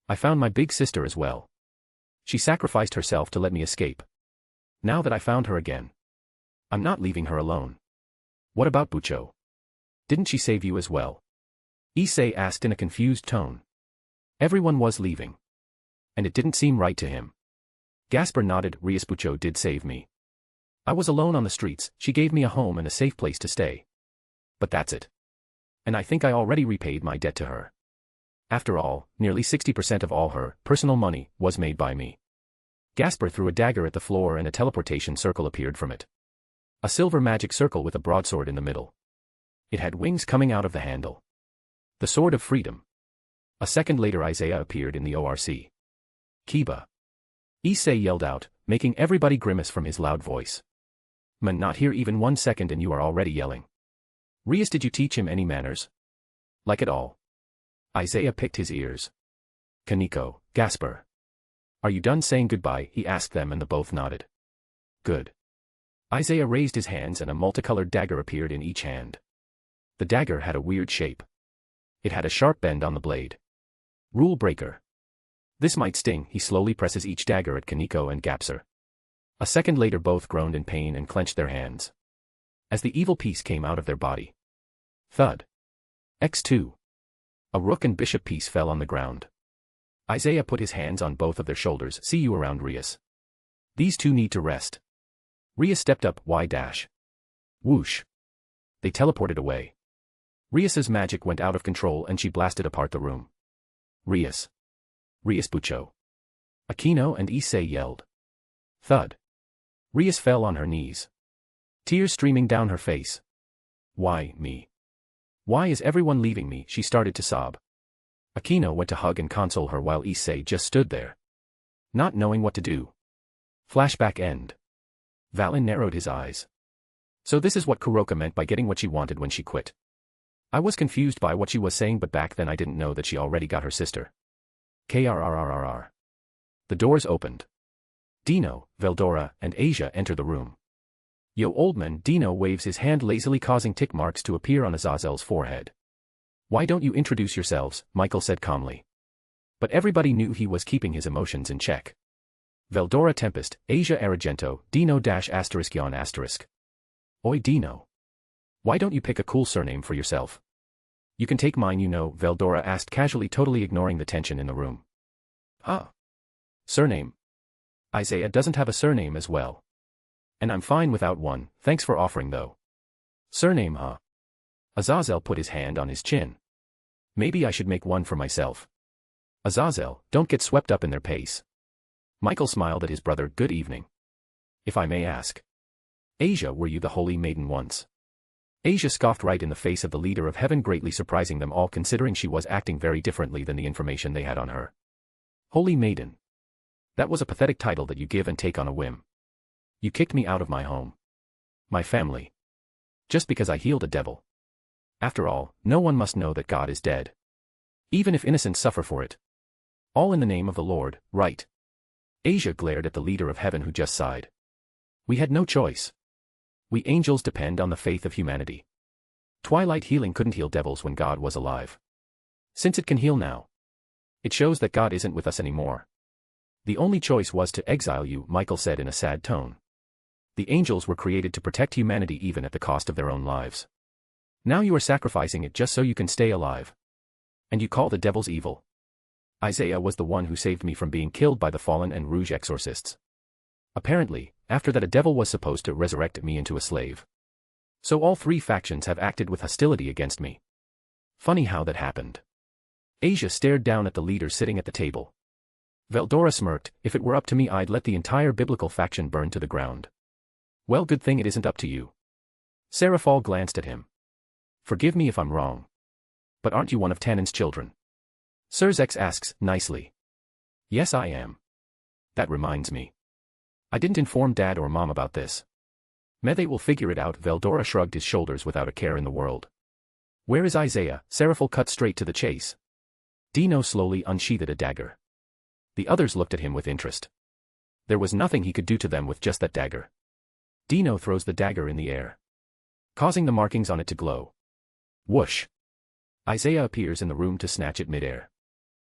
I found my big sister as well. She sacrificed herself to let me escape. Now that I found her again. I'm not leaving her alone. What about Bucho? Didn't she save you as well? Issei asked in a confused tone. Everyone was leaving. And it didn't seem right to him. Gasper nodded. Rias Bucho did save me. I was alone on the streets, she gave me a home and a safe place to stay. But that's it. And I think I already repaid my debt to her. After all, nearly 60% of all her personal money was made by me. Gasper threw a dagger at the floor and a teleportation circle appeared from it. A silver magic circle with a broadsword in the middle. It had wings coming out of the handle. The Sword of Freedom. A second later Isaiah appeared in the ORC. Kiba. Issei yelled out, making everybody grimace from his loud voice. Man, not here even 1 second and you are already yelling. Rias, did you teach him any manners? Like at all. Isaiah picked his ears. Kaneko, Gasper. Are you done saying goodbye? He asked them and the both nodded. Good. Isaiah raised his hands and a multicolored dagger appeared in each hand. The dagger had a weird shape. It had a sharp bend on the blade. Rule breaker. This might sting. He slowly presses each dagger at Kaneko and Gasper. A second later both groaned in pain and clenched their hands. As the evil piece came out of their body. Thud. X2. A rook and bishop piece fell on the ground. Isaiah put his hands on both of their shoulders. See you around, Rias. These two need to rest. Rias stepped up. Why dash? Whoosh. They teleported away. Rias's magic went out of control and she blasted apart the room. Rias. Rias Bucho. Aquino and Issei yelled. Thud. Rias fell on her knees. Tears streaming down her face. Why, me? Why is everyone leaving me? She started to sob. Aquino went to hug and console her while Issei just stood there, not knowing what to do. Flashback end. Valen narrowed his eyes. So this is what Kuroka meant by getting what she wanted when she quit. I was confused by what she was saying, but back then I didn't know that she already got her sister. KRRRRR. The doors opened. Dino, Veldora, and Asia enter the room. Yo old man. Dino waves his hand lazily, causing tick marks to appear on Azazel's forehead. Why don't you introduce yourselves? Michael said calmly. But everybody knew he was keeping his emotions in check. Veldora Tempest, Asia Argento, Dino ***. Oi Dino. Why don't you pick a cool surname for yourself? You can take mine, you know, Veldora asked casually, totally ignoring the tension in the room. Huh? Surname? Isaiah doesn't have a surname as well. And I'm fine without one, thanks for offering though. Surname, huh? Azazel put his hand on his chin. Maybe I should make one for myself. Azazel, don't get swept up in their pace. Michael smiled at his brother. Good evening. If I may ask. Asia, were you the holy maiden once? Asia scoffed right in the face of the leader of heaven, greatly surprising them all considering she was acting very differently than the information they had on her. Holy maiden. That was a pathetic title that you give and take on a whim. You kicked me out of my home. My family. Just because I healed a devil. After all, no one must know that God is dead. Even if innocents suffer for it. All in the name of the Lord, right? Asia glared at the leader of heaven, who just sighed. We had no choice. We angels depend on the faith of humanity. Twilight healing couldn't heal devils when God was alive. Since it can heal now, it shows that God isn't with us anymore. The only choice was to exile you, Michael said in a sad tone. The angels were created to protect humanity even at the cost of their own lives. Now you are sacrificing it just so you can stay alive. And you call the devils evil. Isaiah was the one who saved me from being killed by the fallen and Rouge exorcists. Apparently, after that a devil was supposed to resurrect me into a slave. So all three factions have acted with hostility against me. Funny how that happened. Asia stared down at the leader sitting at the table. Veldora smirked. If it were up to me, I'd let the entire biblical faction burn to the ground. Well, good thing it isn't up to you. Seraphal glanced at him. Forgive me if I'm wrong. But aren't you one of Tannin's children? Sirzex asks, nicely. Yes, I am. That reminds me. I didn't inform Dad or Mom about this. They will figure it out. Veldora shrugged his shoulders without a care in the world. Where is Isaiah? Seraphal cut straight to the chase. Dino slowly unsheathed a dagger. The others looked at him with interest. There was nothing he could do to them with just that dagger. Dino throws the dagger in the air, causing the markings on it to glow. Whoosh! Isaiah appears in the room to snatch it midair.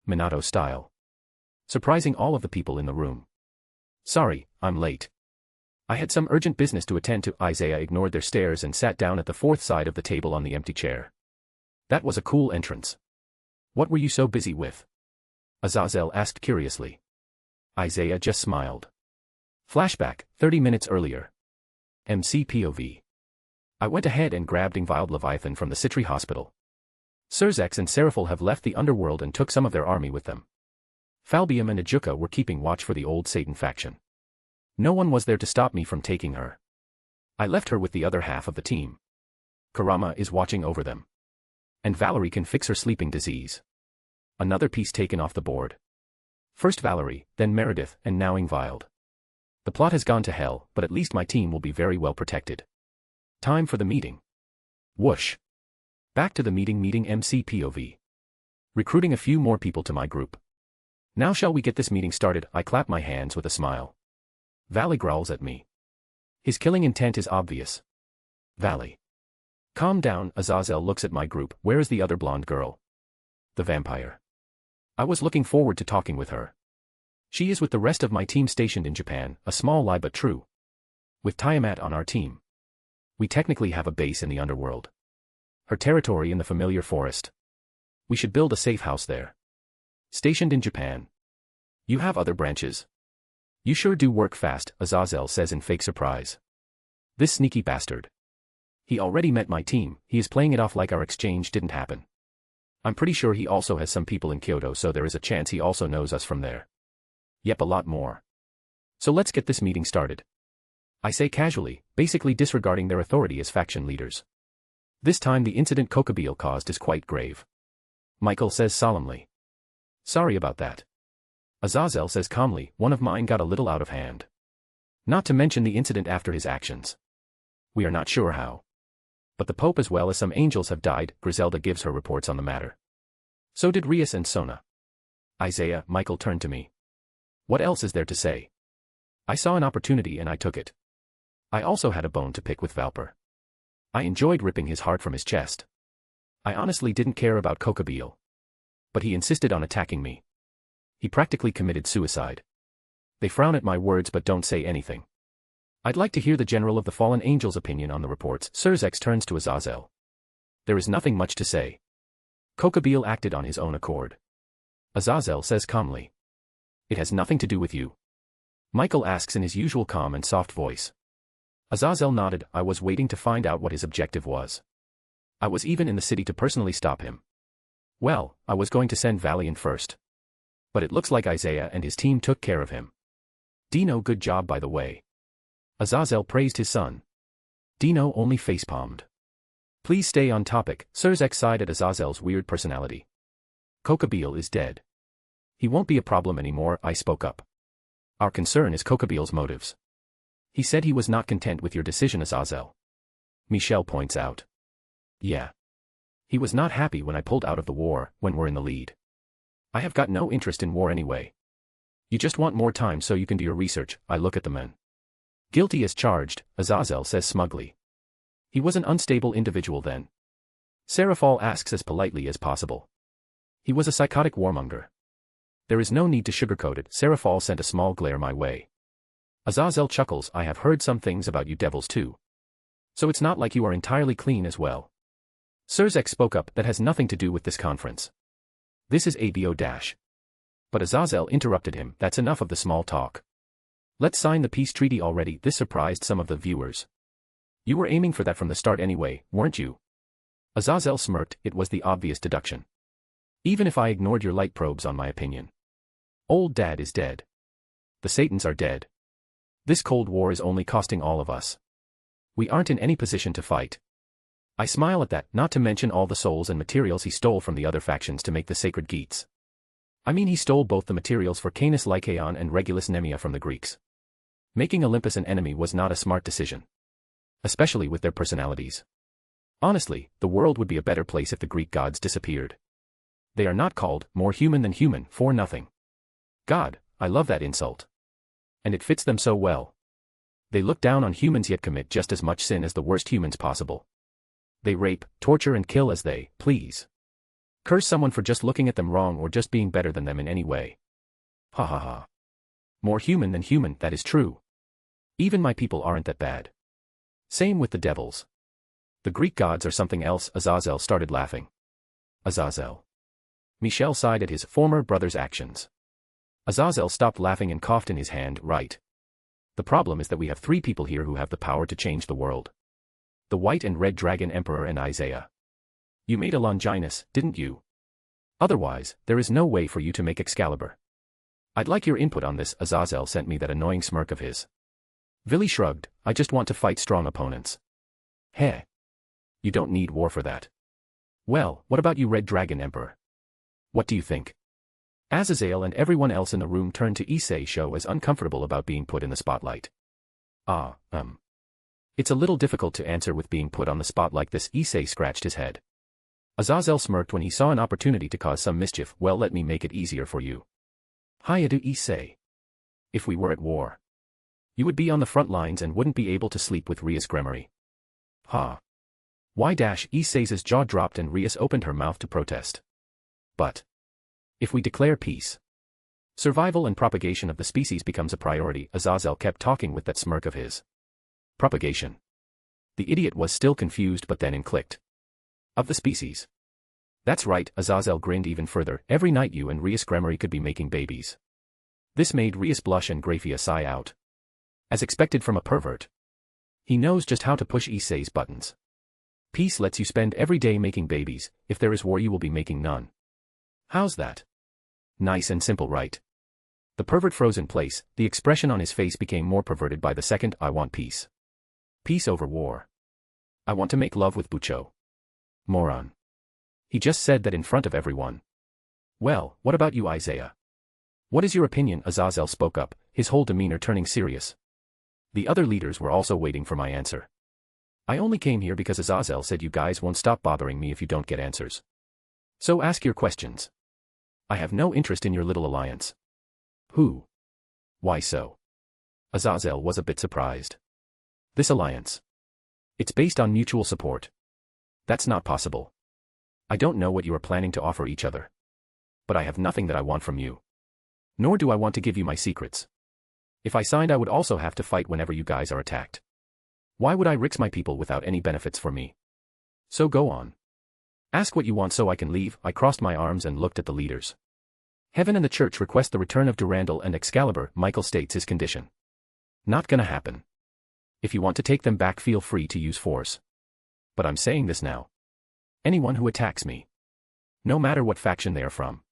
Minato style. Surprising all of the people in the room. Sorry, I'm late. I had some urgent business to attend to. Isaiah ignored their stares and sat down at the fourth side of the table on the empty chair. That was a cool entrance. What were you so busy with? Azazel asked curiously. Isaiah just smiled. Flashback, 30 minutes earlier. MC POV. I went ahead and grabbed Ingvild Leviathan from the Citri hospital. Sirzex and Seraphal have left the underworld and took some of their army with them. Falbium and Ajuka were keeping watch for the old Satan faction. No one was there to stop me from taking her. I left her with the other half of the team. Karama is watching over them. And Valerie can fix her sleeping disease. Another piece taken off the board. First Valerie, then Meredith, and now Ingvild. The plot has gone to hell, but at least my team will be very well protected. Time for the meeting. Whoosh. Back to the meeting MC POV. Recruiting a few more people to my group. Now shall we get this meeting started? I clap my hands with a smile. Valley growls at me. His killing intent is obvious. Valley. Calm down. Azazel looks at my group. Where is the other blonde girl? The vampire. I was looking forward to talking with her. She is with the rest of my team stationed in Japan, a small lie but true. With Tiamat on our team. We technically have a base in the underworld. Her territory in the familiar forest. We should build a safe house there. Stationed in Japan. You have other branches. You sure do work fast, Azazel says in fake surprise. This sneaky bastard. He already met my team, he is playing it off like our exchange didn't happen. I'm pretty sure he also has some people in Kyoto, so there is a chance he also knows us from there. Yep, a lot more. So let's get this meeting started. I say casually, basically disregarding their authority as faction leaders. This time the incident Kokobeel caused is quite grave. Michael says solemnly. Sorry about that. Azazel says calmly, one of mine got a little out of hand. Not to mention the incident after his actions. We are not sure how. But the Pope as well as some angels have died, Griselda gives her reports on the matter. So did Rias and Sona. Isaiah, Michael turned to me. What else is there to say? I saw an opportunity and I took it. I also had a bone to pick with Valper. I enjoyed ripping his heart from his chest. I honestly didn't care about Kokobeel. But he insisted on attacking me. He practically committed suicide. They frown at my words but don't say anything. I'd like to hear the General of the Fallen Angels' opinion on the reports. Surzex turns to Azazel. There is nothing much to say. Kokobeel acted on his own accord. Azazel says calmly. It has nothing to do with you. Michael asks in his usual calm and soft voice. Azazel nodded. I was waiting to find out what his objective was. I was even in the city to personally stop him. Well, I was going to send Valiant first. But it looks like Isaiah and his team took care of him. Dino, good job by the way. Azazel praised his son. Dino only facepalmed. Please stay on topic, Surzex sighed at Azazel's weird personality. Kokobeel is dead. He won't be a problem anymore, I spoke up. Our concern is Kokobeel's motives. He said he was not content with your decision, Azazel. Michelle points out. Yeah. He was not happy when I pulled out of the war, when we're in the lead. I have got no interest in war anyway. You just want more time so you can do your research, I look at the men. Guilty as charged, Azazel says smugly. He was an unstable individual then. Seraphal asks as politely as possible. He was a psychotic warmonger. There is no need to sugarcoat it, Seraphal sent a small glare my way. Azazel chuckles, I have heard some things about you devils too. So it's not like you are entirely clean as well. Surzex spoke up, that has nothing to do with this conference. This is ABO-. But Azazel interrupted him, that's enough of the small talk. Let's sign the peace treaty already, this surprised some of the viewers. You were aiming for that from the start anyway, weren't you? Azazel smirked, it was the obvious deduction. Even if I ignored your light probes on my opinion. Old Dad is dead. The Satans are dead. This Cold War is only costing all of us. We aren't in any position to fight. I smile at that, not to mention all the souls and materials he stole from the other factions to make the sacred Geats. I mean he stole both the materials for Canis Lycaon and Regulus Nemia from the Greeks. Making Olympus an enemy was not a smart decision. Especially with their personalities. Honestly, the world would be a better place if the Greek gods disappeared. They are not called more human than human for nothing. God, I love that insult. And it fits them so well. They look down on humans yet commit just as much sin as the worst humans possible. They rape, torture and kill as they please. Curse someone for just looking at them wrong or just being better than them in any way. Ha ha ha. More human than human, that is true. Even my people aren't that bad. Same with the devils. The Greek gods are something else, Azazel started laughing. Azazel. Michel sighed at his former brother's actions. Azazel stopped laughing and coughed in his hand, right. The problem is that we have 3 people here who have the power to change the world. The White and Red Dragon Emperor and Isaiah. You made a Longinus, didn't you? Otherwise, there is no way for you to make Excalibur. I'd like your input on this, Azazel sent me that annoying smirk of his. Villy shrugged, I just want to fight strong opponents. Heh. You don't need war for that. Well, what about you Red Dragon Emperor? What do you think? Azazel and everyone else in the room turned to Issei show as uncomfortable about being put in the spotlight. It's a little difficult to answer with being put on the spot like this, Issei scratched his head. Azazel smirked when he saw an opportunity to cause some mischief, well let me make it easier for you. Hayadu Issei. If we were at war. You would be on the front lines and wouldn't be able to sleep with Rias Gremory. Ha. Why dash Issei's jaw dropped and Rias opened her mouth to protest. But. If we declare peace. Survival and propagation of the species becomes a priority, Azazel kept talking with that smirk of his. Propagation. The idiot was still confused but then clicked. Of the species. That's right, Azazel grinned even further. Every night you and Rias Gremory could be making babies. This made Rias blush and Grafia sigh out. As expected from a pervert. He knows just how to push Issei's buttons. Peace lets you spend every day making babies. If there is war you will be making none. How's that? Nice and simple, right? The pervert froze in place. The expression on his face became more perverted by the second. I want peace. Peace over war. I want to make love with Bucho. Moron. He just said that in front of everyone. Well, what about you, Isaiah? What is your opinion? Azazel spoke up, his whole demeanor turning serious. The other leaders were also waiting for my answer. I only came here because Azazel said you guys won't stop bothering me if you don't get answers. So ask your questions. I have no interest in your little alliance. Who? Why so? Azazel was a bit surprised. This alliance. It's based on mutual support. That's not possible. I don't know what you are planning to offer each other. But I have nothing that I want from you. Nor do I want to give you my secrets. If I signed I would also have to fight whenever you guys are attacked. Why would I risk my people without any benefits for me? So go on. Ask what you want so I can leave. I crossed my arms and looked at the leaders. Heaven and the church request the return of Durandal and Excalibur. Michael states his condition. Not gonna happen. If you want to take them back feel free to use force. But I'm saying this now. Anyone who attacks me. No matter what faction they are from.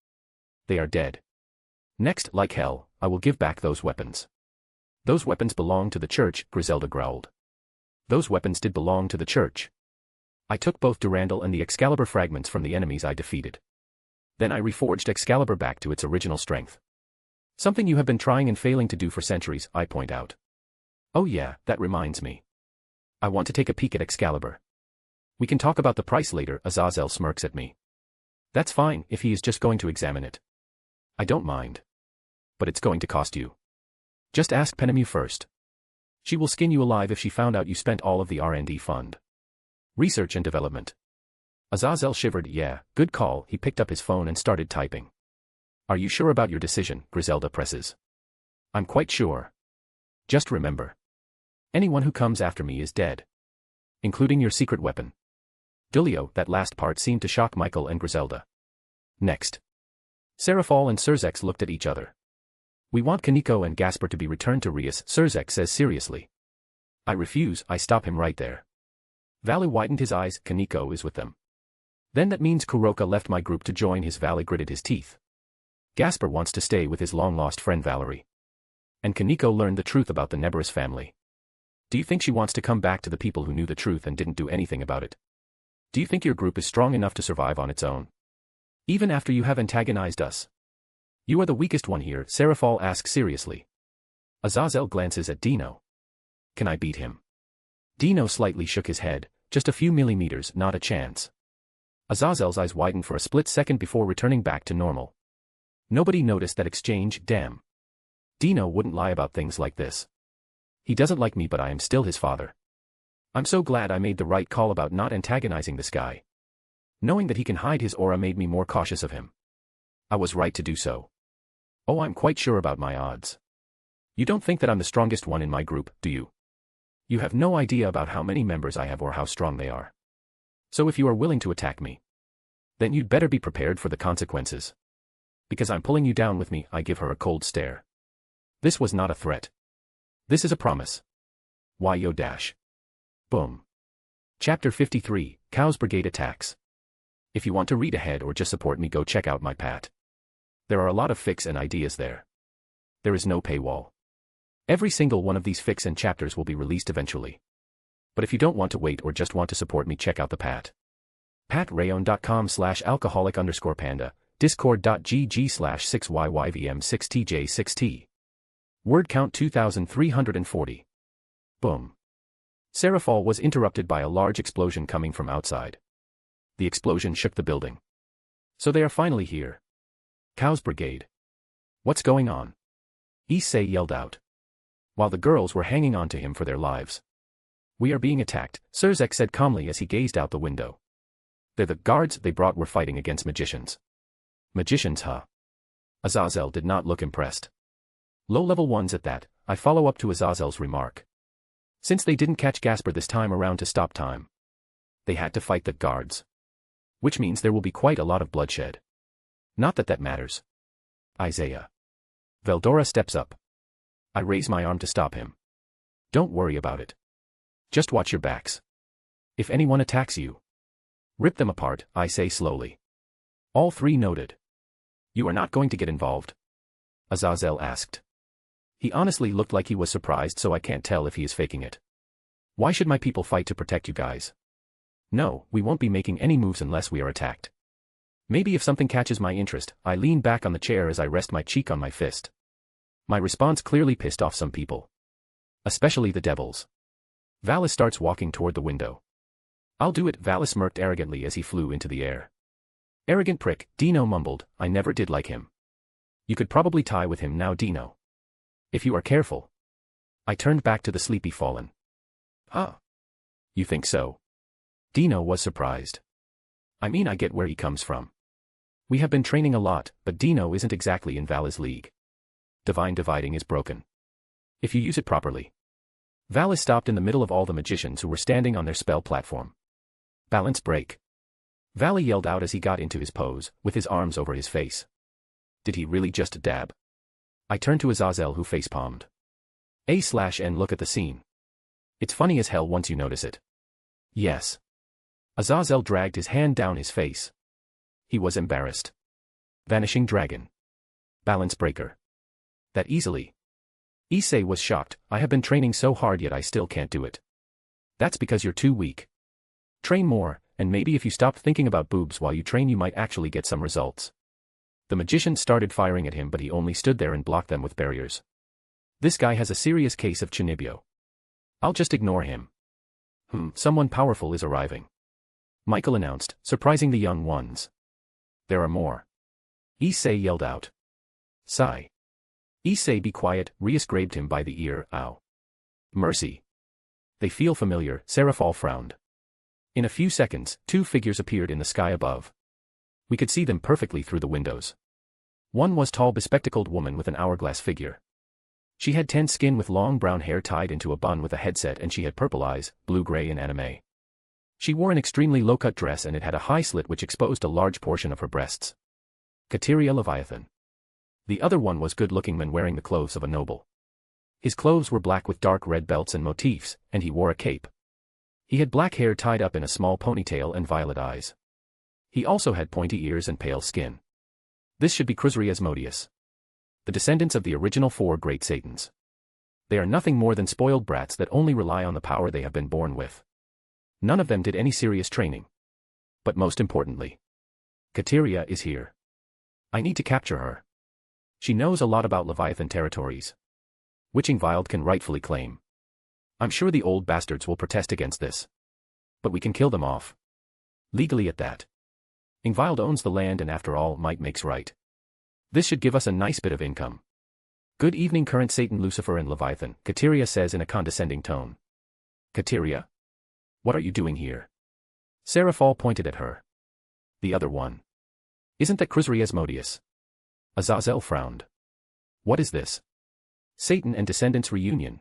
They are dead. Next, like hell, I will give back those weapons. Those weapons belong to the church, Griselda growled. Those weapons did belong to the church. I took both Durandal and the Excalibur fragments from the enemies I defeated. Then I reforged Excalibur back to its original strength. Something you have been trying and failing to do for centuries, I point out. Oh yeah, that reminds me. I want to take a peek at Excalibur. We can talk about the price later, Azazel smirks at me. That's fine, if he is just going to examine it. I don't mind. But it's going to cost you. Just ask Penemu first. She will skin you alive if she found out you spent all of the R&D fund. Research and development. Azazel shivered. Yeah, good call. He picked up his phone and started typing. Are you sure about your decision? Griselda presses. I'm quite sure. Just remember. Anyone who comes after me is dead. Including your secret weapon. Dulio, that last part seemed to shock Michael and Griselda. Next. Seraphol and Surzex looked at each other. We want Kaneko and Gasper to be returned to Rias, Surzex says seriously. I refuse. I stop him right there. Valu widened his eyes. Kaneko is with them. Then that means Kuroka left my group to join his. Valu gritted his teeth. Gasper wants to stay with his long-lost friend Valerie. And Kaneko learned the truth about the Neberus family. Do you think she wants to come back to the people who knew the truth and didn't do anything about it? Do you think your group is strong enough to survive on its own? Even after you have antagonized us? You are the weakest one here, Seraphol asks seriously. Azazel glances at Dino. Can I beat him? Dino slightly shook his head, just a few millimeters, not a chance. Azazel's eyes widened for a split second before returning back to normal. Nobody noticed that exchange, damn. Dino wouldn't lie about things like this. He doesn't like me but I am still his father. I'm so glad I made the right call about not antagonizing this guy. Knowing that he can hide his aura made me more cautious of him. I was right to do so. Oh, I'm quite sure about my odds. You don't think that I'm the strongest one in my group, do you? You have no idea about how many members I have or how strong they are. So if you are willing to attack me, then you'd better be prepared for the consequences. Because I'm pulling you down with me. I give her a cold stare. This was not a threat. This is a promise. Why yo dash. Boom. Chapter 53, Chaos Brigade Attacks. If you want to read ahead or just support me, go check out my pat. There are a lot of fics and ideas there. There is no paywall. Every single one of these fics and chapters will be released eventually. But if you don't want to wait or just want to support me, check out the pat. patrayon.com/alcoholic_panda, discord.gg/6yyvm6tj6t. Word count 2340. Boom. Seraphol was interrupted by a large explosion coming from outside. The explosion shook the building. So they are finally here. Chaos Brigade. What's going on? Issei yelled out. While the girls were hanging on to him for their lives. We are being attacked, Surzex said calmly as he gazed out the window. They're the guards they brought were fighting against magicians. Magicians, huh? Azazel did not look impressed. Low-level ones at that. I follow up to Azazel's remark. Since they didn't catch Gasper this time around to stop time, they had to fight the guards. Which means there will be quite a lot of bloodshed. Not that that matters. Isaiah. Veldora steps up. I raise my arm to stop him. Don't worry about it. Just watch your backs. If anyone attacks you, rip them apart, I say slowly. All three nodded. You are not going to get involved? Azazel asked. He honestly looked like he was surprised, so I can't tell if he is faking it. Why should my people fight to protect you guys? No, we won't be making any moves unless we are attacked. Maybe if something catches my interest. I lean back on the chair as I rest my cheek on my fist. My response clearly pissed off some people. Especially the devils. Valis starts walking toward the window. I'll do it, Valis smirked arrogantly as he flew into the air. Arrogant prick, Dino mumbled, I never did like him. You could probably tie with him now, Dino. If you are careful. I turned back to the sleepy fallen. Huh? You think so? Dino was surprised. I mean, I get where he comes from. We have been training a lot, but Dino isn't exactly in Valis' league. Divine dividing is broken. If you use it properly. Valis stopped in the middle of all the magicians who were standing on their spell platform. Balance break. Valley yelled out as he got into his pose, with his arms over his face. Did he really just dab? I turned to Azazel, who face-palmed. A/N look at the scene. It's funny as hell once you notice it. Yes. Azazel dragged his hand down his face. He was embarrassed. Vanishing dragon. Balance breaker. That easily. Issei was shocked. I have been training so hard yet I still can't do it. That's because you're too weak. Train more, and maybe if you stopped thinking about boobs while you train you might actually get some results. The magician started firing at him, but he only stood there and blocked them with barriers. This guy has a serious case of Chinibyo. I'll just ignore him. Someone powerful is arriving. Michael announced, surprising the young ones. There are more. Issei yelled out. Sigh. Issei, be quiet, Rias grabbed him by the ear, ow. Mercy. They feel familiar, Seraphal frowned. In a few seconds, two figures appeared in the sky above. We could see them perfectly through the windows. One was tall, bespectacled woman with an hourglass figure. She had tan skin with long brown hair tied into a bun with a headset, and she had purple eyes, blue-gray in anime. She wore an extremely low-cut dress and it had a high slit which exposed a large portion of her breasts. Kateria Leviathan. The other one was good-looking man wearing the clothes of a noble. His clothes were black with dark red belts and motifs, and he wore a cape. He had black hair tied up in a small ponytail and violet eyes. He also had pointy ears and pale skin. This should be Kruzri Asmodeus. The descendants of the original four great Satans. They are nothing more than spoiled brats that only rely on the power they have been born with. None of them did any serious training. But most importantly, Kateria is here. I need to capture her. She knows a lot about Leviathan territories. Which Ingvild can rightfully claim. I'm sure the old bastards will protest against this. But we can kill them off. Legally at that. Ingvild owns the land, and after all, might makes right. This should give us a nice bit of income. Good evening, current Satan, Lucifer and Leviathan, Kateria says in a condescending tone. Kateria? What are you doing here? Seraphal pointed at her. The other one. Isn't that Kruzri Asmodeus? Azazel frowned. What is this? Satan and Descendants reunion.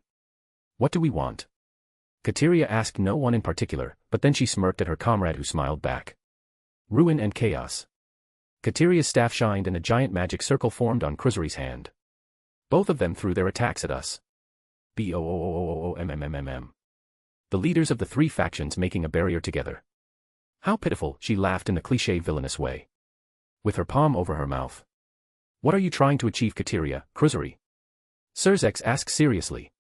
What do we want? Kateria asked no one in particular, but then she smirked at her comrade who smiled back. Ruin and chaos. Kateria's staff shined and a giant magic circle formed on Kruzri's hand. Both of them threw their attacks at us. BOOOOOMMMM. The leaders of the three factions making a barrier together. How pitiful, she laughed in the cliché villainous way. With her palm over her mouth. What are you trying to achieve, Kateria, Kruzri? Surzex asked seriously.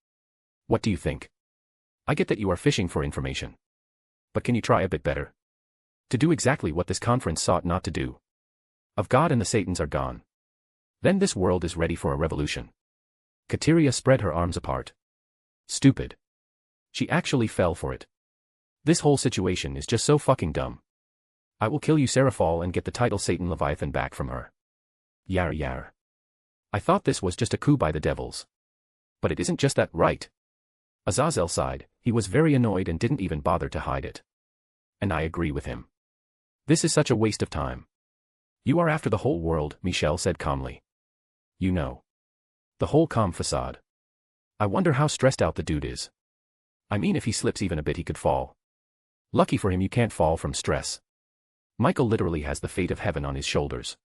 What do you think? I get that you are fishing for information. But can you try a bit better? To do exactly what this conference sought not to do. Of God and the Satans are gone. Then this world is ready for a revolution. Kateria spread her arms apart. Stupid. She actually fell for it. This whole situation is just so fucking dumb. I will kill you, Seraphal, and get the title Satan Leviathan back from her. Yar yar. I thought this was just a coup by the devils. But it isn't just that, right? Azazel sighed. He was very annoyed and didn't even bother to hide it. And I agree with him. This is such a waste of time. You are after the whole world, Michelle said calmly. You know. The whole calm facade. I wonder how stressed out the dude is. I mean, if he slips even a bit he could fall. Lucky for him you can't fall from stress. Michael literally has the fate of heaven on his shoulders.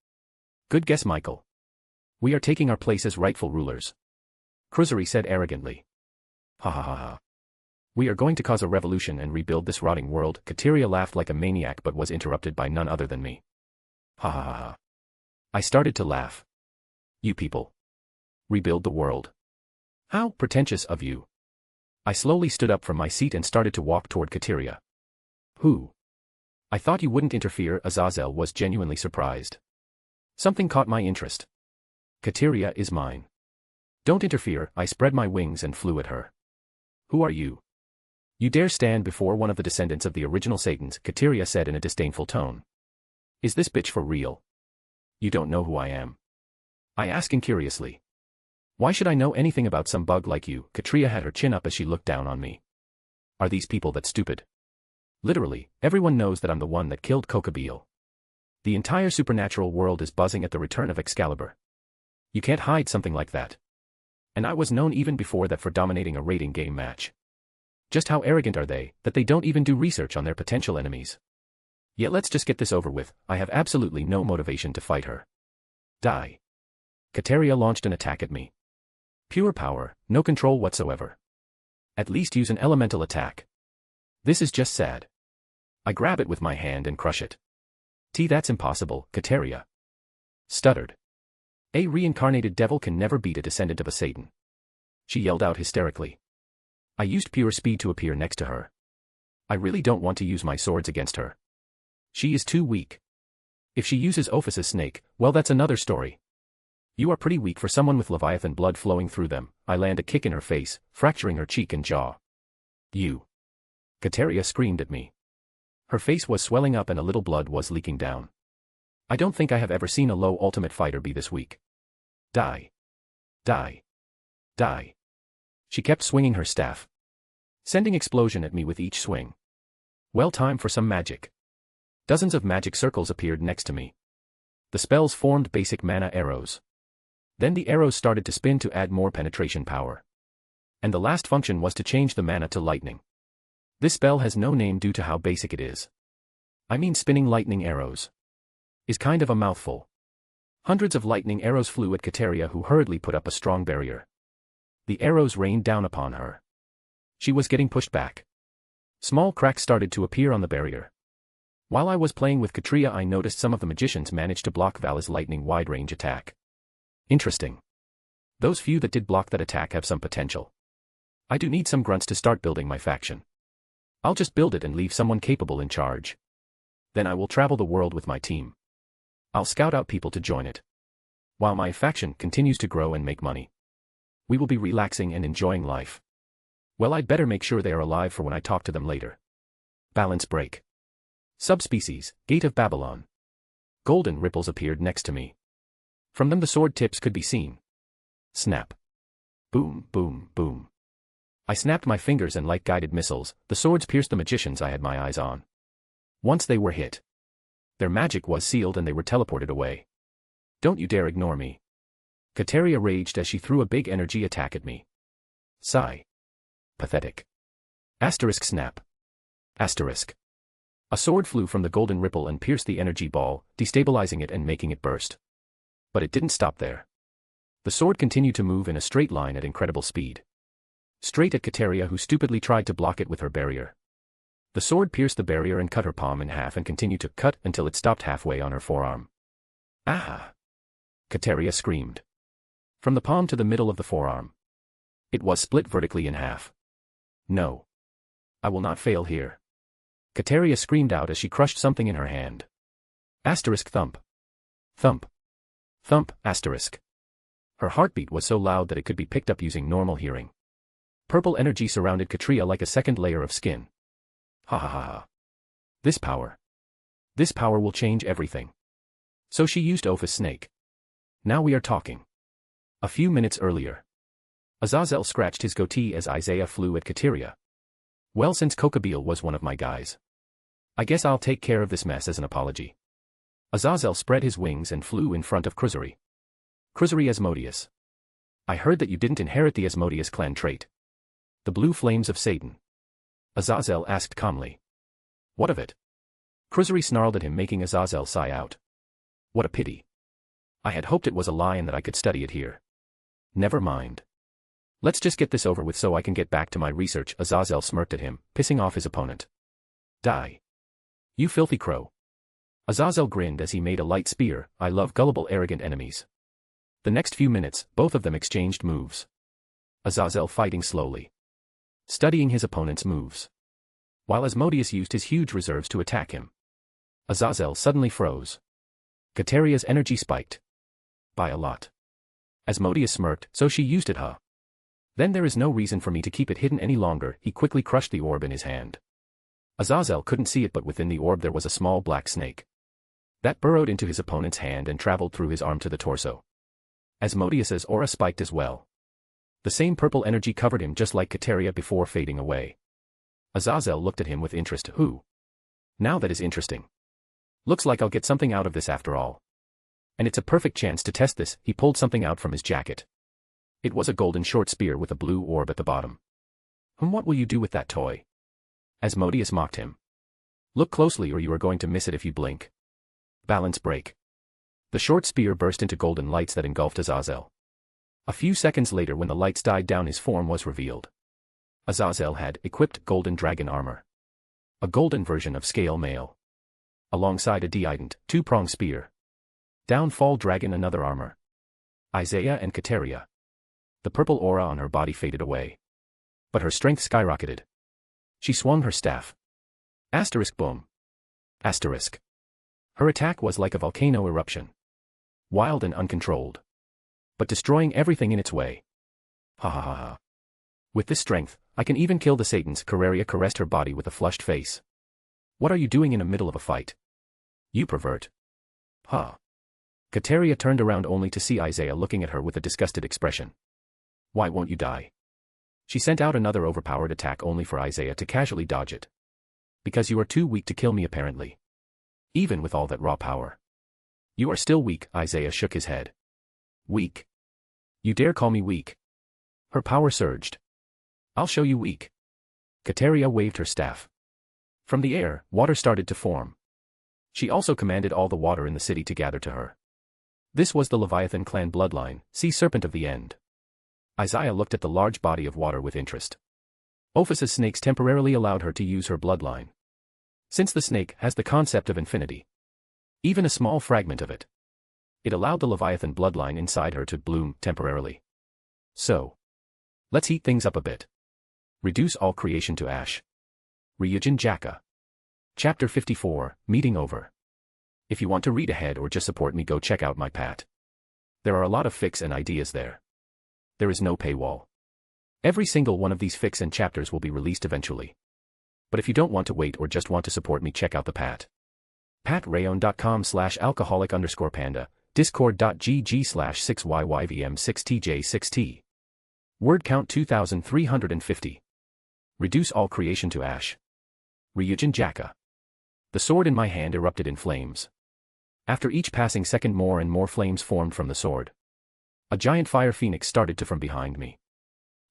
Good guess, Michael. We are taking our place as rightful rulers. Kruzuri said arrogantly. Ha ha ha ha. We are going to cause a revolution and rebuild this rotting world. Kateria laughed like a maniac but was interrupted by none other than me. Ha ha ha ha. I started to laugh. You people. Rebuild the world. How pretentious of you. I slowly stood up from my seat and started to walk toward Kateria. Who? I thought you wouldn't interfere. Azazel was genuinely surprised. Something caught my interest. Kateria is mine. Don't interfere. I spread my wings and flew at her. Who are you? You dare stand before one of the descendants of the original Satans, Kateria said in a disdainful tone. Is this bitch for real? You don't know who I am. I asked incuriously. Why should I know anything about some bug like you? Kateria had her chin up as she looked down on me. Are these people that stupid? Literally, everyone knows that I'm the one that killed Kokabeel. The entire supernatural world is buzzing at the return of Excalibur. You can't hide something like that. And I was known even before that for dominating a raiding game match. Just how arrogant are they, that they don't even do research on their potential enemies? Yet let's just get this over with. I have absolutely no motivation to fight her. Die. Kateria launched an attack at me. Pure power, no control whatsoever. At least use an elemental attack. This is just sad. I grab it with my hand and crush it. That's impossible, Kateria stuttered. A reincarnated devil can never beat a descendant of a Satan. She yelled out hysterically. I used pure speed to appear next to her. I really don't want to use my swords against her. She is too weak. If she uses Ophus's snake, well, that's another story. You are pretty weak for someone with Leviathan blood flowing through them. I land a kick in her face, fracturing her cheek and jaw. You. Kateria screamed at me. Her face was swelling up and a little blood was leaking down. I don't think I have ever seen a low ultimate fighter be this weak. Die. Die. Die. She kept swinging her staff, sending explosion at me with each swing. Well, time for some magic. Dozens of magic circles appeared next to me. The spells formed basic mana arrows. Then the arrows started to spin to add more penetration power. And the last function was to change the mana to lightning. This spell has no name due to how basic it is. I mean, spinning lightning arrows is kind of a mouthful. Hundreds of lightning arrows flew at Kateria, who hurriedly put up a strong barrier. The arrows rained down upon her. She was getting pushed back. Small cracks started to appear on the barrier. While I was playing with Kateria, I noticed some of the magicians managed to block Vala's lightning wide-range attack. Interesting. Those few that did block that attack have some potential. I do need some grunts to start building my faction. I'll just build it and leave someone capable in charge. Then I will travel the world with my team. I'll scout out people to join it. While my faction continues to grow and make money, we will be relaxing and enjoying life. Well, I'd better make sure they are alive for when I talk to them later. Balance break. Subspecies, Gate of Babylon. Golden ripples appeared next to me. From them the sword tips could be seen. Snap. Boom, boom, boom. I snapped my fingers and like guided missiles, the swords pierced the magicians I had my eyes on. Once they were hit, their magic was sealed and they were teleported away. Don't you dare ignore me. Kateria raged as she threw a big energy attack at me. Sigh. Pathetic. Asterisk snap. Asterisk. A sword flew from the golden ripple and pierced the energy ball, destabilizing it and making it burst. But it didn't stop there. The sword continued to move in a straight line at incredible speed. Straight at Kateria, who stupidly tried to block it with her barrier. The sword pierced the barrier and cut her palm in half and continued to cut until it stopped halfway on her forearm. Ah! Kateria screamed. From the palm to the middle of the forearm, it was split vertically in half. No. I will not fail here. Kateria screamed out as she crushed something in her hand. Asterisk thump. Thump. Thump, asterisk. Her heartbeat was so loud that it could be picked up using normal hearing. Purple energy surrounded Kateria like a second layer of skin. Ha ha ha ha. This power will change everything. So she used Ophus snake. Now we are talking. A few minutes earlier, Azazel scratched his goatee as Isaiah flew at Kateria. Well, since Kokabeel was one of my guys, I guess I'll take care of this mess as an apology. Azazel spread his wings and flew in front of Kruzuri. Kruzuri Asmodeus. I heard that you didn't inherit the Asmodeus clan trait. The blue flames of Satan. Azazel asked calmly. What of it? Cruzari snarled at him, making Azazel sigh out. What a pity. I had hoped it was a lie and that I could study it here. Never mind. Let's just get this over with so I can get back to my research. Azazel smirked at him, pissing off his opponent. Die. You filthy crow. Azazel grinned as he made a light spear. I love gullible, arrogant enemies. The next few minutes, both of them exchanged moves. Azazel fighting slowly, studying his opponent's moves, while Asmodeus used his huge reserves to attack him. Azazel suddenly froze. Kateria's energy spiked. By a lot. Asmodeus smirked, so she used it, huh? Then there is no reason for me to keep it hidden any longer. He quickly crushed the orb in his hand. Azazel couldn't see it, but within the orb there was a small black snake that burrowed into his opponent's hand and traveled through his arm to the torso. Asmodeus's aura spiked as well. The same purple energy covered him just like Kateria before fading away. Azazel looked at him with interest. Now that is interesting. Looks like I'll get something out of this after all. And it's a perfect chance to test this. He pulled something out from his jacket. It was a golden short spear with a blue orb at the bottom. What will you do with that toy? Asmodeus mocked him. Look closely or you are going to miss it if you blink. Balance break. The short spear burst into golden lights that engulfed Azazel. A few seconds later, when the lights died down, his form was revealed. Azazel had equipped golden dragon armor. A golden version of scale mail. Alongside a deident, two-pronged spear. Downfall dragon another armor. Isaiah and Kateria. The purple aura on her body faded away. But her strength skyrocketed. She swung her staff. Asterisk boom. Asterisk. Her attack was like a volcano eruption. Wild and uncontrolled. But destroying everything in its way. Ha ha ha ha. With this strength, I can even kill the Satans. Kateria caressed her body with a flushed face. What are you doing in the middle of a fight? You pervert. Huh. Kateria turned around only to see Isaiah looking at her with a disgusted expression. Why won't you die? She sent out another overpowered attack only for Isaiah to casually dodge it. Because you are too weak to kill me apparently. Even with all that raw power. You are still weak. Isaiah shook his head. Weak? You dare call me weak? Her power surged. I'll show you weak. Kateria waved her staff. From the air, water started to form. She also commanded all the water in the city to gather to her. This was the Leviathan clan bloodline, sea serpent of the end. Isaiah looked at the large body of water with interest. Ophus's snakes temporarily allowed her to use her bloodline. Since the snake has the concept of infinity, even a small fragment of it, it allowed the Leviathan bloodline inside her to bloom temporarily. So, let's heat things up a bit. Reduce all creation to ash. Ryujin Jaka. Chapter 54, Meeting Over. If you want to read ahead or just support me, go check out my Pat. There are a lot of fics and ideas there. There is no paywall. Every single one of these fics and chapters will be released eventually. But if you don't want to wait or just want to support me, check out the Pat. Patreon.com/alcoholic_panda, discord.gg/6yyvm6tj6t. Word count 2350. Reduce all creation to ash. Ryujin Jaka. The sword in my hand erupted in flames. After each passing second, more and more flames formed from the sword. A giant fire phoenix started to from behind me.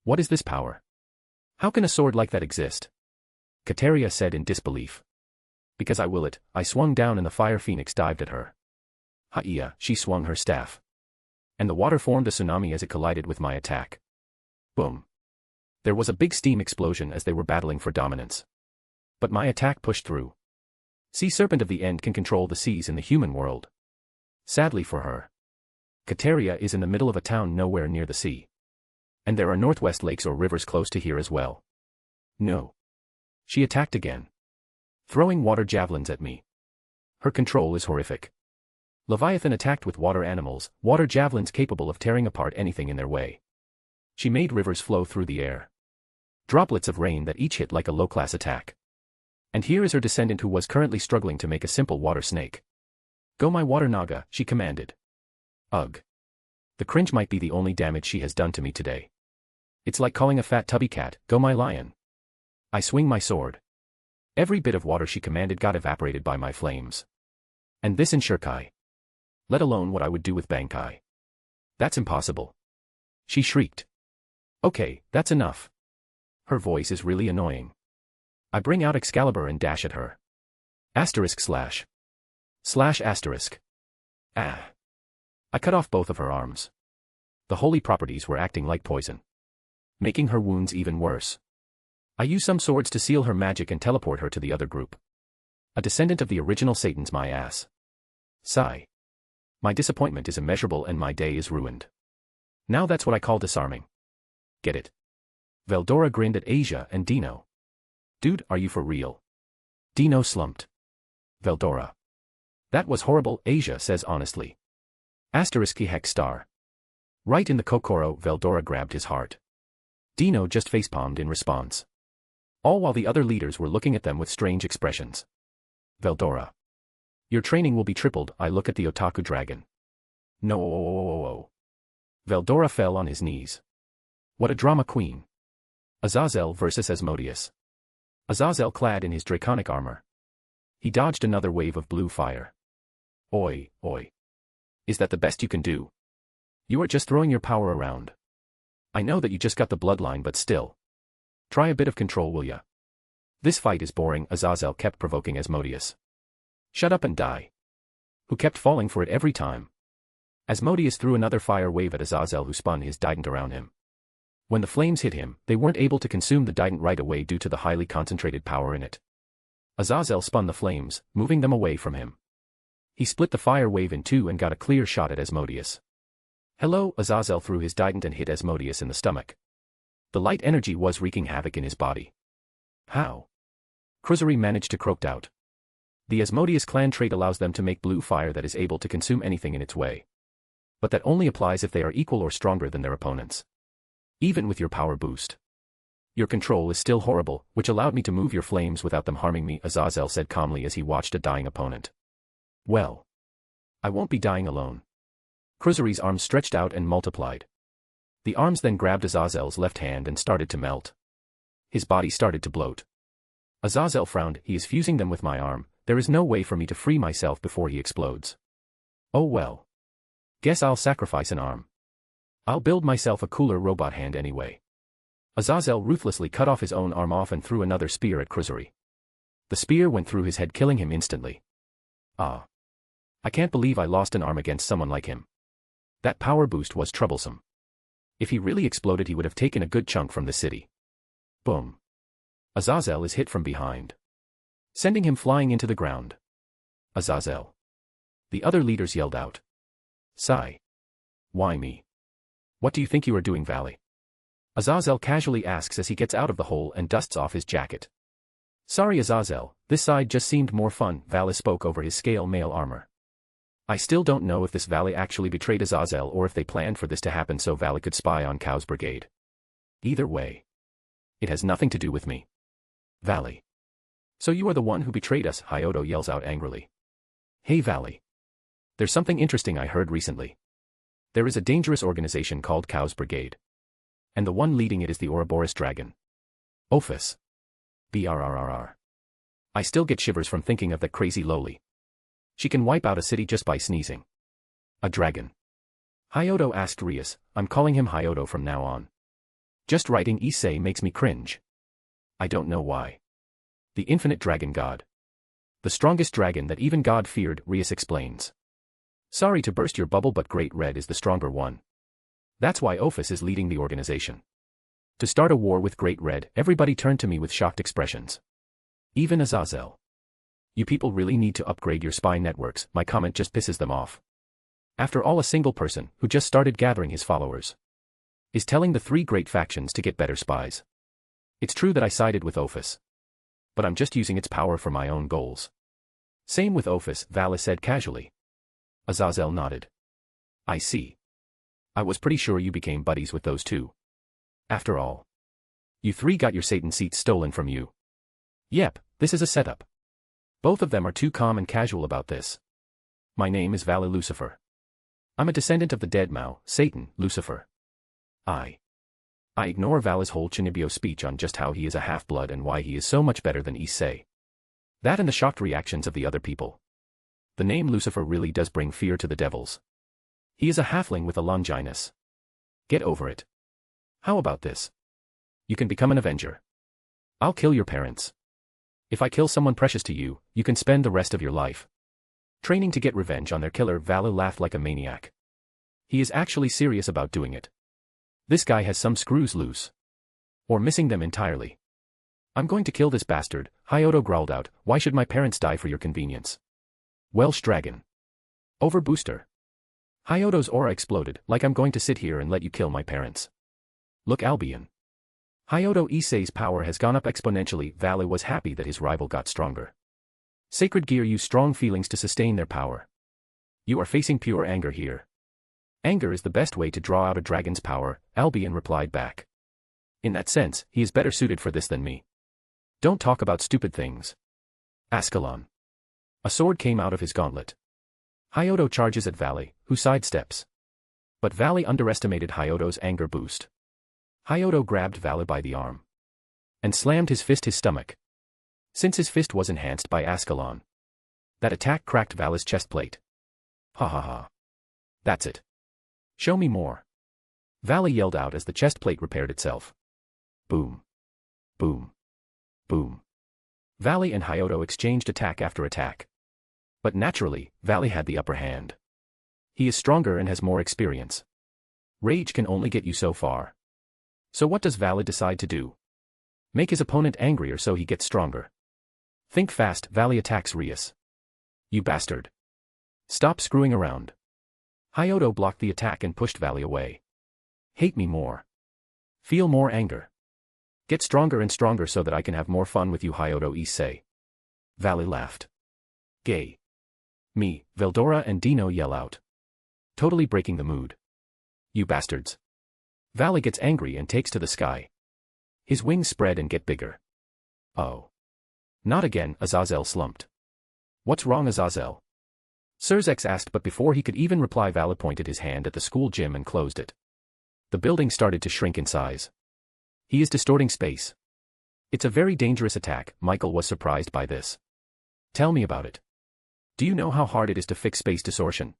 What is this power? How can a sword like that exist? Kateria said in disbelief. Because I will it. I swung down and the fire phoenix dived at her. Ha-iya, she swung her staff. And the water formed a tsunami as it collided with my attack. Boom. There was a big steam explosion as they were battling for dominance. But my attack pushed through. Sea Serpent of the End can control the seas in the human world. Sadly for her, Kateria is in the middle of a town nowhere near the sea. And there are northwest lakes or rivers close to here as well. No. She attacked again. Throwing water javelins at me. Her control is horrific. Leviathan attacked with water animals, water javelins capable of tearing apart anything in their way. She made rivers flow through the air. Droplets of rain that each hit like a low-class attack. And here is her descendant who was currently struggling to make a simple water snake. Go my water naga, she commanded. Ugh. The cringe might be the only damage she has done to me today. It's like calling a fat tubby cat, go my lion. I swing my sword. Every bit of water she commanded got evaporated by my flames. And this in Shirkai. Let alone what I would do with Bankai. That's impossible. She shrieked. Okay, that's enough. Her voice is really annoying. I bring out Excalibur and dash at her. Asterisk slash. Slash asterisk. Ah. I cut off both of her arms. The holy properties were acting like poison, making her wounds even worse. I used some swords to seal her magic and teleport her to the other group. A descendant of the original Satan's my ass. Sigh. My disappointment is immeasurable and my day is ruined. Now that's what I call disarming. Get it? Veldora grinned at Asia and Dino. Dude, are you for real? Dino slumped. Veldora. That was horrible, Asia says honestly. Asterisk hex star. Right in the kokoro, Veldora grabbed his heart. Dino just facepalmed in response. All while the other leaders were looking at them with strange expressions. Veldora. Your training will be tripled, I look at the otaku dragon. No. Veldora fell on his knees. What a drama queen. Azazel versus Asmodeus. Azazel clad in his draconic armor. He dodged another wave of blue fire. Oi. Is that the best you can do? You are just throwing your power around. I know that you just got the bloodline but still. Try a bit of control will ya? This fight is boring, Azazel kept provoking Asmodeus. Shut up and die. Who kept falling for it every time. Asmodeus threw another fire wave at Azazel who spun his trident around him. When the flames hit him, they weren't able to consume the trident right away due to the highly concentrated power in it. Azazel spun the flames, moving them away from him. He split the fire wave in two and got a clear shot at Asmodeus. Hello, Azazel threw his trident and hit Asmodeus in the stomach. The light energy was wreaking havoc in his body. How? Kruzuri managed to croak out. The Asmodeus clan trait allows them to make blue fire that is able to consume anything in its way. But that only applies if they are equal or stronger than their opponents. Even with your power boost. Your control is still horrible, which allowed me to move your flames without them harming me, Azazel said calmly as he watched a dying opponent. Well. I won't be dying alone. Kruzuri's arms stretched out and multiplied. The arms then grabbed Azazel's left hand and started to melt. His body started to bloat. Azazel frowned, he is fusing them with my arm, there is no way for me to free myself before he explodes. Oh well. Guess I'll sacrifice an arm. I'll build myself a cooler robot hand anyway. Azazel ruthlessly cut off his own arm off and threw another spear at Kruzuri. The spear went through his head, killing him instantly. Ah. I can't believe I lost an arm against someone like him. That power boost was troublesome. If he really exploded he would have taken a good chunk from the city. Boom. Azazel is hit from behind, sending him flying into the ground. Azazel. The other leaders yelled out. Sigh. Why me? What do you think you are doing, Valley? Azazel casually asks as he gets out of the hole and dusts off his jacket. Sorry Azazel, this side just seemed more fun, Valley spoke over his scale mail armor. I still don't know if this Valley actually betrayed Azazel or if they planned for this to happen so Valley could spy on Cow's brigade. Either way. It has nothing to do with me. Valley. So you are the one who betrayed us, Hyodo yells out angrily. Hey Valley. There's something interesting I heard recently. There is a dangerous organization called Cow's Brigade. And the one leading it is the Ouroboros dragon. Ophis. Brrrr. I still get shivers from thinking of that crazy loli. She can wipe out a city just by sneezing. A dragon. Hyodo asked Rias, I'm calling him Hyodo from now on. Just writing Issei makes me cringe. I don't know why. The infinite dragon god. The strongest dragon that even God feared, Rias explains. Sorry to burst your bubble but Great Red is the stronger one. That's why Ophis is leading the organization. To start a war with Great Red, everybody turned to me with shocked expressions. Even Azazel. You people really need to upgrade your spy networks, my comment just pisses them off. After all, a single person, who just started gathering his followers, is telling the three great factions to get better spies. It's true that I sided with Ophis. But I'm just using its power for my own goals. Same with Ophis, Valis said casually. Azazel nodded. I see. I was pretty sure you became buddies with those two. After all. You three got your Satan seats stolen from you. Yep, this is a setup. Both of them are too calm and casual about this. My name is Valley Lucifer. I'm a descendant of the dead Mao, Satan, Lucifer. I ignore Val's whole Chinibyo speech on just how he is a half-blood and why he is so much better than Issei. That and the shocked reactions of the other people. The name Lucifer really does bring fear to the devils. He is a halfling with a Longinus. Get over it. How about this? You can become an Avenger. I'll kill your parents. If I kill someone precious to you, you can spend the rest of your life training to get revenge on their killer. Vale laughed like a maniac. He is actually serious about doing it. This guy has some screws loose. Or missing them entirely. I'm going to kill this bastard, Hyodo growled out. Why should my parents die for your convenience? Welsh dragon. Over booster. Hyodo's aura exploded, like I'm going to sit here and let you kill my parents. Look Albion. Hyodo Issei's power has gone up exponentially. Vale was happy that his rival got stronger. Sacred gear use strong feelings to sustain their power. You are facing pure anger here. Anger is the best way to draw out a dragon's power, Albion replied back. In that sense, he is better suited for this than me. Don't talk about stupid things. Ascalon. A sword came out of his gauntlet. Hyodo charges at Vale, who sidesteps. But Vale underestimated Hyodo's anger boost. Hyodo grabbed Vale by the arm. And slammed his stomach. Since his fist was enhanced by Ascalon. That attack cracked Vale's chest plate. Ha ha ha. That's it. Show me more. Vale yelled out as the chest plate repaired itself. Boom. Boom. Boom. Vale and Hyodo exchanged attack after attack. But naturally, Vale had the upper hand. He is stronger and has more experience. Rage can only get you so far. So what does Vale decide to do? Make his opponent angrier so he gets stronger. Think fast. Vale attacks Rias. You bastard. Stop screwing around. Hyodo blocked the attack and pushed Vale away. Hate me more. Feel more anger. Get stronger and stronger so that I can have more fun with you, Hyodo Issei. Vale laughed. Gay. Me, Veldora and Dino yell out. Totally breaking the mood. You bastards. Vale gets angry and takes to the sky. His wings spread and get bigger. Oh. Not again, Azazel slumped. What's wrong, Azazel? Surzex asked, but before he could even reply, Vale pointed his hand at the school gym and closed it. The building started to shrink in size. He is distorting space. It's a very dangerous attack. Michael was surprised by this. Tell me about it. Do you know how hard it is to fix space distortion?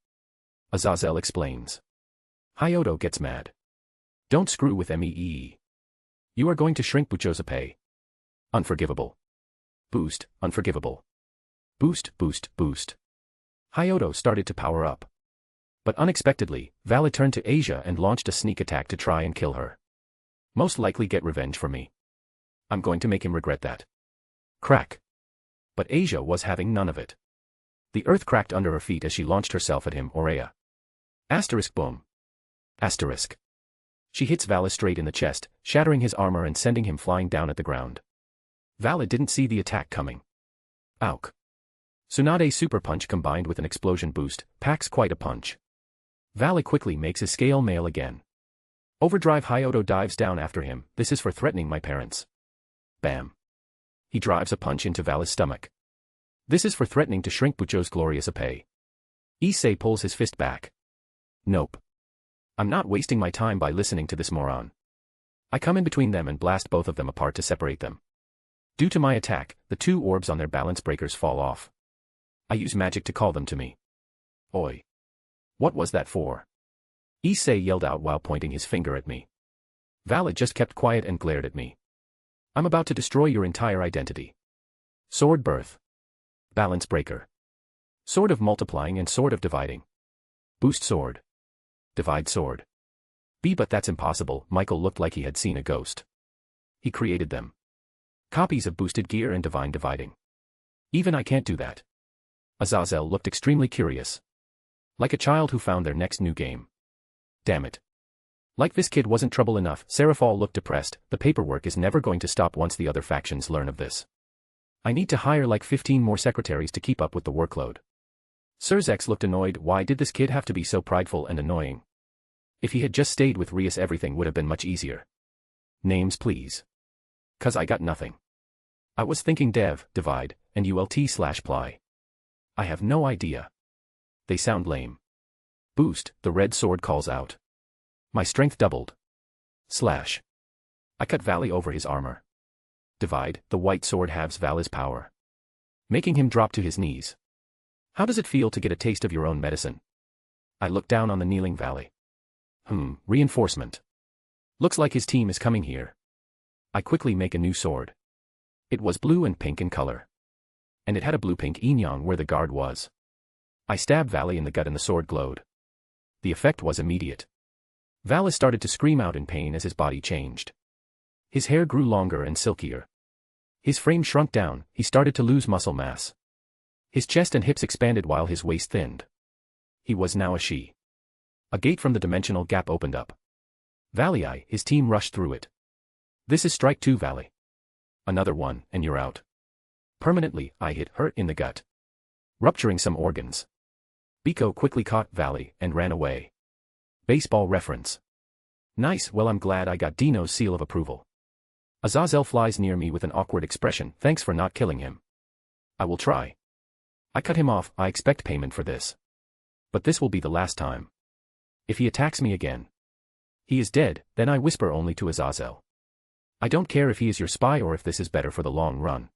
Azazel explains. Hyodo gets mad. Don't screw with me. You are going to shrink Buchozape. Unforgivable. Boost, unforgivable. Boost, boost, boost. Hyodo started to power up. But unexpectedly, Vale turned to Asia and launched a sneak attack to try and kill her. Most likely get revenge for me. I'm going to make him regret that. Crack. But Asia was having none of it. The earth cracked under her feet as she launched herself at him. Aurea. Asterisk boom. Asterisk. She hits Vale straight in the chest, shattering his armor and sending him flying down at the ground. Vale didn't see the attack coming. Auk. Tsunade super punch combined with an explosion boost, packs quite a punch. Vale quickly makes his scale male again. Overdrive. Hyodo dives down after him. This is for threatening my parents. Bam. He drives a punch into Vale's stomach. This is for threatening to shrink Bucho's glorious Ape. Issei pulls his fist back. Nope. I'm not wasting my time by listening to this moron. I come in between them and blast both of them apart to separate them. Due to my attack, the two orbs on their balance breakers fall off. I use magic to call them to me. Oi. What was that for? Issei yelled out while pointing his finger at me. Vale just kept quiet and glared at me. I'm about to destroy your entire identity. Sword birth. Balance breaker. Sword of multiplying and sword of dividing. Boost sword. Divide sword. But that's impossible. Michael looked like he had seen a ghost. He created them. Copies of boosted gear and divine dividing. Even I can't do that. Azazel looked extremely curious. Like a child who found their next new game. Damn it. Like this kid wasn't trouble enough. Seraphal looked depressed. The paperwork is never going to stop once the other factions learn of this. I need to hire like 15 more secretaries to keep up with the workload. Surzex looked annoyed. Why did this kid have to be so prideful and annoying? If he had just stayed with Rias, everything would have been much easier. Names please. 'Cause I got nothing. I was thinking dev, divide, and ult/ply. I have no idea. They sound lame. Boost, the red sword calls out. My strength doubled. Slash. I cut Vale over his armor. Divide, the white sword halves Vale's power. Making him drop to his knees. How does it feel to get a taste of your own medicine? I look down on the kneeling Vale. Reinforcement. Looks like his team is coming here. I quickly make a new sword. It was blue and pink in color. And it had a blue-pink yin-yang where the guard was. I stabbed Valley in the gut and the sword glowed. The effect was immediate. Valis started to scream out in pain as his body changed. His hair grew longer and silkier. His frame shrunk down, he started to lose muscle mass. His chest and hips expanded while his waist thinned. He was now a she. A gate from the dimensional gap opened up. Valley, his team rushed through it. This is strike 2, Valley. Another one, and you're out. Permanently, I hit her in the gut, rupturing some organs. Biko quickly caught Valley and ran away. Baseball reference. Nice, well I'm glad I got Dino's seal of approval. Azazel flies near me with an awkward expression, thanks for not killing him. I will try. I cut him off, I expect payment for this. But this will be the last time. If he attacks me again. He is dead, then I whisper only to Azazel. I don't care if he is your spy or if this is better for the long run.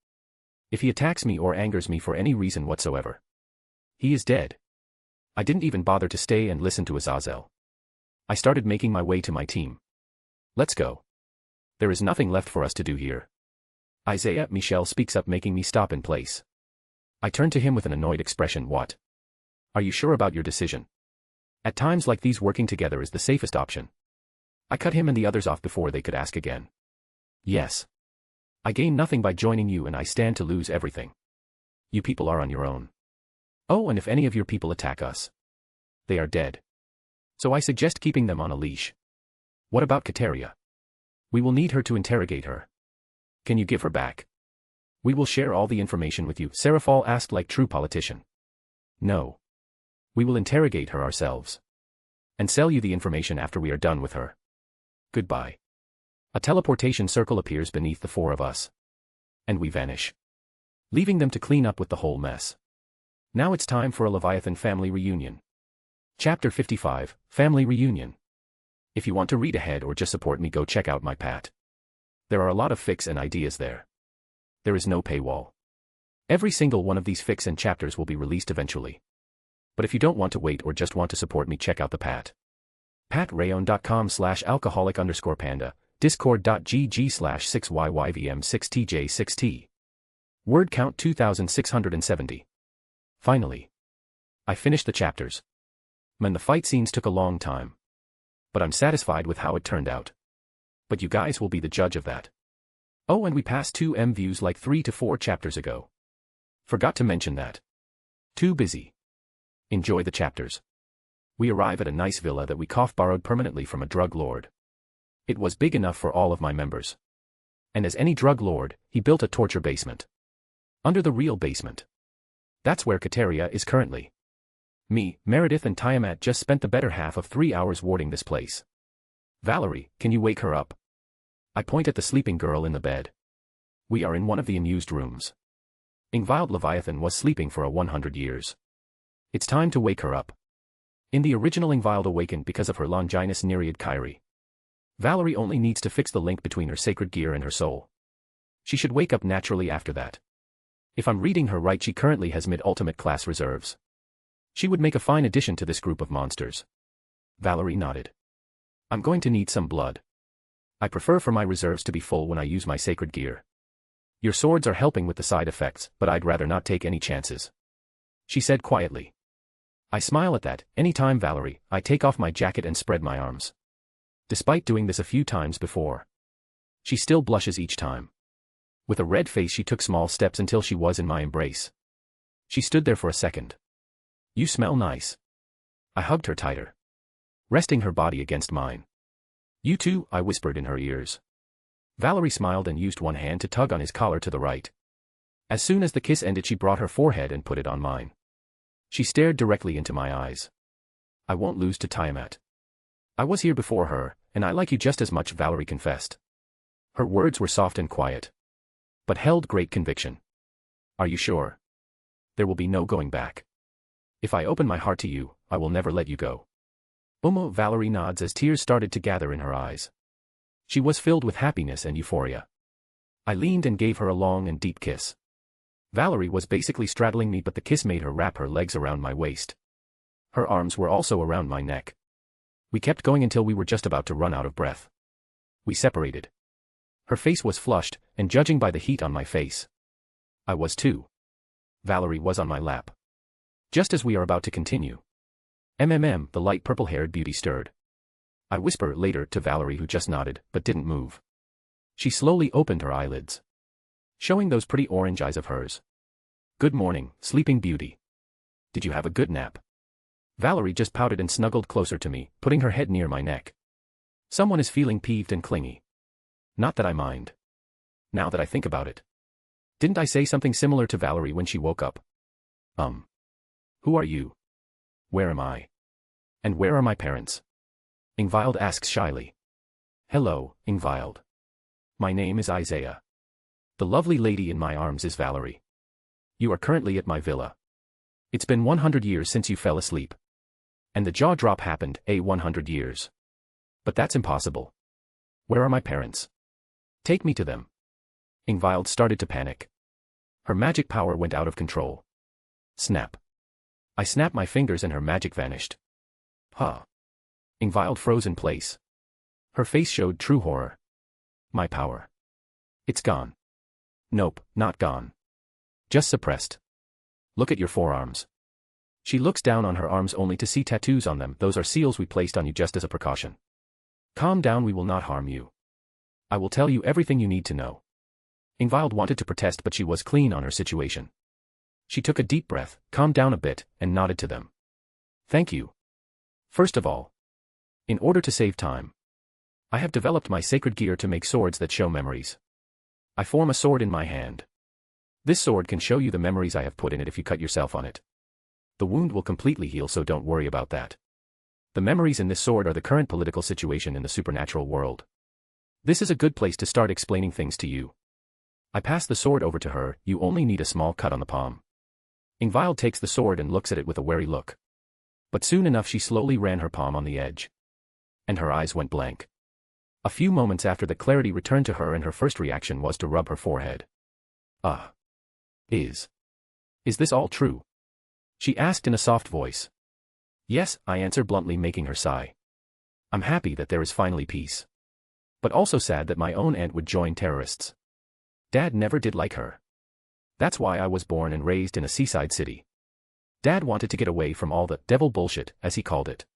If he attacks me or angers me for any reason whatsoever. He is dead. I didn't even bother to stay and listen to Azazel. I started making my way to my team. Let's go. There is nothing left for us to do here. Isaiah Michel speaks up, making me stop in place. I turn to him with an annoyed expression. What? Are you sure about your decision? At times like these, working together is the safest option. I cut him and the others off before they could ask again. Yes. I gain nothing by joining you and I stand to lose everything. You people are on your own. Oh, and if any of your people attack us, they are dead. So I suggest keeping them on a leash. What about Kateria? We will need her to interrogate her. Can you give her back? We will share all the information with you, Seraphal asked like true politician. No. We will interrogate her ourselves. And sell you the information after we are done with her. Goodbye. A teleportation circle appears beneath the 4 of us. And we vanish. Leaving them to clean up with the whole mess. Now it's time for a Leviathan family reunion. Chapter 55, Family Reunion. If you want to read ahead or just support me, go check out my Pat. There are a lot of fics and ideas there. There is no paywall. Every single one of these fics and chapters will be released eventually. But if you don't want to wait or just want to support me, check out the Pat. patrayon.com/alcoholic_panda, discord.gg/6yyvm6tj6t. Word count 2670. Finally. I finished the chapters. Man, the fight scenes took a long time. But I'm satisfied with how it turned out. But you guys will be the judge of that. Oh, and we passed 2M views like 3 to 4 chapters ago. Forgot to mention that. Too busy. Enjoy the chapters. We arrive at a nice villa that we borrowed permanently from a drug lord. It was big enough for all of my members. And as any drug lord, he built a torture basement. Under the real basement. That's where Kateria is currently. Me, Meredith and Tiamat just spent the better half of 3 hours warding this place. Valerie, can you wake her up? I point at the sleeping girl in the bed. We are in one of the unused rooms. Ingvild Leviathan was sleeping for 100 years. It's time to wake her up. In the original, Ingvild awakened because of her Longinus Nereid Kyrie. Valerie only needs to fix the link between her sacred gear and her soul. She should wake up naturally after that. If I'm reading her right, she currently has mid-ultimate class reserves. She would make a fine addition to this group of monsters. Valerie nodded. I'm going to need some blood. I prefer for my reserves to be full when I use my sacred gear. Your swords are helping with the side effects, but I'd rather not take any chances. She said quietly. I smile at that. Anytime, Valerie, I take off my jacket and spread my arms. Despite doing this a few times before. She still blushes each time. With a red face, she took small steps until she was in my embrace. She stood there for a second. You smell nice. I hugged her tighter, resting her body against mine. You too, I whispered in her ears. Valerie smiled and used one hand to tug on his collar to the right. As soon as the kiss ended, she brought her forehead and put it on mine. She stared directly into my eyes. I won't lose to Tiamat. I was here before her, and I like you just as much, Valerie confessed. Her words were soft and quiet, but held great conviction. Are you sure? There will be no going back. If I open my heart to you, I will never let you go. Valerie nods as tears started to gather in her eyes. She was filled with happiness and euphoria. I leaned and gave her a long and deep kiss. Valerie was basically straddling me, but the kiss made her wrap her legs around my waist. Her arms were also around my neck. We kept going until we were just about to run out of breath. We separated. Her face was flushed, and judging by the heat on my face, I was too. Valerie was on my lap. Just as we are about to continue. The light purple-haired beauty stirred. I whisper later to Valerie, who just nodded, but didn't move. She slowly opened her eyelids, showing those pretty orange eyes of hers. Good morning, sleeping beauty. Did you have a good nap? Valerie just pouted and snuggled closer to me, putting her head near my neck. Someone is feeling peeved and clingy. Not that I mind. Now that I think about it. Didn't I say something similar to Valerie when she woke up? Who are you? Where am I? And where are my parents? Ingvild asks shyly. Hello, Ingvild. My name is Isaiah. The lovely lady in my arms is Valerie. You are currently at my villa. It's been 100 years since you fell asleep. And the jaw drop happened, 100 years. But that's impossible. Where are my parents? Take me to them. Ingvild started to panic. Her magic power went out of control. Snap. I snapped my fingers and her magic vanished. Huh. Ingvild froze in place. Her face showed true horror. My power. It's gone. Nope, not gone. Just suppressed. Look at your forearms. She looks down on her arms only to see tattoos on them. Those are seals we placed on you just as a precaution. Calm down, we will not harm you. I will tell you everything you need to know. Ingvild wanted to protest, but she was clean on her situation. She took a deep breath, calmed down a bit, and nodded to them. Thank you. First of all, in order to save time, I have developed my sacred gear to make swords that show memories. I form a sword in my hand. This sword can show you the memories I have put in it if you cut yourself on it. The wound will completely heal, so don't worry about that. The memories in this sword are the current political situation in the supernatural world. This is a good place to start explaining things to you. I pass the sword over to her. You only need a small cut on the palm. Ingvild takes the sword and looks at it with a wary look. But soon enough she slowly ran her palm on the edge. And her eyes went blank. A few moments after, the clarity returned to her and her first reaction was to rub her forehead. Is this all true? She asked in a soft voice. Yes, I answered bluntly, making her sigh. I'm happy that there is finally peace. But also sad that my own aunt would join terrorists. Dad never did like her. That's why I was born and raised in a seaside city. Dad wanted to get away from all the devil bullshit, as he called it.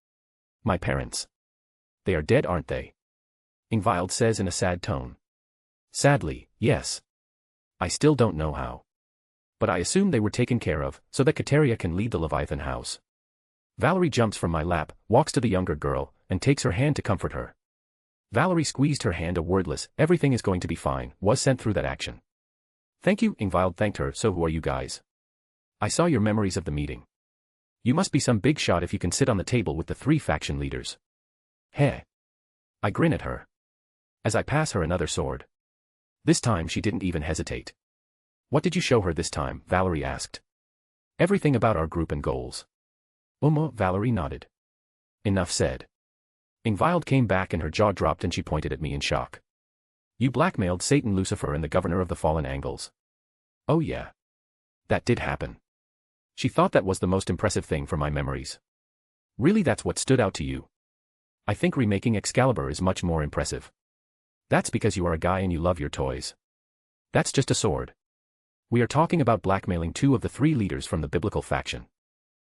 My parents. They are dead, aren't they? Ingvild says in a sad tone. Sadly, yes. I still don't know how. But I assume they were taken care of, so that Kateria can lead the Leviathan house. Valerie jumps from my lap, walks to the younger girl, and takes her hand to comfort her. Valerie squeezed her hand. A wordless, everything is going to be fine, was sent through that action. Thank you, Ingvild thanked her. So who are you guys? I saw your memories of the meeting. You must be some big shot if you can sit on the table with the 3 faction leaders. Heh. I grin at her. As I pass her another sword. This time she didn't even hesitate. What did you show her this time? Valerie asked. Everything about our group and goals. Valerie nodded. Enough said. Ingvild came back and her jaw dropped and she pointed at me in shock. You blackmailed Satan, Lucifer, and the governor of the fallen angles. Oh yeah. That did happen. She thought that was the most impressive thing from my memories. Really, that's what stood out to you? I think remaking Excalibur is much more impressive. That's because you are a guy and you love your toys. That's just a sword. We are talking about blackmailing 2 of the 3 leaders from the biblical faction.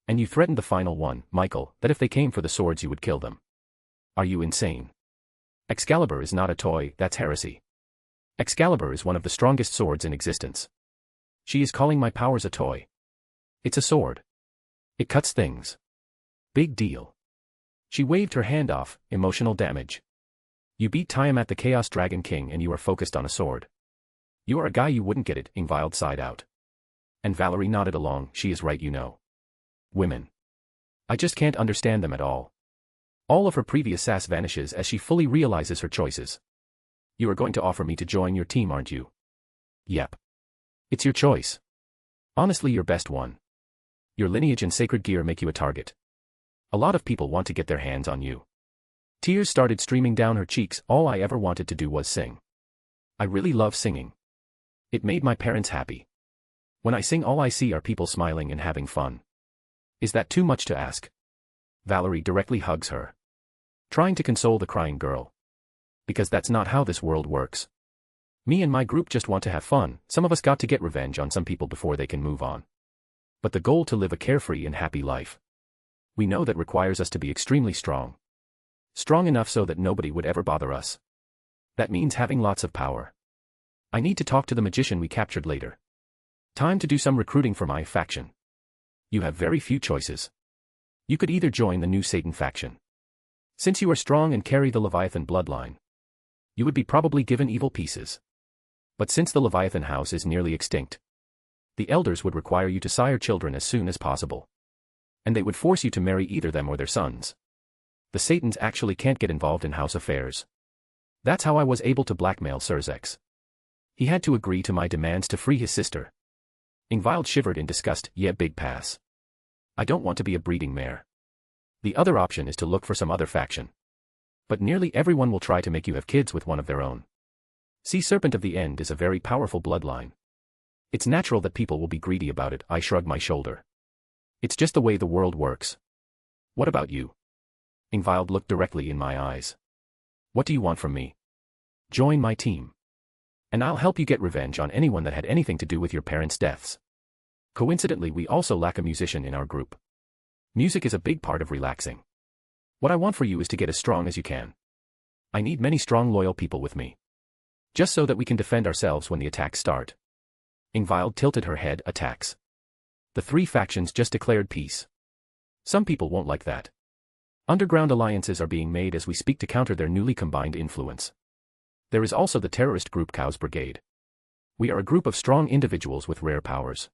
And you threatened the final one, Michael, that if they came for the swords you would kill them. Are you insane? Excalibur is not a toy, that's heresy. Excalibur is one of the strongest swords in existence. She is calling my powers a toy. It's a sword. It cuts things. Big deal. She waved her hand off. Emotional damage. You beat Tiamat the Chaos Dragon King and you are focused on a sword. You are a guy, you wouldn't get it, Ingvild sighed out. And Valerie nodded along. She is right, you know. Women. I just can't understand them at all. All of her previous sass vanishes as she fully realizes her choices. You are going to offer me to join your team, aren't you? Yep. It's your choice. Honestly, your best one. Your lineage and sacred gear make you a target. A lot of people want to get their hands on you. Tears started streaming down her cheeks. All I ever wanted to do was sing. I really love singing. It made my parents happy. When I sing, all I see are people smiling and having fun. Is that too much to ask? Valerie directly hugs her, trying to console the crying girl. Because that's not how this world works. Me and my group just want to have fun, some of us got to get revenge on some people before they can move on. But the goal to live a carefree and happy life. We know that requires us to be extremely strong. Strong enough so that nobody would ever bother us. That means having lots of power. I need to talk to the magician we captured later. Time to do some recruiting for my faction. You have very few choices. You could either join the new Satan faction. Since you are strong and carry the Leviathan bloodline, you would be probably given evil pieces. But since the Leviathan house is nearly extinct, the elders would require you to sire children as soon as possible. And they would force you to marry either them or their sons. The Satans actually can't get involved in house affairs. That's how I was able to blackmail Surzex. He had to agree to my demands to free his sister. Ingvild shivered in disgust. Yeah, big pass. I don't want to be a breeding mare. The other option is to look for some other faction. But nearly everyone will try to make you have kids with one of their own. Sea Serpent of the End is a very powerful bloodline. It's natural that people will be greedy about it. I shrug my shoulder. It's just the way the world works. What about you? Ingvild looked directly in my eyes. What do you want from me? Join my team. And I'll help you get revenge on anyone that had anything to do with your parents' deaths. Coincidentally, we also lack a musician in our group. Music is a big part of relaxing. What I want for you is to get as strong as you can. I need many strong, loyal people with me. Just so that we can defend ourselves when the attacks start. Ingvild tilted her head. Attacks. The three factions just declared peace. Some people won't like that. Underground alliances are being made as we speak to counter their newly combined influence. There is also the terrorist group Cows Brigade. We are a group of strong individuals with rare powers.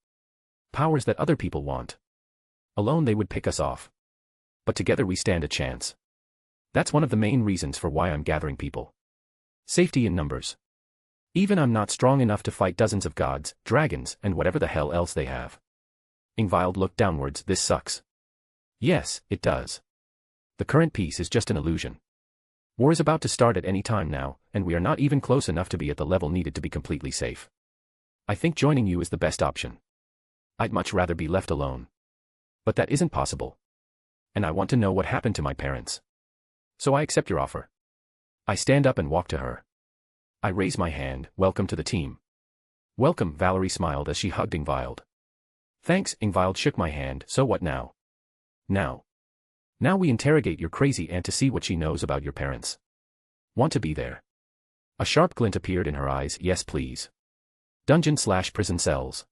Powers that other people want. Alone they would pick us off. But together we stand a chance. That's one of the main reasons for why I'm gathering people. Safety in numbers. Even I'm not strong enough to fight dozens of gods, dragons, and whatever the hell else they have. Ingvild looked downwards. This sucks. Yes, it does. The current peace is just an illusion. War is about to start at any time now, and we are not even close enough to be at the level needed to be completely safe. I think joining you is the best option. I'd much rather be left alone. But that isn't possible. And I want to know what happened to my parents. So I accept your offer. I stand up and walk to her. I raise my hand. Welcome to the team. Welcome, Valerie smiled as she hugged Ingvild. Thanks, Ingvild shook my hand. So what now? Now we interrogate your crazy aunt to see what she knows about your parents. Want to be there? A sharp glint appeared in her eyes. Yes, please. Dungeon/prison cells.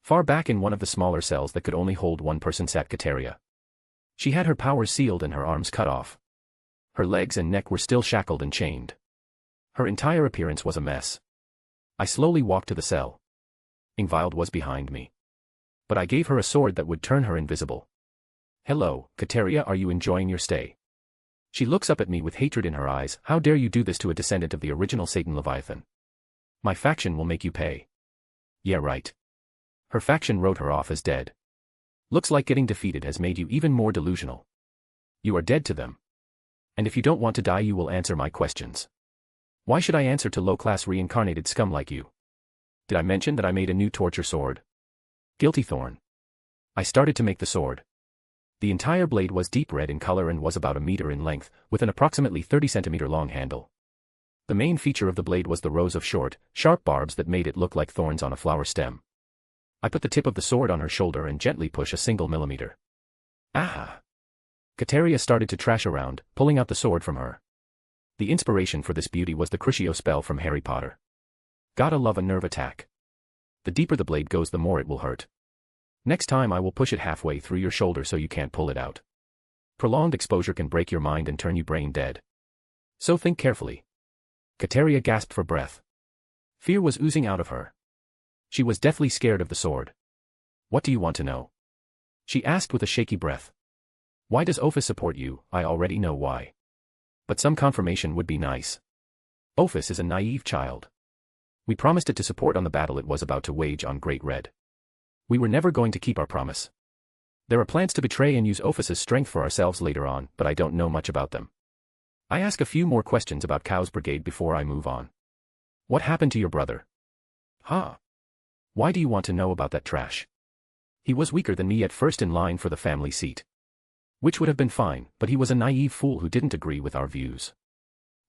Far back in one of the smaller cells that could only hold one person sat Kateria. She had her powers sealed and her arms cut off. Her legs and neck were still shackled and chained. Her entire appearance was a mess. I slowly walked to the cell. Ingvild was behind me. But I gave her a sword that would turn her invisible. Hello, Kateria, are you enjoying your stay? She looks up at me with hatred in her eyes. How dare you do this to a descendant of the original Satan Leviathan? My faction will make you pay. Yeah, right. Her faction wrote her off as dead. Looks like getting defeated has made you even more delusional. You are dead to them. And if you don't want to die, you will answer my questions. Why should I answer to low-class reincarnated scum like you? Did I mention that I made a new torture sword? Guilty Thorn. I started to make the sword. The entire blade was deep red in color and was about 1 meter in length, with an approximately 30 centimeter long handle. The main feature of the blade was the rows of short, sharp barbs that made it look like thorns on a flower stem. I put the tip of the sword on her shoulder and gently push a single millimeter. Ah! Kateria started to trash around, pulling out the sword from her. The inspiration for this beauty was the Crucio spell from Harry Potter. Gotta love a nerve attack. The deeper the blade goes, the more it will hurt. Next time I will push it halfway through your shoulder so you can't pull it out. Prolonged exposure can break your mind and turn you brain dead. So think carefully. Kateria gasped for breath. Fear was oozing out of her. She was deathly scared of the sword. What do you want to know? She asked with a shaky breath. Why does Ophis support you? I already know why. But some confirmation would be nice. Ophis is a naive child. We promised it to support on the battle it was about to wage on Great Red. We were never going to keep our promise. There are plans to betray and use Ophis's strength for ourselves later on, but I don't know much about them. I ask a few more questions about Cows Brigade before I move on. What happened to your brother? Huh? Why do you want to know about that trash? He was weaker than me, yet first in line for the family seat. Which would have been fine, but he was a naive fool who didn't agree with our views.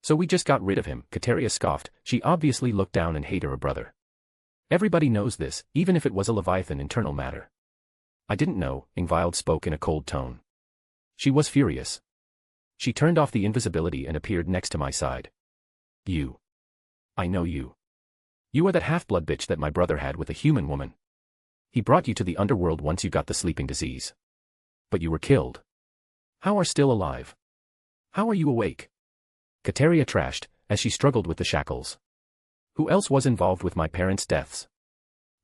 So we just got rid of him, Kateria scoffed. She obviously looked down and hated her brother. Everybody knows this, even if it was a Leviathan internal matter. I didn't know, Ingvild spoke in a cold tone. She was furious. She turned off the invisibility and appeared next to my side. You. I know you. You are that half-blood bitch that my brother had with a human woman. He brought you to the underworld once you got the sleeping disease. But you were killed. How are still alive? How are you awake? Kateria trashed, as she struggled with the shackles. Who else was involved with my parents' deaths?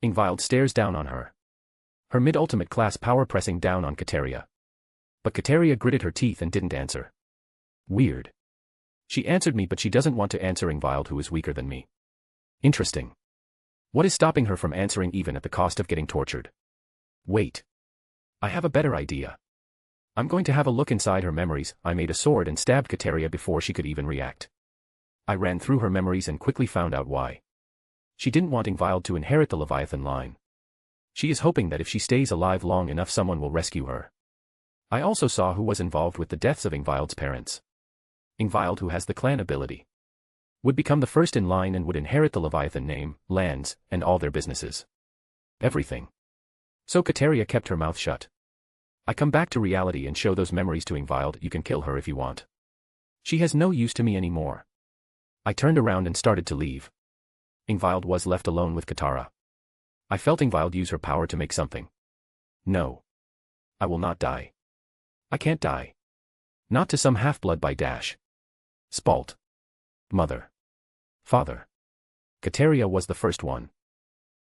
Ingvild stares down on her. Her mid-ultimate class power pressing down on Kateria. But Kateria gritted her teeth and didn't answer. Weird. She answered me, but she doesn't want to answer Ingvild, who is weaker than me. Interesting. What is stopping her from answering even at the cost of getting tortured? Wait. I have a better idea. I'm going to have a look inside her memories. I made a sword and stabbed Kateria before she could even react. I ran through her memories and quickly found out why. She didn't want Ingvild to inherit the Leviathan line. She is hoping that if she stays alive long enough, someone will rescue her. I also saw who was involved with the deaths of Ingvild's parents. Ingvild, who has the clan ability, would become the first in line and would inherit the Leviathan name, lands, and all their businesses. Everything. So Kateria kept her mouth shut. I come back to reality and show those memories to Ingvild. You can kill her if you want. She has no use to me anymore. I turned around and started to leave. Ingvild was left alone with Katara. I felt Ingvild use her power to make something. No. I will not die. I can't die. Not to some half-blood by dash. Spalt. Mother. Father. Kateria was the first one.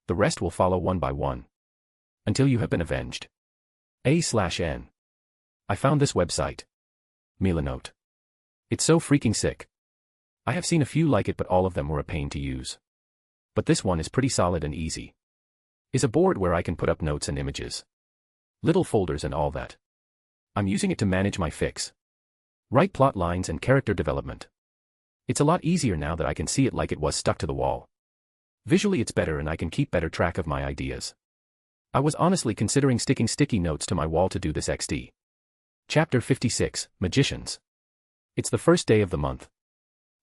The rest will follow one by one. Until you have been avenged. A/N. I found this website. Milanote. It's so freaking sick. I have seen a few like it, but all of them were a pain to use. But this one is pretty solid and easy. Is a board where I can put up notes and images. Little folders and all that. I'm using it to manage my fics. Write plot lines and character development. It's a lot easier now that I can see it like it was stuck to the wall. Visually it's better and I can keep better track of my ideas. I was honestly considering sticking sticky notes to my wall to do this XD. Chapter 56, Magicians. It's the first day of the month.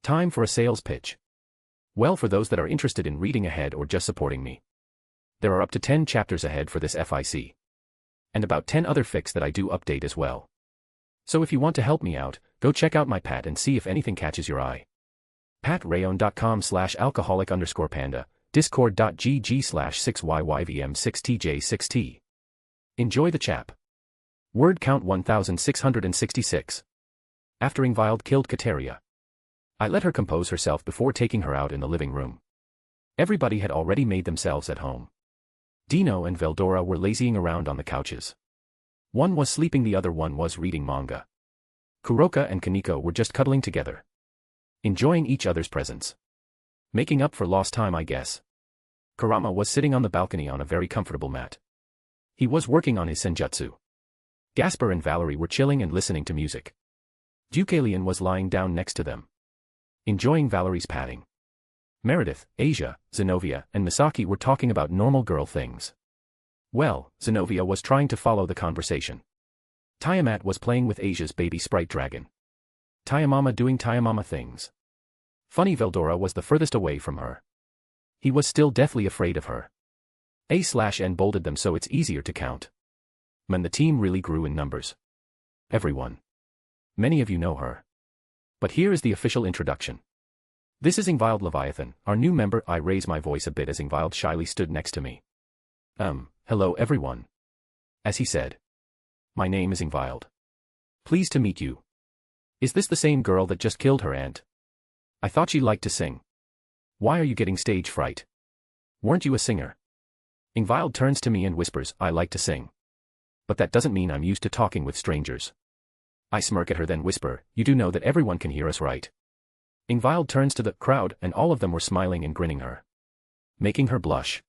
Time for a sales pitch. Well, for those that are interested in reading ahead or just supporting me. There are up to 10 chapters ahead for this FIC. And about 10 other fics that I do update as well. So if you want to help me out, go check out my pat and see if anything catches your eye. patrayon.com/alcoholic_panda, discord.gg/6yyvm6tj6t. Enjoy the chap. Word count 1666. After Ingvild killed Kateria, I let her compose herself before taking her out in the living room. Everybody had already made themselves at home. Dino and Veldora were lazying around on the couches. One was sleeping, the other one was reading manga. Kuroka and Kaneko were just cuddling together, enjoying each other's presence. Making up for lost time, I guess. Kurama was sitting on the balcony on a very comfortable mat. He was working on his senjutsu. Gasper and Valerie were chilling and listening to music. Deucalion was lying down next to them, enjoying Valerie's patting. Meredith, Asia, Zenobia, and Misaki were talking about normal girl things. Well, Zenobia was trying to follow the conversation. Tiamat was playing with Asia's baby sprite dragon. Tiamama doing Tiamama things. Funny Veldora was the furthest away from her. He was still deathly afraid of her. A/N bolded them so it's easier to count. Man, the team really grew in numbers. Everyone. Many of you know her. But here is the official introduction. This is Ingvild Leviathan, our new member. I raise my voice a bit as Ingvild shyly stood next to me. Hello everyone. As he said. My name is Ingvild. Pleased to meet you. Is this the same girl that just killed her aunt? I thought she liked to sing. Why are you getting stage fright? Weren't you a singer? Ingvild turns to me and whispers, I like to sing. But that doesn't mean I'm used to talking with strangers. I smirk at her then whisper, you do know that everyone can hear us, right? Ingvild turns to the crowd and all of them were smiling and grinning her, making her blush.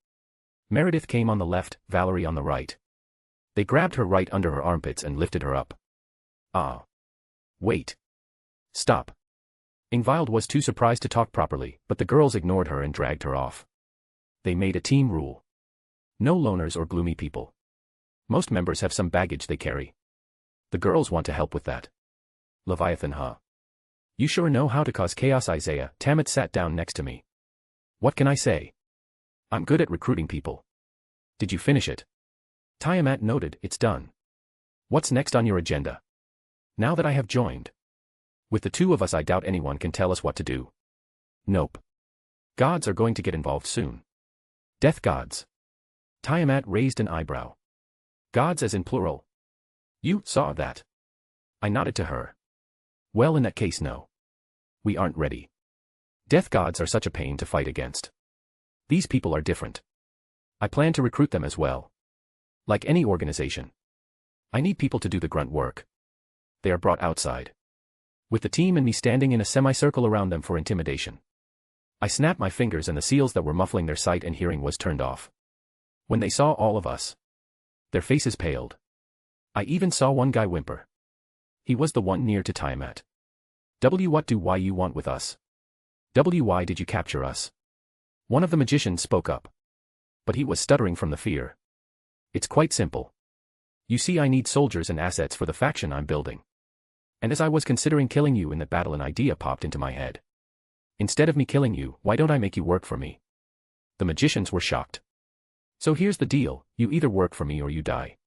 Meredith came on the left, Valerie on the right. They grabbed her right under her armpits and lifted her up. Ah. Wait. Stop. Ingvild was too surprised to talk properly, but the girls ignored her and dragged her off. They made a team rule. No loners or gloomy people. Most members have some baggage they carry. The girls want to help with that. Leviathan, huh? You sure know how to cause chaos, Isaiah. Tammet sat down next to me. What can I say? I'm good at recruiting people. Did you finish it? Tiamat nodded. It's done. What's next on your agenda? Now that I have joined. With the two of us, I doubt anyone can tell us what to do. Nope. Gods are going to get involved soon. Death gods. Tiamat raised an eyebrow. Gods as in plural. You saw that? I nodded to her. Well, in that case, no. We aren't ready. Death gods are such a pain to fight against. These people are different. I plan to recruit them as well. Like any organization. I need people to do the grunt work. They are brought outside. With the team and me standing in a semicircle around them for intimidation. I snapped my fingers and the seals that were muffling their sight and hearing was turned off. When they saw all of us, their faces paled. I even saw one guy whimper. He was the one near to Tiamat. What do why you want with us? Why did you capture us? One of the magicians spoke up. But he was stuttering from the fear. It's quite simple. You see, I need soldiers and assets for the faction I'm building. And as I was considering killing you in that battle, an idea popped into my head. Instead of me killing you, why don't I make you work for me? The magicians were shocked. So here's the deal, you either work for me or you die.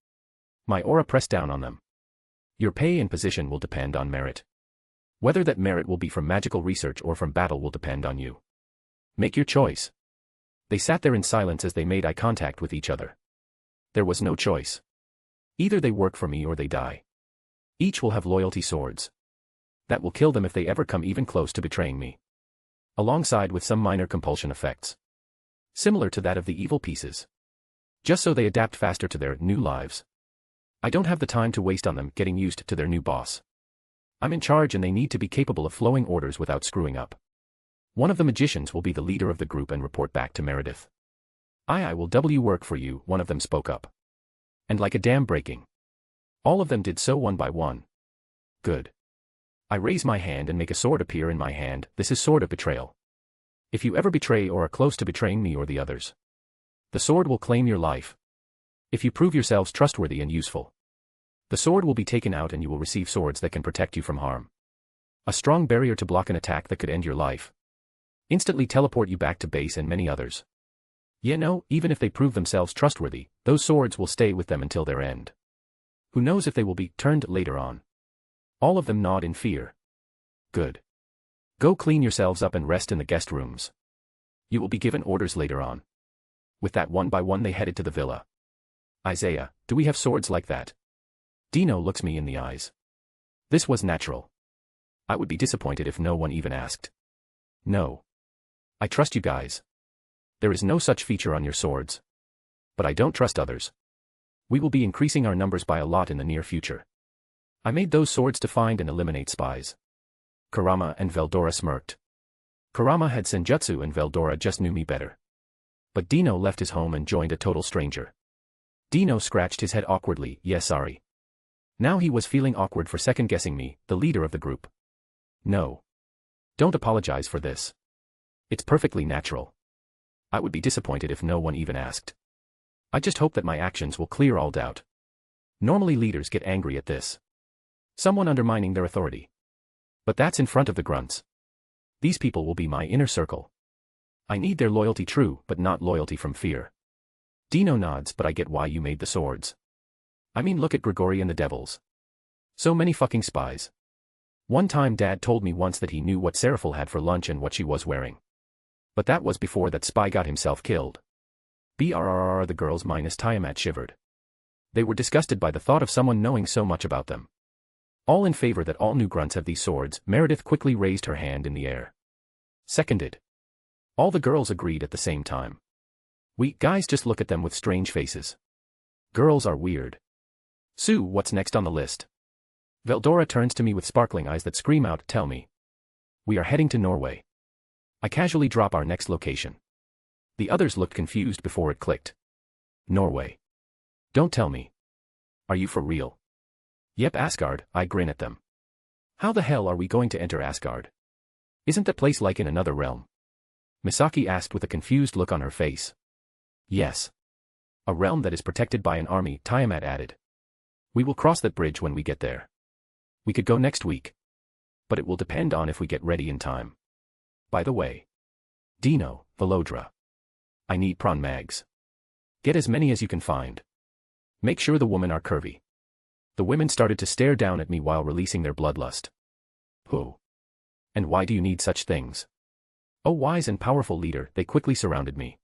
My aura pressed down on them. Your pay and position will depend on merit. Whether that merit will be from magical research or from battle will depend on you. Make your choice. They sat there in silence as they made eye contact with each other. There was no choice. Either they work for me or they die. Each will have loyalty swords. That will kill them if they ever come even close to betraying me. Alongside with some minor compulsion effects. Similar to that of the evil pieces. Just so they adapt faster to their new lives. I don't have the time to waste on them getting used to their new boss. I'm in charge and they need to be capable of flowing orders without screwing up. One of the magicians will be the leader of the group and report back to Meredith. I will work for you, one of them spoke up. And like a dam breaking. All of them did so one by one. Good. I raise my hand and make a sword appear in my hand. This is sword of betrayal. If you ever betray or are close to betraying me or the others, the sword will claim your life. If you prove yourselves trustworthy and useful, the sword will be taken out and you will receive swords that can protect you from harm. A strong barrier to block an attack that could end your life. Instantly teleport you back to base and many others. Even if they prove themselves trustworthy, those swords will stay with them until their end. Who knows if they will be turned later on. All of them nod in fear. Good. Go clean yourselves up and rest in the guest rooms. You will be given orders later on. With that, one by one they headed to the villa. Isaiah, do we have swords like that? Dino looks me in the eyes. This was natural. I would be disappointed if no one even asked. No. I trust you guys. There is no such feature on your swords. But I don't trust others. We will be increasing our numbers by a lot in the near future. I made those swords to find and eliminate spies. Kurama and Veldora smirked. Kurama had senjutsu and Veldora just knew me better. But Dino left his home and joined a total stranger. Dino scratched his head awkwardly. Yeah, sorry. Now he was feeling awkward for second-guessing me, the leader of the group. No. Don't apologize for this. It's perfectly natural. I would be disappointed if no one even asked. I just hope that my actions will clear all doubt. Normally leaders get angry at this. Someone undermining their authority. But that's in front of the grunts. These people will be my inner circle. I need their loyalty, true, but not loyalty from fear. Dino nods, but I get why you made the swords. I mean, look at Grigori and the devils. So many fucking spies. One time Dad told me once that he knew what Seraphil had for lunch and what she was wearing. But that was before that spy got himself killed. Brrr, the girls minus Tiamat shivered. They were disgusted by the thought of someone knowing so much about them. All in favor that all new grunts have these swords, Meredith quickly raised her hand in the air. Seconded. All the girls agreed at the same time. We guys just look at them with strange faces. Girls are weird. Sue, what's next on the list? Veldora turns to me with sparkling eyes that scream out, tell me. We are heading to Norway. I casually drop our next location. The others looked confused before it clicked. Norway. Don't tell me. Are you for real? Yep, Asgard, I grin at them. How the hell are we going to enter Asgard? Isn't that place like in another realm? Misaki asked with a confused look on her face. Yes. A realm that is protected by an army, Tiamat added. We will cross that bridge when we get there. We could go next week. But it will depend on if we get ready in time. By the way. Dino, Velodra. I need prawn mags. Get as many as you can find. Make sure the women are curvy. The women started to stare down at me while releasing their bloodlust. Who? And why do you need such things? Oh, wise and powerful leader, they quickly surrounded me.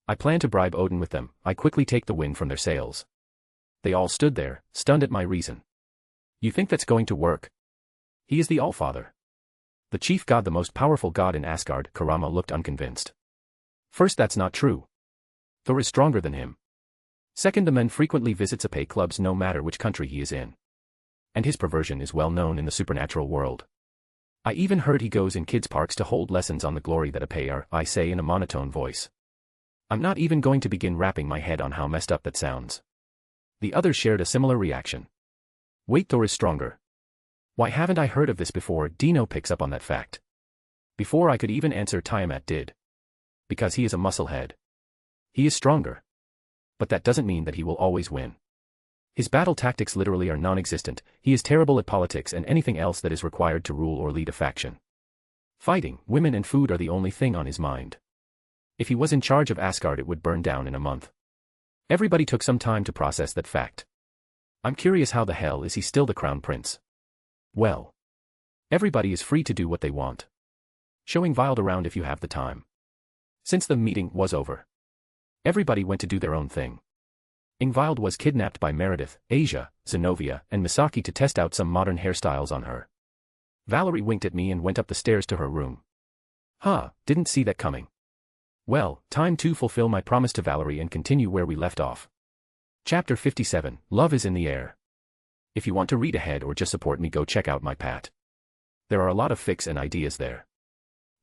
I plan to bribe Odin with them. I quickly take the wind from their sails. They all stood there, stunned at my reason. You think that's going to work? He is the Allfather. The chief god, the most powerful god in Asgard. Karama looked unconvinced. First, that's not true. Thor is stronger than him. Second, the man frequently visits Ape clubs no matter which country he is in. And his perversion is well known in the supernatural world. I even heard he goes in kids' parks to hold lessons on the glory that Ape are, I say in a monotone voice. I'm not even going to begin wrapping my head on how messed up that sounds. The others shared a similar reaction. Wait, Thor is stronger. Why haven't I heard of this before? Dino picks up on that fact. Before I could even answer, Tiamat did. Because he is a musclehead. He is stronger. But that doesn't mean that he will always win. His battle tactics literally are non-existent. He is terrible at politics and anything else that is required to rule or lead a faction. Fighting, women and food are the only thing on his mind. If he was in charge of Asgard, it would burn down in a month. Everybody took some time to process that fact. I'm curious, how the hell is he still the crown prince? Well, everybody is free to do what they want. Showing Wild around if you have the time. Since the meeting was over, everybody went to do their own thing. Ingvild was kidnapped by Meredith, Asia, Zenobia, and Misaki to test out some modern hairstyles on her. Valerie winked at me and went up the stairs to her room. Didn't see that coming. Well, time to fulfill my promise to Valerie and continue where we left off. Chapter 57, Love is in the Air. If you want to read ahead or just support me, go check out my Pat. There are a lot of fics and ideas there.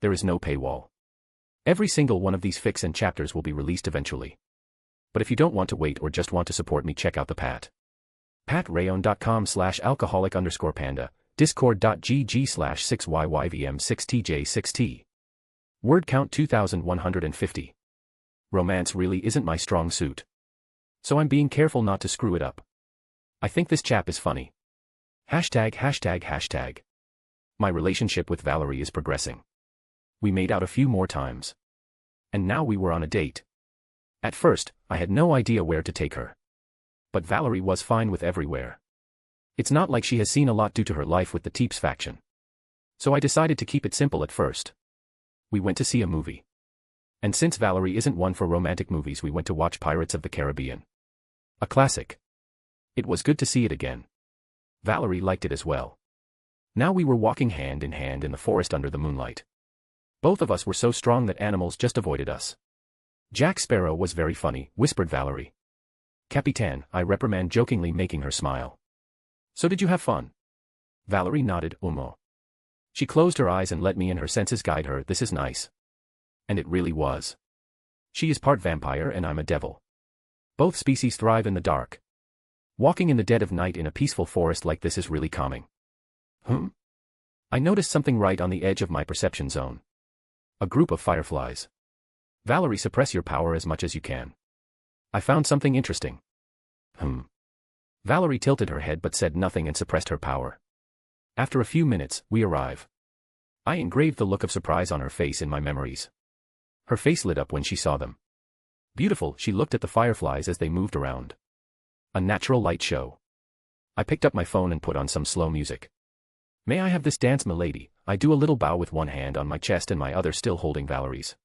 There is no paywall. Every single one of these fics and chapters will be released eventually. But if you don't want to wait or just want to support me, check out the Pat. patrayon.com/alcoholic_panda, discord.gg/6yyvm6tj6t. Word count 2150. Romance really isn't my strong suit. So I'm being careful not to screw it up. I think this chap is funny. ####. My relationship with Valerie is progressing. We made out a few more times. And now we were on a date. At first, I had no idea where to take her. But Valerie was fine with everywhere. It's not like she has seen a lot due to her life with the Teeps faction. So I decided to keep it simple at first. We went to see a movie. And since Valerie isn't one for romantic movies, we went to watch Pirates of the Caribbean. A classic. It was good to see it again. Valerie liked it as well. Now we were walking hand in hand in the forest under the moonlight. Both of us were so strong that animals just avoided us. Jack Sparrow was very funny, whispered Valerie. Capitan, I reprimand jokingly, making her smile. So did you have fun? Valerie nodded, Umo. She closed her eyes and let me and her senses guide her. This is nice. And it really was. She is part vampire and I'm a devil. Both species thrive in the dark. Walking in the dead of night in a peaceful forest like this is really calming. I noticed something right on the edge of my perception zone. A group of fireflies. Valerie, suppress your power as much as you can. I found something interesting. Valerie tilted her head but said nothing and suppressed her power. After a few minutes, we arrive. I engraved the look of surprise on her face in my memories. Her face lit up when she saw them. Beautiful, she looked at the fireflies as they moved around. A natural light show. I picked up my phone and put on some slow music. May I have this dance, milady? I do a little bow with one hand on my chest and my other still holding Valerie's.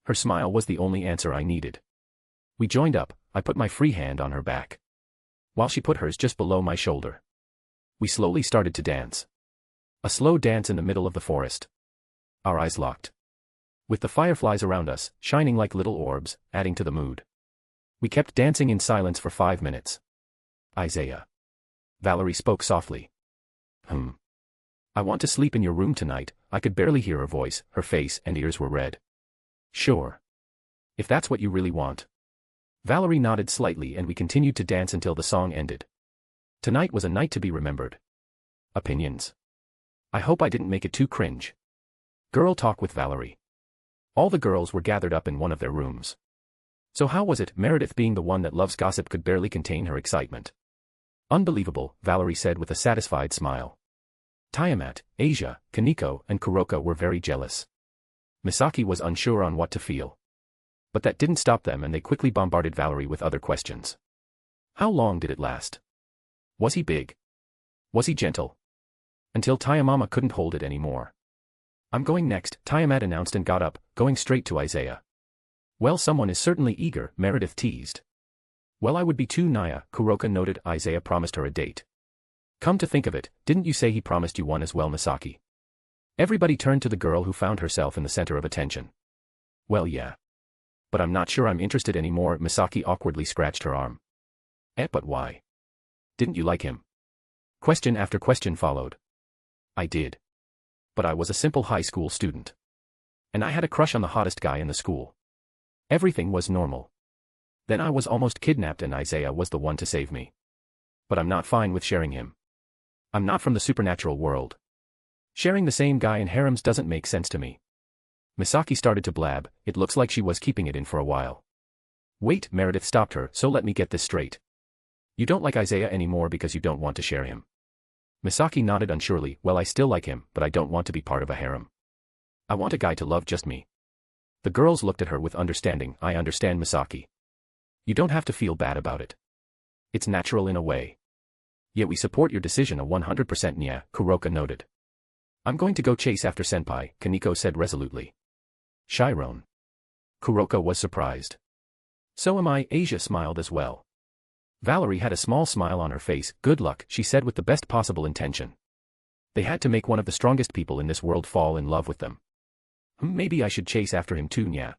Her smile was the only answer I needed. We joined up. I put my free hand on her back, while she put hers just below my shoulder. We slowly started to dance. A slow dance in the middle of the forest. Our eyes locked. With the fireflies around us, shining like little orbs, adding to the mood. We kept dancing in silence for 5 minutes. Isaiah. Valerie spoke softly. I want to sleep in your room tonight. I could barely hear her voice, her face and ears were red. Sure. If that's what you really want. Valerie nodded slightly and we continued to dance until the song ended. Tonight was a night to be remembered. Opinions. I hope I didn't make it too cringe. Girl talk with Valerie. All the girls were gathered up in one of their rooms. So how was it? Meredith, being the one that loves gossip, could barely contain her excitement. Unbelievable, Valerie said with a satisfied smile. Tiamat, Asia, Kaneko, and Kuroka were very jealous. Misaki was unsure on what to feel. But that didn't stop them and they quickly bombarded Valerie with other questions. How long did it last? Was he big? Was he gentle? Until Tiamama couldn't hold it anymore. I'm going next, Tiamat announced and got up, going straight to Isaiah. Well, someone is certainly eager, Meredith teased. Well, I would be too, Naya, Kuroka noted. Isaiah promised her a date. Come to think of it, didn't you say he promised you one as well, Misaki? Everybody turned to the girl who found herself in the center of attention. Well, yeah. But I'm not sure I'm interested anymore, Misaki awkwardly scratched her arm. But why? Didn't you like him? Question after question followed. I did. But I was a simple high school student. And I had a crush on the hottest guy in the school. Everything was normal. Then I was almost kidnapped and Isaiah was the one to save me. But I'm not fine with sharing him. I'm not from the supernatural world. Sharing the same guy in harems doesn't make sense to me. Misaki started to blab, it looks like she was keeping it in for a while. Wait, Meredith stopped her, so let me get this straight. You don't like Isaiah anymore because you don't want to share him. Misaki nodded unsurely, well, I still like him, but I don't want to be part of a harem. I want a guy to love just me. The girls looked at her with understanding. I understand, Misaki. You don't have to feel bad about it. It's natural in a way. Yet we support your decision 100%, Nya, Kuroka noted. I'm going to go chase after Senpai, Kaneko said resolutely. Chiron. Kuroka was surprised. So am I, Asia smiled as well. Valerie had a small smile on her face. Good luck, she said with the best possible intention. They had to make one of the strongest people in this world fall in love with them. Maybe I should chase after him too, Nya.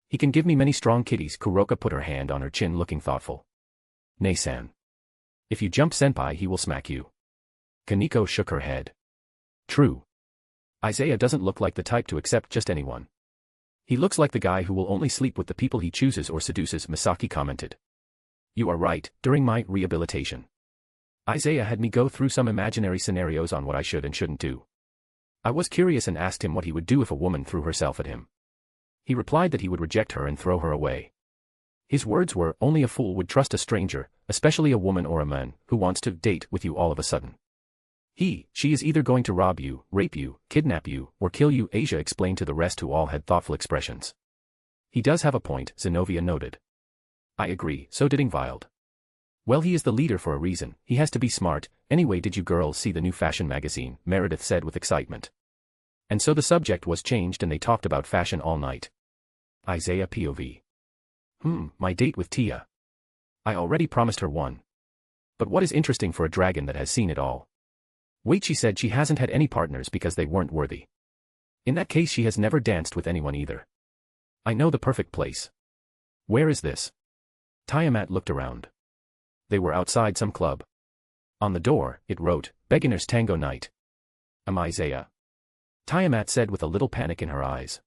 He can give me many strong kitties. Kuroka put her hand on her chin looking thoughtful. Nei-san. If you jump Senpai he will smack you. Kaneko shook her head. True. Isaiah doesn't look like the type to accept just anyone. He looks like the guy who will only sleep with the people he chooses or seduces, Misaki commented. You are right, during my rehabilitation. Isaiah had me go through some imaginary scenarios on what I should and shouldn't do. I was curious and asked him what he would do if a woman threw herself at him. He replied that he would reject her and throw her away. His words were, only a fool would trust a stranger, especially a woman or a man, who wants to date with you all of a sudden. She is either going to rob you, rape you, kidnap you, or kill you, Asia explained to the rest who all had thoughtful expressions. He does have a point, Zenobia noted. I agree, so did Ingvild. Well, he is the leader for a reason, he has to be smart. Anyway, did you girls see the new fashion magazine? Meredith said with excitement. And so the subject was changed and they talked about fashion all night. Isaiah POV. My date with Tia. I already promised her one. But what is interesting for a dragon that has seen it all? Wait, she said she hasn't had any partners because they weren't worthy. In that case she has never danced with anyone either. I know the perfect place. Where is this? Tiamat looked around. They were outside some club. On the door, it wrote, Beginner's Tango Night. Am Isaiah? Tiamat said with a little panic in her eyes.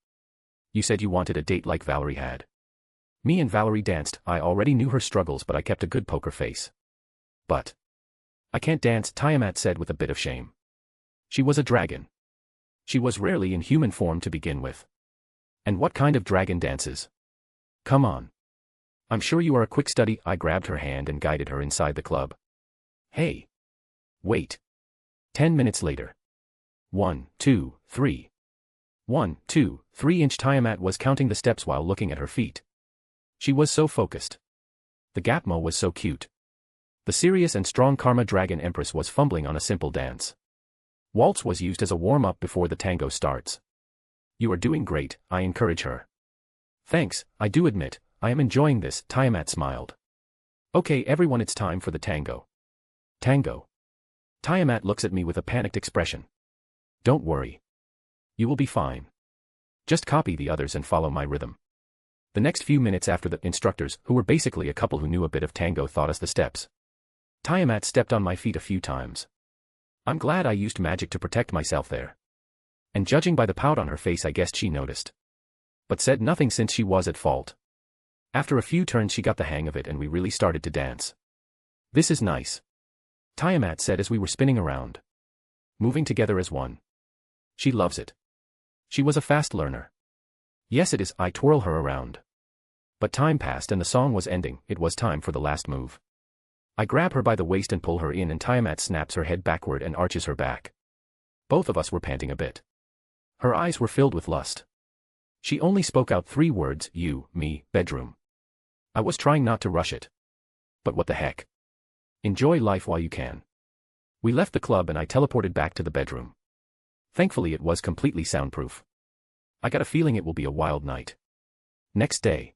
You said you wanted a date like Valerie had. Me and Valerie danced. I already knew her struggles but I kept a good poker face. But I can't dance, Tiamat said with a bit of shame. She was a dragon. She was rarely in human form to begin with. And what kind of dragon dances? Come on. I'm sure you are a quick study. I grabbed her hand and guided her inside the club. Hey. Wait. 10 minutes later. 1, 2, 3. 1, 2, 3 Tiamat was counting the steps while looking at her feet. She was so focused. The Gapmo was so cute. The serious and strong Karma Dragon Empress was fumbling on a simple dance. Waltz was used as a warm-up before the tango starts. You are doing great, I encourage her. Thanks, I do admit, I am enjoying this, Tiamat smiled. Okay everyone, it's time for the tango. Tango. Tiamat looks at me with a panicked expression. Don't worry. You will be fine. Just copy the others and follow my rhythm. The next few minutes after the instructors, who were basically a couple who knew a bit of tango, taught us the steps. Tiamat stepped on my feet a few times. I'm glad I used magic to protect myself there. And judging by the pout on her face I guessed she noticed. But said nothing since she was at fault. After a few turns she got the hang of it and we really started to dance. This is nice. Tiamat said as we were spinning around. Moving together as one. She loves it. She was a fast learner. Yes it is, I twirl her around. But time passed and the song was ending, it was time for the last move. I grab her by the waist and pull her in and Tiamat snaps her head backward and arches her back. Both of us were panting a bit. Her eyes were filled with lust. She only spoke out 3 words, you, me, bedroom. I was trying not to rush it. But what the heck? Enjoy life while you can. We left the club and I teleported back to the bedroom. Thankfully it was completely soundproof. I got a feeling it will be a wild night. Next day.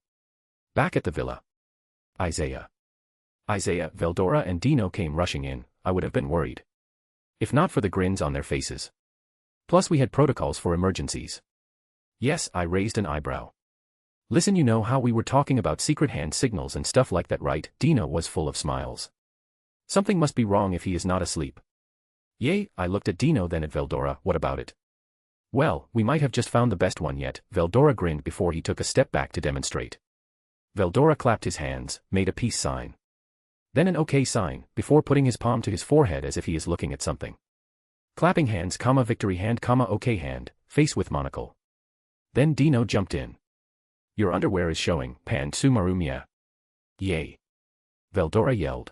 Back at the villa. Isaiah, Veldora and Dino came rushing in. I would have been worried. If not for the grins on their faces. Plus we had protocols for emergencies. Yes, I raised an eyebrow. Listen, you know how we were talking about secret hand signals and stuff like that, right? Dino was full of smiles. Something must be wrong if he is not asleep. Yay, I looked at Dino then at Veldora. What about it? Well, we might have just found the best one yet. Veldora grinned before he took a step back to demonstrate. Veldora clapped his hands, made a peace sign. Then an OK sign, before putting his palm to his forehead as if he is looking at something. Clapping hands, comma, victory hand, comma, OK hand, face with monocle. Then Dino jumped in. Your underwear is showing, Pan Sumarumia. Yay. Veldora yelled.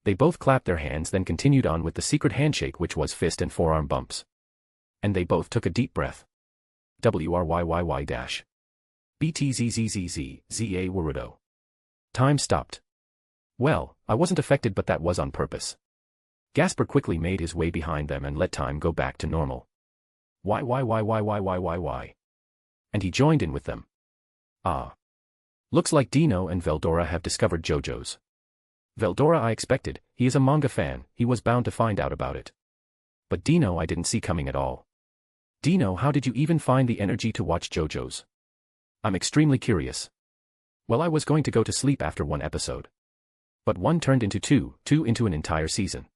They both clapped their hands then continued on with the secret handshake, which was fist and forearm bumps. And they both took a deep breath. WRYYY BTZZZZ Warudo. Time stopped. Well, I wasn't affected, but that was on purpose. Gasper quickly made his way behind them and let time go back to normal. Why? And he joined in with them. Ah. Looks like Dino and Veldora have discovered JoJo's. Veldora I expected, he is a manga fan, he was bound to find out about it. But Dino I didn't see coming at all. Dino, how did you even find the energy to watch JoJo's? I'm extremely curious. Well, I was going to go to sleep after 1 episode. But 1 turned into 2, 2 into an entire season.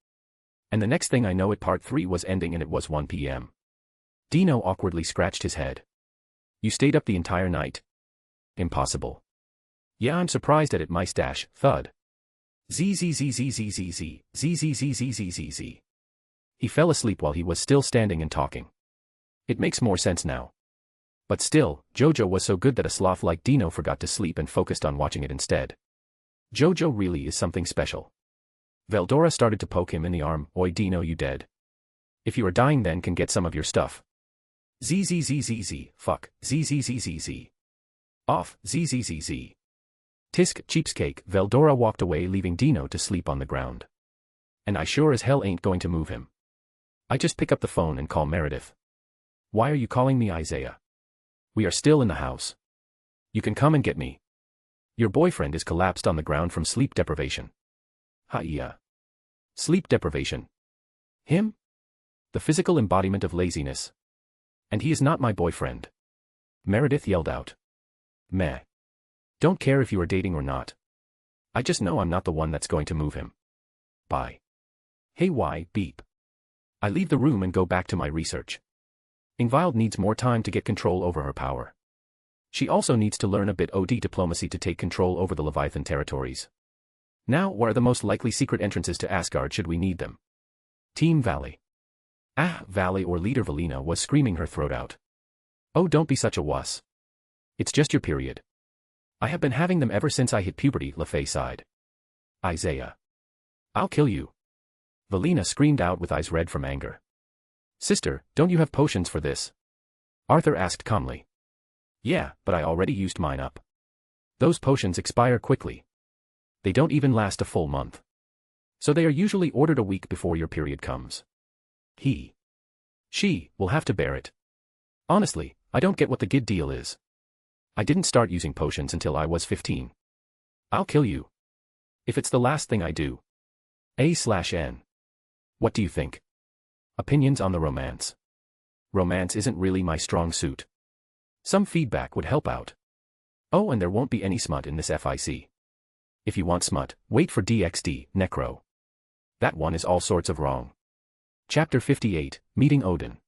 And the next thing I know part 3 was ending and it was 1 p.m. Dino awkwardly scratched his head. You stayed up the entire night? Impossible. Yeah, I'm surprised at it, my stash, thud. ZZZZZZZ. He fell asleep while he was still standing and talking. It makes more sense now. But still, JoJo was so good that a sloth like Dino forgot to sleep and focused on watching it instead. JoJo really is something special. Veldora started to poke him in the arm. Oi Dino, you dead? If you are dying then can get some of your stuff. ZZZZZ, fuck, ZZZZZ. Off, ZZZZ. Tisk, cheapskate. Veldora walked away leaving Dino to sleep on the ground. And I sure as hell ain't going to move him. I just pick up the phone and call Meredith. Why are you calling me, Isaiah? We are still in the house. You can come and get me. Your boyfriend is collapsed on the ground from sleep deprivation. Hiya. Sleep deprivation. Him? The physical embodiment of laziness. And he is not my boyfriend. Meredith yelled out. Meh. Don't care if you are dating or not. I just know I'm not the one that's going to move him. Bye. Hey why, beep. I leave the room and go back to my research. Ingvild needs more time to get control over her power. She also needs to learn a bit OD diplomacy to take control over the Leviathan territories. Now, where are the most likely secret entrances to Asgard should we need them? Team Valley. Ah, Valley or Leader Valina was screaming her throat out. Oh, don't be such a wuss. It's just your period. I have been having them ever since I hit puberty, LaFay sighed. Isaiah. I'll kill you. Valina screamed out with eyes red from anger. Sister, don't you have potions for this? Arthur asked calmly. Yeah, but I already used mine up. Those potions expire quickly. They don't even last a full month. So they are usually ordered a week before your period comes. She will have to bear it. Honestly, I don't get what the good deal is. I didn't start using potions until I was 15. I'll kill you. If it's the last thing I do. A/N. What do you think? Opinions on the romance. Romance isn't really my strong suit. Some feedback would help out. Oh, and there won't be any smut in this FIC. If you want smut, wait for DxD, Necro. That one is all sorts of wrong. Chapter 58, Meeting Odin.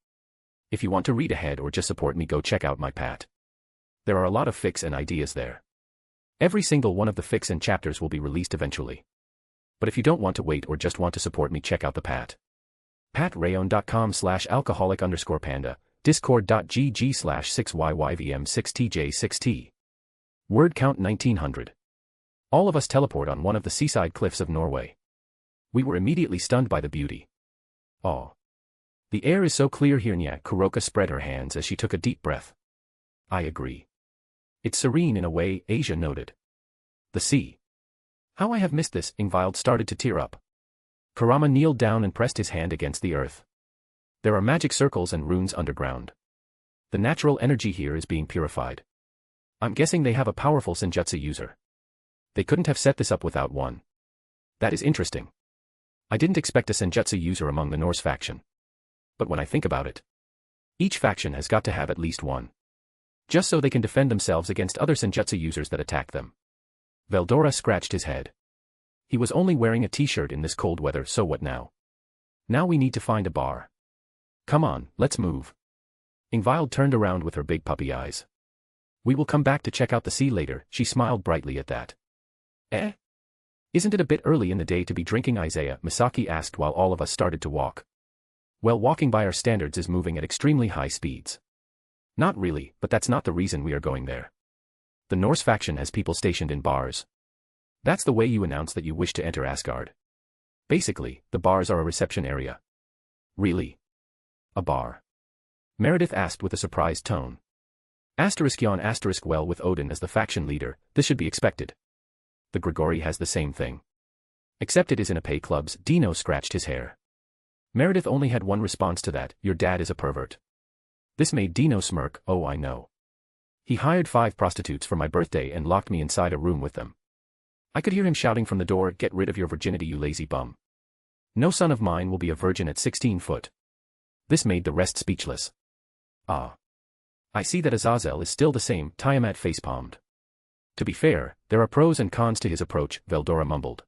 If you want to read ahead or just support me, go check out my pat. There are a lot of fics and ideas there. Every single one of the fics and chapters will be released eventually. But if you don't want to wait or just want to support me, check out the pat. Patreon.com/alcoholic_panda, discord.gg/6yyvm6tj6t. Word count 1900. All of us teleport on one of the seaside cliffs of Norway. We were immediately stunned by the beauty. Aw. The air is so clear here. Nya. Kuroka spread her hands as she took a deep breath. I agree. It's serene in a way, Asia noted. The sea. How I have missed this. Ingvild started to tear up. Kurama kneeled down and pressed his hand against the earth. There are magic circles and runes underground. The natural energy here is being purified. I'm guessing they have a powerful senjutsu user. They couldn't have set this up without one. That is interesting. I didn't expect a senjutsu user among the Norse faction. But when I think about it, each faction has got to have at least one. Just so they can defend themselves against other senjutsu users that attack them. Veldora scratched his head. He was only wearing a t-shirt in this cold weather, so what now? Now we need to find a bar. Come on, let's move. Ingvild turned around with her big puppy eyes. We will come back to check out the sea later, she smiled brightly at that. Eh? Isn't it a bit early in the day to be drinking, Isaiah? Misaki asked while all of us started to walk. Well, walking by our standards is moving at extremely high speeds. Not really, but that's not the reason we are going there. The Norse faction has people stationed in bars. That's the way you announce that you wish to enter Asgard. Basically, the bars are a reception area. Really? A bar? Meredith asked with a surprised tone. Yawn. Well, with Odin as the faction leader, this should be expected. The Grigori has the same thing. Except it is in a pay clubs. Dino scratched his hair. Meredith only had one response to that: your dad is a pervert. This made Dino smirk. Oh, I know. He hired 5 prostitutes for my birthday and locked me inside a room with them. I could hear him shouting from the door, get rid of your virginity, you lazy bum. No son of mine will be a virgin at 16 foot. This made the rest speechless. Ah. I see that Azazel is still the same, Tiamat facepalmed. To be fair, there are pros and cons to his approach, Veldora mumbled.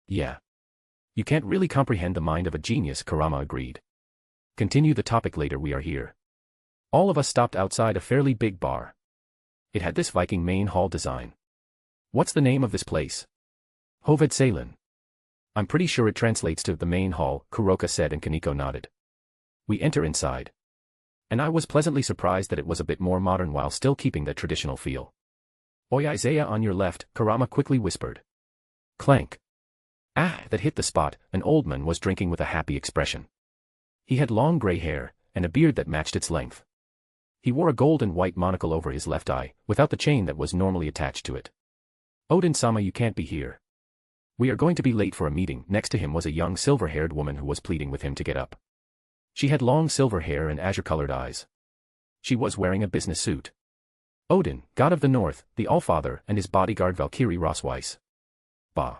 Yeah. You can't really comprehend the mind of a genius, Kurama agreed. Continue the topic later, we are here. All of us stopped outside a fairly big bar. It had this Viking main hall design. What's the name of this place? Hovedsalon. I'm pretty sure it translates to the main hall, Kuroka said, and Kaneko nodded. We enter inside. And I was pleasantly surprised that it was a bit more modern while still keeping that traditional feel. Oi, Isaiah, on your left, Kurama quickly whispered. Clank. Ah, that hit the spot. An old man was drinking with a happy expression. He had long gray hair, and a beard that matched its length. He wore a gold and white monocle over his left eye, without the chain that was normally attached to it. Odin-sama, you can't be here. We are going to be late for a meeting. Next to him was a young silver-haired woman who was pleading with him to get up. She had long silver hair and azure-colored eyes. She was wearing a business suit. Odin, god of the north, the Allfather, and his bodyguard Valkyrie Rosweiss. Bah.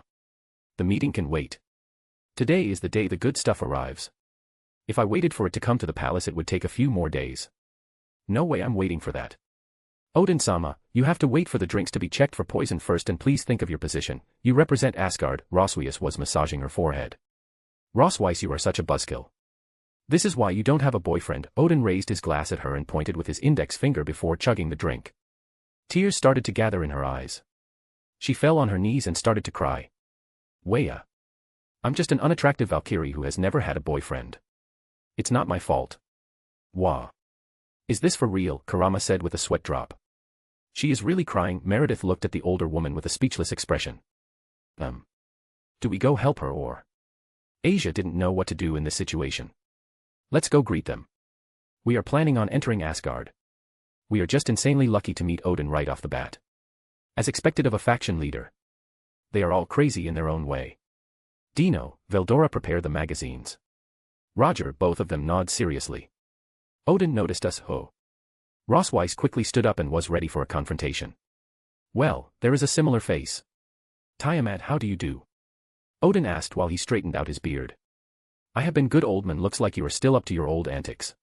The meeting can wait. Today is the day the good stuff arrives. If I waited for it to come to the palace, it would take a few more days. No way I'm waiting for that. Odin-sama, you have to wait for the drinks to be checked for poison first, and please think of your position. You represent Asgard. Rosweiss was massaging her forehead. Rosweiss, you are such a buzzkill. This is why you don't have a boyfriend. Odin raised his glass at her and pointed with his index finger before chugging the drink. Tears started to gather in her eyes. She fell on her knees and started to cry. Weya. I'm just an unattractive Valkyrie who has never had a boyfriend. It's not my fault. Wah. Is this for real? Kurama said with a sweat drop. She is really crying. Meredith looked at the older woman with a speechless expression. Do we go help her or? Asia didn't know what to do in this situation. Let's go greet them. We are planning on entering Asgard. We are just insanely lucky to meet Odin right off the bat. As expected of a faction leader. They are all crazy in their own way. Dino, Veldora, prepare the magazines. Roger, both of them nod seriously. Odin noticed us. Rosweiss quickly stood up and was ready for a confrontation. Well, there is a similar face. Tiamat, how do you do? Odin asked while he straightened out his beard. I have been good, old man. Looks like you are still up to your old antics.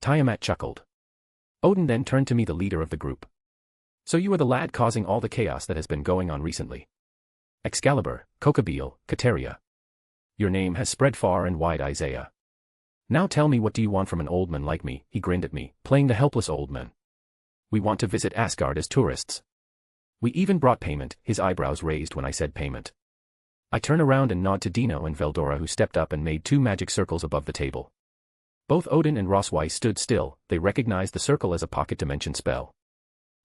Tiamat chuckled. Odin then turned to me, the leader of the group. So you are the lad causing all the chaos that has been going on recently. Excalibur, Kokabeel, Kateria. Your name has spread far and wide, Isaiah. Now tell me, what do you want from an old man like me? He grinned at me, playing the helpless old man. We want to visit Asgard as tourists. We even brought payment. His eyebrows raised when I said payment. I turn around and nod to Dino and Veldora, who stepped up and made 2 magic circles above the table. Both Odin and Rosweiss stood still. They recognized the circle as a pocket dimension spell.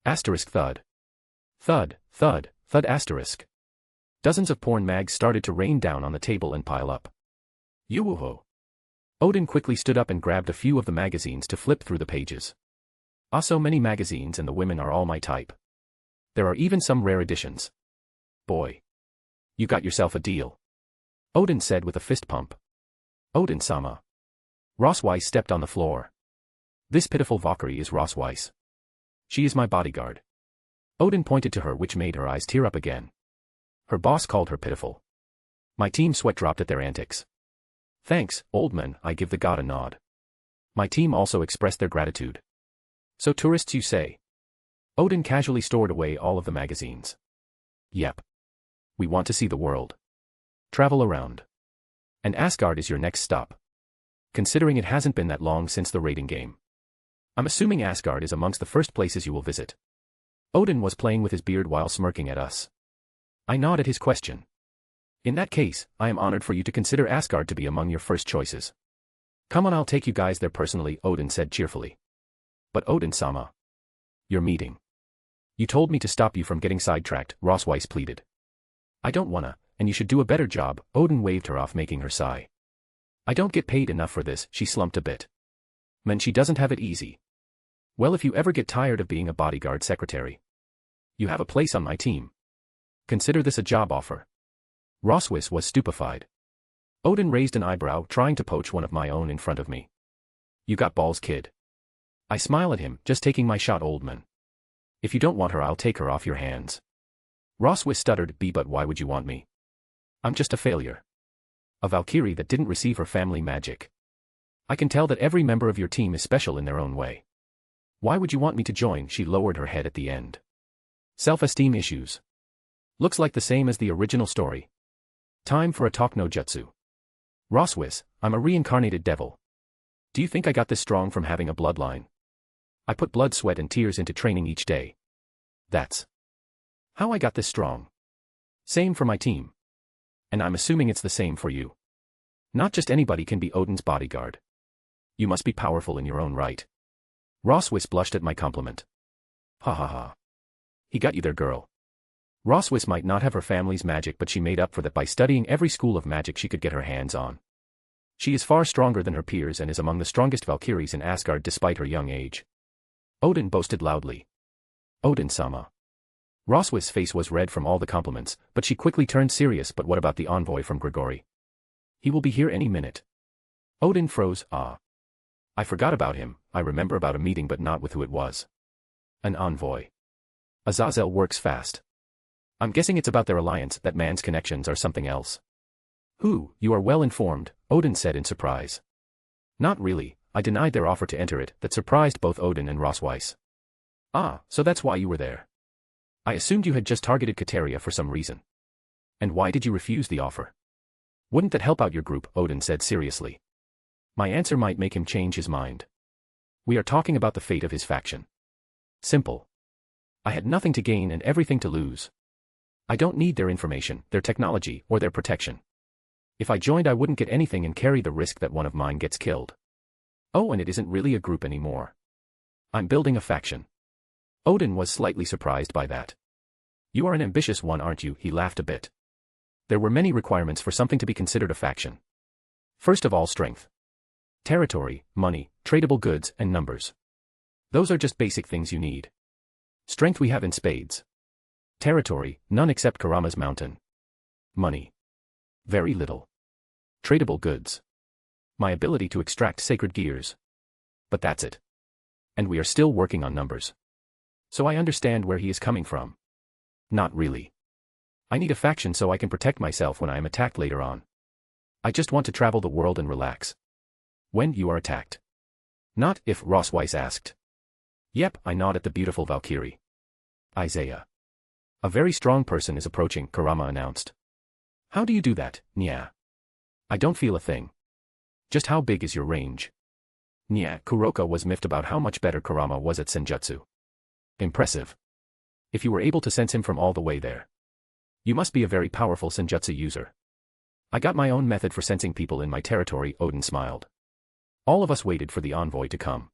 Asterisk thud. Thud, thud, thud asterisk. Dozens of porn mags started to rain down on the table and pile up. Yoo-hoo. Odin quickly stood up and grabbed a few of the magazines to flip through the pages. Ah, so many magazines, and the women are all my type. There are even some rare editions. Boy. You got yourself a deal. Odin said with a fist pump. Odin-sama. Ross Weiss stepped on the floor. This pitiful Valkyrie is Ross Weiss. She is my bodyguard. Odin pointed to her, which made her eyes tear up again. Her boss called her pitiful. My team sweat dropped at their antics. Thanks, old man, I give the god a nod. My team also expressed their gratitude. So tourists, you say? Odin casually stored away all of the magazines. Yep. We want to see the world. Travel around. And Asgard is your next stop. Considering it hasn't been that long since the raiding game. I'm assuming Asgard is amongst the first places you will visit. Odin was playing with his beard while smirking at us. I nod at his question. In that case, I am honored for you to consider Asgard to be among your first choices. Come on, I'll take you guys there personally, Odin said cheerfully. But Odin-sama. Your meeting. You told me to stop you from getting sidetracked, Ross Weiss pleaded. I don't wanna, and you should do a better job, Odin waved her off, making her sigh. I don't get paid enough for this, she slumped a bit. Man, she doesn't have it easy. Well, if you ever get tired of being a bodyguard secretary, you have a place on my team. Consider this a job offer. Ross Weiss was stupefied. Odin raised an eyebrow, trying to poach one of my own in front of me. You got balls, kid. I smile at him, just taking my shot, old man. If you don't want her, I'll take her off your hands. Ross Weiss stuttered, but why would you want me? I'm just a failure. A Valkyrie that didn't receive her family magic. I can tell that every member of your team is special in their own way. Why would you want me to join? She lowered her head at the end. Self-esteem issues. Looks like the same as the original story. Time for a talk no jutsu. Ross Weiss, I'm a reincarnated devil. Do you think I got this strong from having a bloodline? I put blood, sweat and tears into training each day. That's how I got this strong. Same for my team. And I'm assuming it's the same for you. Not just anybody can be Odin's bodyguard. You must be powerful in your own right. Ross Weiss blushed at my compliment. Ha ha ha. He got you there, girl. Ross Weiss might not have her family's magic, but she made up for that by studying every school of magic she could get her hands on. She is far stronger than her peers and is among the strongest Valkyries in Asgard despite her young age. Odin boasted loudly. Odin-sama. Ross Weiss' face was red from all the compliments, but she quickly turned serious. But what about the envoy from Grigori? He will be here any minute. Odin froze. Ah. I forgot about him. I remember about a meeting, but not with who it was. An envoy. Azazel works fast. I'm guessing it's about their alliance. That man's connections are something else. Who? You are well informed, Odin said in surprise. Not really, I denied their offer to enter it. That surprised both Odin and Ross Weiss. Ah, so that's why you were there. I assumed you had just targeted Kateria for some reason. And why did you refuse the offer? Wouldn't that help out your group? Odin said seriously. My answer might make him change his mind. We are talking about the fate of his faction. Simple. I had nothing to gain and everything to lose. I don't need their information, their technology, or their protection. If I joined, I wouldn't get anything and carry the risk that one of mine gets killed. Oh, and it isn't really a group anymore. I'm building a faction. Odin was slightly surprised by that. You are an ambitious one, aren't you? He laughed a bit. There were many requirements for something to be considered a faction. First of all, strength. Territory, money, tradable goods, and numbers. Those are just basic things you need. Strength we have in spades. Territory, none except Karama's mountain. Money. Very little. Tradable goods. My ability to extract sacred gears. But that's it. And we are still working on numbers. So I understand where he is coming from. Not really. I need a faction so I can protect myself when I am attacked later on. I just want to travel the world and relax. When you are attacked. Not if, Ross Weiss asked. Yep, I nod at the beautiful Valkyrie. Isaiah. A very strong person is approaching, Karama announced. How do you do that, Nya? I don't feel a thing. Just how big is your range? Nya, Kuroka was miffed about how much better Karama was at senjutsu. Impressive. If you were able to sense him from all the way there. You must be a very powerful senjutsu user. I got my own method for sensing people in my territory, Odin smiled. All of us waited for the envoy to come.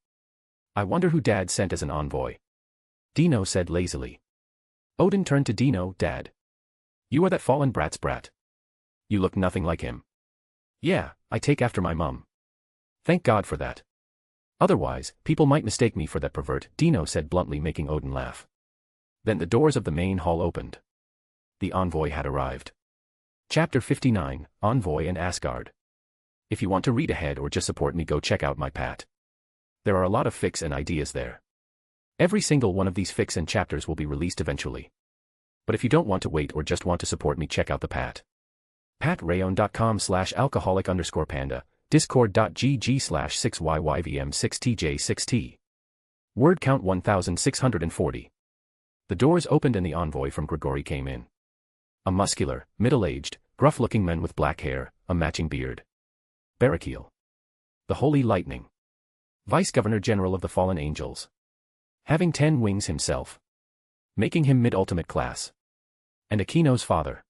I wonder who Dad sent as an envoy. Dino said lazily. Odin turned to Dino, Dad. You are that fallen brat's brat. You look nothing like him. Yeah, I take after my mum. Thank God for that. Otherwise, people might mistake me for that pervert, Dino said bluntly, making Odin laugh. Then the doors of the main hall opened. The envoy had arrived. Chapter 59, Envoy and Asgard. If you want to read ahead or just support me, go check out my pat. There are a lot of fics and ideas there. Every single one of these fics and chapters will be released eventually. But if you don't want to wait or just want to support me, check out the pat. Patreon.com/alcoholic_panda, discord.gg/6yyvm6tj6t. Word count 1640. The doors opened and the envoy from Grigori came in. A muscular, middle-aged, gruff-looking man with black hair, a matching beard. Barakiel. The Holy Lightning. Vice-Governor General of the Fallen Angels. Having 10 wings himself. Making him mid-ultimate class. And Akino's father.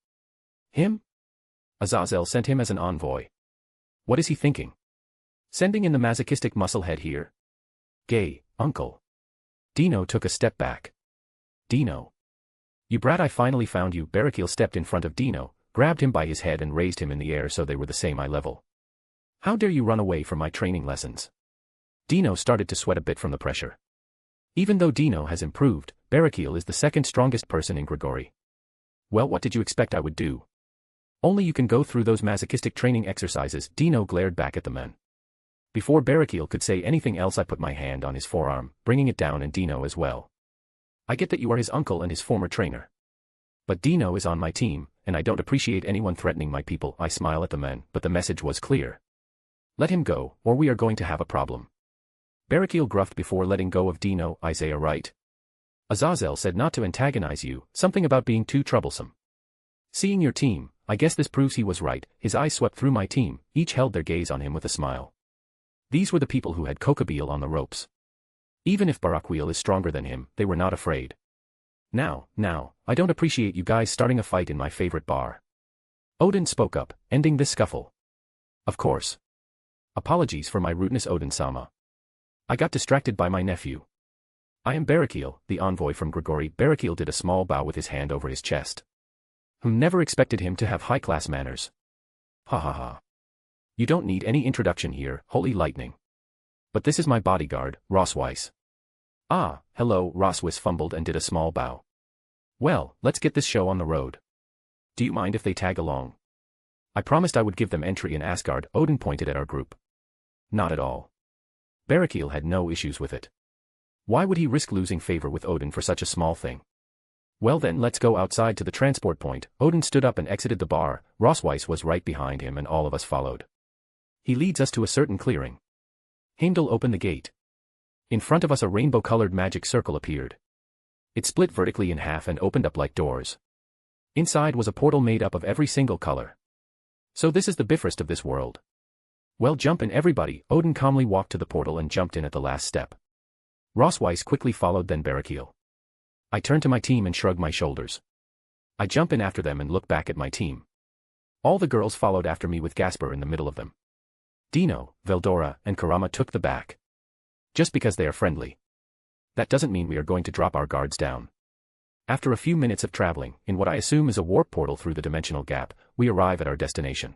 Him? Azazel sent him as an envoy. What is he thinking? Sending in the masochistic musclehead here? Gay, uncle. Dino took a step back. Dino. You brat, I finally found you. Barakiel stepped in front of Dino, grabbed him by his head and raised him in the air so they were the same eye level. How dare you run away from my training lessons? Dino started to sweat a bit from the pressure. Even though Dino has improved, Barakiel is the second strongest person in Grigori. Well, what did you expect I would do? Only you can go through those masochistic training exercises, Dino glared back at the men. Before Barakiel could say anything else, I put my hand on his forearm, bringing it down, and Dino as well. I get that you are his uncle and his former trainer. But Dino is on my team, and I don't appreciate anyone threatening my people. I smile at the men, but the message was clear. Let him go, or we are going to have a problem. Barakiel gruffed before letting go of Dino. Isaiah, right? Azazel said not to antagonize you, something about being too troublesome. Seeing your team, I guess this proves he was right. His eyes swept through my team, each held their gaze on him with a smile. These were the people who had Kokabeel on the ropes. Even if Barakiel is stronger than him, they were not afraid. Now, I don't appreciate you guys starting a fight in my favorite bar. Odin spoke up, ending this scuffle. Of course. Apologies for my rudeness, Odin-sama. I got distracted by my nephew. I am Barakiel, the envoy from Grigori. Barakiel did a small bow with his hand over his chest. Never expected him to have high-class manners. Ha ha ha. You don't need any introduction here, Holy Lightning. But this is my bodyguard, Rosweiss. Ah, hello, Rosweiss fumbled and did a small bow. Well, let's get this show on the road. Do you mind if they tag along? I promised I would give them entry in Asgard. Odin pointed at our group. Not at all. Barakiel had no issues with it. Why would he risk losing favor with Odin for such a small thing? Well then, let's go outside to the transport point. Odin stood up and exited the bar. Rosweiss was right behind him and all of us followed. He leads us to a certain clearing. Heimdall opened the gate. In front of us a rainbow-colored magic circle appeared. It split vertically in half and opened up like doors. Inside was a portal made up of every single color. So this is the Bifrost of this world. Well, jump in everybody. Odin calmly walked to the portal and jumped in at the last step. Rosweiss quickly followed, then Barakiel. I turned to my team and shrugged my shoulders. I jump in after them and look back at my team. All the girls followed after me with Gasper in the middle of them. Dino, Veldora, and Karama took the back. Just because they are friendly. That doesn't mean we are going to drop our guards down. After a few minutes of traveling, in what I assume is a warp portal through the dimensional gap, we arrive at our destination.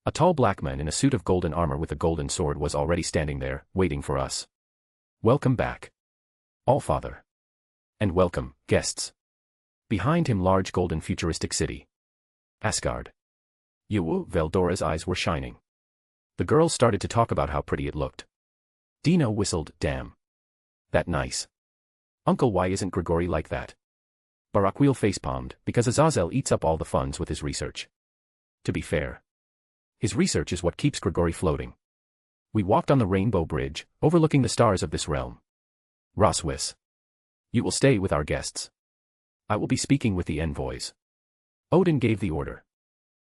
A tall black man in a suit of golden armor with a golden sword was already standing there, waiting for us. Welcome back, Allfather. And welcome, guests. Behind him, large golden futuristic city. Asgard. Veldora's eyes were shining. The girls started to talk about how pretty it looked. Dino whistled, damn. That nice. Uncle, why isn't Grigori like that? Barakiel facepalmed, because Azazel eats up all the funds with his research. To be fair. His research is what keeps Grigori floating. We walked on the rainbow bridge, overlooking the stars of this realm. Rosweiss. You will stay with our guests. I will be speaking with the envoys. Odin gave the order.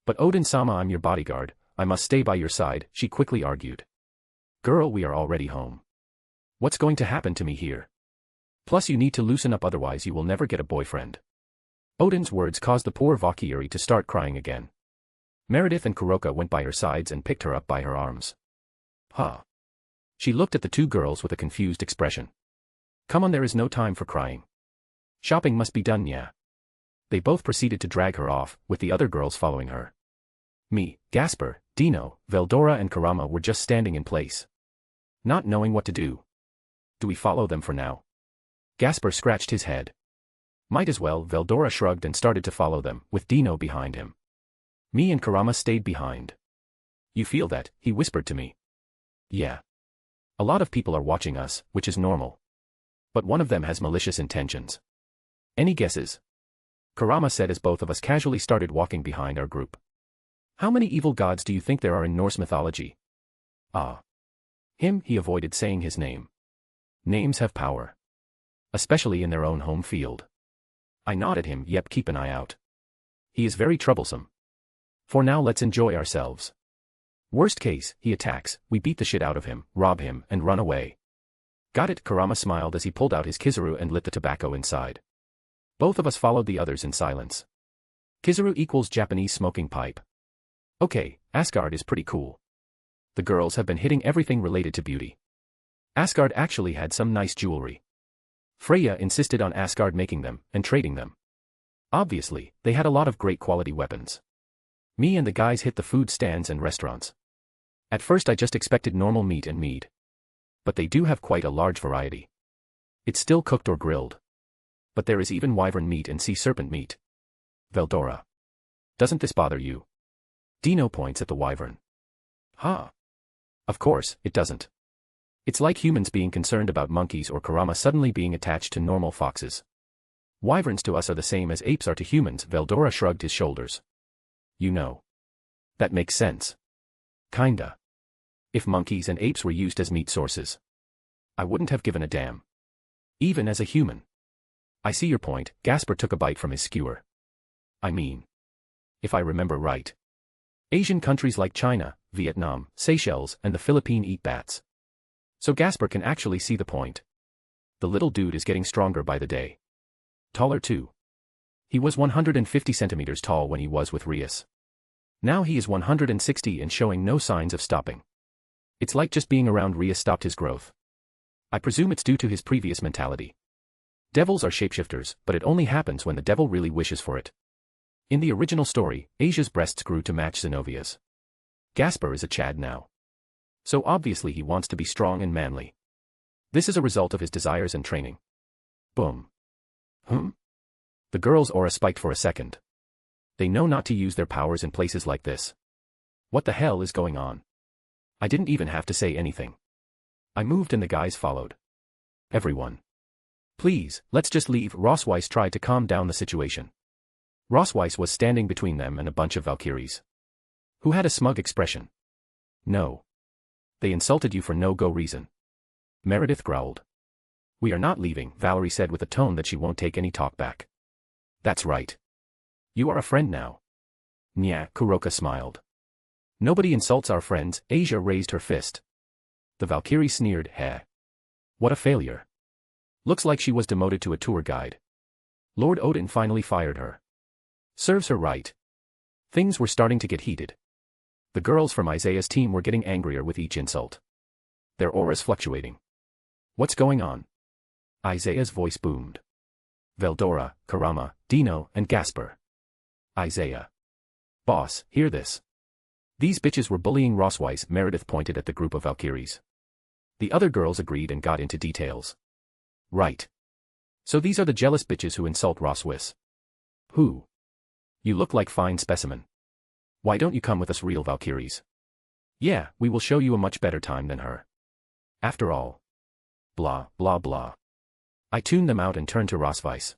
But Odin-sama, I'm your bodyguard, I must stay by your side, she quickly argued. Girl, we are already home. What's going to happen to me here? Plus you need to loosen up, otherwise you will never get a boyfriend. Odin's words caused the poor Valkyrie to start crying again. Meredith and Kuroka went by her sides and picked her up by her arms. Huh. She looked at the two girls with a confused expression. Come on, there is no time for crying. Shopping must be done, yeah. They both proceeded to drag her off, with the other girls following her. Me, Gasper, Dino, Veldora and Karama were just standing in place, not knowing what to do. Do we follow them for now? Gasper scratched his head. Might as well. Veldora shrugged and started to follow them, with Dino behind him. Me and Karama stayed behind. You feel that? He whispered to me. Yeah. A lot of people are watching us, which is normal. But one of them has malicious intentions. Any guesses? Karama said as both of us casually started walking behind our group. How many evil gods do you think there are in Norse mythology? Ah. Him. He avoided saying his name. Names have power. Especially in their own home field. I nodded him. Yep, keep an eye out. He is very troublesome. For now let's enjoy ourselves. Worst case, he attacks, we beat the shit out of him, rob him, and run away. Got it? Karama smiled as he pulled out his kizaru and lit the tobacco inside. Both of us followed the others in silence. Kizaru equals Japanese smoking pipe. Okay, Asgard is pretty cool. The girls have been hitting everything related to beauty. Asgard actually had some nice jewelry. Freya insisted on Asgard making them, and trading them. Obviously, they had a lot of great quality weapons. Me and the guys hit the food stands and restaurants. At first I just expected normal meat and mead. But they do have quite a large variety. It's still cooked or grilled. But there is even wyvern meat and sea serpent meat. Veldora. Doesn't this bother you? Dino points at the wyvern. Huh. Of course, it doesn't. It's like humans being concerned about monkeys or Karama suddenly being attached to normal foxes. Wyverns to us are the same as apes are to humans. Veldora shrugged his shoulders. You know. That makes sense. Kinda. If monkeys and apes were used as meat sources, I wouldn't have given a damn. Even as a human. I see your point. Gasper took a bite from his skewer. I mean, if I remember right, Asian countries like China, Vietnam, Seychelles, and the Philippines eat bats. So Gasper can actually see the point. The little dude is getting stronger by the day. Taller too. He was 150 centimeters tall when he was with Rias. Now he is 160 and showing no signs of stopping. It's like just being around Rias stopped his growth. I presume it's due to his previous mentality. Devils are shapeshifters, but it only happens when the devil really wishes for it. In the original story, Asia's breasts grew to match Zenovia's. Gasper is a Chad now. So obviously he wants to be strong and manly. This is a result of his desires and training. Boom. The girl's aura spiked for a second. They know not to use their powers in places like this. What the hell is going on? I didn't even have to say anything. I moved and the guys followed. Everyone. Please, let's just leave. Rossweiss tried to calm down the situation. Rossweiss was standing between them and a bunch of Valkyries, who had a smug expression. No. They insulted you for no-go reason. Meredith growled. We are not leaving, Valerie said with a tone that she won't take any talk back. That's right. You are a friend now. Nya, Kuroka smiled. Nobody insults our friends. Asia raised her fist. The Valkyrie sneered. Heh. What a failure. Looks like she was demoted to a tour guide. Lord Odin finally fired her. Serves her right. Things were starting to get heated. The girls from Isaiah's team were getting angrier with each insult. Their auras fluctuating. What's going on? Isaiah's voice boomed. Veldora, Karama, Dino, and Gasper. Isaiah. Boss, hear this. These bitches were bullying Rossweiss. Meredith pointed at the group of Valkyries. The other girls agreed and got into details. Right. So these are the jealous bitches who insult Rossweiss. Who? You look like fine specimen. Why don't you come with us, real Valkyries? Yeah, we will show you a much better time than her. After all. Blah, blah, blah. I tuned them out and turned to Rossweiss.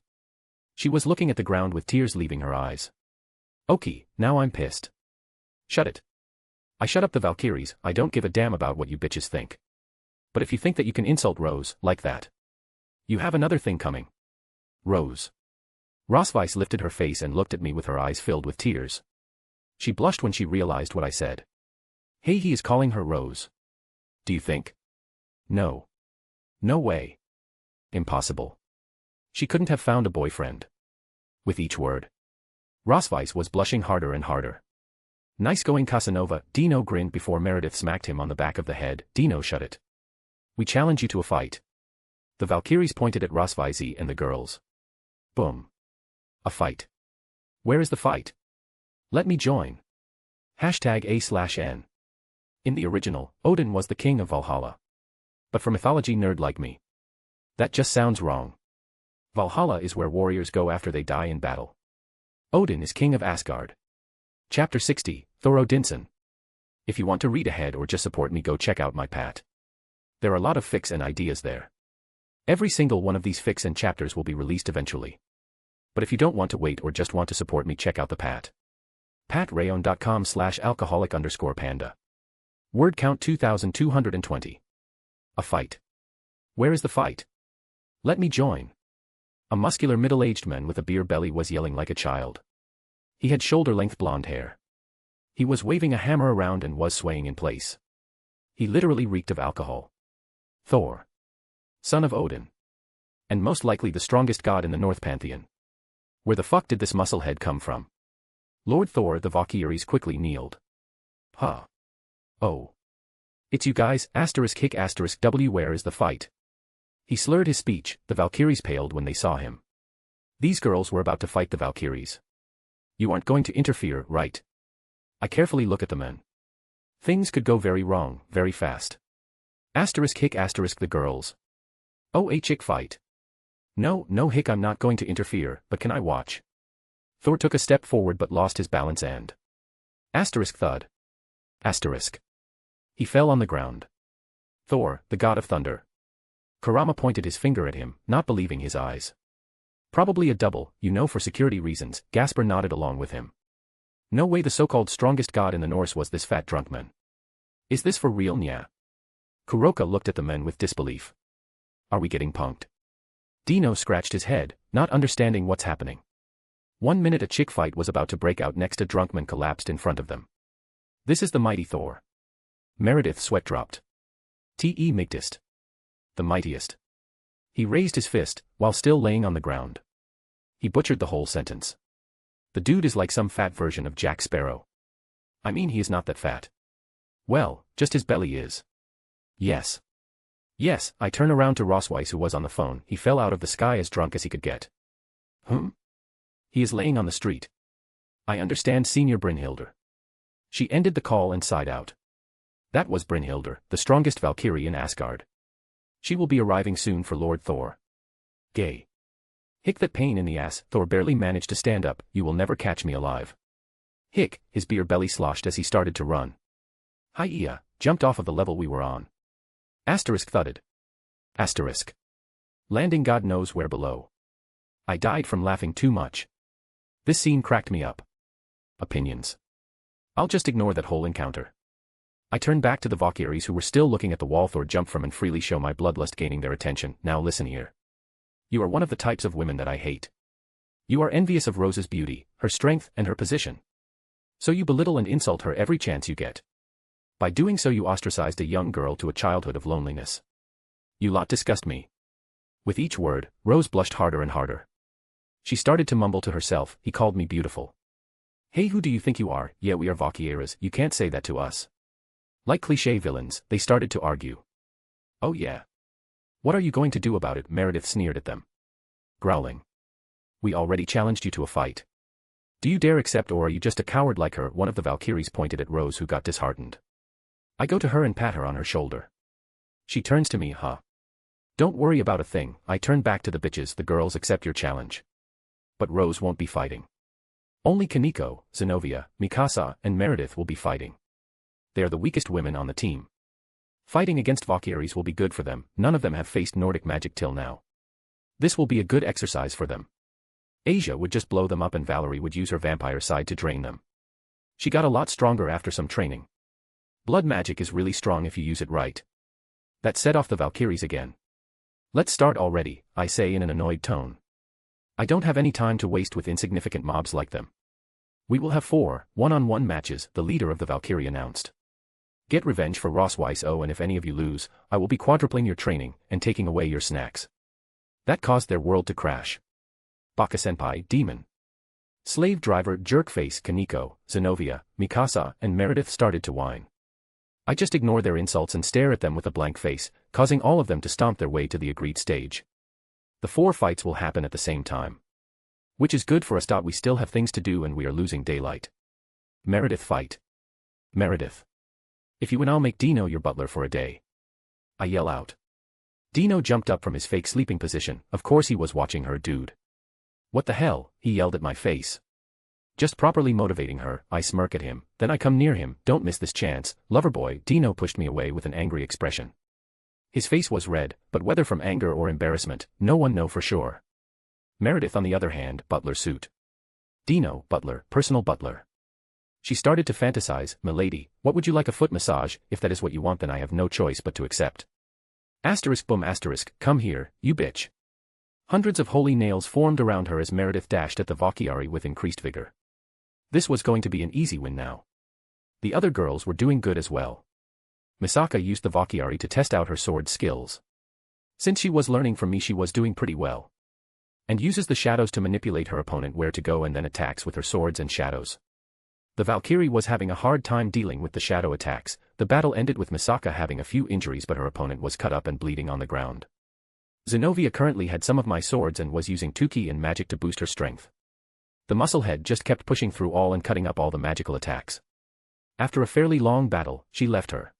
She was looking at the ground with tears leaving her eyes. Okay, now I'm pissed. Shut it. I shut up the Valkyries. I don't give a damn about what you bitches think. But if you think that you can insult Rose, like that, you have another thing coming. Rose. Rossweiss lifted her face and looked at me with her eyes filled with tears. She blushed when she realized what I said. Hey, he is calling her Rose. Do you think? No. No way. Impossible. She couldn't have found a boyfriend. With each word, Rossweiss was blushing harder and harder. Nice going, Casanova. Dino grinned before Meredith smacked him on the back of the head. Dino, shut it. We challenge you to a fight. The Valkyries pointed at Rossweiss and the girls. Boom. A fight. Where is the fight? Let me join. #A/N. In the original, Odin was the king of Valhalla. But for mythology nerd like me, that just sounds wrong. Valhalla is where warriors go after they die in battle. Odin is king of Asgard. Chapter 60, Thor Odinson. If you want to read ahead or just support me, go check out my Pat. There are a lot of fics and ideas there. Every single one of these fics and chapters will be released eventually. But if you don't want to wait or just want to support me, check out the Pat. patrayon.com/alcoholic_panda. Word count 2220. A fight. Where is the fight? Let me join. A muscular middle-aged man with a beer belly was yelling like a child. He had shoulder-length blonde hair. He was waving a hammer around and was swaying in place. He literally reeked of alcohol. Thor. Son of Odin. And most likely the strongest god in the North Pantheon. Where the fuck did this musclehead come from? Lord Thor the Valkyries quickly kneeled. Huh. Oh. It's you guys, *hic**W where is the fight? He slurred his speech, the Valkyries paled when they saw him. These girls were about to fight the Valkyries. You aren't going to interfere, right? I carefully look at the men. Things could go very wrong, very fast. *hic** the girls. Oh, a chick fight. No, hick, I'm not going to interfere, but can I watch? Thor took a step forward but lost his balance and thud. He fell on the ground. Thor, the god of thunder. Kurama pointed his finger at him, not believing his eyes. Probably a double, for security reasons. Gasper nodded along with him. No way the so-called strongest god in the Norse was this fat drunk man. Is this for real, nya? Kuroka looked at the men with disbelief. Are we getting punked? Dino scratched his head, not understanding what's happening. 1 minute a chick fight was about to break out next a drunk man collapsed in front of them. This is the mighty Thor. Meredith's sweat dropped. Te Migdist. The mightiest. He raised his fist, while still laying on the ground. He butchered the whole sentence. The dude is like some fat version of Jack Sparrow. I mean, he is not that fat. Well, just his belly is. Yes. Yes, I turn around to Rossweiss who was on the phone. He fell out of the sky as drunk as he could get. He is laying on the street. I understand, Senior Brynhildr. She ended the call and sighed out. That was Brynhildr, the strongest Valkyrie in Asgard. She will be arriving soon for Lord Thor. Gay. Hick, that pain in the ass. Thor barely managed to stand up. You will never catch me alive. Hick, his beer belly sloshed as he started to run. Hiya, jumped off of the level we were on. Thudded. Landing God knows where below. I died from laughing too much. This scene cracked me up. Opinions. I'll just ignore that whole encounter. I turned back to the Valkyries who were still looking at the wall Thor jumped from and freely show my bloodlust gaining their attention. Now listen here. You are one of the types of women that I hate. You are envious of Rose's beauty, her strength, and her position. So you belittle and insult her every chance you get. By doing so you ostracized a young girl to a childhood of loneliness. You lot disgust me. With each word, Rose blushed harder and harder. She started to mumble to herself, he called me beautiful. Hey, who do you think you are? Yeah, we are Valkyries, you can't say that to us. Like cliché villains, they started to argue. Oh yeah. What are you going to do about it? Meredith sneered at them. Growling. We already challenged you to a fight. Do you dare accept, or are you just a coward like her? One of the Valkyries pointed at Rose who got disheartened. I go to her and pat her on her shoulder. She turns to me, huh? Don't worry about a thing. I turn back to the bitches. The girls accept your challenge. But Rose won't be fighting. Only Kaneko, Zenobia, Mikasa, and Meredith will be fighting. They are the weakest women on the team. Fighting against Valkyries will be good for them. None of them have faced Nordic magic till now. This will be a good exercise for them. Asia would just blow them up and Valerie would use her vampire side to drain them. She got a lot stronger after some training. Blood magic is really strong if you use it right. That set off the Valkyries again. Let's start already, I say in an annoyed tone. I don't have any time to waste with insignificant mobs like them. We will have 4 one-on-one matches, the leader of the Valkyrie announced. Get revenge for Rossweiss. Oh, and if any of you lose, I will be quadrupling your training and taking away your snacks. That caused their world to crash. Baka-senpai, demon. Slave driver, jerkface, Kaneko, Zenobia, Mikasa, and Meredith started to whine. I just ignore their insults and stare at them with a blank face, causing all of them to stomp their way to the agreed stage. The 4 fights will happen at the same time. Which is good for us. We still have things to do and we are losing daylight. Meredith fight. Meredith. If you win, I'll make Dino your butler for a day. I yell out. Dino jumped up from his fake sleeping position. Of course he was watching her, dude. What the hell, he yelled at my face. Just properly motivating her, I smirk at him, then I come near him. Don't miss this chance, loverboy. Dino pushed me away with an angry expression. His face was red, but whether from anger or embarrassment, no one know for sure. Meredith on the other hand, butler suit. Dino, butler, personal butler. She started to fantasize, milady, what would you like, a foot massage? If that is what you want, then I have no choice but to accept. Asterisk boom asterisk, come here, you bitch. Hundreds of holy nails formed around her as Meredith dashed at the Valkyrie with increased vigor. This was going to be an easy win now. The other girls were doing good as well. Misaka used the Valkyrie to test out her sword skills. Since she was learning from me, she was doing pretty well. And uses the shadows to manipulate her opponent where to go and then attacks with her swords and shadows. The Valkyrie was having a hard time dealing with the shadow attacks. The battle ended with Misaka having a few injuries, but her opponent was cut up and bleeding on the ground. Zenobia currently had some of my swords and was using Tuki and magic to boost her strength. The musclehead just kept pushing through all and cutting up all the magical attacks. After a fairly long battle, she left her.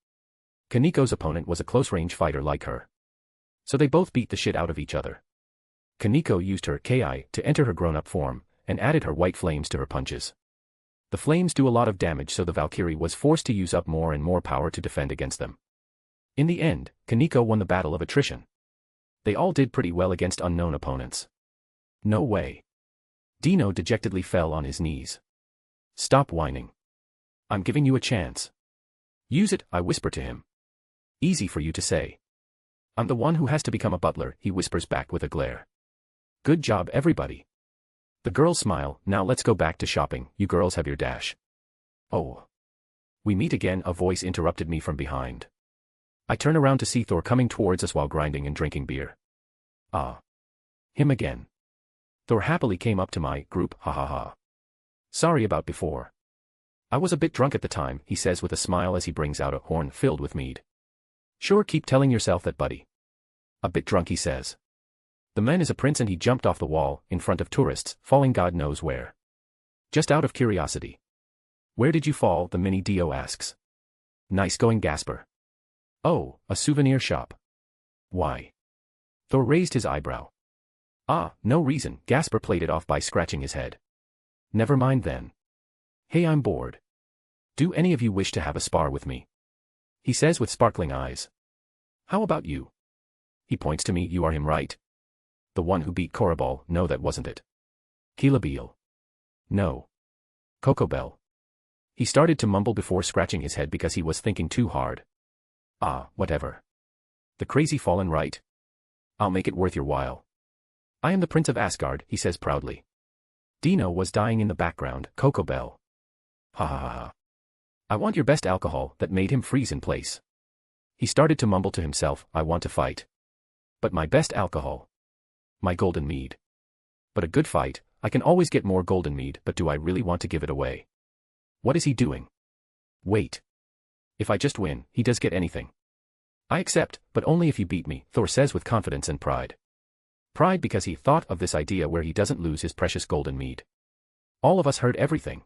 Kaniko's opponent was a close-range fighter like her. So they both beat the shit out of each other. Kaniko used her Ki to enter her grown-up form, and added her white flames to her punches. The flames do a lot of damage, so the Valkyrie was forced to use up more and more power to defend against them. In the end, Kaniko won the battle of attrition. They all did pretty well against unknown opponents. No way. Dino dejectedly fell on his knees. Stop whining. I'm giving you a chance. Use it, I whisper to him. Easy for you to say. I'm the one who has to become a butler, he whispers back with a glare. Good job, everybody. The girls smile. Now let's go back to shopping. You girls have your dash. Oh. We meet again, a voice interrupted me from behind. I turn around to see Thor coming towards us while grinding and drinking beer. Ah. Him again. Thor happily came up to my group, ha ha ha. Sorry about before. I was a bit drunk at the time, he says with a smile as he brings out a horn filled with mead. Sure, keep telling yourself that, buddy. A bit drunk, he says. The man is a prince and he jumped off the wall, in front of tourists, falling God knows where. Just out of curiosity. Where did you fall, the mini Dio asks. Nice going, Gasper. Oh, a souvenir shop. Why? Thor raised his eyebrow. Ah, no reason, Gasper played it off by scratching his head. Never mind then. Hey, I'm bored. Do any of you wish to have a spar with me? He says with sparkling eyes. How about you? He points to me. You are him, right? The one who beat Korabal. No, that wasn't it. Kilabil. No. Kokobel. He started to mumble before scratching his head because he was thinking too hard. Ah, whatever. The crazy fallen, right? I'll make it worth your while. I am the Prince of Asgard, he says proudly. Dino was dying in the background. Kokobel. Ha ha ha ha. I want your best alcohol. That made him freeze in place. He started to mumble to himself, I want to fight. But my best alcohol. My golden mead. But a good fight, I can always get more golden mead, but do I really want to give it away? What is he doing? Wait. If I just win, he does get anything. I accept, but only if you beat me, Thor says with confidence and pride. Pride because he thought of this idea where he doesn't lose his precious golden mead. All of us heard everything.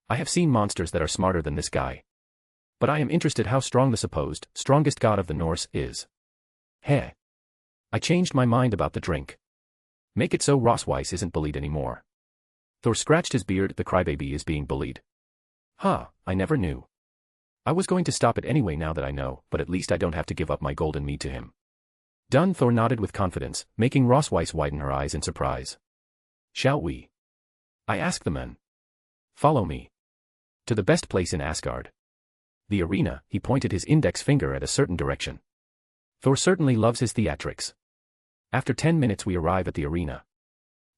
I have seen monsters that are smarter than this guy. But I am interested how strong the supposed strongest god of the Norse is. Heh. I changed my mind about the drink. Make it so Rossweiss isn't bullied anymore. Thor scratched his beard. The crybaby is being bullied. Huh, I never knew. I was going to stop it anyway now that I know, but at least I don't have to give up my golden mead to him. Done, Thor nodded with confidence, making Rossweiss widen her eyes in surprise. Shall we? I asked the men. Follow me. To the best place in Asgard. The arena, he pointed his index finger at a certain direction. Thor certainly loves his theatrics. After 10 minutes we arrive at the arena.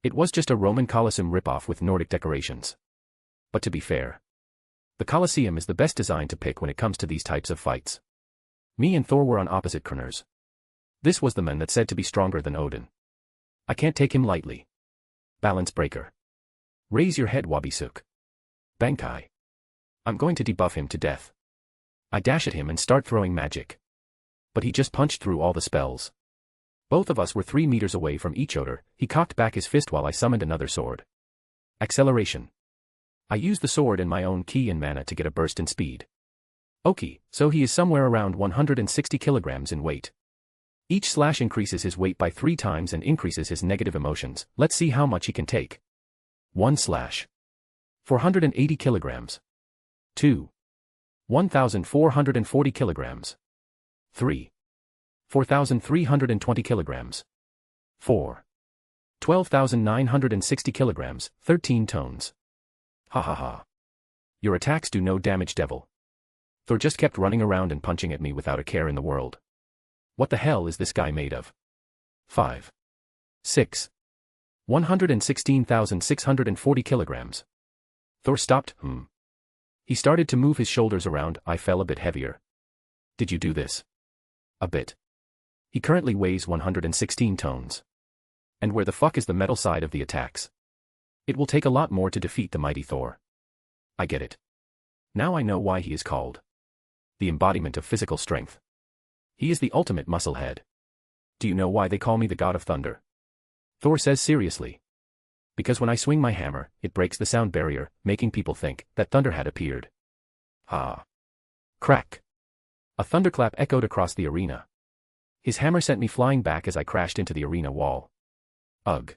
It was just a Roman Colosseum ripoff with Nordic decorations. But to be fair, the Colosseum is the best design to pick when it comes to these types of fights. Me and Thor were on opposite corners. This was the man that's said to be stronger than Odin. I can't take him lightly. Balance breaker. Raise your head, Wabisuk. Bankai. I'm going to debuff him to death. I dash at him and start throwing magic. But he just punched through all the spells. Both of us were 3 meters away from each other. He cocked back his fist while I summoned another sword. Acceleration. I used the sword and my own ki and mana to get a burst in speed. Okay, so he is somewhere around 160 kilograms in weight. Each slash increases his weight by 3 times and increases his negative emotions. Let's see how much he can take. 1 slash. 480 kilograms. 2. 1,440 kilograms. 3. 4,320 kilograms. 4. 12,960 kilograms, 13 tones. Ha ha ha. Your attacks do no damage, devil. Thor just kept running around and punching at me without a care in the world. What the hell is this guy made of? 5. 6. 116,640 kilograms. Thor stopped. He started to move his shoulders around. I fell a bit heavier. Did you do this? A bit. He currently weighs 116 tons. And where the fuck is the metal side of the attacks? It will take a lot more to defeat the mighty Thor. I get it. Now I know why he is called the embodiment of physical strength. He is the ultimate musclehead. Do you know why they call me the God of Thunder? Thor says seriously. Because when I swing my hammer, it breaks the sound barrier, making people think that thunder had appeared. Ha! Crack! A thunderclap echoed across the arena. His hammer sent me flying back as I crashed into the arena wall. Ugh.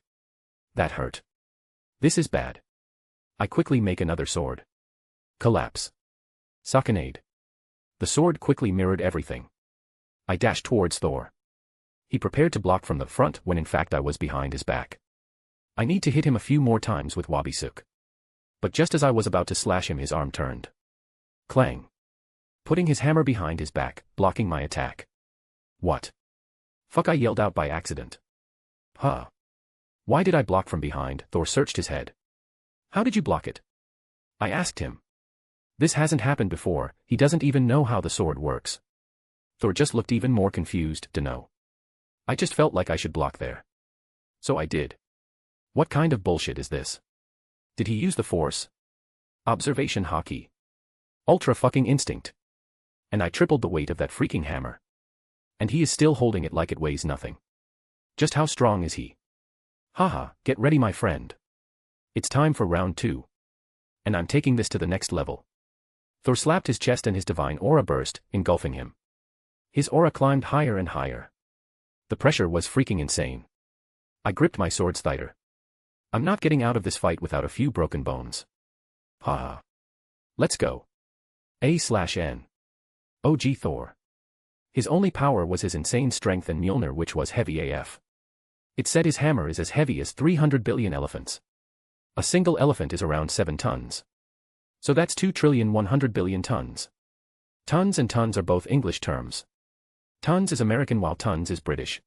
That hurt. This is bad. I quickly make another sword. Collapse. Sakanade. The sword quickly mirrored everything. I dashed towards Thor. He prepared to block from the front when in fact I was behind his back. I need to hit him a few more times with Wabisuk. But just as I was about to slash him, his arm turned. Clang. Putting his hammer behind his back, blocking my attack. What? Fuck, I yelled out by accident. Huh. Why did I block from behind? Thor searched his head. How did you block it? I asked him. This hasn't happened before, he doesn't even know how the sword works. Thor just looked even more confused. Dunno. I just felt like I should block there. So I did. What kind of bullshit is this? Did he use the force? Observation hockey. Ultra fucking instinct. And I tripled the weight of that freaking hammer. And he is still holding it like it weighs nothing. Just how strong is he? Haha, get ready my friend. It's time for round 2. And I'm taking this to the next level. Thor slapped his chest and his divine aura burst, engulfing him. His aura climbed higher and higher. The pressure was freaking insane. I gripped my swords tighter. I'm not getting out of this fight without a few broken bones. Haha. Let's go. A/N. OG Thor. His only power was his insane strength and Mjolnir, which was heavy AF. It said his hammer is as heavy as 300 billion elephants. A single elephant is around 7 tons. So that's 2,100 billion tons. Tons and tons are both English terms. Tons is American while tons is British.